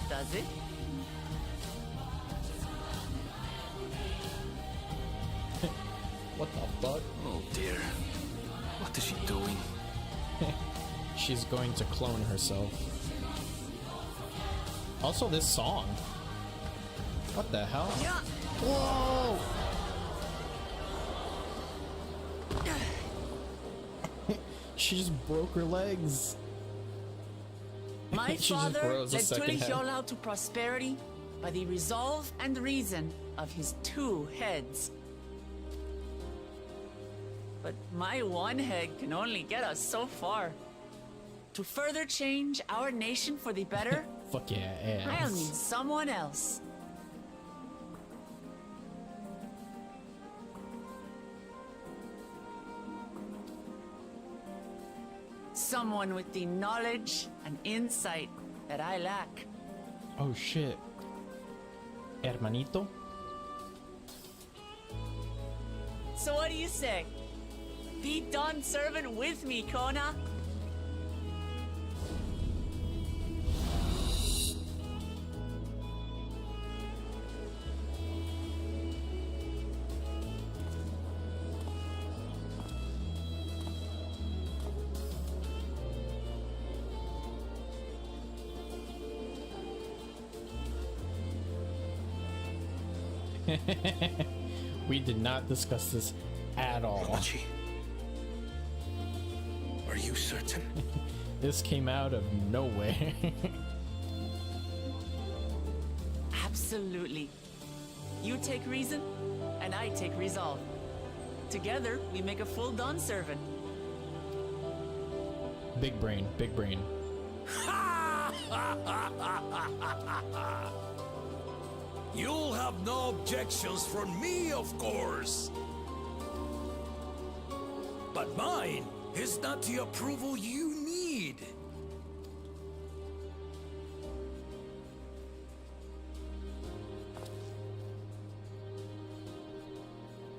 [SPEAKER 3] does it?
[SPEAKER 12] What the fuck?
[SPEAKER 20] Oh dear. What is she doing?
[SPEAKER 12] She's going to clone herself. Also, this song. What the hell?
[SPEAKER 3] Yeah.
[SPEAKER 12] Whoa! She just broke her legs.
[SPEAKER 3] My
[SPEAKER 12] She just
[SPEAKER 3] father
[SPEAKER 12] grows a
[SPEAKER 3] led
[SPEAKER 12] second head.
[SPEAKER 3] Tulihyolol to prosperity by the resolve and reason of his two heads. But my one head can only get us so far. To further change our nation for the better,
[SPEAKER 12] Fuck yeah,
[SPEAKER 3] I'll
[SPEAKER 12] ass.
[SPEAKER 3] need someone else. Someone with the knowledge and insight that I lack.
[SPEAKER 12] Oh shit. Hermanito?
[SPEAKER 3] So what do you say? Be Dawn Servant with me, Kona?
[SPEAKER 12] We did not discuss this at all.
[SPEAKER 5] Romachi, are you certain?
[SPEAKER 12] This came out of nowhere.
[SPEAKER 3] Absolutely. You take reason, and I take resolve. Together, we make a full Dawn servant.
[SPEAKER 12] Big brain, big brain.
[SPEAKER 2] You'll have no objections from me, of course. But mine is not the approval you need.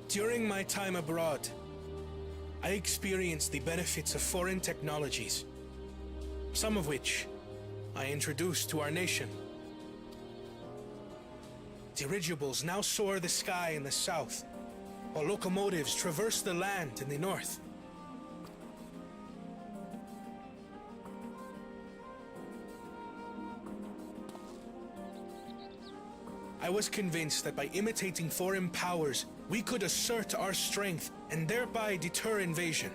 [SPEAKER 5] During my time abroad, I experienced the benefits of foreign technologies, some of which I introduced to our nation. Dirigibles now soar the sky in the south, while locomotives traverse the land in the north. I was convinced that by imitating foreign powers, we could assert our strength and thereby deter invasion.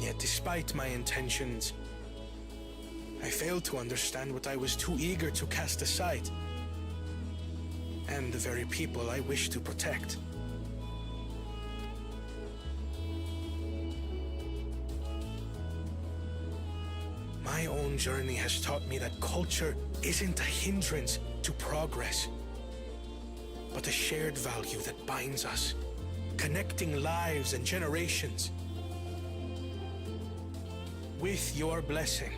[SPEAKER 5] Yet despite my intentions, I failed to understand what I was too eager to cast aside, and the very people I wish to protect. My own journey has taught me that culture isn't a hindrance to progress, but a shared value that binds us, connecting lives and generations. With your blessing,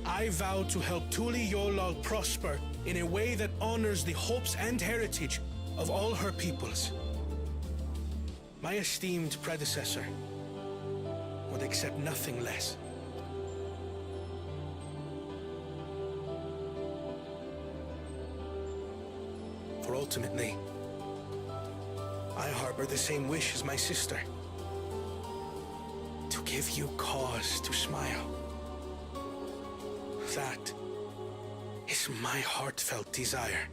[SPEAKER 5] I vow to help Tuli Yolal prosper in a way that honors the hopes and heritage of all her peoples. My esteemed predecessor would accept nothing less. For ultimately, I harbor the same wish as my sister. To give you cause to smile. That is my heartfelt desire.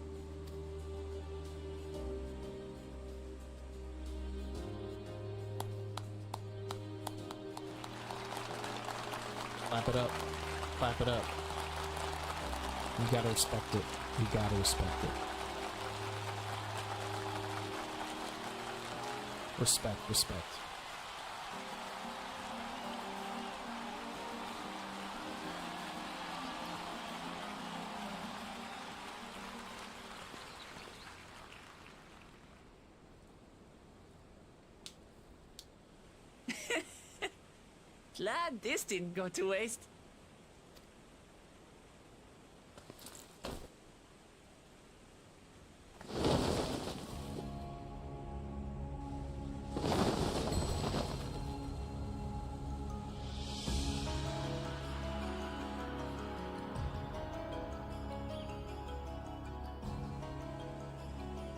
[SPEAKER 12] Clap it up. Clap it up. You gotta respect it. You gotta respect it. Respect, respect.
[SPEAKER 3] Glad this didn't go to waste.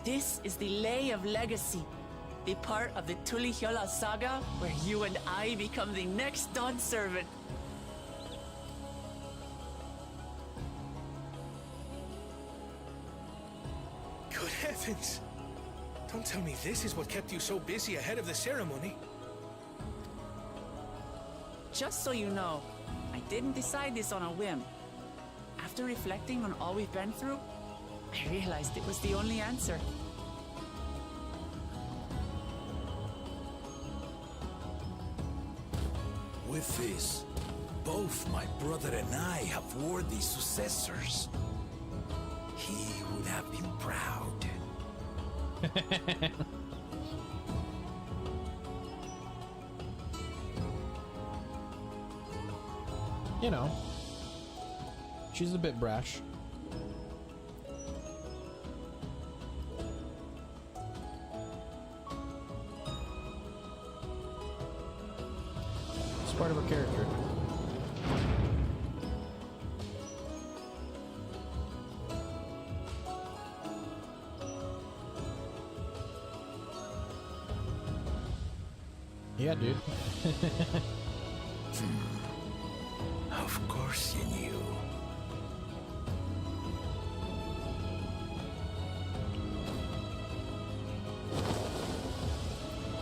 [SPEAKER 3] This is the Lay of Legacy, the part of the Tuli Hyola saga where you and I become the next Dawn servant.
[SPEAKER 5] Good heavens! Don't tell me this is what kept you so busy ahead of the ceremony.
[SPEAKER 3] Just so you know, I didn't decide this on a whim. After reflecting on all we've been through, I realized it was the only answer.
[SPEAKER 2] With this, both my brother and I have worthy successors. He would have been proud.
[SPEAKER 12] You know, she's a bit brash. It's part of her character. Yeah, dude.
[SPEAKER 2] Of course you knew.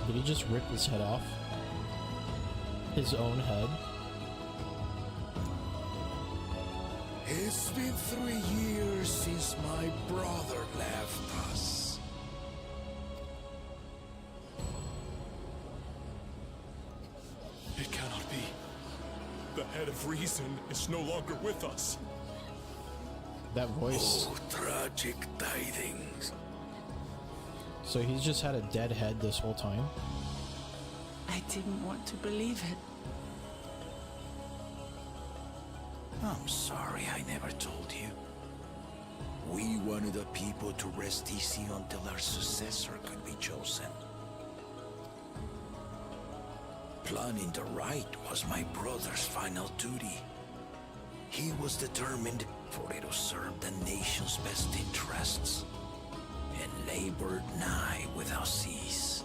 [SPEAKER 12] Did he just rip his head off? His own head?
[SPEAKER 2] It's been 3 years since my brother left us.
[SPEAKER 21] It cannot be. The head of reason is no longer with us.
[SPEAKER 12] That voice.
[SPEAKER 2] Oh, tragic tidings.
[SPEAKER 12] So he's just had a dead head this whole time?
[SPEAKER 3] I didn't want to believe it.
[SPEAKER 2] I'm sorry I never told you. We wanted the people to rest easy until our successor could be chosen. Planning the right was my brother's final duty. He was determined for it to serve the nation's best interests, and labored nigh without cease.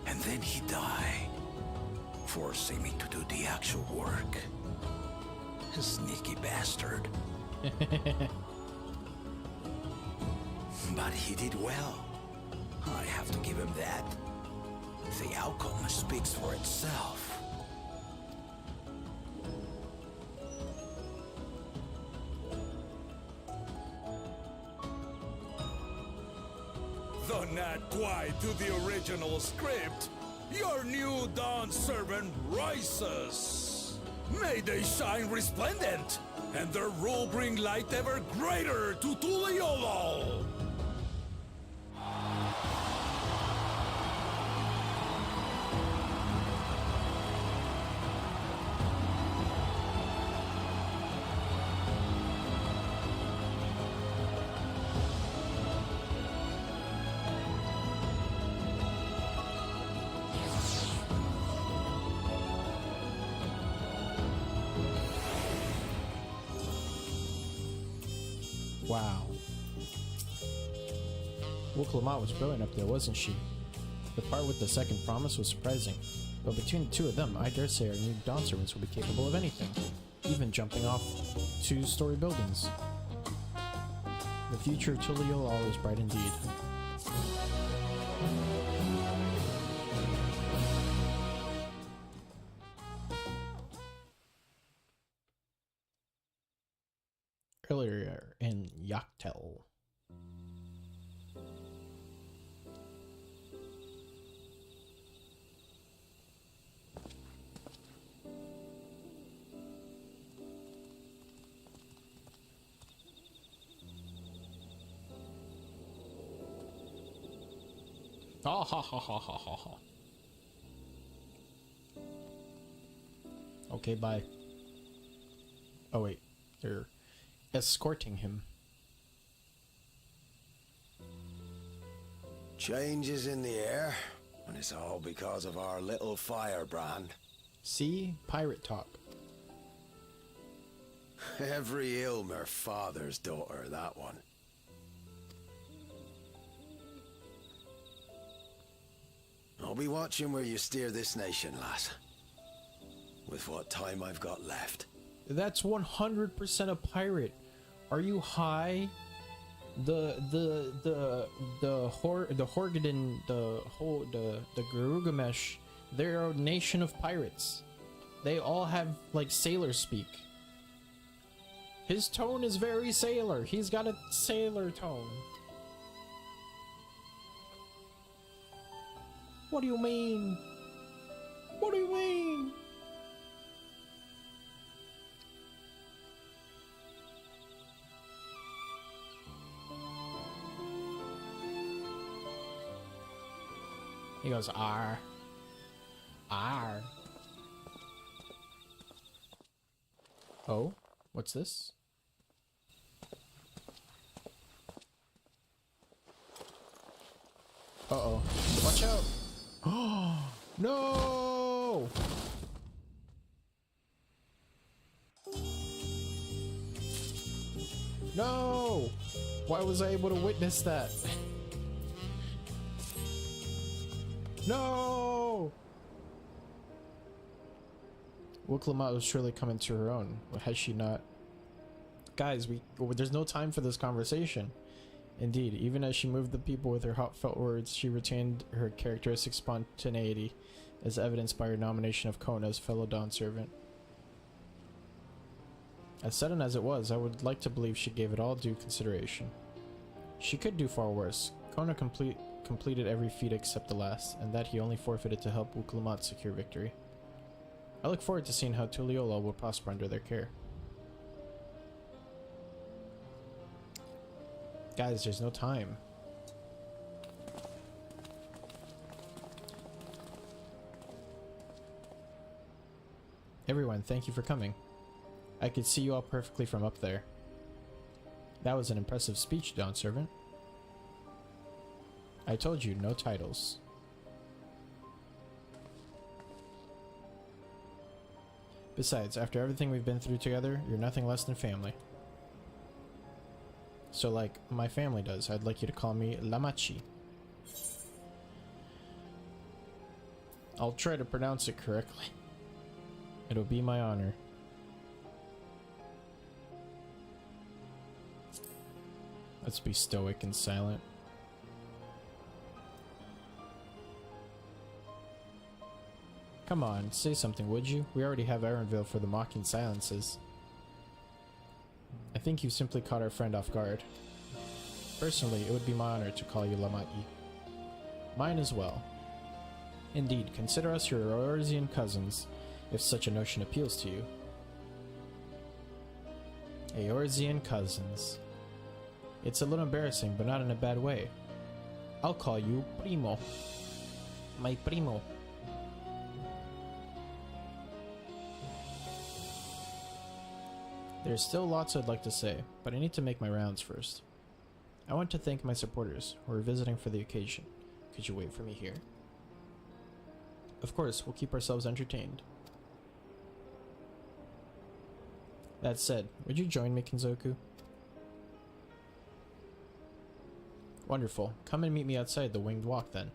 [SPEAKER 2] And then he died, forcing me to do the actual work. A sneaky bastard. But he did well. I have to give him that. The outcome speaks for itself.
[SPEAKER 8] Though not quite to the original script, your new Dawn servant rises. May they shine resplendent, and their rule bring light ever greater to Tuliolo.
[SPEAKER 12] Wow. Woklamat was brilliant up there, wasn't she? The part with the second promise was surprising. But between the two of them, I dare say our new Dawn servants will be capable of anything. Even jumping off 2-story buildings. The future of Tuliol is bright indeed. Earlier in Dawntrail. Ha ha ha ha ha ha ha. Okay, bye. Oh wait, they're escorting him.
[SPEAKER 11] Changes in the air, and it's all because of our little firebrand.
[SPEAKER 12] See? Pirate talk.
[SPEAKER 11] Every Ilmer father's daughter, that one. I'll be watching where you steer this nation, lass. With what time I've got left.
[SPEAKER 12] That's 100% a pirate. Are you high? The Horgadin, the Garugamesh, they're a nation of pirates. They all have like sailor speak. His tone is very sailor. He's got a sailor tone. What do you mean? What do you mean? He goes, R. R. Oh, what's this? Uh-oh. Watch out! Oh, no! No! Why was I able to witness that? No! Woklamat was surely coming to her own. Has she not? Guys, there's no time for this conversation. Indeed, even as she moved the people with her heartfelt words, she retained her characteristic spontaneity, as evidenced by her nomination of Kona as fellow Dawn servant. As sudden as it was, I would like to believe she gave it all due consideration. She could do far worse. Kona completed every feat except the last, and that he only forfeited to help Wuklamat secure victory. I look forward to seeing how Tuliyola will prosper under their care. Guys, there's no time. Everyone, thank you for coming. I could see you all perfectly from up there. That was an impressive speech, Dawn Servant. I told you, no titles. Besides, after everything we've been through together, you're nothing less than family. So like my family does, I'd like you to call me Lamachi. I'll try to pronounce it correctly. It'll be my honor. Let's be stoic and silent. Come on, say something, would you? We already have Erenville for the mocking silences. I think you simply caught our friend off guard. Personally, it would be my honor to call you Lamai. Mine as well. Indeed, consider us your Eorzean cousins, if such a notion appeals to you. Eorzean cousins. It's a little embarrassing, but not in a bad way. I'll call you Primo. My primo. There's still lots I'd like to say, but I need to make my rounds first. I want to thank my supporters who are visiting for the occasion. Could you wait for me here? Of course, we'll keep ourselves entertained. That said, would you join me, Kinzoku? Wonderful. Come and meet me outside the Winged Walk then.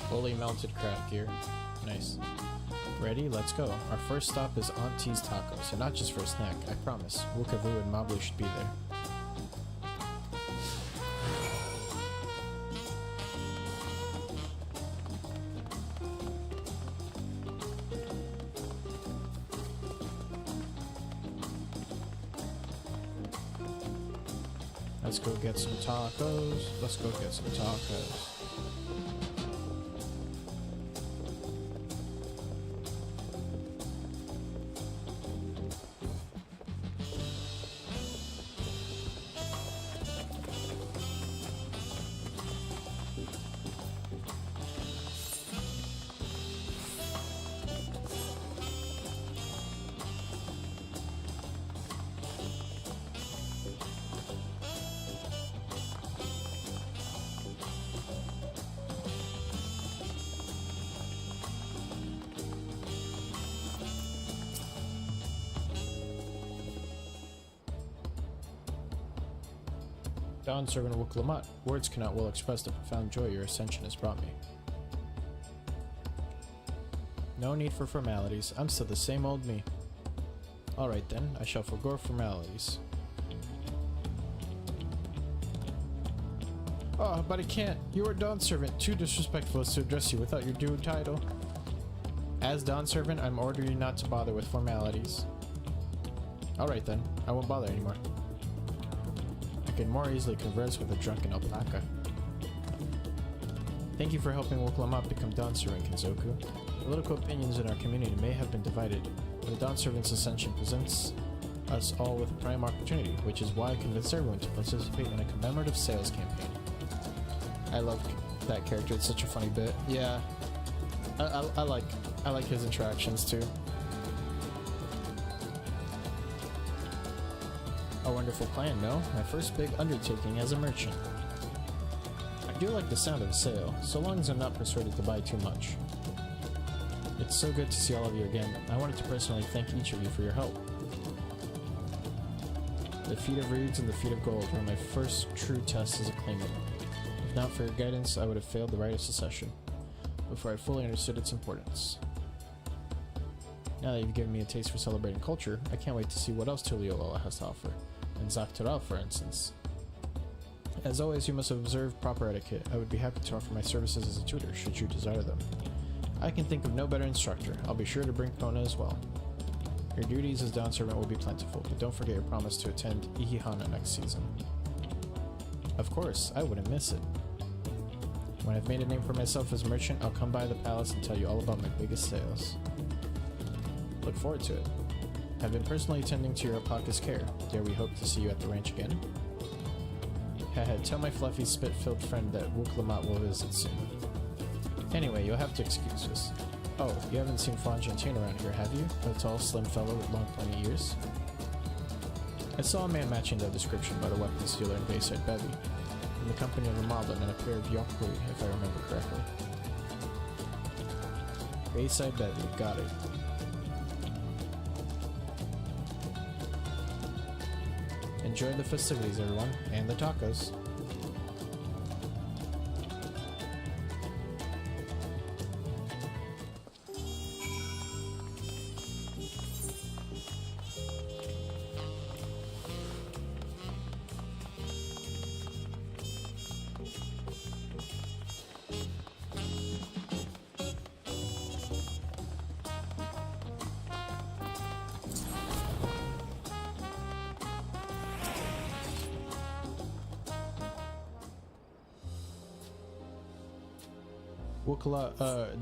[SPEAKER 12] Fully melted crab gear. Nice. Ready? Let's go. Our first stop is Auntie's Tacos, and not just for a snack, I promise. Wukavu and Mablu should be there. Let's go get some tacos. Let's go get some tacos. Dawn Servant Wuklamat, words cannot well express the profound joy your ascension has brought me. No need for formalities, I'm still the same old me. Alright then, I shall forgo formalities. Oh, but I can't. You are Dawn Servant, too disrespectful as to address you without your due title. As Dawn Servant, I'm ordering you not to bother with formalities. Alright then, I won't bother anymore. I can more easily converse with a drunken alpaca. Thank you for helping Wuklamat become Dawn Servant, Kinzoku. Political opinions in our community may have been divided, but the Dawn Servant's ascension presents us all with a prime opportunity, which is why I convinced everyone to participate in a commemorative sales campaign. I love that character, it's such a funny bit. Yeah, I like his interactions too. A wonderful plan, no? My first big undertaking as a merchant. I do like the sound of a sale, so long as I'm not persuaded to buy too much. It's so good to see all of you again. I wanted to personally thank each of you for your help. The Feat of Reeds and the Feat of Gold were my first true tests as a claimant. If not for your guidance, I would have failed the Rite of Secession, before I fully understood its importance. Now that you've given me a taste for celebrating culture, I can't wait to see what else Tuliyollal has to offer, and Dawntrail, for instance. As always, you must observe proper etiquette. I would be happy to offer my services as a tutor, should you desire them. I can think of no better instructor. I'll be sure to bring Kona as well. Your duties as Dawn Servant will be plentiful, but don't forget your promise to attend Ihihana next season. Of course, I wouldn't miss it. When I've made a name for myself as a merchant, I'll come by the palace and tell you all about my biggest sales. Look forward to it. I've been personally attending to your Alpaca's care. Dare we hope to see you at the ranch again? Haha, tell my fluffy spit-filled friend that Wuklamat will visit soon. Anyway, you'll have to excuse us. Oh, you haven't seen Franjantine around here, have you? A tall, slim fellow with long pointy ears? I saw a man matching that description by the weapons dealer in Bayside Bevy, in the company of a moblin and a pair of Yokui, if I remember correctly. Bayside Bevy, got it. Enjoy the festivities, everyone, and the tacos.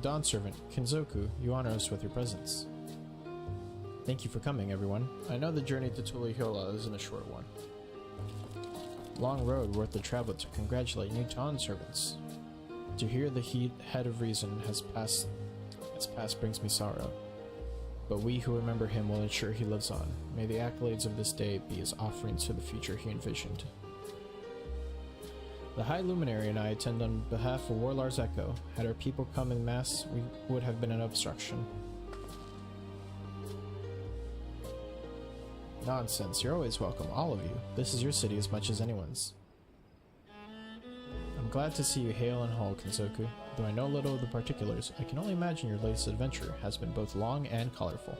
[SPEAKER 12] Dawn Servant, Kinzoku, you honor us with your presence. Thank you for coming, everyone. I know the journey to Tuliyollal isn't a short one. Long road worth the travel to congratulate new Dawn Servants. To hear the head of reason has passed, its past brings me sorrow. But we who remember him will ensure he lives on. May the accolades of this day be his offerings to the future he envisioned. The High Luminary and I attend on behalf of Warlar's Echo. Had our people come in mass, we would have been an obstruction. Nonsense, you're always welcome, all of you. This is your city as much as anyone's. I'm glad to see you hail and whole, Kinzoku. Though I know little of the particulars, I can only imagine your latest adventure has been both long and colorful.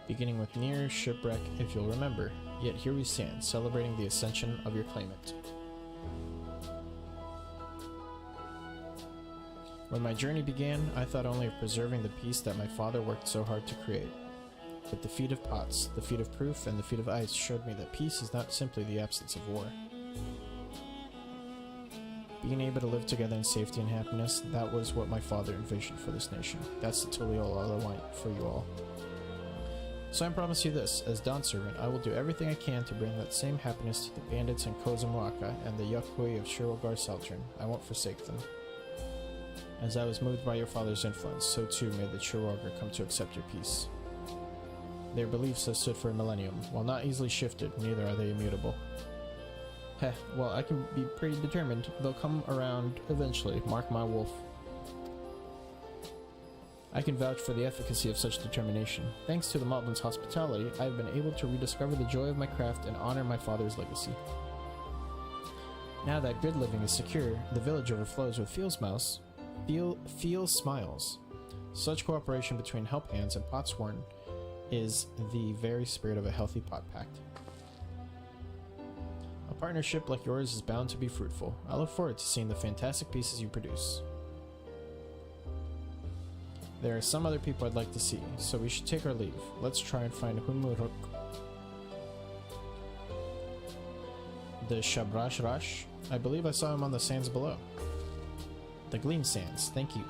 [SPEAKER 12] Beginning with near shipwreck, if you'll remember. Yet here we stand, celebrating the ascension of your claimant. When my journey began, I thought only of preserving the peace that my father worked so hard to create. But the Feat of Pots, the Feat of Proof, and the Feat of Ice showed me that peace is not simply the absence of war. Being able to live together in safety and happiness, that was what my father envisioned for this nation. That's the Tuliyollal I want for you all. So I promise you this, as Dawn Servant, I will do everything I can to bring that same happiness to the bandits in Kozamuaka and the Yokui of Shirogard Saltern. I won't forsake them. As I was moved by your father's influence, so too may the Chirogger come to accept your peace. Their beliefs have stood for a millennium. While not easily shifted, neither are they immutable. Heh, well, I can be pretty determined. They'll come around eventually, mark my wolf. I can vouch for the efficacy of such determination. Thanks to the Moblin's hospitality, I have been able to rediscover the joy of my craft and honor my father's legacy. Now that good living is secure, the village overflows with Feel smiles. Such cooperation between help hands and potsworn is the very spirit of a healthy pot pact. A partnership like yours is bound to be fruitful. I look forward to seeing the fantastic pieces you produce. There are some other people I'd like to see, so we should take our leave. Let's try and find Hunmuruk. The Shabrash Rash? I believe I saw him on the sands below. The Gleam Sands, thank you.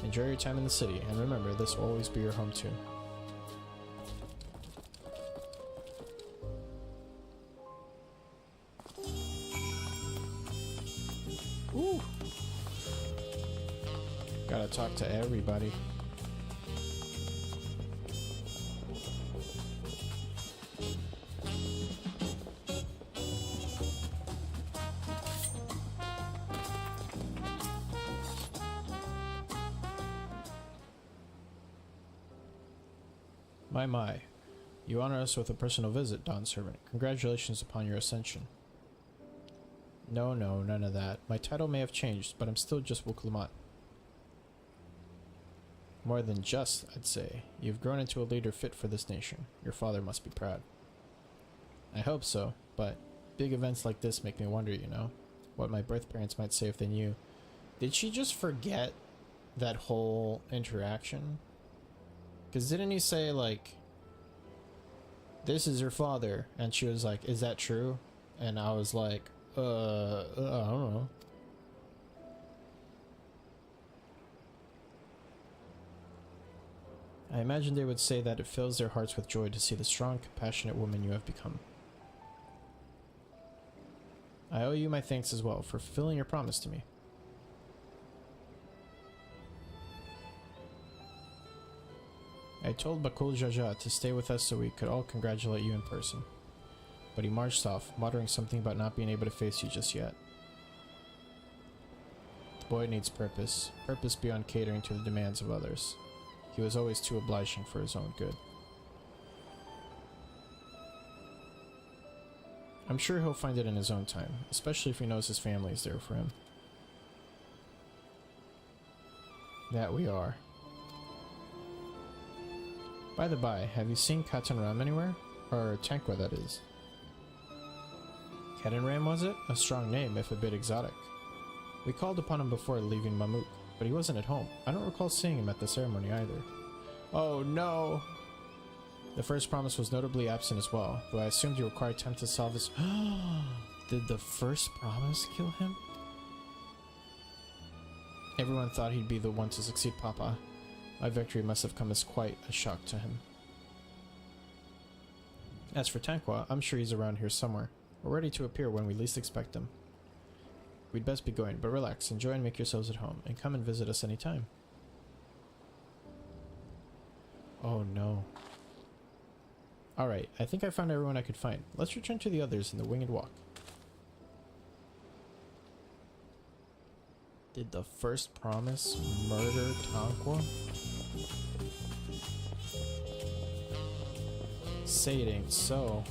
[SPEAKER 12] Enjoy your time in the city, and remember, this will always be your home too. Ooh. Gotta talk to everybody. My. You honor us with a personal visit, Dawn Servant. Congratulations upon your ascension. No, none of that. My title may have changed, but I'm still just Wuklamat. More than just, I'd say. You've grown into a leader fit for this nation. Your father must be proud. I hope so, but big events like this make me wonder, you know, what my birth parents might say if they knew. Did she just forget that whole interaction? Because didn't he say, like, this is your father? And she was like, is that true? And I was like, I don't know. I imagine they would say that it fills their hearts with joy to see the strong, compassionate woman you have become. I owe you my thanks as well for fulfilling your promise to me. I told Bakul Jaja to stay with us so we could all congratulate you in person. But he marched off, muttering something about not being able to face you just yet. The boy needs purpose. Purpose beyond catering to the demands of others. He was always too obliging for his own good. I'm sure he'll find it in his own time, especially if he knows his family is there for him. That we are. By the by, have you seen Katan Ram anywhere? Or Tankwa, that is. Katan Ram, was it? A strong name, if a bit exotic. We called upon him before leaving Mamuk, but he wasn't at home. I don't recall seeing him at the ceremony either. Oh no! The first promise was notably absent as well, though I assumed you required time to solve his— Did the first promise kill him? Everyone thought he'd be the one to succeed Papa. My victory must have come as quite a shock to him. As for Tankwa, I'm sure he's around here somewhere, or ready to appear when we least expect him. We'd best be going, but relax, enjoy and make yourselves at home, and come and visit us anytime. Oh no. Alright, I think I found everyone I could find. Let's return to the others in the Winged Walk. Did the first promise murder Tankwa? Say it ain't so.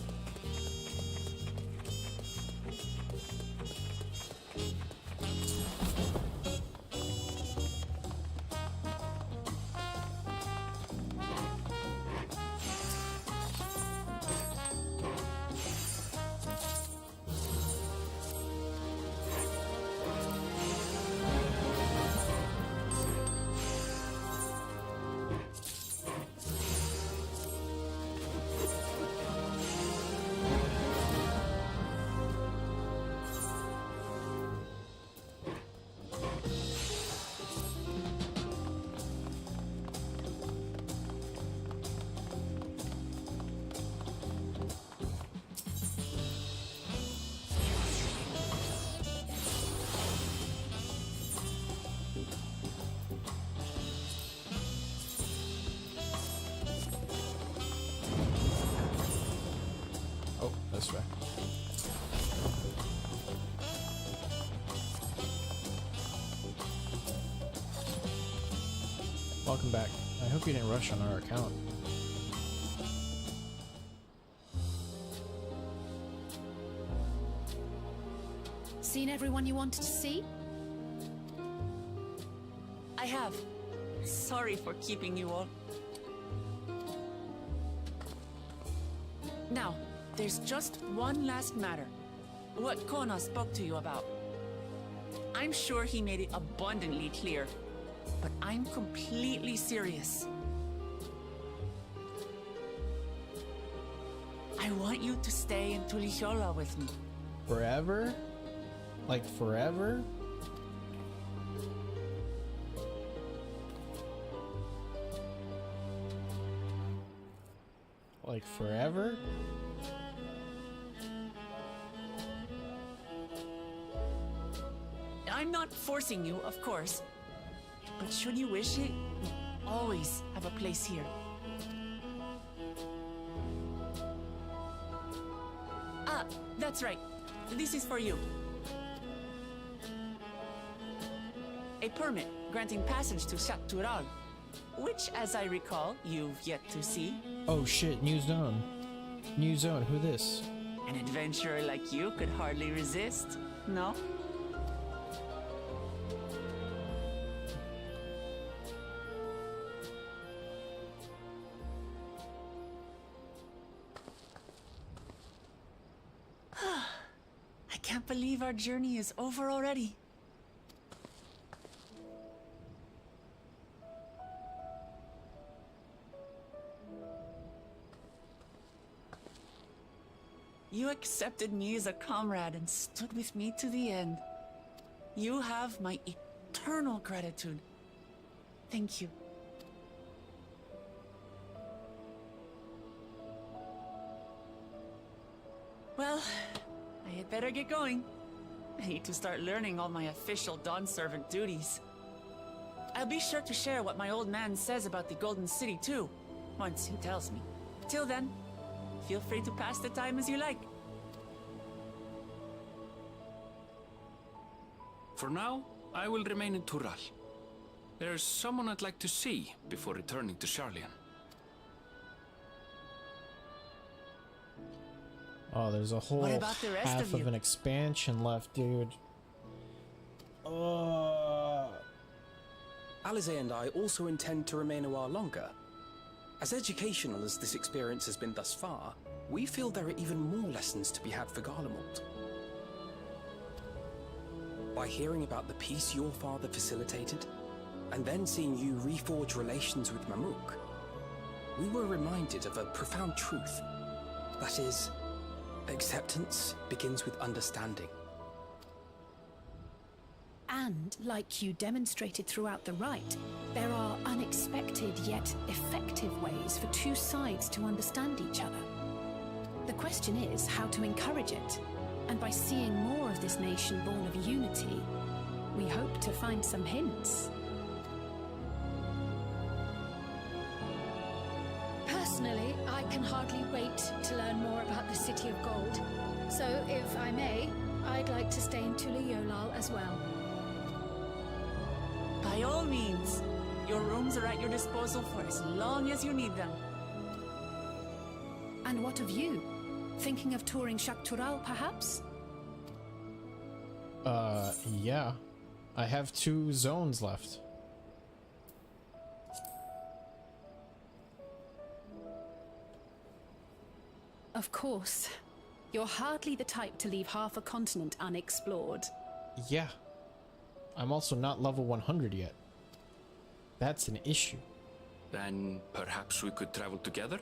[SPEAKER 12] This way. Welcome back. I hope you didn't rush on our account.
[SPEAKER 15] Seen everyone you wanted to see?
[SPEAKER 3] I have. Sorry for keeping you all. Now, there's just one last matter. What Kona spoke to you about. I'm sure he made it abundantly clear, but I'm completely serious. I want you to stay in Tulihiola with me.
[SPEAKER 12] Forever? Like forever? Like forever?
[SPEAKER 3] I'm not forcing you, of course. But should you wish it, you always have a place here. Ah, that's right. This is for you. A permit granting passage to Shak Tural. which, as I recall, you've yet to see.
[SPEAKER 12] Oh shit, new zone. New zone, who this?
[SPEAKER 3] An adventurer like you could hardly resist, no? I can't believe our journey is over already. You accepted me as a comrade and stood with me to the end. You have my eternal gratitude. Thank you. Well, I had better get going. I need to start learning all my official Dawn servant duties. I'll be sure to share what my old man says about the Golden City too, once he tells me. Till then, feel free to pass the time as you like.
[SPEAKER 20] For now, I will remain in Tural. There's someone I'd like to see before returning to Sharlayan.
[SPEAKER 12] Oh, there's a whole half of an expansion left, dude.
[SPEAKER 7] Alize and I also intend to remain a while longer. As educational as this experience has been thus far, we feel there are even more lessons to be had for Garlemald. By hearing about the peace your father facilitated, and then seeing you reforge relations with Mamuk, we were reminded of a profound truth. That is, acceptance begins with understanding.
[SPEAKER 15] And, like you demonstrated throughout the rite, there are unexpected yet effective ways for two sides to understand each other. The question is how to encourage it, and by seeing more of this nation born of unity, we hope to find some hints.
[SPEAKER 18] Personally, I can hardly wait to learn more about the City of Gold. So, if I may, I'd like to stay in Tula Yolal as well.
[SPEAKER 3] By all means, your rooms are at your disposal for as long as you need them.
[SPEAKER 15] And what of you? Thinking of touring Shaktural, perhaps?
[SPEAKER 12] Yeah. I have 2 zones left.
[SPEAKER 15] Of course. You're hardly the type to leave half a continent unexplored.
[SPEAKER 12] Yeah. I'm also not level 100 yet. That's an issue.
[SPEAKER 20] Then perhaps we could travel together?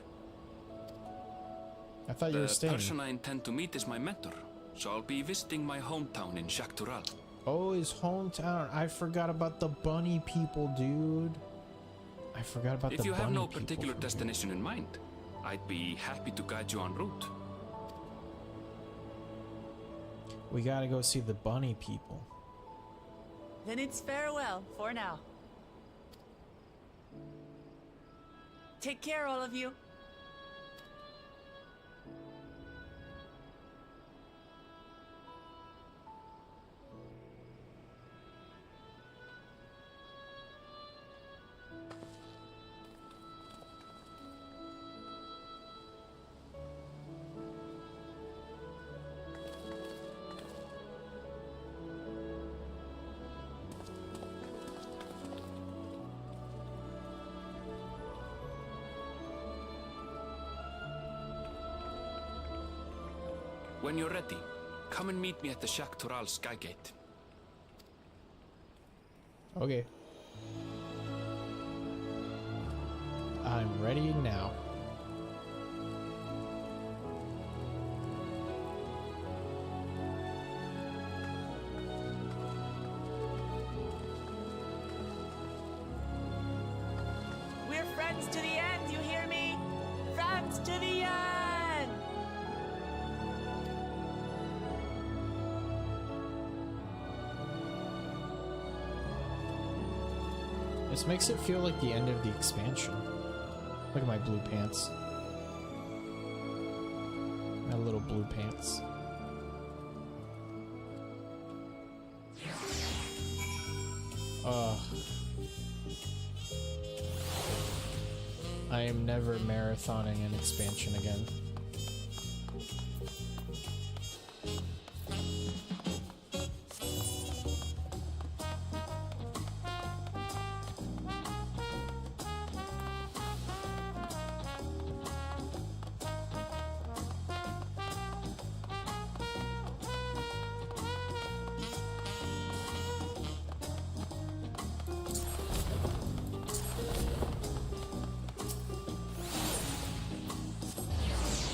[SPEAKER 12] I thought you were staying.
[SPEAKER 20] The person I intend to meet is my mentor, so I'll be visiting my hometown in Shaktural.
[SPEAKER 12] Oh, his hometown. I forgot about the bunny people, dude. I forgot about the bunny people.
[SPEAKER 20] If you have no particular destination in mind, I'd be happy to guide you en route.
[SPEAKER 12] We gotta go see the bunny people.
[SPEAKER 3] Then it's farewell for now. Take care, all of you.
[SPEAKER 20] When you're ready, come and meet me at the Shaktural Skygate.
[SPEAKER 12] Okay. I'm ready now.
[SPEAKER 3] We're friends to the end, you hear me? Friends to the end!
[SPEAKER 12] This makes it feel like the end of the expansion. Look at my blue pants. My little blue pants. Ugh. I am never marathoning an expansion again.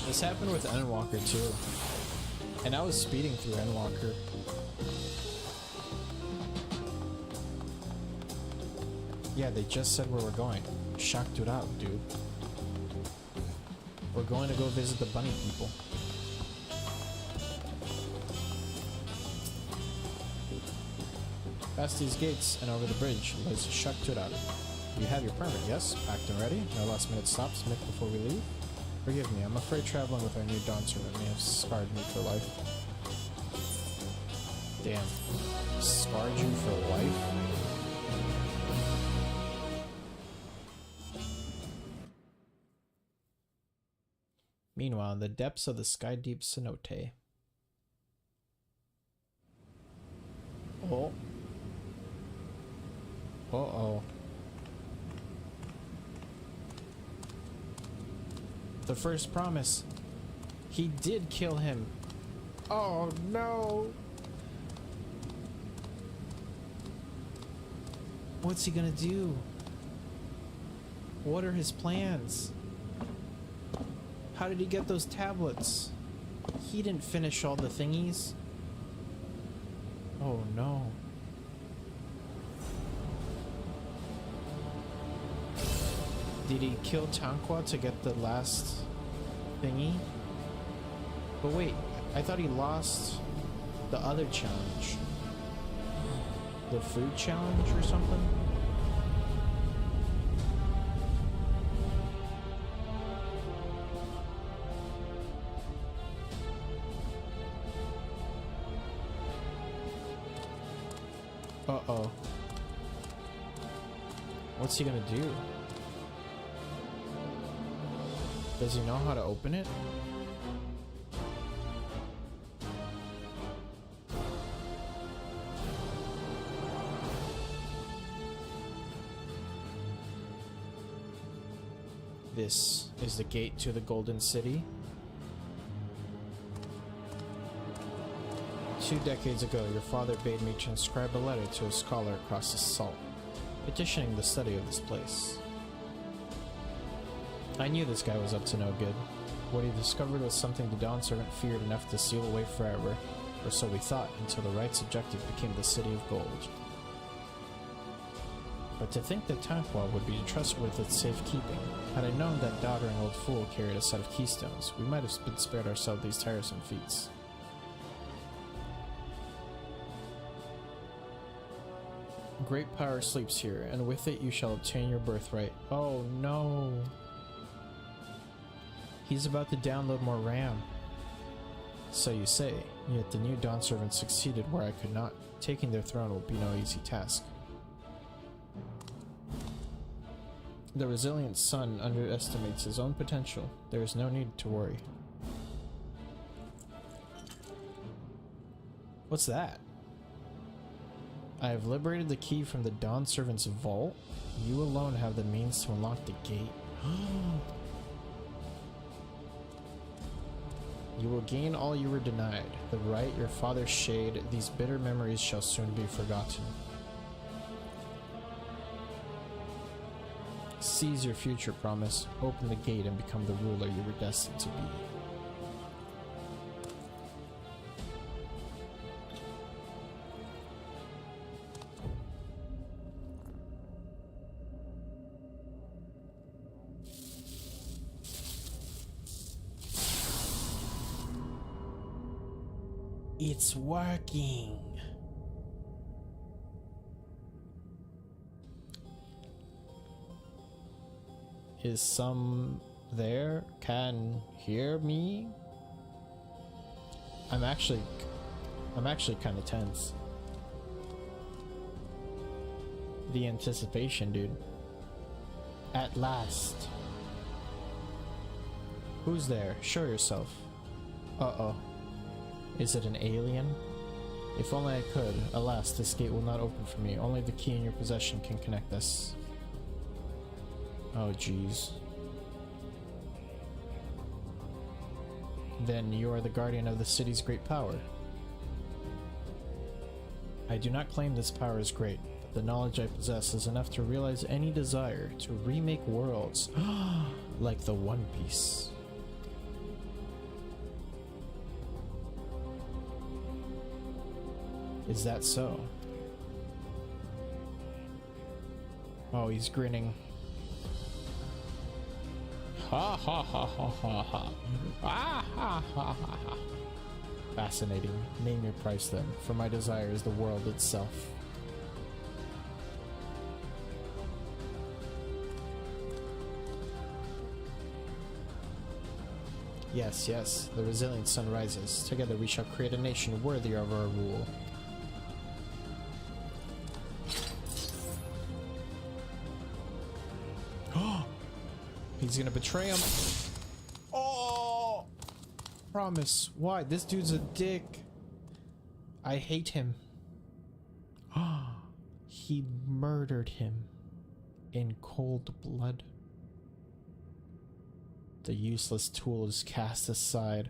[SPEAKER 12] This happened with Endwalker too. And I was speeding through Endwalker. Yeah, they just said where we're going. Shocked it out, dude. We're going to go visit the bunny people. Past these gates and over the bridge lies Shakturat. You have your permit, yes? Packed and ready? No last minute stops before we leave? Forgive me, I'm afraid traveling with our new Dawn servant may have scarred me for life. Damn. Scarred you for life? Meanwhile, in the depths of the sky-deep cenote. Oh. Uh-oh. The first promise. He did kill him. Oh no. What's he gonna do? What are his plans? How did he get those tablets? He didn't finish all the thingies. Oh no. Did he kill Tanqua to get the last thingy? But wait, I thought he lost the other challenge. The food challenge or something? Uh-oh. What's he gonna do? Does he know how to open it? This is the gate to the Golden City. 2 decades ago, your father bade me transcribe a letter to a scholar across the salt, petitioning the study of this place. I knew this guy was up to no good. What he discovered was something the Dawn Servant feared enough to seal away forever, or so we thought, until the right's objective became the City of Gold. But to think that Tanqua would be entrusted with its safekeeping, had I known that doddering old fool carried a set of keystones, we might have been spared ourselves these tiresome feats. Great power sleeps here, and with it you shall obtain your birthright. Oh no! He's about to download more RAM. So you say, yet the new Dawn Servant succeeded where I could not. Taking their throne will be no easy task. The resilient son underestimates his own potential. There is no need to worry. What's that? I have liberated the key from the Dawn Servant's vault. You alone have the means to unlock the gate. You will gain all you were denied. The right your father shade, these bitter memories shall soon be forgotten. Seize your future promise, open the gate and become the ruler you were destined to be. It's working. Is some there can hear me? I'm actually kind of tense. The anticipation, dude. At last. Who's there? Show yourself. Uh-oh. Is it an alien? If only I could. Alas, this gate will not open for me. Only the key in your possession can connect us. Oh, jeez. Then you are the guardian of the city's great power. I do not claim this power is great, but the knowledge I possess is enough to realize any desire to remake worlds like the One Piece. Is that so? Oh, he's grinning. Ha ha ha ha ha ha. Ah ha ha ha ha. Fascinating. Name your price then, for my desire is the world itself. Yes, yes, the resilient sun rises. Together we shall create a nation worthy of our rule. He's gonna betray him. Oh! Promise. Why? This dude's a dick. I hate him. He murdered him in cold blood. The useless tool is cast aside.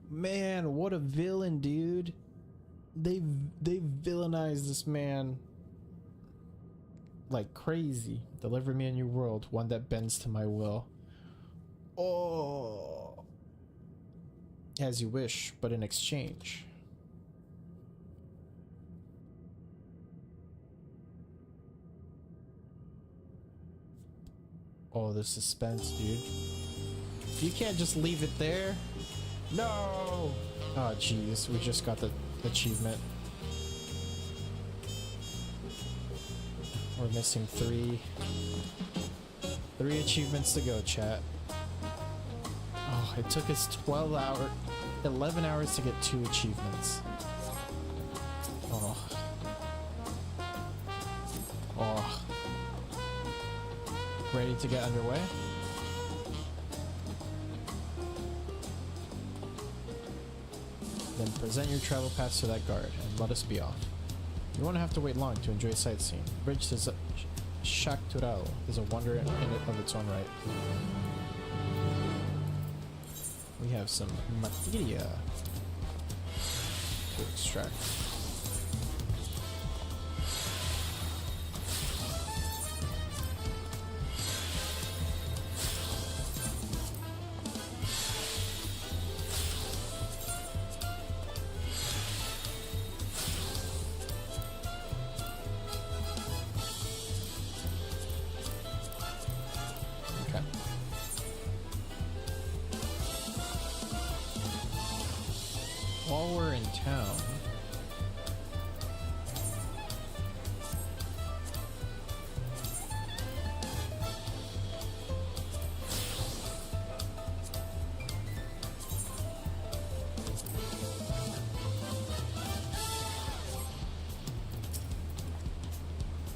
[SPEAKER 12] Man, what a villain, dude. They villainized this man like crazy. Deliver me a new world, one that bends to my will. Oh. As you wish, but in exchange. Oh, the suspense, dude. You can't just leave it there. No! Oh, jeez, we just got the achievement. We're missing 3 achievements to go, chat. Oh, it took us 11 hours to get 2 achievements. Oh. Oh. Ready to get underway? Then present your travel pass to that guard and let us be off. You won't have to wait long to enjoy sightseeing. The bridge to Shaktural is a wonder in it of its own right. We have some materia to extract. While we're in town,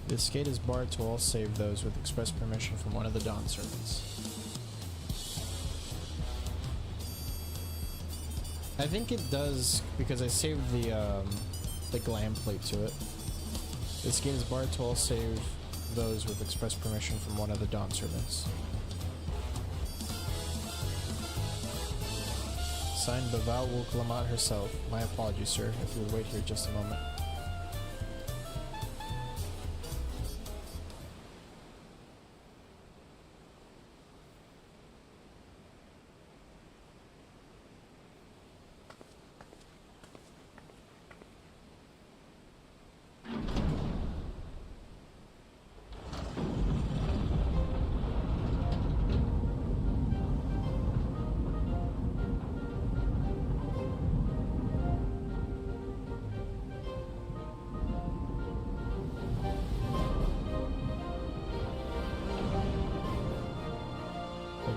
[SPEAKER 12] this gate is barred to all save those with express permission from one of the Dawn servants. I think it does because I saved the glam plate to it. This gate is barred to all save those with express permission from one of the Dawn servants. Signed Baval Wulklamat herself. My apologies, sir, if you would wait here just a moment.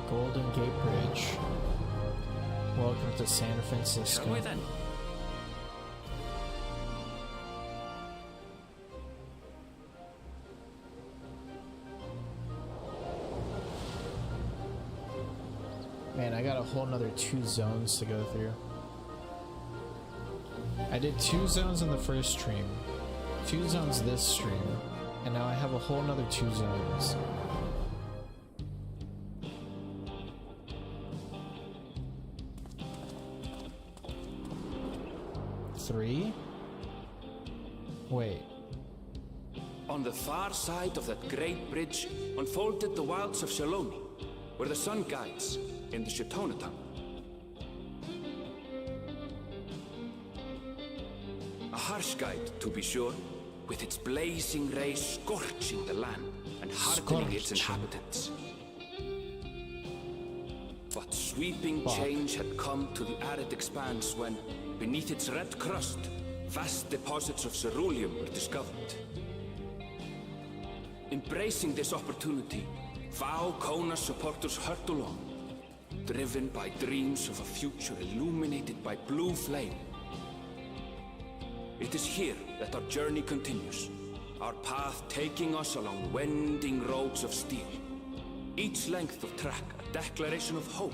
[SPEAKER 12] Golden Gate Bridge. Welcome to San Francisco.
[SPEAKER 20] Shall we then?
[SPEAKER 12] Man, I got a whole nother 2 zones to go through. I did 2 zones in the first stream, 2 zones this stream, and now I have a whole nother 2 zones. Three? Wait.
[SPEAKER 20] On the far side of that great bridge unfolded the wilds of Shaloni, where the sun guides in the Shatona tongue. A harsh guide, to be sure, with its blazing rays scorching the land and hardening its inhabitants. But sweeping change had come to the arid expanse when, beneath its red crust, vast deposits of ceruleum were discovered. Embracing this opportunity, Vau Kona supporters hurtled along, driven by dreams of a future illuminated by blue flame. It is here that our journey continues, our path taking us along winding roads of steel. Each length of track a declaration of hope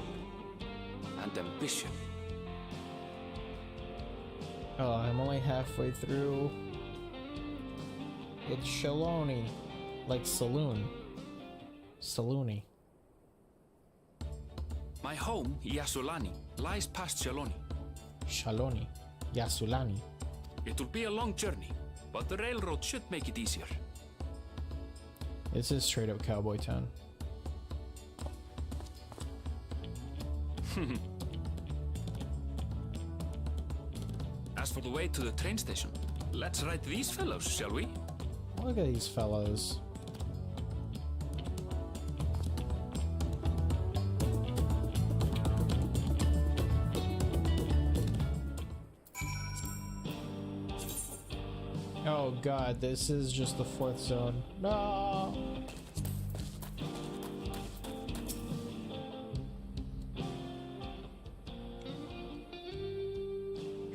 [SPEAKER 20] and ambition.
[SPEAKER 12] Oh, I'm only halfway through. It's Shaloni. Like saloon. Saloony.
[SPEAKER 20] My home, Yasulani, lies past Shaloni.
[SPEAKER 12] Shaloni. Yasulani.
[SPEAKER 20] It will be a long journey, but the railroad should make it easier.
[SPEAKER 12] This is straight up cowboy town.
[SPEAKER 20] As for the way to the train station, let's ride these fellows, shall we?
[SPEAKER 12] Look at these fellows. Oh god, this is just the 4th zone. No!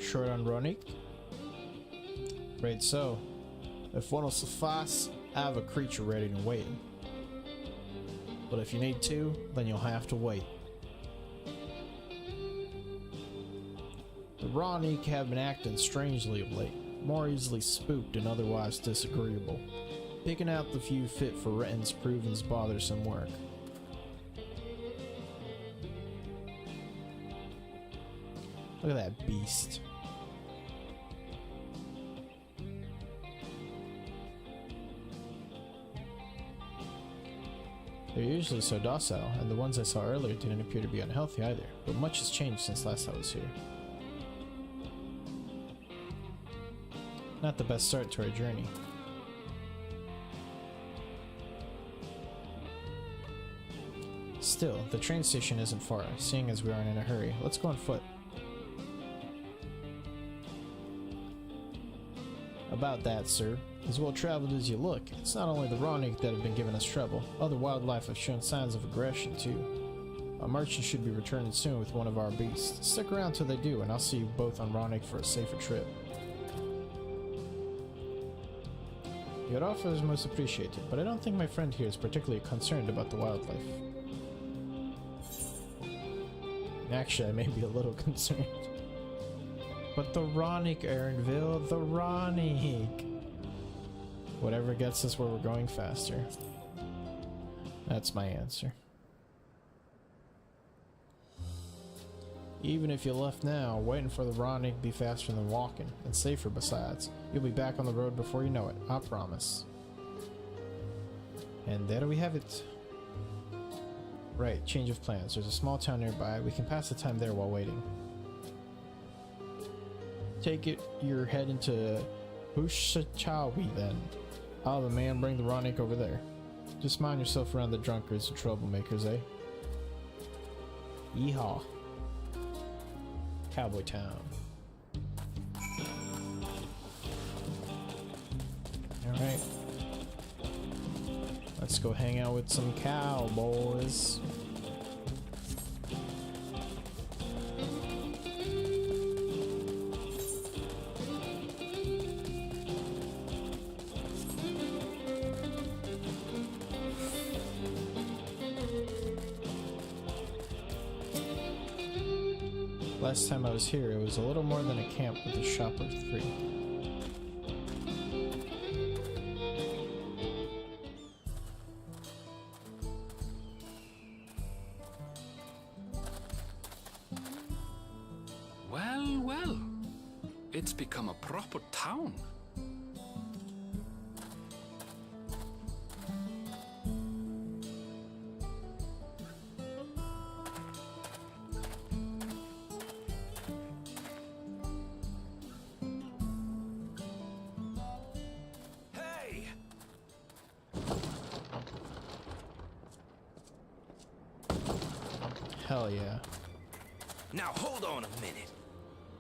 [SPEAKER 12] Short on Ronik? Right, so if one will suffice, I have a creature ready to wait. But if you need 2, then you'll have to wait. The Ronik have been acting strangely of late, more easily spooked and otherwise disagreeable. Picking out the few fit for Renton's proven's bothersome work. Look at that beast. They're usually so docile, and the ones I saw earlier didn't appear to be unhealthy either, but much has changed since last I was here. Not the best start to our journey. Still, the train station isn't far, seeing as we aren't in a hurry. Let's go on foot. About that, sir. As well traveled as you look, it's not only the Ronik that have been giving us trouble. Other wildlife have shown signs of aggression, too. A merchant should be returning soon with one of our beasts. Stick around till they do, and I'll see you both on Ronik for a safer trip. Your offer is most appreciated, but I don't think my friend here is particularly concerned about the wildlife. Actually, I may be a little concerned. But the Ronik, Aaronville, the Ronik! Whatever gets us where we're going faster. That's my answer. Even if you left now, waiting for the Ronik be faster than walking, and safer besides. You'll be back on the road before you know it, I promise. And there we have it. Right, change of plans. There's a small town nearby. We can pass the time there while waiting. Take it you're heading to Bushachawi then. I'll have a man bring the Ronik over there. Just mind yourself around the drunkards and troublemakers, eh? Yeehaw. Cowboy Town. Alright. Let's go hang out with some cowboys. Last time I was here, it was a little more than a camp with a shop or three.
[SPEAKER 20] Well, well. It's become a proper town.
[SPEAKER 8] Hey!
[SPEAKER 12] Hell yeah.
[SPEAKER 6] Now hold on a minute.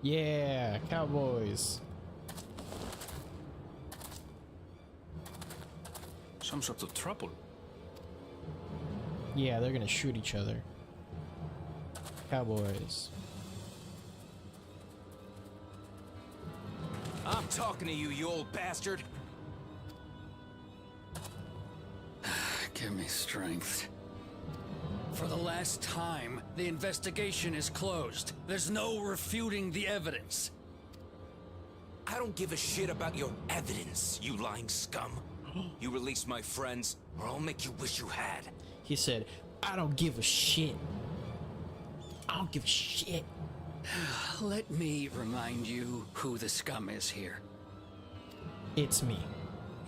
[SPEAKER 12] Yeah, cowboys.
[SPEAKER 20] Some sort of trouble.
[SPEAKER 12] Yeah, they're gonna shoot each other. Cowboys.
[SPEAKER 6] I'm talking to you, you old bastard.
[SPEAKER 19] Give me strength. For the last time, the investigation is closed. There's no refuting the evidence.
[SPEAKER 6] I don't give a shit about your evidence, you lying scum. You release my friends, or I'll make you wish you had.
[SPEAKER 12] He said, I don't give a shit. I don't give a shit.
[SPEAKER 19] Let me remind you who the scum is here.
[SPEAKER 12] It's me.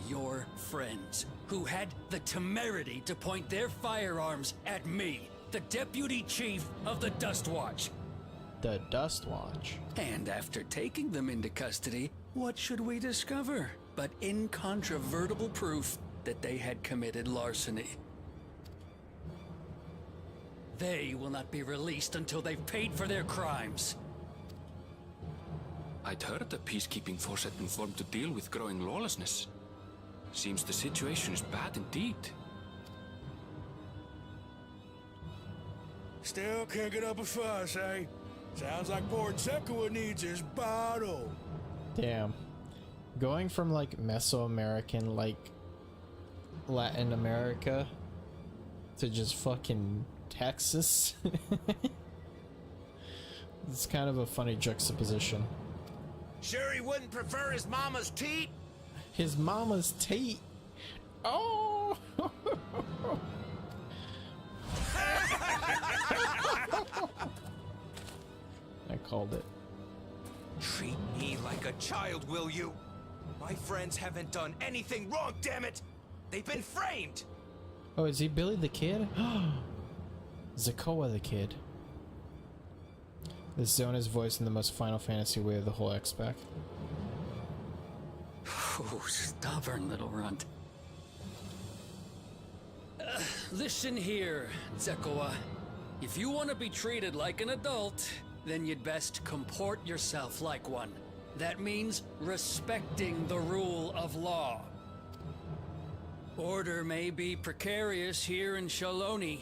[SPEAKER 19] Your friends, who had the temerity to point their firearms at me, the deputy chief of the Dust Watch.
[SPEAKER 12] The Dust Watch.
[SPEAKER 19] And after taking them into custody, what should we discover but incontrovertible proof that they had committed larceny? They will not be released until they've paid for their crimes.
[SPEAKER 20] I'd heard the peacekeeping force had been formed to deal with growing lawlessness. Seems the situation is bad indeed.
[SPEAKER 8] Still can't get up a fuss, eh? Sounds like poor Zekua needs his bottle.
[SPEAKER 12] Damn. Going from like Mesoamerican, like Latin America, to just fucking Texas. It's kind of a funny juxtaposition.
[SPEAKER 8] Sure he wouldn't prefer his mama's teat?
[SPEAKER 12] His mama's teat. Oh! I called it.
[SPEAKER 6] Treat me like a child, will you? My friends haven't done anything wrong, damn it! They've been framed!
[SPEAKER 12] Oh, is he Billy the Kid? Zakoa the Kid. This zone is voiced in the most Final Fantasy way of the whole X-Pack.
[SPEAKER 19] Oh, stubborn little runt. Listen here, Zekoa. If you want to be treated like an adult, then you'd best comport yourself like one. That means respecting the rule of law. Order may be precarious here in Shaloni,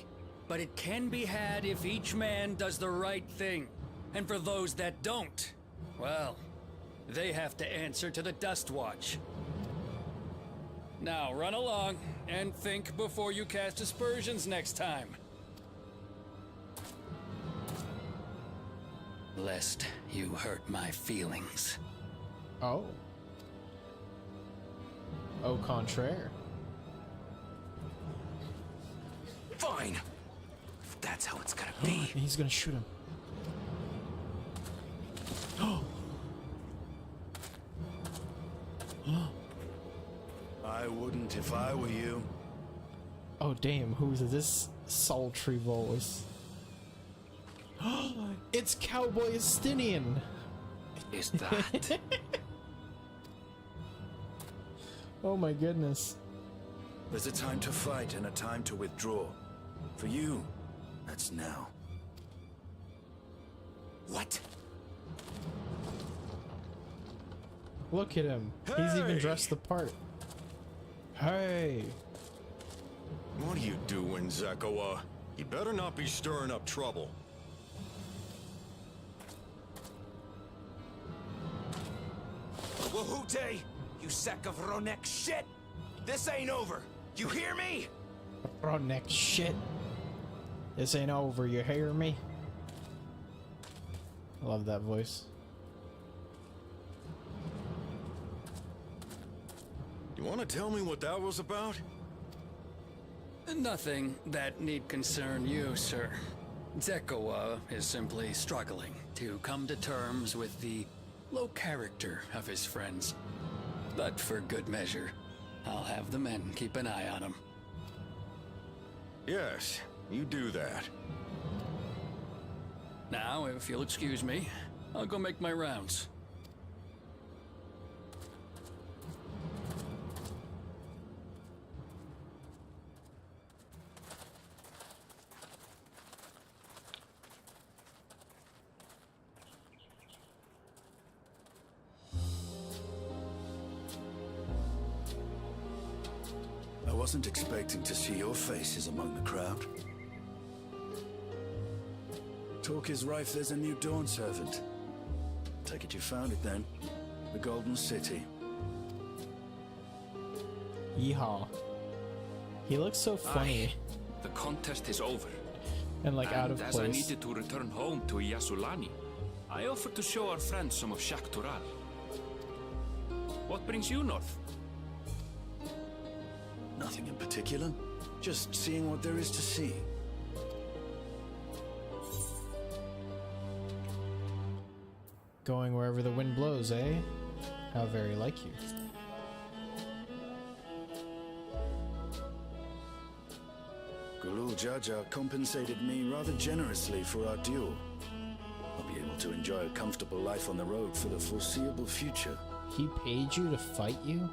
[SPEAKER 19] but it can be had if each man does the right thing. And for those that don't, well, they have to answer to the Dust Watch. Now run along and think before you cast aspersions next time. Lest you hurt my feelings.
[SPEAKER 12] Oh. Au contraire.
[SPEAKER 6] Fine. If that's how it's gonna be.
[SPEAKER 12] He's gonna shoot him.
[SPEAKER 9] I wouldn't if I were you.
[SPEAKER 12] Oh damn, who's this sultry voice? It's Cowboy Estinian!
[SPEAKER 20] Is that?
[SPEAKER 12] Oh my goodness.
[SPEAKER 9] There's a time to fight and a time to withdraw. For you, that's now.
[SPEAKER 6] What?
[SPEAKER 12] Look at him. He's even dressed the part. Hey!
[SPEAKER 22] What are you doing, Zekoa? You better not be stirring up trouble.
[SPEAKER 6] Wahute! You sack of Ronek shit! This ain't over! You hear me?
[SPEAKER 12] Ronek shit. This ain't over, you hear me? I love that voice.
[SPEAKER 22] You want to tell me what that was about?
[SPEAKER 19] Nothing that need concern you, sir. Zekoa is simply struggling to come to terms with the low character of his friends. But for good measure, I'll have the men keep an eye on him.
[SPEAKER 22] Yes, you do that.
[SPEAKER 19] Now, if you'll excuse me, I'll go make my rounds.
[SPEAKER 1] I wasn't expecting to see your faces among the crowd. Talk is rife there's a new Dawn servant. Take it you found it then. The Golden City.
[SPEAKER 12] Yeehaw. He looks so funny.
[SPEAKER 20] Aye, the contest is over.
[SPEAKER 12] And like out of
[SPEAKER 20] as
[SPEAKER 12] place.
[SPEAKER 20] I needed to return home to Yasulani, I offered to show our friends some of Shak Tural. What brings you north?
[SPEAKER 1] Nothing in particular. Just seeing what there is to see.
[SPEAKER 12] Going wherever the wind blows, eh? How very like you.
[SPEAKER 1] Gulul Jaja compensated me rather generously for our duel. I'll be able to enjoy a comfortable life on the road for the foreseeable future.
[SPEAKER 12] He paid you to fight you?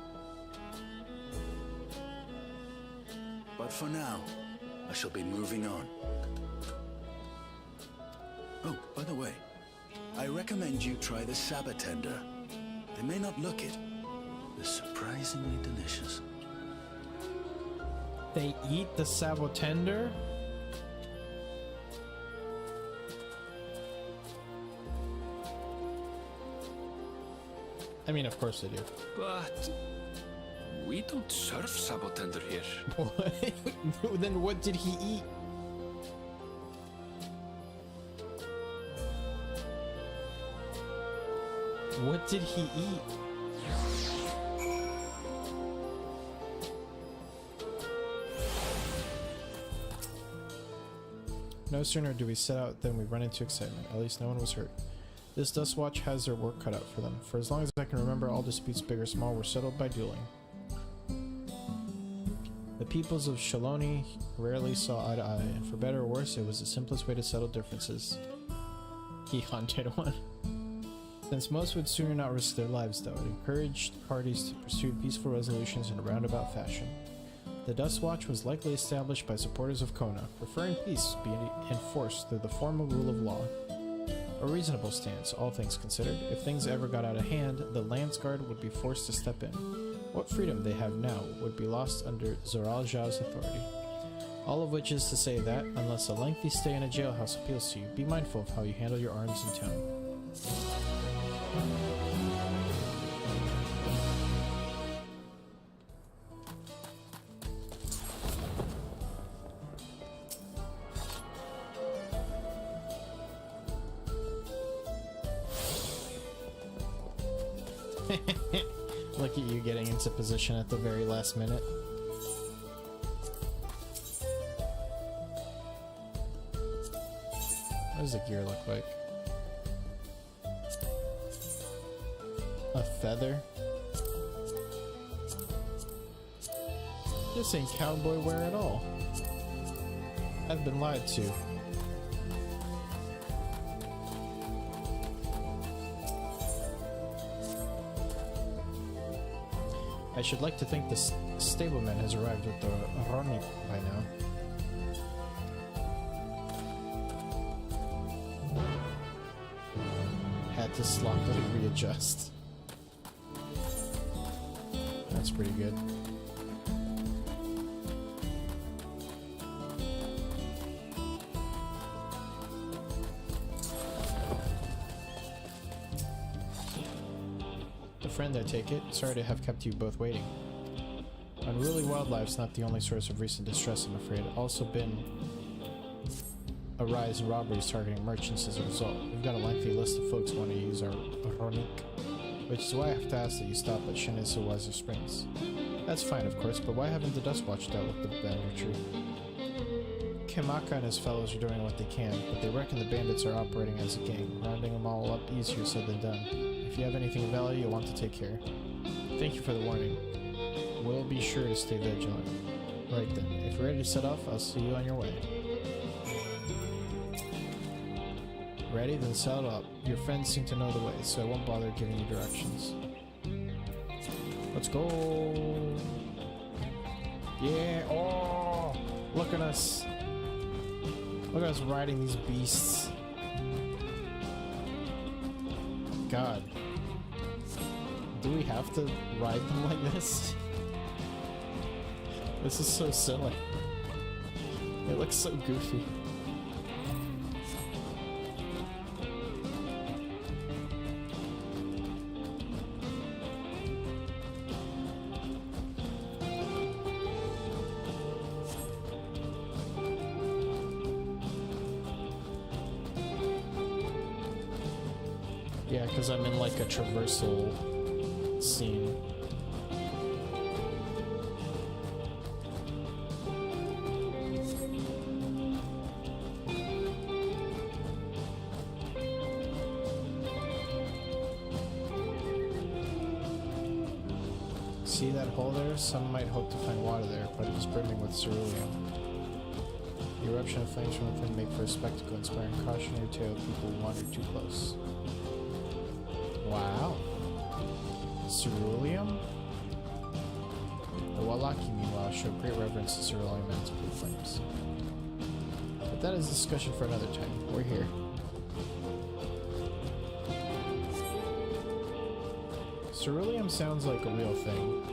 [SPEAKER 1] But for now, I shall be moving on. Oh, by the way, I recommend you try the Sabatender. They may not look it. They're surprisingly delicious.
[SPEAKER 12] They eat the Sabotender? I mean, of course they do.
[SPEAKER 20] But we don't serve Sabotender here.
[SPEAKER 12] What? Then what did he eat? What did he eat? No sooner do we set out than we run into excitement. At least no one was hurt. This Dust Watch has their work cut out for them. For as long as I can remember, all disputes, big or small, were settled by dueling. The peoples of Shaloni rarely saw eye to eye, and for better or worse, it was the simplest way to settle differences. He hunted one. Since most would sooner not risk their lives, though, it encouraged parties to pursue peaceful resolutions in a roundabout fashion. The Dust Watch was likely established by supporters of Kona, preferring peace be enforced through the formal rule of law. A reasonable stance, all things considered. If things ever got out of hand, the Lance Guard would be forced to step in. What freedom they have now would be lost under Zoral Zhao's authority. All of which is to say that, unless a lengthy stay in a jailhouse appeals to you, be mindful of how you handle your arms in town. Look at you getting into position at the very last minute. What does the gear look like? A feather? This ain't cowboy wear at all. I've been lied to. I should like to think the stableman has arrived with the Roni by now. Had to sloppily readjust. That's pretty good. Friend, I take it. Sorry to have kept you both waiting. Unruly wildlife's not the only source of recent distress, I'm afraid. Also been a rise in robberies targeting merchants as a result. We've got a lengthy list of folks who want to use our Ronik, which is why I have to ask that you stop at Shinizuwaza Springs. That's fine, of course, but why haven't the Dust Watch dealt with the banditry? Kimaka and his fellows are doing what they can, but they reckon the bandits are operating as a gang. Rounding them all up easier said than done. If you have anything of value, you'll want to take care. Thank you for the warning. We'll be sure to stay vigilant. Right then, if you're ready to set off, I'll see you on your way. Ready? Then saddle up. Your friends seem to know the way, so I won't bother giving you directions. Let's go! Yeah! Oh! Look at us! Look at us riding these beasts. God. Do we have to ride them like this? This is so silly. It looks so goofy. Yeah, because I'm in like a traversal scene. See that hole there? Some might hope to find water there, but it is brimming with ceruleum. The eruption of flames from within make for a spectacle, inspiring cautionary tale of people who wander too close. Wow. Ceruleum? The Wallaki, meanwhile, show great reverence to ceruleum and its blue flames. But that is a discussion for another time. We're here. Ceruleum sounds like a real thing,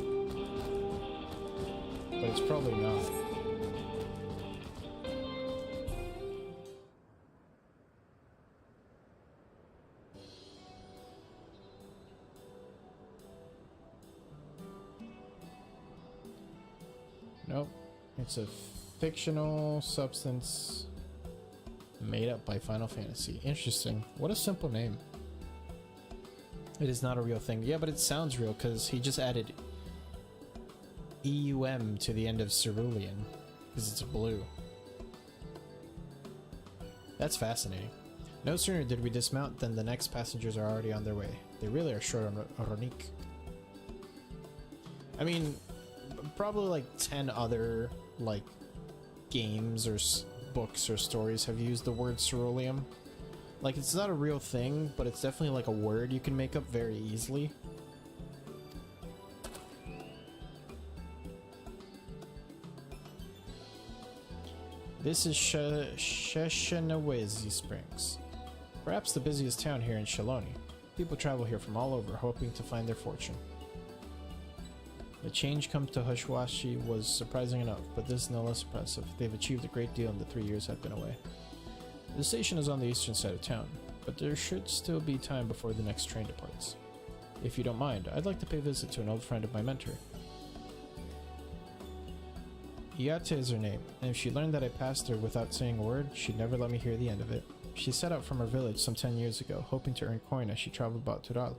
[SPEAKER 12] but it's probably not. Nope, it's a fictional substance made up by Final Fantasy. Interesting. What a simple name. It is not a real thing. Yeah, but it sounds real because he just added EUM to the end of cerulean because it's blue. That's fascinating. No sooner did we dismount than the next passengers are already on their way. They really are short on Ronik. I mean, probably like 10 other like games or books or stories have used the word ceruleum. Like, it's not a real thing, but it's definitely like a word you can make up very easily. This is Sheshenawezi Springs. Perhaps the busiest town here in Shaloni. People travel here from all over, hoping to find their fortune. The change come to Hushwashi was surprising enough, but this is no less impressive. They've achieved a great deal in the 3 years I've been away. The station is on the eastern side of town, but there should still be time before the next train departs. If you don't mind, I'd like to pay a visit to an old friend of my mentor. Iate is her name, and if she learned that I passed her without saying a word, she'd never let me hear the end of it. She set out from her village some 10 years ago, hoping to earn coin as she traveled about Tural.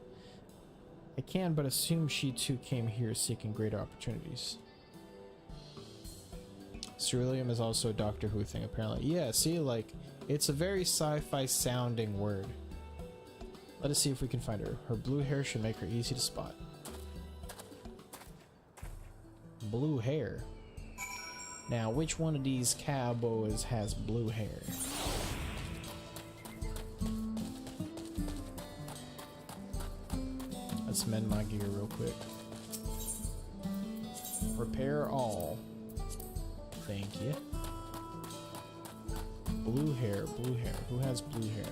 [SPEAKER 12] I can but assume she too came here seeking greater opportunities. Ceruleum is also a Doctor Who thing, apparently. Yeah, see, like, it's a very sci-fi sounding word. Let us see if we can find her. Her blue hair should make her easy to spot. Blue hair. Now, which one of these cowboys has blue hair? Let's mend my gear real quick. Repair all. Thank you. Blue hair, blue hair. Who has blue hair?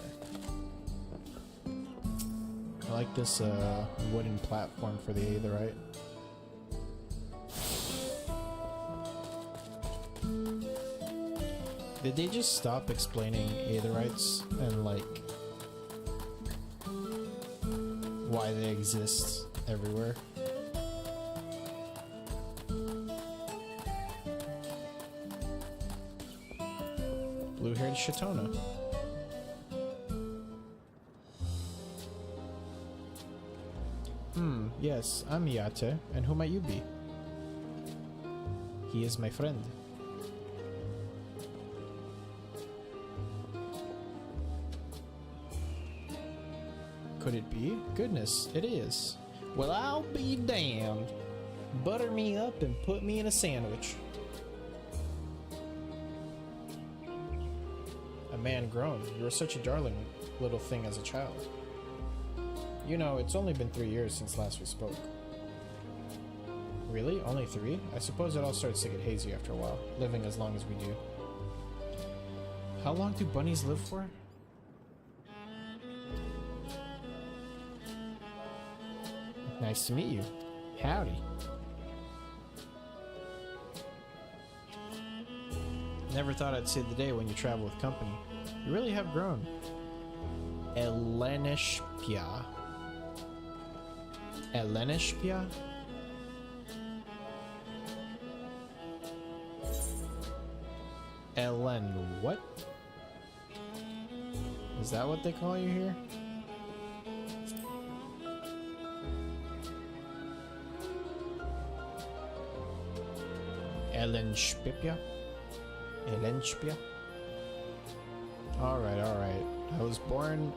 [SPEAKER 12] I like this wooden platform for the Aetherite. Did they just stop explaining Aetherites and like why they exist everywhere? blue-haired Shitona. Yes, I'm Yate, and who might you be? He is my friend. Could it be? Goodness, it is. Well, I'll be damned. Butter me up and put me in a sandwich. A man groaned. You were such a darling little thing as a child. You know, it's only been 3 years since last we spoke. Really? Only 3? I suppose it all starts to get hazy after a while, living as long as we do. How long do bunnies live for? Nice to meet you. Howdy. Never thought I'd see the day when you travel with company. You really have grown. Elenishpia. Elenishpia? Elen what? Is that what they call you here? Elenshpia? Elenshpia? Alright, alright. I was born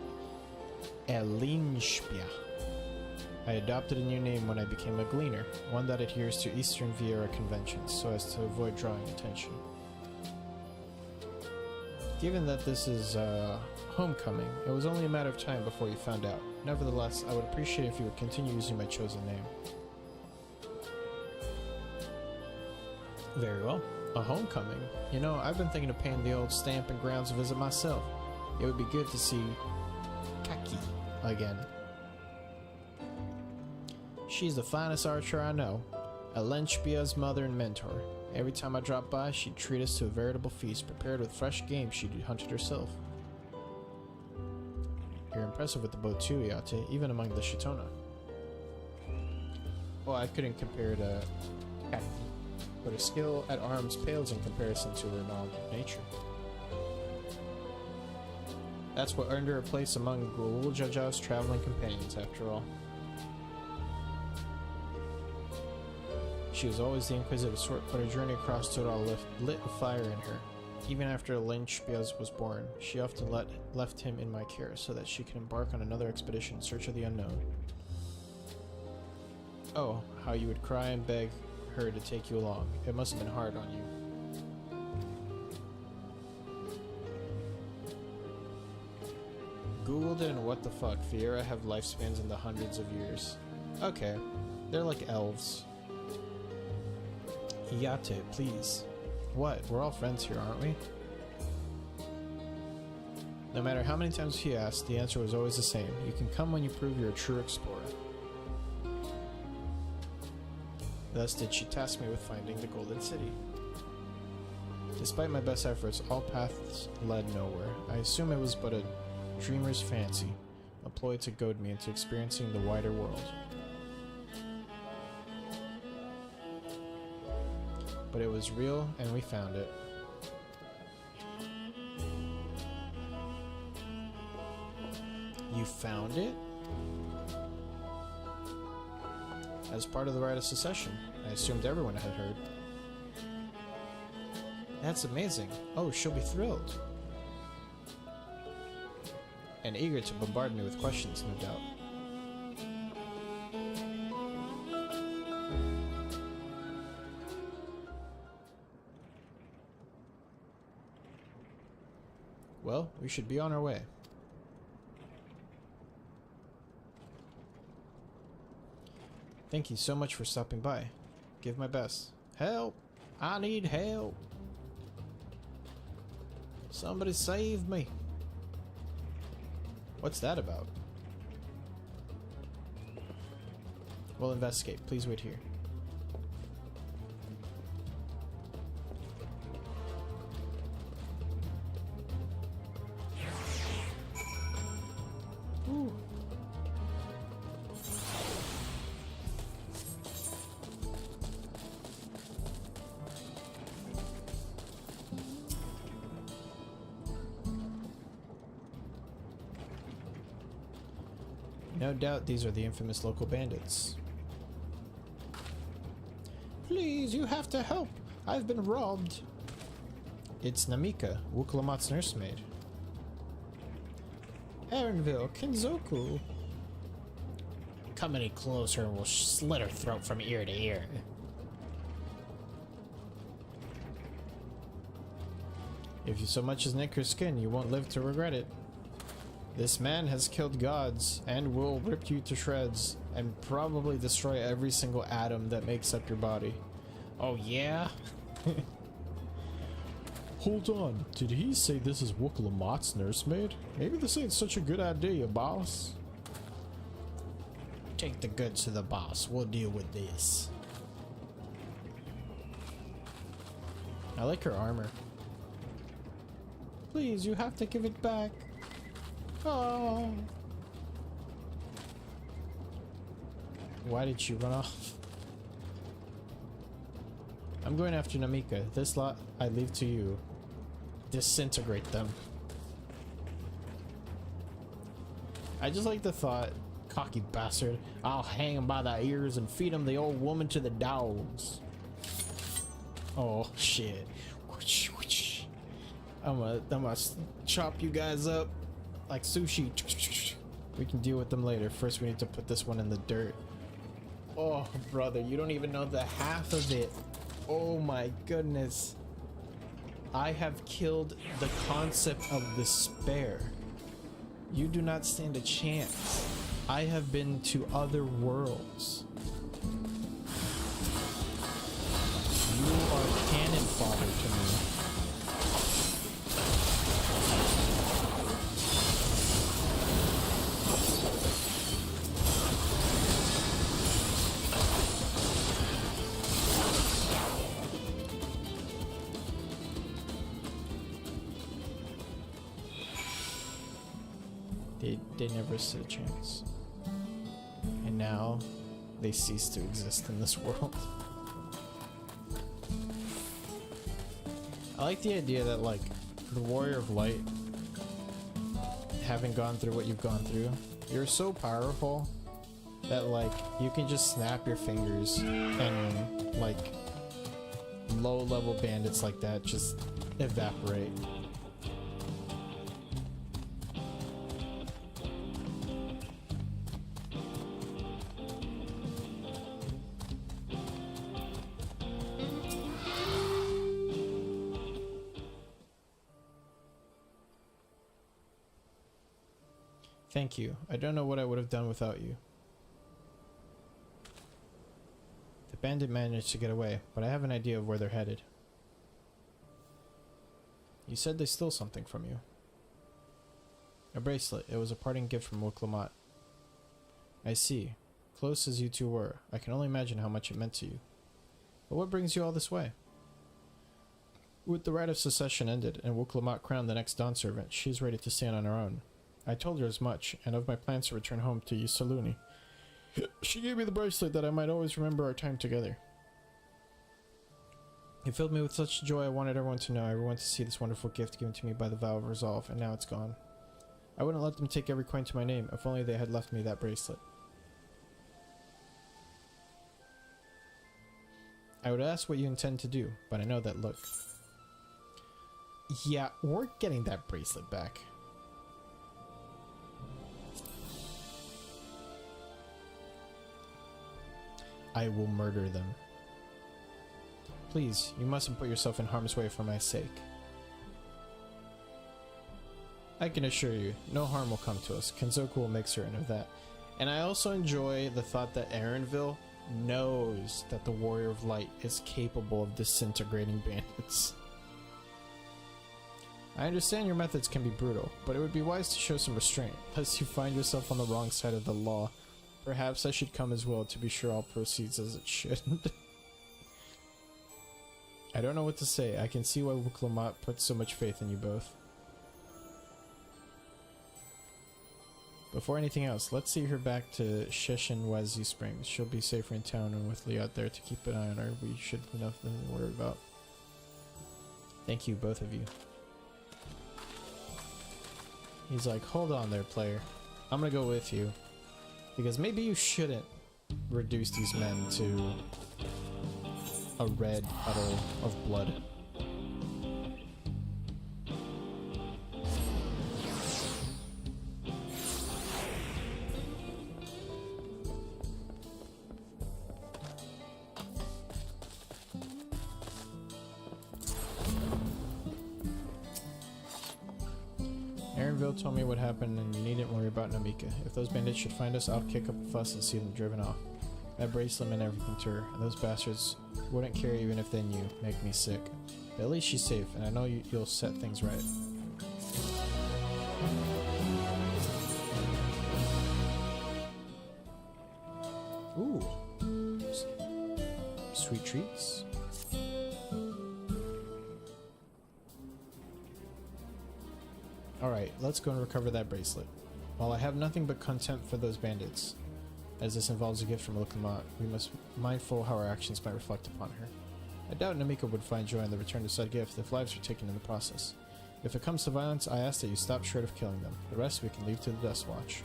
[SPEAKER 12] Elinshpia. I adopted a new name when I became a gleaner, one that adheres to Eastern Viera conventions so as to avoid drawing attention. Given that this is homecoming, it was only a matter of time before you found out. Nevertheless, I would appreciate if you would continue using my chosen name. Very well. A homecoming? You know, I've been thinking of paying the old Stamping Grounds a visit myself. It would be good to see Kaki again. She's the finest archer I know, Elenshpia's mother and mentor. Every time I dropped by, she'd treat us to a veritable feast prepared with fresh game she'd hunted herself. You're impressive with the bow too, Yate, even among the Shitona. Well, I couldn't compare to Kaki, but her skill at arms pales in comparison to her knowledge of nature. That's what earned her a place among Gulul Jaja's traveling companions, after all. She was always the inquisitive sort, but her journey across Tural lit a fire in her. Even after Elenshpia was born, she often left him in my care so that she could embark on another expedition in search of the unknown. Oh, how you would cry and beg her to take you along. It must have been hard on you. Googled it, and what the fuck, Viera have lifespans in the hundreds of years. Okay, they're like elves. Yate, please. What? We're all friends here, aren't we? No matter how many times he asked, the answer was always the same. You can come when you prove you're a true explorer. Thus did she task me with finding the Golden City. Despite my best efforts, all paths led nowhere. I assume it was but a dreamer's fancy, a ploy to goad me into experiencing the wider world. But it was real, and we found it. You found it? As part of the rite of secession. I assumed everyone had heard. That's amazing. Oh, she'll be thrilled. And eager to bombard me with questions, no doubt. Well, we should be on our way. Thank you so much for stopping by. Give my best. Help! I need help! Somebody save me! What's that about? We'll investigate. Please wait here. Ooh. No doubt these are the infamous local bandits. Please, you have to help. I've been robbed. It's Namika, Wukalamat's nursemaid. Erenville, Kenzoku. Come any closer and we'll slit her throat from ear to ear. If you so much as nick her skin, you won't live to regret it. This man has killed gods and will rip you to shreds and probably destroy every single atom that makes up your body. Oh yeah?
[SPEAKER 10] Hold on, did he say this is Wukalamat's nursemaid? Maybe this ain't such a good idea, boss.
[SPEAKER 12] Take the goods to the boss, we'll deal with this. I like her armor. Please, you have to give it back. Oh. Why did she run off? I'm going after Namika. This lot I leave to you. Disintegrate them. I just like the thought, cocky bastard, I'll hang him by the ears and feed him the old woman to the dogs. Oh shit. I'm gonna chop you guys up like sushi. We can deal with them later. First we need to put this one in the dirt. Oh brother, you don't even know the half of it. Oh my goodness. I have killed the concept of despair. You do not stand a chance. I have been to other worlds. You are cannon fodder to me. They never stood a chance. And now they cease to exist in this world. I like the idea that like the Warrior of Light, having gone through what you've gone through, you're so powerful that like you can just snap your fingers and like low level bandits like that just evaporate. Thank you. I don't know what I would have done without you. The bandit managed to get away, but I have an idea of where they're headed. You said they stole something from you. A bracelet. It was a parting gift from Wukalamat. I see. Close as you two were, I can only imagine how much it meant to you. But what brings you all this way? With the rite of secession ended and Wukalamat crowned the next Dawn servant, she is ready to stand on her own. I told her as much, and of my plans to return home to Yusaluni. She gave me the bracelet that I might always remember our time together. It filled me with such joy I wanted everyone to know, everyone to see this wonderful gift given to me by the vow of resolve, and now it's gone. I wouldn't let them take every coin to my name, if only they had left me that bracelet. I would ask what you intend to do, but I know that look. Yeah, we're getting that bracelet back. I will murder them. Please, you mustn't put yourself in harm's way for my sake. I can assure you, no harm will come to us. Kenzoku will make certain of that. And I also enjoy the thought that Erenville knows that the Warrior of Light is capable of disintegrating bandits. I understand your methods can be brutal, but it would be wise to show some restraint, lest you find yourself on the wrong side of the law. Perhaps I should come as well to be sure all proceeds as it should. I don't know what to say. I can see why Wukalamat put so much faith in you both. Before anything else, let's see her back to Sheshinwazi Springs. She'll be safer in town and with Liat there to keep an eye on her. We should have nothing to worry about. Thank you, both of you. He's like, hold on there, player. I'm gonna go with you. Because maybe you shouldn't reduce these men to a red puddle of blood. Aaronville told me what happened and you needn't worry about Namika. If those bandits should find us, I'll kick up a fuss and see them driven off. That bracelet meant everything to her, and those bastards wouldn't care even if they knew. Make me sick. But at least she's safe, and I know you'll set things right. Ooh. Sweet treats. Alright, let's go and recover that bracelet. While I have nothing but contempt for those bandits, as this involves a gift from Lokamot, we must be mindful how our actions might reflect upon her. I doubt Namika would find joy in the return of said gift if lives are taken in the process. If it comes to violence, I ask that you stop short of killing them. The rest we can leave to the Death Watch.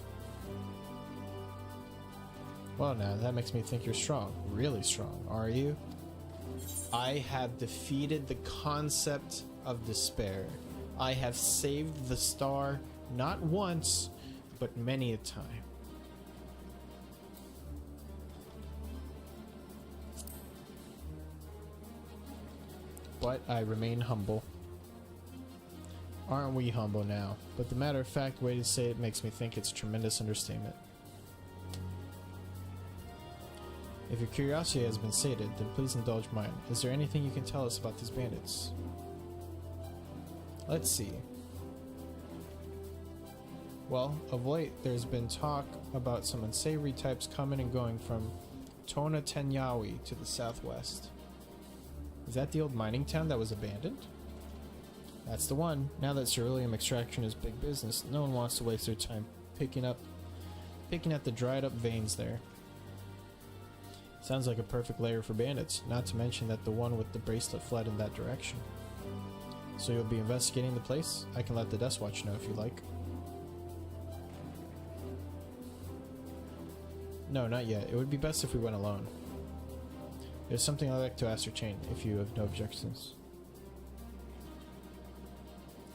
[SPEAKER 12] Well now, that makes me think you're strong. Really strong, are you? I have defeated the concept of despair. I have saved the star, not once, but many a time. But I remain humble. Aren't we humble now? But the matter-of-fact way to say it makes me think it's a tremendous understatement. If your curiosity has been sated, then please indulge mine. Is there anything you can tell us about these bandits? Let's see. Well, of late, there's been talk about some unsavory types coming and going from Tona Tenyawi to the southwest. Is that the old mining town that was abandoned? That's the one. Now that ceruleum extraction is big business, no one wants to waste their time picking at the dried up veins there. Sounds like a perfect lair for bandits, not to mention that the one with the bracelet fled in that direction. So you'll be investigating the place? I can let the Death Watch know if you like. No, not yet. It would be best if we went alone. There's something I'd like to ascertain, if you have no objections.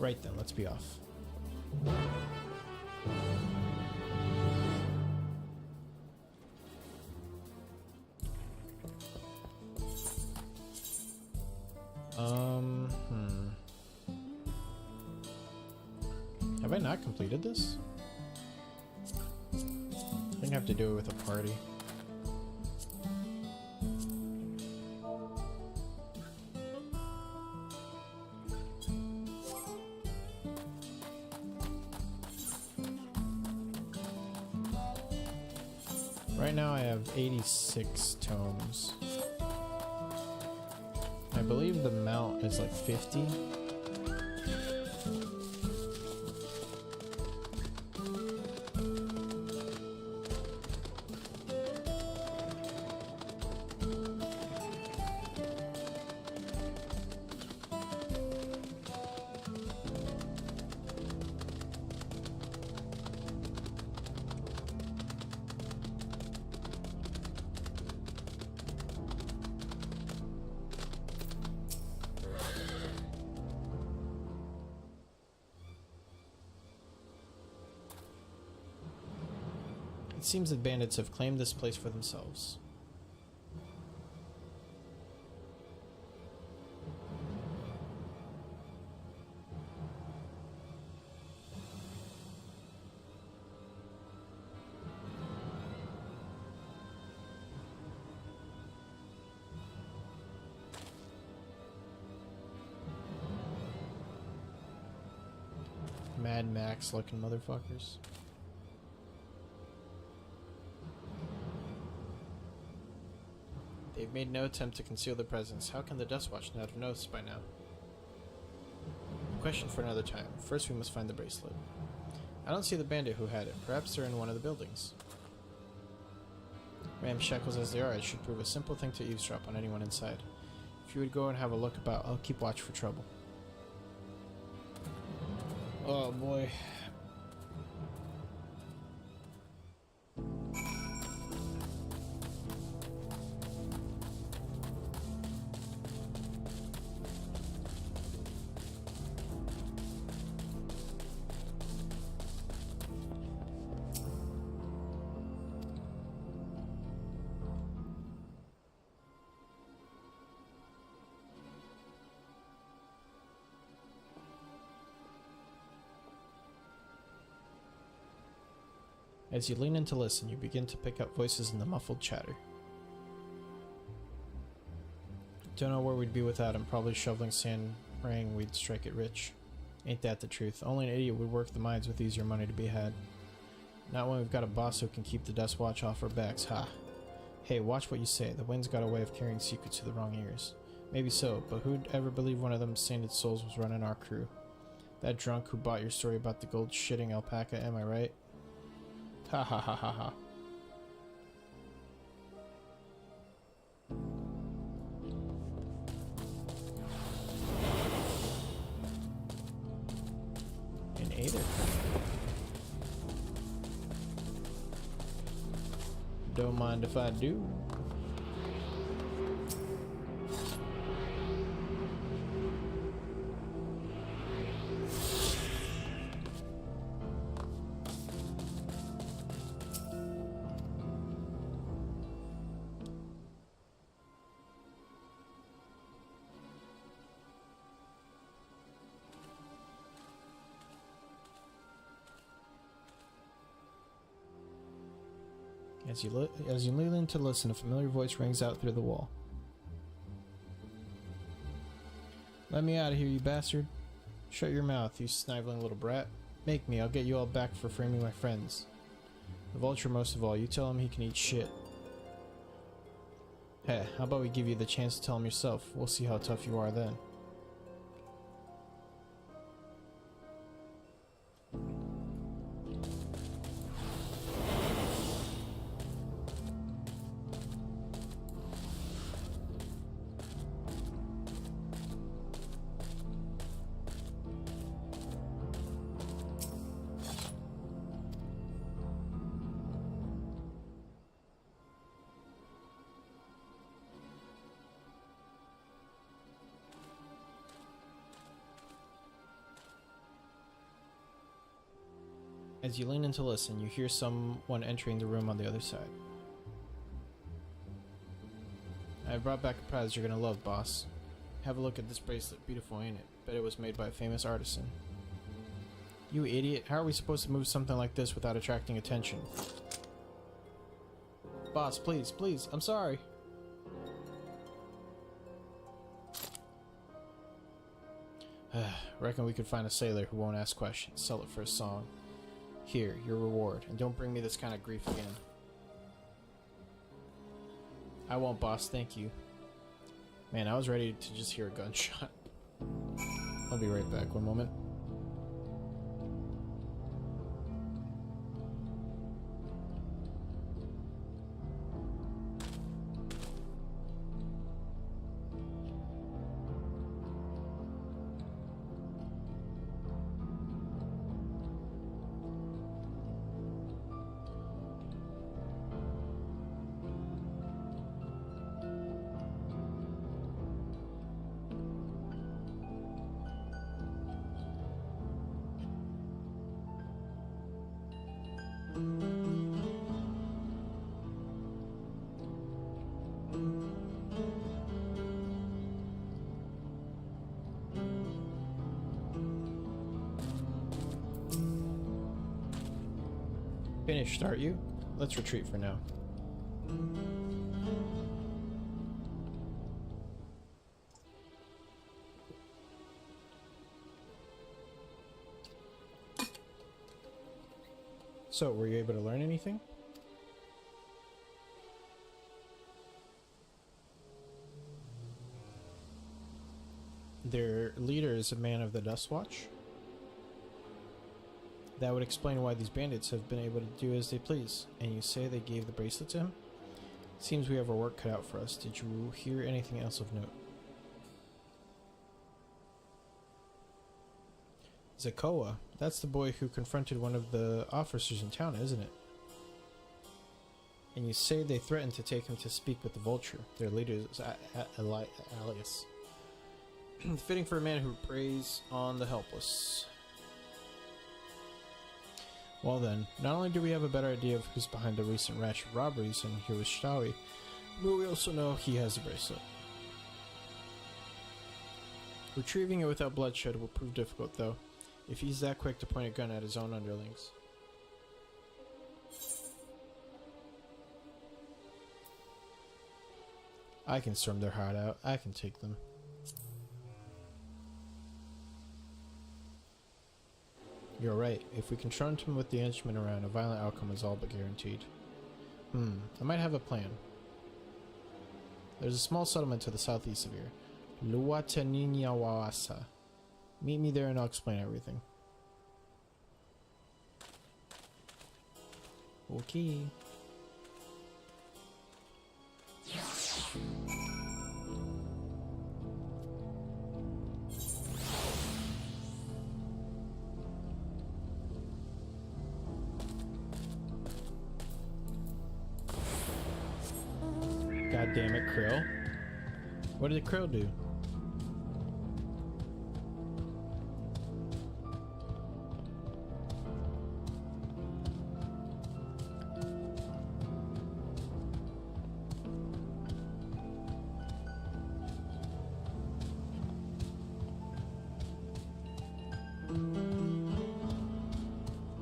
[SPEAKER 12] Right then, let's be off. Have I not completed this? I think I have to do it with a party. Right now I have 86 tomes. I believe the mount is like 50. It seems that bandits have claimed this place for themselves. Mad Max looking motherfuckers. They've made no attempt to conceal their presence. How can the Death Watch not have noticed by now? Question for another time. First we must find the bracelet. I don't see the bandit who had it. Perhaps they're in one of the buildings. Ramshackles as they are, it should prove a simple thing to eavesdrop on anyone inside. If you would go and have a look about, I'll keep watch for trouble. Oh boy. As you lean in to listen, you begin to pick up voices in the muffled chatter. Don't know where we'd be without him. Probably shoveling sand, praying we'd strike it rich. Ain't that the truth? Only an idiot would work the mines with easier money to be had. Not when we've got a boss who can keep the dust watch off our backs, ha. Hey, watch what you say. The wind's got a way of carrying secrets to the wrong ears. Maybe so, but who'd ever believe one of them sainted souls was running our crew? That drunk who bought your story about the gold shitting alpaca, am I right? Ha ha ha ha ha. An Aether. Don't mind if I do. As you lean in to listen, a familiar voice rings out through the wall. Let me out of here, you bastard. Shut your mouth, you sniveling little brat. Make me, I'll get you all back for framing my friends. The vulture most of all, you tell him he can eat shit. Hey, how about we give you the chance to tell him yourself? We'll see how tough you are then. As you lean in to listen, you hear someone entering the room on the other side. I brought back a prize you're gonna love, boss. Have a look at this bracelet. Beautiful, ain't it? Bet it was made by a famous artisan. You idiot. How are we supposed to move something like this without attracting attention? Boss, please, please. I'm sorry. Reckon we could find a sailor who won't ask questions. Sell it for a song. Here, your reward, and don't bring me this kind of grief again. I won't, boss, thank you. Man, I was ready to just hear a gunshot. I'll be right back, one moment. Finished, aren't you? Let's retreat for now. So, were you able to learn anything? Their leader is a man of the Dust Watch. That would explain why these bandits have been able to do as they please. And you say they gave the bracelet to him? Seems we have our work cut out for us. Did you hear anything else of note? Zakoa, that's the boy who confronted one of the officers in town, isn't it? And you say they threatened to take him to speak with the vulture. Their leader is Alias. Fitting for a man who preys on the helpless. Well then, not only do we have a better idea of who's behind the recent rash of robberies in Hiroshitawi, but we also know he has a bracelet. Retrieving it without bloodshed will prove difficult though, if he's that quick to point a gun at his own underlings. I can storm their heart out. I can take them. You're right. If we confront him with the instrument around, a violent outcome is all but guaranteed. I might have a plan. There's a small settlement to the southeast of here. Luataninyawasa. Meet me there and I'll explain everything. Okay. God damn it, Krill. What did Krill do?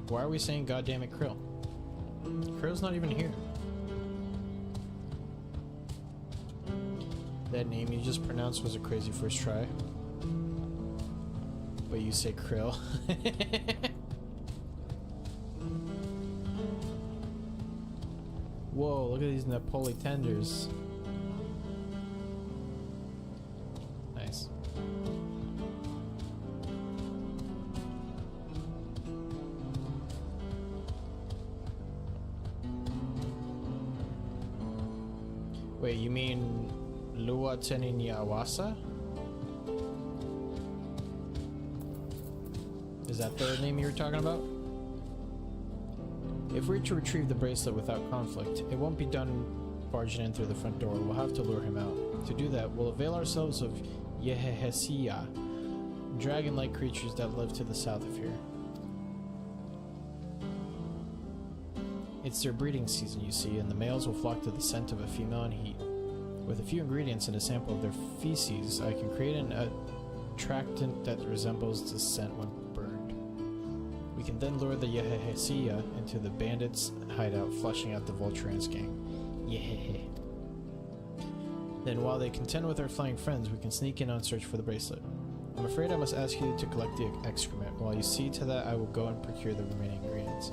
[SPEAKER 12] Why are we saying goddamn it, Krill? Krill's not even here. That name you just pronounced was a crazy first try. But you say Krill. Whoa, look at these Napoli tenders. Nice. Wait, you mean Luataninyawasa? Is that the name you were talking about? If we're to retrieve the bracelet without conflict, it won't be done barging in through the front door. We'll have to lure him out. To do that, we'll avail ourselves of Yehehesiya, dragon-like creatures that live to the south of here. It's their breeding season, you see, and the males will flock to the scent of a female in heat. With a few ingredients and a sample of their feces, I can create an attractant that resembles the scent when burned. We can then lure the Yehehesiya into the bandits' hideout, flushing out the Voltran's gang. Yehehe. Then while they contend with our flying friends, we can sneak in on search for the bracelet. I'm afraid I must ask you to collect the excrement. While you see to that, I will go and procure the remaining ingredients.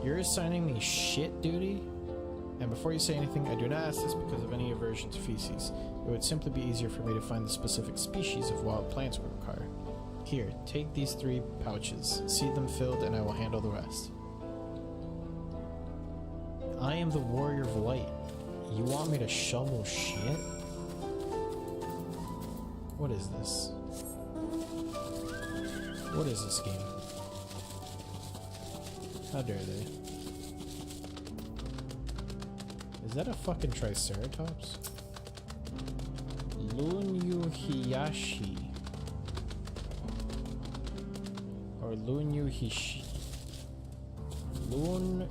[SPEAKER 12] You're assigning me shit duty? And before you say anything, I do not ask this because of any aversion to feces. It would simply be easier for me to find the specific species of wild plants we require. Here, take these 3 pouches. See them filled and I will handle the rest. I am the warrior of light. You want me to shovel shit? What is this? What is this game? How dare they? Is that a fucking Triceratops? Lunyuhiyashi. Or Lunyuhishi. Lunyuhishahi.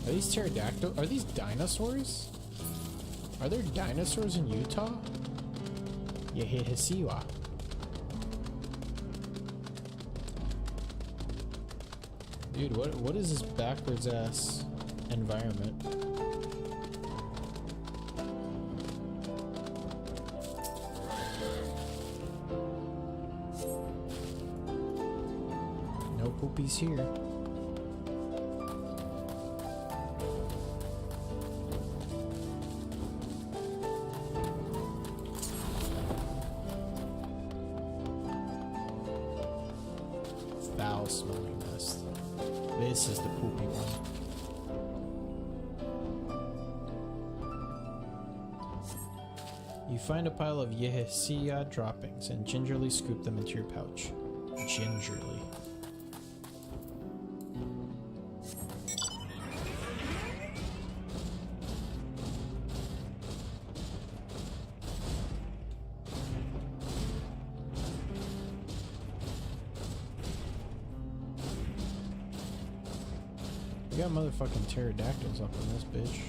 [SPEAKER 12] Are these pterodactyls? Are these dinosaurs? Are there dinosaurs in Utah? Yehehesiwa. Dude, what is this backwards ass environment? No poopies here. Foul smelling nest. This is the poopy one. You find a pile of Yehesiya droppings and gingerly scoop them into your pouch. Gingerly. We got motherfucking pterodactyls up in this bitch.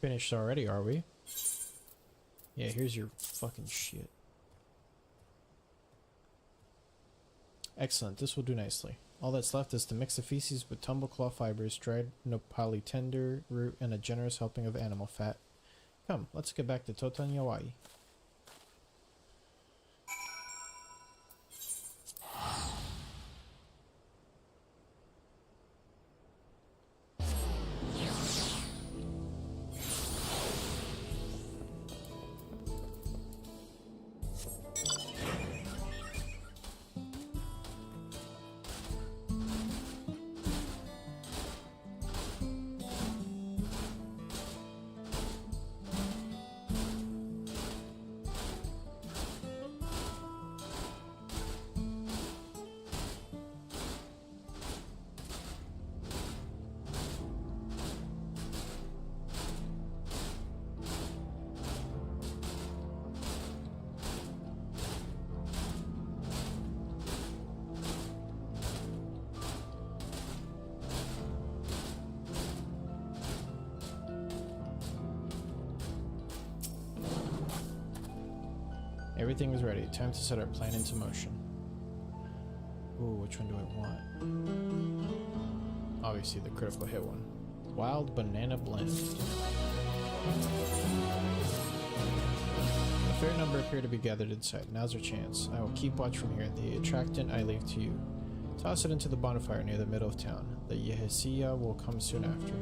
[SPEAKER 12] Finished already, are we? Yeah, here's your fucking shit. Excellent, this will do nicely. All that's left is to mix the feces with tumbleclaw fibers, dried nopali tender root, and a generous helping of animal fat. Come, let's get back to Totan Yawai. Everything is ready. Time to set our plan into motion. Ooh, which one do I want? Obviously the critical hit one. Wild Banana Blend. A fair number appear to be gathered inside. Now's our chance. I will keep watch from here. The attractant I leave to you. Toss it into the bonfire near the middle of town. The Yehesiya will come soon after.